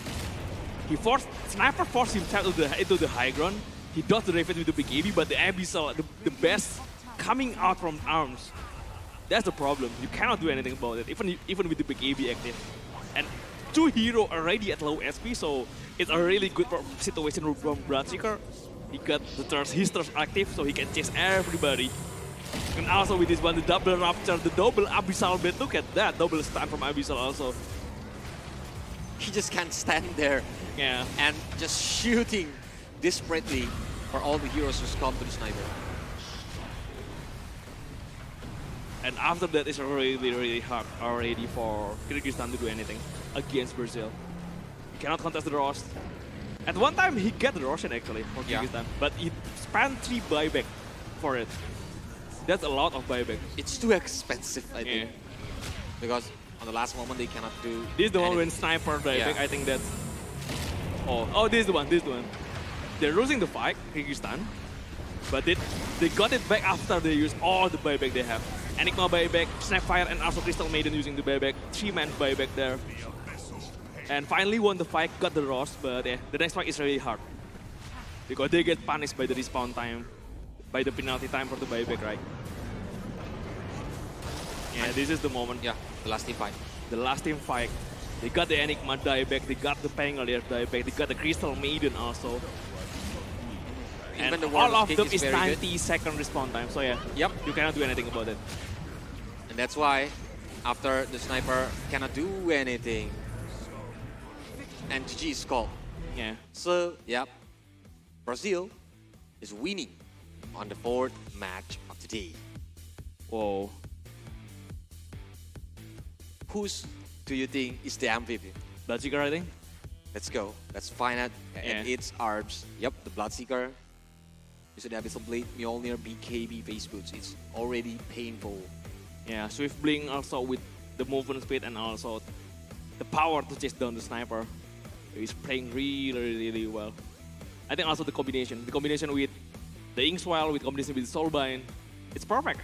V: Sniper forced himself into the high ground. He does the Ravage with the big AB, but the Abyssal, the best coming out from arms. That's the problem. You cannot do anything about it, even with the big AB active. And 2 heroes already at low SP, so it's a really good situation from Bloodseeker. He got his thirst active, so he can chase everybody. And also with this one, the double Rupture, the double Abyssal Bet. Look at that, double stun from Abyssal also.
U: He just can't stand there.
V: Yeah.
U: And just shooting desperately for all the heroes who come to the sniper.
V: And after that, it's really hard already for Kyrgyzstan to do anything against Brazil. He cannot contest the Rost. At one time, he got the Roshan actually for Kyrgyzstan, but he spent 3 buyback for it. That's a lot of buyback.
U: It's too expensive, I think. Because on the last moment, they cannot do
V: This is the one
U: anything.
V: when sniper buyback, I think that's... Oh, this is the one, They're losing the fight, Kyrgyzstan. But they got it back after they used all the buyback they have. Enigma buyback, Snapfire, and also Crystal Maiden using the buyback. 3-man buyback there. And finally won the fight, got the Rost, but the next fight is really hard. Because they get punished by the respawn time, by the penalty time for the buyback, right? Yeah, this is the moment.
U: Yeah, the last team fight.
V: The last team fight. They got the Enigma dieback, they got the Pangolier dieback, they got the Crystal Maiden also.
U: Even
V: And
U: the
V: all of
U: Kick
V: them
U: is
V: is
U: very
V: 90-second respawn time, so yeah.
U: Yep.
V: You cannot do anything about it.
U: And that's why, after the sniper cannot do anything, and GG is called.
V: Yeah.
U: So, yep, Brazil is winning on the 4th match of the day.
V: Whoa.
U: Who's do you think is the MVP?
V: Bloodseeker, I think.
U: Let's go. Let's find out. And its arms. Yep, the Bloodseeker. Using the Abyssal Blade, Mjolnir, BKB, face boots. It's already painful.
V: Yeah, Swift Blink also with the movement speed and also the power to chase down the sniper. He's playing really well. I think also the combination with the Inkswell, with combination with Soulbind, it's perfect.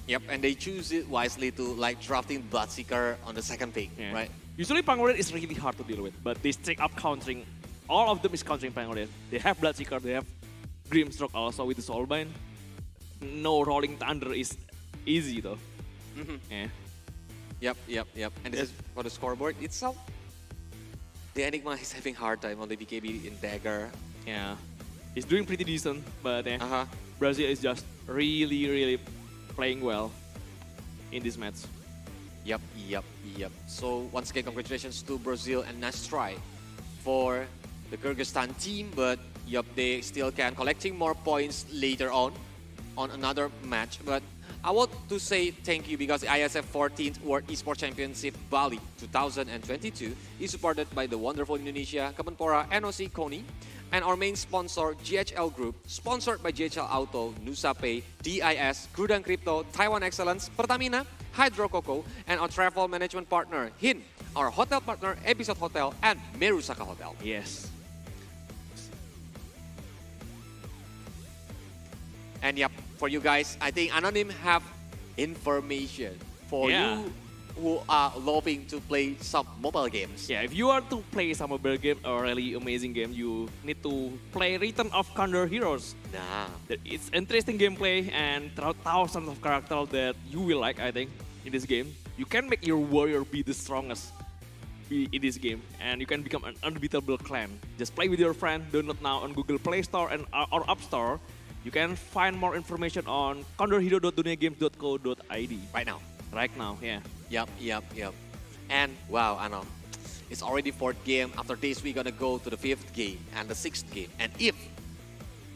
U: Yep, and they choose it wisely to like drafting Bloodseeker on the second pick, right?
V: Usually Pangolier is really hard to deal with, but they stick up countering. All of them is countering Pangolier. They have Bloodseeker, they have Grimstroke also with the Soulbind. No Rolling Thunder is easy though.
U: Yeah. Yep. And this is for the scoreboard itself. The Enigma is having hard time on the BKB in Dagger.
V: Yeah, he's doing pretty decent, but Brazil is just really playing well in this match.
U: Yep. So once again, congratulations to Brazil and nice try for the Kyrgyzstan team. But yep, they still can collecting more points later on another match. But I want to say thank you because the IESF 14th World Esports Championship Bali 2022 is supported by the wonderful Indonesia, Kemenpora, NOC, KONI, and our main sponsor, GHL Group, sponsored by GHL Auto, Nusa Pay, DIS, Gudang Crypto, Taiwan Excellence, Pertamina, Hydro Coco, and our travel management partner, HIN, our hotel partner, Episode Hotel, and Merusaka Hotel.
V: Yes.
U: And yep, for you guys, I think Anonym have information for you who are loving to play some mobile games.
V: Yeah, if you are to play some mobile game or really amazing game, you need to play Return of Condor Heroes. It's interesting gameplay and there are thousands of characters that you will like, I think, in this game. You can make your warrior be the strongest in this game and you can become an unbeatable clan. Just play with your friend, download now on Google Play Store and or App Store. You can find more information on condorhero.duniagames.co.id. Right now, yeah.
U: Yep. And wow, Anom, it's already 4th game. After this, we're gonna go to the 5th game and the 6th game. And if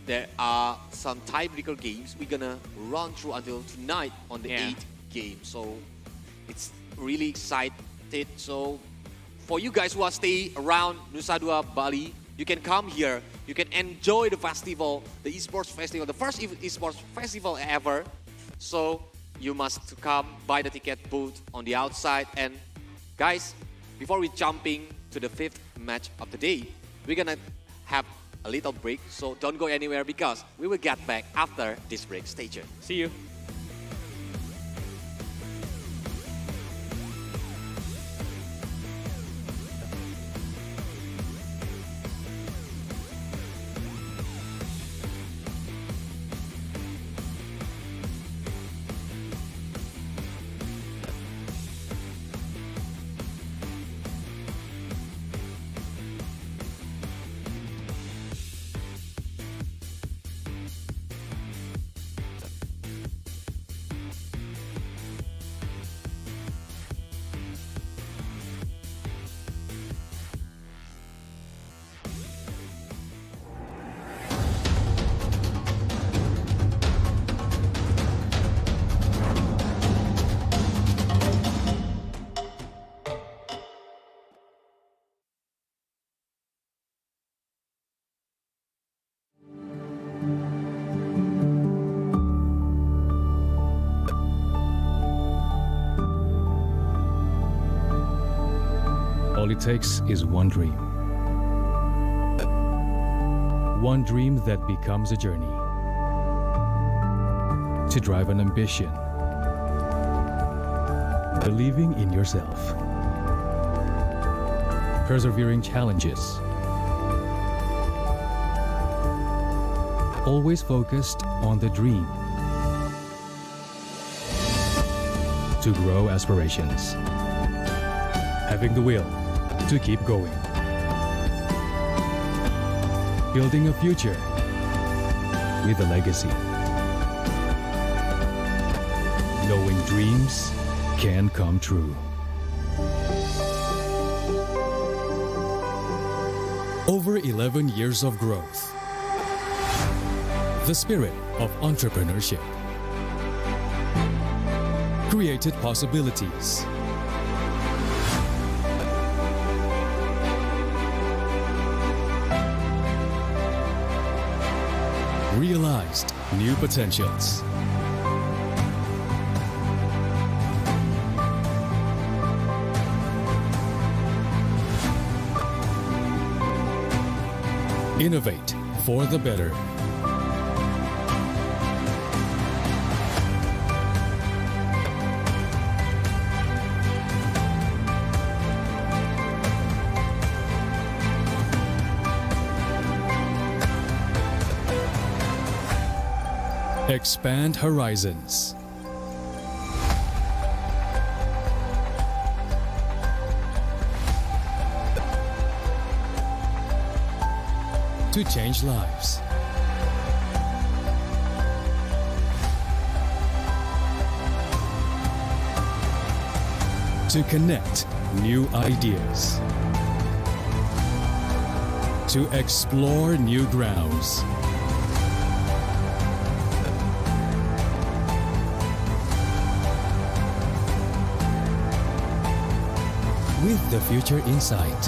U: there are some tiebreaker games, we're gonna run through until tonight on the 8th game. So it's really excited. So for you guys who are stay around Nusa Dua, Bali, you can come here. You can enjoy the festival, the Esports Festival, the first Esports Festival ever. So you must come buy the ticket booth on the outside. And guys, before we jumping to the 5th match of the day, we're gonna have a little break. So don't go anywhere because we will get back after this break. Stay tuned.
V: See you.
E: All it takes is one dream. One dream that becomes a journey. To drive an ambition. Believing in yourself. Persevering challenges. Always focused on the dream. To grow aspirations. Having the will to keep going. Building a future with a legacy. Knowing dreams can come true. Over 11 years of growth. The spirit of entrepreneurship. Created possibilities. Realized new potentials. Innovate for the better. Expand horizons. To change lives. To connect new ideas. To explore new grounds. With the future in sight.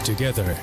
E: Together.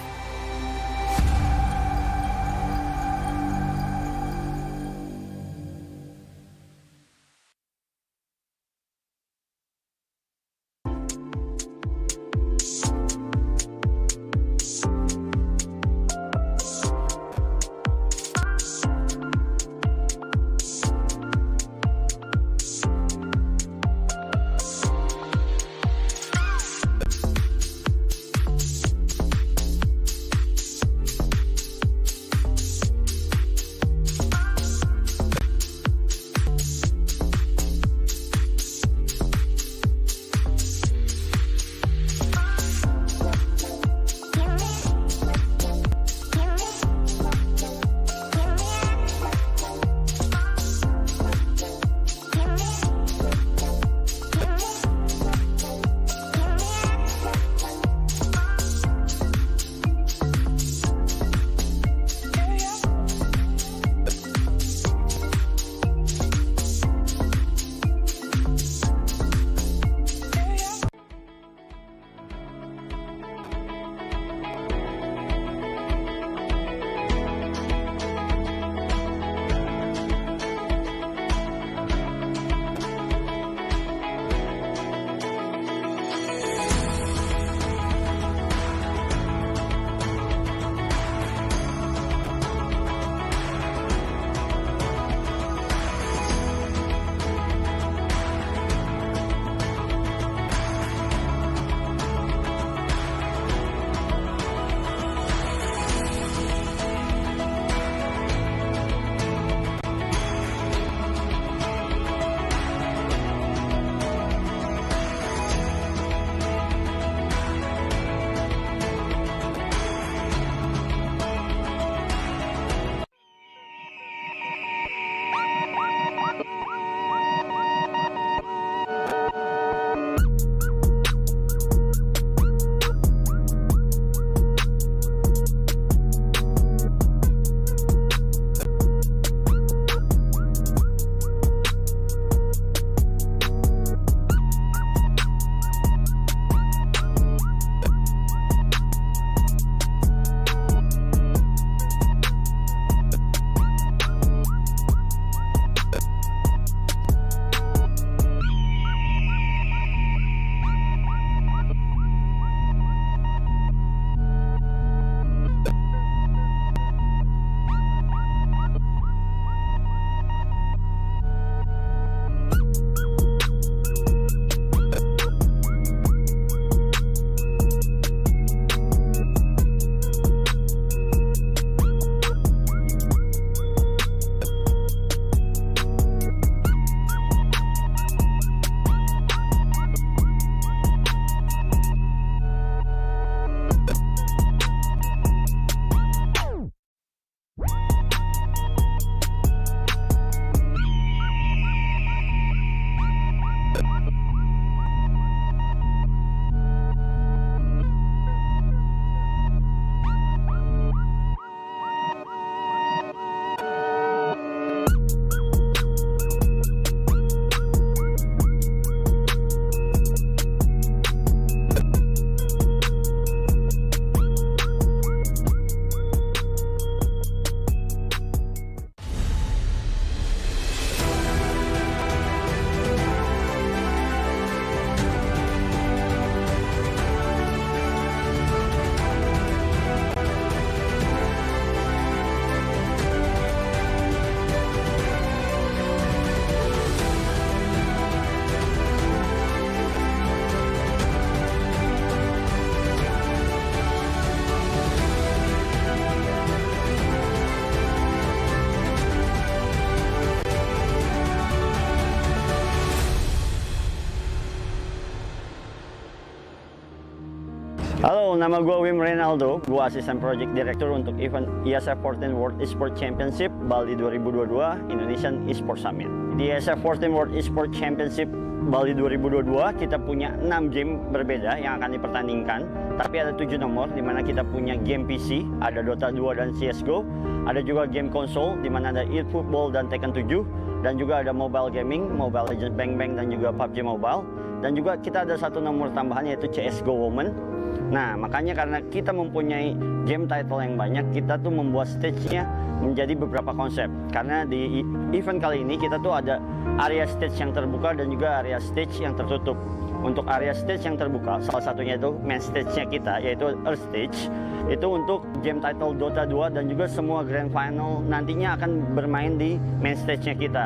M: Halo, nama gue Wim Reynaldo. Gue asisten project director untuk event IESF 14 World Esports Championship Bali 2022 Indonesian Esports Summit. Di IESF 14 World Esports Championship Bali 2022 kita punya 6 game berbeda yang akan dipertandingkan. Tapi ada 7 nomor di mana kita punya game PC, ada DOTA 2 dan CSGO. Ada juga game konsol di mana ada eFootball dan Tekken 7. Dan juga ada mobile gaming, Mobile Legends Bang Bang dan juga PUBG Mobile. Dan juga kita ada 1 nomor tambahan yaitu CSGO Women. Nah, makanya karena kita mempunyai game title yang banyak, kita tuh membuat stage-nya menjadi beberapa konsep. Karena di event kali ini kita tuh ada area stage yang terbuka dan juga area stage yang tertutup. Untuk area stage yang terbuka, salah satunya itu main stage-nya kita, yaitu Earth Stage. Itu untuk game title Dota 2 dan juga semua Grand Final nantinya akan bermain di main stage-nya kita.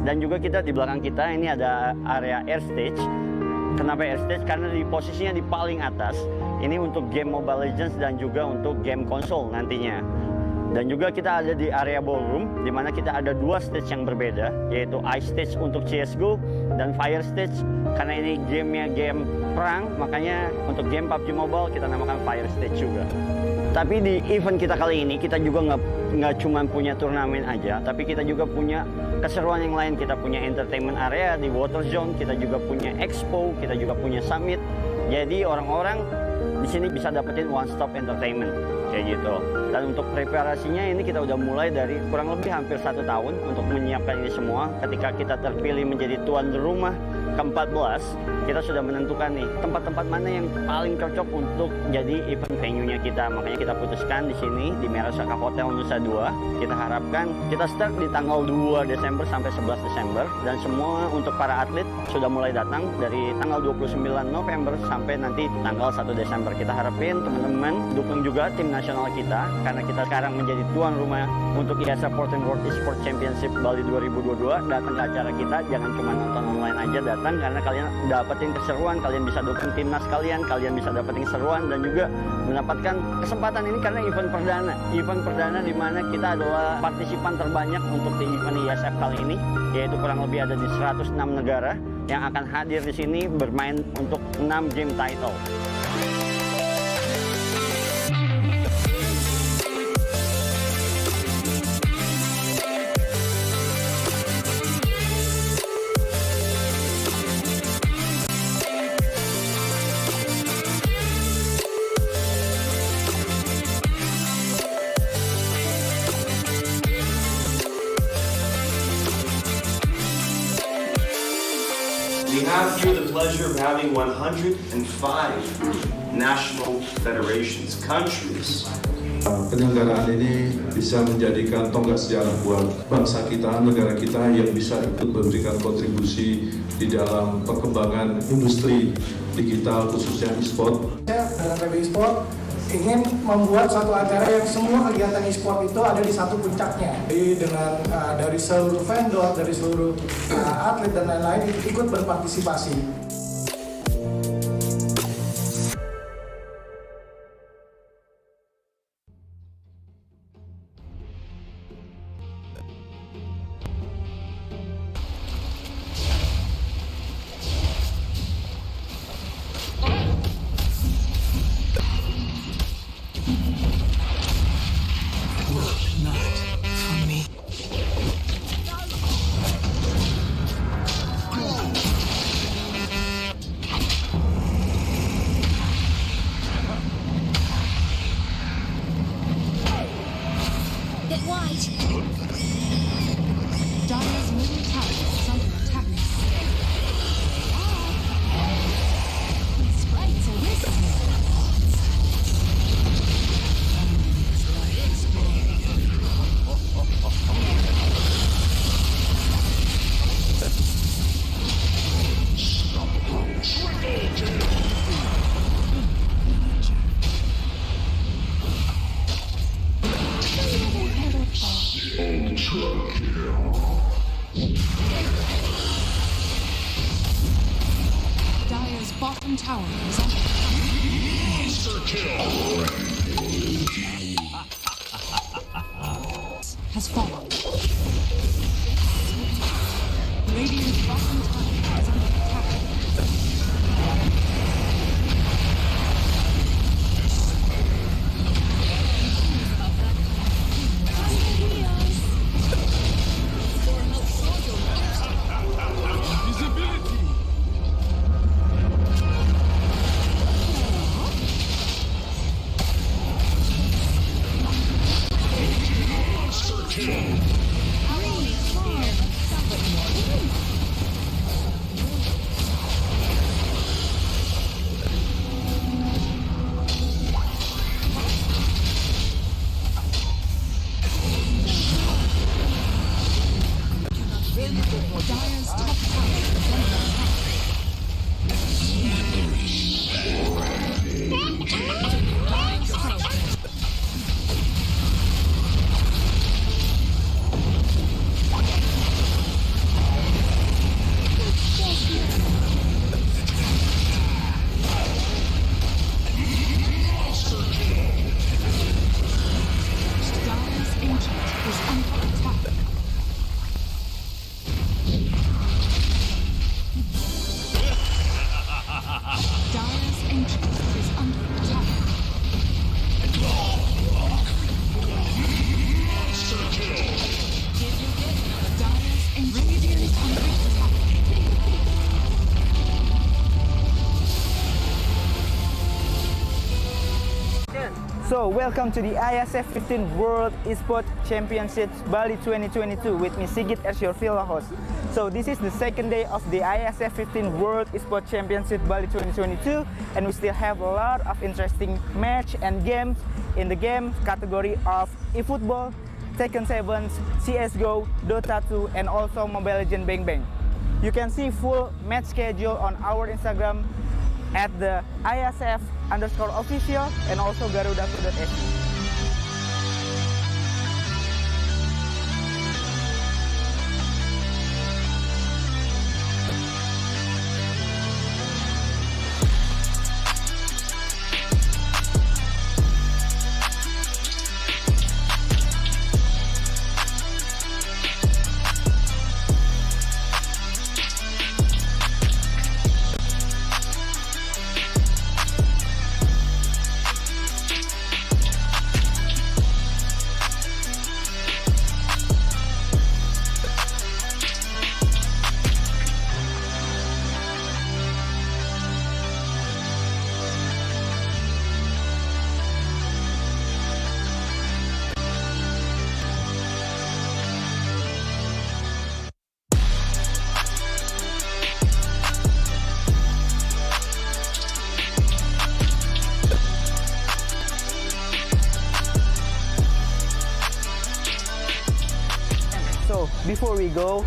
M: Dan juga kita di belakang kita ini ada area Air Stage. Kenapa Air Stage? Karena di posisinya di paling atas. Ini untuk game Mobile Legends dan juga untuk game konsol nantinya. Dan juga kita ada di area ballroom, di mana kita ada 2 stage yang berbeda, yaitu Ice Stage untuk CSGO dan Fire Stage. Karena ini gamenya game perang, makanya untuk game PUBG Mobile kita namakan Fire Stage juga. Tapi di event kita kali ini, kita juga nggak cuma punya turnamen aja, tapi kita juga punya keseruan yang lain. Kita punya entertainment area di Water Zone, kita juga punya expo, kita juga punya summit. Jadi orang-orang di sini bisa dapetin one stop entertainment kayak gitu. Dan untuk preparasinya ini kita udah mulai dari kurang lebih hampir 1 tahun untuk menyiapkan ini semua. Ketika kita terpilih menjadi tuan rumah ke-14, kita sudah menentukan nih tempat-tempat mana yang paling cocok untuk jadi event venue-nya kita. Makanya kita putuskan di sini di Merasaka Hotel Nusa 2. Kita harapkan kita start di tanggal 2 Desember sampai 11 Desember dan semua untuk para atlet sudah mulai datang dari tanggal 29 November sampai nanti tanggal 1 Desember. Kita harapin teman-teman dukung juga tim nasional kita karena kita sekarang menjadi tuan rumah untuk IESF 14 World Esports Championship Bali 2022. Datang ke acara kita, jangan cuma nonton online aja, datang karena kalian dapetin keseruan, kalian bisa dukung timnas kalian bisa dapetin keseruan dan juga mendapatkan kesempatan ini karena event perdana di mana kita adalah partisipan terbanyak untuk di event IESF kali ini, yaitu kurang lebih ada di 106 negara yang akan hadir di sini bermain untuk 6 game title.
N: We have here the pleasure of having 105 national federations, countries.
O: Penyelenggaraan ini bisa menjadikan tonggak sejarah buat bangsa kita, negara kita yang bisa ikut memberikan kontribusi di dalam perkembangan industri digital khususnya e-sport.
P: Dengan PB Esports ingin membuat satu acara yang semua kegiatan e-sport itu ada di satu puncaknya. Jadi dengan dari seluruh vendor, dari seluruh atlet dan lain-lain ikut berpartisipasi.
B: Dire's bottom tower is under has fallen. Radiant's bottom tower is under attack.
G: So, welcome to the IESF 15 World Esports Championships Bali 2022 with me Sigit as your villa host. So, this is the second day of the IESF 15 World Esports Championship Bali 2022 and we still have a lot of interesting match and games in the game category of eFootball, Tekken 7, CSGO, Dota 2 and also Mobile Legends Bang Bang. You can see full match schedule on our Instagram at the ISF_official and also garuda.se. So, before we go,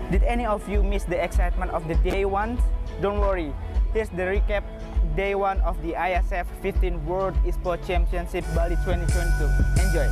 G: did any of you miss the excitement of the day one? Don't worry, here's the recap day one of the IESF 15 World Esports Championship Bali 2022. Enjoy!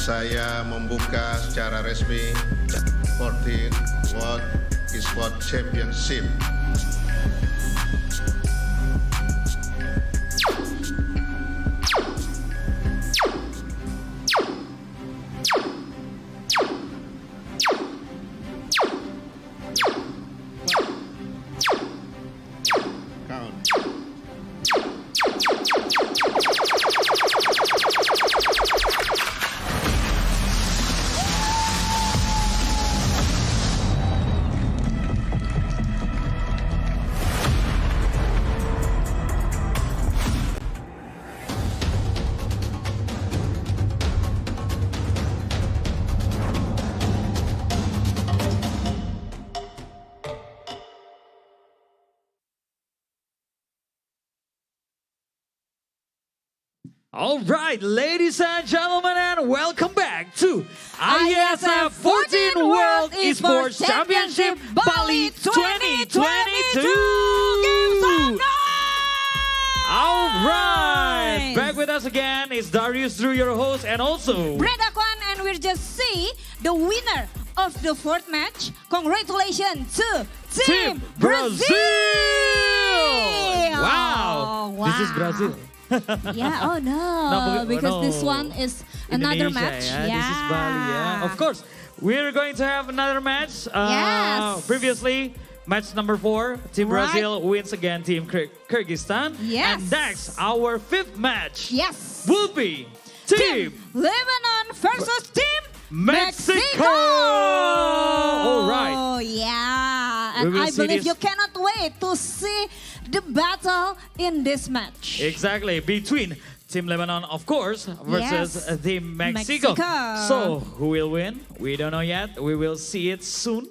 H: Saya membuka secara resmi 14 World Esports Championship.
D: All right, ladies and gentlemen, and welcome back to IESF 14 World Esports Championship Bali 2022. All right, back with us again is Darius Drew, your host, and also
T: Brenda Kwan, and we'll just see the winner of the fourth match. Congratulations to Team Brazil!
D: Wow.
T: Wow.
D: This is Brazil.
T: Yeah, oh no, because this one is another match.
D: Yeah, this is Bali, yeah. Of course, we're going to have another match.
T: Yes.
D: Previously, match number 4, Team Brazil wins again Team Kyrgyzstan.
T: Yes.
D: And next, our 5th match will be
T: Team Lebanon versus Team
D: Mexico! All right.
T: Oh yeah, and I believe you cannot wait to see the battle in this match.
D: Exactly, between Team Lebanon, of course, versus Team Mexico. So, who will win? We don't know yet. We will see it soon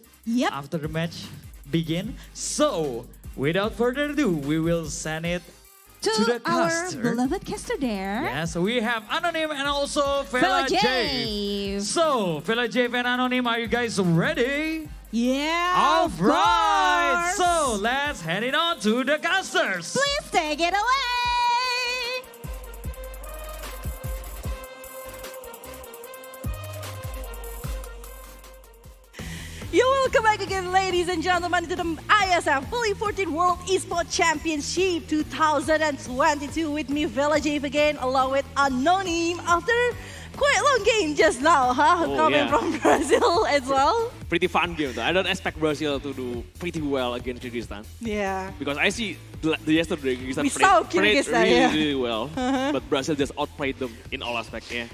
D: after the match begin. So, without further ado, we will send it
T: to
D: the
T: our
D: caster.
T: beloved caster there.
D: Yeah, so we have Anonym and also Phila J. So, Phila J and Anonym, are you guys ready?
T: Yeah,
D: All
T: of
D: right,
T: course.
D: so let's head it on to the casters.
T: Please take it away.
K: You're welcome back again, ladies and gentlemen, to the IESF Bali 14 World Esports Championship 2022 with me, Villa Jave again, along with Anonym after quite a long game just now, huh?
V: Oh,
K: Coming
V: yeah.
K: from Brazil as well.
V: Pretty fun game though. I don't expect Brazil to do pretty well against Kyrgyzstan.
K: Yeah.
V: Because I see the yesterday Kyrgyzstan
K: We saw
V: played
K: Kyrgyzstan,
V: really,
K: yeah.
V: really well.
K: Uh-huh.
V: But Brazil just outplayed them in all aspects, yeah.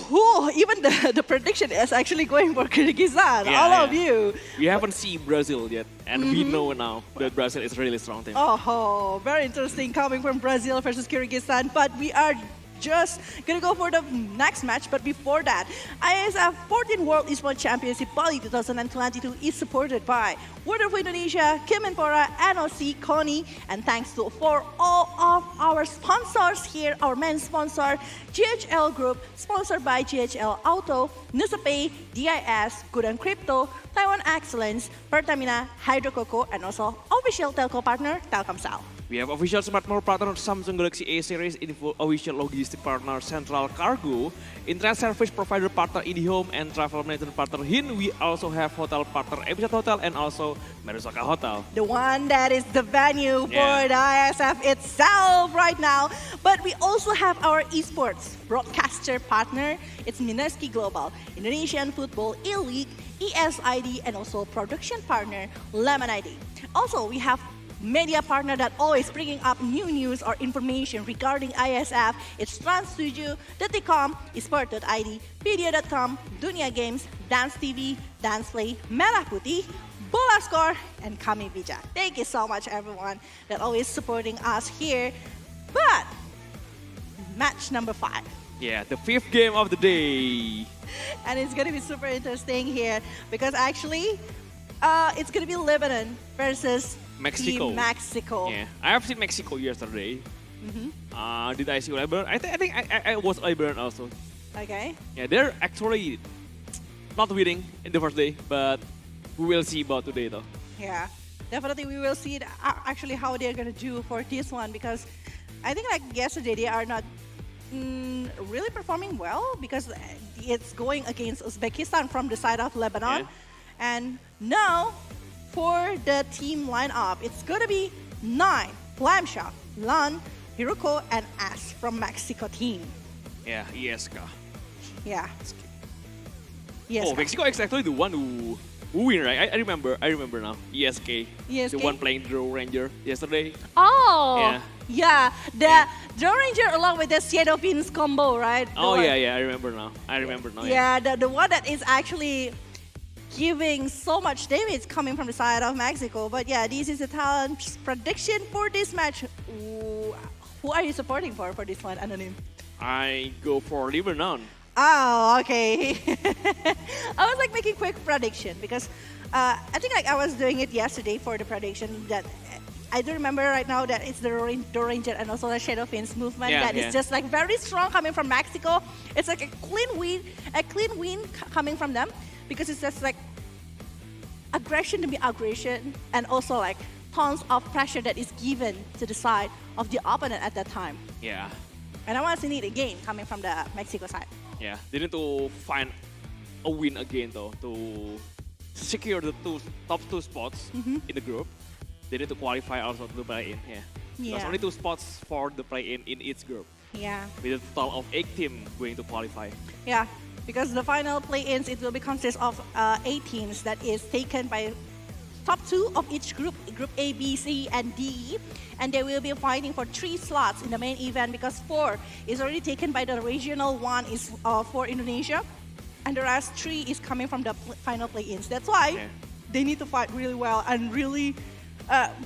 K: Whew, even the prediction is actually going for Kyrgyzstan,
V: Yeah,
K: all
V: yeah.
K: of you.
V: We haven't seen Brazil yet, and we
K: Mhm.
V: know now that Brazil is a really strong team.
K: Oh, very interesting coming from Brazil versus Kyrgyzstan. But we are just gonna go for the next match. But before that, IESF 14 World Esports Championship Bali 2022 is supported by Wonderful Indonesia, Kemenpora, NOC, Koni, and thanks to for all of our sponsors here, our main sponsor, GHL Group, sponsored by GHL Auto, Nusapay, DIS, Gudang Crypto, Taiwan Excellence, Pertamina, Hydrococo, and also official telco partner, Telkomsel.
V: We have official smartphone partner Samsung Galaxy A series, official logistic partner Central Cargo, internet service provider partner IndiHome, and travel management partner HIN. We also have hotel partner Episode Hotel and also Merusaka Hotel.
K: The one that is the venue for
V: Yeah.
K: the ISF itself right now. But we also have our esports broadcaster partner. It's Mineski Global, Indonesian Football E-League, ESID, and also production partner Lemon ID. Also, we have media partner that always bringing up new news or information regarding ISF. It's Trans7, Deticom, Esport.id, Video.com, Dunia Games, Dance TV, Dance Play, Merah Putih, Bola Score, and Kami Bija. Thank you so much, everyone, that always supporting us here. But match number 5.
V: Yeah, the 5th game of the day.
K: And it's gonna be super interesting here because actually, it's gonna be Lebanon versus
V: Mexico.
K: Team Mexico.
V: Yeah, I have seen Mexico yesterday.
K: Mhm.
V: Did I see Lebanon? I think I was Lebanon also.
K: Okay.
V: Yeah, they're actually not winning in the first day, but we will see about today though.
K: Yeah, definitely we will see actually how they're gonna do for this one because I think like yesterday they are not really performing well because it's going against Uzbekistan from the side of Lebanon.
V: Yeah.
K: And now for the team lineup, it's gonna be 9, Lamsha, Lan, Hiroko, and S from Mexico team.
V: Yeah, ESK.
K: Yeah. Yes.
V: Oh, Mexico is actually the one who win, right? I remember now. ESK.
K: ESK?
V: The one playing Draw Ranger yesterday.
K: Oh,
V: Yeah.
K: the Drone Ranger along with the Shadow Pins combo, right? The
V: Oh
K: one-
V: yeah, I remember now.
K: Yeah, the one that is actually giving so much damage coming from the side of Mexico. But yeah, this is the talent prediction for this match. Who are you supporting for this one, Anonym?
V: I go for Lebanon.
K: Oh, okay. I was like making quick prediction because I think like I was doing it yesterday for the prediction that I do remember right now that it's the Door Ranger and also the Shadow Fins movement
V: Yeah,
K: that is
V: yeah.
K: just like very strong coming from Mexico. It's like a clean win coming from them because it's just like aggression to be aggression and also like tons of pressure that is given to the side of the opponent at that time.
V: Yeah,
K: And I want to see it again coming from the Mexico side.
V: yeah. They need to find a win again though to secure the top two spots
K: Mhm.
V: in the group. They need to qualify also to the play-in. Yeah. There's
K: Yeah.
V: only 2 spots for the play-in in each group.
K: Yeah.
V: With a total of 8 teams going to qualify.
K: Yeah, because the final play-ins, it will be consist of 8 teams that is taken by top 2 of each group, group A, B, C, and D. And they will be fighting for 3 slots in the main event because 4 is already taken by the regional 1 is for Indonesia. And the rest 3 is coming from the final play-ins. That's why they need to fight really well and really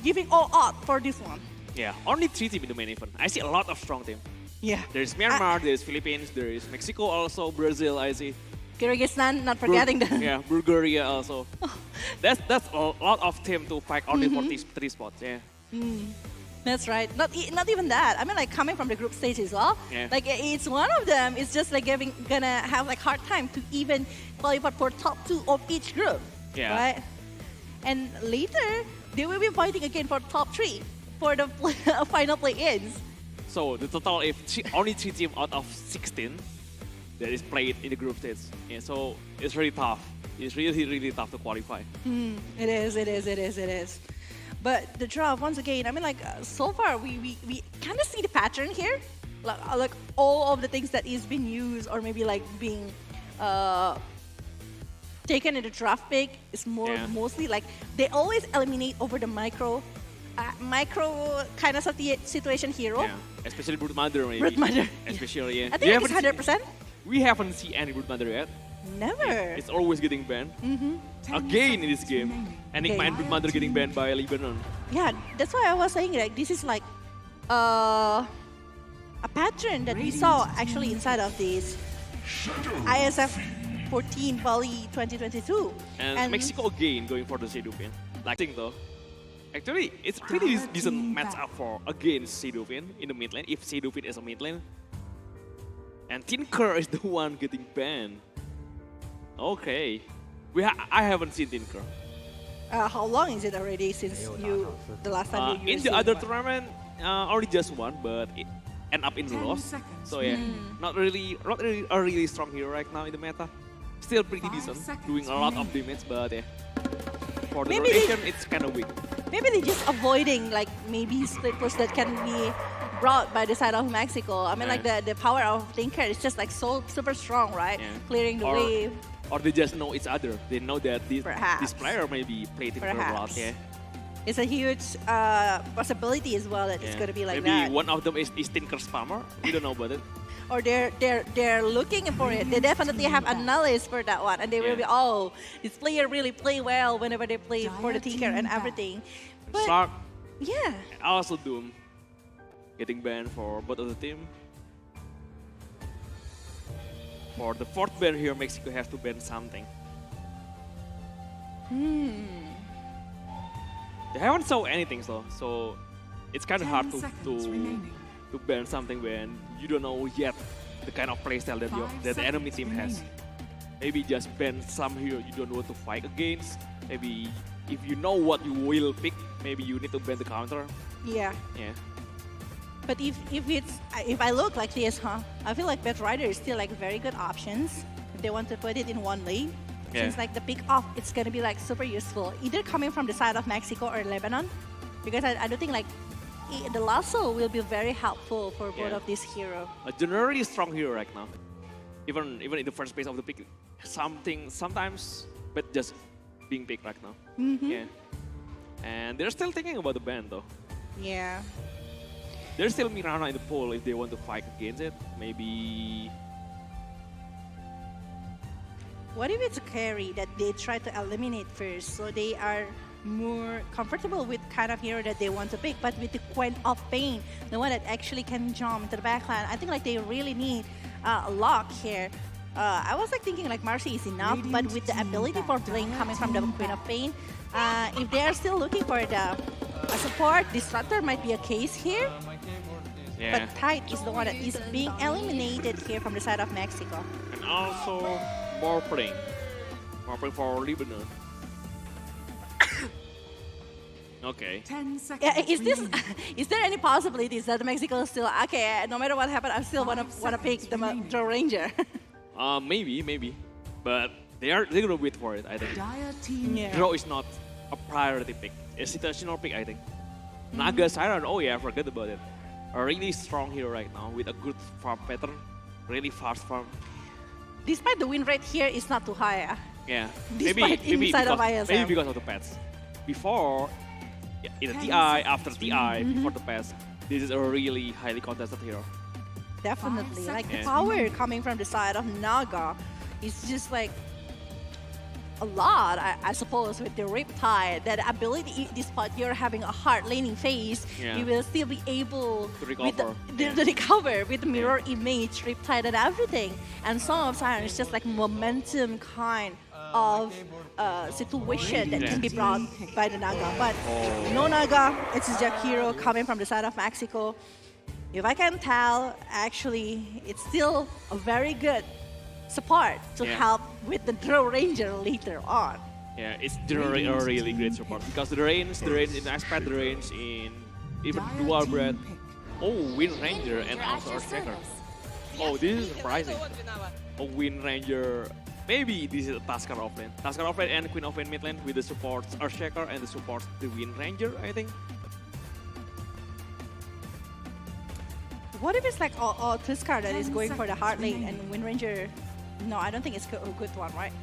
K: giving all out for this one.
V: Yeah, only 3 teams in the main event. I see a lot of strong teams.
K: Yeah.
V: There's Myanmar, there's Philippines, there is Mexico also, Brazil, I see.
K: Kyrgyzstan, not forgetting the...
V: Yeah, Bulgaria also. That's a lot of teams to fight only for these 3 spots, yeah.
K: Mm. That's right. Not even that. I mean, like coming from the group stage as well.
V: Yeah.
K: Like it's one of them. It's just like gonna have like hard time to even qualify for top 2 of each group.
V: Yeah.
K: Right. And later they will be fighting again for top 3 for the final play-ins.
V: So the total is only 3 teams out of 16 that is played in the group stage. Yeah, so it's really tough. It's really tough to qualify.
K: It is. But the draft, once again, I mean, like, so far, we kind of see the pattern here. Like, all of the things that is being used or maybe, like, being taken in the draft pick is mostly, like, they always eliminate over the micro kind of situation hero.
V: Yeah, especially Brood Mother, maybe.
K: Brood Mother.
V: Especially, yeah.
K: I think it's 100%.
V: We haven't seen any Brood Mother yet.
K: Never.
V: It's always getting banned. Again in this game. And
K: Okay.
V: Brood Mother getting banned by Lebanon.
K: Yeah, that's why I was saying like this is like a pattern that we saw actually inside of this ISF 14 Bali 2022.
V: And Mexico again going for the Shadowfin. Like thing though. Actually, it's pretty decent matchup for against Shadowfin in the mid lane if Shadowfin is a mid lane. And Tinker is the one getting banned. Okay. I haven't seen Tinker.
K: How long is it already since the last time you
V: in the other tournament, only just one, but it end up in the loss. So yeah, not really a really strong hero right now in the meta. Still pretty decent, doing a lot of damage, but yeah, for the rotation, it's kind of weak.
K: Maybe they're just avoiding like maybe split push that can be brought by the side of Mexico. I mean, like the power of Tinker is just like so super strong, right?
V: Yeah.
K: Clearing the wave.
V: Or they just know each other. They know that this player maybe played Tinker a lot. Yeah.
K: It's a huge possibility as well that it's going to be like
V: maybe
K: that.
V: Maybe one of them is Tinker spammer. We don't know about it.
K: Or they're looking for it. They definitely have analysis for that one, and they will be, oh, this player really play well whenever they play for the Tinker and everything. But
V: Shark.
K: Yeah.
V: Also Doom getting banned for both of the team. For the 4th ban here, Mexico has to ban something. They haven't shown anything though, so it's kind of hard to ban something when you don't know yet the kind of playstyle that the enemy team has. Maybe just ban some hero you don't want to fight against. Maybe if you know what you will pick, maybe you need to ban the counter.
K: Yeah.
V: Yeah.
K: But if I look like this, I feel like Bat Rider is still like very good options if they want to put it in one lane.
V: Yeah.
K: Since like the pick off, it's gonna be like super useful, either coming from the side of Mexico or Lebanon, because I do think like the lasso will be very helpful for both of these heroes.
V: A generally strong hero right now. Even in the first phase of the pick, sometimes, but just being picked right now. Yeah. And they're still thinking about the ban though.
K: Yeah.
V: There's still Mirana in the pool if they want to fight against it. Maybe.
K: What if it's a carry that they try to eliminate first, so they are more comfortable with kind of hero that they want to pick, but with the Queen of Pain, the one that actually can jump into the backline, I think like they really need a lock here. I was like thinking like Marcy is enough, but with the ability for Blink coming from the Queen of Pain, if they are still looking for the support, Disruptor might be a case here.
V: Yeah.
K: But Tide is the one that is being eliminated here from the side of Mexico.
V: And also more playing for Lebanon. Okay.
B: 10 seconds.
K: Yeah, is there any possibilities that Mexico still no matter what happens, I still wanna pick the Ranger?
V: Maybe, but they're gonna wait for it. I think. Draw is not a priority pick. It's a situational pick. I think. Naga Siren. Oh yeah, I forgot about it. A really strong hero right now with a good farm pattern, really fast farm.
K: Despite the win rate here is not too high.
V: Yeah,
K: Despite inside of ISF.
V: Maybe because of the pets. Before, in the TI, after TI, before the pets, this is a really highly contested hero.
K: Definitely, like the power coming from the side of Naga is just like a lot, I suppose, with the Riptide. That ability, despite you're having a hard laning phase, you will still be able
V: to recover.
K: To recover with the mirror image, Riptide and everything. And Song of Siren is just like momentum kind of situation that can be brought by the Naga. But no Naga, it's Jack Hero coming from the side of Mexico. If I can tell, actually, it's still a very good support to help with the Draw Ranger later on.
V: Yeah, it's generally a really great support because the range in aspect, the range in even dual breath. Oh, Wind Ranger and also Earthshaker. Oh, this is surprising. Oh, Wind Ranger. Maybe this is a Tusker offlane. Tusker offlane and Queen offlane mid lane with the support Earthshaker and the support the Wind Ranger, I think.
K: What if it's like Tusker that is going for the hard lane and Wind Ranger? No, I don't think it's a good one, right?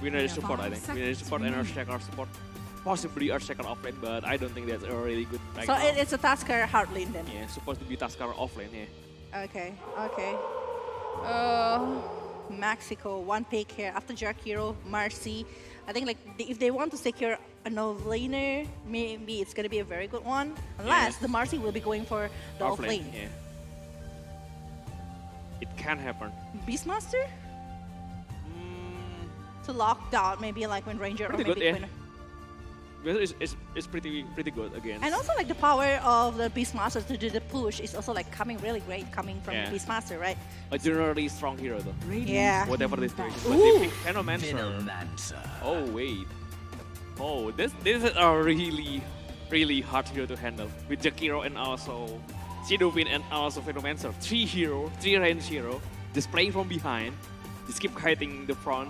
V: Wind Ranger support, I think. Wind Ranger support and Earthshaker support. Possibly Earthshaker offlane, but I don't think that's a really good right
K: So
V: now.
K: it's a Tusker hard lane then?
V: Yeah, supposed to be Tusker offlane, yeah.
K: Okay. Mexico, one pick here. After Jack Hero, Marcy. I think like if they want to secure a no-laner, maybe it's gonna be a very good one. Unless the Marcy will be going for the off-lane.
V: Yeah. It can happen.
K: Beastmaster? To lock down maybe like Wind Ranger
V: Pretty
K: or maybe
V: good,
K: Queen.
V: It's pretty good again.
K: And also like the power of the Beastmaster to do the push is also like coming really great coming from Beastmaster, right?
V: A generally strong hero though.
K: Yeah.
V: Whatever the situation. But they pick Phenomancer. Oh wait. Oh, this is a really hard hero to handle with Jakiro and also Shadowfin and also Phenomancer. Three range hero, just playing from behind, just keep kiting the front.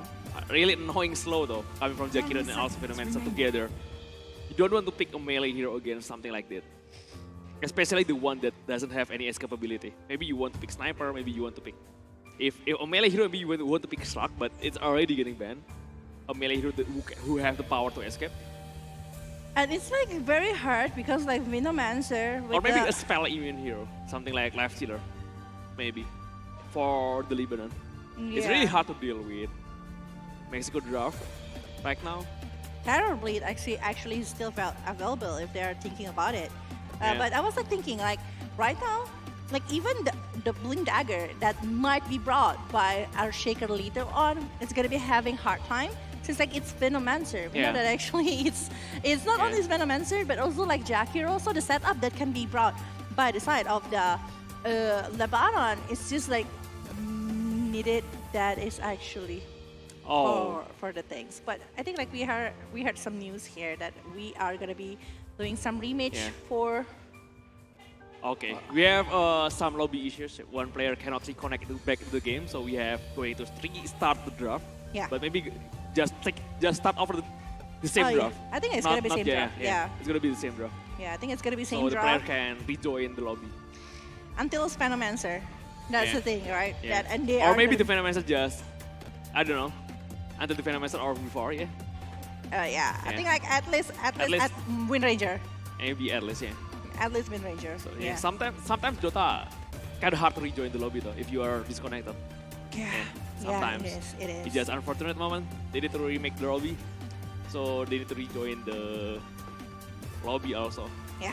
V: Really annoying slow though, coming from Jakiro and also Phenomancer together. You don't want to pick a melee hero against something like that. Especially the one that doesn't have any escapability. Maybe you want to pick Sniper, maybe you want to pick... If a melee hero, maybe you want to pick Slug, but it's already getting banned. A melee hero who have the power to escape.
K: And it's like very hard because like Venomancer with
V: Or maybe a spell immune hero, something like Life Stealer, maybe, for the Lebanon. It's really hard to deal with Mexico draft right now.
K: Terror Bleed actually is still available if they are thinking about it. But I was like thinking like right now, like even the Blink Dagger that might be brought by our Shaker later on, it's gonna be having hard time. Since like it's Venomancer. We know that actually it's not only Venomancer but also like Jack Hero. So the setup that can be brought by the side of the Lebanon is just like needed. That is actually for the things. But I think like we heard some news here that we are gonna be doing some rematch for.
V: Okay, we have some lobby issues. One player cannot reconnect back into the game, so we have going to restart the draft.
K: Yeah.
V: But maybe just start over the same draft.
K: I think it's gonna be same draft. Yeah.
V: It's gonna be the same draft.
K: Yeah, I think it's gonna be same
V: so
K: draft.
V: So the player can rejoin the lobby.
K: Until Phenomancer. That's the thing, right?
V: Yeah.
K: That, and they
V: or maybe the Phenomancer just, I don't know, until the Phenomancer or before,
K: I think like at least Wind Ranger.
V: Maybe at least,
K: At least Wind Ranger.
V: So sometimes Dota kind of hard to rejoin the lobby though if you are disconnected.
K: Yeah.
V: Sometimes
K: it is.
V: It's just unfortunate moment. They need to remake the lobby, so they need to rejoin the lobby also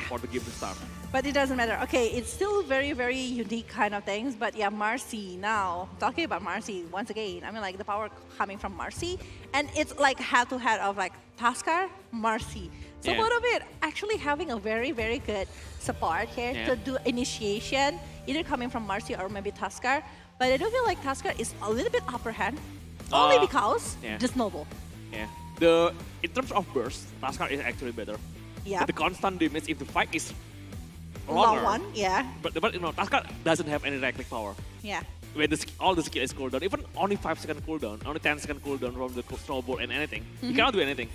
V: for the game to start.
K: But it doesn't matter. Okay, it's still very, very unique kind of things. But yeah, Marcy now, talking about Marcy once again, I mean like the power coming from Marcy. And it's like head-to-head of like Tusker, Marcy. So both of it actually having a very, very good support here to do initiation, either coming from Marcy or maybe Tusker. But I do feel like Tusker is a little bit upper hand, only because the snowball.
V: Yeah. In terms of burst, Tusker is actually better.
K: Yeah.
V: But the constant damage if the fight is
K: long
V: longer.
K: one,
V: But you know, Tusker doesn't have any right click power.
K: Yeah.
V: When all the skill is cooldown, even only 5-second cooldown, only 10-second cooldown from the snowball and anything, you cannot do anything.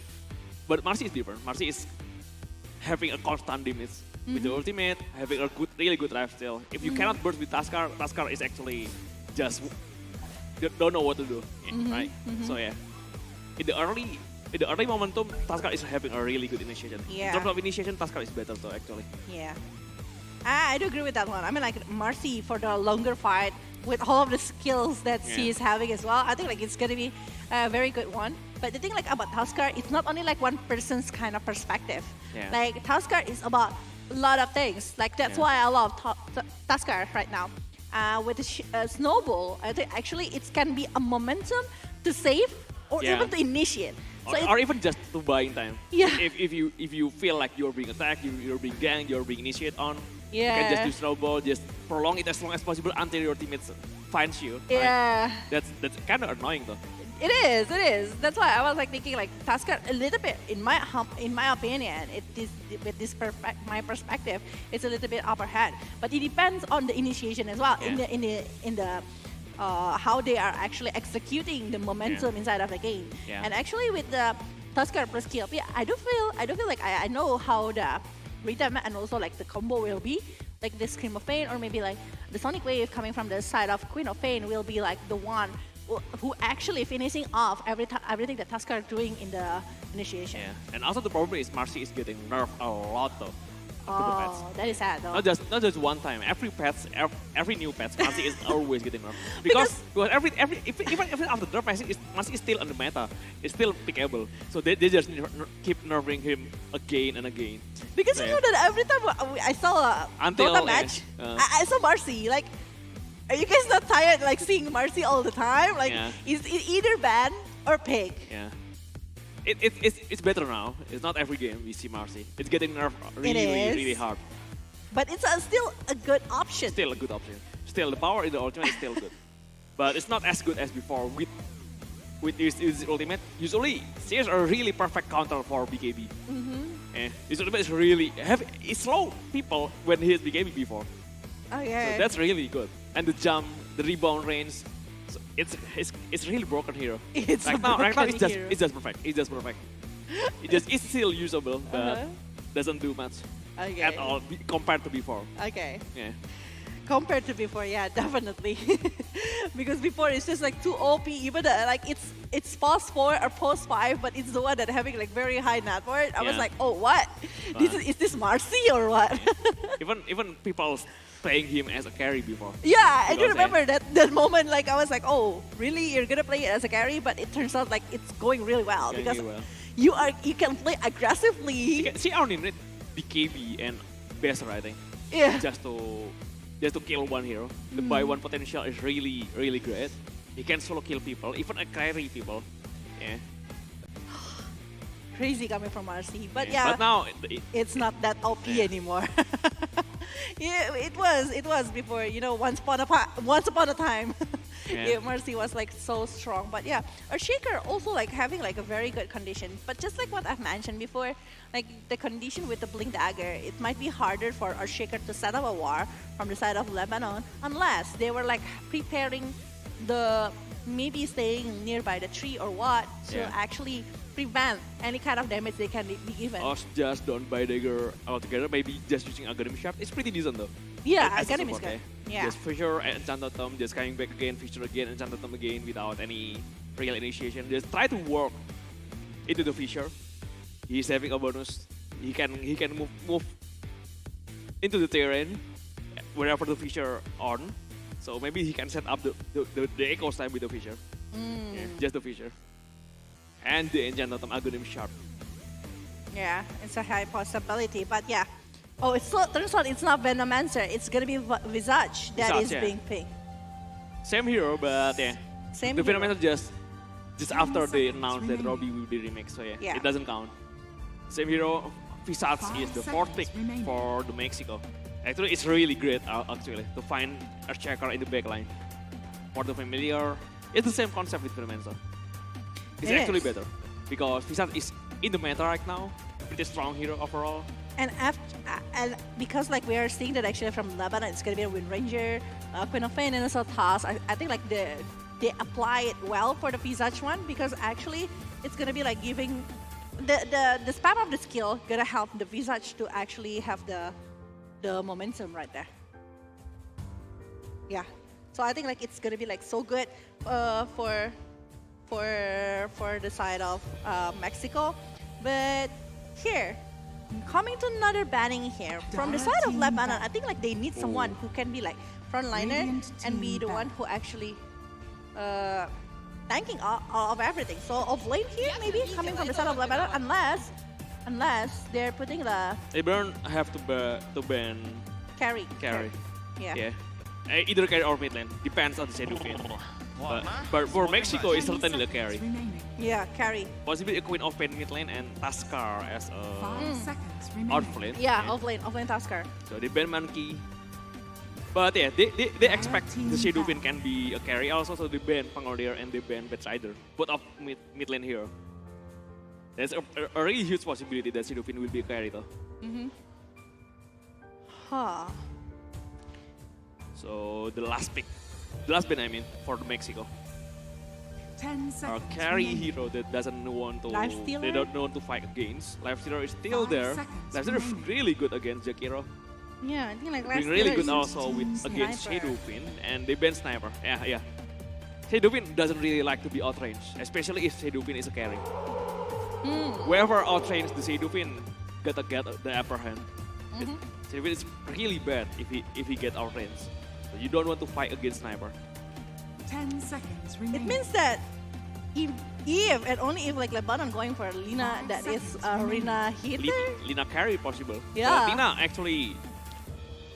V: But Marcy is different. Marcy is having a constant damage with the ultimate, having a really good lifesteal. If you cannot burst with Tusker, Tusker is actually just don't know what to do, right? So yeah, in the early momentum, Tusker is having a really good initiation. In terms of initiation, Tusker is better though actually.
K: Yeah. I do agree with that one. I mean like Marcy for the longer fight with all of the skills that she is having as well. I think like it's gonna be a very good one. But the thing like about Tusker, it's not only like one person's kind of perspective. Like Tusker is about a lot of things. Like that's why I love Tusker right now. With the snowball, I think actually it can be a momentum to save or even to initiate.
V: Or even just to buying time.
K: Yeah.
V: If you feel like you're being attacked, you're being ganked, you're being initiated on, you can just do snowball, just prolong it as long as possible until your teammates finds you.
K: Yeah.
V: Right? That's kind of annoying though.
K: It is. That's why I was like thinking like Tusker a little bit in my opinion, my perspective, it's a little bit upper hand. But it depends on the initiation as well.
V: Yeah.
K: In the how they are actually executing the momentum inside of the game.
V: Yeah.
K: And actually with the Tusker plus kill, I do feel like I know how the rhythm and also like the combo will be. Like the Scream of Pain or maybe like the Sonic Wave coming from the side of Queen of Pain will be like the one who actually finishing off everything that Tusker are doing in the initiation.
V: Yeah. And also the problem is Marcy is getting nerfed a lot though.
K: Oh, that is sad though.
V: Not just one time. Every new patch, Marcy is always getting nerfed. Because even after nerf, Marcy is still on the meta. It's still pickable. So they just keep nerfing him again and again.
K: Because you know that every time I saw a DOTA match, I saw Marcy. Like, are you guys not tired like seeing Marcy all the time? Like, it's either ban or pick.
V: Yeah. It's better now. It's not every game we see Marcy. It's getting nerfed really hard.
K: But it's still a good option.
V: Still a good option. Still, the power in the ultimate is still good. But it's not as good as before with his ultimate. Usually, CS are really perfect counter for BKB. And his ultimate is really heavy. It slow people when he hit BKB before.
K: Okay.
V: So that's really good. And the jump, the rebound range, so it's really broken hero. Right now it's just perfect. It's still usable, but doesn't do much at all compared to before.
K: Okay.
V: Yeah.
K: Compared to before, yeah, definitely. Because before it's just like too OP, even like it's past 4 or post 5, but it's the one that having like very high net worth. I was like, oh, what? Is this Marcy or what?
V: even people playing him as a carry before.
K: Yeah, I do remember that moment. Like I was like, oh, really? You're gonna play it as a carry? But it turns out like it's going really well because you can play aggressively.
V: She only need BKB and Besser, I think.
K: Yeah.
V: Just to kill one hero. The buy one potential is really great. He can solo kill people, even a carry people. Yeah.
K: Crazy coming from RC, but
V: But now
K: it's not that OP anymore. Yeah, it was before. You know, once upon a time, Mercy was like so strong. But yeah, our Shaker also like having like a very good condition. But just like what I've mentioned before, like the condition with the Blink Dagger, it might be harder for our Shaker to set up a war from the side of Lebanon unless they were like preparing maybe staying nearby the tree or what to actually prevent any kind of damage they can be given.
V: Or just don't buy dagger altogether, maybe just using Academy Sharp. It's pretty decent though.
K: Yeah, Academy is good. Yeah.
V: Just Fisher and Enchanted just coming back again, Fisher again, Enchanted again without any real initiation. Just try to work into the Fisher. He's having a bonus. He can move into the terrain wherever the Fisher on. So maybe he can set up the echo time with the Fisher. Yeah, just the Fisher. And the Enchanted Aghanim Sharp.
K: Yeah, it's a high possibility, but yeah. Oh, turns out it's not Venomancer. It's gonna be Visage that is being picked.
V: Same hero, but yeah.
K: Same
V: the
K: hero.
V: Venomancer just after they announced that Robbie will be remixed, so yeah, it doesn't count. Same hero, Visage is the 4th pick for the Mexico. Actually, it's really great actually to find a checker in the backline. For the familiar, it's the same concept with Venomancer. It's actually better because Visage is in the meta right now, pretty strong hero overall.
K: And because like we are seeing that actually from Lebanon, it's gonna be a Wind Ranger, Queen of Pain, and also Toss. I think like they apply it well for the Visage one because actually it's gonna be like giving the spam of the skill gonna help the Visage to actually have the momentum right there. Yeah, so I think like it's gonna be like so good for the side of Mexico, but here. Coming to another banning here from the side of Lebanon, I think like they need someone who can be like frontliner and be the one who actually tanking all of everything. So of late here, maybe coming from the side of Lebanon, unless they're putting the
V: they have to ban
K: carry.
V: Yeah.
K: Yeah.
V: Either carry or mid lane depends on the Sedukin. But for Mexico, it's certainly a carry.
K: Yeah, carry.
V: Possibly a Queen of Pain mid lane and Tuskar as a
B: 5 seconds
V: out
B: remaining.
V: lane.
K: Yeah, offlane Tuskar.
V: So they ban Monkey. But yeah, they expect the Shadowfin can be a carry also, so they ban Pangordier and they ban Batrider. Both of mid lane here. There's a really huge possibility that Shadowfin will be a carry though.
K: Huh.
V: So the last pick, the last ban I mean, for Mexico.
B: 10
V: Our
B: seconds
V: carry
B: remaining.
V: hero that doesn't want to,
K: Lifestealer?
V: they don't want to fight against. Lifestealer is still
B: 5
V: there.
B: seconds
V: Lifestealer is
B: remaining.
V: really good against Jakiro.
K: Yeah, I think like last
V: Doing really
K: year
V: good
K: is
V: also with against
K: Sniper.
V: Shadowfin, and they ban Sniper. Yeah. Shadowfin doesn't really like to be outranged, especially if Shadowfin is a carry. Whoever outranges the Shadowfin gotta get the upper hand. Shadowfin is really bad if he get outranged. So you don't want to fight against Sniper.
B: 10 seconds
K: It
B: remaining.
K: means that if and only if like Lebanon going for Lina that is Rina hitter.
V: Lina carry possible.
K: Yeah.
V: But Lina actually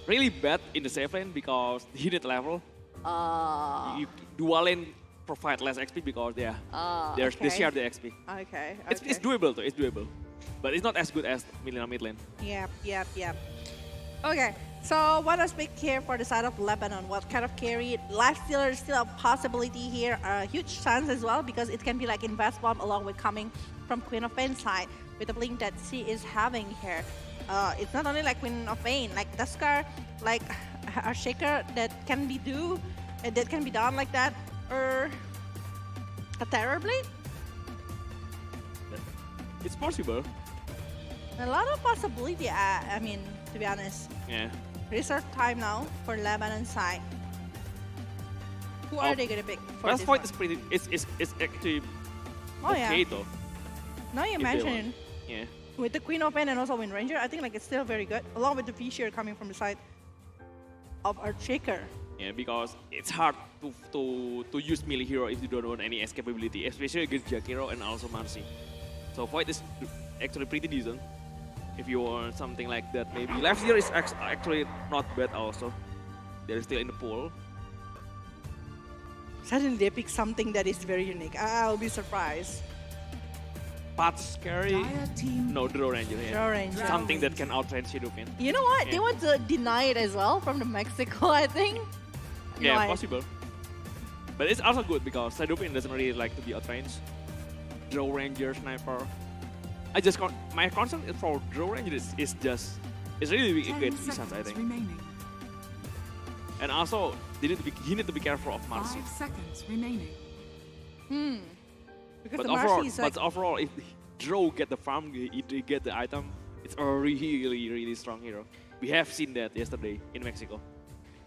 V: really bad in the safe lane because the hit level. Dual lane provide less XP because they
K: okay.
V: share the XP.
K: Okay.
V: It's doable though, it's doable. But it's not as good as Lina mid lane.
K: Yep. Okay, so what else big here for the side of Lebanon? What kind of carry? Lifestealer is still a possibility here, a huge chance as well because it can be like Invest Bomb along with coming from Queen of Pain side with the blink that she is having here. It's not only like Queen of Pain, like Tuskar, like a Shaker that can be done like that, or a Terror Blade.
V: It's possible.
K: A lot of possibility. I mean, to be honest.
V: Yeah.
K: Research time now for Lebanon side. Who are they gonna pick for
V: Last
K: this
V: fight
K: one?
V: is pretty. It's actually
K: Oh,
V: okay
K: yeah.
V: though.
K: Now you
V: if they
K: mention
V: want. Yeah.
K: with the Queen of Pain and also Wind Ranger, I think like it's still very good, along with the Fisher coming from the side of our Shaker.
V: Yeah, because it's hard to use melee hero if you don't want any escapability, especially against Jakiro and also Marcy. So fight is actually pretty decent. If you want something like that, maybe last year is actually not bad also. They're still in the pool.
K: Suddenly they pick something that is very unique. I'll be surprised.
V: Pat's carry. No, Draw Ranger. Yeah.
K: Draw Ranger.
V: Something that can outrange Shadowfin.
K: You know what?
V: Yeah.
K: They want to deny it as well from the Mexico, I think.
V: Yeah,
K: No,
V: possible. But it's also good because Shadowfin doesn't really like to be outranged. Draw Ranger, Sniper. My concern for Draw Ranger is really weak
B: 10
V: against Visas, I
B: seconds
V: think.
B: remaining.
V: And also, he need to be careful of
B: 5
V: Marcy.
B: seconds remaining.
K: Because
V: But
K: the Marcy is like...
V: overall, if Draw get the farm, he get the item, it's a really strong hero. We have seen that yesterday in Mexico.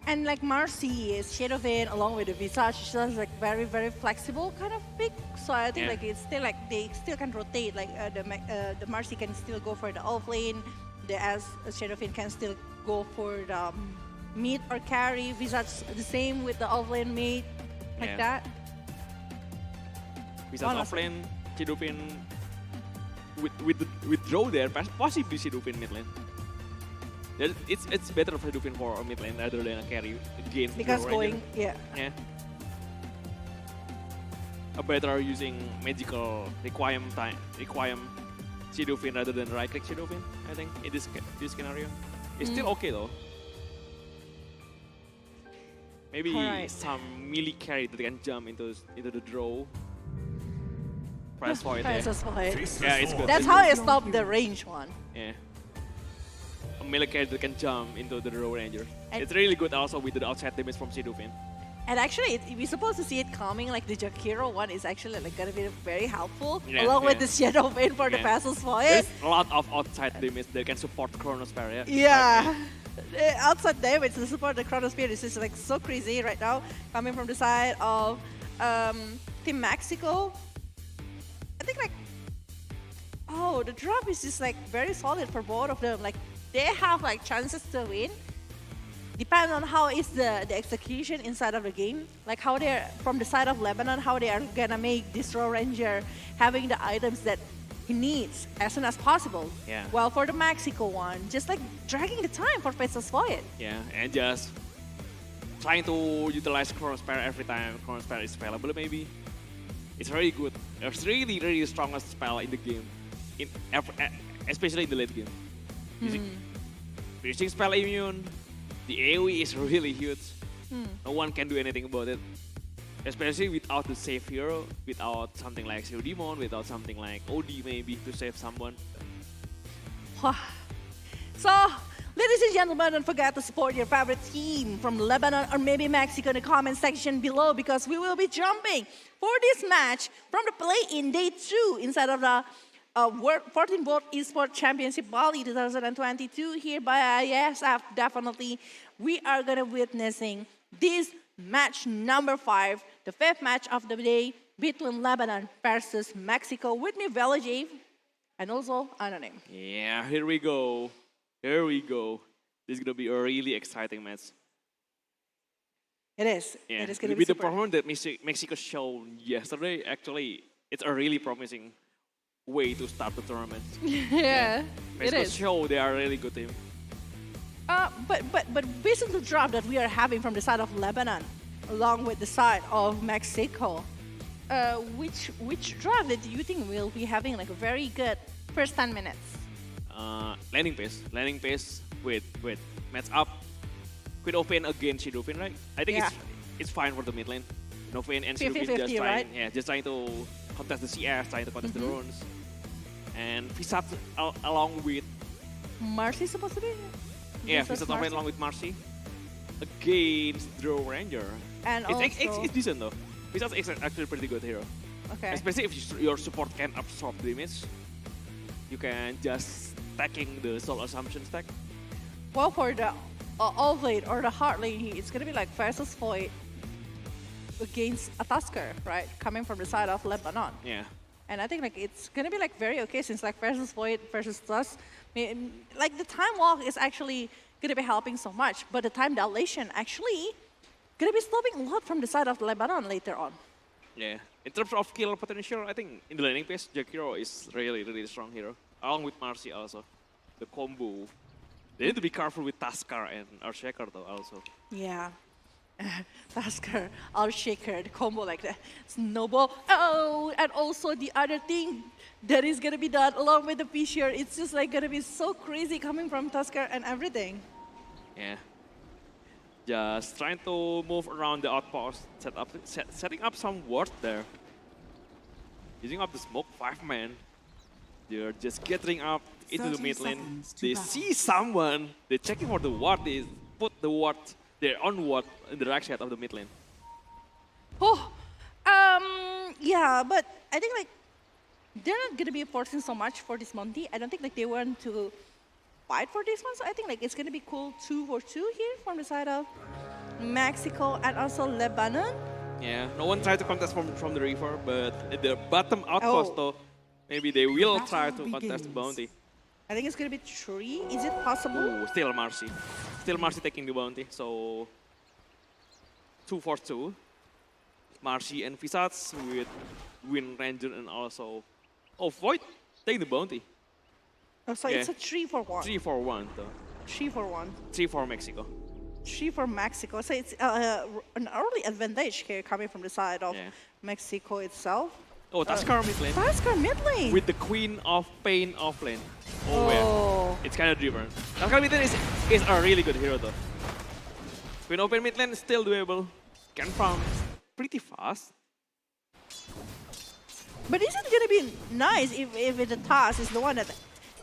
K: And like Marcy is Shadowfin along with the Visage, she's like very flexible kind of pick. So I think
V: Yeah.
K: like it's still like they still can rotate. Like the Marcy can still go for the off lane. The Shadowfin can still go for the mid or carry. Visage the same with the off lane mid, like
V: Yeah.
K: that.
V: Visas
K: One
V: offlane, Shadowfin with Draw there, possibly Shadowfin mid lane. It's better for Shadowfin for a mid lane rather than a carry against
K: Because
V: Draw
K: going,
V: Ranger.
K: yeah.
V: Yeah. A better using magical requiem Shadowfin rather than right click Shadowfin, I think, in this scenario. It's still okay though. Maybe
K: Alright.
V: some melee carry that can jump into the draw. Press for it.
K: Press for it.
V: Yeah, it's good.
K: That's how I stop the range one.
V: Yeah. A melee carry that can jump into the draw ranger.
K: And-
V: It's really good also with the outside damage from Shadowfin.
K: And actually, we're supposed to see it coming. Like the Jakiro one is actually like gonna be very helpful,
V: Yeah,
K: along with
V: yeah.
K: the Shadow Vein for the
V: Yeah.
K: passes for
V: There's
K: it.
V: a lot of outside damage that can support Chronosphere, yeah?
K: Yeah. Outside damage to support the Chronosphere is just like so crazy right now, coming from the side of Team Mexico. I think like, oh, the drop is just like very solid for both of them. Like they have like chances to win. Depends on how is the execution inside of the game, like how they're from the side of Lebanon, how they are gonna make this Raw Ranger having the items that he needs as soon as possible.
V: Yeah.
K: Well, for the Mexico one, just like dragging the time for Pesos Void.
V: Yeah, and just trying to utilize Crossfire every time Crossfire is available maybe. It's very good. It's really, really strongest spell in the game, especially in the late game. Using spell immune, the AoE is really huge. No one can do anything about it. Especially without the save hero, without something like Zero Demon, without something like OD maybe to save someone.
K: So, ladies and gentlemen, don't forget to support your favorite team from Lebanon or maybe Mexico in the comment section below because we will be jumping for this match from the play-in day 2 inside of the 14th World Esports Championship Bali 2022 here by IESF. Definitely, we are going to witnessing this match number 5, the 5th match of the day between Lebanon versus Mexico with me, Velajave, and also Anonym.
V: Yeah, here we go. Here we go. This is going to be a really exciting match.
K: It is.
V: Yeah,
K: it is going to be
V: with the
K: super.
V: performance that Mexico showed yesterday, actually, it's a really promising way to start the tournament.
K: Yeah, it
V: Mexico
K: is.
V: show they are a really good team.
K: But based on the drop that we are having from the side of Lebanon, along with the side of Mexico, which drop that you think will be having like a very good first 10 minutes?
V: Landing pace with match up. With Open against Shadowfin, right? I think it's fine for the mid lane. Open and Shadowfin just trying,
K: right?
V: just trying to contest the CS, trying to contest the runes, and Visat along with
K: Marcy supposed to be.
V: Yeah, Visat top lane along with Marcy against Draw Ranger.
K: And
V: it's decent though. Visat is actually a pretty good hero.
K: Okay.
V: Especially if your support can absorb damage, you can just stacking the Soul Assumption stack.
K: Well, for the off lane or the hard lane, it's gonna be like versus Void against a Tusker, right? Coming from the side of Lebanon.
V: Yeah.
K: And I think like it's gonna be like very okay since like versus Void versus Tusk, like the time walk is actually gonna be helping so much, but the time dilation actually gonna be stopping a lot from the side of Lebanon later on.
V: Yeah. In terms of kill potential, I think in the laning phase, Jakiro is really, really strong hero. Along with Marcy also. The combo. They need to be careful with Tusker and Earthshaker though also.
K: Yeah. Tusker, Earthshaker, the combo like that. Snowball. Oh, and also the other thing that is gonna be done along with the Fisher, it's just like gonna be so crazy coming from Tusker and everything.
V: Yeah. Just trying to move around the outpost, setting up some ward there. Using up the smoke, 5-man. They're just getting up into the mid lane. They see someone, they're checking for the ward, they put the ward, their own ward in the right side of the mid lane.
K: Oh, yeah, but I think like they're not gonna be forcing so much for this Monty. I don't think like they want to fight for this one, so I think like it's gonna be cool 2-for-2 here from the side of Mexico and also Lebanon.
V: Yeah, no one tried to contest from the Reaver, but at the bottom outpost though, maybe they will try to contest the bounty.
K: I think it's gonna be 3. Is it possible?
V: Ooh, still Marcy. Still Marcy taking the bounty, so 2-for-2. Marcy and Visats with Wind Ranger and also Void take the bounty.
K: Oh, so it's a 3-for-1.
V: 3-for-1 though.
K: 3-for-1.
V: 3 for Mexico.
K: 3 for Mexico. So it's an early advantage here coming from the side of Mexico itself.
V: Oh, Tusker mid lane.
K: Tusker mid lane.
V: With the Queen of Pain off lane. Oh, yeah. It's kind of driven. Tusker mid lane is a really good hero though. Queen of Pain mid lane is still doable. Can farm pretty fast.
K: But isn't it gonna be nice if the task is the one that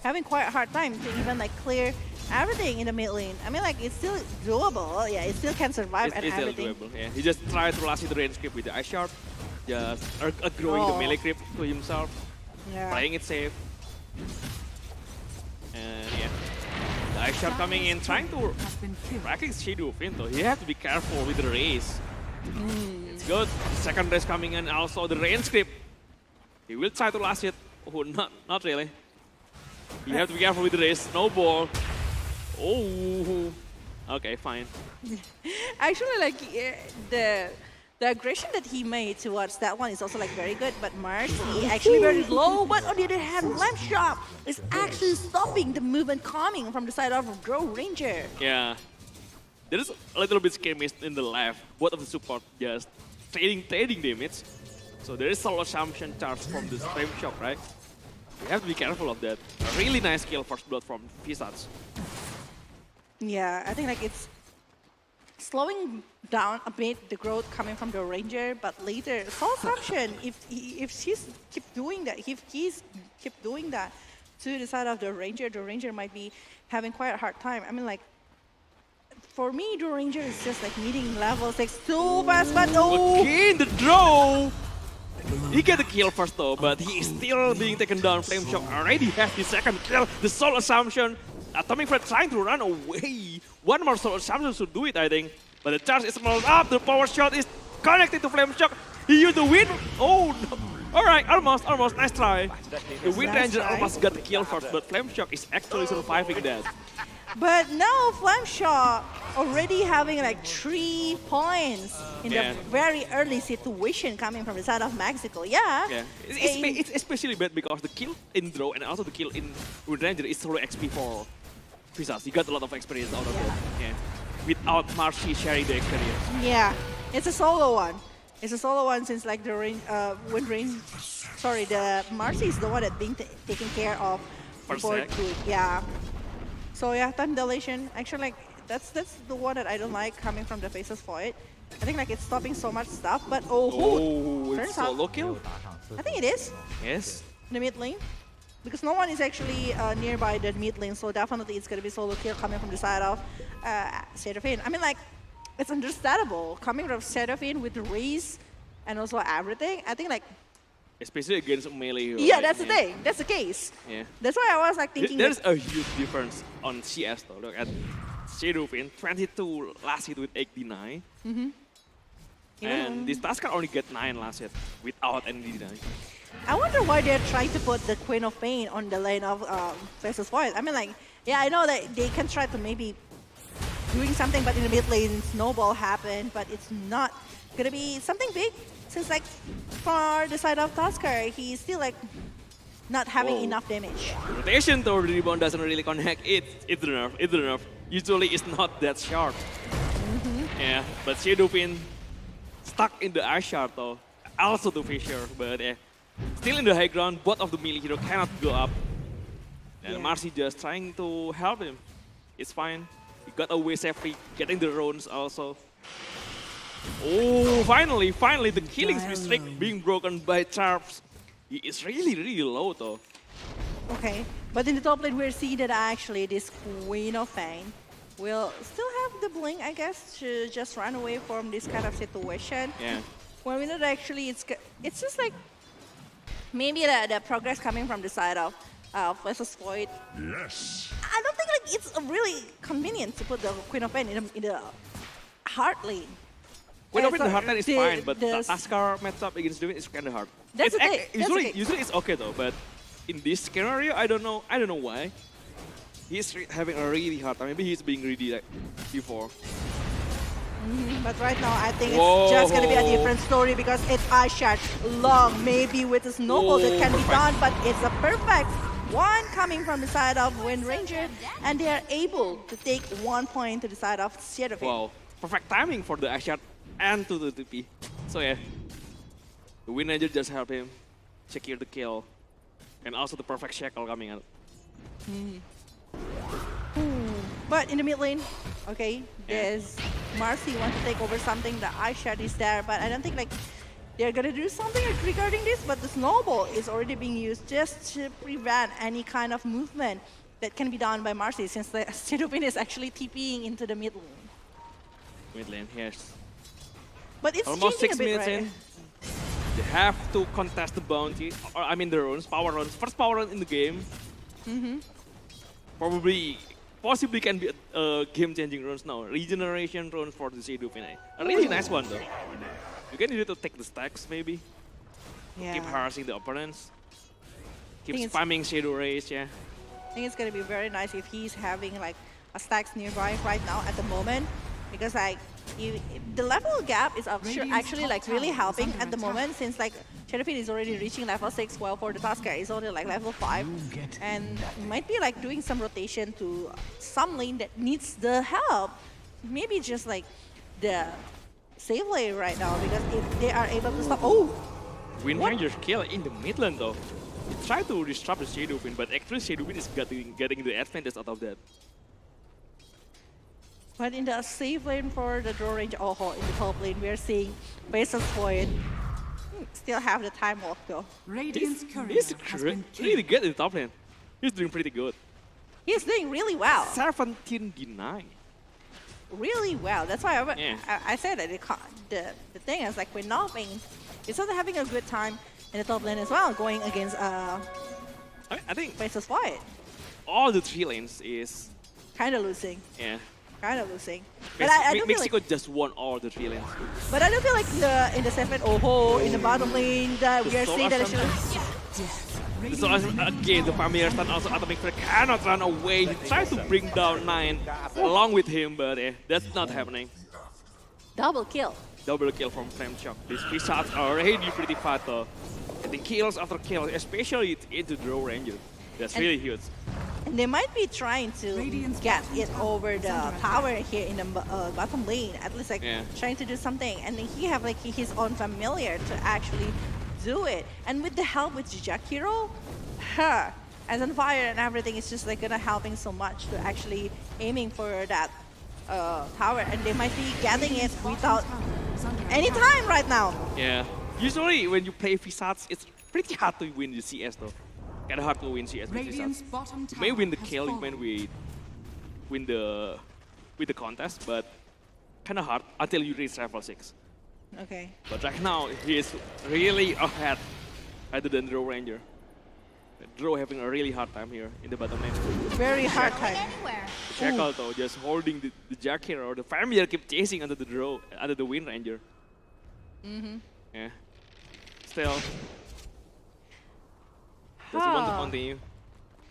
K: having quite a hard time to even like clear everything in the mid lane? I mean, like it's still doable. Yeah, it still can survive and everything.
V: It's still doable. Yeah, he just tried to last the range creep with the Ice Shard, just growing the melee creep to himself, playing it safe. And yeah, the Ice Shard coming in, trying to tracking Shadowfin though. You have to be careful with the race. It's good. Second race coming in, also the range creep. He will try to last it. Oh, not really. You have to be careful with the race. Snowball. Oh. Okay, fine.
K: Actually, like the aggression that he made towards that one is also like very good. But Marcy actually very low. But on the other hand, Lamp Shop is actually stopping the movement coming from the side of Draw Ranger.
V: Yeah. There is a little bit skirmish in the left. Both of the support just trading damage. So there is solo assumption charge from the frame shock, right? You have to be careful of that. A really nice kill first blood from Visage.
K: Yeah, I think like it's slowing down a bit the growth coming from the Ranger, but later Soul Assumption, if she's keep doing that, if he's keep doing that to the side of the Ranger might be having quite a hard time. I mean, like, for me, the Ranger is just like needing level 6 too fast, but oh!
V: Again, the draw! He get the kill first though, but he is still being taken down. Flame Shock already has the second kill. The Soul Assumption. Atomic Fred trying to run away. One more Soul Assumption should do it, I think. But the charge is rolled up. The power shot is connected to Flame Shock. He used the wind. Oh no. Alright, almost. Nice try. The Wind Ranger almost got the kill first, but Flame Shock is actually surviving that.
K: But now Flame Shock already having like 3 points in the very early situation coming from the side of Mexico. Yeah.
V: It's especially bad because the kill in draw and also the kill in Wind Ranger is solo XP for Visage. He got a lot of experience out of it. Yeah. Without Marcy sharing the experience.
K: Yeah, it's a solo one. It's a solo one since like the Wind Ranger, sorry, the Marcy is the one that's being taken care of before good. Yeah. So yeah, time dilation. Actually, like that's the one that I don't like coming from the Faceless Void. I think like it's stopping so much stuff, but
V: it's solo kill.
K: I think it is.
V: Yes.
K: The mid lane. Because no one is actually nearby the mid lane, so definitely it's gonna be solo kill coming from the side of Seraphine. I mean, like, it's understandable coming from Seraphine with the race and also everything. I think like,
V: especially against melee hero.
K: Yeah, that's the thing. That's the case.
V: Yeah.
K: That's why I was like thinking.
V: There's a huge difference on CS though. Look at Seraphine, 22 last hit with 89. And this Tusker only get 9 last hit without any deny.
K: I wonder why they're trying to put the Queen of Pain on the lane of Faceless Void. I mean, like, yeah, I know that they can try to maybe doing something, but in the mid lane, snowball happened, but it's not gonna be something big, since like for the side of Tusker, he's still like not having enough damage.
V: Rotation toward the rebound doesn't really connect. It's the nerf. Usually it's not that sharp. Yeah, but Shadowpin stuck in the ice shard though. Also to Fisher, but still in the high ground, both of the melee hero cannot go up. And Marcy just trying to help him. It's fine. He got away safely, getting the runes also. Oh, finally, the killing streak being broken by Charps. He is really low though.
K: Okay, but in the top lane, we're seeing that actually this Queen of Pain will still have the blink, I guess, to just run away from this kind of situation.
V: Yeah.
K: Well, we know that actually it's just like maybe the progress coming from the side of Faceless Void.
Q: Yes.
K: I don't think like it's really convenient to put the Queen of Pain in the hard lane.
V: Queen of Pain in the hard lane is fine, but the Tusker matchup against doing is kind of hard.
K: That's the thing.
V: Usually it's okay though, but in this scenario, I don't know why. He's having a really hard time. Maybe he's being greedy like before.
K: But right now, I think it's just going to be a different story because it's Ice Shard long, maybe with a snowball that can be done, but it's a perfect one coming from the side of Wind Ranger, and they are able to take 1 point to the side of Seraphine.
V: Wow, perfect timing for the Ice Shard and to the TP. So yeah, the Wind Ranger just help him secure the kill, and also the perfect shackle coming out.
K: But in the mid lane, okay, there's Marcy want to take over something. The Ice Shard is there, but I don't think like they're gonna do something regarding this. But the snowball is already being used just to prevent any kind of movement that can be done by Marcy, since the Seraphine is actually TPing into the mid lane.
V: Mid lane, yes.
K: But it's
V: almost 6 minutes
K: right?
V: in. They have to contest the bounty, or I mean the runes, power runes. First power run in the game. Possibly can be a game-changing runes now. Regeneration runes for the Seraphine. A really nice one though. You can use it to take the stacks maybe. Keep harassing the opponents. Keep spamming Shadow Rays, yeah.
K: I think it's gonna be very nice if he's having like a stacks nearby right now at the moment, because like the level gap is actually like really helping at the moment, since like Seraphine is already reaching level 6, while for the Tusker is only like level 5, and might be like doing some rotation to some lane that needs the help maybe just like the save lane right now, because if they are able to stop, oh!
V: Wind Ranger's kill in the mid lane though. He tried to disrupt the Shadow Wind, but actually Shadow Wind is getting the advantage out of that.
K: But in the save lane for the draw range, oh, in the top lane, we are seeing Basis Void still have the time walk though.
V: He's really good in the top lane. He's doing pretty good.
K: He's doing really well.
V: 17 deny.
K: Really well. That's why I said that the thing is like we're not being, it's also having a good time in the top lane as well, going against
V: I think
K: Basis Void.
V: All the 3 lanes is
K: kind of losing.
V: Yeah.
K: Kind of losing. But I do
V: Mexico
K: feel like,
V: just won all the 3 lanes.
K: but I do feel like in the segment, in the bottom lane, that we are seeing that
V: So again, the familiar stun also Atomic Flare cannot run away. He tried to bring down 9 along with him, but that's not happening.
K: Double kill.
V: Double kill from Flame Shock. These P-shots are already pretty fat though. Getting kills after kills, especially into Draw Ranger. That's really huge.
K: And they might be trying to get it over the tower here in the bottom lane, at least like trying to do something. And then he have like his own familiar to actually do it. And with the help with Jakiro, as on fire and everything, it's just like gonna helping so much to actually aiming for that tower. And they might be getting it without any time right now.
V: Yeah. Usually when you play Visage, it's pretty hard to win the CS though. Kind of hard to win CS with Visage. You may win the kill, you may win the contest, but kind of hard until you reach level 6.
K: Okay.
V: But right now, he is really ahead other than Draw Ranger. Draw having a really hard time here in the bottom lane.
K: Very hard time.
V: Shackle though, just holding the Jack hero. The familiar keep chasing under the Draw, under the Wind Ranger. Yeah. Still. Does he want to continue?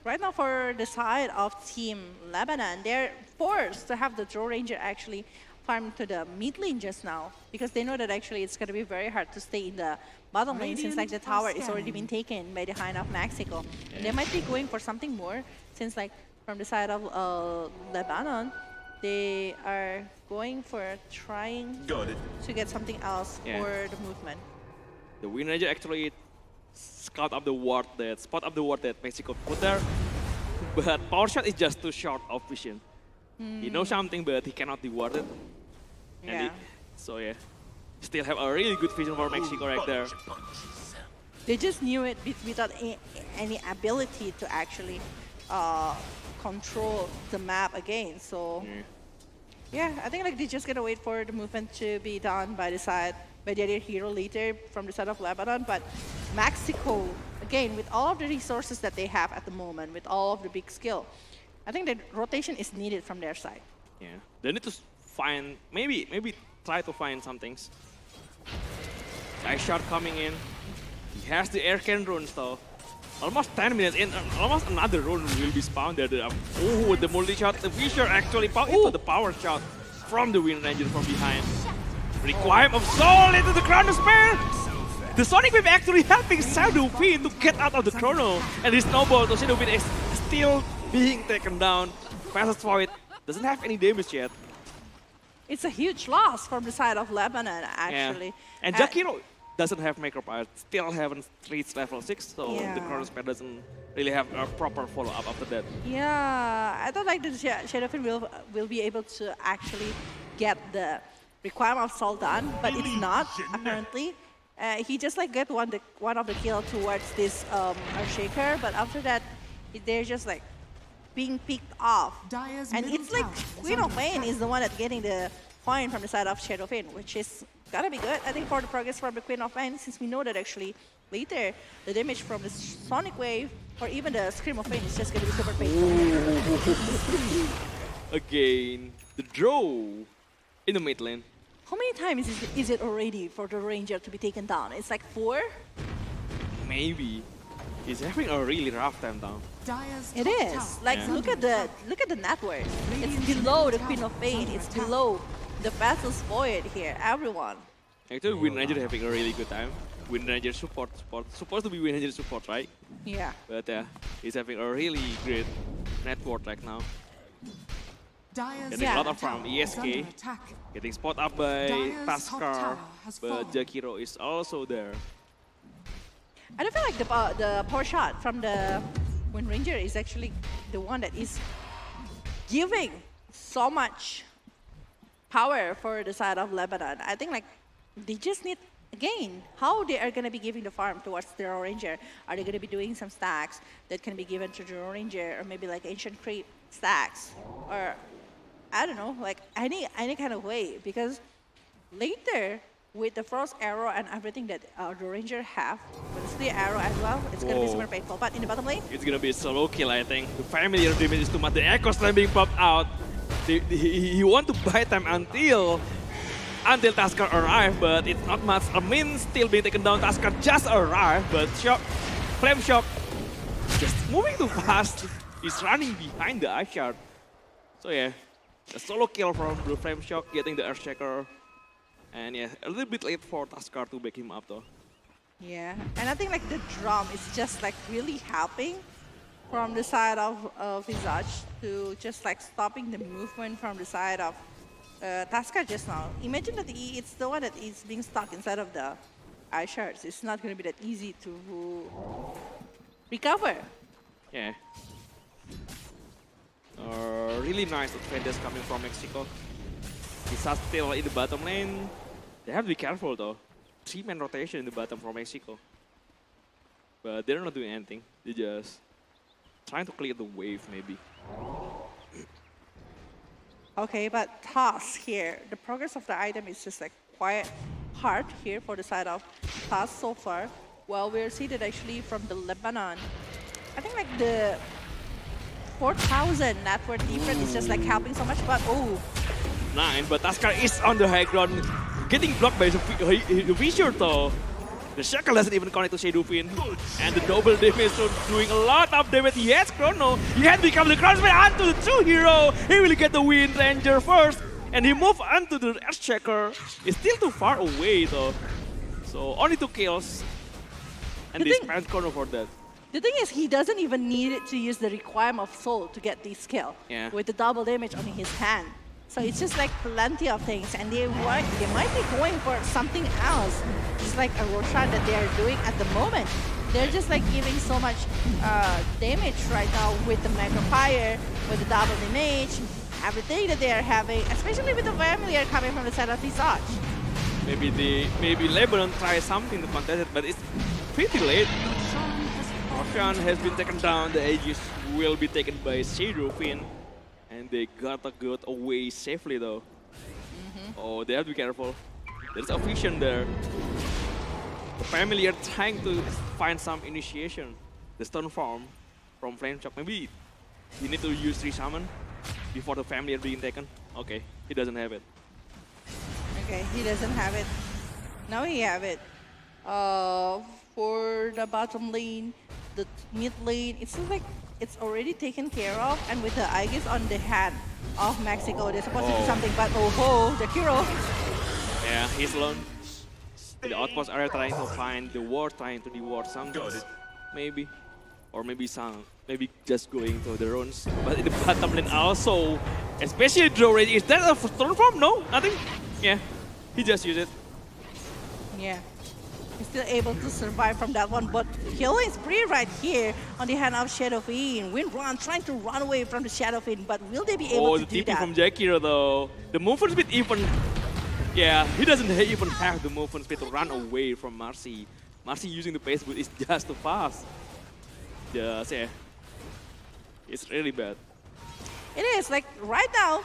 K: Right now for the side of Team Lebanon, they're forced to have the Draw Ranger actually farm to the mid lane just now, because they know that actually it's going to be very hard to stay in the bottom lane since like the tower is already been taken by the Hind of Mexico. And they might be going for something more since like from the side of Lebanon, they are going for trying to get something else for the movement.
V: The Wind Ranger actually scout up the ward that spot up the ward that Mexico put there, but Power Shot is just too short of vision. He knows something, but he cannot reward it. And so still have a really good vision for Mexico right there.
K: They just knew it without any ability to actually control the map again. So yeah, I think like they're just gonna wait for the movement to be done by the side by the other hero later from the side of Lebanon. But Mexico, again, with all of the resources that they have at the moment, with all of the big skill, I think that rotation is needed from their side.
V: Yeah, they need to find, maybe try to find some things. Nice shot coming in. He has the air cannon runes though. Almost 10 minutes in, almost another rune will be spawned there. Oh, the multi-shot, the Fisher actually found into the power shot from the Wind Ranger from behind. Requiem of Soul into the Chrono Spare! The Sonic Wave actually helping Shadow Fiend to get out of the Chrono. And his snowball to Shadow Fiend is still being taken down. Fastest Void doesn't have any damage yet.
K: It's a huge loss from the side of Lebanon, actually.
V: Yeah. And Jakiro doesn't have Macro Power, still haven't reached level 6, so the Chrono Spare doesn't really have a proper follow-up after that.
K: Yeah, I don't like the Shadow Fiend will be able to actually get the requirement of Soul done, but it's not, apparently. He just like get one of the kill towards this Earthshaker, but after that, they're just like being picked off. And it's like Queen of Pain is the one that's getting the point from the side of Shadow Fiend, which is gonna be good, I think, for the progress from the Queen of Pain, since we know that actually later the damage from the Sonic Wave or even the Scream of Pain is just gonna be super painful.
V: Again, the draw in the mid lane.
K: How many times is it already for the Ranger to be taken down? It's like 4?
V: Maybe. He's having a really rough time down.
K: It is. Like look at the net worth. It's below the Queen of Pain. It's below the Battle's Void here. Everyone.
V: Actually, Wind Ranger having a really good time. Wind Ranger support. Supposed to be Wind Ranger support, right?
K: Yeah.
V: But he's having a really great net worth right now. Getting a lot of from ESK. Getting spot up by Taskar, but Jakiro is also there.
K: I don't feel like the power shot from the Wind Ranger is actually the one that is giving so much power for the side of Lebanon. I think like they just need, again, how they are going to be giving the farm towards the Ranger. Are they going to be doing some stacks that can be given to the Ranger, or maybe like ancient creep stacks, or I don't know, like any kind of way, because later with the frost arrow and everything that the Ranger have, with the arrow as well, it's going to be super painful. But in the bottom lane,
V: it's going to be a solo kill, I think. The familiar damage is too much. The Echo Slam being popped out. He want to buy time until Taskar arrive, but it's not much. Amin still being taken down. Taskar just arrived, but Flame Shock just moving too fast. He's running behind the Ice Shard. So yeah, a solo kill from the Flame Shock, getting the Earthshaker. And yeah, a little bit late for Taskar to back him up though.
K: Yeah, and I think like the drum is just like really helping from the side of Visage to just like stopping the movement from the side of Taskar just now. Imagine that it's the one that is being stuck inside of the Ice Shards. It's not going to be that easy to recover.
V: Yeah. Really nice defenders coming from Mexico. Visage still in the bottom lane. They have to be careful though. 3-man rotation in the bottom from Mexico. But they're not doing anything. They're just trying to clear the wave maybe.
K: Okay, but Toss here, the progress of the item is just like quite hard here for the side of Toss so far. Well, we're seated actually from the Lebanon. I think like the 4,000 net worth difference is just like helping so much, but oh.
V: 9, but Taskar is on the high ground, getting blocked by the Visure though. The Shackle doesn't even connect to Shadowfin. And the double damage, so doing a lot of damage. Yes, Chrono. He had become the crossfire onto the true hero. He will get the Wind Ranger first. And he moved onto the Earthshaker. It's still too far away though. So only 2 kills. And they spent Chrono for that.
K: The thing is, he doesn't even need to use the Requiem of Soul to get this kill.
V: Yeah.
K: With the double damage on his hand. So it's just like plenty of things, and they might be going for something else. Just like a Roshan that they are doing at the moment. They're just like giving so much damage right now with the Mega Fire, with the double damage, everything that they are having, especially with the familiar coming from the side of Visage.
V: Maybe Lebanon tries something to contest it, but it's pretty late. Roshan has been taken down. The Aegis will be taken by Shadowfin. And they gotta get away safely though. Oh, they have to be careful. There's a vision there. The family are trying to find some initiation. The stone form from Flame Shock. Maybe you need to use 3 summon before the family are being taken. Okay, he doesn't have it.
K: Okay, he doesn't have it. Now he have it. For the bottom lane, the mid lane, it's like it's already taken care of, and with the Aegis on the hand of Mexico, they're supposed to do something, but oh ho, the hero.
V: Yeah, he's alone. The outposts are trying to find the ward, trying to reward something. Maybe. Or maybe just going to the runes. But in the bottom lane also, especially Draw Rage, is that a Stormform? No, nothing. Yeah, he just used it.
K: Yeah. He's still able to survive from that one, but healing spree right here on the hand of Shadowfin. Windrun trying to run away from the Shadowfin, but will they be able to do that?
V: Oh, the TP from Jakiro though. The movement speed even... Yeah, he doesn't even have the movement speed to run away from Marcy. Marcy using the pace boot is just too fast. Just, yeah. It's really bad.
K: It is, like right now,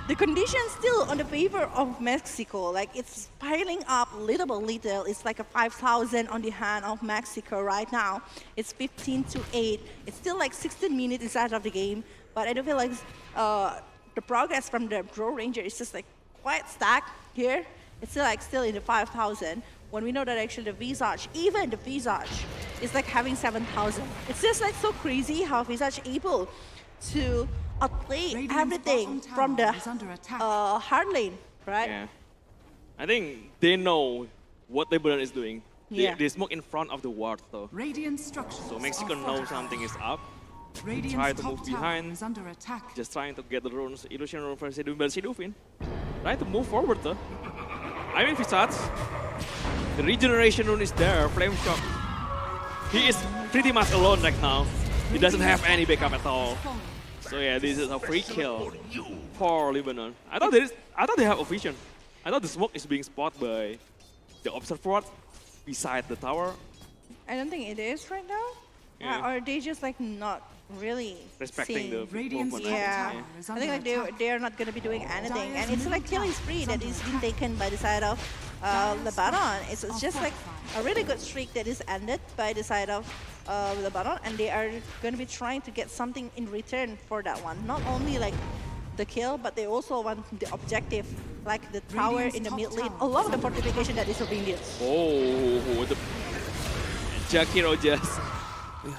K: the conditions still on the favor of Mexico. Like it's piling up little by little. It's like a 5,000 on the hand of Mexico right now. It's 15-8. It's still like 16 minutes inside of the game. But I do feel like the progress from the Draw Ranger is just like quite stacked here. It's still in the 5,000. When we know that actually the Visage, even the Visage, is like having 7,000. It's just like so crazy how Visage able to outplay everything from the hard lane, right?
V: Yeah. I think they know what Lebanon is doing.
K: Yeah.
V: They smoke in front of the ward though.
B: Radiant structures
V: so Mexico knows something is up. Try to move behind. Just trying to get the runes, illusion rune for Sidufin. Trying to move forward though. I mean Visage. The regeneration rune is there, Flame Shock. He is pretty much alone right now. He doesn't have any backup at all. So yeah, this is a free kill for Lebanon. I thought they have a vision. I thought the smoke is being spotted by the observer beside the tower.
K: I don't think it is right now.
V: Yeah.
K: Or they just like not really
V: Respecting
K: seeing.
V: the movement.
K: Yeah. I think like they are not going to be doing anything, and it's like killing spree that is being taken by the side of Lebanon. It's just like a really good streak that is ended by the side of Lebanon, and they are going to be trying to get something in return for that one. Not only like the kill, but they also want the objective, like the tower in the mid lane, along the fortification that is being built.
V: Oh, the Jakiro just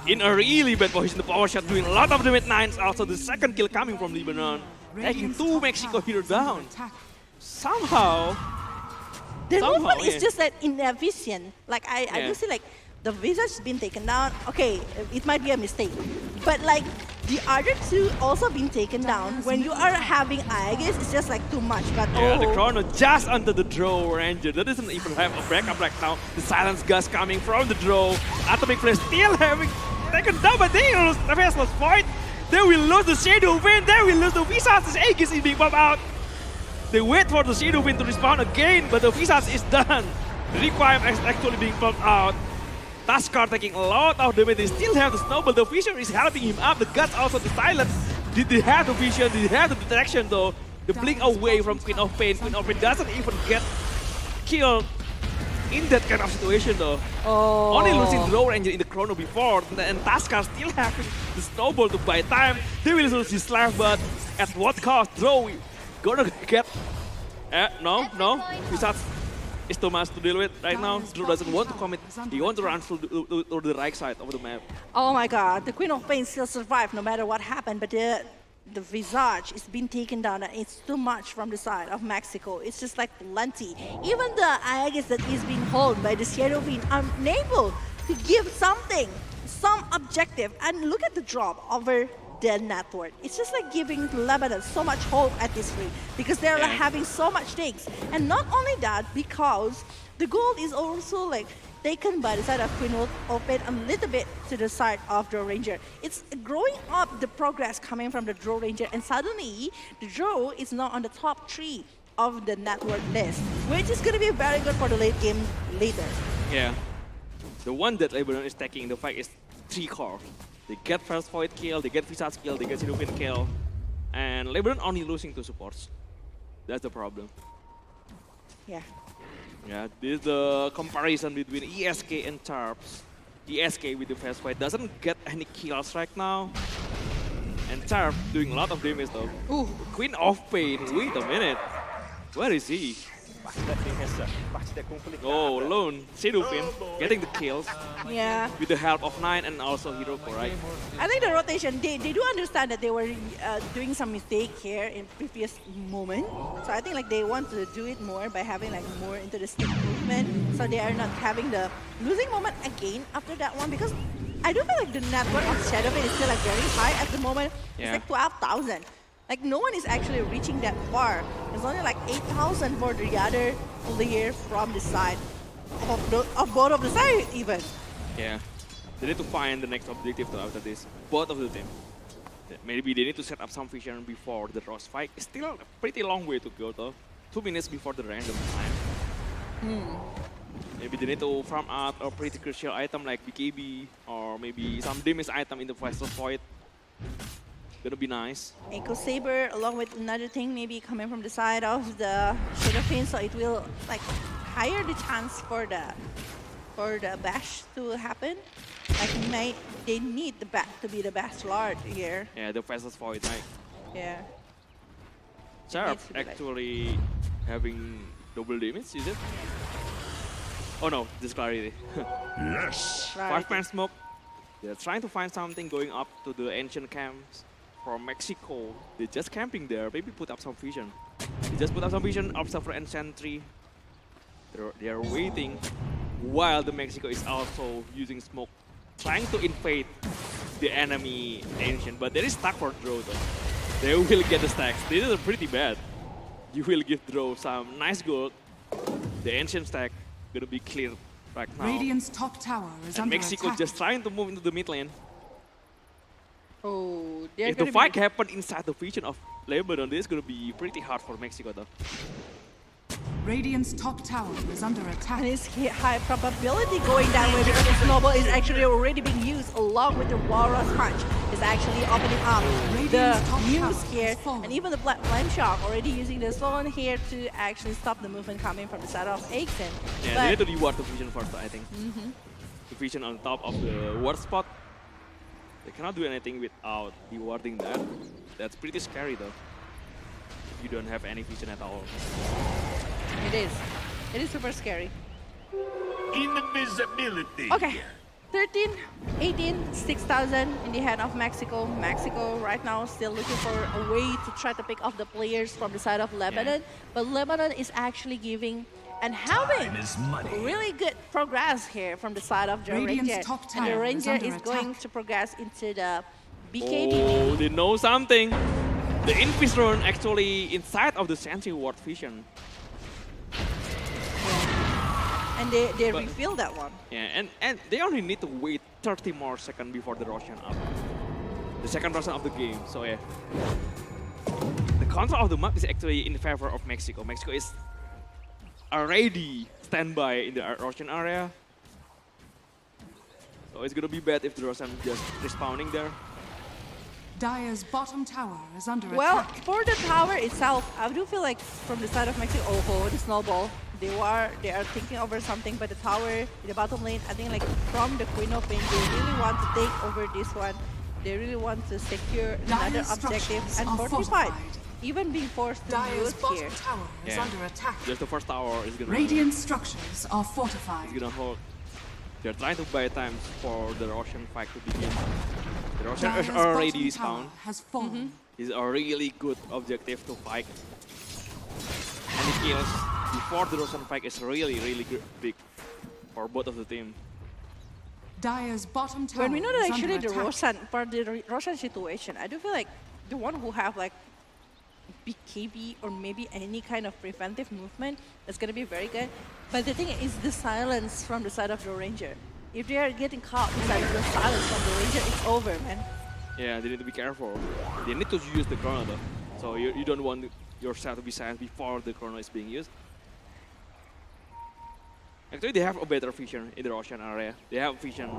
V: in a really bad position. The power shot doing a lot of damage. Nines. Also the second kill coming from Lebanon, taking 2 Mexico heroes down. Somehow,
K: the movement is just like inefficient. Like I do see like the Visage has been taken down. Okay, it might be a mistake, but like the other two also been taken down. When you are having Aegis, it's just like too much. But
V: yeah, the Chrono just under the Draw Ranger. That doesn't even have a backup right now. The Silence Gust coming from the Draw. Atomic Flash still having taken down, but they lose the Vessel's fight. They will lose the Shadow Wind. They will lose the Visage. This Aegis is being popped out. They wait for the Shadow Wind to respawn again, but the Visage is done. The Requiem is actually being popped out. Taskar taking a lot of damage. They still have the Snowball. The Vision is helping him up. The Guts also the Silence. Did they have the Vision? Did they have the detection though? The blink away from Queen of Pain. Queen of Pain doesn't even get killed in that kind of situation though.
K: Oh.
V: Only losing Draw Ranger in the Chrono before, and Taskar still having the Snowball to buy time. They will lose his life, but at what cost? Draw gonna get... no. Visage is too much to deal with right now. Drew doesn't want to commit. He wants to run to the right side of the map.
K: Oh my god, the Queen of Pain still survived no matter what happened, but the Visage is being taken down and it's too much from the side of Mexico. It's just like plenty. Even the Aegis that is being held by the Shadow Fiend are unable to give something, some objective. And look at the drop over the network. It's just like giving Lebanon so much hope at this rate because they're like having so much takes. And not only that, because the gold is also like taken by the side of Queen of Pain a little bit to the side of Draw Ranger. It's growing up the progress coming from the Draw Ranger, and suddenly the Draw is not on the top 3 of the network list, which is going to be very good for the late game later.
V: Yeah. The one that Lebanon is taking in the fight is 3 core. They get first Void kill, they get Visage kill, they get Sidufin kill. And Lebanon only losing 2 supports. That's the problem.
K: Yeah.
V: Yeah, this is the comparison between ESK and Tarps. ESK with the fast fight doesn't get any kills right now. And Tarp doing a lot of damage though.
K: Ooh.
V: Queen of Pain, wait a minute. Where is he? Oh, alone. Sidufin getting the kills.
K: Yeah.
V: With the help of 9 and also Hiroko, right?
K: I think the rotation, they do understand that they were doing some mistake here in previous moment. So I think like they want to do it more by having like more into the stick movement. So they are not having the losing moment again after that one, because I do feel like the network of Shadowfin is still like very high at the moment.
V: Yeah.
K: It's like 12,000. Like no one is actually reaching that far. It's only like 8,000 for the other player from the side of both of the sides even.
V: Yeah. They need to find the next objective though after this. Both of the team. Maybe they need to set up some vision before the Ross fight. It's still a pretty long way to go though. 2 minutes before the random time. Maybe they need to farm out a pretty crucial item like BKB or maybe some damage item in the Vessel's Void. Gonna be nice.
K: Echo Saber along with another thing maybe coming from the side of the Shadowfin, so it will like higher the chance for the bash to happen. Like they need the back to be the best lord here.
V: Yeah, the Vessel's Void, right?
K: Yeah.
V: Sharp actually having double damage, is it? Oh no, this Clarity.
Q: Yes!
V: 5-man smoke. They're trying to find something going up to the ancient camps from Mexico. They're just camping there, maybe put up some vision. They just put up some vision, Observer and Sentry. They're waiting while the Mexico is also using smoke, trying to invade the enemy ancient, but there is stack for draw though. They will get the stacks. This is pretty bad. You will give draw some nice gold. The ancient stack gonna be cleared right now.
B: Radiant's top tower is
V: And
B: under
V: Mexico
B: attack.
V: just trying to move into the mid lane.
K: Oh, they're
V: If the
K: gonna
V: fight
K: be...
V: happen inside the vision of Lebanon, this is gonna be pretty hard for Mexico though.
B: Radiant's top tower is under attack.
K: And it's high probability going that way because the snowball is actually already being used along with the Walrus Punch. It's actually opening up the news here. And even the Black Flame Shock already using the zone here to actually stop the movement coming from the side of Aixen.
V: Yeah, they need to reward the vision first, I think. The vision on top of the ward spot. They cannot do anything without rewarding that. That's pretty scary though. You don't have any vision at all.
K: It is. It is super scary.
Q: Invisibility.
K: Okay. 13, 18, 6,000 in the hand of Mexico. Mexico right now still looking for a way to try to pick off the players from the side of Lebanon. But Lebanon is actually giving and having really good progress here from the side of the Ranger. And the Ranger is going to progress into the BKB.
V: Oh, they know something. The Invis actually inside of the Sentry Ward vision.
K: And they refill that one.
V: Yeah, and they only need to wait 30 more seconds before the Roshan up. The second Roshan of the game, so yeah. The control of the map is actually in favor of Mexico. Mexico is already standby in the Roshan area. So it's gonna be bad if the Roshan just respawning there.
B: Dire's bottom tower is under
K: Well,
B: attack.
K: for the tower itself, I do feel like from the side of Mexico, oh, the snowball, they are thinking over something, but the tower in the bottom lane, I think like from the Queen of Pain, they really want to take over this one. They really want to secure another objective and fortified. Even being forced to
B: Dire's
K: use
B: bottom
K: here.
B: tower is under attack.
V: Just the first tower is gonna
B: Radiant structures are fortified.
V: It's gonna hold. They're trying to buy time for the Roshan fight to begin. The Roshan is already spawned.
B: Has fallen.
V: It's a really good objective to fight. Any kills before the Roshan fight is really big for both of the team.
B: Dire's bottom tower.
K: When we know that
B: is
K: actually
B: under
K: the
B: attack.
K: Roshan, for the Roshan situation, I do feel like the one who have like BKB or maybe any kind of preventive movement is going to be very good. But the thing is the silence from the side of the Ranger. If they are getting caught inside of the silence from the Ranger, it's over, man.
V: Yeah, they need to be careful. They need to use the chrono though. So you don't want yourself to be silent before the chrono is being used. Actually, they have a better vision in the Roshan area. They have vision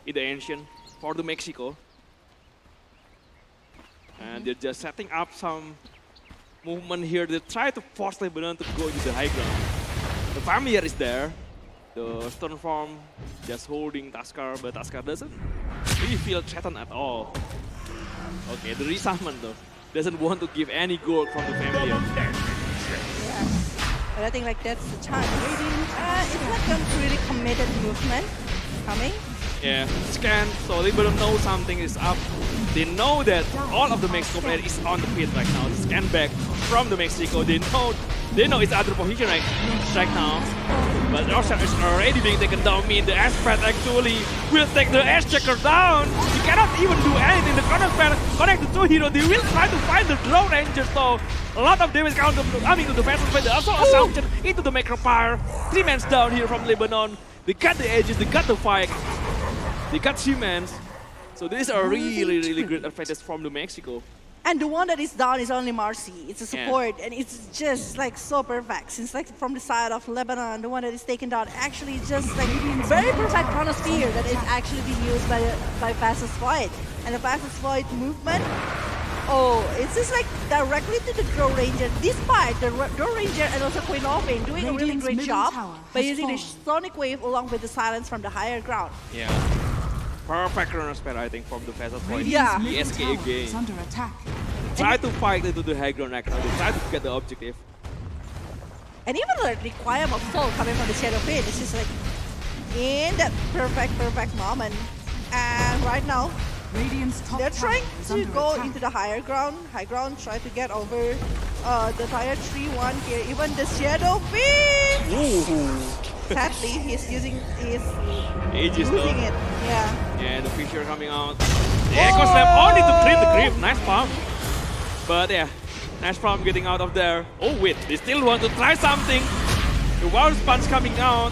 V: in the Ancient for the Mexico. And they're just setting up some movement here. They try to force Lebanon to go to the high ground. The Familiar is there. The Stormform just holding Taskar, but Taskar doesn't really feel threatened at all. Okay, the Resummon though doesn't want to give any gold from the Familiar.
K: But I think like that's the time. It's not a really committed movement coming.
V: Yeah, scan, so Lebanon knows something is up. They know that all of the Mexico player is on the pit right now. Scan back from the Mexico. They know it's other position right now. But Roshan is already being taken down. The Aspect actually will take the Checker down. He cannot even do anything. The Costa connect the two heroes. They will try to find the Drone Ranger. So a lot of damage coming to the defense, but also assumption into the Macropyre. 3 men down here from Lebanon. They got the edges, they got the fight. They got 3 men. So this is a really good advantage from the Mexico.
K: And the one that is down is only Marcy. It's a support, and it's just like so perfect. Since like from the side of Lebanon, the one that is taken down actually just like very perfect chronosphere that is actually being used by Fastest Void. And the Fastest Void movement, it's just like directly to the Draw Ranger. Despite the Draw Ranger and also Queen Open doing a really great job by using the Sonic Wave along with the silence from the higher ground.
V: Yeah. Perfect chronosphere, I think, from the Fastest Void.
K: Yeah.
V: ESK again.
B: Under attack.
V: Try to fight into the high ground right now. They try to get the objective.
K: And even the Requiem of Soul coming from the Shadow Pit, it's just like in that perfect moment. And right now, they're trying to go into the high ground, try to get over the tier 3-1 here. Even the Shadow Pit! Sadly, he's using
V: Aegis though.
K: losing it. Yeah.
V: Yeah, the Fisher coming out. The Echo Slam only to clean the creep. Nice pump. But yeah, nice pump getting out of there. Oh wait, they still want to try something. The Wild Punch coming out.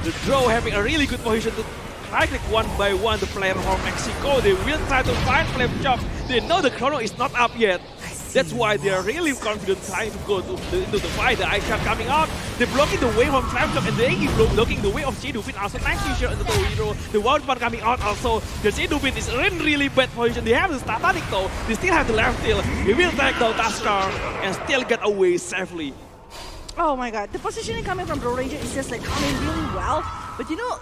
V: The Draw having a really good position to right click one by one the player from Mexico. They will try to find Flame Chop. They know the chrono is not up yet. That's why they are really confident trying to go into the fight. The Ice Shot coming out. They're blocking the way from Flame Chop and they keep blocking the way of Chidupin. Also, nice Fisher into the hero. The Wild Punch coming out also. The Chidupin is in really bad position. They have the Statanic though. They still have the left tail. He will take down Tusker and still get away safely.
K: Oh my god, the positioning coming from Draw Ranger is just like coming really well. But you know,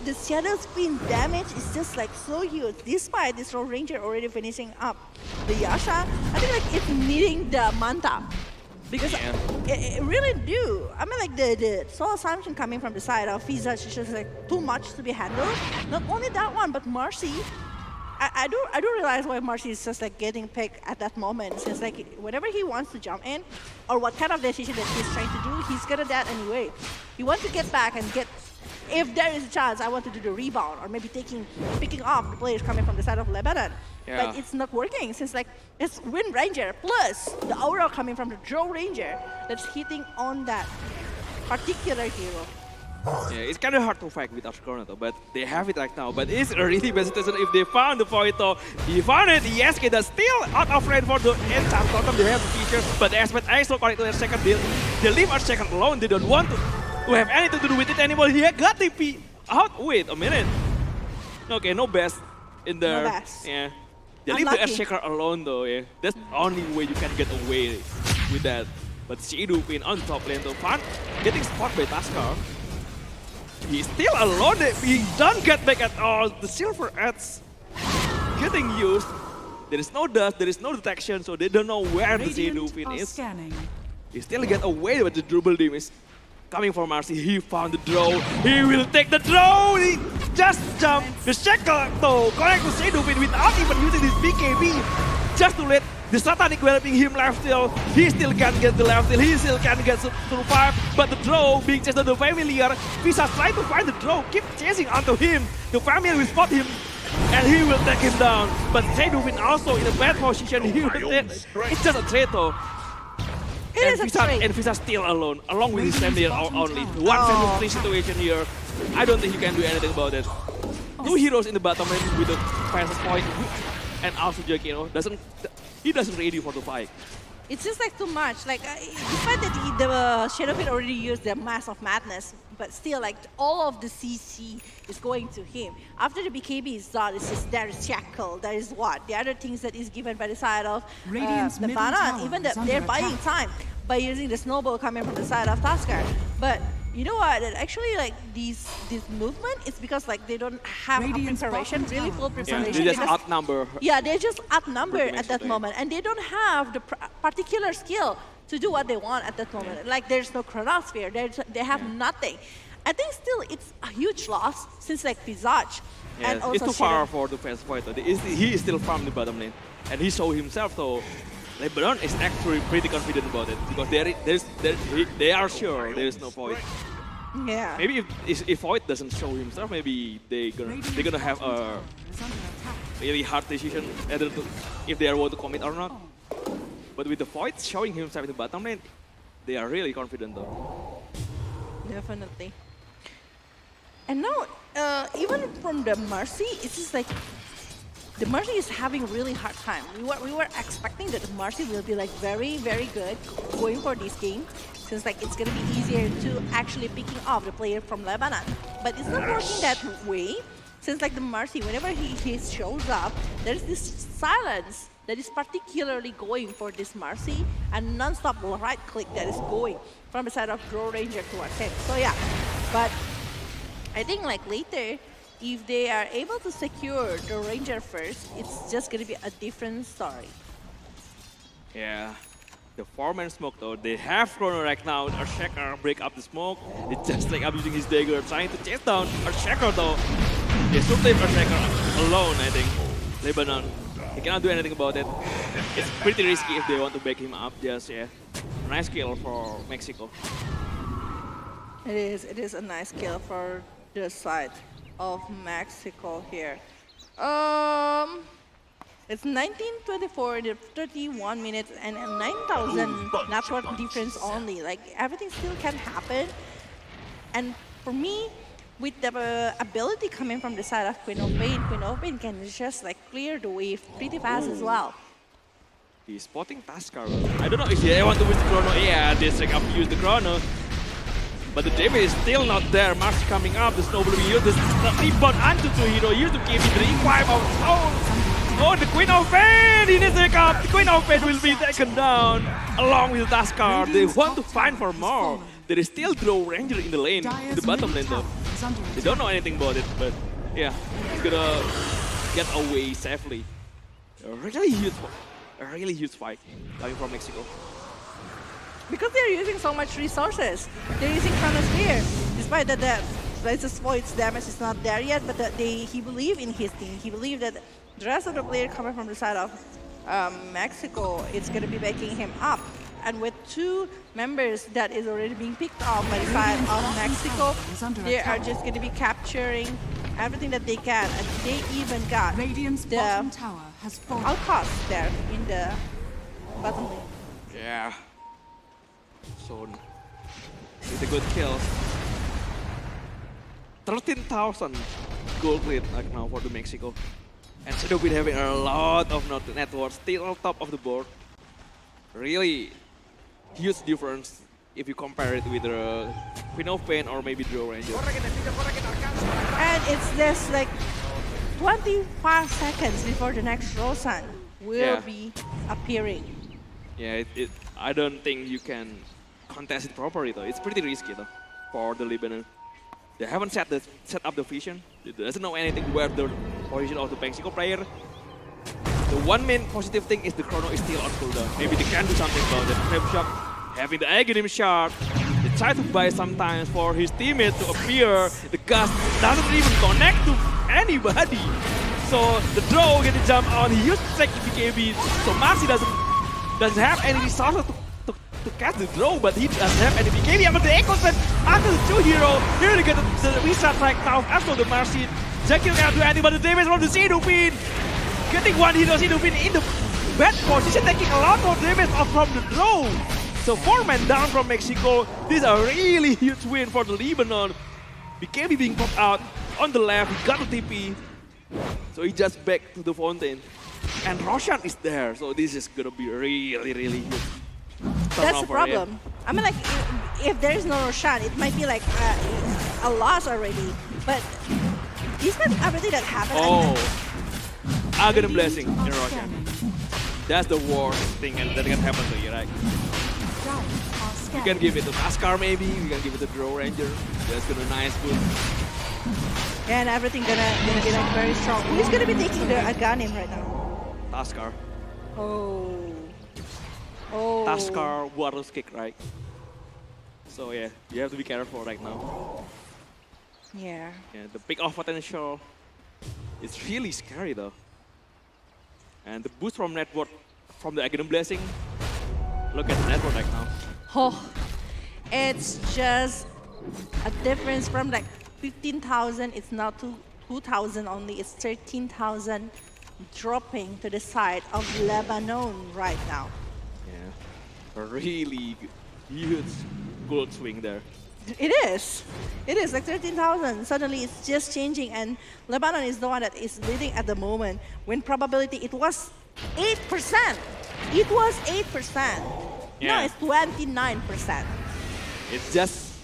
K: the Shadow Spin damage is just like so huge. Despite this Draw Ranger already finishing up the Yasha, I think like it's needing the Manta. Because it really do. I mean like the Soul Assumption coming from the side of Visage is just like too much to be handled. Not only that one, but Mercy. I do realize why Mercy is just like getting picked at that moment. Since like whenever he wants to jump in, or what kind of decision that he's trying to do, he's gonna that anyway. He wants to get back and get. If there is a chance, I want to do the rebound or maybe picking off the players coming from the side of Lebanon.
V: Yeah.
K: But it's not working since like it's Wind Ranger plus the aura coming from the Draw Ranger that's hitting on that particular hero.
V: Yeah, it's kind of hard to fight with Ashkorn though, but they have it right now. But it's a really bad situation if they found the point though. He found it, ESK that's still out of range for the entire totem. They have the features, but they expect ISO connect to their second. They leave Archecon alone. They don't want to have anything to do with it anymore. He got the P out. Wait a minute. Okay, no best in there.
K: No best.
V: Yeah. They leave the Archecon alone though, yeah. That's the only way you can get away with that. But Chidupin on top lane though. Fun getting spot by Tusker. He's still alone. He don't get back at all. The Silver Edge getting used. There is no dust, there is no detection, so they don't know where the Chidupin is. He still get away, but the Dribble Dim is coming for Marcy. He found the draw. He will take the draw. He just jumped. The Shackle though connect to Chidupin without even using this BKB. Just to let the Satanic developing him left tail. He still can't get the left tail. He still can't get through 5. But the draw being chased on the Familiar. Visa trying to find the draw. Keep chasing onto him. The Familiar will spot him. And he will take him down. But Chidupin also in a bad position. He will take. It's just a trade though. And Visa still alone. Along with his Familiar only. One versus 3 situation here. I don't think he can do anything about it. 2 heroes in the bottom lane with the fastest point. And also Giacchino doesn't ready for the fight.
K: It's just like too much. Like despite that the Shadowfit already used the Mass of Madness, but still like all of the CC is going to him. After the BKB is done, it's just there is Shackle, there is what? The other things that is given by the side of the Baron. Even they're buying time by using the Snowball coming from the side of Tusker. But you know what? Actually, like this movement is because like they don't have a preparation, really full preparation.
V: Yeah, they just outnumber.
K: Yeah, they just outnumber at that moment, and they don't have the particular skill to do what they want at that moment. Yeah. Like there's no Chronosphere, they have nothing. I think still it's a huge loss since like Visage.
V: Yeah, and also it's too far for the fast fighter. He is still from the bottom lane, and he showed himself though. LeBron is actually pretty confident about it because they are sure there is no Void.
K: Yeah.
V: Maybe if Void doesn't show himself, maybe they're gonna have a really hard decision either if they are want to commit or not. But with the Void showing himself in the bottom lane, they are really confident though.
K: Definitely. And now, even from the Mercy, it's just like the Mercy is having really hard time. We were expecting that the Mercy will be like very, very good going for this game, since like it's gonna be easier to actually picking off the player from Lebanon. But it's not working that way, since like the Mercy, whenever he shows up, there's this silence that is particularly going for this Mercy, and non-stop right click that is going from the side of Draw Ranger towards him. So yeah, but I think like later, if they are able to secure the Ranger first, it's just gonna be a different story.
V: Yeah, the 4-man smoke though, they have Chrono right now. Archecon break up the smoke. They just like up using his dagger, trying to chase down Archecon though. They should leave Archecon alone, I think. Lebanon, he cannot do anything about it. It's pretty risky if they want to back him up. Just yeah, nice kill for Mexico.
K: It is a nice kill for the side of Mexico here. It's 1924 in the 31 minutes and 9,000 network difference only. Like everything still can happen. And for me, with the ability coming from the side of Queen of Pain can just like clear the wave pretty fast as well.
V: He's spotting Taskar. I don't know if they want to use the chrono. Yeah, they check up use the chrono. But the damage is still not there. Marcy coming up, the snowball will be used. The rebound onto the hero. Used to give it the revive of oh, the Queen of Pain! He needs to pick up. The Queen of Pain will be taken down along with Taskar. They want to find for more. There is still Draw Ranger in the lane, in the bottom lane though. They don't know anything about it, but yeah, he's gonna get away safely. A really huge fight coming from Mexico.
K: Because they're using so much resources. They're using Chronosphere, despite that the Blaze's Void's damage is not there yet, but he believed in his team. He believed that the rest of the player coming from the side of Mexico is going to be backing him up. And with two members that is already being picked off by the side of Mexico, they are just going to be capturing everything that they can. And they even got the outcast there in the bottom lane.
V: Yeah. So, with a good kill. 13,000 gold rate right now for the Mexico. And Shadow been having a lot of net worth, still on top of the board. Really huge difference if you compare it with the Queen of Pain or maybe Draw Ranger.
K: And it's just like 25 seconds before the next Rosan will be appearing.
V: Yeah, I don't think you can contest it properly though. It's pretty risky though for the Lebanon. They haven't set up the vision. They doesn't know anything where the position of the Mexico player. The one main positive thing is the chrono is still on cooldown. Maybe they can do something about it. Snapshot having the Aghanim shard. They try to buy sometimes for his teammate to appear. The gas doesn't even connect to anybody. So the draw getting jump on. He used to check the BKB. So Marcy doesn't have any resources to catch the draw, but he doesn't have any BKB. But the Echo set after the two hero. Here they get the reset right now after the Marcy. Jackie can't do anything, but the damage from the Sidupin. Getting one hero Sidupin in the bad position, taking a lot more damage from the draw. So 4 men down from Mexico. This is a really huge win for the Lebanon. BKB being popped out on the left. He got the TP. So he just back to the fountain. And Roshan is there. So this is gonna be really huge.
K: That's the problem. I mean, like, if there is no Roshan, it might be like a loss already. But despite everything that happened.
V: Oh, Aghanim Blessing in Roshan. That's the worst thing that can happen to you, right? You can give it to Taskar maybe. You can give it to Draw Ranger. That's gonna nice good.
K: And everything gonna be like very strong. Who's gonna be taking the Aghanim right now?
V: Taskar.
K: Oh.
V: Taskar Warless kick, right? So yeah, you have to be careful right now.
K: Yeah.
V: Yeah, the pick off potential. It's really scary though. And the boost from network from the Aghanim Blessing. Look at the network right now.
K: Oh, it's just a difference from like 15,000. It's now 2,000 only. It's 13,000 dropping to the side of Lebanon right now.
V: Yeah, a really huge gold swing there.
K: It is like 13,000. Suddenly it's just changing, and Lebanon is the one that is leading at the moment. Win probability, it was 8%. It was 8%.
V: Yeah.
K: Now it's 29%.
V: It's just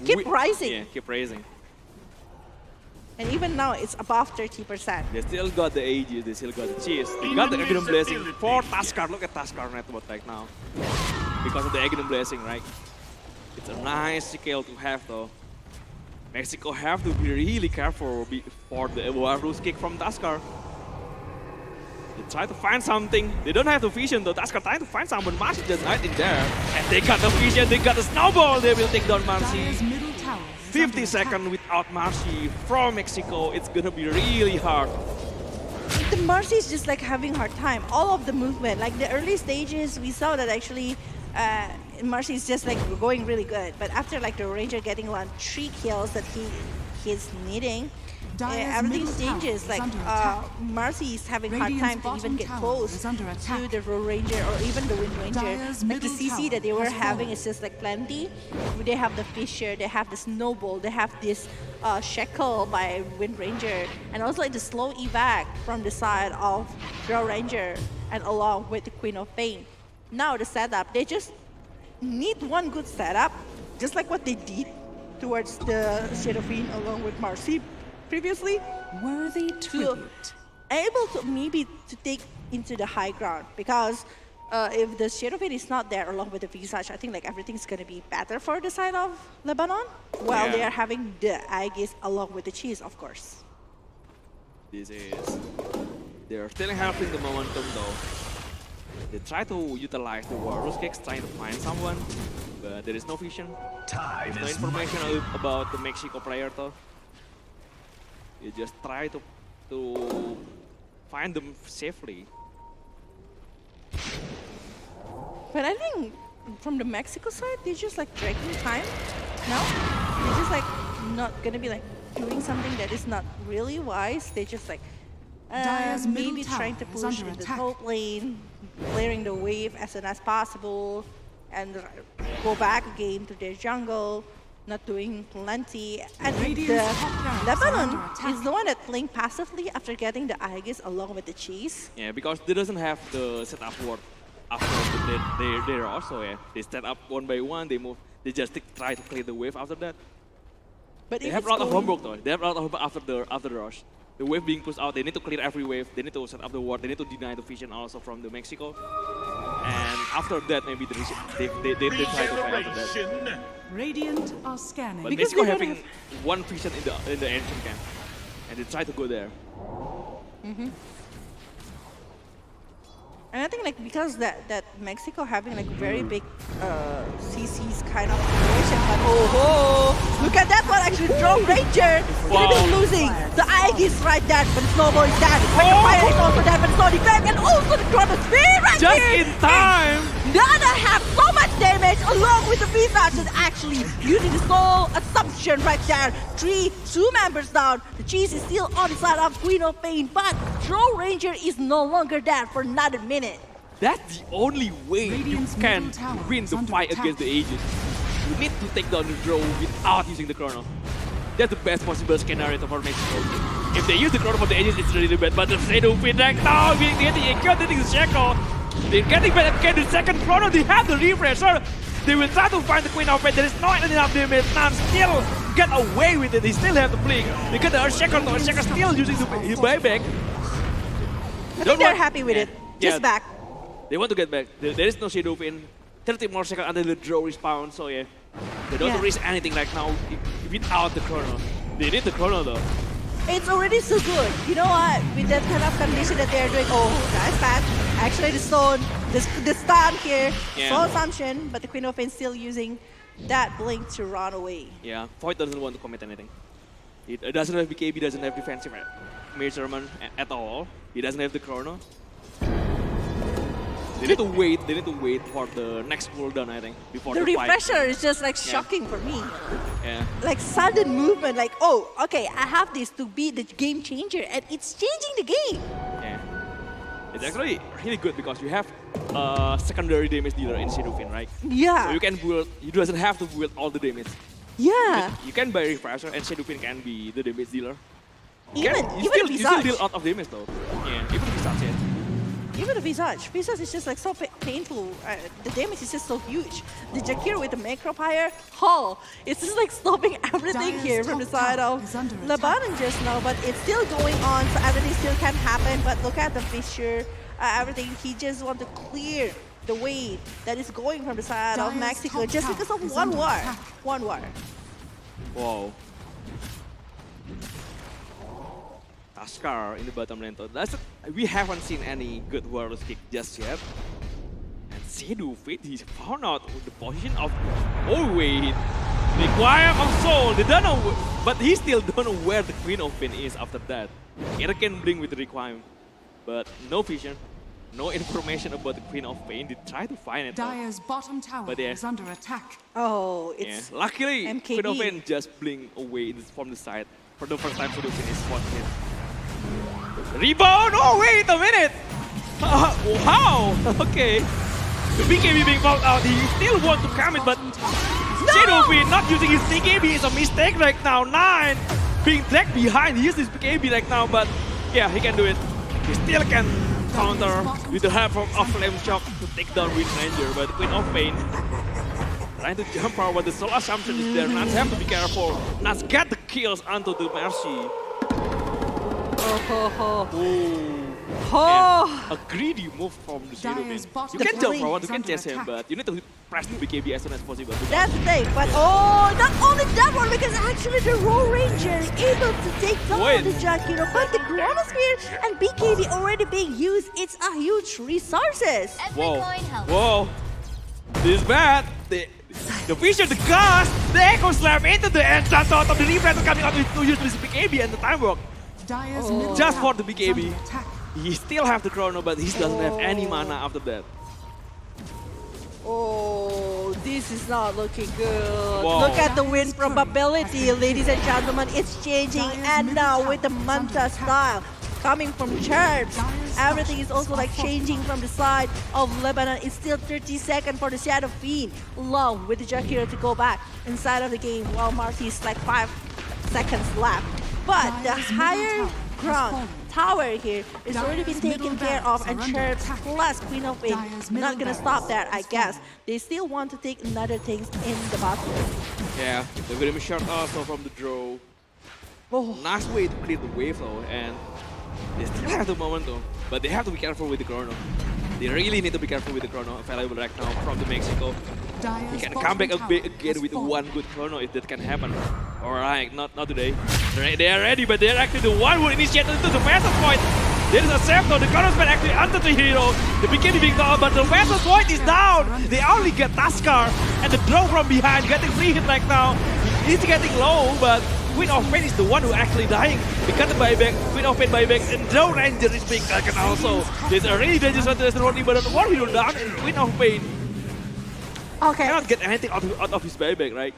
K: keep rising.
V: Yeah, keep rising.
K: And even now it's above 30%.
V: They still got the AG, they still got the cheese. They got the Aghanim Blessing for Taskar. Look at Taskar network right now. Because of the Aghanim Blessing, right? It's a nice skill to have though. Mexico have to be really careful for the Warless kick from Taskar. They try to find something. They don't have the vision though. Taskar trying to find someone. Marcy just right in there. And they got the vision, they got the snowball. They will take down Marcy. 50 seconds without Marcy from Mexico. It's gonna be really hard.
K: The Marcy is just like having hard time. All of the movement, like the early stages, we saw that actually Marcy is just like going really good. But after like the Ranger getting around 3 kills that he's needing, everything changes. Like Marcy is having a hard time to even get close to the Road Ranger or even the Wind Ranger. Like the CC that they were having is just like plenty. They have the Fisher, they have the Snowball, they have this Shackle by Wind Ranger, and also like the slow evac from the side of Road Ranger, and along with the Queen of Pain. Now the setup, they just need one good setup, just like what they did towards the Shadow Fiend along with Marcy previously.
B: Worthy tribute.
K: Able to maybe to take into the high ground, because if the Shadow Fiend is not there along with the Visage, I think like everything's gonna be better for the side of Lebanon, while they are having the Aegis along with the Cheese, of course.
V: They're still having the momentum though. They try to utilize the Warlords kicks, trying to find someone, but there is no vision. There's no information about the Mexico player though. You just try to find them safely.
K: But I think from the Mexico side, they're just like dragging time. No? They're just like not gonna be like doing something that is not really wise. They're just like maybe trying to push in the top lane, clearing the wave as soon as possible, and go back again to their jungle, not doing plenty. And the Lebanon is the one that playing passively after getting the Aegis along with the Cheese.
V: Yeah, because they doesn't have the setup ward after they're also, they set up one by one, they move, they just try to clear the wave after that.
K: But
V: they have a lot of homework though. They have a lot of homework after the rush. The wave being pushed out, they need to clear every wave, they need to set up the ward, they need to deny the vision also from the Mexico. And after that, maybe they try to fight after that.
B: Radiant are scanning.
V: But Mexico having one vision in the ancient camp, and they try to go there.
K: And I think like because that Mexico having like very big CCs kind of situation, but look at that one actually, Drone Ranger even losing the Aegis right there, but the Snowball is dead. The Fire is also dead, but it's not effect, and also the Chronosphere right
V: just
K: here.
V: In time!
K: Nana have so much damage along with the Visage and actually using the Soul Assumption right there. 2 members down. The Cheese is still on the side of Queen of Pain, but Drone Ranger is no longer there for another minute.
V: That's the only way you can win the fight against the Aegis. You need to take down the drone without using the Chrono. That's the best possible scenario for Mexico. If they use the Chrono for the Aegis, it's really bad. But the Shadow Fiend right now, getting the Shackle. They're getting back again the second Chrono. They have the refresher. They will try to find the Queen of Pain. There is not enough damage. Nam still get away with it. They still have the blink. They get the Earthshaker. The Earthshaker still using the buyback.
K: I think they're happy with it. Just back.
V: They want to get back. There is no Shadow Fiend. 30 more seconds until the draw respawn. So yeah, they don't risk anything right now without the Chrono. They need the Chrono though.
K: It's already so good. You know what? With that kind of condition that they're doing, that's bad. Actually, the stone, the stun here, Soul Assumption, but the Queen of Pain still using that blink to run away.
V: Yeah, Void doesn't want to commit anything. It doesn't have BKB, doesn't have defensive measurement at all. He doesn't have the Chrono. They need to wait for the next cooldown, I think, before the
K: refresher is just like shocking for me.
V: Yeah.
K: Like sudden movement, like, okay, I have this to be the game changer, and it's changing the game.
V: Yeah. It's actually really good because you have a secondary damage dealer in Shadow Fiend, right?
K: Yeah.
V: So you can build, you doesn't have to build all the damage.
K: Yeah.
V: You can buy refresher and Shadow Fiend can be the damage dealer.
K: You
V: still deal a lot of damage though. Yeah, even Visage, yeah.
K: Even the Visage is just like so painful. The damage is just so huge. The Jakir with the Macropire, it's just like stopping everything here from the side of Lebanon just now, but it's still going on, so everything still can happen. But look at the Fisher, everything. He just wants to clear the wave that is going from the side of Mexico just because of one war. One war.
V: Wow. Taskar in the bottom lane. We haven't seen any good Warlords kick just yet. And Shadow Fiend, he found out the position of wait. Require of Soul. They don't know, but he still don't know where the Queen of Pain is after that. It can bring with the requirement, but no vision. no information about the Queen of Pain. They try to find it.
B: Dire's bottom tower
V: But yeah.
B: is under attack.
K: Oh, it's
V: Luckily,
K: MKB.
V: Queen of Pain just blink away from the side for the first time solution is spot hit. Rebound! Oh, wait a minute! Wow! Okay. The BKB being fouled out. He still wants to come in, but Shadowfiend not using his BKB is a mistake right now. 9 being dragged behind. He uses his BKB right now, but yeah, he can do it. He still can counter with the help of Flame Shock to take down Wind Ranger, but Queen of Pain trying to jump out, but the sole assumption is there. Nats have to be careful. Nats get the kills onto the Mercy. And a greedy move from the Shadowfiend. You can jump forward, you can chase him, but you need to press the BKB as soon as possible.
K: That's the thing, but not only that one, because actually the Roll Ranger is able to take down the Jakiro, but the Chronosphere and BKB already being used. It's a huge resources.
V: Whoa, whoa, this is bad. The vision, the gust, the Echo Slam into the end shot out of the reflex coming out with 2 uses BKB and the time work. Just for the BKB. He still have the Chrono, but he doesn't have any mana after that.
K: Oh, this is not looking good.
V: Whoa.
K: Look at the win probability, ladies and gentlemen. It's changing, and now with the Manta style coming from Chirps, everything is also like changing from the side of Lebanon. It's still 30 seconds for the Shadow Fiend, along with the Jakiro to go back inside of the game, while Marty is like 5 seconds left. But the higher ground tower here is already been taken care of, and Chirps plus Queen of Pain not gonna stop there, I guess. They still want to take another things in the battle.
V: Yeah, the Venom shot also from the draw. Nice way to clear the wave though, and they still have the momentum, but they have to be careful with the Chrono. They really need to be careful with the Chrono available right now from the Mexico. He can come back again with one good Chrono if that can happen. Alright, not today. They are ready, but they're actually the one who initiated into the Vessel Point. There is a Septo, the Chronosphere actually under the hero. The BKB being down, but the Vessel Point is down. They only get Tuskar and the draw from behind, getting free hit right now. He's getting low, but Queen of Pain is the one who actually dying. They got the buyback, Queen of Pain buyback, and no Ranger is being taken also. There's a really dangerous one, there's Rodney, but one hero down, and Queen of Pain cannot get anything out of his buyback, right?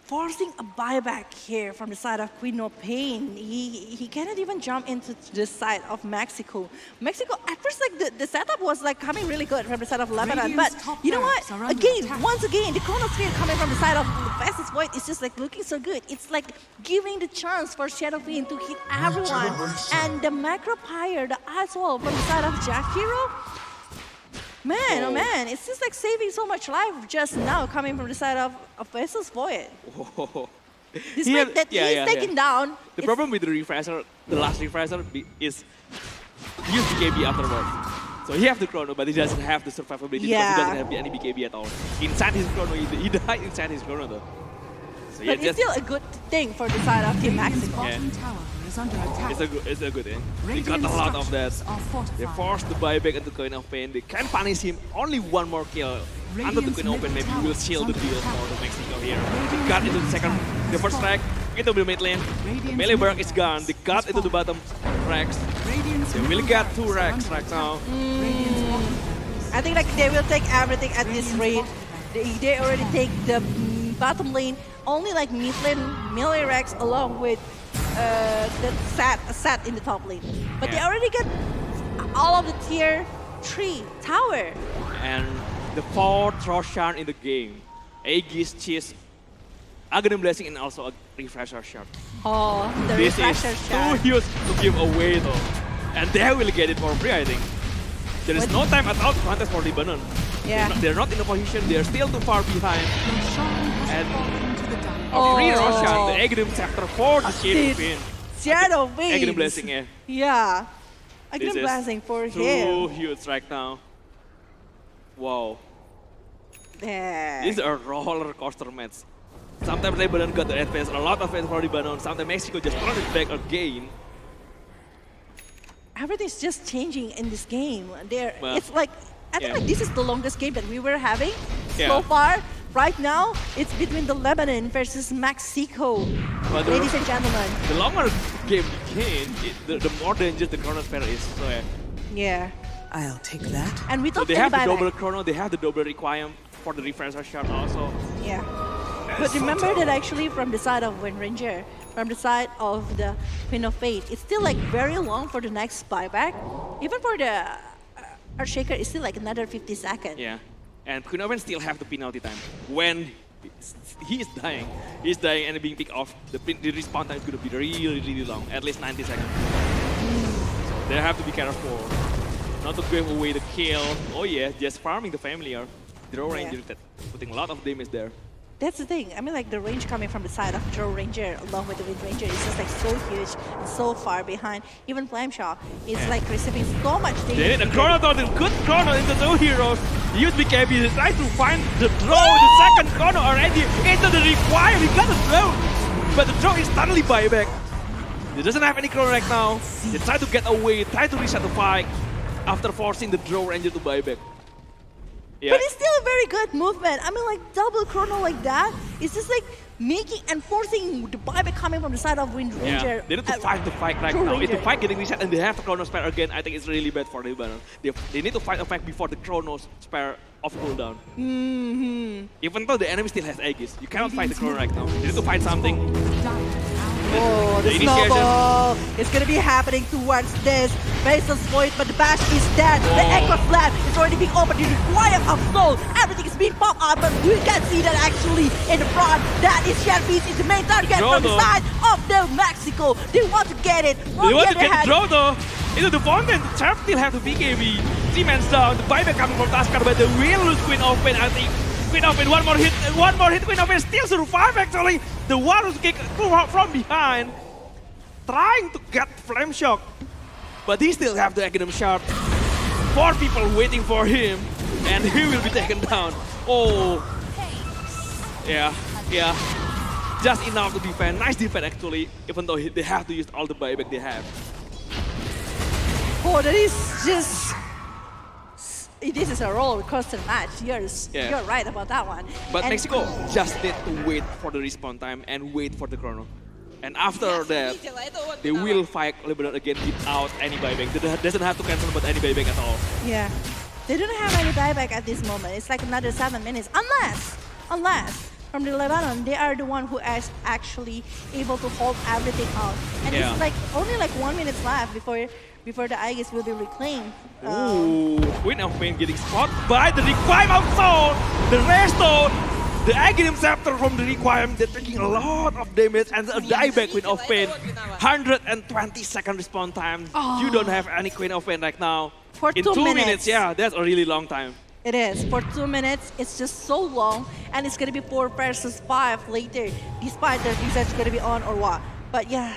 K: Forcing a buyback here from the side of Queen of Pain. He cannot even jump into the side of Mexico. Mexico, at first, like the setup was like coming really good from the side of Lebanon, but you know what? Once again, the Chronosphere coming from the side of Fastest Void is just like looking so good. It's like giving the chance for Shadow Fiend to hit everyone, and the Macro Pyre, the Ice Wall from the side of Jakiro. Man, oh man, it's just like saving so much life just now coming from the side of Vessel's Void. Despite that he's taken down.
V: The problem with the refresher, the last refresher is use BKB afterwards. So he has the Chrono, but he doesn't have the survivability because he doesn't have any BKB at all. Inside his Chrono, he died inside his Chrono though. So
K: but it's still a good thing for the side of Team Mexico.
V: It's a good thing. They got a lot of that. They forced the buyback into Queen of Pain. They can punish him. Only one more kill. Under the Queen of Pain, maybe will seal the deal for the Mexico here. They got into the first track, into the mid lane. The melee barrack is gone. They got into the bottom racks. They will get 2 racks right now.
K: I think like they will take everything at this rate. They already take the bottom lane. Only like mid lane melee racks along with the set in the top lane. But they already get all of the tier 3 tower.
V: And the 4th Roshan in the game. Aegis, Cheese, Aghanim Blessing, and also a refresher shot.
K: Oh, the refresher shot.
V: This is too huge to give away though. And they will get it for free, I think. There is no time at all to contest for Lebanon.
K: Yeah.
V: They're not in a position, they're still too far behind. And a free Roshan, the Aghanim Scepter for the Shadow Fiend.
K: Shadow Fiend.
V: Aghanim Blessing, yeah.
K: Yeah. Aghanim Blessing for him.
V: Too huge right now. Wow.
K: There.
V: This is a roller coaster match. Sometimes Lebanon got the advance, a lot of advance for Lebanon. Sometimes Mexico just turned it back again.
K: Everything's just changing in this game. It's like, I think like this is the longest game that we were having so far. Right now, it's between the Lebanon versus Mexico, ladies and gentlemen.
V: The longer game became, the more dangerous the Chronosphere is. So
K: yeah.
F: I'll take that.
K: And
V: So
K: without
V: they
K: any
V: have the
K: buyback.
V: double chrono, they have the double requirement for the refresher shot also.
K: Yeah. But remember that actually from the side of Wind Ranger, from the side of the Queen of Fate, it's still like very long for the next buyback. Even for the Earthshaker, it's still like another 50 seconds.
V: Yeah. And Queen of Fate still have the penalty time. When he's dying and being picked off, the respawn time is going to be really, really long, at least 90 seconds. So they have to be careful not to give away the kill. Oh yeah, just farming the family or Draw Ranger, putting a lot of damage there.
K: That's the thing. I mean, like the range coming from the side of Draw Ranger along with the Wind Ranger is just like so huge and so far behind. Even Flameshaw is like receiving so much damage.
V: They need a chrono, the good chrono in the two heroes. Use BKB to try to find the draw, the second chrono already into the require. He got the draw, but the draw is suddenly buyback. He doesn't have any chrono right now. They try to get away, try to reset the fight after forcing the Draw Ranger to buyback. Yeah.
K: But it's still a very good movement. I mean, like double chrono like that, it's just like making and forcing the buyback coming from the side of Wind Ranger.
V: Yeah, they need to fight the fight right now. If the fight getting reset and they have the chrono spare again, I think it's really bad for the banner. They need to fight a fight before the chrono spare off cooldown. Even though the enemy still has Aegis, you cannot fight the chrono right now. You need to find something.
K: Oh, the snowball is going to be happening towards this Basel's Void, but the bash is dead. The Echo Slab is already being opened. The require of soul. Everything is being popped out, but we can see that actually in the front. That is Sharpies is the main target from the side of the Mexico. They want to get it.
V: They want to get the draw though. Into the fountain, the Charp still have the BKB. 3 man's down. The buyback coming from Tusker, but they will lose Queen of Fate, I think. Queen of Fate, one more hit, Queen of Fate still survive actually. The Warus kick from behind, trying to get Flame Shock, but he still have the Aghanim Shard. 4 people waiting for him, and he will be taken down. Oh, yeah. Just enough to defend, nice defense actually, even though they have to use all the buyback they have.
K: Oh, that is just... This is a roller coaster match. You're right about that one.
V: But Mexico just need to wait for the respawn time and wait for the chrono. And after that, they will fight Liberate again without any buyback. They doesn't have to cancel about any buyback at all.
K: Yeah. They don't have any buyback at this moment. It's like another 7 minutes. Unless from the Lebanon, they are the one who is actually able to hold everything out. And it's like only like 1 minute left before the Aegis will be reclaimed.
V: Ooh, Queen of Fate getting spotted by the Requiem Soul, the Resto, the Aghanim Scepter from the Requiem. They're taking a lot of damage and a dieback Queen of Fate. 120-second respawn time. You don't have any Queen of Fate right now.
K: For
V: in
K: 2
V: 2
K: minutes.
V: minutes, yeah, that's a really long time.
K: It is. For 2 minutes, it's just so long. And it's going to be 4 versus 5 later, despite the reset's going to be on or what. But yeah,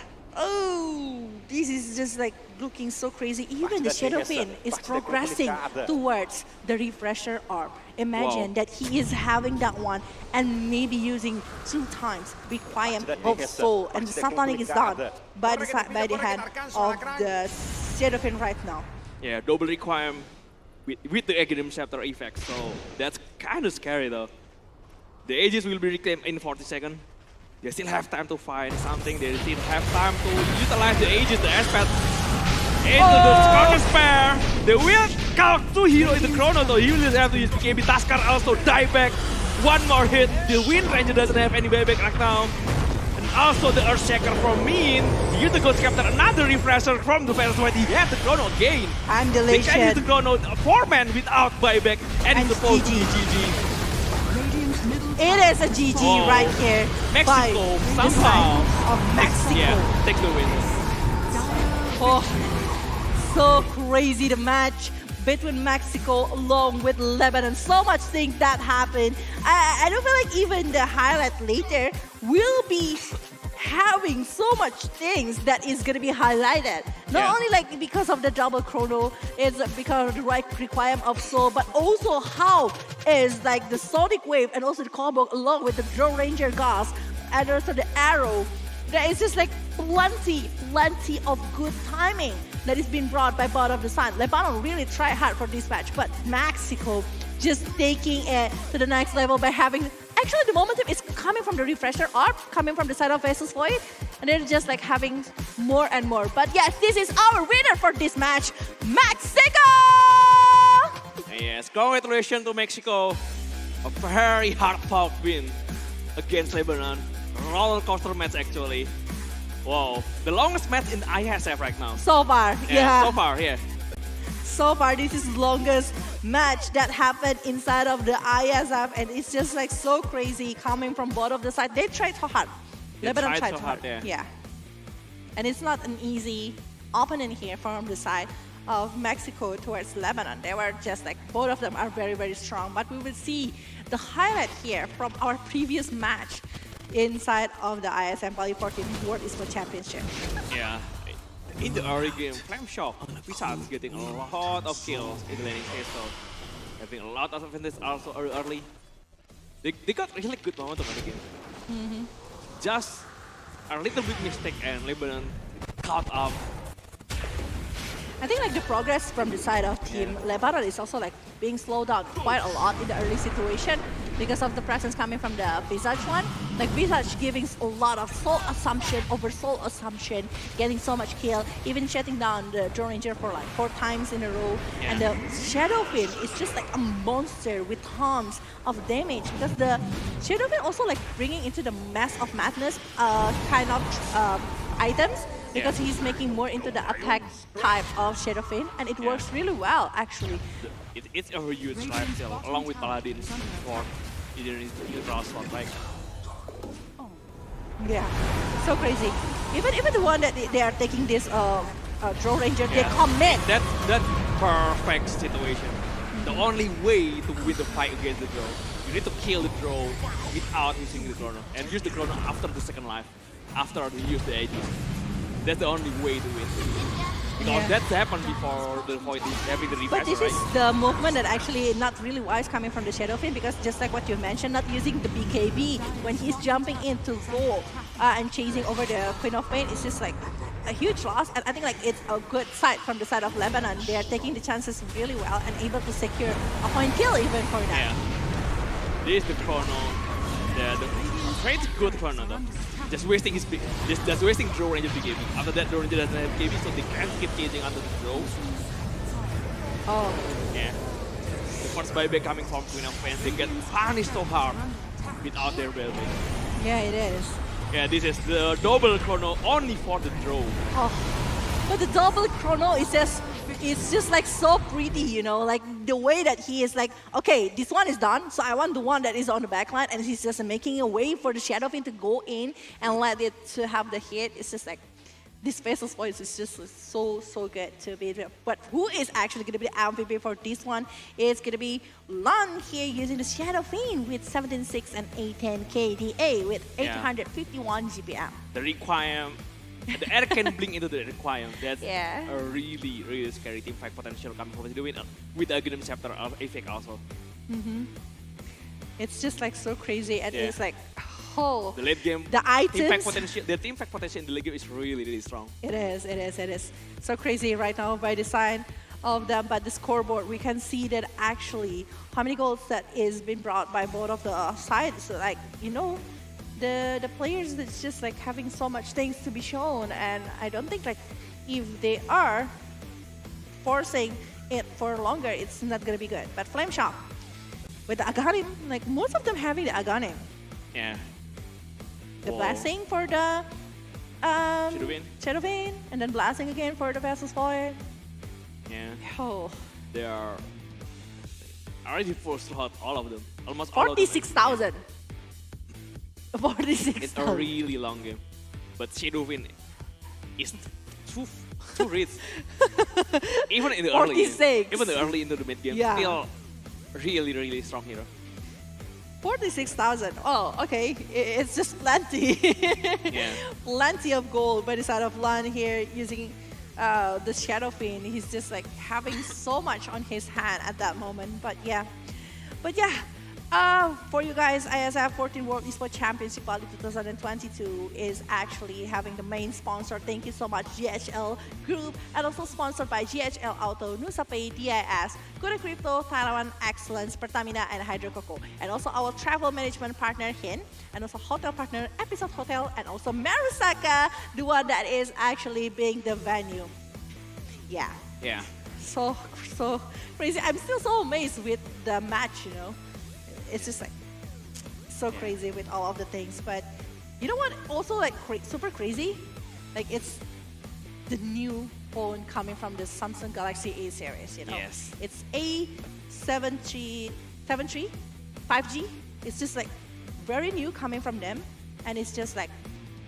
K: this is just like looking so crazy. Even the Shadow Fin is progressing towards the refresher arm. Imagine that he is having that one and maybe using 2 times Requiem of Soul, and the Satanic is done by the hand of the Shadow Fin right now.
V: Yeah, double Requiem with the Aghanim Scepter effect, so that's kind of scary though. The Aegis will be reclaimed in 40 seconds. They still have time to find something. They still have time to utilize the Aegis, the Aspect, into the Scorcher Spare. They will count 2 heroes in the chrono, though. He will just have to use BKB. Tusker also die back. 1 more hit. The Wind Ranger doesn't have any buyback right now. And also the Earthshaker from Mean. Use the Ghost Captain, another refresher from the Fearless White. He has the chrono again.
K: And
V: they can use the chrono 4-man without buyback. And it's supposed to be GG.
K: It is a GG right here.
V: Mexico somehow
K: of Mexico.
V: Yeah, take the win.
K: So crazy the match between Mexico along with Lebanon. So much things that happened. I don't feel like even the highlight later will be having so much things that is going to be highlighted. Not only like because of the double chrono, it's because of the right Requiem of Soul, but also how is like the Sonic Wave and also the combo along with the Draw Ranger Gas and also the arrow. There is just like plenty of good timing that is being brought by both of the sides. Lebanon really tried hard for this match, but Mexico just taking it to the next level by having... Actually, the momentum is coming from the refresher arc, coming from the side of Vesus Void, and they're just like having more and more. But yes, this is our winner for this match, Mexico!
V: Yes, congratulations to Mexico. A very hard-fought win against Lebanon. Roller coaster match actually. Wow, the longest match in IESF right now.
K: So far, yeah.
V: So far, yeah.
K: So far, this is the longest match that happened inside of the IESF, and it's just like so crazy coming from both of the sides. They tried so hard. Lebanon tried so hard. Yeah. And it's not an easy opponent here from the side of Mexico towards Lebanon. They were just like, both of them are very, very strong. But we will see the highlight here from our previous match inside of the ISM Bali 14 World Esports Championship.
V: Yeah. In the early game, Flame Shop, Wizards is getting a lot of kills in the laning phase, so having a lot of advantage also early. They got really good momentum in the game. Just a little bit mistake and Lebanon caught up.
K: I think like the progress from the side of Team Lebanon is also like being slowed down quite a lot in the early situation because of the presence coming from the Visage one. Like Visage giving a lot of soul assumption over soul assumption, getting so much kill, even shutting down the Drone Ranger for like 4 times in a row. And the Shadowfin is just like a monster with tons of damage because the Shadowfin also like bringing into the Mass of Madness kind of items. Because he's making more into the attack type of Shadowfin, and it works really well, actually.
V: It's a huge life steal, along with Paladin for neutral slot, like.
K: Yeah, so crazy. Even the one that they are taking this Drone Ranger, they commit.
V: That's perfect situation. The only way to win the fight against the drone, you need to kill the drone without using the chrono, and use the chrono after the second life, after you use the AD. That's the only way to win. Because that's happened before the Void is having the refresh,
K: But this is the movement that actually not really wise coming from the Shadowfin, because just like what you mentioned, not using the BKB when he's jumping into roll and chasing over the Queen of Pain, it's just like a huge loss. And I think like it's a good side from the side of Lebanon. They are taking the chances really well and able to secure a point kill even for them.
V: Yeah. This is the chrono. The very good chrono though. Just wasting his just wasting Drone Ranger BKB. After that, Drone Ranger doesn't have BKB, so they can't keep chasing under the drone.
K: Oh.
V: Yeah. The first buyback coming from Queen of Pain, they get punished so hard without their bellback.
K: Yeah, it is.
V: Yeah, this is the double chrono only for the drone.
K: Oh. But the double chrono is just, it's just like so pretty, you know, like the way that he is like, okay, this one is done, so I want the one that is on the back line, and he's just making a way for the Shadowfin to go in and let it to have the hit. It's just like, this Faceless Voice is just so good to be there. But who is actually going to be the MVP for this one? It's going to be Lon here using the Shadowfin with 17.6 and 810 KDA with 851 GPM.
V: The Requiem. The air can blink into the Requiem. That's
K: Yeah.
V: a really, really scary teamfight potential coming from the win with the Aghanim Scepter effect also.
K: It's just like so crazy, and it's like, oh,
V: The late game,
K: the items.
V: the teamfight potential in the late game is really, really strong.
K: It is so crazy right now by design of them, but the scoreboard, we can see that actually how many goals that is being brought by both of the sides. So like, you know, the players that's just like having so much things to be shown, and I don't think like if they are forcing it for longer, it's not gonna be good. But Flame Shop with the Aghanim, like most of them having the Aghanim.
V: Yeah.
K: The blasting for the Shadowfin, and then blasting again for the Vessel's Void.
V: Yeah.
K: Oh.
V: They are already full slot, all of them. Almost all of them.
K: 46,000. 46,000.
V: It's a really long game. But Shadowfin is too rich. Even in the early game, even the early into the mid game, still really, really strong hero.
K: 46,000. Oh, okay. It's just plenty. Plenty of gold by the side of Lan here using the Shadowfin. He's just like having so much on his hand at that moment. But yeah. For you guys, IESF 14 World Esports Championship Bali 2022 is actually having the main sponsor. Thank you so much, GHL Group, and also sponsored by GHL Auto, Nusapay, DIS, Kuda Crypto, Taiwan Excellence, Pertamina, and Hydro Coco. And also our travel management partner, HIN, and also hotel partner, Episode Hotel, and also Marusaka, the one that is actually being the venue. Yeah. so crazy. I'm still so amazed with the match, you know. It's just like so crazy with all of the things. But you know what? Also like super crazy? Like it's the new phone coming from the Samsung Galaxy A series, you know.
V: Yes.
K: It's A73 5G. It's just like very new coming from them. And it's just like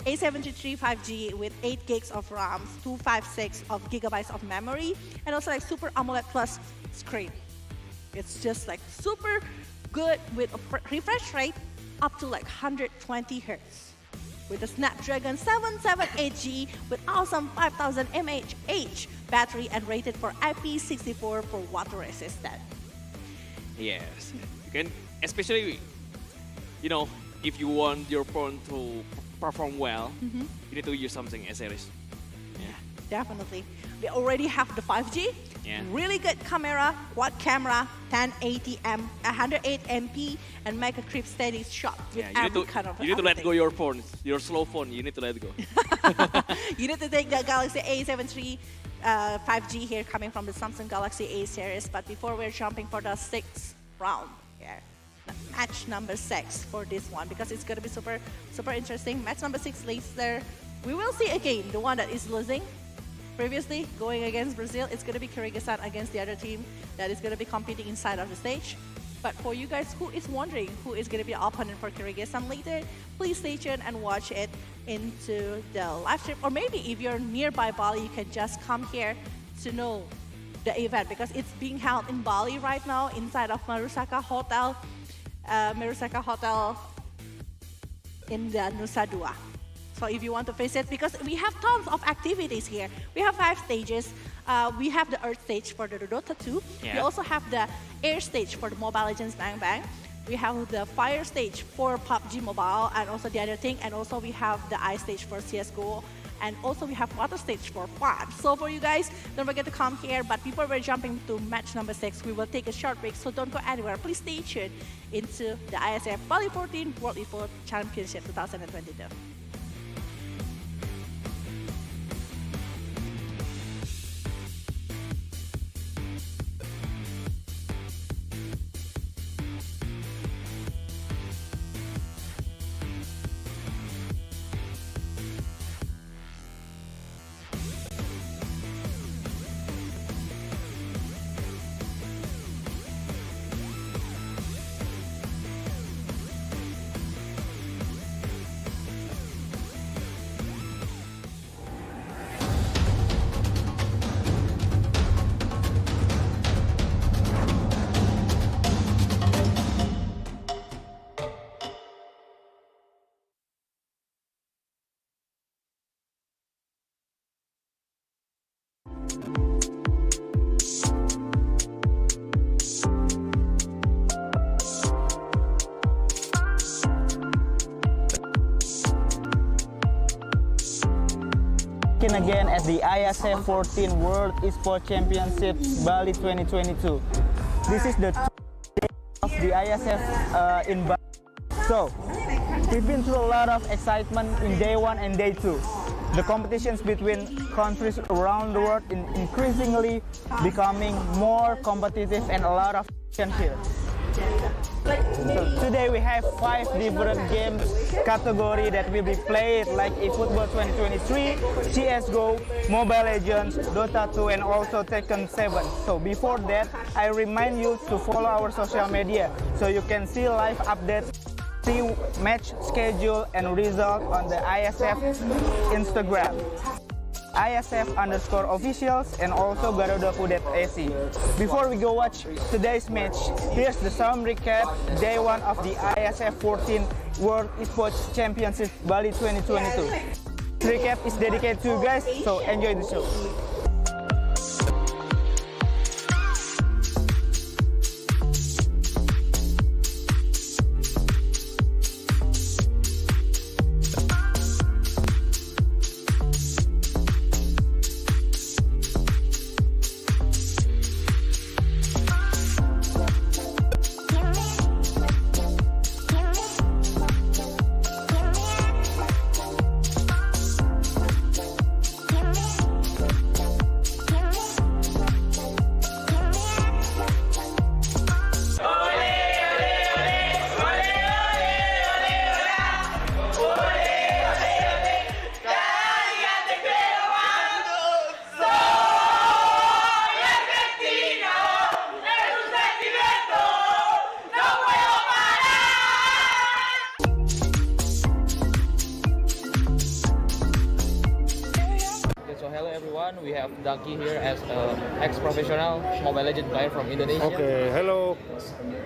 K: A73 5G with 8 gigs of RAM, 256 of gigabytes of memory, and also like Super AMOLED Plus screen. It's just like super good with a refresh rate up to like 120 Hertz. With a Snapdragon 778G with awesome 5000 mAh battery and rated for IP64 for water resistant.
V: Yes, you can, especially, you know, if you want your phone to perform well, you need to use something A series. Yeah.
K: Definitely. They already have the 5G, really good camera, quad camera, 108 MP, and make a creep steady shot with every kind of
V: you need to let go your phone, your slow phone, you need to let go.
K: You need to take the Galaxy A73 5G here coming from the Samsung Galaxy A series. But before we're jumping for the 6th round here, match number 6 for this one, because it's going to be super interesting. Match number 6 later, we will see again the one that is losing. Previously, going against Brazil, it's going to be Kyrgyzstan against the other team that is going to be competing inside of the stage. But for you guys who is wondering who is going to be the opponent for Kyrgyzstan later, please stay tuned and watch it into the live stream. Or maybe if you're nearby Bali, you can just come here to know the event, because it's being held in Bali right now inside of Marusaka Hotel in the Nusa Dua. So if you want to visit, because we have tons of activities here. We have 5 stages. We have the Earth stage for the Dota 2.
V: Yeah.
K: We also have the Air stage for the Mobile Legends Bang Bang. We have the Fire stage for PUBG Mobile and also the other thing. And also we have the Ice stage for CSGO. And also we have Water stage for FUT. So for you guys, don't forget to come here. But before we're jumping to match number 6, we will take a short break. So don't go anywhere. Please stay tuned into the IESF Bali 14 World Esports Championship 2022.
G: Again at the IESF 14 World Esports Championship Bali 2022. This is the day of the IESF in Bali. So, we've been through a lot of excitement in day 1 and day 2. The competitions between countries around the world is increasingly becoming more competitive and a lot of action here. So today we have 5 different games category that will be played, like eFootball 2023, CSGO, Mobile Legends, Dota 2, and also Tekken 7. So before that, I remind you to follow our social media so you can see live updates, see match schedule and result on the IESF Instagram. IESF_officials and also garudaku.ac. Before we go watch today's match, here's the some recap day 1 of the IESF 14 World Esports Championship Bali 2022. This recap is dedicated to you guys, so enjoy the show.
F: everyone. We have Daki here as an ex-professional Mobile Legends player from Indonesia.
J: Okay, hello.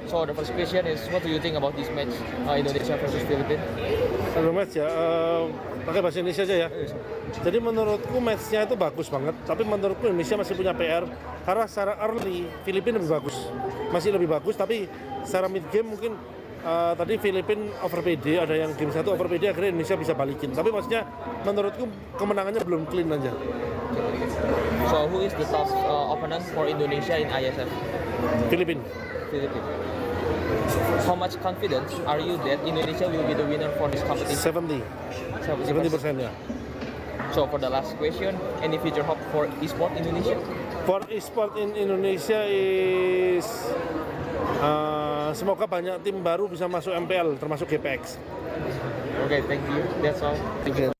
F: So the first question is, what do you think about this match, Indonesia versus Philippines?
J: Hello match ya, pakai bahasa Indonesia aja ya. Jadi menurutku matchnya itu bagus banget, tapi menurutku Indonesia masih punya PR karena secara early Filipina lebih bagus, masih lebih bagus, tapi secara mid game mungkin tadi Filipina over PD, ada yang game 1 over PD, akhirnya Indonesia bisa balikin. Tapi maksudnya menurutku kemenangannya belum clean aja.
F: So who is the top opponent for Indonesia in IESF?
J: Filipina.
F: How much confidence are you that Indonesia will be the winner for this competition?
J: 70% ya.
F: So for the last question, any future hope for Esports Indonesia?
J: For Esports in Indonesia is semoga banyak tim baru bisa masuk MPL termasuk GPX.
F: Okay, thank you. That's all. Thank you.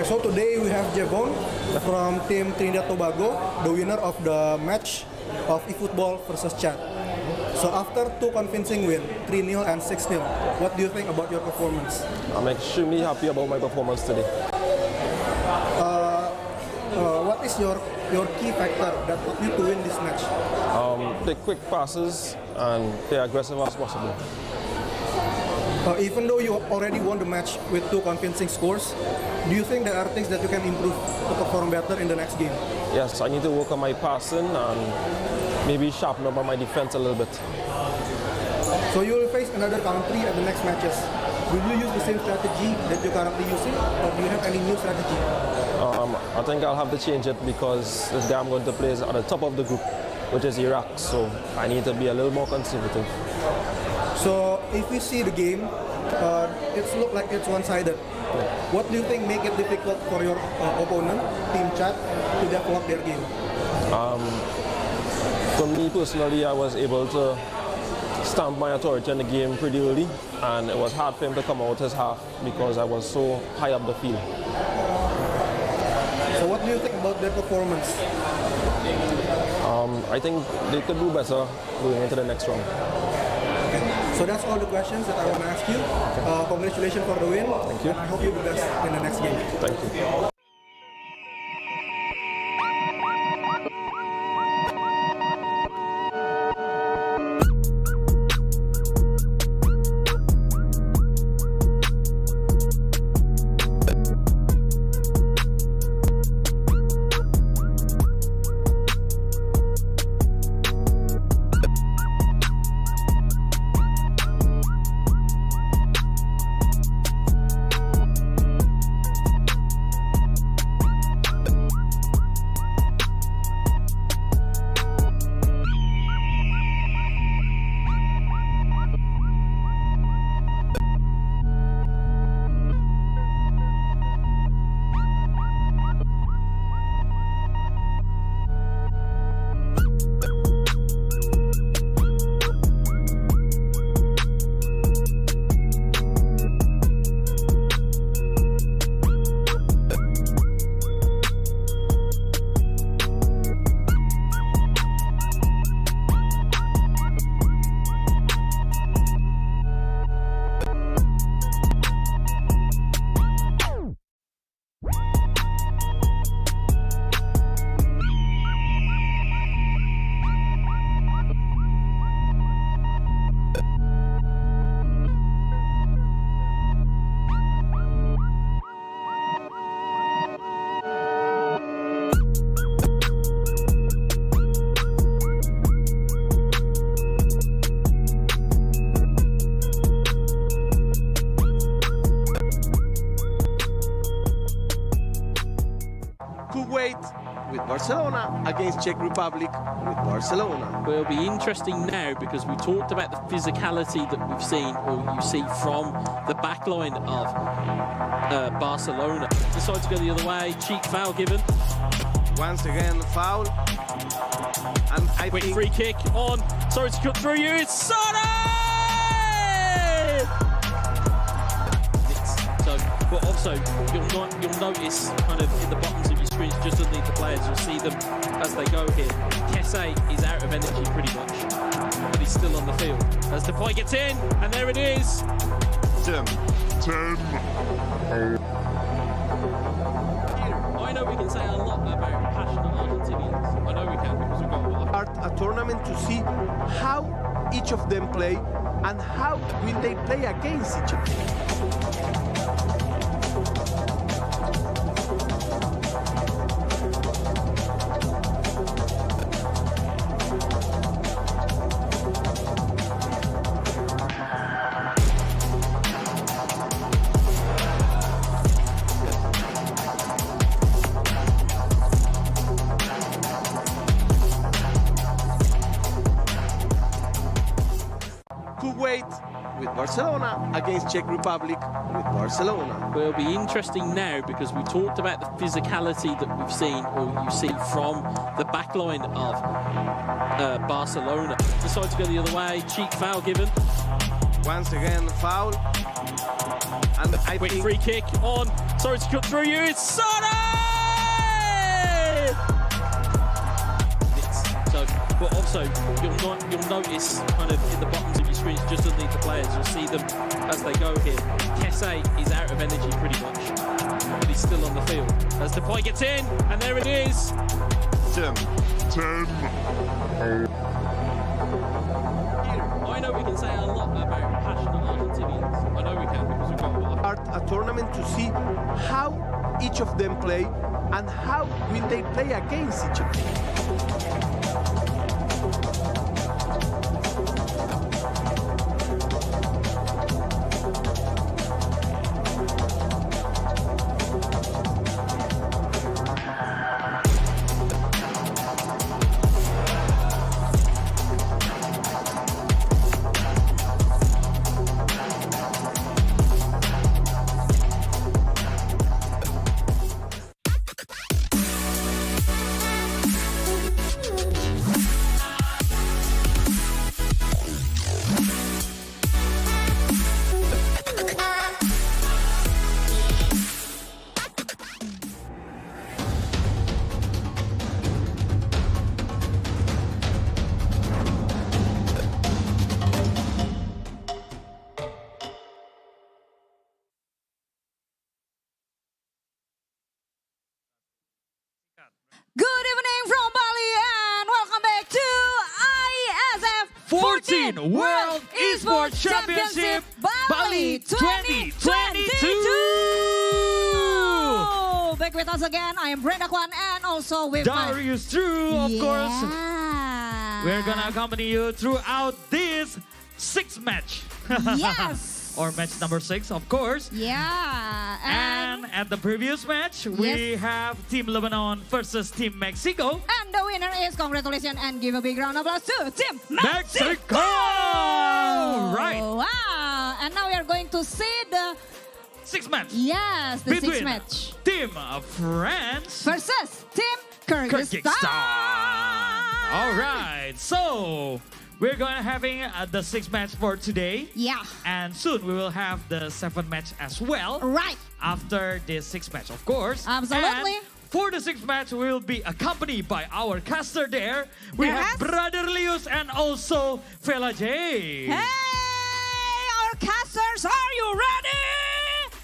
W: So today we have Jevon from Team Trinidad Tobago, the winner of the match of eFootball versus Chad. So after 2 convincing wins, 3-0 and 6-0, what do you think about your performance?
X: I'm extremely happy about my performance today.
W: What is your key factor that helped you to win this match?
X: Play quick passes and play aggressive as possible.
W: Even though you already won the match with 2 convincing scores, do you think there are things that you can improve to perform better in the next game?
X: Yes, I need to work on my passing and maybe sharpen up on my defense a little bit.
W: So you will face another country at the next matches. Will you use the same strategy that you're currently using, or do you have any new strategy?
X: I think I'll have to change it because this guy I'm going to play is at the top of the group, which is Iraq, so I need to be a little more conservative.
W: So if we see the game, it looks like it's one-sided. What do you think make it difficult for your opponent, Team Chad, to develop their game?
X: For me personally, I was able to stamp my authority in the game pretty early, and it was hard for him to come out his half because I was so high up the field.
W: So what do you think about their performance?
X: I think they could do better going into the next round.
W: So that's all the questions that I want to ask you. Congratulations for the win.
X: Thank you.
W: And I hope you do best in the next game.
X: Thank you.
C: Kuwait with Barcelona against Czech Republic with Barcelona.
I: Will be interesting now because we talked about the physicality that we've seen, or you see from the backline of Barcelona. Decide to go the other way, cheap foul given.
C: Once again, foul. And I
I: Quick
C: think
I: free kick on. Sorry to cut through you. It's Sane! So, but also you'll notice kind of in the bottoms of your screens, just underneath the players, you'll see them as they go here. Kese is out of energy pretty much, but he's still on the field. As the point gets in, and there it is.
C: 10.
I: I know we can say a lot about passionate Argentinians. I know we can because we've got
C: A tournament to see how each of them play and how will they play against each other. Kuwait with Barcelona against Czech Republic with Barcelona.
I: Will be interesting now because we talked about the physicality that we've seen, or you see from the backline of Barcelona. Decide to go the other way, cheap foul given.
C: Once again, foul. And I
I: Quick
C: think
I: free kick on. Sorry to cut through you. It's Sane! So, but also you'll notice kind of in the bottoms of your screens, just underneath the players, you'll see them as they go here. Kese is out of energy pretty much, but he's still on the field. As the point gets in, and there it is.
C: 10.
I: I know we can say a lot about passionate Argentinians. I know we can because we've got
C: A tournament to see how each of them play and how will they play against each other.
T: Good evening from Bali and welcome back to IESF
D: 14 World Esports Championship Bali 2022.
T: Back with us again, I am Brenda Kwan and also with
D: Darius Drew, of course. We're gonna accompany you throughout this 6th match.
T: Yes.
D: Or match number 6, of course.
T: Yeah.
D: And at the previous match, we have Team Lebanon versus Team Mexico.
T: And the winner is, congratulations and give a big round of applause to Team Mexico.
D: Right.
T: Wow. And now we are going to see the
D: 6th match.
T: Yes, the 6th
D: between
T: match.
D: Team France
T: versus Team Kyrgyzstan.
D: All right. So we're going to having the 6th match for today.
T: Yeah.
D: And soon we will have the 7th match as well.
T: Right.
D: After this 6th match, of course.
T: Absolutely.
D: And for the 6th match, we will be accompanied by our caster there. We have Brother Lius and also Fela J.
T: Hey, our casters, are you ready?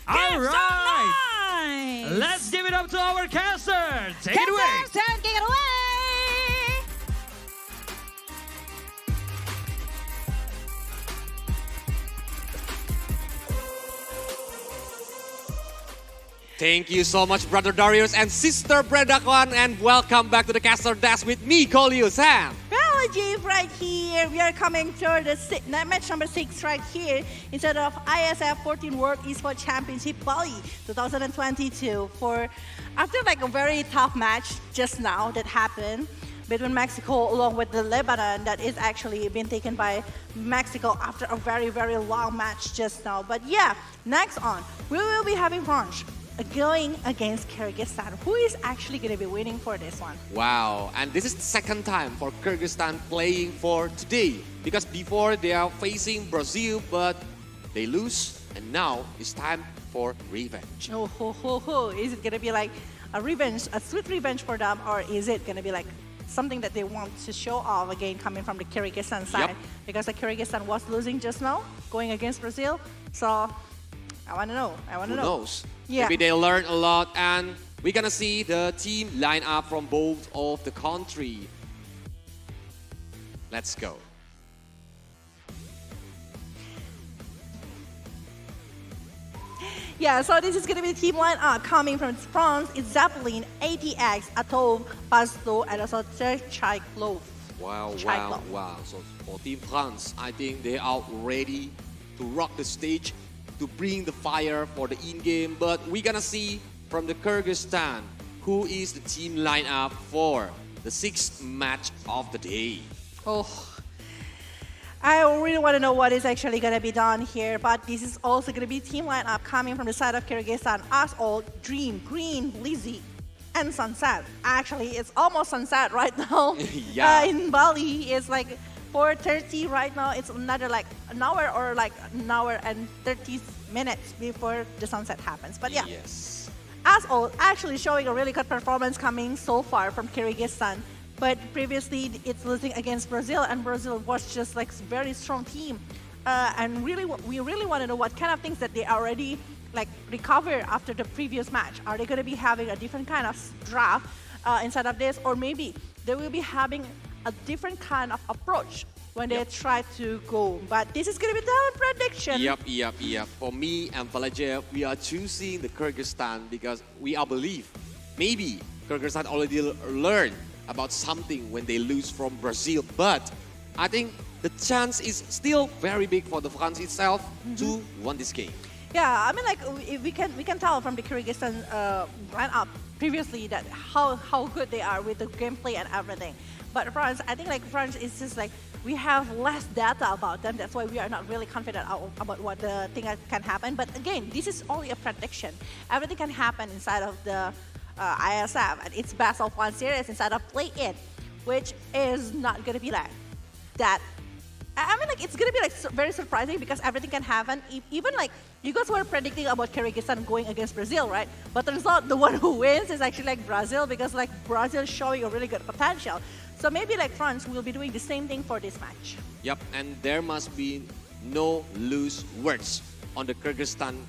D: All right. Let's give it up to our caster. Take it away.
T: Take it away.
U: Thank you so much, Brother Darius and Sister Brenda Kwan, and welcome back to the Caster Dash with me, Colius Sam.
T: Hello,
K: Phillipines right here. We are coming to the match number 6 right here instead of IESF 14 World Esports Championship Bali 2022. After like a very tough match just now that happened between Mexico along with the Lebanon that is actually been taken by Mexico after a very, very long match just now. But yeah, next on, we will be having France going against Kyrgyzstan. Who is actually going to be winning for this one?
U: Wow, and this is the second time for Kyrgyzstan playing for today. Because before they are facing Brazil, but they lose, and now it's time for revenge.
K: Oh, ho, ho, ho. Is it going to be like a revenge, a sweet revenge for them, or is it going to be like something that they want to show off again coming from the Kyrgyzstan side?
U: Yep.
K: Because the Kyrgyzstan was losing just now, going against Brazil. So I want to know.
U: Who knows?
K: Yeah.
U: Maybe they learn a lot, and we're gonna see the team line up from both of the country. Let's go.
K: Yeah, so this is going to be the team lineup coming from France. It's Zeppelin, ATX, Atov, Pasto, and also Chaiklov.
U: Wow, wow, wow. So for Team France, I think they are ready to rock the stage, to bring the fire for the in-game. But we're gonna see from the Kyrgyzstan who is the team lineup for the 6th match of the day.
K: Oh, I really want to know what is actually going to be done here, but this is also going to be team lineup coming from the side of Kyrgyzstan. As all, Dream, Green, Lizzie, and Sunset. Actually, it's almost sunset right now.
U: Yeah.
K: In Bali, it's like 4:30 right now. It's another like an hour or like an hour and 30 minutes before the sunset happens. But yeah.
U: Yes.
K: As all, actually showing a really good performance coming so far from Kyrgyzstan. But previously, it's losing against Brazil, and Brazil was just like very strong team. And really, we really want to know what kind of things that they already like recover after the previous match. Are they going to be having a different kind of draft inside of this, or maybe they will be having a different kind of approach when they try to go? But this is going to be the prediction.
U: Yep. For me and Valajev, we are choosing the Kyrgyzstan because we are believe maybe Kyrgyzstan already learned about something when they lose from Brazil, but I think the chance is still very big for the France itself to win this game.
K: Yeah, I mean, like we can tell from the Kyrgyzstan lineup previously that how good they are with the gameplay and everything. But France, I think like France is just like we have less data about them. That's why we are not really confident about what the thing that can happen. But again, this is only a prediction. Everything can happen inside of the ISF, and it's best of 1 series inside of play-in, which is not gonna be like that. I mean, like it's gonna be like very surprising because everything can happen. Even like you guys were predicting about Kyrgyzstan going against Brazil, right? But turns out the one who wins is actually like Brazil, because like Brazil is showing a really good potential. So maybe like France will be doing the same thing for this match.
U: Yep, and there must be no loose words on the Kyrgyzstan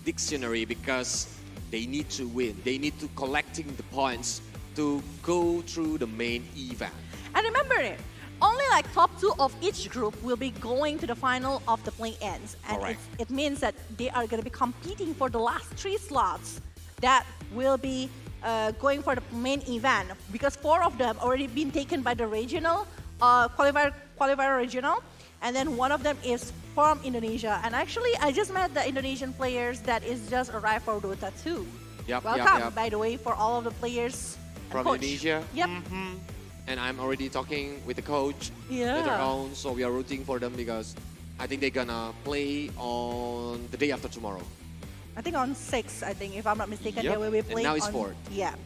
U: dictionary because they need to win. They need to collecting the points to go through the main event.
K: And remember it, only like top 2 of each group will be going to the final of the play-ins. And it means that they are going to be competing for the last 3 slots that will be going for the main event, because 4 of them already been taken by the regional, qualifier regional, and then 1 of them is from Indonesia. And actually, I just met the Indonesian players that is just arrived for Dota 2. Welcome, by the way, for all of the players
U: from
K: coach.
U: Indonesia.
K: Yep.
U: And I'm already talking with the coach
K: Yeah.
U: later on, so we are rooting for them because I think they're gonna play on the day after tomorrow.
K: I think on 6, I think, if I'm not mistaken,
U: Yep.
K: they will be
U: And
K: playing
U: now it's
K: on...
U: 4.
K: Yeah.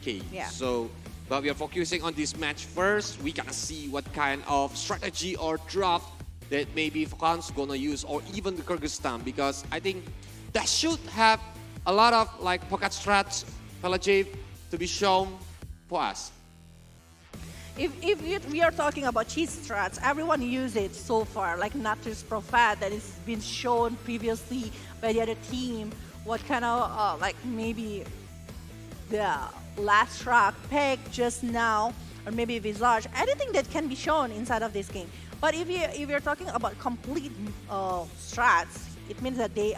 U: Okay,
K: Yeah.
U: so, but we are focusing on this match first. We gotta see what kind of strategy or draft that maybe France gonna use, or even the Kyrgyzstan, because I think that should have a lot of like pocket strats, Valajev, to be shown for us.
K: If we are talking about cheat strats, everyone uses it so far, like Natus Prophet that has been shown previously by the other team. What kind of, like maybe the last track pick just now, or maybe Visage, anything that can be shown inside of this game. But if you're talking about complete strats, it means that they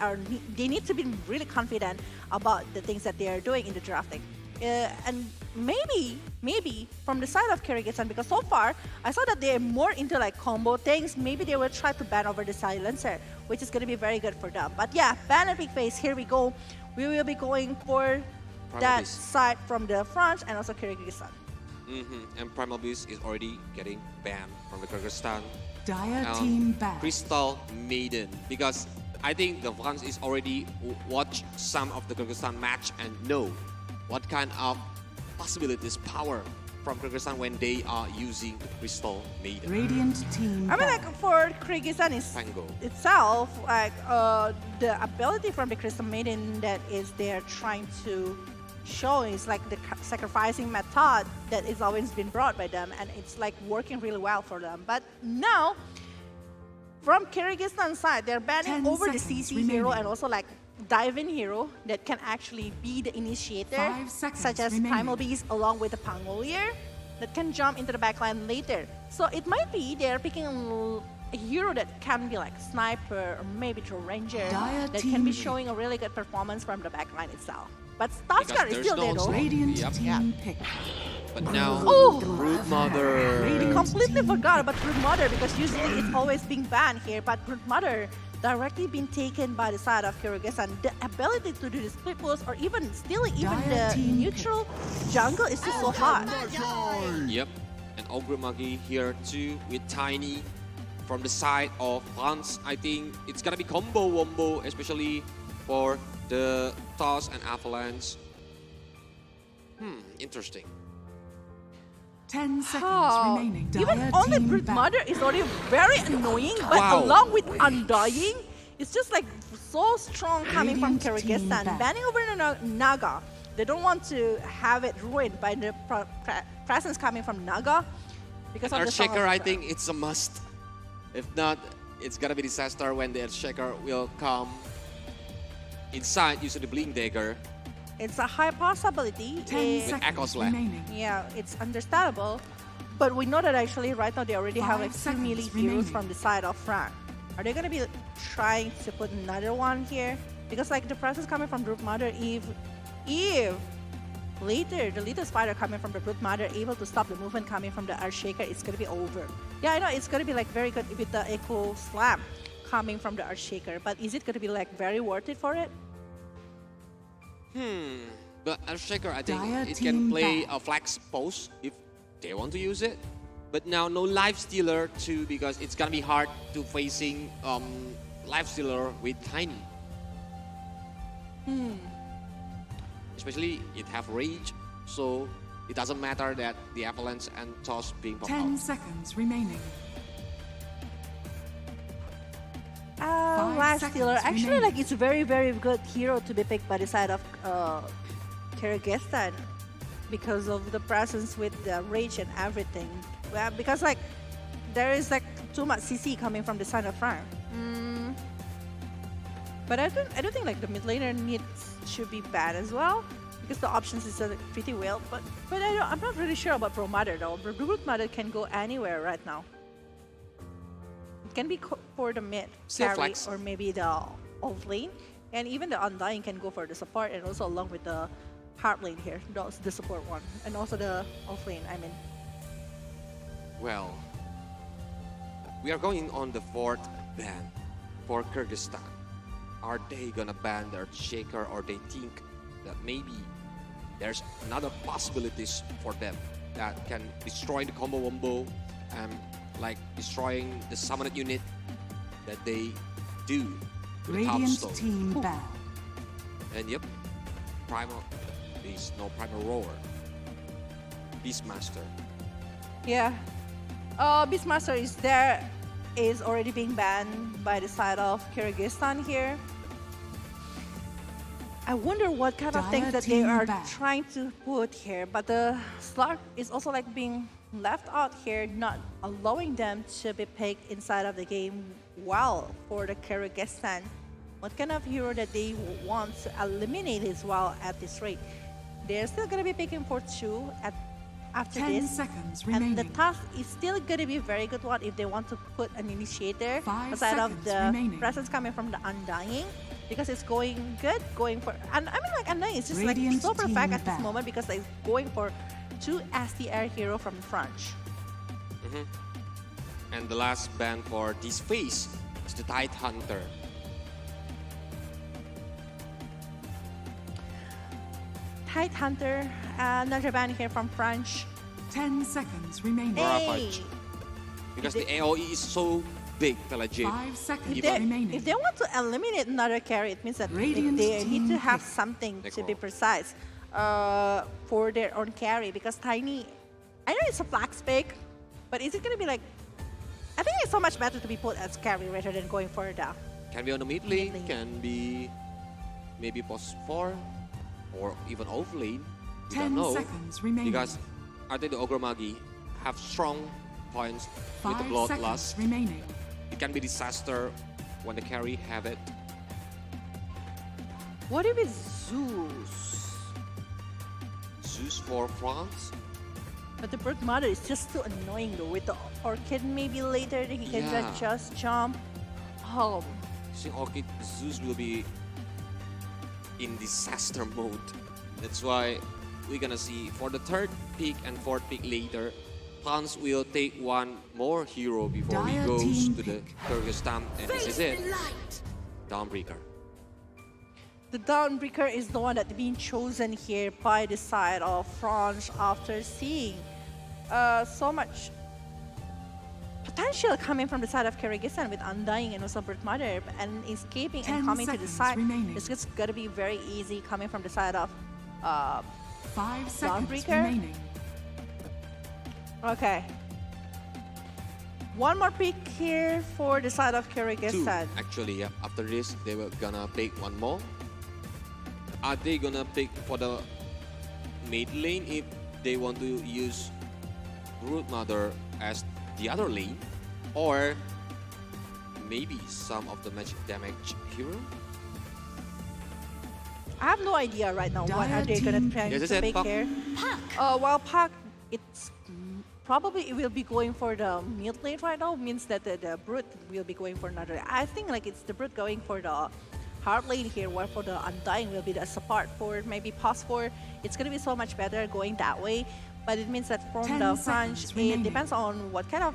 K: need to be really confident about the things that they are doing in the drafting. And maybe from the side of Kyrgyzstan, because so far I saw that they're more into like combo things. Maybe they will try to ban over the silencer, which is going to be very good for them. But yeah, ban and big face. Here we go. We will be going for that side from the front and also Kyrgyzstan.
U: And Primal Beast is already getting banned from the Kyrgyzstan.
B: Dire team banned.
U: Crystal Maiden, because I think the fans is already watched some of the Kyrgyzstan match and know what kind of possibilities, power from Kyrgyzstan when they are using the Crystal Maiden.
B: Radiant team.
K: I mean, like for Kyrgyzstan itself, like the ability from the Crystal Maiden that is they're trying to show is like the sacrificing method that is always been brought by them, and it's like working really well for them. But now, from Kyrgyzstan side, they're banning over the CC hero and also like dive-in hero that can actually be the initiator, such as Primal Beast along with the Pangolier that can jump into the backline later. So it might be they're picking a hero that can be like sniper or maybe the ranger that can be showing a really good performance from the backline itself. But Starscar is still there though.
B: Radiant team pick.
U: But now, Brood Mother.
K: We completely forgot about Brood Mother because usually it's always being banned here. But Brood Mother directly been taken by the side of Kyrgyzstan. The ability to do the split pulls or even stealing even the neutral jungle is just so hard.
U: Yep, and Ogre Magi here too with Tiny from the side of France. I think it's gonna be combo wombo, especially for the Toss and Avalanche. Interesting.
B: 10 seconds remaining.
K: Even only Brood Mother is already very annoying, but along with Undying, it's just like so strong coming from Kyrgyzstan. Banning over the Naga, they don't want to have it ruined by the presence coming from Naga. Because of the
U: Earthshaker, I think it's a must. If not, it's gonna be disaster when the Earthshaker will come inside using the Blink Dagger.
K: It's a high possibility.
B: 10 seconds remaining.
K: Yeah, it's understandable. But we know that actually right now they already have like 2 melee heroes from the side of Frank. Are they going to be trying to put another one here? Because like the presence coming from Brood Mother, if later the little spider coming from the Brood Mother able to stop the movement coming from the Earthshaker, it's going to be over. Yeah, I know it's going to be like very good with the Echo Slam coming from the Earthshaker. But is it going to be like very worth it for it?
U: But Earthshaker, I think it can play a flex post if they want to use it. But now no Life Stealer too, because it's gonna be hard to facing Life Stealer with Tiny. Especially it have Rage, so it doesn't matter that the Avalanche and Toss being popped
B: 10
U: out.
B: seconds remaining.
K: Life Stealer. Actually, like it's a very, very good hero to be picked by the side of Kyrgyzstan because of the presence with the Rage and everything. Because like there is like too much CC coming from the side of Frank. But I don't think like the mid laner should be bad as well because the options is pretty well. But I'm not really sure about Brood Mother though. Brood Mother can go anywhere right now. Can be for the mid carry or maybe the off lane, and even the Undying can go for the support and also along with the hard lane here, the support one, and also the off lane. I mean,
U: Well, we are going on the 4th ban for Kyrgyzstan. Are they gonna ban their Earthshaker, or they think that maybe there's another possibilities for them that can destroy the combo wombo and like destroying the summoned unit that they do to the top
B: Radiant
U: stone.
B: team back.
U: And yep, Primal Beast, no Primal Roar. Beastmaster.
K: yeah. Beastmaster is already being banned by the side of Kyrgyzstan here. I wonder what kind of things that they are trying to put here, but the Slark is also like being left out here, not allowing them to be picked inside of the game well for the Kyrgyzstan. What kind of hero that they want to eliminate as well at this rate? They're still going to be picking for 2 after
B: 10
K: this.
B: seconds
K: And the
B: remaining.
K: task is still going to be a very good one if they want to put an initiator
B: 5
K: aside of
B: seconds
K: the
B: remaining.
K: presence coming from the Undying. because it's going good, going for, and I mean like Undying is just like so perfect at this moment because it's going for 2 STR hero from French.
U: And the last ban for this phase is the Tide Hunter.
K: Tide Hunter, another ban here from French.
B: 10 seconds remaining.
U: Barrage. Because the AoE is so big, Pelagip.
B: 5 seconds
K: remaining. If they want to eliminate another carry, it means that they need to have something to be precise for their own carry. Because Tiny, I know it's a flax pick, but is it going to be like, I think it's so much better to be put as carry rather than going for the...
U: Can be on the mid lane, can be maybe post 4 or even off lane. We don't know.
B: 10 seconds remaining.
U: Because I think the Ogre Magi have strong points with the
B: 5
U: Bloodlust.
B: seconds remaining.
U: It can be disaster when the carry have it.
K: What if it's Zeus?
U: Zeus for France?
K: But the Bird Mother is just too annoying though. With the Orchid maybe later he can just jump. Oh.
U: I think Orchid Zeus will be in disaster mode. That's why we're gonna see for the 3rd pick and 4th pick later, Hans will take one more hero before he goes to the Kyrgyzstan, and this is it. Dawnbreaker.
K: The Dawnbreaker is the one that's being chosen here by the side of France after seeing so much potential coming from the side of Kyrgyzstan with Undying and also Bird Mother and escaping and coming to the side. It's just gonna be very easy coming from the side of
B: 5 seconds
K: Dawnbreaker.
B: remaining.
K: Okay. One more pick here for the side of Kyrgyzstan.
U: 2, actually, yeah. After this, they were gonna pick one more. Are they gonna pick for the mid lane if they want to use Brood Mother as the other lane? Or maybe some of the magic damage hero?
K: I have no idea right now what are they gonna try to pick here. Well, Pak, it's probably it will be going for the mid lane right now. Means that the Brute will be going for another. I think like it's the Brute going for the hard lane here, while for the Undying will be the support for maybe pass 4. It's gonna be so much better going that way. But it means that from the French, it depends on what kind of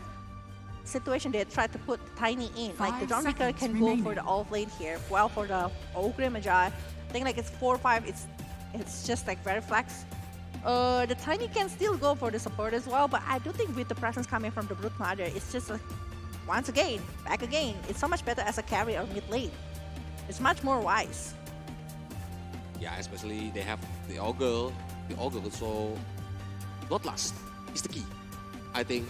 K: situation they try to put Tiny in. Like the Dawnbreaker can go for the off lane here, while for the Ogre Magi, I think like it's 4-5. It's just like very flex. The Tiny can still go for the support as well, but I do think with the presence coming from the Brood Mother, it's just like, once again, back again. It's so much better as a carry or mid lane. It's much more wise.
U: Yeah, especially they have the Ogre. The Ogre also Bloodlust is the key, I think,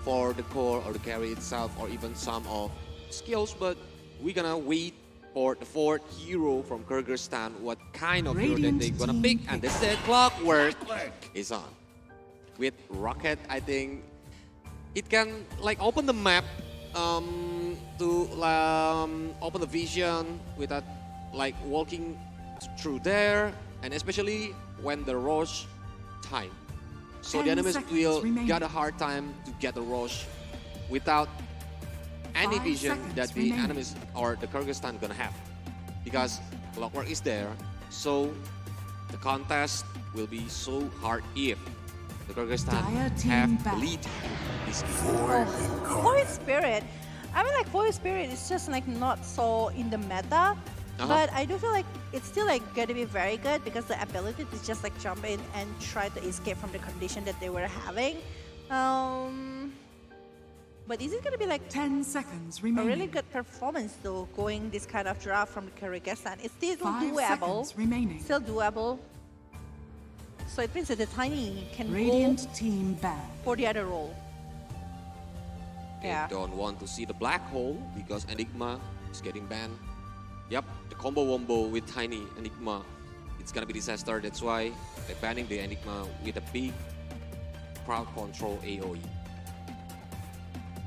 U: for the core or the carry itself, or even some of skills. But we're gonna wait for the 4th hero from Kyrgyzstan, what kind of hero that they're gonna pick, and this is Clockwork is on. With Rocket, I think it can like open the map to open the vision without like walking through there, and especially when the rush time. So the enemies will get a hard time to get the rush without any vision that the enemies or the Kyrgyzstan gonna have, because Clockwork is there. So the contest will be so hard if the Kyrgyzstan have the lead in this game.
K: Void Spirit. I mean, like Void Spirit is just like not so in the meta, but I do feel like it's still like gonna be very good because the ability to just like jump in and try to escape from the condition that they were having. But is it gonna be like
B: 10 seconds
K: a
B: remaining?
K: really good performance though, going this kind of draft from the Kyrgyzstan? It's still
B: 5
K: doable.
B: seconds remaining.
K: Still doable. So it means that the Tiny can
B: Radiant
K: go
B: team back
K: for the other role.
U: They don't want to see the black hole because Enigma is getting banned. Yep, the combo wombo with Tiny Enigma, it's gonna be disaster. That's why they're banning the Enigma with a big crowd control AoE.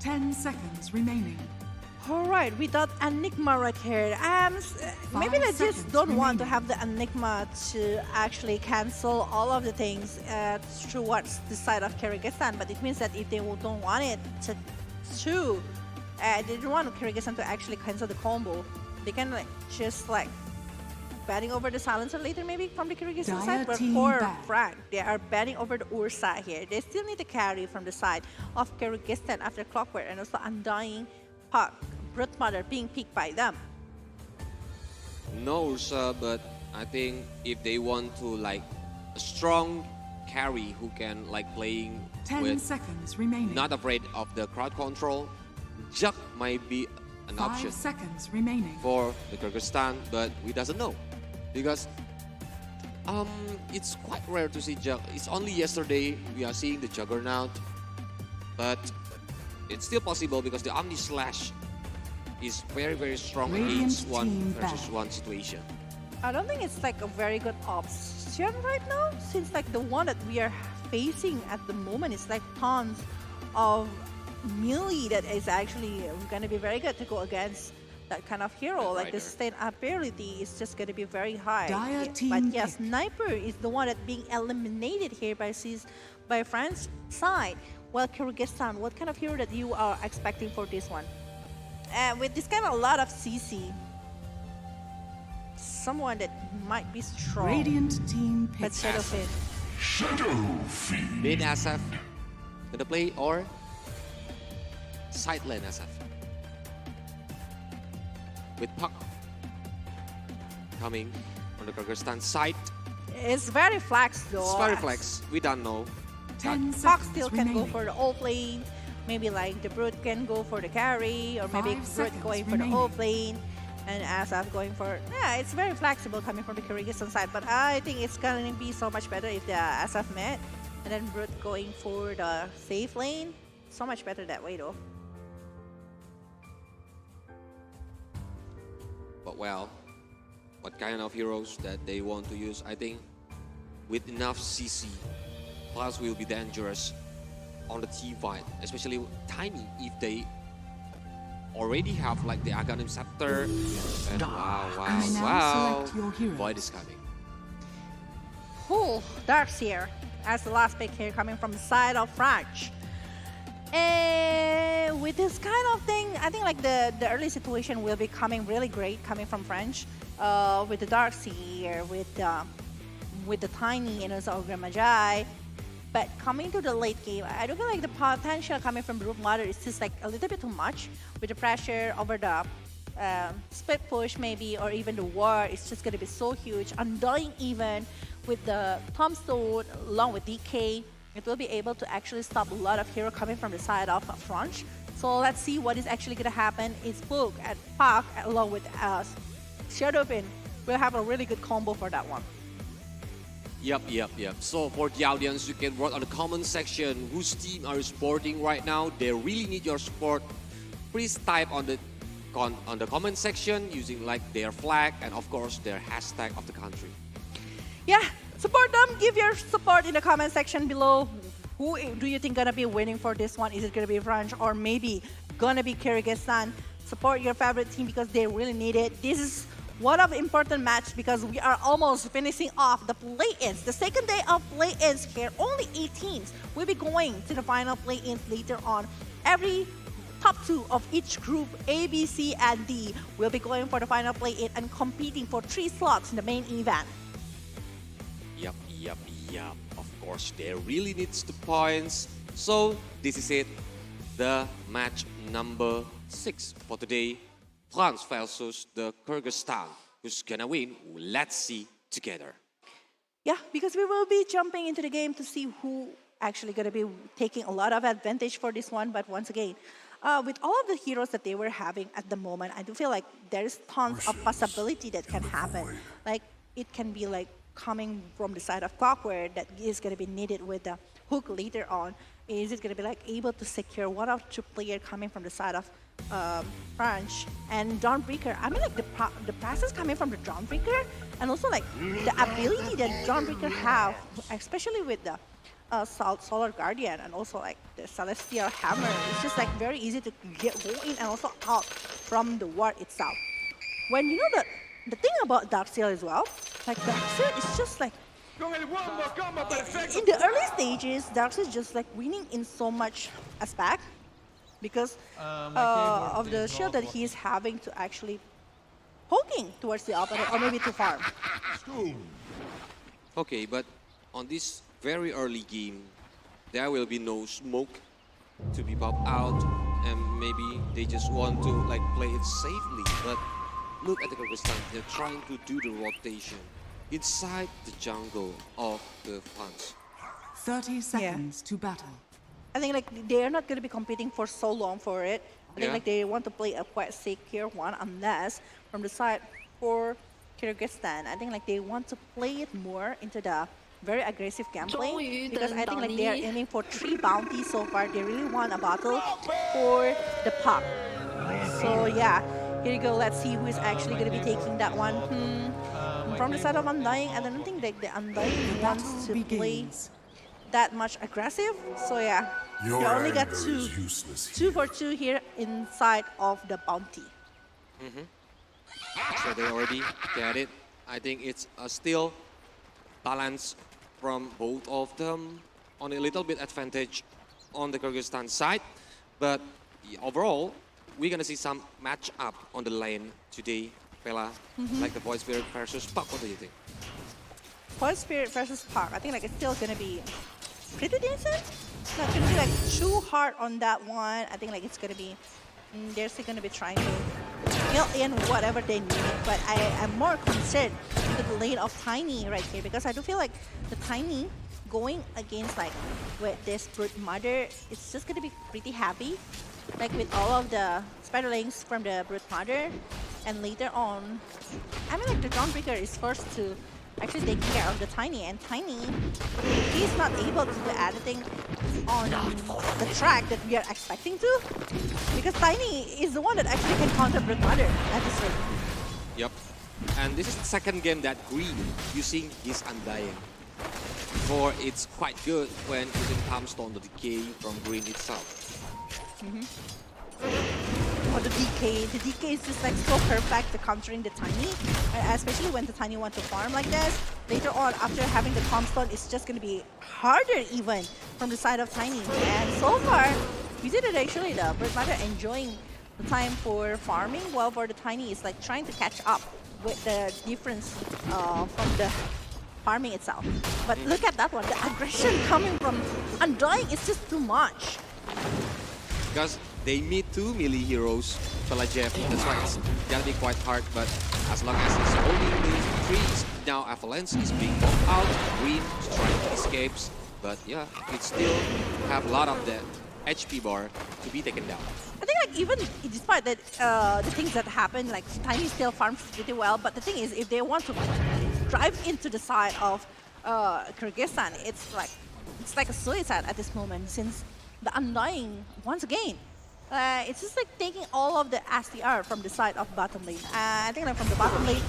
B: 10 seconds remaining.
K: All right, without Enigma right here, maybe they just don't want to have the Enigma to actually cancel all of the things towards the side of Kyrgyzstan. But it means that if they don't want it they don't want Kyrgyzstan to actually cancel the combo. they can like just like batting over the silencer later maybe from the Kyrgyzstan side, but
B: team
K: for
B: back.
K: Frank, they are batting over the Ur side here. They still need to carry from the side of Kyrgyzstan after Clockwork and also Undying Puck, Brute Mother being picked by them.
U: No Ursa, but I think if they want to like a strong carry who can like playing
B: 10
U: with
B: seconds remaining.
U: not afraid of the crowd control, Jack might be an
B: 5
U: option
B: seconds remaining.
U: for the Kyrgyzstan, but we doesn't know because it's quite rare to see Jack. It's only yesterday we are seeing the Juggernaut, but it's still possible because the Omni Slash is very, very strong against one versus one situation.
K: I don't think it's like a very good option right now, since like the one that we are facing at the moment is like tons of melee that is actually going to be very good to go against that kind of hero. Like the sustain ability is just going to be very high. But yeah, Sniper is the one that being eliminated here by France side. Well, Kyrgyzstan, what kind of hero that you are expecting for this one? With this kind of a lot of CC, someone that might be strong.
B: Radiant team
K: but Shadowfin.
U: Mid SF gonna play or side lane SF with Puck coming on the Kyrgyzstan side.
K: It's very flex though.
U: It's very flex. We don't know.
K: Puck still can go for the old lane. Maybe like the Brute can go for the carry, or maybe Brute going for the old lane, and Asaf going for... Yeah, it's very flexible coming from the Kyrgyzstan side, but I think it's going to be so much better if the Asaf met, and then Brute going for the safe lane. So much better that way though.
U: But well, what kind of heroes that they want to use, I think with enough CC, plus will be dangerous on the team fight, especially Tiny if they already have like the Aghanim Scepter. And wow, Void is coming.
K: Cool, Darkseer as the last pick here coming from the side of French. And with this kind of thing, I think like the early situation will be coming really great coming from French. With the Darkseer, with the Tiny and also Ogre Magi. But coming to the late game, I don't feel like the potential coming from Brute Mother is just like a little bit too much. With the pressure over the split push maybe, or even the war, it's just going to be so huge. Undying even with the Tombstone along with DK, it will be able to actually stop a lot of hero coming from the side of French. So let's see what is actually going to happen. It's Book at Park along with Shadowfin. We'll have a really good combo for that one.
U: Yep. So for the audience, you can write on the comment section whose team are you supporting right now. They really need your support. Please type on the comment section using like their flag and of course their hashtag of the country.
K: Yeah, support them. Give your support in the comment section below. Who do you think gonna be winning for this one? Is it gonna be French or maybe gonna be Kyrgyzstan? Support your favorite team because they really need it. This is one of the important match because we are almost finishing off the play-ins. The second day of play-ins here, only 8 teams will be going to the final play-ins later on. Every top 2 of each group, A, B, C, and D, will be going for the final play-in and competing for 3 slots in the main event.
U: Yep. Of course, they really needs the points. So this is it, the match number 6 for today. France versus the Kyrgyzstan. Who's gonna win? Let's see together.
K: Yeah, because we will be jumping into the game to see who actually gonna be taking a lot of advantage for this one. But once again, with all of the heroes that they were having at the moment, I do feel like there's tons of possibility that can happen. Like it can be like coming from the side of Clockwork that is gonna be needed with the hook later on. Is it gonna be like able to secure one or two players coming from the side of French and Dawnbreaker? I mean like the process coming from the Dawnbreaker and also like the ability that Dawnbreaker have, especially with the Solar Guardian and also like the Celestial Hammer. It's just like very easy to go in and also out from the ward itself. When you know the thing about Darkseer as well, like Darkseer is just like in the early stages, Darkseer is just like winning in so much aspect because of the shield that he is having to actually poking towards the opponent or maybe to farm.
U: Okay, but on this very early game, there will be no smoke to be popped out, and maybe they just want to like play it safely. But look at the Kyrgyzstan, they're trying to do the rotation inside the jungle of the fans.
B: 30 seconds to battle.
K: I think like they're not going to be competing for so long for it. I think like they want to play a quite secure one, unless from the side for Kyrgyzstan, I think like they want to play it more into the very aggressive gameplay, because I think like they are aiming for 3 bounties so far. They really want a battle for the puck. So yeah, here you go. Let's see who is actually going to be taking that one. From the side of Undying, I don't think that the Undying wants to play that much aggressive. So yeah, they only got 2 for 2 here inside of the bounty.
U: So they already get it. I think it's still balance from both of them, on a little bit advantage on the Kyrgyzstan side. But overall, we're gonna see some match up on the lane today, Bella. Like the Void Spirit versus Puck. What do you think?
K: Void Spirit versus Puck, I think like it's still gonna be pretty decent. It's not gonna be like too hard on that one. I think like it's gonna be, they're still gonna be trying to fill in whatever they need. But I am more concerned with the lane of Tiny right here, because I do feel like the Tiny going against like with this Brute Mother, it's just gonna be pretty heavy. Like with all of the Spiderlings from the Brute Mother, and later on, I mean like the Dawnbreaker is forced to actually take care of the Tiny, and Tiny, he's not able to do anything on the track that we are expecting to, because Tiny is the one that actually can counter Brute Mother at this rate.
U: Yep. And this is the second game that Green using his Undying. For it's quite good when using Palmstone, the decay from Green itself.
K: Oh, the DK is just like so perfect to countering the Tiny, especially when the Tiny want to farm like this. Later on, after having the Palmstone, it's just going to be harder even from the side of Tiny. And so far, we see that actually the Brute Mother enjoying the time for farming, while for the Tiny is like trying to catch up with the difference from the farming itself. But look at that one, the aggression coming from Undying is just too much.
U: Because they meet 2 melee heroes, Phillipines. That's why it's gonna be quite hard, but as long as it's only the 3s, now Avalanche is being popped out, Green is trying to escape, but yeah, it still have a lot of the HP bar to be taken down.
K: I think like even despite that the things that happen, like Tiny still farms pretty well, but the thing is, if they want to drive into the side of Kyrgyzstan, it's like a suicide at this moment, since the Undying, once again, it's just like taking all of the SDR from the side of bottom lane. I think like from the bottom lane,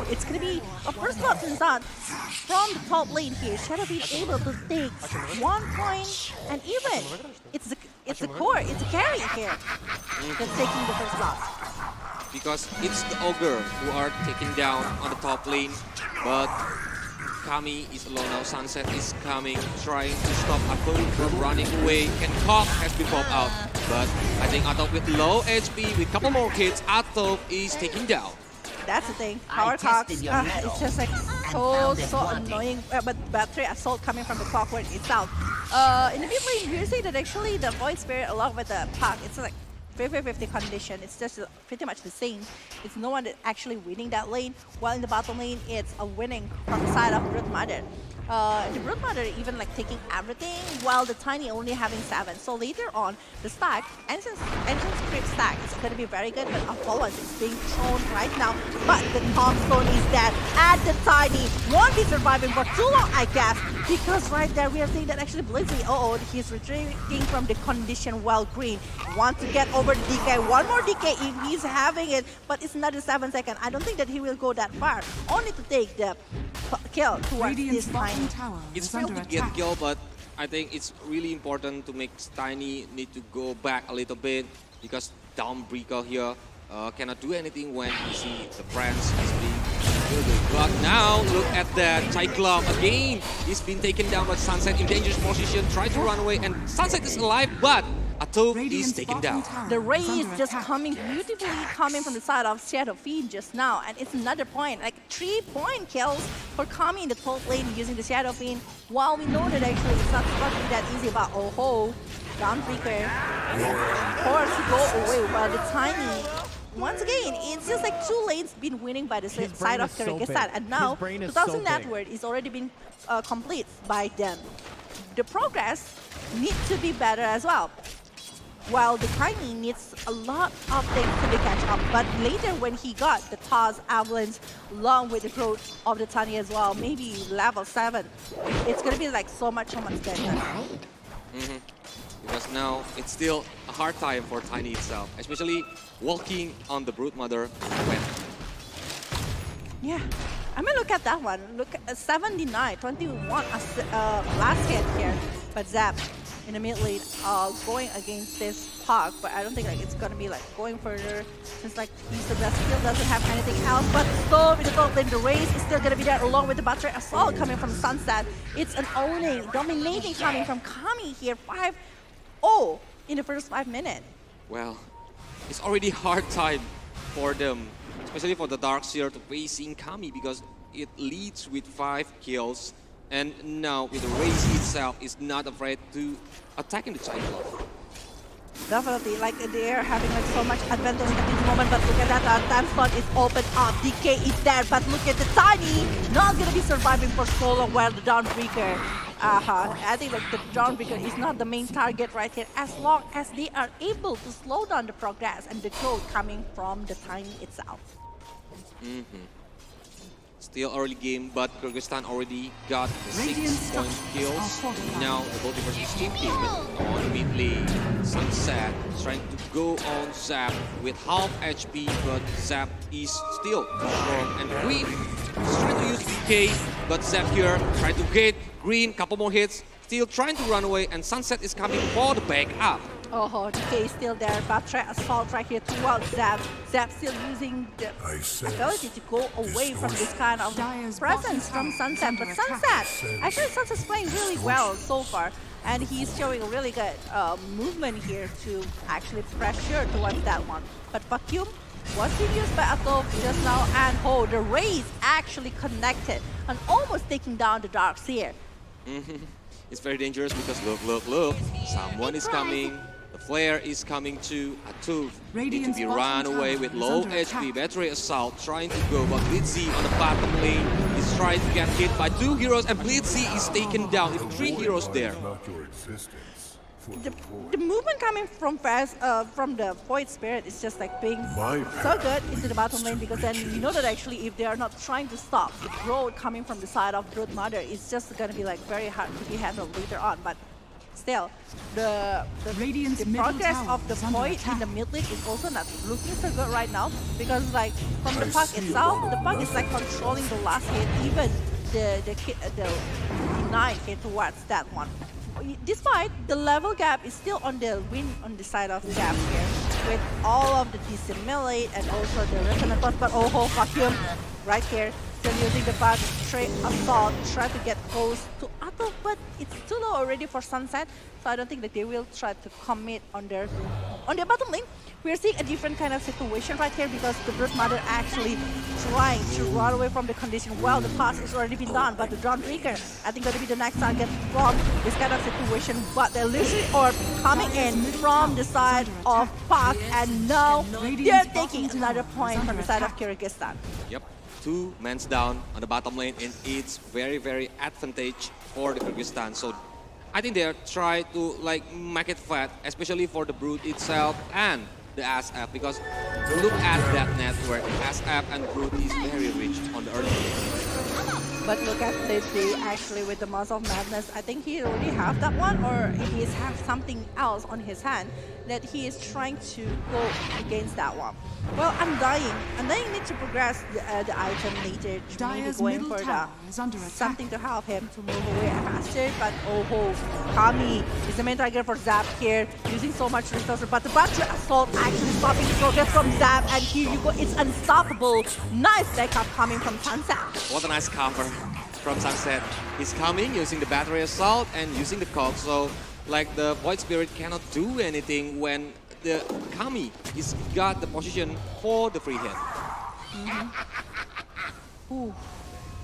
K: it's gonna be a first blood since that from the top lane here. Shadow being able to take 1 point, and even it's the core, it's the carry here that's taking the first blood.
U: Because it's the Ogre who are taking down on the top lane, but Kami is alone now. Sunset is coming, trying to stop Atop from running away. And Cock has been popped out. But I think Atop with low HP, with a couple more hits, Atop is taken down.
K: That's the thing. Power Cox, it's just like so annoying. But battery assault coming from the Clockwork itself. In the mid lane, we're saying that actually the Void Spirit along with the Puck, it's like 50-50 condition. It's just pretty much the same. It's no one that actually winning that lane, while in the bottom lane, it's a winning from the side of Brute Mother. The Brute Mother even like taking everything, while the Tiny only having 7. So later on, the stack, Ensign Script stack is going to be very good, but Apollo is being thrown right now. But the Tombstone is dead, and the Tiny won't be surviving for too long, I guess, because right there we are seeing that actually Blizzy, he's retreating from the condition, while Green wants to get over the DK. One more DK if he's having it, but it's another 7 seconds. I don't think that he will go that far, only to take the kill towards this Tiny.
U: It's failed to get kill, but I think it's really important to make Tiny need to go back a little bit, because Dawnbreaker here cannot do anything when you see the friends is being killed. But now look at that, Cyclone again. He's been taken down by Sunset in dangerous position, try to run away, and Sunset is alive, but Atov is taken down.
K: The Ray is just coming beautifully from the side of Shadow Fiend just now, and it's another point, like 3-point kills for Kami in the top lane using the Shadow Fiend. While we know that actually it's not supposed to be that easy, but oh ho, Dawnbreaker, of course, go away. While the Tiny, once again, it's just like 2 lanes been winning by the side of Kyrgyzstan, and now 2000 network is already been complete by them. The progress needs to be better as well. While the Tiny needs a lot of things to be catch up, but later when he got the Toss Avalanche along with the growth of the Tiny as well, maybe level 7, it's gonna be like so much better.
U: Because now it's still a hard time for Tiny itself, especially walking on the Broodmother when.
K: Yeah, I mean look at that one. Look at 79, 21 last hit here, but Zap in the mid lane going against this Puck, but I don't think like it's gonna be like going further since like he's the best skill, doesn't have anything else. But still in the top lane, the race is still gonna be there along with the battery assault coming from Sunset. It's an owning, dominating coming from Kami here, 5-0 in the first 5 minutes.
U: Well, it's already hard time for them, especially for the Darkseer to facing Kami because it leads with 5 kills. And now with the Raze itself is not afraid to attack in the side block.
K: Definitely, like they're having like so much advantage at this moment, but look at that, time slot is open up, DK is there, but look at the Tiny, not gonna be surviving for so long while the Dawnbreaker, I think like the Dawnbreaker is not the main target right here, as long as they are able to slow down the progress and the growth coming from the Tiny itself.
U: Still early game, but Kyrgyzstan already got 6-point kills. Now the Body versus Team Team on mid lane. Sunset trying to go on Zap with half HP, but Zap is still strong. And Green is trying to use DK, but Zap here trying to hit Green, couple more hits, still trying to run away, and Sunset is coming for the backup.
K: Oh, DK is still there, but try assault right here towards Zap. Zap still using the ability to go away from this kind of presence from Sunset. But Sunset, actually Sunset's playing really well so far. And he's showing a really good movement here to actually pressure towards that one. But Vacuum was reduced by Atov just now, and oh, the Raze actually connected and almost taking down the Darkseer.
U: It's very dangerous because look, someone is coming. The flare is coming to Atov. Need to be run away with low HP. Battery assault trying to go, but Blitzy on the bottom lane is trying to get hit by 2 heroes, and Blitzy is taken down with 3 heroes there.
K: The movement coming from the Void Spirit is just like being so good into the bottom lane, because then you know that actually if they are not trying to stop the growth coming from the side of Broodmother, it's just going to be like very hard to be handled later on. But still, the progress of the Void in the mid lane is also not looking so good right now, because like from the Puck itself, the Puck is like controlling the last hit, even the denied hit towards that one. Despite the level gap is still on the win on the side of Zap here, with all of the dissimulate and also the resonant toss, but oh, Vacuum right here, still using the bad straight assault, try to get close to Atov, but it's too low already for Sunset, so I don't think that they will try to commit on their bottom lane. We're seeing a different kind of situation right here, because the Broodmother actually trying to run away from the condition. Well, the pass is already been done, but the Dawnbreaker, I think, going to be the next target from this kind of situation. But the Illusory Orb coming in from the side of Puck, and now they're taking another point from the side of Kyrgyzstan.
U: Yep, 2 men down on the bottom lane, and it's very, very advantage for the Kyrgyzstan. So I think they are trying to like make it fat, especially for the Brood itself and the IESF, because look at that network. IESF and Brood is very rich on the early game.
K: But look at Lizzy actually with the Mass of Madness. I think he already have that one, or he has something else on his hand that he is trying to go against that one. Well, Undying needs to progress the item later, maybe going for something to help him to move away faster. But oh, Kami is the main target for Zap here, using so much resources. But the battery assault actually stopping the progress from Zap, and here you go, it's unstoppable. Nice backup coming from Sunset.
U: What a nice cover from Sunset. He's coming using the battery assault and using the cog. So like the Void Spirit cannot do anything when the Kami is got the position for the free hit.
K: Ooh.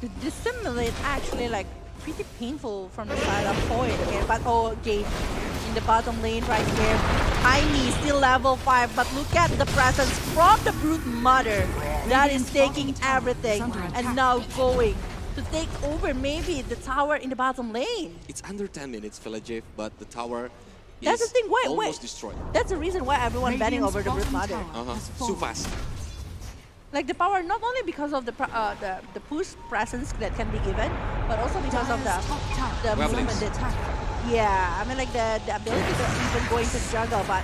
K: To dissimulate actually like pretty painful from the side of Void. Okay, but okay, in the bottom lane right here, Tiny still level 5, but look at the presence from the Brute Mother that is taking everything and now going to take over maybe the tower in the bottom lane.
U: It's under 10 minutes, Phillipines, but the tower
K: That's
U: is
K: the thing.
U: almost destroyed.
K: That's the reason why everyone betting over the Brute Mother.
U: So fast.
K: Like the power, not only because of the push presence that can be given, but also because of the movement. Yeah, I mean like the ability to even going to juggle, but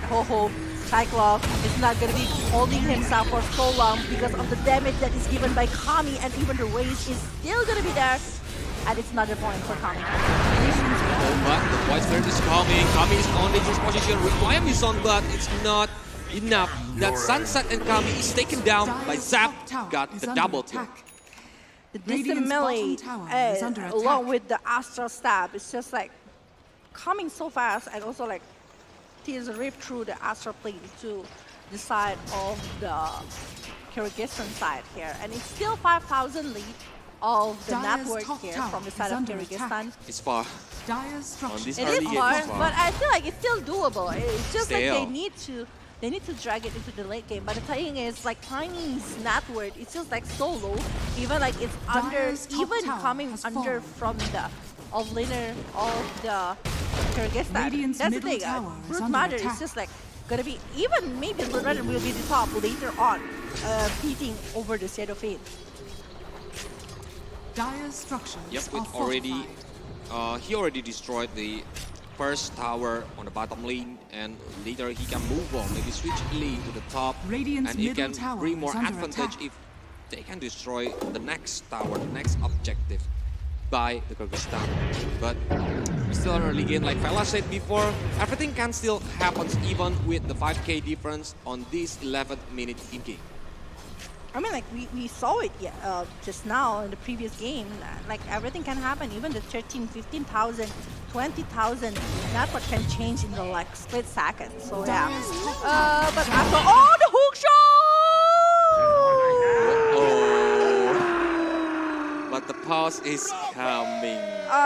K: Cyclops is not going to be holding himself for so long because of the damage that is given by Kami, and even the raise is still going to be there, and it's another point for Kami.
U: But the Void Spirit is coming. Kami is on dangerous position. Requiem is on, but it's not enough. That Sunset and Kami is taken down by Zap. Got the double kill.
K: The dissimulate along with the Astral Stab, it's just like coming so fast, and also like tears rip through the Astral Plane to the side of the Kyrgyzstan side here, and it's still 5,000 lead of the network here from the side of Kyrgyzstan.
U: It's far.
K: On this it is far, but I feel like it's still doable. It's just like they need to drag it into the late game. But the thing is, like Tiny's net worth, it's just like so low. Even like it's under, even coming under from the off-laner of the Kyrgyzstan. That's the thing. Brute Mother is just like gonna be, even maybe Brute Mother will be the top later on, beating over the Shadow Fade.
B: Dire structures
U: he already destroyed the first tower on the bottom lane, and later he can move on, maybe switch lane to the top, and he can bring more advantage if they can destroy the next tower, the next objective by the Kyrgyzstan. But still an early game, like Fella said before, everything can still happen even with the 5k difference on this 11th minute in game.
K: I mean, like, we saw it just now in the previous game. Like, everything can happen. Even the 13, 15,000, 20,000 network can change in the, like, split second. So, yeah. But after, the hook shot!
U: But the pause is coming.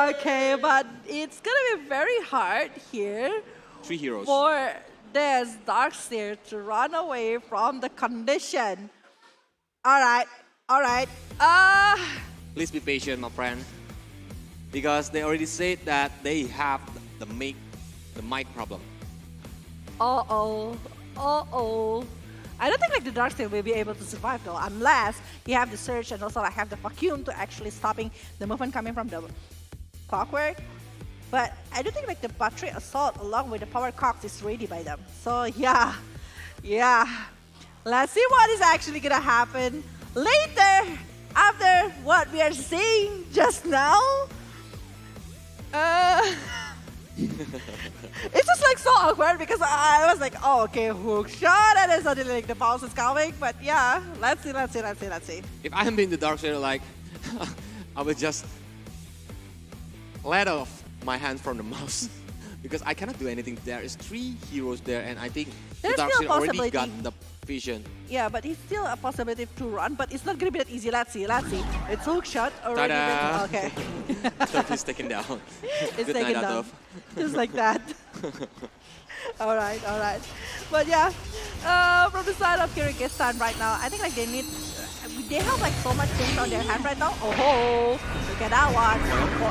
K: Okay, but it's gonna be very hard here.
U: 3 heroes.
K: For this Darkseer to run away from the condition. Alright.
U: Please be patient, my friend. Because they already said that they have the mic problem.
K: I don't think like the Darkseer will be able to survive though, unless you have the Surge and also like have the vacuum to actually stopping the movement coming from the Clockwork. But I don't think like the Battery Assault along with the Power Cox is ready by them. So yeah. Let's see what is actually gonna happen later after what we are seeing just now. It's just like so awkward because I was like, oh, okay, hook shot, and then suddenly like the bounce is coming. But yeah, let's see.
U: If I am being the Darkseer, like, I would just let off my hand from the mouse because I cannot do anything. There is 3 heroes there, and I think the Darkseer already got the vision.
K: Yeah, but it's still a possibility to run, but it's not gonna be that easy. Let's see. It's hook shot already. Okay.
U: Turf is taken down.
K: It's
U: Good
K: taken
U: night,
K: down.
U: Atov.
K: Just like that. All right. But yeah, from the side of Kyrgyzstan right now, I think like they have like so much things on their hand right now. Oh, look at that one.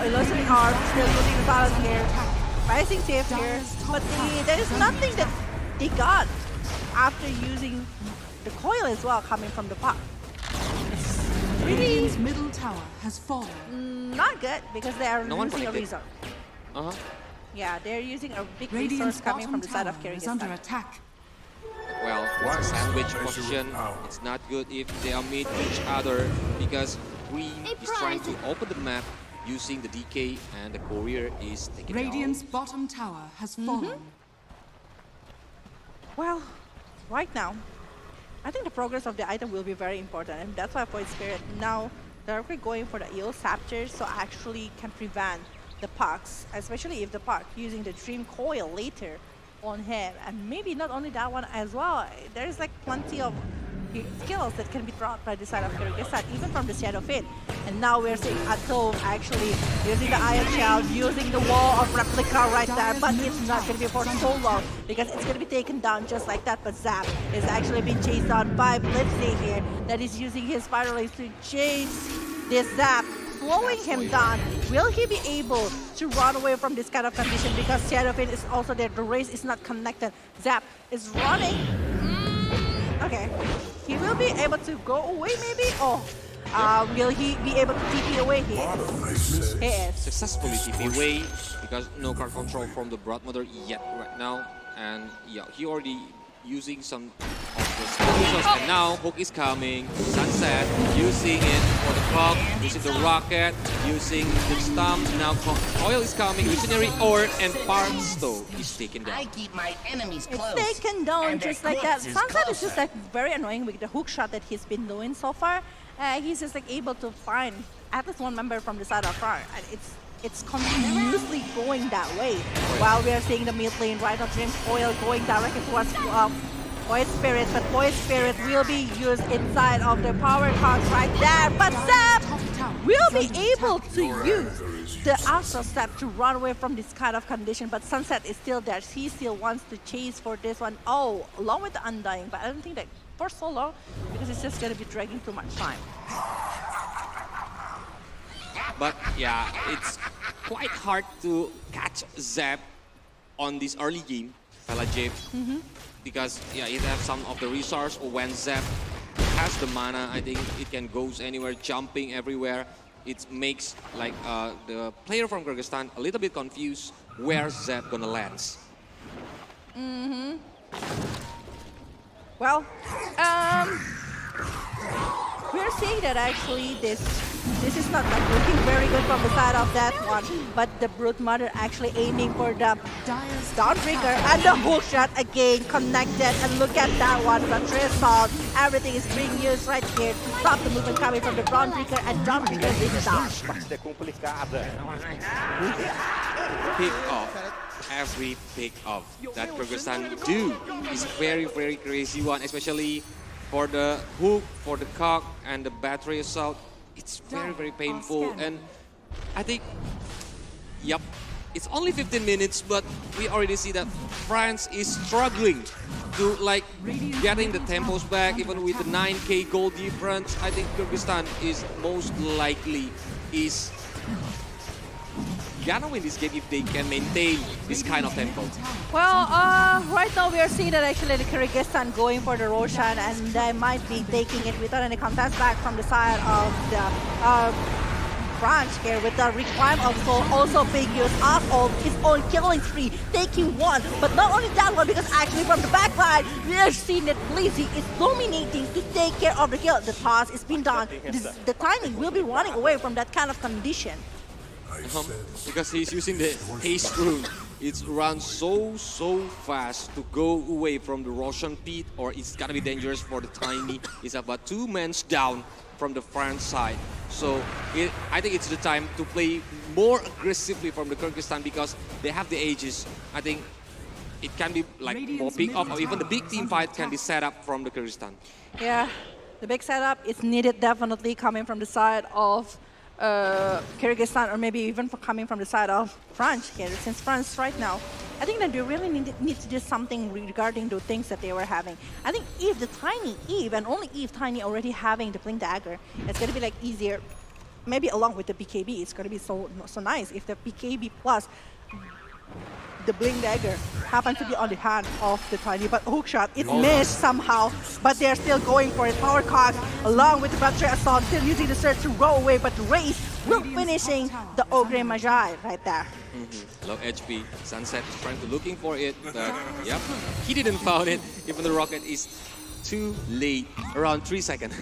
K: Illusory Arm still using the balance here. Rising Safe here, but there is nothing that they got after using the coil as well coming from the park.
B: Radiant's middle tower has fallen.
K: Not good because they are losing a resource. Yeah, they're using a big resource coming from the side of Kyrgyzstan.
B: Under attack.
U: Well, it's a sandwich position. It's not good if they are meet each other because Green is trying to open the map using the DK, and the courier is taking
B: Radiant's bottom tower has fallen.
K: Well, right now, I think the progress of the item will be very important, and that's why Void Spirit now they're going for the EO Sapture, so actually can prevent the pucks, especially if the puck using the Dream Coil later on him. And maybe not only that one as well, there's like plenty of skills that can be brought by the side of Kyrgyzstan, even from the Shadow Fit. And now we're seeing Atom actually using the Iron Shell, using the wall of replica right there, but it's not going to be for so long because it's going to be taken down just like that. But Zap is actually being chased down by Blipsy here, that is using his Spiral Race to chase this Zap, slowing him down. Will he be able to run away from this kind of condition because Shadow Fit is also there, the race is not connected. Zap is running. Okay, he will be able to go away maybe? Oh, will he be able to TP away? He is.
U: Successfully TP away because no card control from the Broadmother yet right now. And yeah, he already using some of the skills. And now Hook is coming. Sunset using it for the clock, using the rocket, using the stumps. Now Coil is coming, Visionary Orb, and Parkstow is taken down.
A: I keep my enemies close.
K: It's taken down just like that.
A: Eclipse is
K: Sunset is just
A: closer.
K: like very annoying with the hook shot that he's been doing so far. He's just like able to find at least one member from the side of front, and it's continuously going that way. While we are seeing the mid lane right now, Dream Coil going directly towards Void Spirit, but Void Spirit will be used inside of the power cogs right there. But Zap will be able to use the Astral Step to run away from this kind of condition, but Sunset is still there. He still wants to chase for this one. Oh, along with the Undying, but I don't think that for so long because it's just going to be dragging too much time.
U: But yeah, it's quite hard to catch Zap on this early game, Phillipines, because yeah, it has some of the resource. Or when Zap has the mana, I think it can go anywhere, jumping everywhere. It makes like the player from Kyrgyzstan a little bit confused where Zap gonna land.
K: Well, we're seeing that actually this is not like looking very good from the side of that one, but the Broodmother actually aiming for the Dawnbreaker and the hook shot again connected, and look at that one, the Assault, everything is being used right here to stop the movement coming from the Dawnbreaker, and Dawnbreaker is down.
U: Pick off. Every pick off that Kyrgyzstan do is very, very crazy one, especially for the hook, for the cock, and the battery assault. It's very, very painful. And I think, yep, it's only 15 minutes, but we already see that France is struggling to like getting the tempos back, even with the 9k goal difference. I think Kyrgyzstan is most likely is gonna win this game if they can maintain this kind of tempo.
K: Well, right now we are seeing that actually the Kyrgyzstan going for the Roshan, and they might be taking it without any contest back from the side of the France here, with the Requiem of Soul also being used off of his own killing spree, taking one. But not only that one, because actually from the back line, we are seeing that Blizzy is dominating to take care of the kill. The toss is being done. The timing will be running away from that kind of condition.
U: Because he's using the haste rune. It's run so fast to go away from the Roshan pit, or it's gonna be dangerous for the Tiny. It's about 2 men down from the France side. So I think it's the time to play more aggressively from the Kyrgyzstan because they have the ages. I think it can be like more pick up, or even the big team fight can be set up from the Kyrgyzstan.
K: Yeah, the big setup is needed definitely coming from the side of Kyrgyzstan, or maybe even coming from the side of France here, since France right now, I think that they really need to do something regarding the things that they were having. I think if the Tiny Eve, and only if Tiny already having the Blink Dagger, it's going to be like easier, maybe along with the BKB, it's going to be so nice if the BKB plus the Blink Dagger happened to be on the hand of the Tiny, but hookshot, it missed somehow, but they're still going for it. Power Cogs along with the Battery Assault, still using the surge to roll away, but Race will finishing the Ogre Magi right there.
U: Low HP, Sunset is trying to looking for it, but yep, he didn't found it. Even the rocket is too late, around 3 seconds.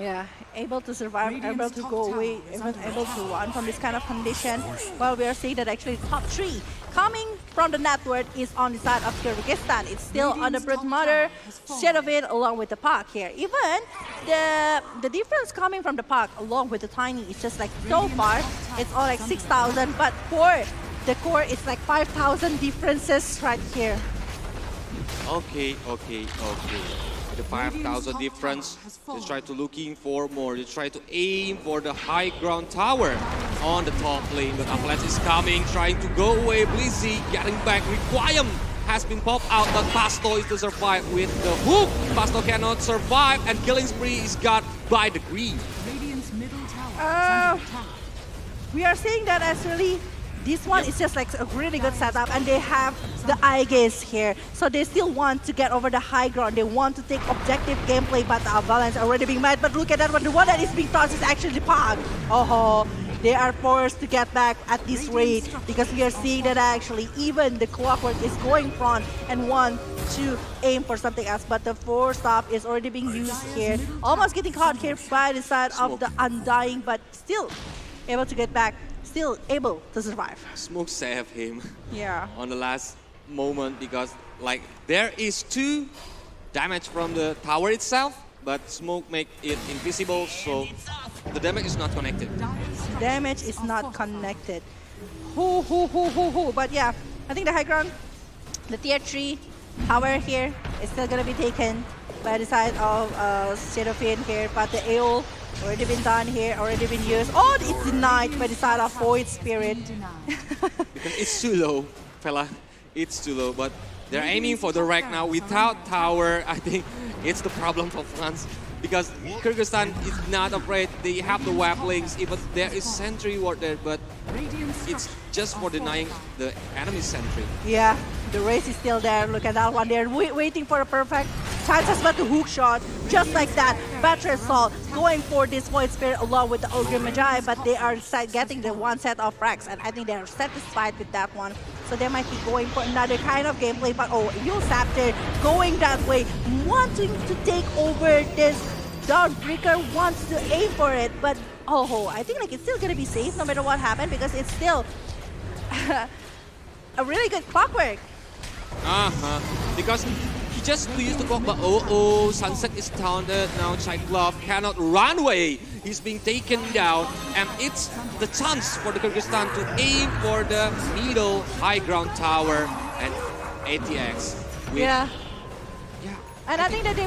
K: Yeah, able to survive, able to go away, even able to run from this kind of condition. Well, we are seeing that actually top 3 coming from the network is on the side of Kyrgyzstan. It's still on the Brute Mother, Shadowfin along with the Park here. Even the difference coming from the Park along with the Tiny is just like so far, it's all like 6,000, but for the core, it's like 5,000 differences right here.
U: Okay. The 5,000 difference. They try to looking for more. They try to aim for the high ground tower on the top lane. But Avalanche is coming, trying to go away. Blizzy getting back. Requiem has been popped out, but Pasto is to survive with the hook. Pasto cannot survive, and killing spree is got by the green.
K: We are seeing that actually this one is just like a really good setup, and they have the eye gaze here. So they still want to get over the high ground. They want to take objective gameplay, but the Avalanche already being mad. But look at that one. The one that is being tossed is actually the Park. Oh, they are forced to get back at this rate because we are seeing that actually even the Clockwork is going front and want to aim for something else. But the 4-stop is already being used here. Almost getting caught here by the side of the Undying, but still able to get back. Still able to survive.
U: Smoke saved him.
K: Yeah.
U: On the last moment because like there is 2 damage from the tower itself, but Smoke make it invisible, so the damage is not connected.
K: Damage is not connected. But yeah, I think the high ground, the tier 3 tower here is still gonna be taken by the side of Shadowfin here, but the AO already been done here, already been used. Oh, it's denied by the side of Void Spirit.
U: Because it's too low, fella. It's too low, but they're aiming for the wreck now without tower. I think it's the problem for France. Because Kyrgyzstan is not afraid. They have the web links, even there is sentry ward there, but it's just for denying the enemy sentry.
K: Yeah, the race is still there. Look at that one. They're waiting for a perfect chances, but the hook shot, just like that. Battery Assault going for this Void Spirit along with the Ogre Magi, but they are getting the one set of racks, and I think they are satisfied with that one. So they might be going for another kind of gameplay, but oh, Yulsapter going that way, wanting to take over this. Dawnbreaker wants to aim for it, but oh, I think like it's still gonna be safe no matter what happened because it's still a really good Clockwork.
U: Because he just used the clock, but Sunset is taunted. Now Cyclops cannot run away. He's being taken down, and it's the chance for the Kyrgyzstan to aim for the middle high ground tower and ATX.
K: And I think that they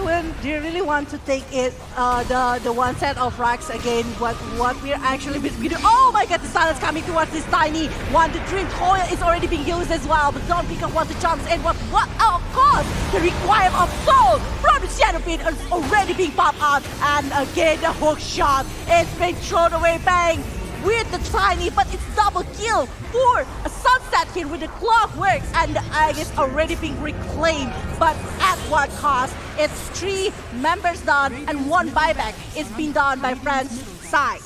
K: really want to take it the one set of racks again. What we're actually doing. Oh my God, the silence coming towards this Tiny. Want to drink coil is already being used as well, but don't pick up what the jumps and what of course the requirement of soul from the Shadow Pit is already being popped out. And again the hook shot is being thrown away. Bang! With the Tiny, but it's double kill for a Sunset here with the Clockworks, and the Egg is already being reclaimed, but at what cost? It's 3 members done and 1 buyback. It's been done by France's side.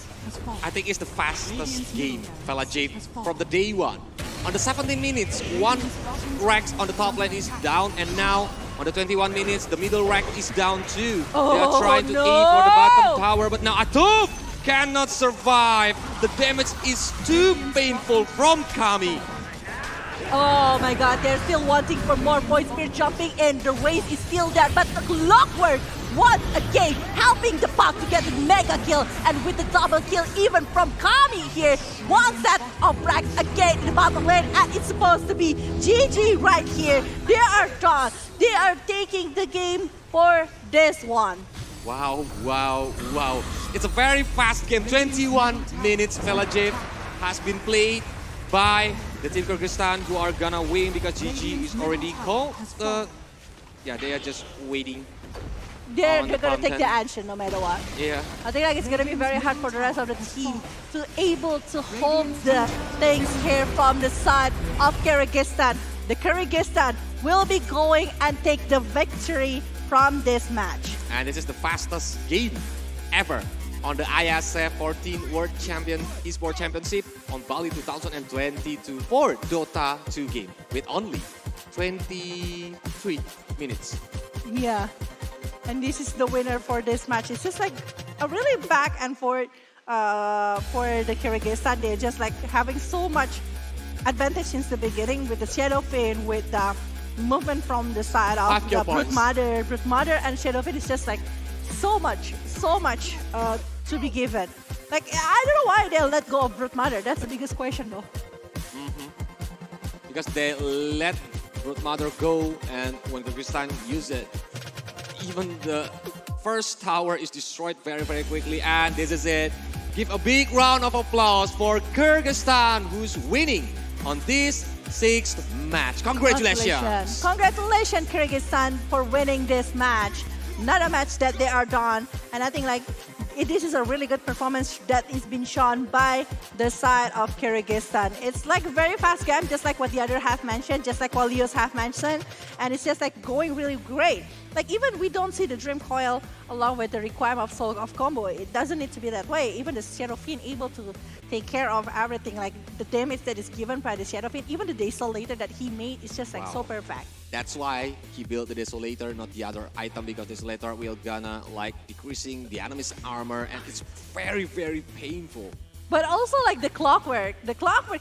U: I think it's the fastest game, fella Jay, from the day one. On the 17 minutes, 1 rack on the top lane is down, and now on the 21 minutes, the middle rack is down too. They are trying to aim for the bottom tower, but now Atuf cannot survive. The damage is too painful from Kami.
K: Oh my God, they're still wanting for more points. Spear jumping in, the race is still there, but the Clockwork once again helping the Puck to get the mega kill, and with the double kill even from Kami here. 1 set of racks again in the bottom lane, and it's supposed to be GG right here. They are done. They are taking the game for this one.
U: Wow. It's a very fast game. 21 minutes, fella Jeff, has been played by the Team Kyrgyzstan, who are gonna win because GG is already called. They are just waiting.
K: They're gonna take the action no matter what.
U: Yeah.
K: I think like it's gonna be very hard for the rest of the team to able to hold the things here from the side of Kyrgyzstan. The Kyrgyzstan will be going and take the victory from this match.
U: And this is the fastest game ever on the IESF 14 World Esports Championship on Bali 2022 for Dota 2 game with only 23 minutes.
K: Yeah, and this is the winner for this match. It's just like a really back and forth for the Kyrgyzstan. They're just like having so much advantage since the beginning with the Shadowfin, with the movement from the side of the Brute Mother and Shadowfin is just like so much to be given. Like, I don't know why they'll let go of Brute Mother. That's the biggest question though.
U: Because they let Brute Mother go, and when Kyrgyzstan use it, even the first tower is destroyed very, very quickly, and this is it. Give a big round of applause for Kyrgyzstan, who's winning on this 6th match. Congratulations.
K: Congratulations, Kyrgyzstan, for winning this match. Not a match that they are done, and I think like this is a really good performance that is being shown by the side of Kyrgyzstan. It's like a very fast game, just like what the other half mentioned, just like what Leo's half mentioned, and it's just like going really great. Like even we don't see the Dream Coil along with the requirement of Soul of combo. It doesn't need to be that way. Even the Shadowfin able to take care of everything, like the damage that is given by the Shadowfin, even the Desolator that he made is just like so perfect.
U: That's why he built the Desolator, not the other item, because Desolator will gonna like decreasing the enemy's armor, and it's very, very painful.
K: But also like the Clockwork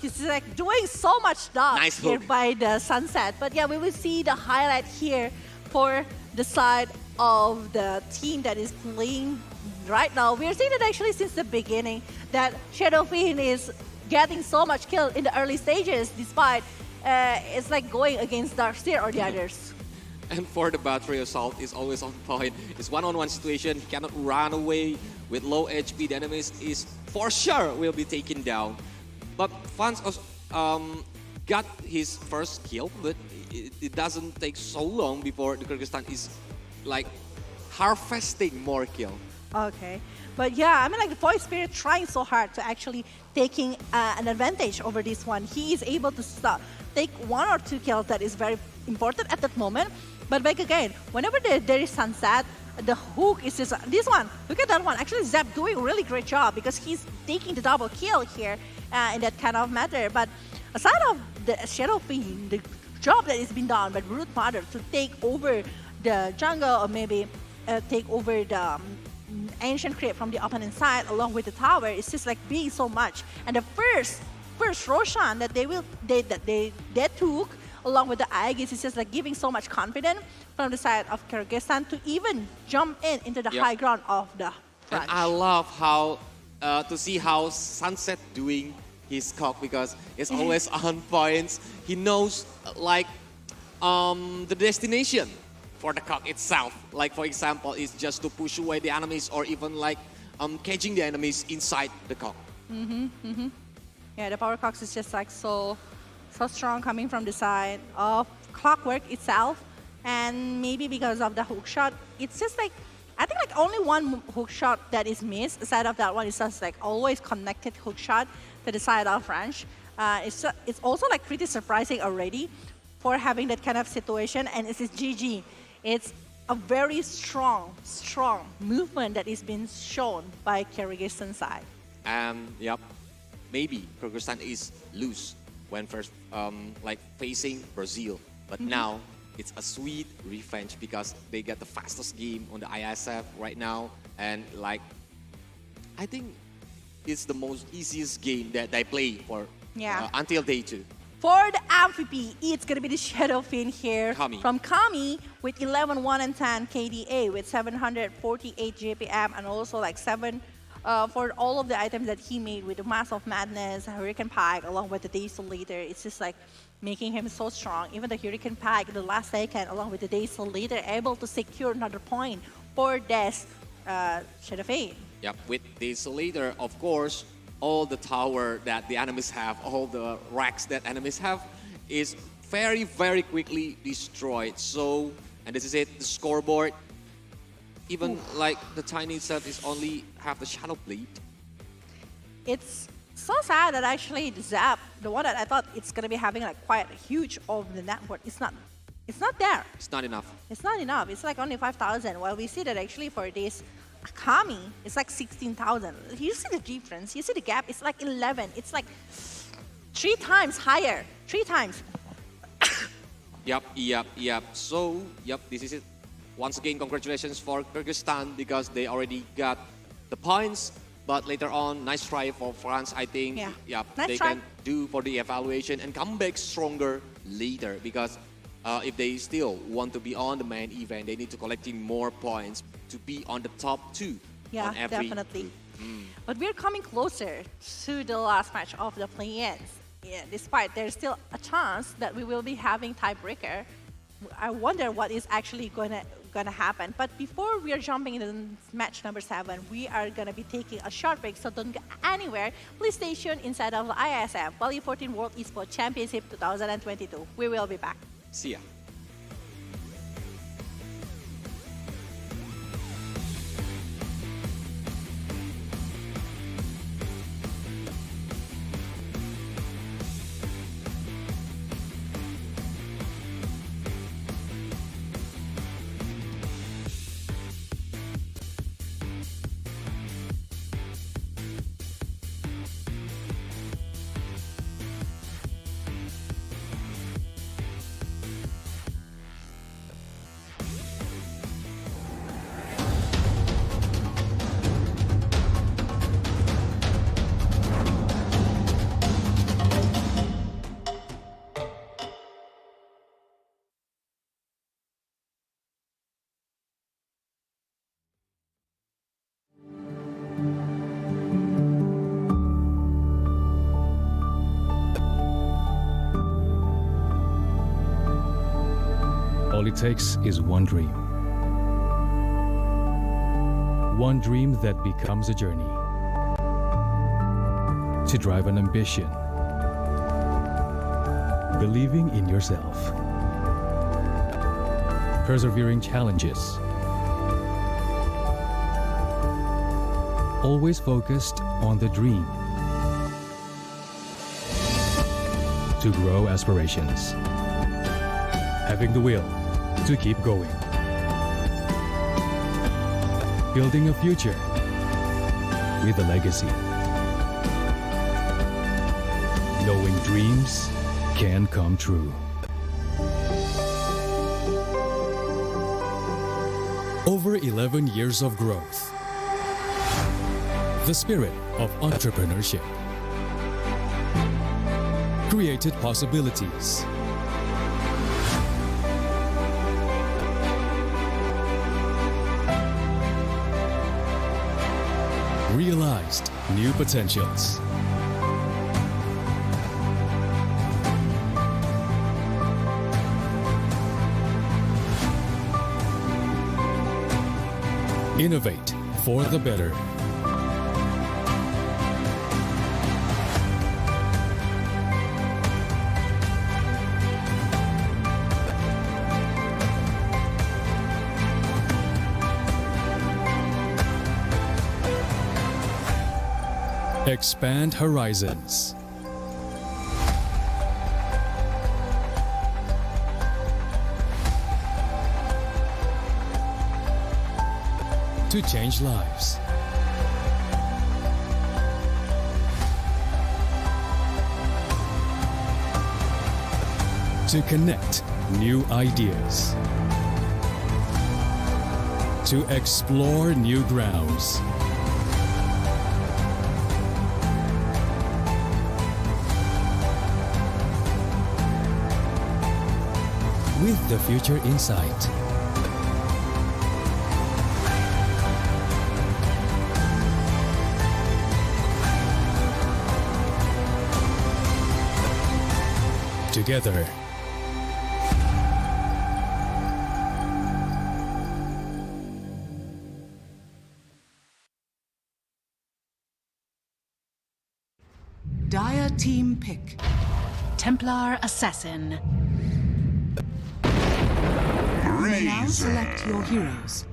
K: is like doing so much stuff here by the Sunset. But yeah, we will see the highlight here for the side of the team that is playing right now. We're seeing it actually since the beginning that Shadowfin is getting so much kill in the early stages, despite it's like going against Darkseer or the others.
U: And for the battery assault is always on point. It's one-on-one situation. He cannot run away with low HP. The enemies is for sure will be taken down. But Fans got his first kill, but it doesn't take so long before the Kyrgyzstan is like harvesting more kill.
K: Okay, but yeah, I mean like the Void Spirit trying so hard to actually taking an advantage over this one. He is able to take 1 or 2 kills that is very important at that moment. But back again, whenever there is Sunset, the hook is just this one. Look at that one. Actually, Zap doing a really great job because he's taking the double kill here in that kind of matter. But aside of the Shadowfin, the job that is being done by Brute Mother to take over the jungle or maybe take over the Ancient Crypt from the opponent side along with the tower, it's just like being so much. And the first Roshan that they took along with the Aegis is just like giving so much confidence from the side of Kyrgyzstan to even jump into the high ground of the front.
U: And I love how to see how Sunset doing his cock, because it's always on points. He knows like the destination for the cock itself. Like for example, it's just to push away the enemies or even like catching the enemies inside the cock.
K: Yeah, the power cox is just like so strong coming from the side of Clockwork itself, and maybe because of the hook shot, it's just like I think like only one hook shot that is missed. Aside of that one, it's just like always connected hook shot to the side of French. It's also like pretty surprising already for having that kind of situation, and it's GG. It's a very strong movement that is being shown by Kyrgyzstan side.
U: And yep, maybe Kyrgyzstan is loose when first like facing Brazil, but now it's a sweet revenge because they get the fastest game on the IESF right now, and like I think it's the most easiest game that they play for until day 2.
K: For the MVP, it's going to be the Shadowfin here from Kami with 11, 1, and 10 KDA with 748 JPM and also like 7 for all of the items that he made with the Mass of Madness, Hurricane Pike, along with the Desolator. It's just like making him so strong. Even the Hurricane Pike in the last second, along with the Desolator, able to secure another point for this Shadowfin.
U: Yep, with Desolator, of course, all the tower that the enemies have, all the racks that enemies have is very, very quickly destroyed. So, and this is it, the scoreboard. Even like the tiny itself is only have the Shadow Blade.
K: It's so sad that actually the Zap, the one that I thought it's gonna be having like quite a huge of the network, it's not there.
U: It's not enough.
K: It's not enough. It's like only 5,000. While we see that actually for this Kami, it's like 16,000. You see the difference. You see the gap. It's like 11. It's like 3 times higher. 3 times.
U: Yep. So, yep, this is it. Once again, congratulations for Kyrgyzstan because they already got the points. But later on, nice try for France, I think.
K: Yeah.
U: They can do for the evaluation and come back stronger later, because if they still want to be on the main event, they need to collecting more points to be on the top 2
K: Yeah,
U: on every
K: definitely. But we're coming closer to the last match of the play-ins. Yeah, despite there's still a chance that we will be having tiebreaker. I wonder what is actually gonna happen. But before we are jumping into match number 7, we are gonna be taking a short break, so don't go anywhere. Please stay tuned inside of IESF Bali 14 World Esports Championship 2022. We will be back.
U: See ya.
E: All it takes is one dream. One dream that becomes a journey. To drive an ambition. Believing in yourself. Persevering challenges. Always focused on the dream. To grow aspirations. Having the will to keep going. Building a future with a legacy. Knowing dreams can come true. Over 11 years of growth. The spirit of entrepreneurship. Created possibilities. Realized new potentials. Innovate for the better. Expand horizons. To change lives. To connect new ideas. To explore new grounds. With the future in sight. Together.
B: Dire team pick. Templar Assassin. You may now select your heroes.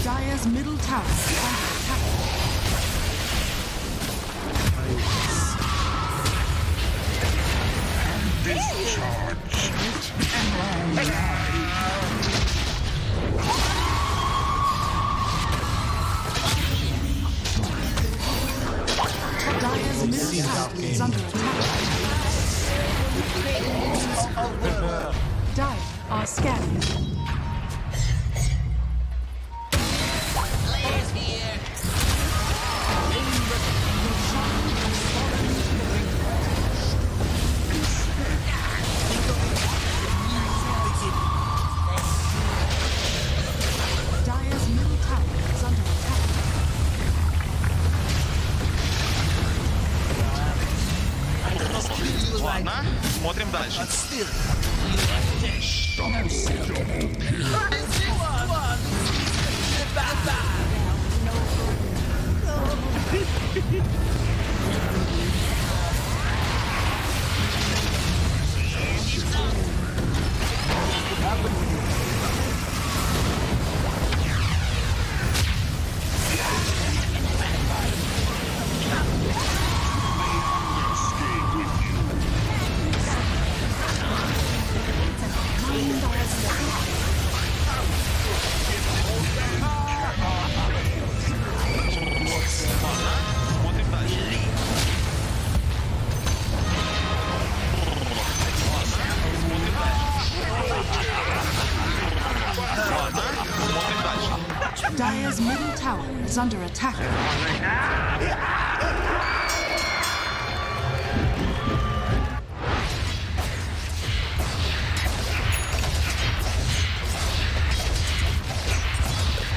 B: Dire's middle tower is under attack. Scanning. Dire's middle tower is under attack.
A: Ладно, смотрим дальше.
B: Dire's middle tower is under attack.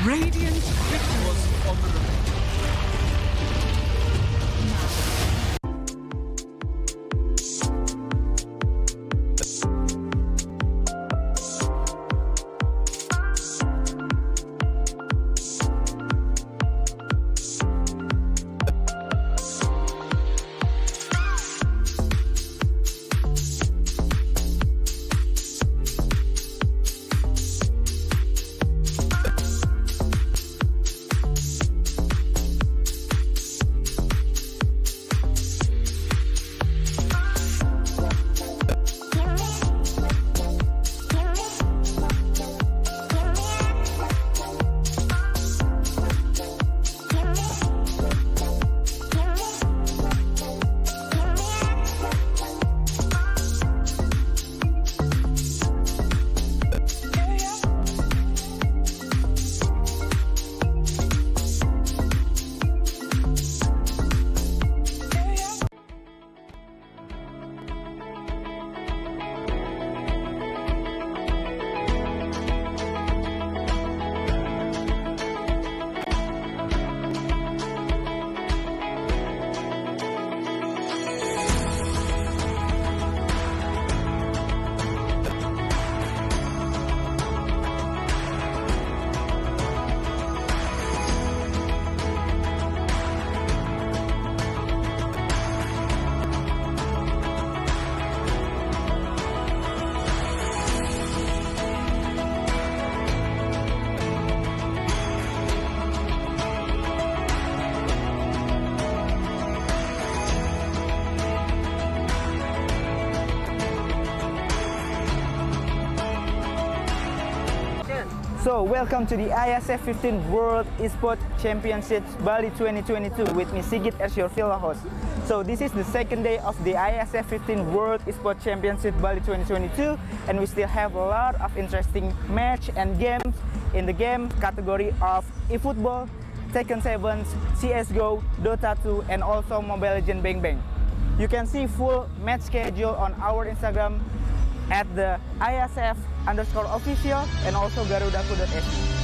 B: Radiant victory.
G: So, welcome to the IESF 15 World Esports Championships Bali 2022 with me Sigit as your field host. So, this is the second day of the IESF 15 World Esports Championship Bali 2022 and we still have a lot of interesting match and games in the game category of eFootball, Tekken 7, CSGO, Dota 2 and also Mobile Legends Bang Bang. You can see full match schedule on our Instagram at the IESF_official and also garudaku.se.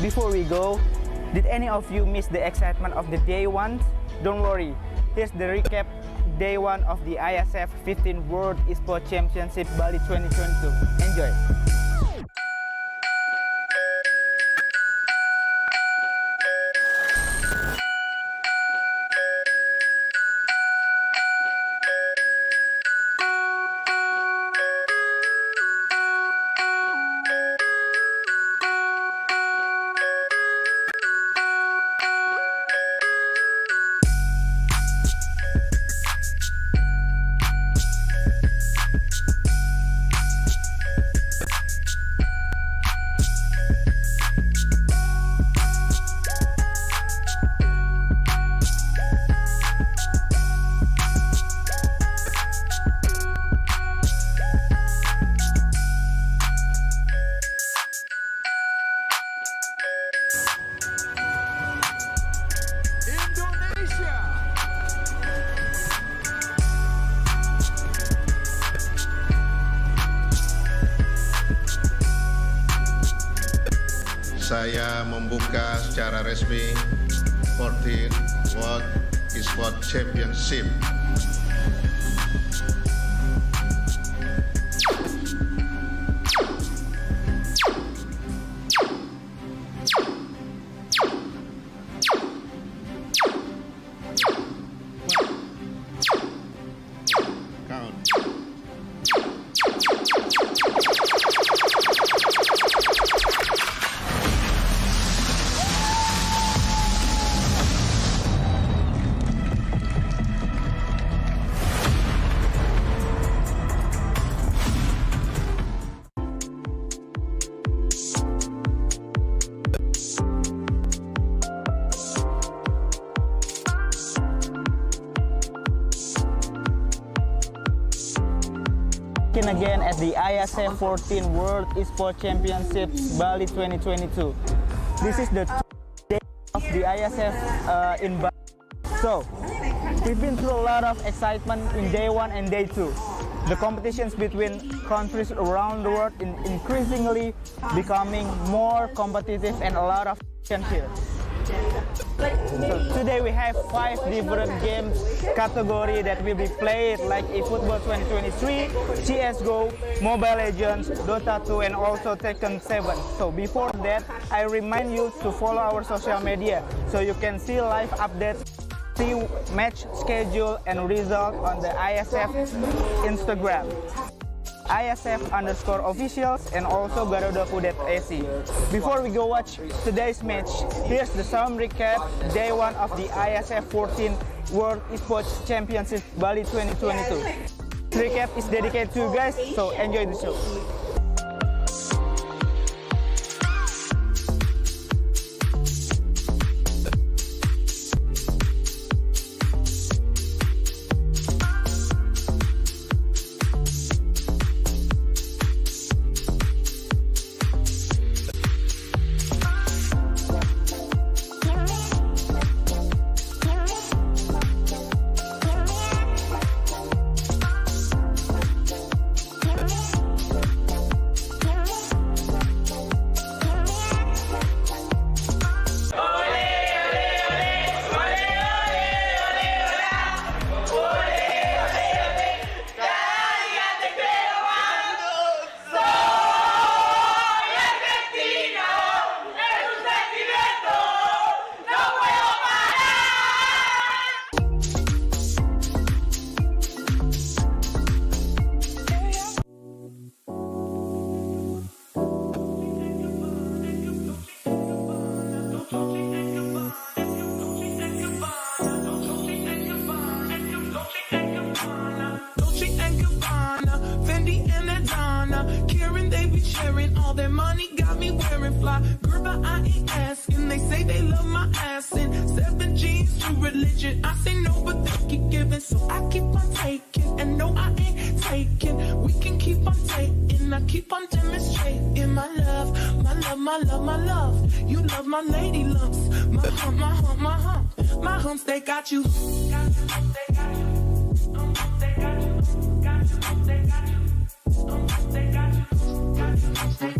G: before we go, did any of you miss the excitement of the day one? Don't worry, here's the recap day one of the IESF 15 World Esports Championship Bali 2022. Enjoy!
H: Saya membuka secara resmi 14 World Esports Championship.
G: Again at the IESF 14 World Esports Championship Bali 2022. This is the day of the IESF in Bali. So, we've been through a lot of excitement in day one and day two. The competitions between countries around the world increasingly becoming more competitive and a lot of action here. So today we have 5 different games category that will be played, like eFootball 2023, CSGO, Mobile Legends, Dota 2, and also Tekken 7. So before that, I remind you to follow our social media so you can see live updates, see match schedule and result on the IESF Instagram, IESF_officials, and also garudaku.ac. Before we go watch today's match, here's the some recap day one of the IESF 14 World Esports Championship Bali 2022. This recap is dedicated to you guys, so enjoy the show.
L: All their money got me wearing fly. Girl, but I ain't asking. They say they love my ass in 7 G's to religion. I say no, but they keep giving, so I keep on taking. And no, I ain't taking. We can keep on taking. I keep on demonstrating my love, my love, my love, my love. You love my lady lumps, my hump, my hump, my hump. My humps, they got you. Got you, they got you. They got you. Got you, they got you. They got you. Got you, they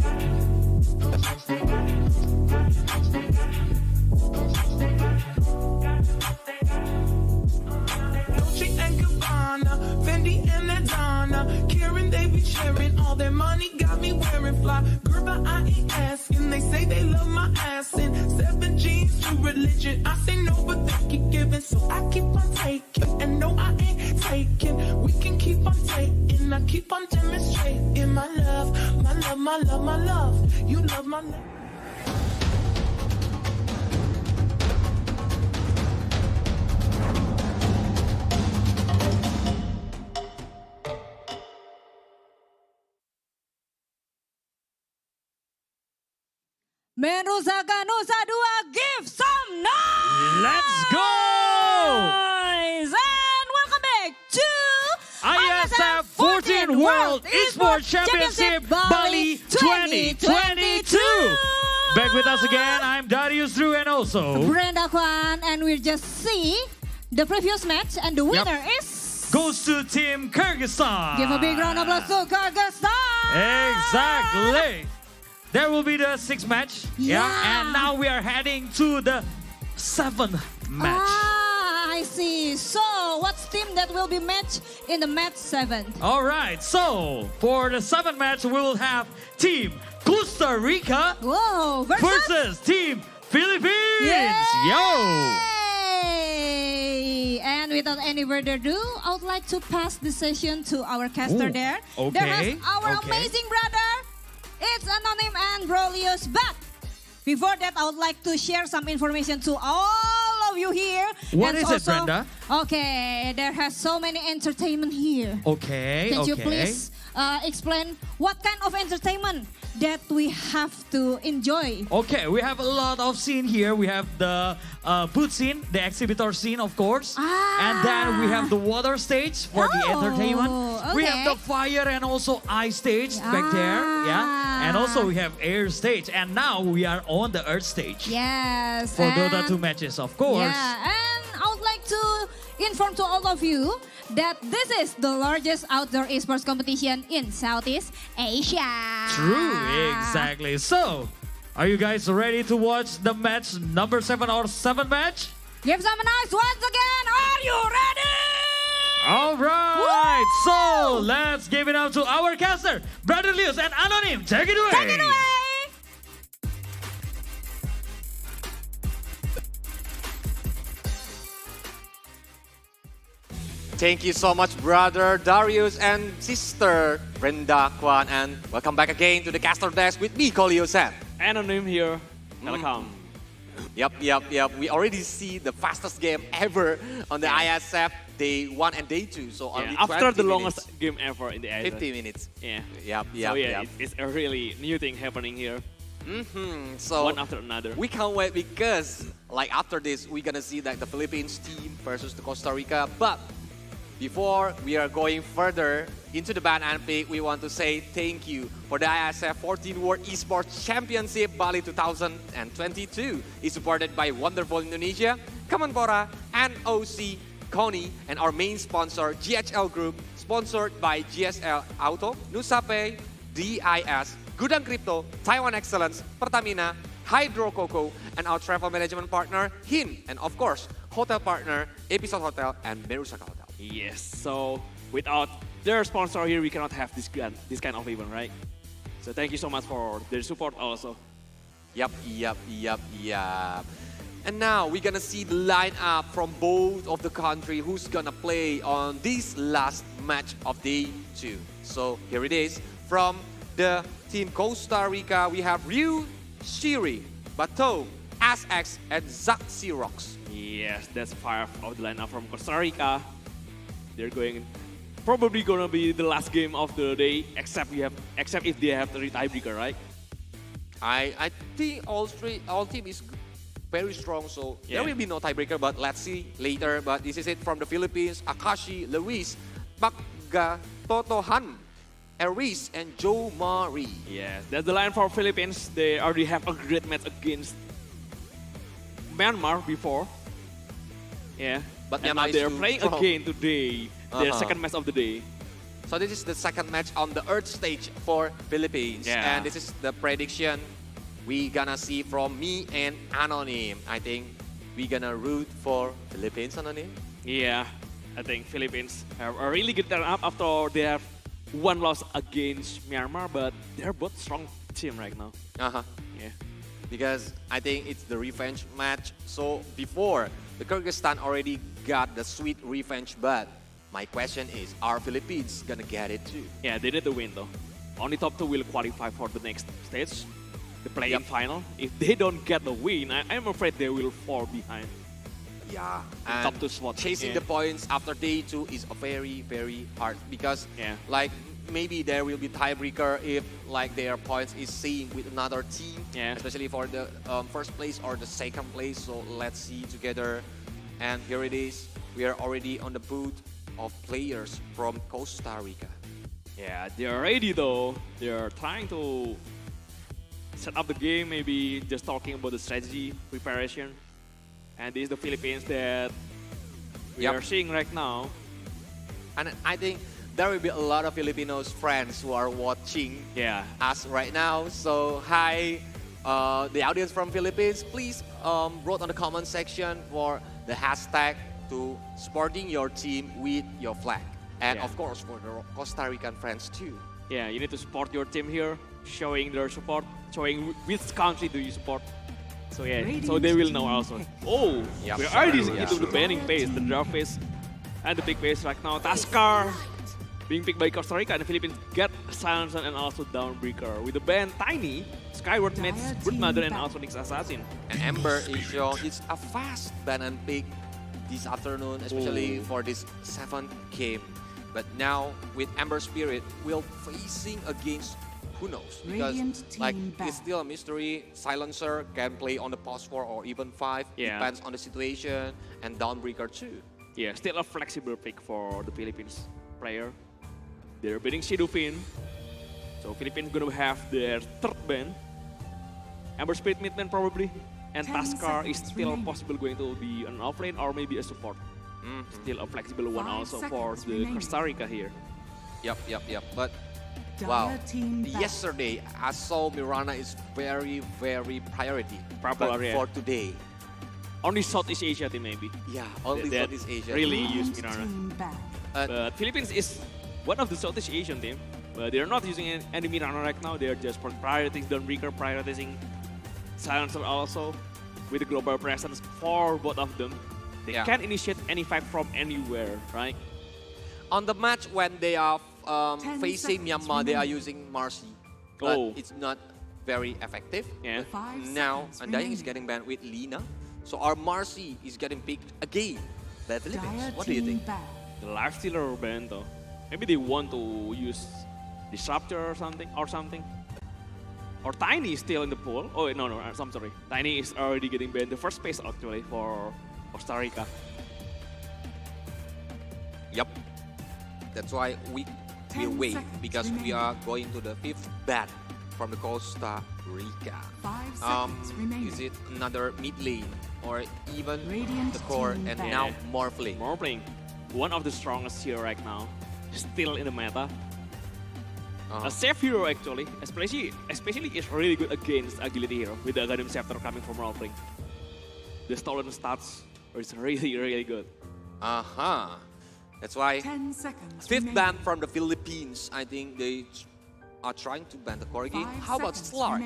L: got you. not caring, they be sharing. All their money got me wearing fly. Girl, but I ain't asking. They say they love my ass in 7 jeans to religion. I say no, but they keep giving, so I keep on taking. And no, I ain't taking. We can keep on taking. I keep on demonstrating my love, my love, my love, my love. You love my love.
T: Menusakan Nusa Dua, give some noise!
D: Let's go!
T: And welcome back to
D: IESF 14 World Esports Championship Bali 2022. Back with us again, I'm Darius Drew and also
T: Brenda Kwan, and we just see the previous match, and the winner is
D: goes to Team Kyrgyzstan.
T: Give a big round of applause to Kyrgyzstan.
D: Exactly. There will be the 6th match.
T: Yeah.
D: And now we are heading to the 7th match.
T: I see. So, what's team that will be matched in the match 7?
D: All right. So, for the 7th match, we will have Team Costa Rica versus Team Philippines. Yo!
T: And without any further ado, I would like to pass the session to our caster there. There has our amazing brother. It's Anonym and Brolius, but before that, I would like to share some information to all of you here.
D: What is it, Brenda?
T: Okay, there has so many entertainment here.
D: Okay,
T: Can you please explain what kind of entertainment that we have to enjoy?
D: Okay, we have a lot of scene here. We have the booth scene, the exhibitor scene, of course. And then we have the water stage for the entertainment. We have the fire and also ice stage back there. Yeah. And also we have air stage. And now we are on the earth stage.
T: Yes.
D: For Dota 2 matches, of course.
T: Yeah, and I would like to inform to all of you that this is the largest outdoor esports competition in Southeast Asia.
D: True, exactly. So, are you guys ready to watch the match number 7 or 7 match?
T: Give some noise once again. Are you ready?
D: All right. Woo! So, let's give it up to our caster, Brother Lius and Anonym. Take it away.
T: Take it away.
U: Thank you so much, brother Darius and sister Brenda Kwan, and welcome back again to the caster desk with me, Kolio Sam.
V: Anonym here. Welcome.
U: Yep. We already see the fastest game ever on the IESF day 1 and day 2. So only
V: after the
U: 20
V: longest
U: minutes.
V: game ever in the IESF.
U: 50 minutes.
V: Yeah.
U: Yep.
V: It's a really new thing happening here.
U: So
V: one after another.
U: We can't wait because like after this, we're gonna see like the Philippines team versus the Costa Rica. But before we are going further into the ban and pick, we want to say thank you for the IESF 14 World Esports Championship Bali 2022. It's supported by wonderful Indonesia, Kemenpora, NOC, Kony, and our main sponsor, GHL Group, sponsored by GSL Auto, Nusapay, DIS, Gudang Crypto, Taiwan Excellence, Pertamina, Hydro Coco, and our travel management partner, HIN, and of course, hotel partner, Episode Hotel and Merusaka Hotel.
V: Yes, so without their sponsor here, we cannot have this kind of event, right? So thank you so much for their support also.
U: Yep. And now we're gonna see the lineup from both of the country who's gonna play on this last match of day 2. So here it is. From the team Costa Rica, we have Ryu, Shiri, Bato, SX, and Zack Xerox.
V: Yes, that's 5 of the lineup from Costa Rica. They're probably gonna be the last game of the day, except if they have the tiebreaker, right?
U: I think all team is very strong, so there will be no tiebreaker, but let's see later. But this is it from the Philippines: Akashi, Luis, Pakga, Totohan, Eris, and Joe Mari.
V: Yes, that's the line for Philippines. They already have a great match against Myanmar before. Yeah,
U: but
V: and now they're playing again today. Their second match of the day.
U: So this is the second match on the Earth stage for Philippines.
V: Yeah.
U: And this is the prediction we gonna see from me and Anonym. I think we gonna root for Philippines, Anonym.
V: Yeah, I think Philippines have a really good turn up after they have one loss against Myanmar, but they're both strong team right now. Yeah.
U: Because I think it's the revenge match. So before, the Kyrgyzstan already got the sweet revenge, but my question is, are Philippines gonna get it too?
V: Yeah, they need to win though. Only top 2 will qualify for the next stage, the play-in final. If they don't get the win, I'm afraid they will fall behind.
U: Yeah,
V: The
U: and
V: top 2 slot.
U: chasing
V: Yeah.
U: the points after day 2 is very, very hard because like maybe there will be tiebreaker if like their points is seen with another team, especially for the first place or the second place. So let's see together. And here it is. We are already on the booth of players from Costa Rica.
V: Yeah, they're ready though. They're trying to set up the game, maybe just talking about the strategy, preparation. And this is the Philippines that we are seeing right now.
U: And I think there will be a lot of Filipinos friends who are watching us right now. So hi, the audience from Philippines, please write on the comment section for the hashtag to supporting your team with your flag. And of course for the Costa Rican friends too.
V: Yeah, you need to support your team here, showing their support, showing which country do you support. So yeah, so they will know also. Oh, we're already into the banning phase, the draft phase, and the big phase right now. Taskar being picked by Costa Rica, and the Philippines get Silencer and also Downbreaker. With the ban Tiny, Skyward meets Broodmother and also Nyx Assassin.
U: And Ember is shown it's a fast ban and pick this afternoon, especially for this 7th game. But now with Ember Spirit, we're facing against who knows? Because like it's still a mystery. Silencer can play on the pause 4 or even 5. Depends on the situation. And Downbreaker too.
V: Yeah, still a flexible pick for the Philippines player. They're beating Shadowfin. So Philippines gonna have their 3rd ban. Ember Spirit mid-ban probably. And Taskar is still possible going to be an offlane or maybe a support. Still a flexible one also for the Costa Rica here.
U: Yep. But wow, yesterday I saw Mirana is very, very priority. But for today,
V: only Southeast Asia team maybe.
U: Yeah, only Southeast Asia.
V: Really use Mirana. But Philippines is one of the Southeast Asian team. But they're not using any Mirana right now. They're just prioritizing Dawnbreaker, prioritizing Silencer also. With the global presence for both of them. They can initiate any fight from anywhere, right?
U: On the match when they are facing Myanmar, they are using Marcy. But it's not very effective.
V: Yeah.
U: Now, Undying is getting banned with Lina. So our Marcy is getting picked again by the Philippines. What do you think?
V: The Lifestealer ban though. Maybe they want to use Disruptor or something. Or Tiny is still in the pool. Oh, no, I'm sorry. Tiny is already getting banned. The first space actually for Costa Rica.
U: Yep. That's why we will wait because we are going to the 5th ban from the Costa Rica. Is it another mid lane or even the core and now Morphling?
V: Morphling, one of the strongest here right now. Still in the meta. A safe hero actually, especially is really good against agility hero with the Aghanim Scepter coming from Morphling. The stolen stats is really, really good.
U: That's why 5th ban from the Philippines. I think they are trying to ban the core again. How about Slark?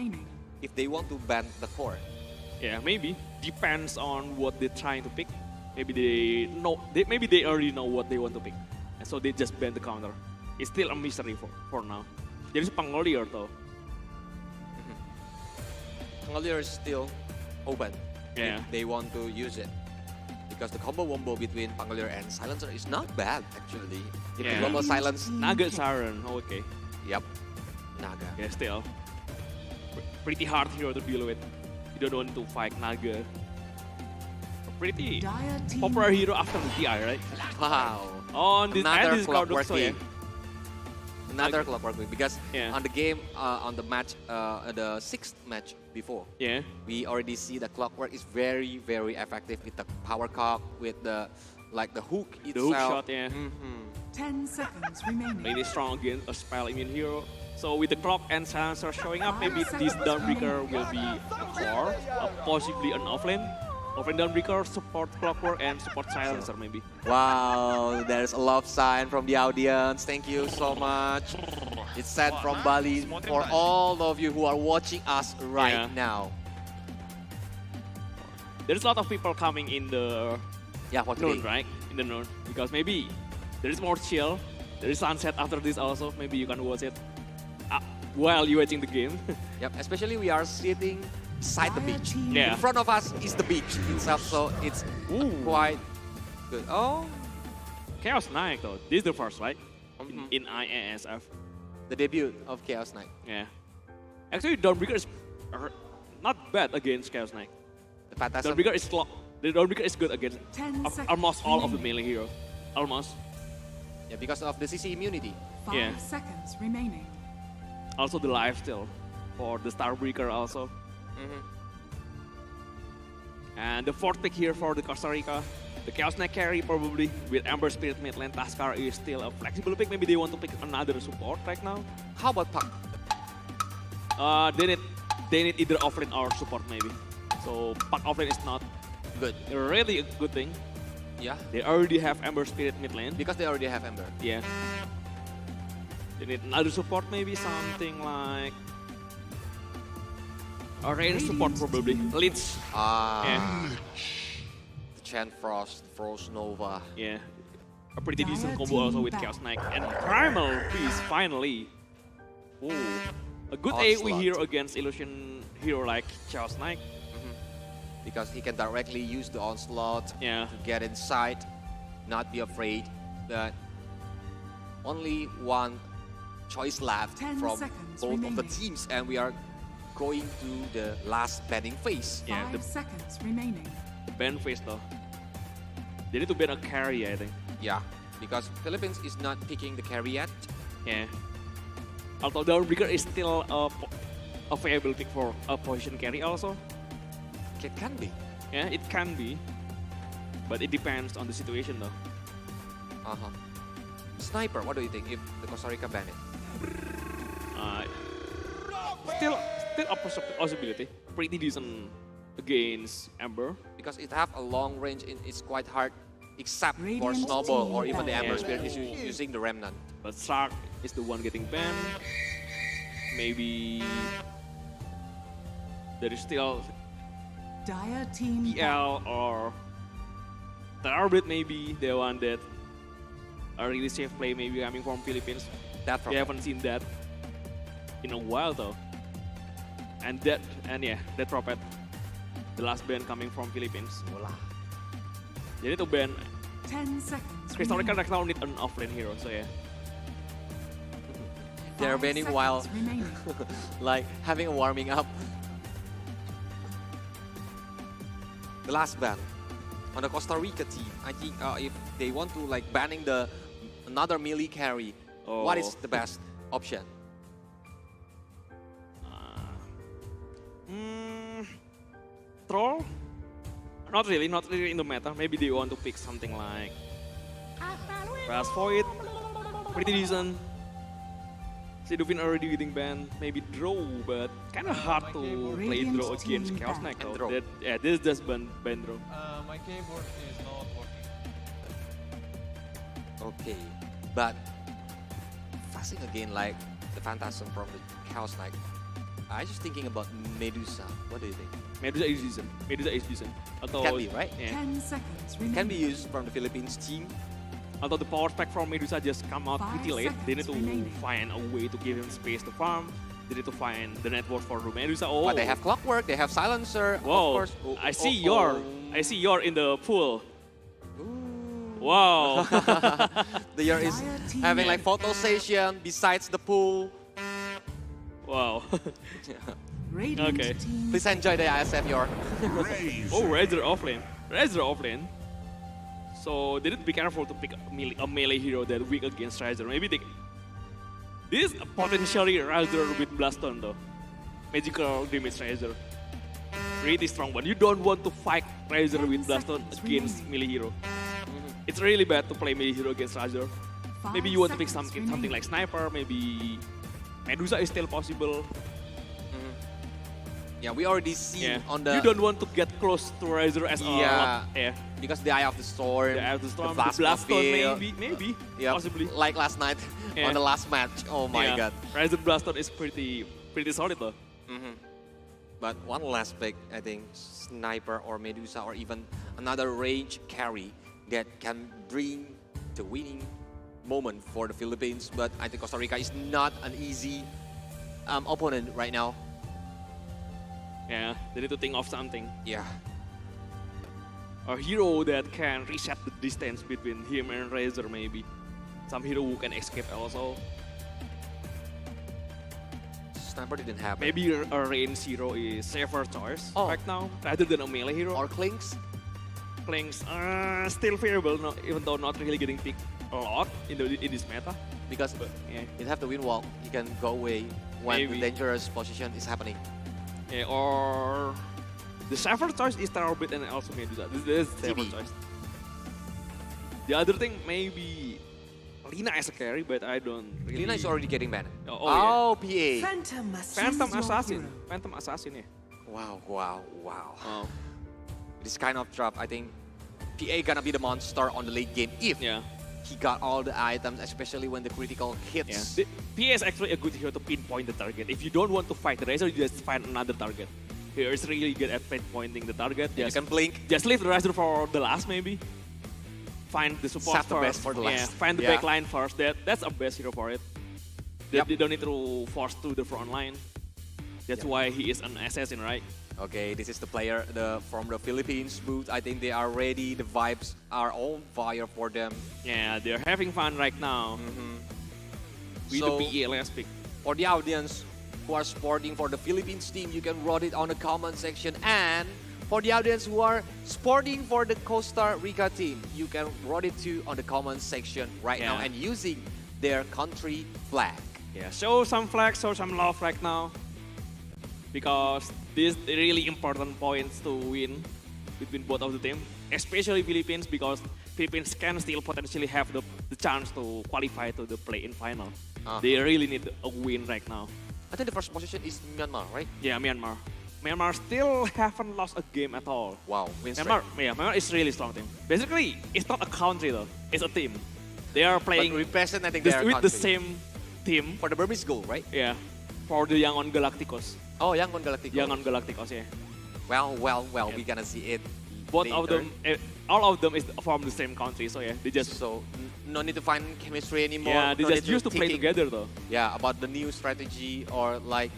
U: If they want to ban the core.
V: Yeah, maybe. Depends on what they're trying to pick. Maybe they know. Maybe they already know what they want to pick, and so they just ban the counter. It's still a mystery for now. There is Pangolier though.
U: Pangolier is still open.
V: Yeah.
U: If they want to use it. Because the combo wombo between Pangolier and Silencer is not bad actually. If the global silence.
V: Naga Siren, okay.
U: Yep. Naga.
V: Yeah, still. Pretty hard hero to deal with. You don't want to fight Naga. A pretty popular hero after the TI, right?
U: Wow.
V: On this
U: Another
V: this
U: clockwork
V: so, yeah.
U: game. Another clockwork game because on the game, on the match, the 6th match before, we already see the clockwork is very, very effective with the power cock, with the hook itself.
V: The hook shot, yeah.
B: 10 seconds remaining.
V: Really strong against a spell immune hero. So with the clock and silencer showing up, maybe this Dawnbreaker will be a core, possibly an offlane. Offering Dawnbreaker, support Clockwork, and support Silencer maybe.
U: Wow, there's a love sign from the audience. Thank you so much. It's sent from Bali for all of you who are watching us right now.
V: There's a lot of people coming in the
U: for
V: noon,
U: today.
V: right? In the noon, because maybe there is more chill. There is sunset after this also. Maybe you can watch it while you're watching the game.
U: Yep, especially we are sitting beside the beach.
V: Yeah.
U: In front of us is the beach itself, so it's quite good. Oh,
V: Chaos Knight though. This is the first, right? In IESF.
U: The debut of Chaos Knight.
V: Yeah. Actually, Dawnbreaker is not bad against Chaos Knight.
U: The Phantasm.
V: The Dawnbreaker is good against
B: 10
V: almost all of the
B: remaining.
V: melee heroes. Almost.
U: Yeah, because of the CC immunity.
B: 5 seconds remaining.
V: Also the lifesteal for the Starbreaker also. And the fourth pick here for the Costa Rica. The Chaos Knight carry probably with Ember Spirit mid lane. Taskar is still a flexible pick. Maybe they want to pick another support right now.
U: How about Puck?
V: They need either offlane or support maybe. So Puck offlane is not
U: good.
V: Really a good thing.
U: Yeah.
V: They already have Ember Spirit mid lane.
U: Because they already have Ember.
V: Yeah. They need another support maybe, something like a range support probably. Leech.
U: The Chant Frost, Frost Nova.
V: Yeah. A pretty decent combo also with Chaos Knight. And Primal Beast finally. Ooh. A good AoE hero against Illusion hero like Chaos Knight.
U: Because he can directly use the onslaught
V: to
U: get inside, not be afraid. But only one choice left from both of the teams, and we are going to the last banning phase.
B: 5 seconds remaining.
V: Ban phase though. They need to ban a carry, I think.
U: Yeah, because Philippines is not picking the carry yet.
V: Yeah. Although Dawnbreaker is still a viable pick for a position carry also.
U: It can be.
V: Yeah, it can be. But it depends on the situation though.
U: Sniper, what do you think if the Costa Rica ban it?
V: Still a possibility. Pretty decent against Ember.
U: Because it have a long range, it's quite hard, except for Snowball or even the Ember Spirit is using the Remnant.
V: But Shark is the one getting banned. Maybe there is still
B: Dire team
V: PL or Terrorbit maybe, the one that a really safe play maybe coming from Philippines. We haven't seen that in a while though. And that Prophet, the last ban coming from Philippines. They need to ban
B: 10 seconds.
V: Crystal Rica right now need an offlane hero, so yeah.
U: They're banning while like having a warming up. The last ban on the Costa Rica team. I think if they want to like banning another melee carry, what is the best option?
V: Troll? Not really in the meta. Maybe they want to pick something like Brass Void. Pretty decent. Sidovin already getting banned. Maybe Draw, but kind of hard to play Draw against Chaos Knight though. This is just ban Draw.
M: My keyboard is not working.
U: Okay, but facing again like the Phantasm from the Chaos Knight, I just thinking about Medusa. What do you think?
V: Medusa is decent.
U: Can be, right?
V: Yeah.
B: 10 seconds remaining.
U: Can be used from the Philippines team.
V: Although the power spec from Medusa just come out pretty late, they need to find a way to give him space to farm. They need to find the network for Medusa. Oh,
U: But they have Clockwork, they have Silencer.
V: Whoa!
U: Of course.
V: I see you're in the pool. Wow!
U: The year is having like photo session besides the pool.
V: Wow.
B: Okay.
U: Please enjoy the ISF York.
V: Razor offlane. So they need to be careful to pick a melee hero that weak against Razor. Maybe this is potentially Razor with Blaston though. Magical damage Razor. Really strong, but you don't want to fight Razor with Blaston against melee hero. It's really bad to play melee hero against Razor. Maybe you want to pick something like Sniper, maybe Medusa is still possible.
U: Yeah, we already see on the...
V: You don't want to get close to Razor as
U: because the Eye of the Storm,
V: the Eye of the Storm,
U: the
V: Blast Storm, maybe, possibly.
U: Like last night on the last match. Oh my god.
V: Razor Blast Storm is pretty solid though.
U: But one last pick, I think, Sniper or Medusa or even another range carry that can bring the winning moment for the Philippines. But I think Costa Rica is not an easy opponent right now.
V: Yeah, they need to think of something.
U: Yeah.
V: A hero that can reset the distance between him and Razor maybe. Some hero who can escape also.
U: Sniper didn't happen.
V: Maybe a range hero is safer choice right now rather than a melee hero.
U: Or Clinks.
V: Clinks still favorable, even though not really getting picked a lot in this meta.
U: Because you have to win walk, you can go away when the dangerous position is happening.
V: Yeah, or the safer choice is Terrorbit and also Medusa. This is safer choice. The other thing maybe Lina as a carry, but I don't really...
U: Lina is already getting banned.
V: Oh,
U: yeah.
V: PA. Phantom Assassin. Phantom Assassin, yeah.
U: Wow. This kind of drop, I think PA gonna be the monster on the late game if he got all the items, especially when the critical hits.
V: PA is actually a good hero to pinpoint the target. If you don't want to fight the Razor, you just find another target. Here is really good at pinpointing the target.
U: You can blink.
V: Just leave the Razor for the last maybe. Find the support
U: Save the best for the last.
V: Find the backline first. That's a best hero for it. They don't need to force to the front line. That's why he is an assassin, right?
U: Okay, this is the player from the Philippines booth. I think they are ready. The vibes are on fire for them.
V: Yeah, they're having fun right now. With the PA last pick.
U: For the audience who are sporting for the Philippines team, you can write it on the comment section. And for the audience who are sporting for the Costa Rica team, you can write it too on the comment section right now and using their country flag.
V: Yeah, show some flags, show some love right now. Because these really important points to win between both of the teams, especially Philippines, because Philippines can still potentially have the chance to qualify to the play-in final. They really need a win right now.
U: I think the first position is Myanmar, right?
V: Yeah, Myanmar. Myanmar still haven't lost a game at all.
U: Wow,
V: Myanmar is really strong team. Basically, it's not a country though, it's a team. They are playing
U: representing their
V: with
U: country.
V: the same team.
U: For the Burmese goal, right?
V: Yeah, for the Yangon Galacticos.
U: Oh, Yangon Galacticos.
V: Yangon Galacticos, yeah.
U: Well, we're gonna see it.
V: Both of them, all of them is from the same country, so yeah, they just...
U: So, no need to find chemistry anymore.
V: Yeah, they just used to play together though.
U: Yeah, about the new strategy or like...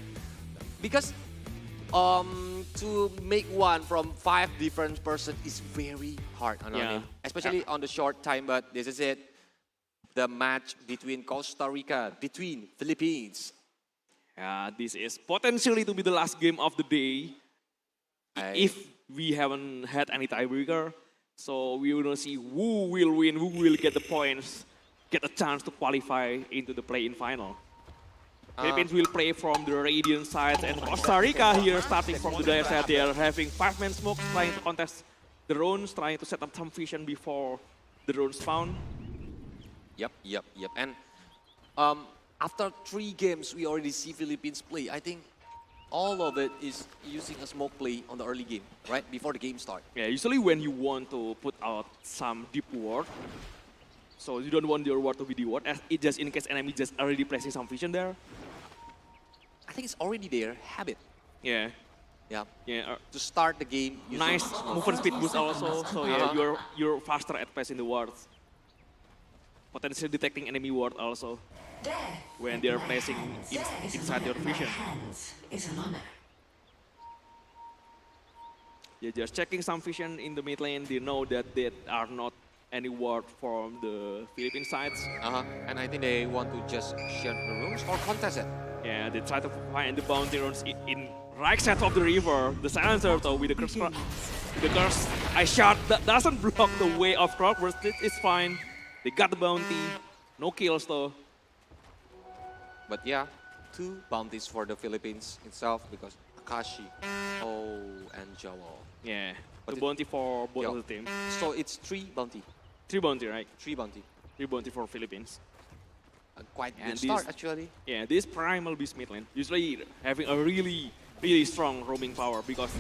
U: Because to make one from 5 different persons is very hard, especially on the short time, but this is it. The match between Costa Rica, between Philippines.
V: Yeah, this is potentially to be the last game of the day. If we haven't had any tiebreaker, so we will see who will win, who will get the points, get a chance to qualify into the play-in final. Philippines will play from the Radiant side, and Costa Rica here starting from the dire side. They are having 5-man smokes, trying to contest the drones, trying to set up some vision before the drones spawn.
U: Yep. And after 3 games, we already see Philippines play. I think all of it is using a smoke play on the early game, right? Before the game starts.
V: Yeah, usually when you want to put out some deep ward, so you don't want your ward to be the ward, as it just in case enemy just already placing some vision there.
U: I think it's already their habit.
V: Yeah.
U: To start the game.
V: Nice movement speed boost also. So yeah, you're faster at placing the wards. Potentially detecting enemy ward also when they're placing inside your vision. Yeah, just checking some vision in the mid lane. They know that there are not any ward from the Philippine sides.
U: And I think they want to just share the runes or contest it.
V: Yeah, they try to find the bounty runes in right side of the river. The silencer though with the curse. I shot that doesn't block the way of Crowdburst. It's fine. They got the bounty. No kills though.
U: But yeah, 2 bounties for the Philippines itself because Akashi, and Joel.
V: Yeah, but the bounty for both of the teams.
U: So it's 3 bounty.
V: 3 bounty, right?
U: 3 bounty.
V: 3 bounty for Philippines.
U: Quite good start actually.
V: Yeah, this primal beast mid lane. Usually having a really really strong roaming power because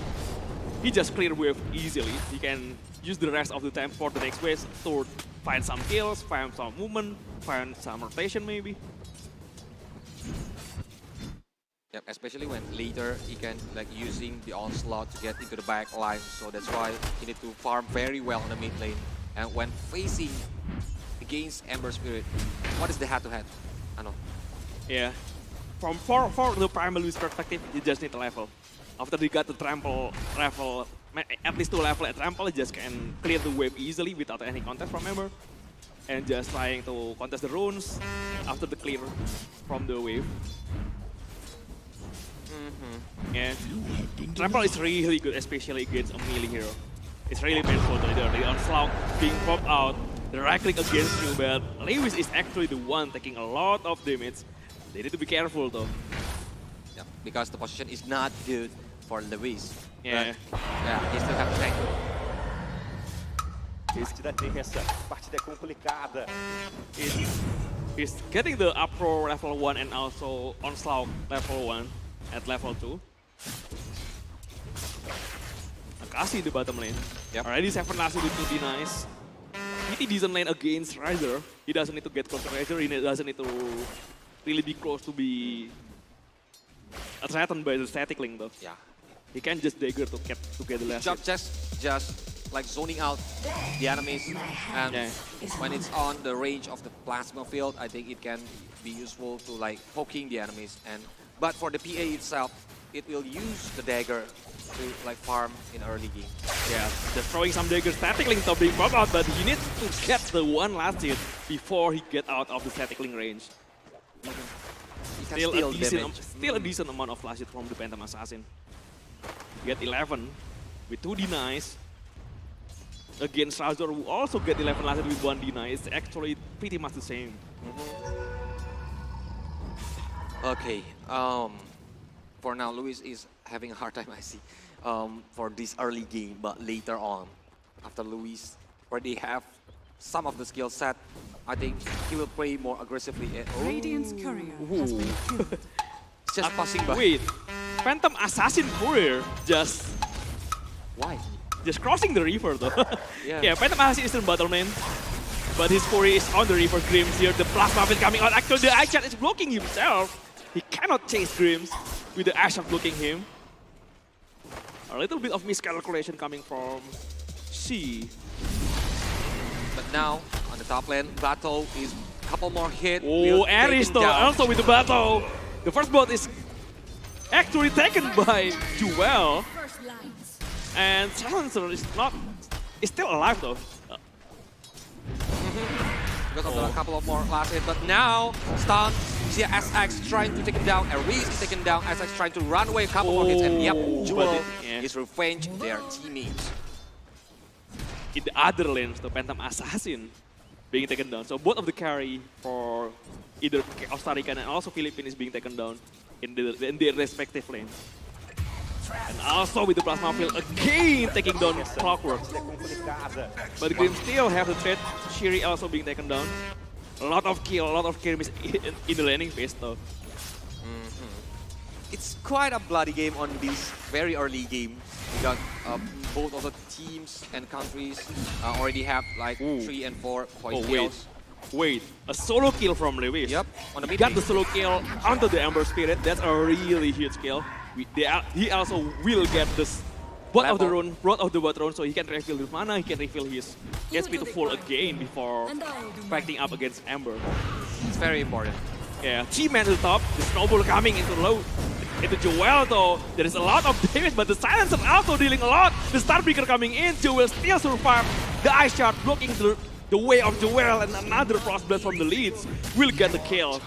V: he just clear wave easily. He can use the rest of the time for the next wave to find some kills, find some movement, find some rotation maybe.
U: Yep, especially when later he can like using the onslaught to get into the back line. So that's why he need to farm very well on the mid lane. And when facing against Ember Spirit, what is the head-to-head? I know.
V: Yeah, for the Primal Luis perspective, you just need a level. After they got the trample level, at least 2 level at trample, he just can clear the wave easily without any contest from Ember. And just trying to contest the runes after the clear from the wave. And trample is really good, especially against a melee hero. It's really painful to either the onslaught being popped out, the right click against you, but Lewis is actually the one taking a lot of damage. They need to be careful though.
U: Yeah, because the position is not good for Lewis.
V: Yeah.
U: But, yeah, he still have to tank.
V: He's getting the up pro level 1 and also onslaught level 1 at level 2. Akashi in the bottom lane.
U: Yep.
V: Already 7 last with 2 denies. He decent lane against Riser. He doesn't need to get counter Riser. He doesn't need to really be close to be threatened by the static link though.
U: Yeah.
V: He can just dagger to get the last
U: Job
V: hit.
U: just like zoning out the enemies, and when it's on the range of the plasma field, I think it can be useful to like poking the enemies. But for the PA itself, it will use the dagger to like farm in early game.
V: Yeah, just throwing some dagger static link to being popped out, but he needs to get the one last hit before he get out of the static link range. Still a decent amount of flash hit from the Phantom Assassin. Get 11 with 2 denies. Against Razor, who also get 11 last hit with 1 deny. It's actually pretty much the same.
U: Okay, for now, Lewis is having a hard time, I see, for this early game, but later on, after Lewis already have some of the skill set, I think he will play more aggressively.
B: Radiant's courier has been killed.
U: Just passing by.
V: Wait, Phantom Assassin courier just...
U: Why?
V: Just crossing the river though.
U: Yeah.
V: Phantom Assassin is in bottom lane. But his courier is on the river. Grims here, the plasma is coming out. Actually, the Ice Shot is blocking himself. He cannot chase Grims with the Ice Shot blocking him. A little bit of miscalculation coming from C.
U: But now, on the top lane, Battle is a couple more hits.
V: Oh, Aris though, also with the Battle. The first bot is actually taken by Jewel. And Silencer is still alive though.
U: Because of a couple of more last hits, but now Stun, see SX trying to take him down, Aris is taken down, SX trying to run away a couple more hits, and yep, Jewel is revenge their teammates.
V: In the other lanes, the Phantom Assassin being taken down. So both of the carry for either Costa Rica and also Philippines is being taken down in their respective lanes. And also with the Plasma Field again taking down Clockwork. But Grim still have the threat. Shiri also being taken down. A lot of kills in the laning phase though.
U: It's quite a bloody game on this very early game. We got both of the teams and countries already have like 3 and 4 point kills.
V: Wait, a solo kill from Lewis.
U: Yep, on the mid
V: got the solo kill onto the Ember Spirit. That's a really huge kill. He also will get this both of the bot rune, so he can refill his mana, he can refill his HP to full again before fighting up against Ember.
U: It's very important.
V: Yeah, 3 men to the top, the snowball coming into Jewel though. There is a lot of damage, but the Silencer also dealing a lot. The Starbreaker coming in, Jewel still survive. The Ice Shard blocking the way of Jewel, and another Frost Blast from the leads will get the kill.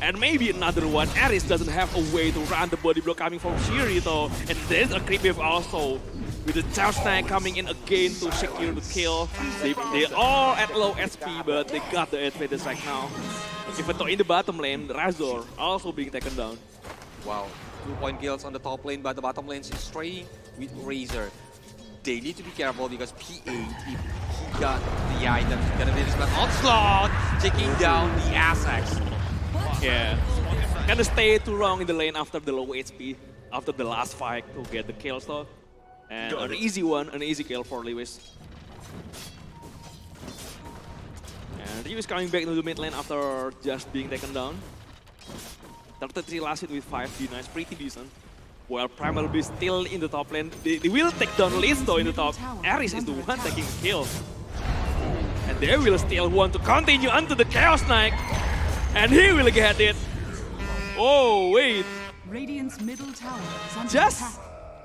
V: And maybe another one. Aris doesn't have a way to run the body block coming from Shiri though. And there's a creep wave also. With the Charge Tank coming in again to secure the kill. They're all at low SP, but they got the advantage right now. Even though in the bottom lane, Razor also being taken down.
U: Wow, 2-point kills on the top lane, but the bottom lane is straying with Razor. They need to be careful because PA, if he got the item, he's gonna be this onslaught, taking down the SX.
V: Yeah, kinda stay too long in the lane after the low HP. after the last fight to get the kill though. And an easy one, an easy kill for Lewis. And Lewis coming back into the mid lane after just being taken down. 33 last hit with 5 denies, pretty decent. While Primal Beast still in the top lane, they will take down Listo in the top. Aris is the one taking the kill. And they will still want to continue onto the Chaos Knight. And he will get it. Oh, wait.
B: Radiant's middle tower is under
V: Just
B: attack.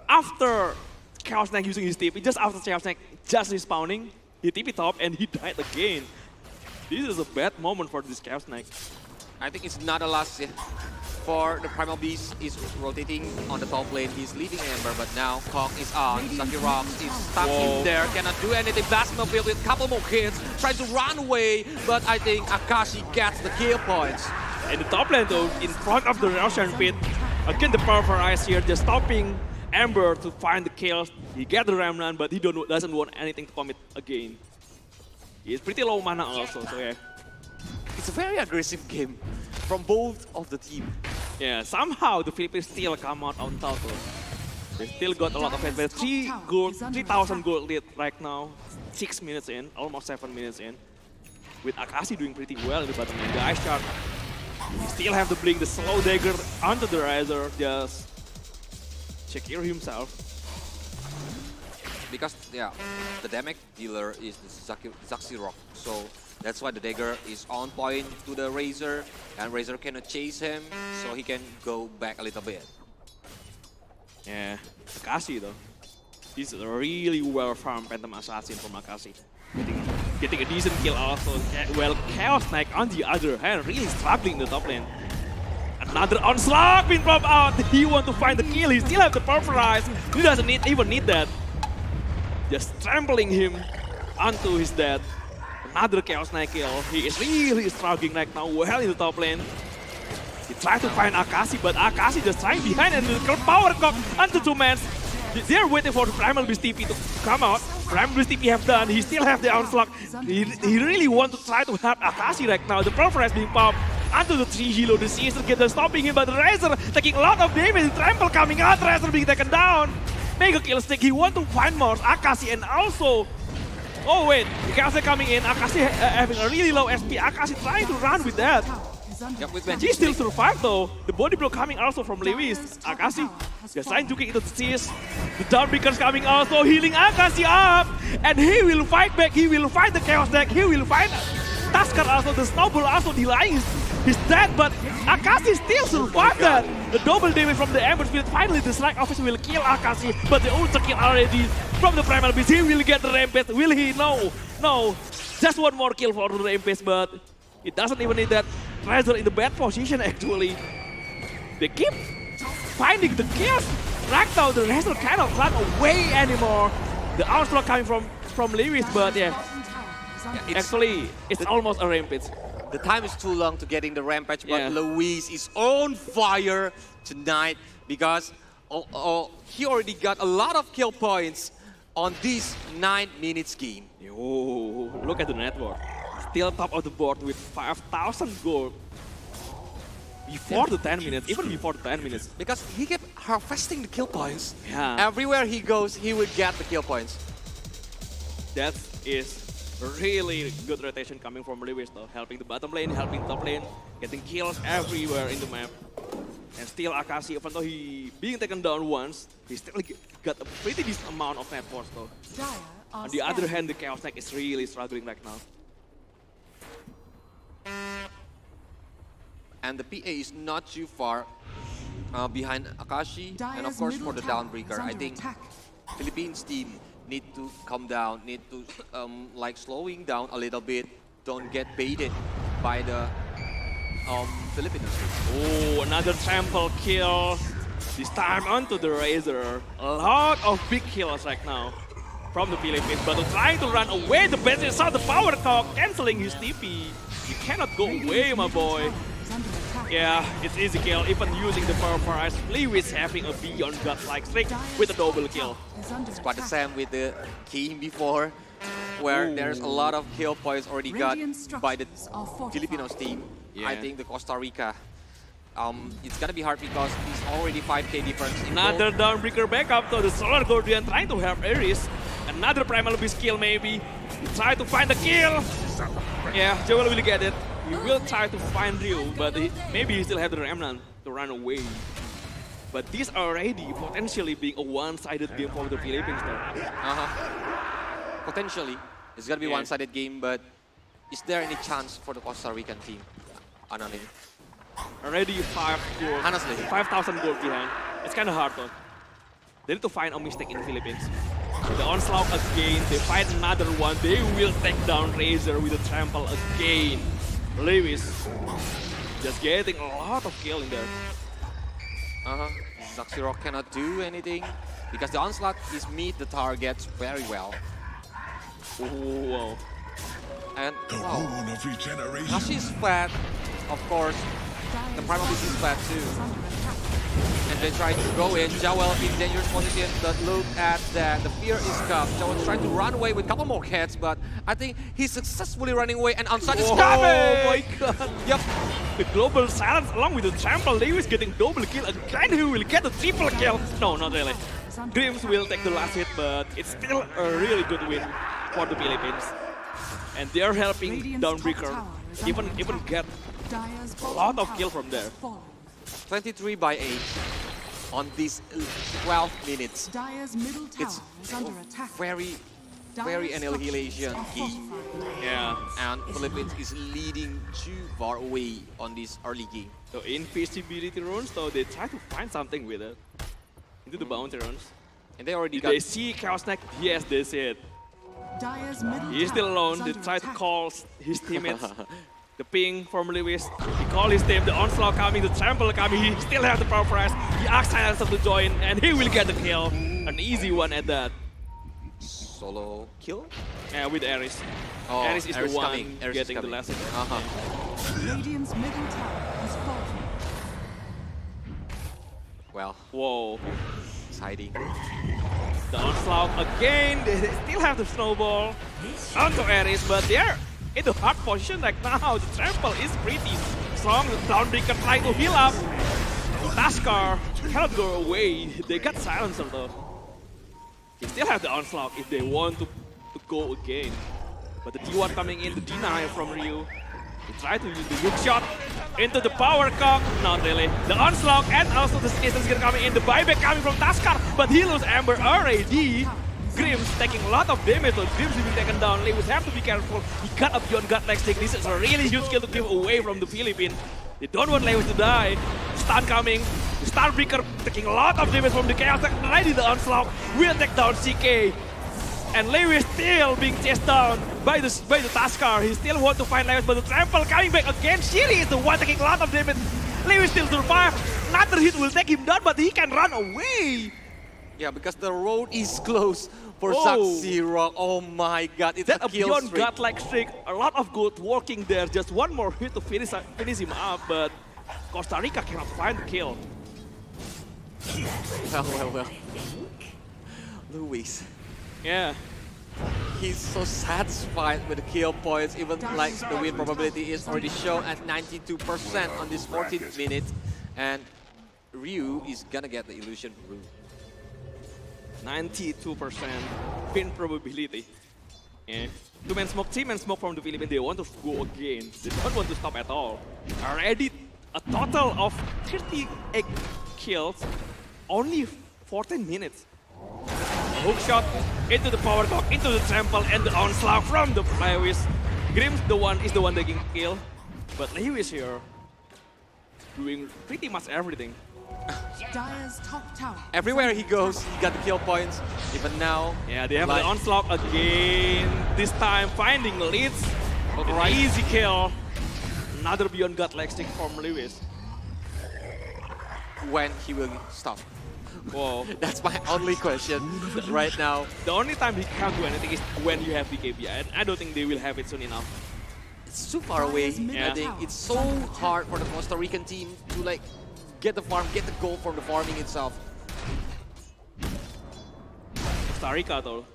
V: after Chaos Knight using his TP, just after Chaos Knight just respawning, he TP top and he died again. This is a bad moment for this Chaos Knight.
U: I think it's not a last for the Primal Beast is rotating on the top lane. He's leading Ember, but now Kong is on. Sakirok is stuck in there, cannot do anything. Basketball field with a couple more hits, trying to run away, but I think Akashi gets the kill points.
V: In the top lane though, in front of the Russian pit, again the powerful Ice here, just stopping Ember to find the kills. He get the Remnant, but he doesn't want anything to commit again. He's pretty low mana also, so yeah.
U: It's a very aggressive game from both of the team.
V: Yeah, somehow the Philippines still come out on top though. They still got a lot of advantage. 3,000 gold lead right now. 6 minutes in, almost 7 minutes in. With Akashi doing pretty well in the bottom lane. The Ice Shard. We still have to blink the slow dagger onto the Riser. Just secure himself.
U: Because, yeah, the damage dealer is the Zaxirok, so that's why the dagger is on point to the Razor, and Razor cannot chase him, so he can go back a little bit.
V: Yeah, Akashi though. He's a really well farmed Phantom Assassin from Akashi. Getting a decent kill also. Well, Chaos Knight on the other hand, really struggling in the top lane. Another onslaught being popped out. He wants to find the kill. He still has the pulverize. He doesn't even need that. Just trampling him onto his death. Another Chaos Knight kill. He is really struggling right now, well in the top lane. He tried to find Akashi, but Akashi just trying behind and the power cock onto 2 men. They're waiting for the Primal Beast TP to come out. Primal Beast TP have done. He still have the onslaught. He really want to try to help Akashi right now. The pulverize being popped onto the 3 hilo. The Caesar get stopping him, but the Razor taking a lot of damage. Trample coming out. Razor being taken down. Mega kill stick. He want to find more Akashi and also. Oh wait, Akashi coming in. Akashi having a really low SP. Akashi trying to run with that.
U: Yep, with
V: He still survived though. The body blow coming also from Lewis. Akashi just trying to kick into the chest. The Dawnbreaker's coming also, healing Akashi up. And he will fight back. He will fight the Chaos deck. He will fight Tusker also. The Snowball also delaying his death. But Akashi still survived that. The double damage from the Ember Field. Finally the Strike Office will kill Akashi. But the ultra kill already from the Primal Beast. He will get the Rampage. Will he? No. No. Just one more kill for the Rampage, but it doesn't even need that. Razor in the bad position actually. They keep finding the kills. Right now the Razor cannot run away anymore. The onslaught coming from Lewis, but yeah. Actually, it's almost a Rampage.
U: The time is too long to getting the Rampage, but Lewis is on fire tonight because he already got a lot of kill points on this 9 minutes game.
V: Yo, look at the network. Still top of the board with 5,000 gold. Before the 10 minutes, even before the 10 minutes.
U: Because he kept harvesting the kill points.
V: Yeah.
U: Everywhere he goes, he would get the kill points.
V: That is really good rotation coming from Lewis though. Helping the bottom lane, helping top lane, getting kills everywhere in the map. And still Akashi, even though he being taken down once, he still got a pretty decent amount of net force though. On the other hand, the Chaos Knight is really struggling right now.
U: And the PA is not too far behind Akashi. And of course for the Dawnbreaker, I think Philippines team need to calm down, need to like slowing down a little bit. Don't get baited by the Filipinos.
V: Oh, another trample kill. This time onto the Razor. A lot of big kills right now from the Philippines, but trying to run away. The bench saw the power cock, canceling his TP. You cannot go away, my boy. Yeah, it's easy kill, even using the power for Ice. Lewis having a beyond godlike streak with a double kill.
U: It's quite the same with the game before, where there's a lot of kill points already got by the Filipinos team.
V: Yeah.
U: I think the Costa Rica it's gonna be hard because he's already 5k difference in
V: Another
U: gold.
V: downbreaker back up to the Solar Guardian trying to help Ares. Another Primal Beast kill maybe. He try to find the kill. Yeah, Joel will get it. He will try to find Ryu, but maybe he still have the Remnant to run away. But this already potentially being a one-sided game for the Philippines though.
U: Potentially, it's gonna be one-sided game, but is there any chance for the Costa Rican team? Anonym.
V: Already 5 gold.
U: Honestly.
V: 5,000 gold behind. It's kind of hard though. They need to find a mistake in the Philippines. The onslaught again, they find another one. They will take down Razor with a trample again. Lewis just getting a lot of kill in there.
U: Zaxiro cannot do anything because the onslaught is meet the targets very well.
V: Wow.
U: And wow, Nashi is flat, of course. The Primal Beast is flat too. And they try to go in. Joel in dangerous position, but look at that. The fear is cuffed. Joel trying to run away with a couple more hits, but I think he's successfully running away and onside is coming!
V: Oh my god!
U: Yep.
V: The global silence along with the trample. Lewis getting double kill again. He will get a triple kill. No, not really. Grims will take the last hit, but it's still a really good win for the Philippines. And they're helping Dawnbreaker even get a lot of kill from there.
U: 23 by 8 on these 12 minutes. It's very annihilation game.
V: Yeah.
U: And Philippines is leading too far away on this early game.
V: So invisibility runes, so they try to find something with it. Into the bounty runes.
U: And they already
V: Did they see Chaos Knight? Yes, they see it. He's still alone. They try to call his teammates. The ping from Lewis. He called his team. The onslaught coming, the trample coming. He still has the power prize. He asks Silencer to join, and he will get the kill. An easy one at that.
U: Solo kill?
V: Yeah, with Ares.
U: Oh,
V: Ares is the one
U: Ares
V: getting the last hit.
B: Radiant's middle tower is falling.
U: Well.
V: Whoa.
U: It's hiding.
V: The onslaught again. They still have the snowball onto Ares, but they're in the hard position right now. The trample is pretty strong. The Dawnbreaker trying to heal up. Taskar cannot go away. They got Silencer though. They still have the onslaught if they want to go again. But the D1 coming in, the deny from Ryu. They try to use the hook shot into the power cock. Not really. The onslaught and also the Stasis coming in. The buyback coming from Taskar. But he loses Amber already. Grims taking a lot of damage. So Grims will be taken down. Lewis have to be careful. He got a beyond gut leg stick. This is a really huge kill to give away from the Philippines. They don't want Lewis to die. Stun coming. The Starbreaker taking a lot of damage from the Chaos Attack. Already the onslaught will take down CK. And Lewis still being chased down by the Taskar. He still want to find Lewis, but the trample coming back again. Shiri is the one taking a lot of damage. Lewis still survive. Another hit will take him down, but he can run away.
U: Yeah, because the road is closed for Zaxiro. Oh my god, it's
V: that
U: a kill
V: beyond
U: streak.
V: godlike streak. A lot of good working there. Just one more hit to finish him up, but Costa Rica cannot find the kill.
U: Well. Luis.
V: Yeah.
U: He's so satisfied with the kill points, even like the win probability is already shown at 92% on this 14th minute. And Ryu is gonna get the illusion rune.
V: 92% win probability. Yeah. Two-man smoke, three-man smoke from the Philippines. They want to go again. They don't want to stop at all. Already a total of 38 kills, only 14 minutes. Hook shot into the power cock, into the trample, and the onslaught from the Lewis. Grims is the one taking kill, but Lewis here doing pretty much everything.
B: Dire's top tower.
U: Everywhere he goes, he got the kill points. Even now.
V: Yeah, they have the onslaught again. This time finding leads. An easy kill. Another beyond gut leg stick from Lewis.
U: When he will stop.
V: Whoa.
U: That's my only question right now.
V: The only time he can't do anything is when you have BKB, and I don't think they will have it soon enough.
U: It's too far away.
V: Yeah.
U: I think it's so hard for the Costa Rican team to like get the farm, get the goal from the farming itself.
V: Costa Rica though,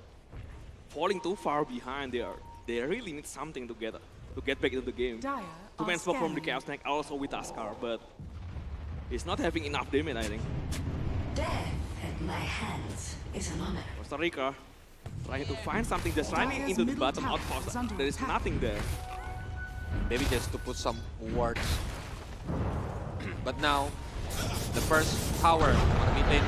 V: falling too far behind there. They really need something to get back into the game. Two-man smoke from the Chaos Knight, also with Taskar, but He's not having enough damage, I think.
N: Death at my hands is an honor.
V: Costa Rica trying to find something, just running into the bottom outpost. There is nothing there.
U: Maybe just to put some wards. But now, the first tower on the mid lane.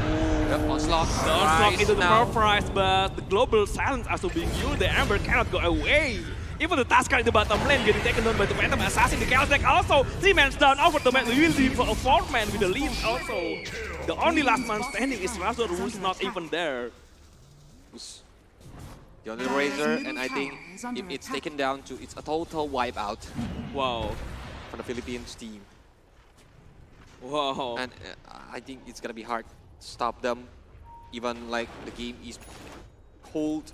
U: Ooh, onslaught.
V: The onslaught into the
U: now.
V: Purprise, but the global silence also being used. The Ember cannot go away. Even the Tusker in the bottom lane getting taken down by the Phantom Assassin. The Chaos Deck also 3 men down over the man. We will be for a 4th man with the lead also. The only last man standing is Razor, who's not even there.
U: The only Razor, and I think if it's taken down to, it's a total wipeout.
V: Wow.
U: For the Philippines team.
V: Wow.
U: And I think it's gonna be hard to stop them. Even like the game is cold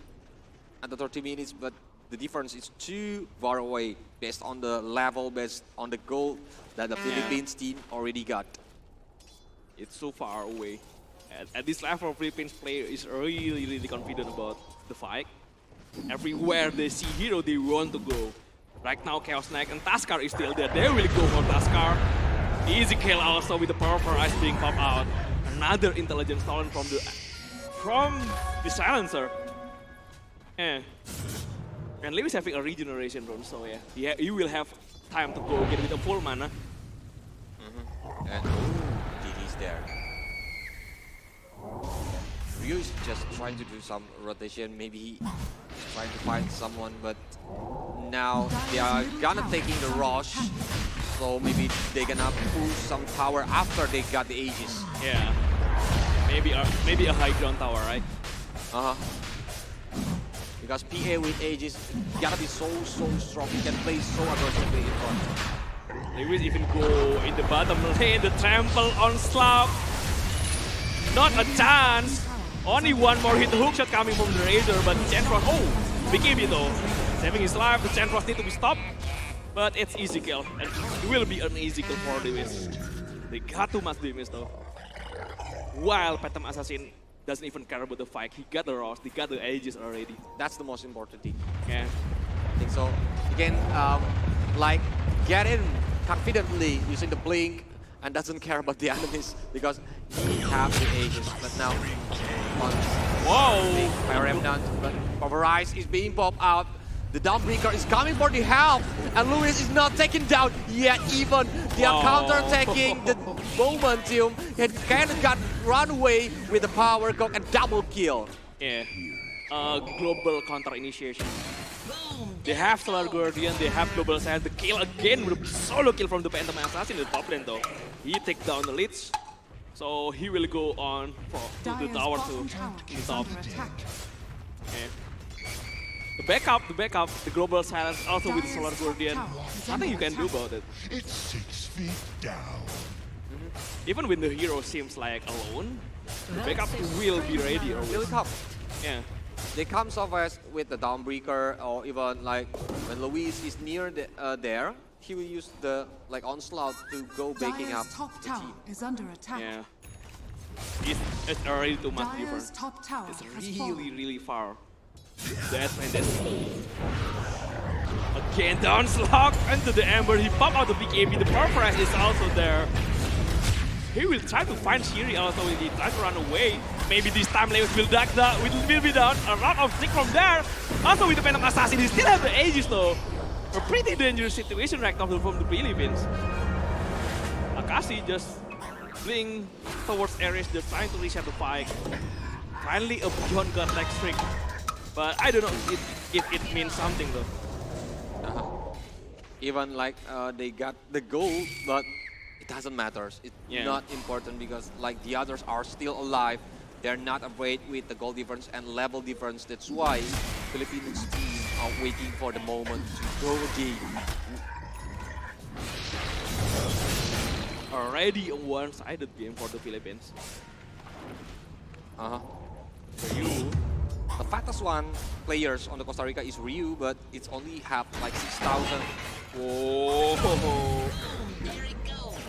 U: at the 30 minutes, but the difference is too far away based on the level, based on the goal that the Philippines team already got.
V: It's so far away. At this level, Philippines player is really confident about the fight. Everywhere they see hero, they want to go. Right now, Chaos Knight and Tusker is still there. They will go for Tusker. Easy kill also with the power for Ice being popped out. Another intelligence stolen from the silencer. And Lewis having a regeneration rune, so yeah, he will have time to go again with a full mana.
U: And DD's there. Ryu is just trying to do some rotation, maybe trying to find someone, but now they are gonna taking the rush, so maybe they're gonna push some tower after they got the Aegis.
V: Yeah, maybe a high ground tower, right?
U: Because PA with Aegis gotta be so strong. He can play so aggressively in front.
V: Lewis even go in the bottom lane, the trample on Slap. Not a chance. Only one more hit hook shot coming from the Razor, but Chantros, BKB though. Saving his life, the Chantros need to be stopped. But it's easy kill, and it will be an easy kill for Lewis. They got too much damage though. While Phantom Assassin doesn't even care about the fight. He got the Ross, he got the Aegis already.
U: That's the most important thing.
V: Yeah.
U: I think so. He can like get in confidently using the blink and doesn't care about the enemies because he has the Aegis. But now,
V: whoa!
U: Fire Remnant, but Pulverize is being popped out. The Dawnbreaker is coming for the help, and Lewis is not taken down yet. Even they are counter-attacking the momentum, and kind of got run away with the power cock and double kill.
V: Yeah, global counter initiation. They have Solar Guardian, they have Global Silence. The kill again with a solo kill from the Phantom Assassin in the top lane though. He takes down the leads, so he will go on to the tower to the top. Okay. The backup, the Global Silence also with the Solar Guardian. Nothing you can do about it.
Q: It's 6 feet down.
V: Even when the hero seems like alone, the backup will be ready always.
U: They'll come.
V: Yeah.
U: They come so fast with the Dawnbreaker, or even like when Luis is near there, he will use the onslaught to go baking up
B: top
U: the
B: tower
U: team.
B: is under attack.
V: Yeah. It's already too much
B: Dire's
V: different.
B: top tower
V: It's really far. That's again down slog into the Ember. He popped out the BKB. The Purpose is also there. He will try to find Shiri also. He tries to run away. Maybe this time Lewis will be down. A round of stick from there. Also with the Phantom Assassin, he still have the Aegis though. A pretty dangerous situation right now from the Philippines. Akashi just fleeing towards Ares, just trying to reset the fight. Finally a Beyond God-like streak. But I don't know if it means something though.
U: Even like they got the goal, but it doesn't matter. It's not important because like the others are still alive. They're not afraid with the goal difference and level difference. That's why Philippines team are waiting for the moment to go again.
V: Already a one-sided game for the Philippines.
U: Ryu. The fastest one players on the Costa Rica is Ryu, but it's only have like 6,000.
V: Whoa!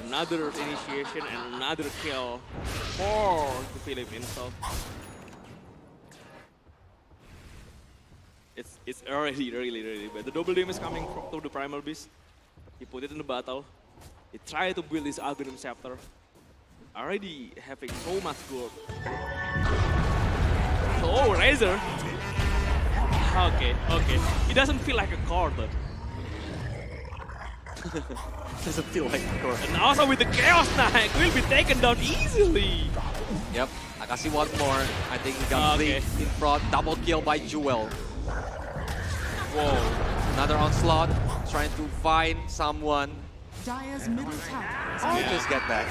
V: Another initiation and another kill for the Philippines. So it's already really bad. The double damage coming from the Primal Beast. He put it in the battle. He tried to build his Aghanim Scepter. already having so much gold. Oh, Razor. Okay. It doesn't feel like a card.
U: Doesn't feel like a card.
V: And also with the Chaos Knight, will be taken down easily.
U: Yep, Akashi one more. I think he got three in front. Double kill by Jewel. Whoa. Another onslaught. Trying to find someone.
B: Dire's middle tower.
U: Or just get back.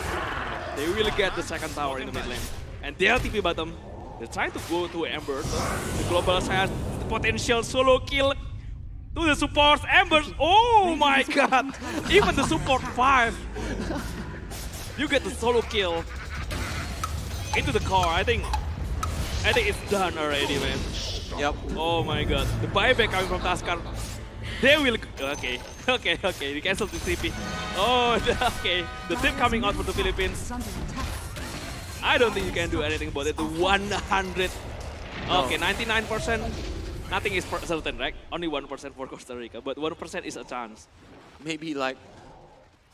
V: They will get the second tower in the mid lane. And they'll TP bottom. They're trying to go to Ember. The Global has the potential solo kill to the support. Embers. Oh my god. Even the support 5. You get the solo kill into the core. I think it's done already, man.
U: Yep.
V: Oh my god. The buyback coming from Taskar. They will. Okay. We cancel the TP. Oh, okay. The tip coming out for the Philippines. I don't think you can do anything about it. The 100. Okay, 99%. Nothing is certain, right? Only 1% for Costa Rica, but 1% is a chance.
U: Maybe like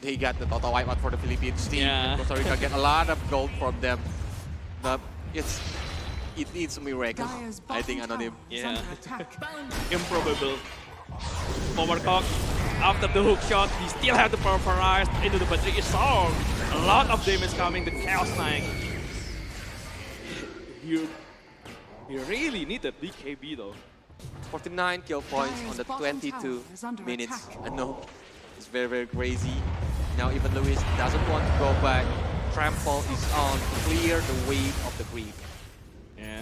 U: they got the total wipeout for the Philippines team.
V: Yeah.
U: And Costa Rica get a lot of gold from them. But it needs a miracle. I think Anonym.
V: Yeah. Improbable. Power cock. After the hook shot, he still have the pulverized into the battery. So a lot of damage coming. The Chaos Knight. You really need a BKB though.
U: 49 kill points on the 22 minutes. I know it's very, very crazy. Now even Lewis doesn't want to go back. Trample is on to clear the wave of the creep.
V: Yeah.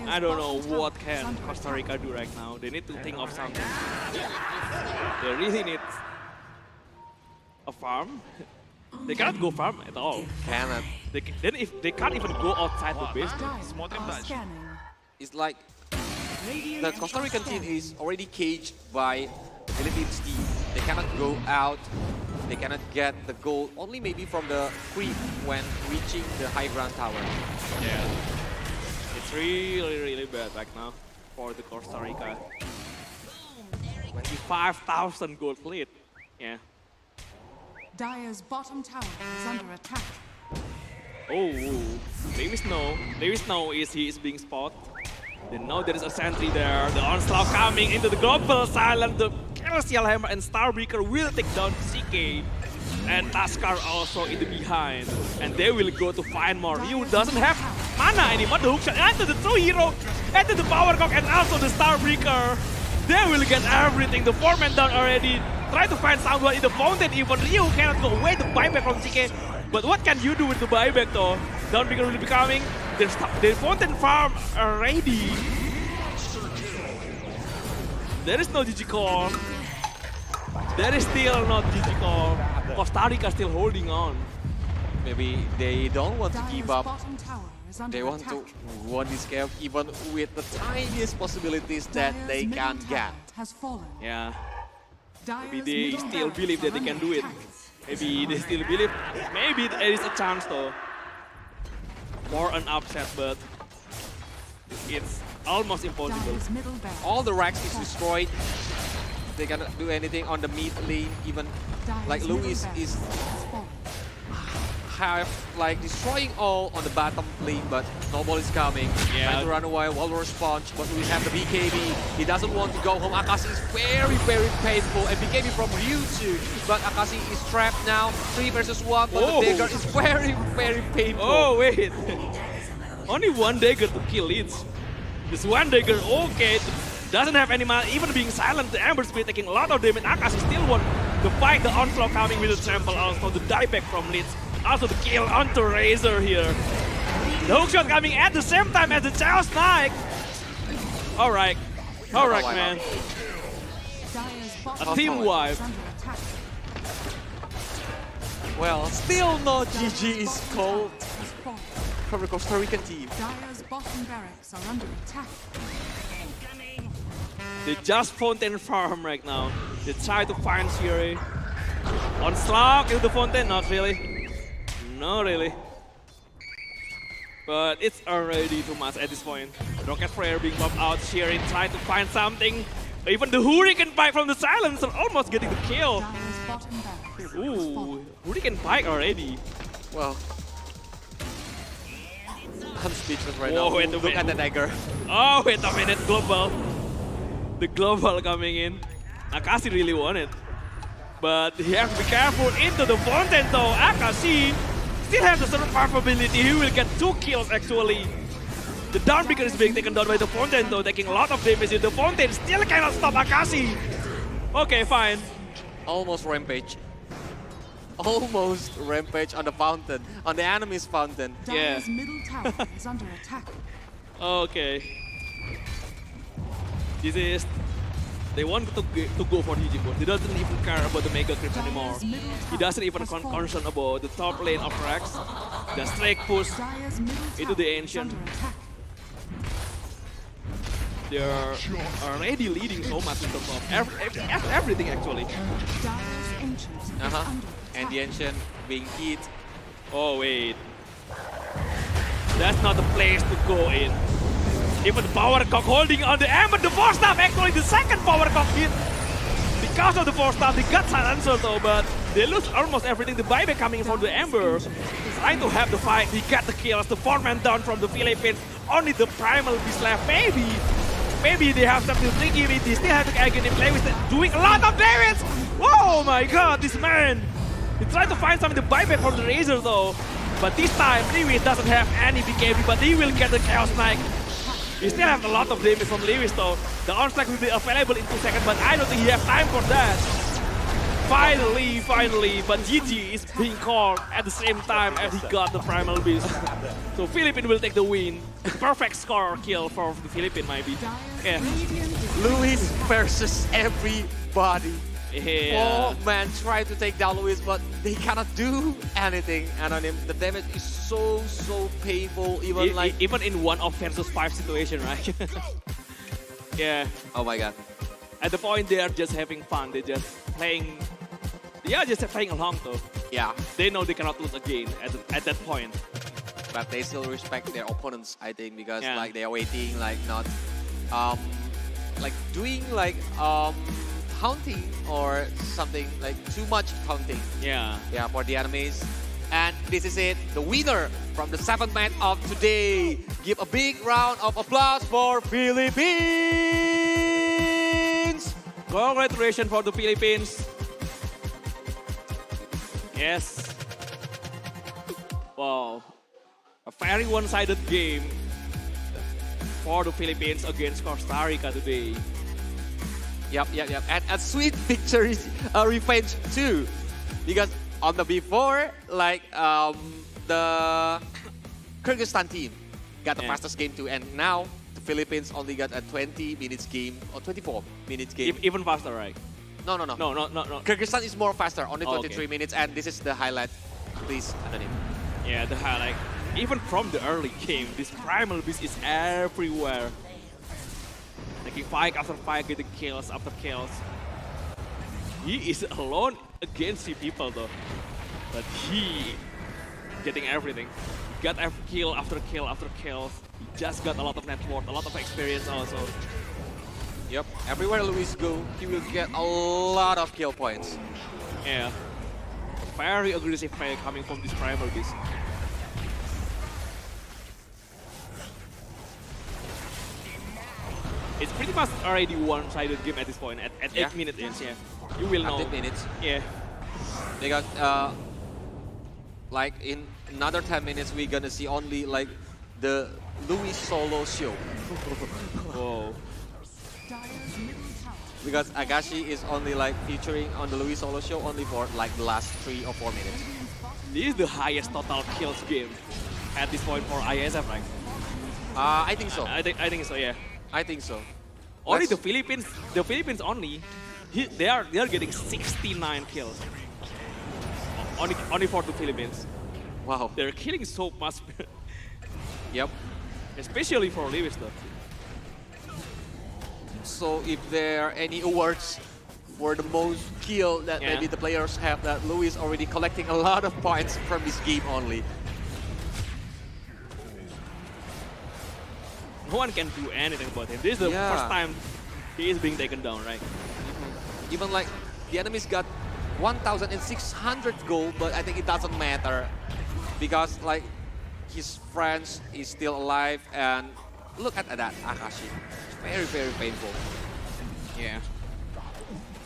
V: I don't know what can Costa Rica do right now. They need to think of something. They really need a farm. They cannot go farm at all.
U: Cannot.
V: Then if they can't even go outside the base,
U: It's like the Costa Rican team is already caged by the Philippines team. They cannot go out. They cannot get the gold. Only maybe from the creep when reaching the high ground tower.
V: Yeah. It's really bad right now for the Costa Rica. 25,000 gold lead. Yeah.
B: Dire's bottom tower is under attack.
V: Oh, Lewis knows he is being spotted. They know there is a sentry there. The onslaught coming into the global silent. The Celestial Hammer and Starbreaker will take down CK. And Taskar also in the behind. And they will go to find more. Ryu doesn't have mana anymore. The hookshot and the two hero. And the power cock and also the Starbreaker. They will get everything. The 4-man down already. Try to find someone in the fountain. Even Ryu cannot go away. The buyback from CK. But what can you do with the buyback though? Downbreaker will be coming. The fountain farm already. There is no GG core. There is still not GG core. Costa Rica still holding on.
U: Maybe they don't want to give up. They want to win this game even with the tiniest possibilities that they can get.
V: Yeah. Maybe they still believe that they can do it. Maybe they still believe. Maybe there is a chance though. More an upset, but it's almost impossible.
U: All the racks is destroyed. They cannot do anything on the mid lane. Even like Lewis is like destroying all on the bottom lane, but Snowball is coming.
V: Yeah.
U: Trying to run away. Walrus Punch, but Lewis have the BKB. He doesn't want to go home. Akashi is very painful, and BKB from Ryu too. But Akashi is trapped now. 3 versus 1, but the dagger is very painful.
V: Oh wait, only one dagger to kill it. This one dagger, okay, doesn't have any mana. Even being silent, the Ember Spirit taking a lot of damage. Akashi still won the fight. The onslaught coming with the trample, also the dieback from Leeds. Also the kill onto Razor here. The hookshot coming at the same time as the Chaos Knight. Alright, man. A team wipe.
U: Well, still no GG is called from the Costa Rican team.
B: Dire's bottom barracks are under attack.
V: They just fountain farm right now. They try to find Fury. Onslaught into the fountain, not really. Not really. But it's already too much at this point. Rocket Flare being popped out, Sheeran trying to find something. Even the Hurricane Pike from the silencer almost getting the kill.
B: Dire's bottom barracks
V: Ooh, Hurricane Pike already.
U: Well, I'm speechless right
V: Whoa,
U: now.
V: wait a
U: Look
V: minute.
U: at the dagger.
V: Oh, wait a minute, global. The global coming in. Akashi really won it. But he has to be careful into the fountain though. Akashi still has the survivability. He will get 2 kills actually. The down breaker is being taken down by the fountain though, taking a lot of damage. The fountain still cannot stop Akashi. Okay, fine.
U: Almost rampage. Almost rampage on the fountain, on the enemy's fountain.
V: Yeah.
B: Dire's middle tower is under attack.
V: Okay. This is... They want to go for DG Bot. They doesn't even care about the Mega Creeps anymore. He doesn't even concern about the top lane of Rex. The straight push into the Ancient. They are already leading so much in terms of everything actually.
U: And the Ancient being hit.
V: Oh wait. That's not the place to go in. Even the power cock holding on the Ember, the force staff actually the second power cock hit. Because of the force staff, they got silencer though, but they lose almost everything. The buyback coming from the Ember, trying to have the fight. He got the kills, the 4-man down from the Philippines. Only the Primal Beast left. Maybe they have something to think of it. They still have to again play with it, doing a lot of damage. Oh my god, this man. He tried to find something to buyback from the Razor though. But this time, Lewis doesn't have any BKB, but he will get the Chaos Knight. He still has a lot of damage from Lewis though. The onslaught will be available in 2 seconds, but I don't think he has time for that. Finally, but GG is being called at the same time as he got the Primal Beast. So Philippines will take the win. Perfect score kill for the Philippines maybe. Yeah.
U: Luis versus everybody.
V: Yeah.
U: 4 man try to take down Luis, but they cannot do anything. And on him, the damage is so painful. Even
V: in 1 versus 5 situation, right? Yeah.
U: Oh my god.
V: At the point they are just having fun. They're just playing. They are just playing along though.
U: Yeah.
V: They know they cannot lose again at that point.
U: But they still respect their opponents, I think, because
V: Yeah.
U: like they are waiting, like not, like doing like counting or something, like too much counting.
V: Yeah.
U: Yeah, for the enemies. And this is it, the winner from the 7th match of today. Give a big round of applause for Philippines.
V: Congratulations for the Philippines. Yes. Wow. A very one-sided game for the Philippines against Costa Rica today.
U: Yep. And a sweet victory, revenge too. Because on the before, like the Kyrgyzstan team got the fastest game too, and now the Philippines only got a 20 minutes game or 24 minutes game.
V: Even faster, right?
U: No.
V: No.
U: Kyrgyzstan is more faster, only
V: Oh,
U: 23
V: okay.
U: minutes, and this is the highlight. Please, Anonym.
V: Yeah, the highlight. Even from the early game, this Primal Beast is everywhere. Taking fight after fight, getting kills after kills. He is alone against 3 people though. But he getting everything. He got every kill after kill after kills. He just got a lot of net worth, a lot of experience also.
U: Yep, everywhere Luis go, he will get a lot of kill points.
V: Yeah. Very aggressive play coming from this Primal Beast. It's pretty much already one-sided game at this point. At 8 minutes in, yeah. You will know.
U: At 8 minutes.
V: Yeah.
U: They got, like in another 10 minutes, we're gonna see only like the Luis solo show.
V: Whoa.
U: Because Agashi is only like featuring on the Luis solo show only for like the last 3 or 4 minutes.
V: This is the highest total kills game at this point for IESF, right?
U: I think so.
V: I think so, yeah.
U: I think so.
V: Only the Philippines only, they are getting 69 kills. Only for the Philippines.
U: Wow.
V: They're killing so much.
U: Yep.
V: Especially for Lewis though.
U: So if there are any awards for the most kill that maybe the players have, that Luis already collecting a lot of points from this game only.
V: No one can do anything about him. This is the first time he is being taken down, right?
U: Even like the enemies got 1,600 gold, but I think it doesn't matter because like his friends is still alive, and look at that Akashi. It's very, very painful.
V: Yeah.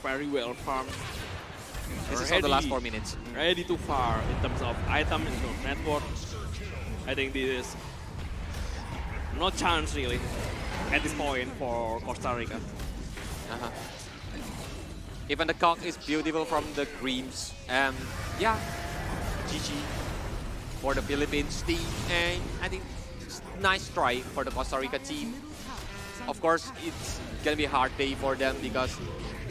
V: Very well farmed.
U: This is for the last 4 minutes.
V: Ready to far in terms of items, in terms of network. I think this is no chance really at this point for Costa Rica.
U: Even the cock is beautiful from the greens. And yeah, GG for the Philippines team. And I think it's nice try for the Costa Rica team. Of course, it's gonna be a hard day for them because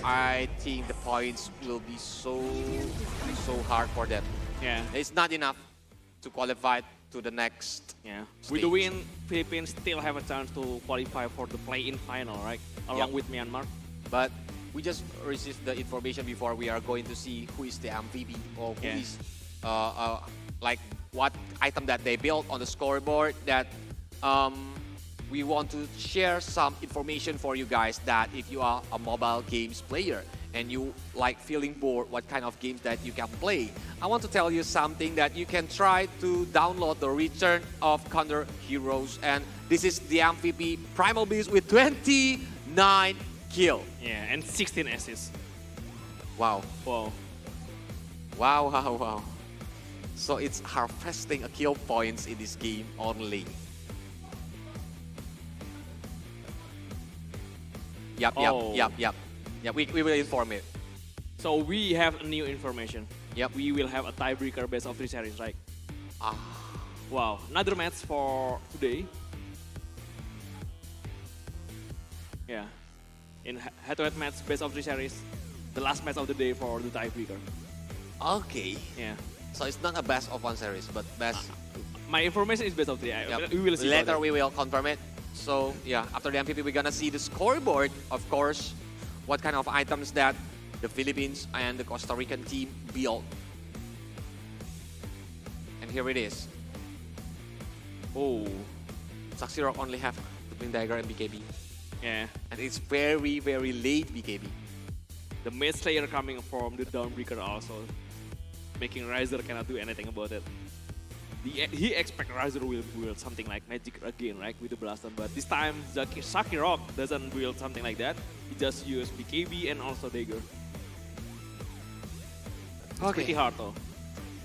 U: I think the points will be so hard for them.
V: Yeah.
U: It's not enough to qualify to the next stage.
V: With the win, Philippines still have a chance to qualify for the play-in final, right? Along with Myanmar.
U: But we just received the information before we are going to see who is the MVP or who is like what item that they built on the scoreboard, that we want to share some information for you guys that if you are a mobile games player and you like feeling bored what kind of games that you can play, I want to tell you something that you can try to download the Return of Condor Heroes, and this is the MVP Primal Beast with 29 kills.
V: Yeah, and 16 assists.
U: Wow.
V: Wow.
U: Wow, wow, wow. So it's harvesting a kill points in this game only. Yep. Yeah, we will inform it.
V: So we have new information.
U: Yep.
V: We will have a tiebreaker best of 3 series, right?
U: Ah.
V: Wow, another match for today. Yeah. In head-to-head match best of 3 series, the last match of the day for the tiebreaker.
U: Okay.
V: Yeah.
U: So it's not a best of 1 series, but best.
V: My information is best of 3.
U: Yep.
V: We will see
U: later. We will confirm it. So yeah, after the MVP, we're gonna see the scoreboard, of course, what kind of items that the Philippines and the Costa Rican team built. And here it is.
V: Oh.
U: Saxi Rock only have the Twin Dagger and BKB.
V: Yeah.
U: And it's very, very late BKB.
V: The mid slayer coming from the Dawnbreaker also, making Riser cannot do anything about it. He expects Riser will build something like Magic again, right, with the Blaston, but this time Saki Rock doesn't build something like that. He just used BKB and also Dagger. It's pretty hard though.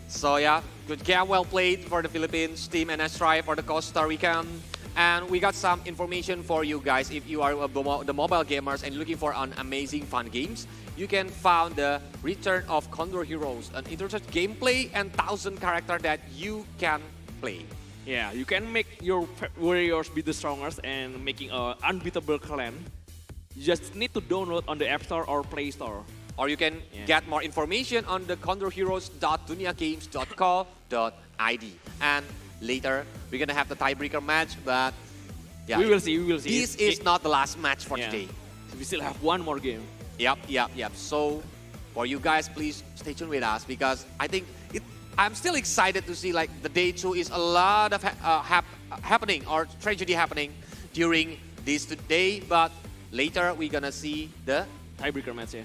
U: So yeah, good game, well played for the Philippines team and nice try for the Costa Rican. And we got some information for you guys. If you are the mobile gamers and looking for an amazing fun games, you can find the Return of Condor Heroes, an interesting gameplay and 1,000 character that you can play.
V: Yeah, you can make your warriors be the strongest and making an unbeatable clan. You just need to download on the App Store or Play Store.
U: Or you can get more information on the condorheroes.duniagames.co.id. And later, we're gonna have the tiebreaker match, but yeah,
V: we will see.
U: This is not the last match for today.
V: We still have one more game.
U: Yep. So for you guys, please stay tuned with us because I think I'm still excited to see like the day 2 is a lot of happening or tragedy happening during this today, but later we're gonna see the
V: tiebreaker match.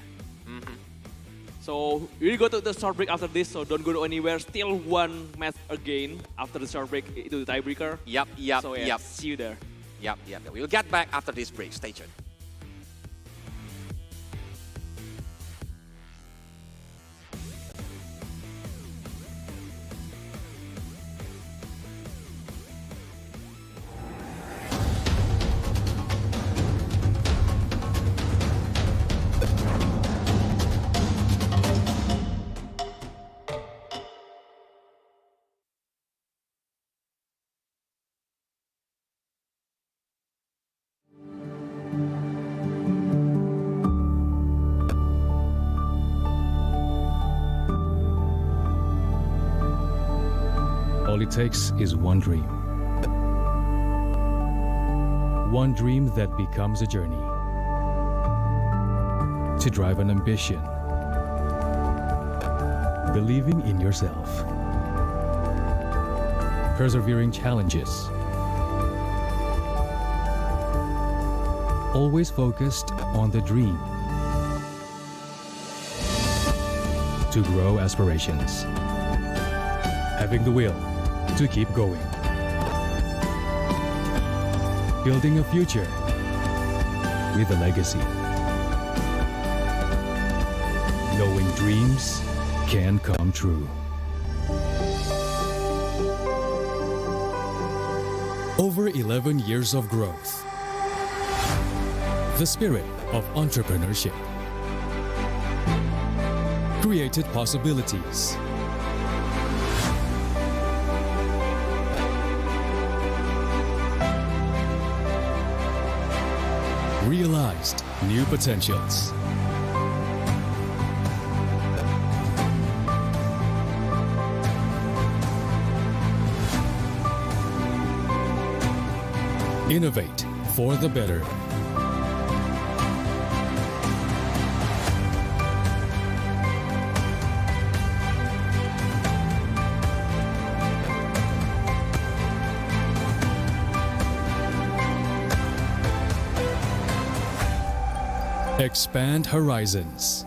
V: So we'll go to the short break after this, so don't go anywhere. Still one match again after the short break into the tiebreaker.
U: Yep.
V: So see you there.
U: Yep. We'll get back after this break. Stay tuned.
E: All it takes is one dream. One dream that becomes a journey. To drive an ambition. Believing in yourself. Persevering challenges. Always focused on the dream. to grow aspirations. Having the will to keep going. Building a future with a legacy. Knowing dreams can come true. Over 11 years of growth. The spirit of entrepreneurship. Created possibilities. Realized new potentials. Innovate for the better. Expand horizons.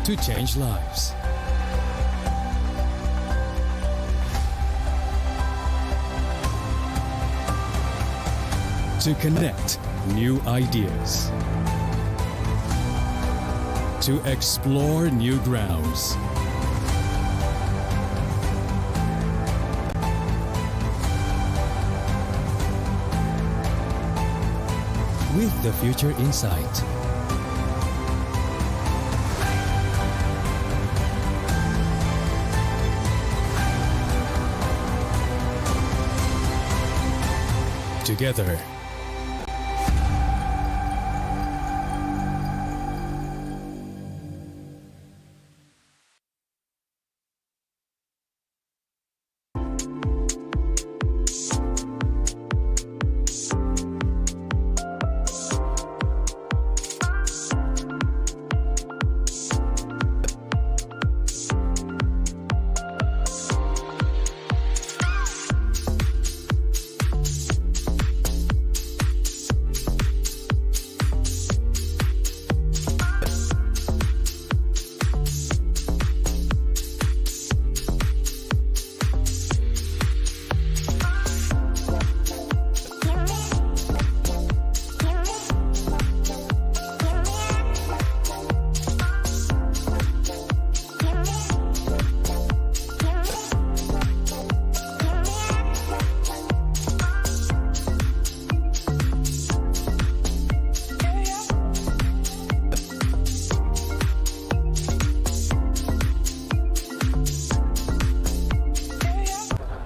E: To change lives. To connect new ideas. To explore new grounds. With the future in sight. Together.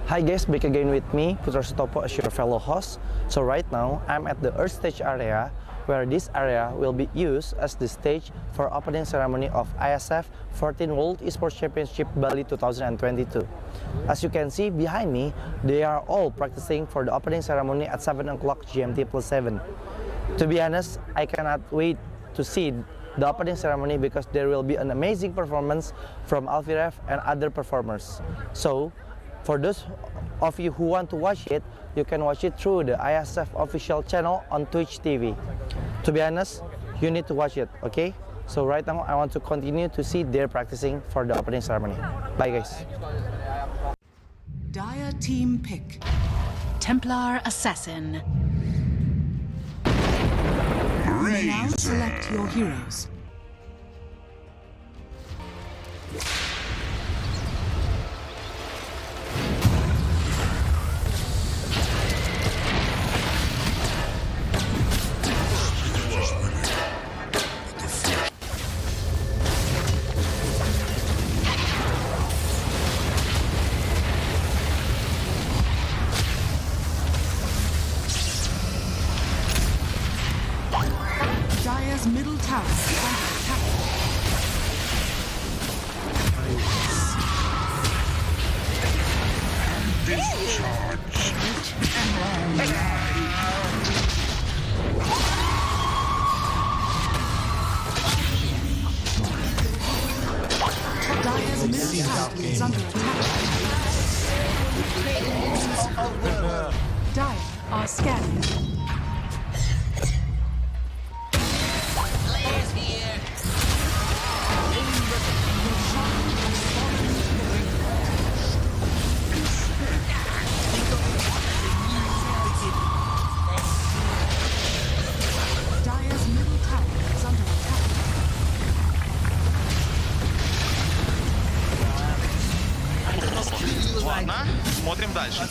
G: Hi guys, back again with me, Putra Sutopo as your fellow host. So right now, I'm at the Earth Stage area, where this area will be used as the stage for opening ceremony of IESF 14 World Esports Championship Bali 2022. As you can see behind me, they are all practicing for the opening ceremony at 7 o'clock GMT plus 7. To be honest, I cannot wait to see the opening ceremony because there will be an amazing performance from Alfiref and other performers. So, for those of you who want to watch it, you can watch it through the IESF official channel on Twitch TV. To be honest, you need to watch it, okay? So right now, I want to continue to see their practicing for the opening ceremony. Bye guys.
B: Dire team pick. Templar Assassin. Now select your heroes. Dire's middle tower is under attack. Dire's middle tower is under attack. Dire Scanning. Dire's middle tower is under attack.
A: Ладно, смотрим дальше.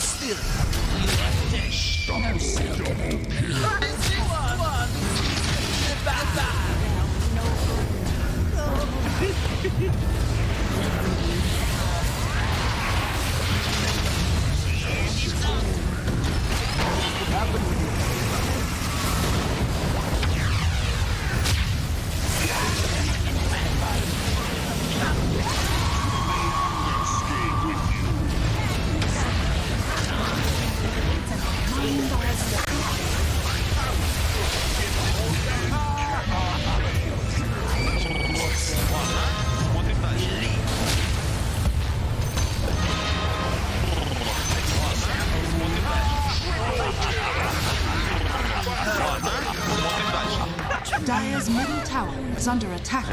B: Dire's middle tower is under attack.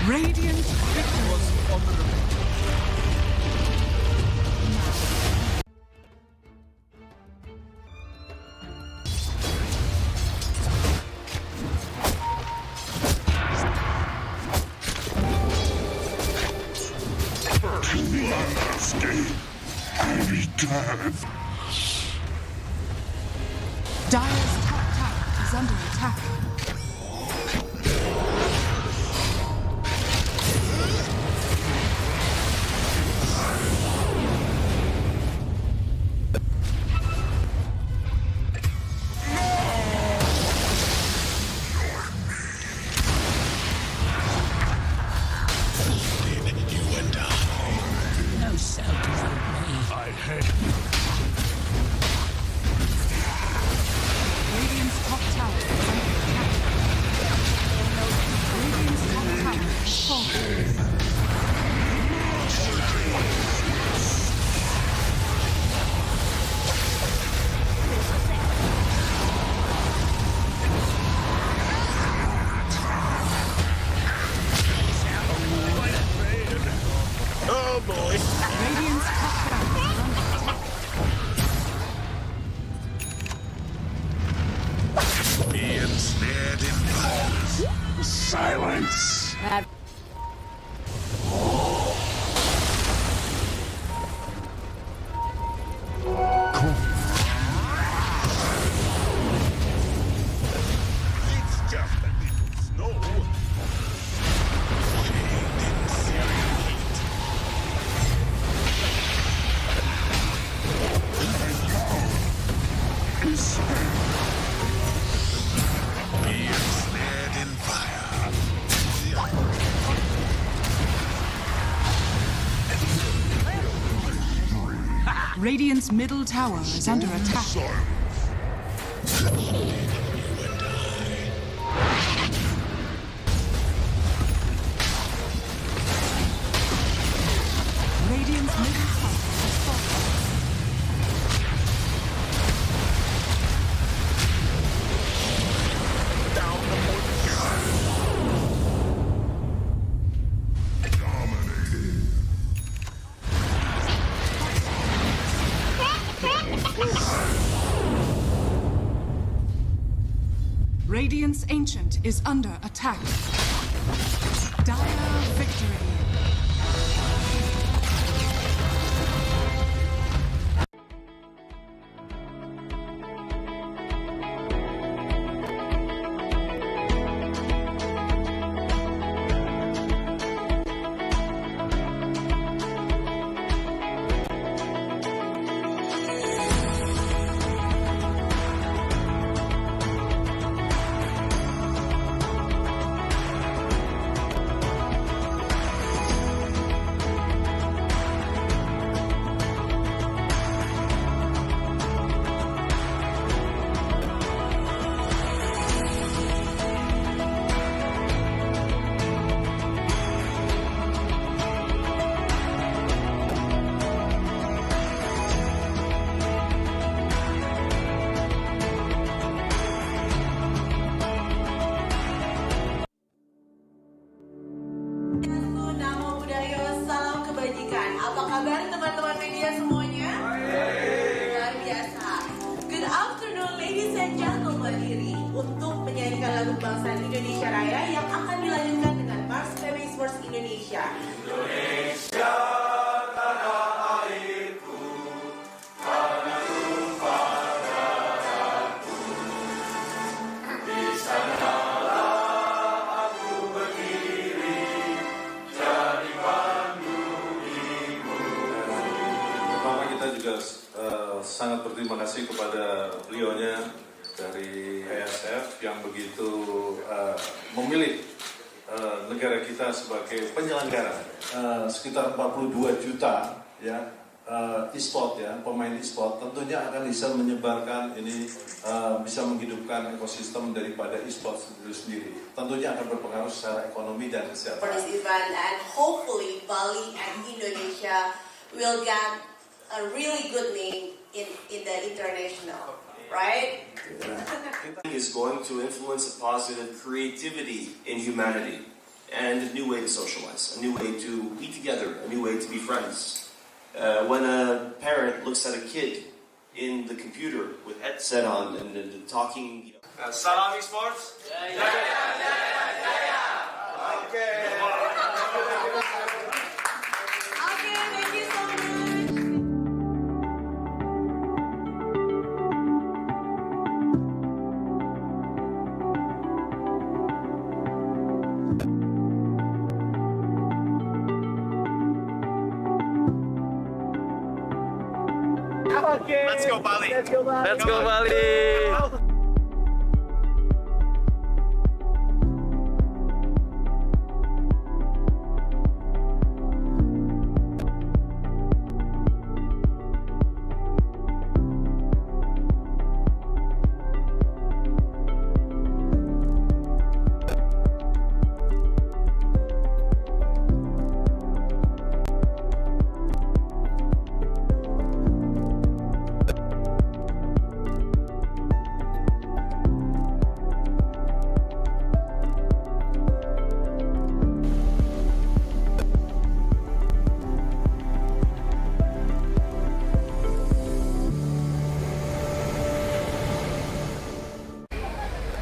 B: Radiant victory.
Q: Escape and return.
B: Dire's top tower is under attack. Radiant's top tower is under attack. Radiant's top tower is falling.
Q: Oh boy.
B: Radiant's top tower is under attack.
Q: Be ensnared in violence. Silence. It's just a little snow. Shaded in searing heat. And now is be ensnared in fire.
B: Radiant's middle tower is under attack. Radiant's middle tower is falling. Radiant's Ancient is under attack. Dire victory.
O: Indonesia Raya yang akan dilanjutkan dengan Mars PB Esports Indonesia.
L: Indonesia tanah airku, tanah tumpah darahku. Di sanalah aku berdiri, jadi pandu ibu.
P: Pertama kita juga sangat berterima kasih kepada beliaunya dari IESF yang begitu memilih negara kita sebagai penyelenggara. Sekitar 42 juta ya e-sport ya, pemain e-sport tentunya akan bisa menyebarkan ini, bisa menghidupkan ekosistem daripada e-sport itu sendiri. Tentunya akan berpengaruh secara ekonomi dan kesehatan.
O: For this event, and hopefully Bali and Indonesia will get a really good name in the international, right?
R: Is going to influence a positive creativity in humanity and a new way to socialize, a new way to be together, a new way to be friends. When a parent looks at a kid in the computer with headset on and talking.
L: Salam Esports. Okay.
A: Let's go Bali.
F: Let's go Bali.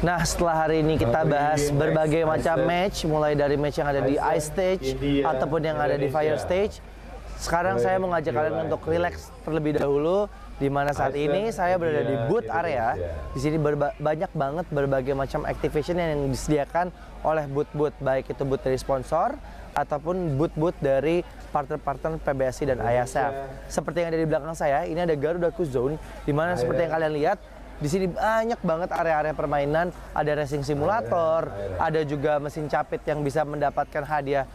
S: Nah, setelah hari ini kita bahas berbagai macam match, mulai dari match yang ada di Ice Stage ataupun yang ada di Fire Stage. Sekarang saya mengajak kalian untuk relax terlebih dahulu, di mana saat ini saya berada di booth area. Di sini banyak banget berbagai macam activation yang disediakan oleh booth-booth, baik itu booth dari sponsor ataupun booth-booth dari partner-partner PBSI dan IESF. Seperti yang ada di belakang saya, ini ada Garudaku Zone, di mana seperti yang kalian lihat, di sini banyak banget area-area permainan, ada racing simulator, ada juga mesin capit yang bisa mendapatkan hadiah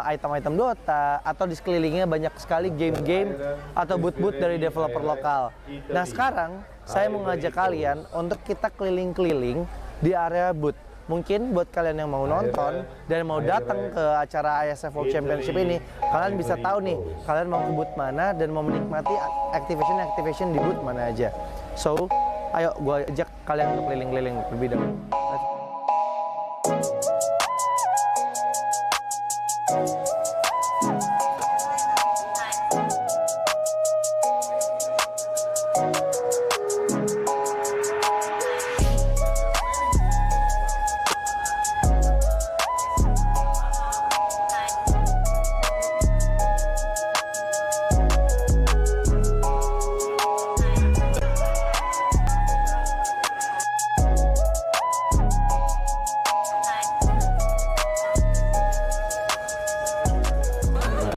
S: item-item Dota, atau di sekelilingnya banyak sekali game-game atau booth-booth dari developer lokal. Nah, sekarang saya mau ngajak kalian untuk kita keliling-keliling di area booth. Mungkin buat kalian yang mau nonton dan mau datang ke acara IESF World Championship ini, kalian bisa tahu nih, kalian mau ke booth mana dan mau menikmati activation di booth mana aja. So, ayo gue ajak kalian untuk keliling-keliling lebih dahulu.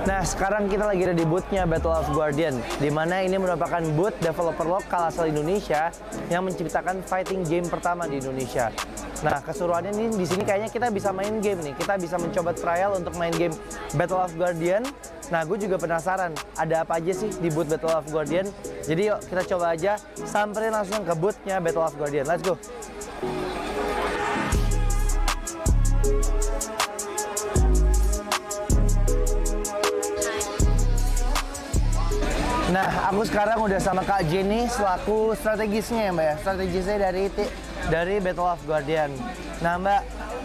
S: Nah, sekarang kita lagi ada di booth-nya Battle of Guardian, di mana ini merupakan booth developer lokal asal Indonesia yang menciptakan fighting game pertama di Indonesia. Nah, keseruannya nih di sini kayaknya kita bisa main game nih. Kita bisa mencoba trial untuk main game Battle of Guardian. Nah, gue juga penasaran ada apa aja sih di booth Battle of Guardian. Jadi yuk kita coba aja samperin langsung ke booth-nya Battle of Guardian. Let's go. Nah, aku sekarang udah sama Kak Jenny selaku strategisnya ya Mbak ya, strategisnya dari Battle of Guardian. Nah Mbak,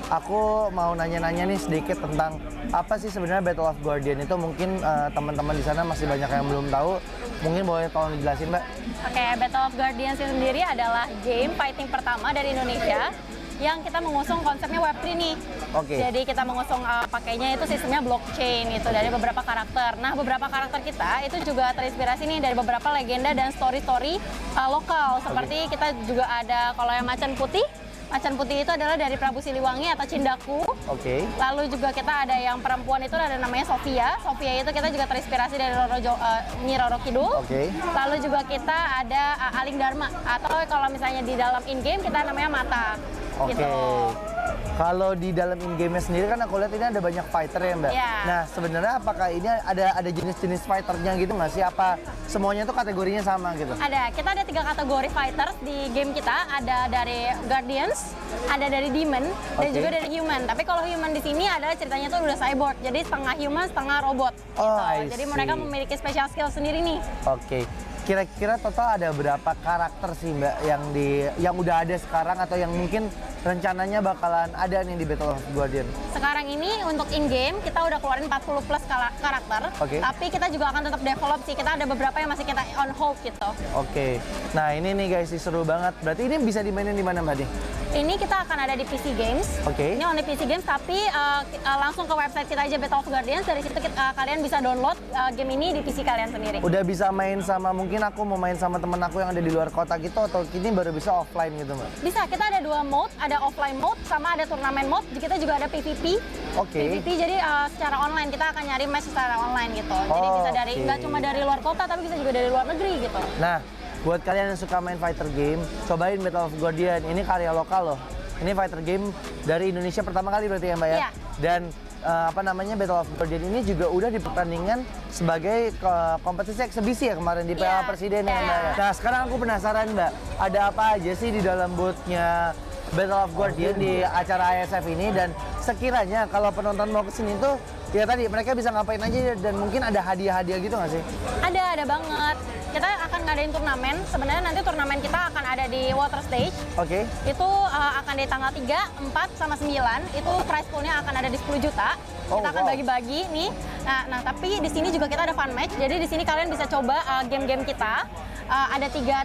S: aku mau nanya-nanya nih sedikit tentang apa sih sebenarnya Battle of Guardian itu. Mungkin teman-teman di sana masih banyak yang belum tahu, mungkin boleh tolong dijelasin Mbak.
Y: Oke, Battle of Guardian sendiri adalah game fighting pertama dari Indonesia
I: yang kita mengusung konsepnya Web3 nih.
S: Oke.
I: Jadi kita mengusung pakainya itu sistemnya blockchain itu dari beberapa karakter. Nah, beberapa karakter kita itu juga terinspirasi nih dari beberapa legenda dan story-story lokal. Seperti kita juga ada kalau yang macan putih. Macan putih itu adalah dari Prabu Siliwangi atau Cindaku.
S: Oke.
I: Lalu juga kita ada yang perempuan itu ada namanya Sofia. Sofia itu kita juga terinspirasi dari Nyi Roro Kidul.
S: Oke.
I: Lalu juga kita ada Aling Dharma atau kalau misalnya di dalam in-game kita namanya Mata.
S: Oke.
I: Gitu.
S: Kalau di dalam in-game-nya sendiri kan aku lihat ini ada banyak fighter ya Mbak.
I: Iya.
S: Nah sebenarnya apakah ini ada jenis-jenis fighternya gitu nggak sih? Apa semuanya tuh kategorinya sama gitu?
I: Ada, kita ada 3 kategori fighters di game kita. Ada dari Guardians, ada dari Demon, dan juga dari Human. Tapi kalau Human di sini adalah ceritanya tuh udah cyborg, jadi setengah human, setengah robot.
S: Oh,
I: gitu. Jadi mereka memiliki special skill sendiri nih.
S: Oke. Kira-kira total ada berapa karakter sih Mbak yang udah ada sekarang atau yang mungkin rencananya bakalan ada nih di Battle of Guardian?
I: Sekarang ini untuk in-game kita udah keluarin 40 plus karakter.
S: Oke.
I: Tapi kita juga akan tetap develop sih. Kita ada beberapa yang masih kita on hold gitu.
S: Oke. Nah ini nih guys, seru banget. Berarti ini bisa dimainin di mana Mbak nih?
I: Ini kita akan ada di PC Games.
S: Oke.
I: Ini only PC Games, tapi langsung ke website kita aja Battle of Guardians. Dari situ kalian bisa download game ini di PC kalian sendiri.
S: Udah bisa main sama, mungkin aku mau main sama temen aku yang ada di luar kota gitu, atau ini baru bisa offline gitu Mbak?
I: Bisa, kita ada 2 mode, ada offline mode sama ada turnamen mode. Kita juga ada PvP.
S: Oke.
I: PvP jadi secara online, kita akan nyari match secara online gitu. Jadi bisa dari nggak cuma dari luar kota, tapi bisa juga dari luar negeri gitu.
S: Nah, buat kalian yang suka main fighter game, cobain Battle of Guardian. Ini karya lokal loh. Ini fighter game dari Indonesia pertama kali berarti ya Mbak ya?
I: Iya.
S: Dan Battle of Guardian ini juga udah dipertandingkan sebagai kompetisi eksebisi ya kemarin di Piala Presiden ya Mbak. Nah sekarang aku penasaran Mbak, ada apa aja sih di dalam booth-nya Battle of Guardian di acara IESF ini, dan sekiranya kalau penonton mau kesini tuh ya tadi mereka bisa ngapain aja dan mungkin ada hadiah-hadiah gitu nggak sih?
I: Ada banget. Kita akan ngadain turnamen. Sebenarnya nanti turnamen kita akan ada di water stage.
S: Oke.
I: Itu akan di tanggal 3, 4, sama 9. Itu prize pool-nya akan ada di 10 juta. Kita akan bagi-bagi nih. Nah, tapi di sini juga kita ada fun match. Jadi di sini kalian bisa coba game-game kita. Ada tiga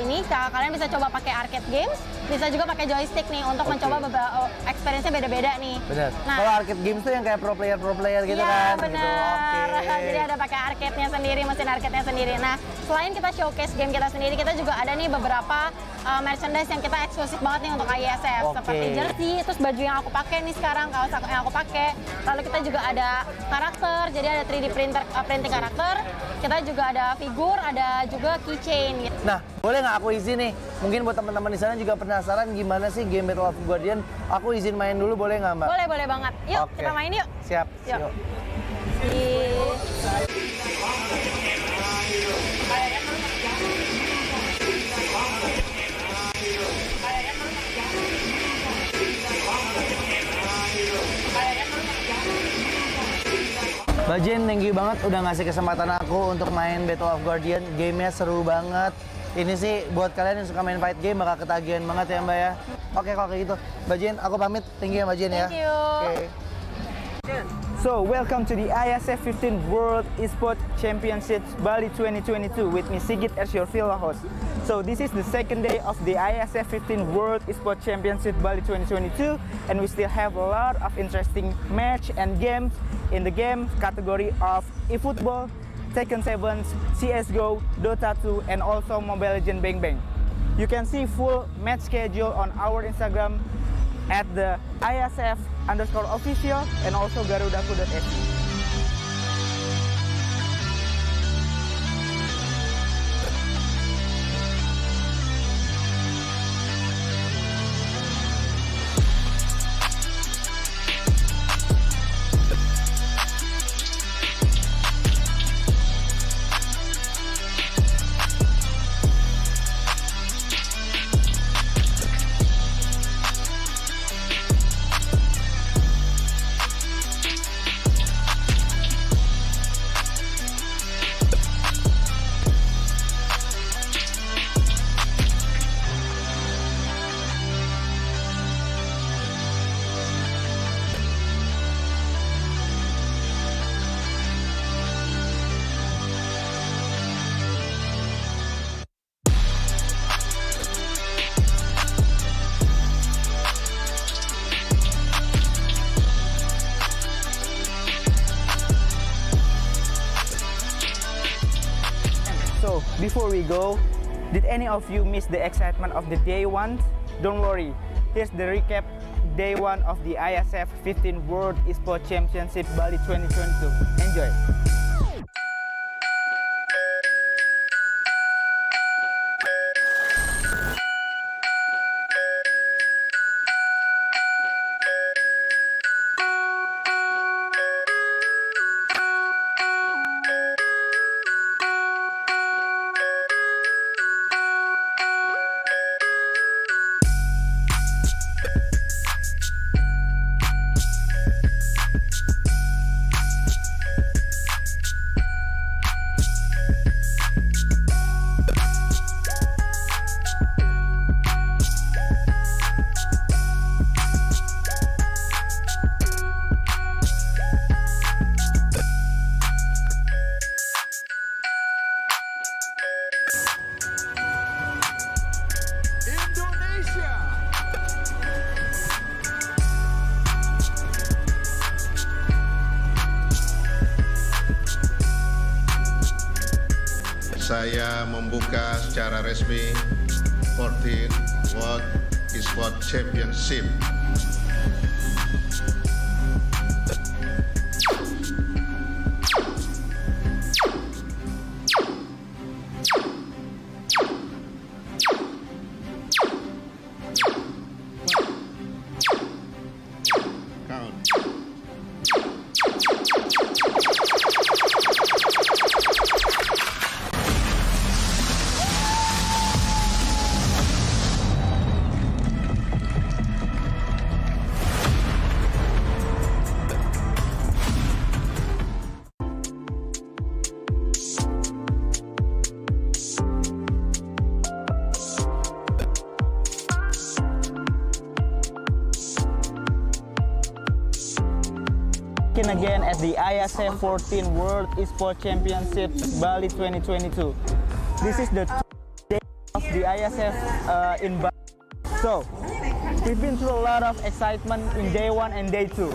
I: ini. Kalian bisa coba pakai arcade games, bisa juga pakai joystick nih untuk mencoba beberapa experience-nya beda-beda nih.
S: Benar.
I: Nah,
S: kalau arcade games tuh yang kayak pro player gitu kan?
I: Iya benar.
S: Gitu. Okay.
I: Jadi ada pakai arcade-nya sendiri, mesin arcade-nya sendiri. Nah, selain kita showcase game kita sendiri, kita juga ada nih beberapa merchandise yang kita eksklusif banget nih untuk IESF. Seperti jersey, terus baju yang aku pakai nih sekarang, kaos yang aku pakai. Lalu kita juga ada karakter, jadi ada 3D printing karakter. Kita juga ada figur, ada juga keychain gitu.
S: Nah, boleh nggak aku izin nih? Mungkin buat teman-teman di sana juga penasaran gimana sih game Battle of Guardian. Aku izin main dulu, boleh nggak Mbak?
I: Boleh banget. Yuk, kita main yuk.
S: Siap.
I: Yuk.
S: Mbak Jen, thank you banget udah ngasih kesempatan aku untuk main Battle of Guardian. Gamenya seru banget. Ini sih buat kalian yang suka main fight game bakal ketagihan banget ya Mbak ya. Oke kalau kayak gitu, Mbak Jen, aku pamit. Thank you ya Mbak Jen ya.
I: Thank you.
S: Okay.
G: So, welcome to the IESF 15 World Esports Championships Bali 2022 with me Sigit as your field host. So, this is the second day of the IESF 15 World Esports Championship Bali 2022, and we still have a lot of interesting match and games in the game category of eFootball, Tekken 7, CSGO, Dota 2, and also Mobile Legends Bang Bang. You can see full match schedule on our Instagram at the IESF_official and also garudaku.se. before we go, did any of you miss the excitement of the day one? Don't worry, here's the recap day one of the IESF 15 World Esports Championship Bali 2022. Enjoy!
H: Saya membuka secara resmi 14 World Esports Championship.
G: Again at the IESF 14 World Esports Championship Bali 2022. This is the day of the IESF in Bali. So, we've been through a lot of excitement in day one and day two.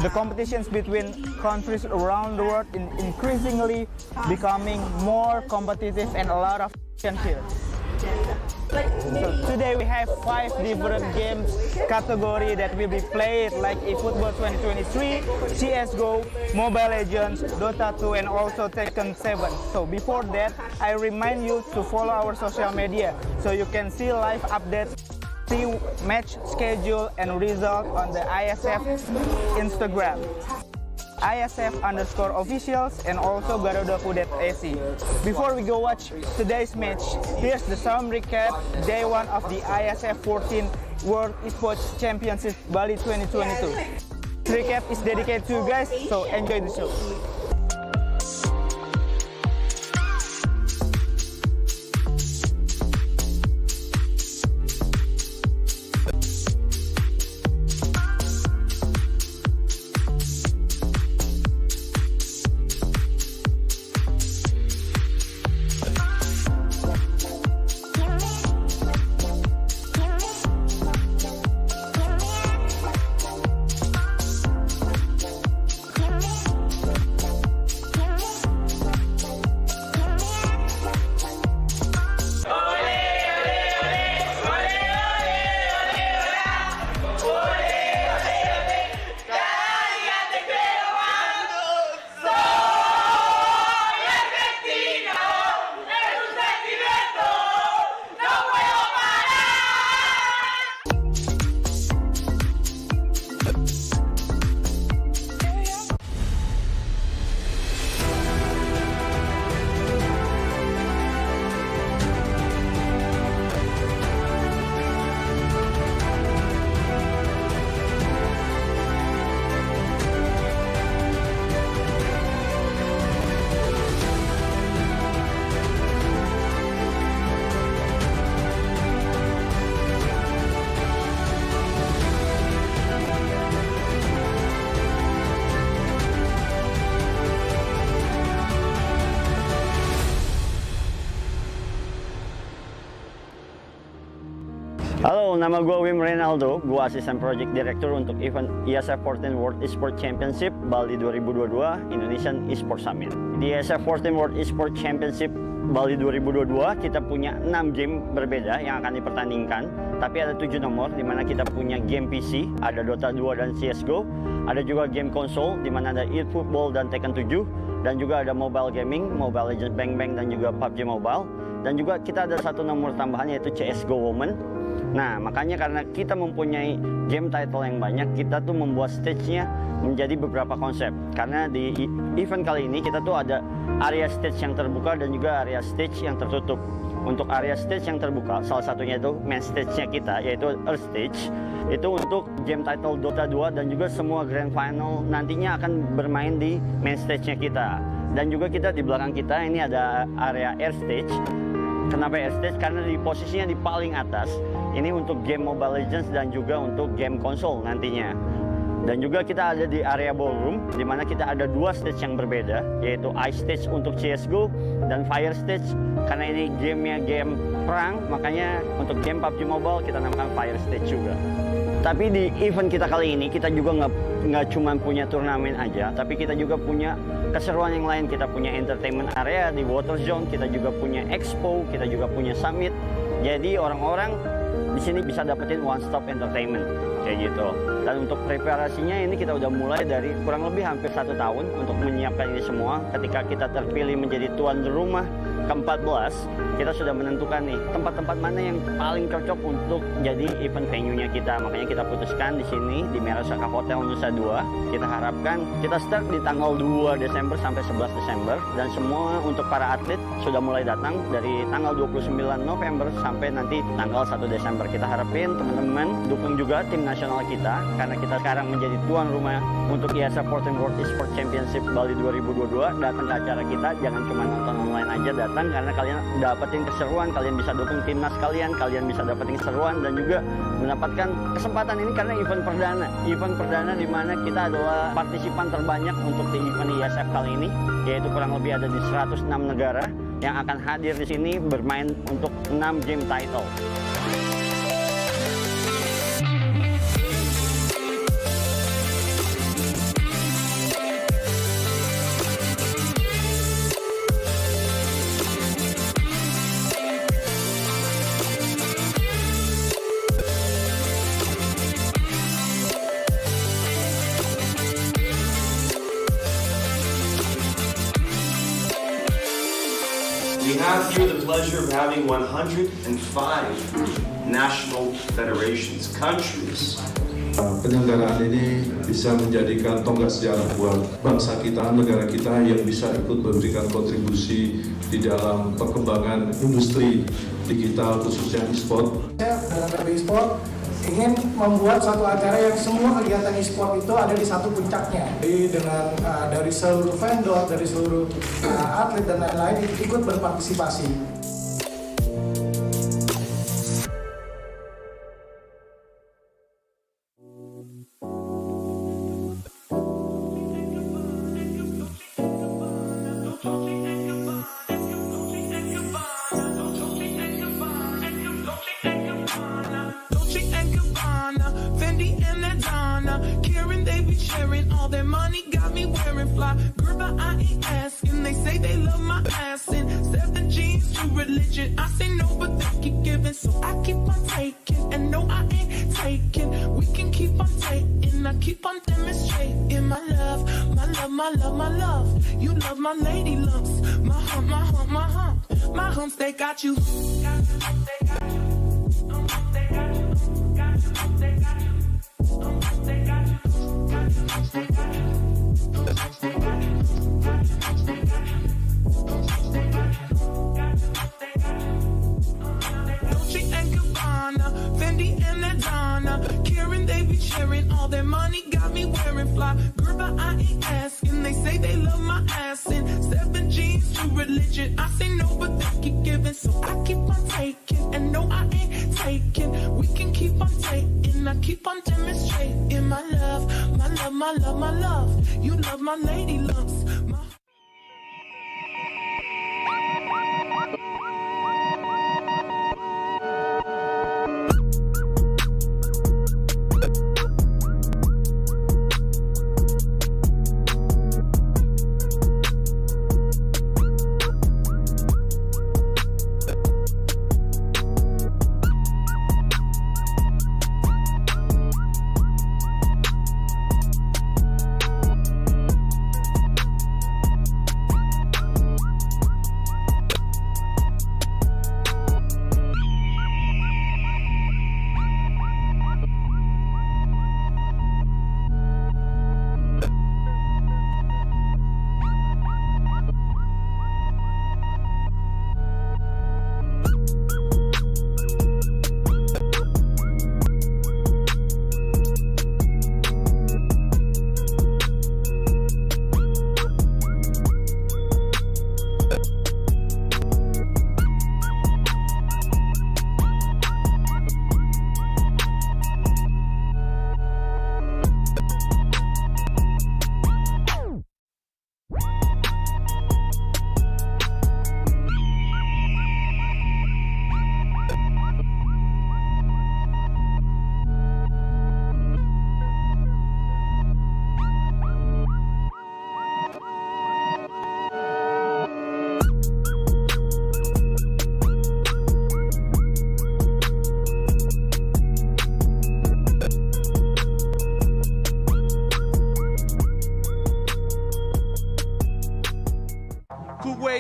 G: The competitions between countries around the world increasingly becoming more competitive and a lot of action here. So today we have 5 different games category that will be played, like eFootball 2023, CSGO, Mobile Legends, Dota 2, and also Tekken 7. So before that, I remind you to follow our social media so you can see live updates, see match schedule and result on the IESF Instagram, IESF_officials, and also garudaku.ac. Before we go watch today's match, here's the some recap day one of the IESF 14 World Esports Championship Bali 2022. This recap is dedicated to you guys, so enjoy the show.
C: Halo, nama gue Wim Reynaldo, gue asisten project director untuk event IESF 14 World Esports Championship Bali 2022 Indonesian Esports Summit. Di IESF 14 World Esports Championship Bali 2022 kita punya 6 game berbeda yang akan dipertandingkan. Tapi ada 7 nomor di mana kita punya game PC, ada Dota 2 dan CSGO. Ada juga game konsol di mana ada eFootball dan Tekken 7. Dan juga ada mobile gaming, Mobile Legends Bang Bang dan juga PUBG Mobile. Dan juga kita ada 1 nomor tambahan yaitu CSGO Women. Nah, makanya karena kita mempunyai game title yang banyak, kita tuh membuat stage-nya menjadi beberapa konsep. Karena di event kali ini kita tuh ada area stage yang terbuka dan juga area stage yang tertutup. Untuk area stage yang terbuka, salah satunya itu main stage-nya kita, yaitu Earth Stage. Itu untuk game title Dota 2 dan juga semua Grand Final nantinya akan bermain di main stage-nya kita. Dan juga kita di belakang kita ini ada area Air Stage. Kenapa Air Stage? Karena di posisinya di paling atas. Ini untuk game Mobile Legends dan juga untuk game konsol nantinya. Dan juga kita ada di area ballroom, di mana kita ada 2 stage yang berbeda, yaitu Ice Stage untuk CSGO dan Fire Stage. Karena ini gamenya game perang, makanya untuk game PUBG Mobile kita namakan Fire Stage juga. Tapi di event kita kali ini, kita juga nggak cuma punya turnamen aja, tapi kita juga punya keseruan yang lain. Kita punya entertainment area di Water Zone, kita juga punya expo, kita juga punya summit. Jadi orang-orang di sini bisa dapetin one stop entertainment kayak gitu. Dan untuk preparasinya ini kita udah mulai dari kurang lebih hampir 1 tahun untuk menyiapkan ini semua. Ketika kita terpilih menjadi tuan rumah ke-14, kita sudah menentukan nih tempat-tempat mana yang paling cocok untuk jadi event venue-nya kita. Makanya kita putuskan di sini di Merasaka Hotel Nusa Dua. Kita harapkan kita start di tanggal 2 Desember sampai 11 Desember dan semua untuk para atlet sudah mulai datang dari tanggal 29 November sampai nanti tanggal 1 Desember. Kita harapin teman-teman dukung juga tim nasional kita karena kita sekarang menjadi tuan rumah untuk IESF 14 World Esports Championship Bali 2022. Datang ke acara kita, jangan cuma nonton online aja, datang karena kalian dapetin keseruan, kalian bisa dukung timnas kalian bisa dapetin keseruan dan juga mendapatkan kesempatan ini karena event perdana di mana kita adalah partisipan terbanyak untuk di event IESF kali ini, yaitu kurang lebih ada di 106 negara yang akan hadir di sini bermain untuk 6 game title.
R: We have here the pleasure of having 105 national federations, countries.
J: Penyelenggaraan ini bisa menjadikan tonggak sejarah buat bangsa kita, negara kita yang bisa ikut memberikan kontribusi di dalam perkembangan industri digital khususnya e-sport.
K: Dalam e-sport ingin membuat satu acara yang semua kegiatan e-sport itu ada di satu puncaknya. Jadi dengan dari seluruh vendor, dari seluruh atlet dan lain-lain ikut berpartisipasi.
L: Sharing all their money got me wearing fly. Girl, but I ain't asking. They say they love my ass and 7 G's to religion. I say no, but they keep giving, so I keep on taking. And no, I ain't taking. We can keep on taking. I keep on demonstrating my love, my love, my love, my love. You love my lady lumps, my hump, my hump, my hump. My humps, they got you. They got you. They got you. They got you. They got you. They got you. Dolce and Gabbana, Fendi and Adana, Karen, they be sharing all their money, got me wearing fly. Girl, but I ain't asking. They say they love my ass and 7 G's to religion. I say no, but they keep giving, so I keep on taking. And no, I ain't taking. We can keep on taking. I keep on demonstrating my love, my love, my love, my love. You love my lady lumps.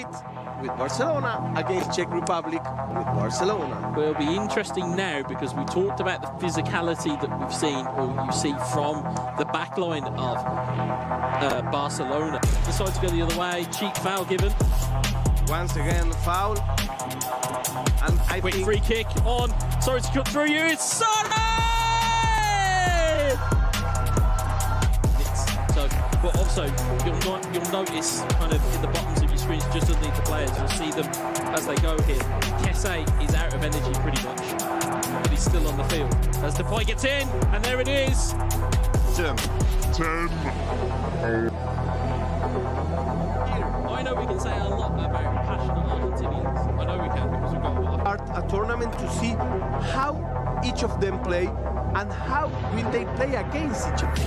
D: great with Barcelona against Czech Republic with Barcelona.
T: Well, it'll be interesting now because we talked about the physicality that we've seen, or you see from the back line of Barcelona. Decide to go the other way, cheap foul given.
D: Once again, foul. And I
T: Quick
D: think
T: free kick on. Sorry to cut through you. It's Sane! So, but also you'll notice kind of in the bottoms of your screens, just underneath the players, you'll see them as they go here. Kesse is out of energy pretty much, but he's still on the field. As the point gets in, and there it is.
A: 10.
T: I know we can say a lot about passionate Argentinians. I know we can because we've got
D: a tournament to see how each of them play and how will they play against each other.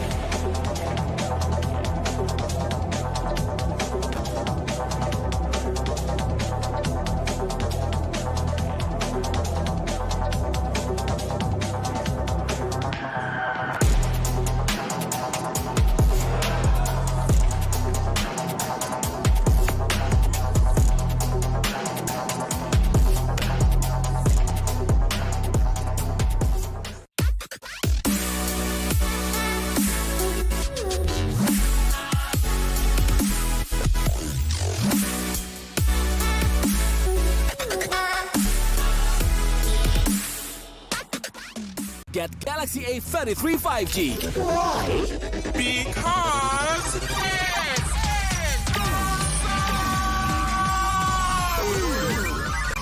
W: Get Galaxy A33 5G.
L: Why? Because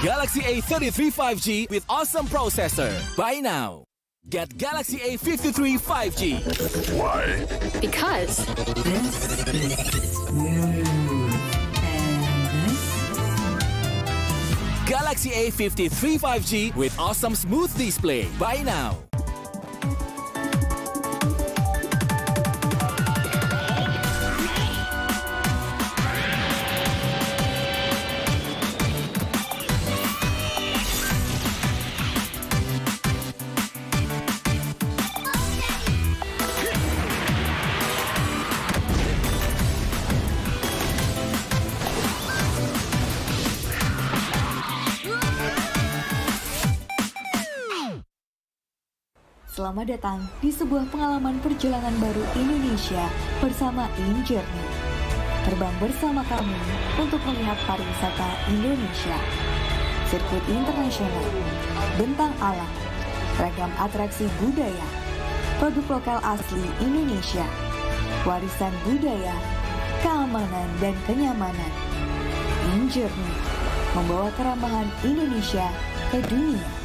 W: Galaxy A33 5G with awesome processor. Buy now. Get Galaxy A53 5G.
L: Why?
X: Because
W: Galaxy A53 5G with awesome smooth display. Buy now.
Y: Selamat datang di sebuah pengalaman perjalanan baru Indonesia bersama InJourney. Terbang bersama kami untuk melihat pariwisata Indonesia. Sirkuit internasional, bentang alam, ragam atraksi budaya, produk lokal asli Indonesia, warisan budaya, keamanan dan kenyamanan. InJourney membawa keramahan Indonesia ke dunia.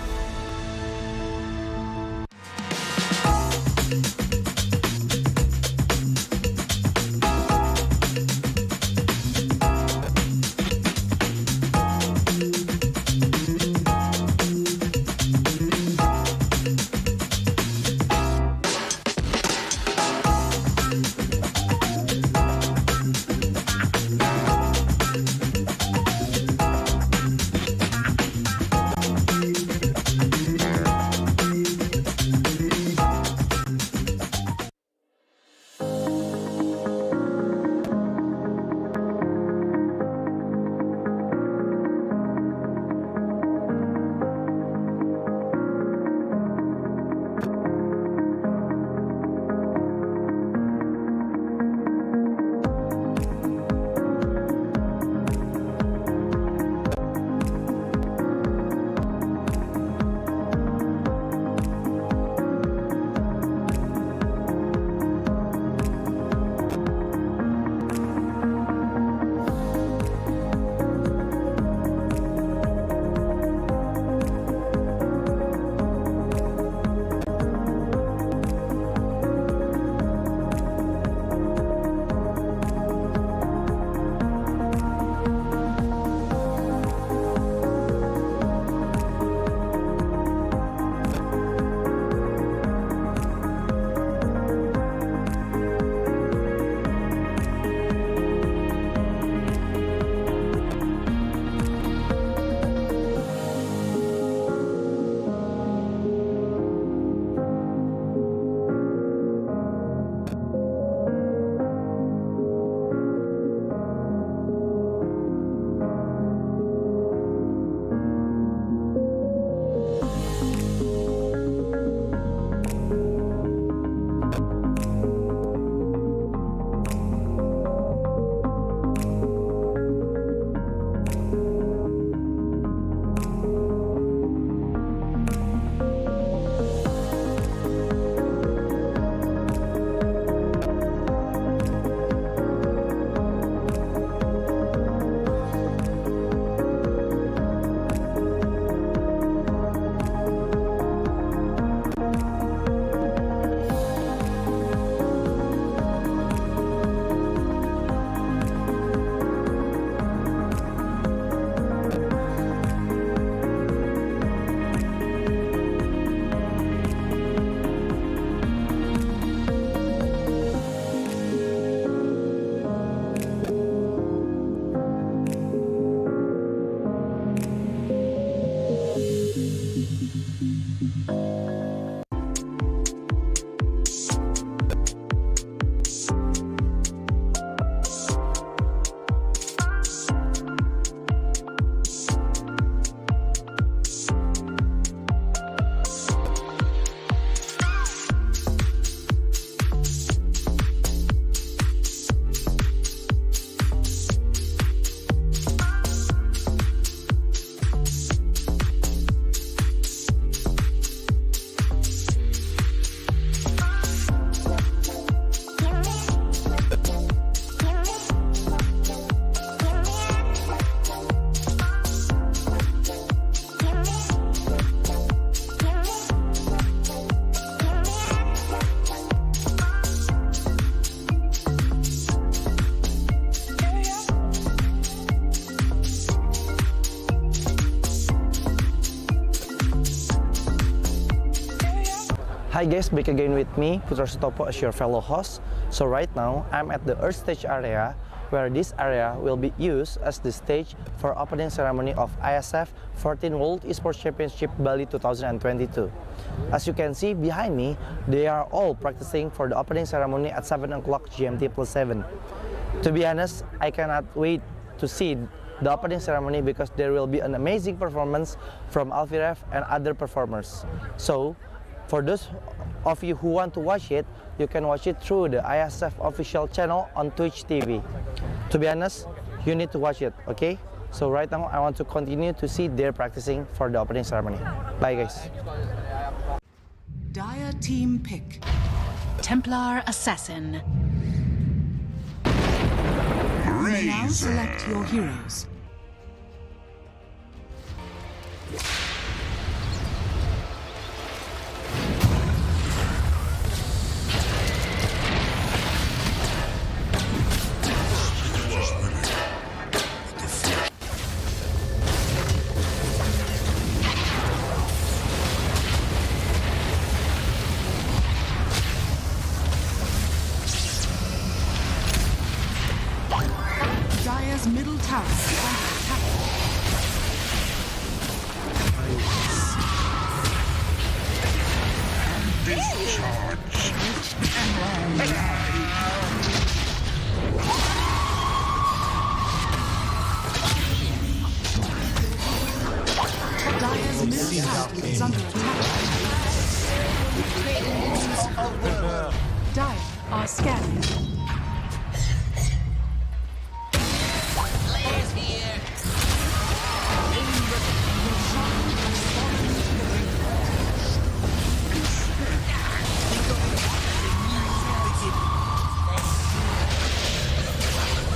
S: Hi guys, back again with me, Putra Sutopo as your fellow host. So right now, I'm at the Earth Stage area, where this area will be used as the stage for opening ceremony of IESF 14 World Esports Championship Bali 2022. As you can see behind me, they are all practicing for the opening ceremony at 7 o'clock GMT+7. To be honest, I cannot wait to see the opening ceremony because there will be an amazing performance from Alfiref and other performers. So, for those of you who want to watch it, you can watch it through the IESF official channel on Twitch TV. To be honest, you need to watch it, okay? So right now, I want to continue to see their practicing for the opening ceremony. Bye guys.
B: Dire team pick. Templar Assassin. Now select your heroes. Dire's middle tower is under attack. Dire's middle tower is under attack. Dire are scanning.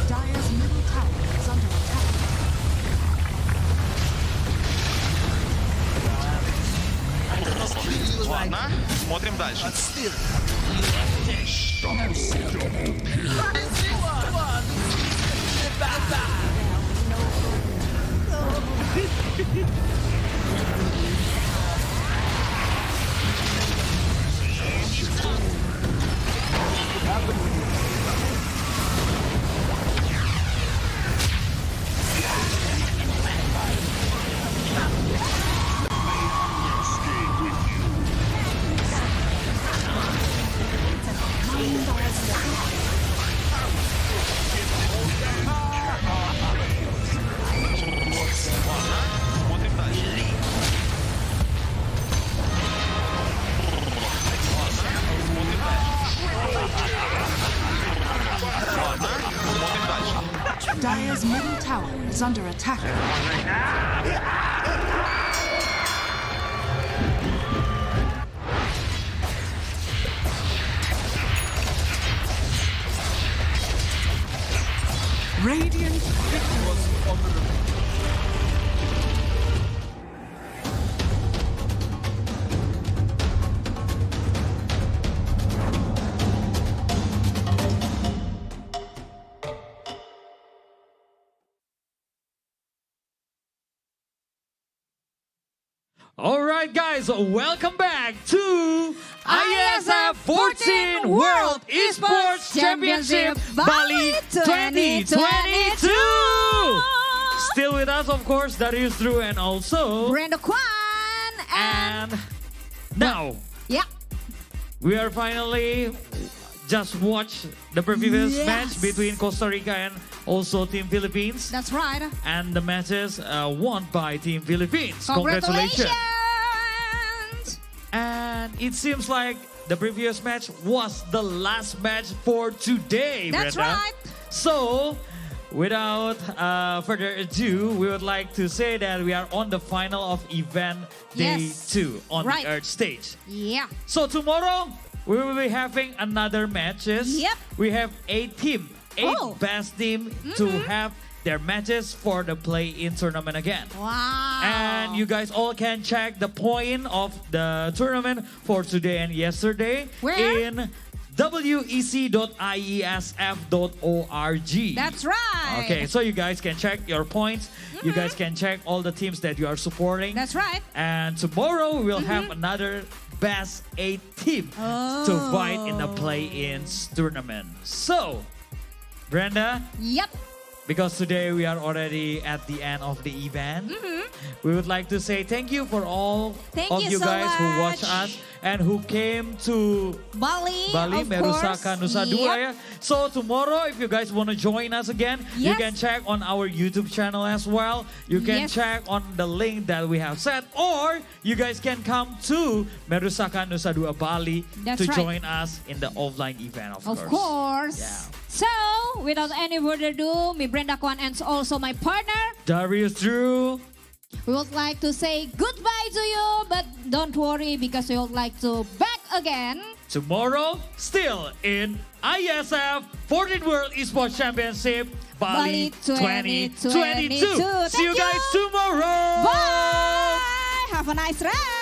B: Dire's middle tower is under attack.
A: Ладно, смотрим дальше.
B: Dire's middle tower is under attack. Radiant victory.
M: All right, guys, welcome back to IESF 14 World Esports Championship Bali 2022. Still with us, of course, Darius Drew and also
N: Brando Kwan.
M: And now,
N: yeah,
M: we are finally just watched the previous
N: Yes.
M: match between Costa Rica and also Team Philippines.
N: That's right.
M: And the matches won by Team Philippines.
N: Congratulations.
M: And it seems like the previous match was the last match for today,
N: That's
M: Brenda.
N: right.
M: So, without further ado, we would like to say that we are on the final of event day
N: Yes.
M: 2 on
N: Right.
M: the Earth stage.
N: Yeah.
M: So tomorrow, we will be having another matches.
N: Yep.
M: We have 8 team, 8
N: Oh.
M: best team to have their matches for the play-in tournament again.
N: Wow.
M: And you guys all can check the point of the tournament for today and yesterday
N: Where?
M: in wec.iesf.org.
N: That's right.
M: Okay, so you guys can check your points. You guys can check all the teams that you are supporting.
N: That's right.
M: And tomorrow we will have another best 8 team to fight in the play-in tournament. So, Brenda.
N: Yep.
M: Because today we are already at the end of the event, we would like to say thank you for all of you
N: so
M: guys who watch
N: much.
M: us and who came to
N: Bali, of
M: Merusaka,
N: course.
M: Nusa Dua.
N: Yep.
M: So tomorrow, if you guys want to join us again, you
N: Yes.
M: can check on our YouTube channel as well. You can
N: Yes.
M: check on the link that we have set, or you guys can come to Merusaka, Nusa Dua, Bali
N: That's
M: to
N: right.
M: join us in the offline event, of
N: Of
M: course.
N: course.
M: Yeah.
N: So, without any further ado, me Brenda Kwan and also my partner,
M: Darius Drew.
N: we would like to say goodbye to you, but don't worry because we would like to back again.
M: Tomorrow, still in IESF 14th World Esports Championship Bali 2022. See you guys tomorrow.
N: Bye. Have a nice rest.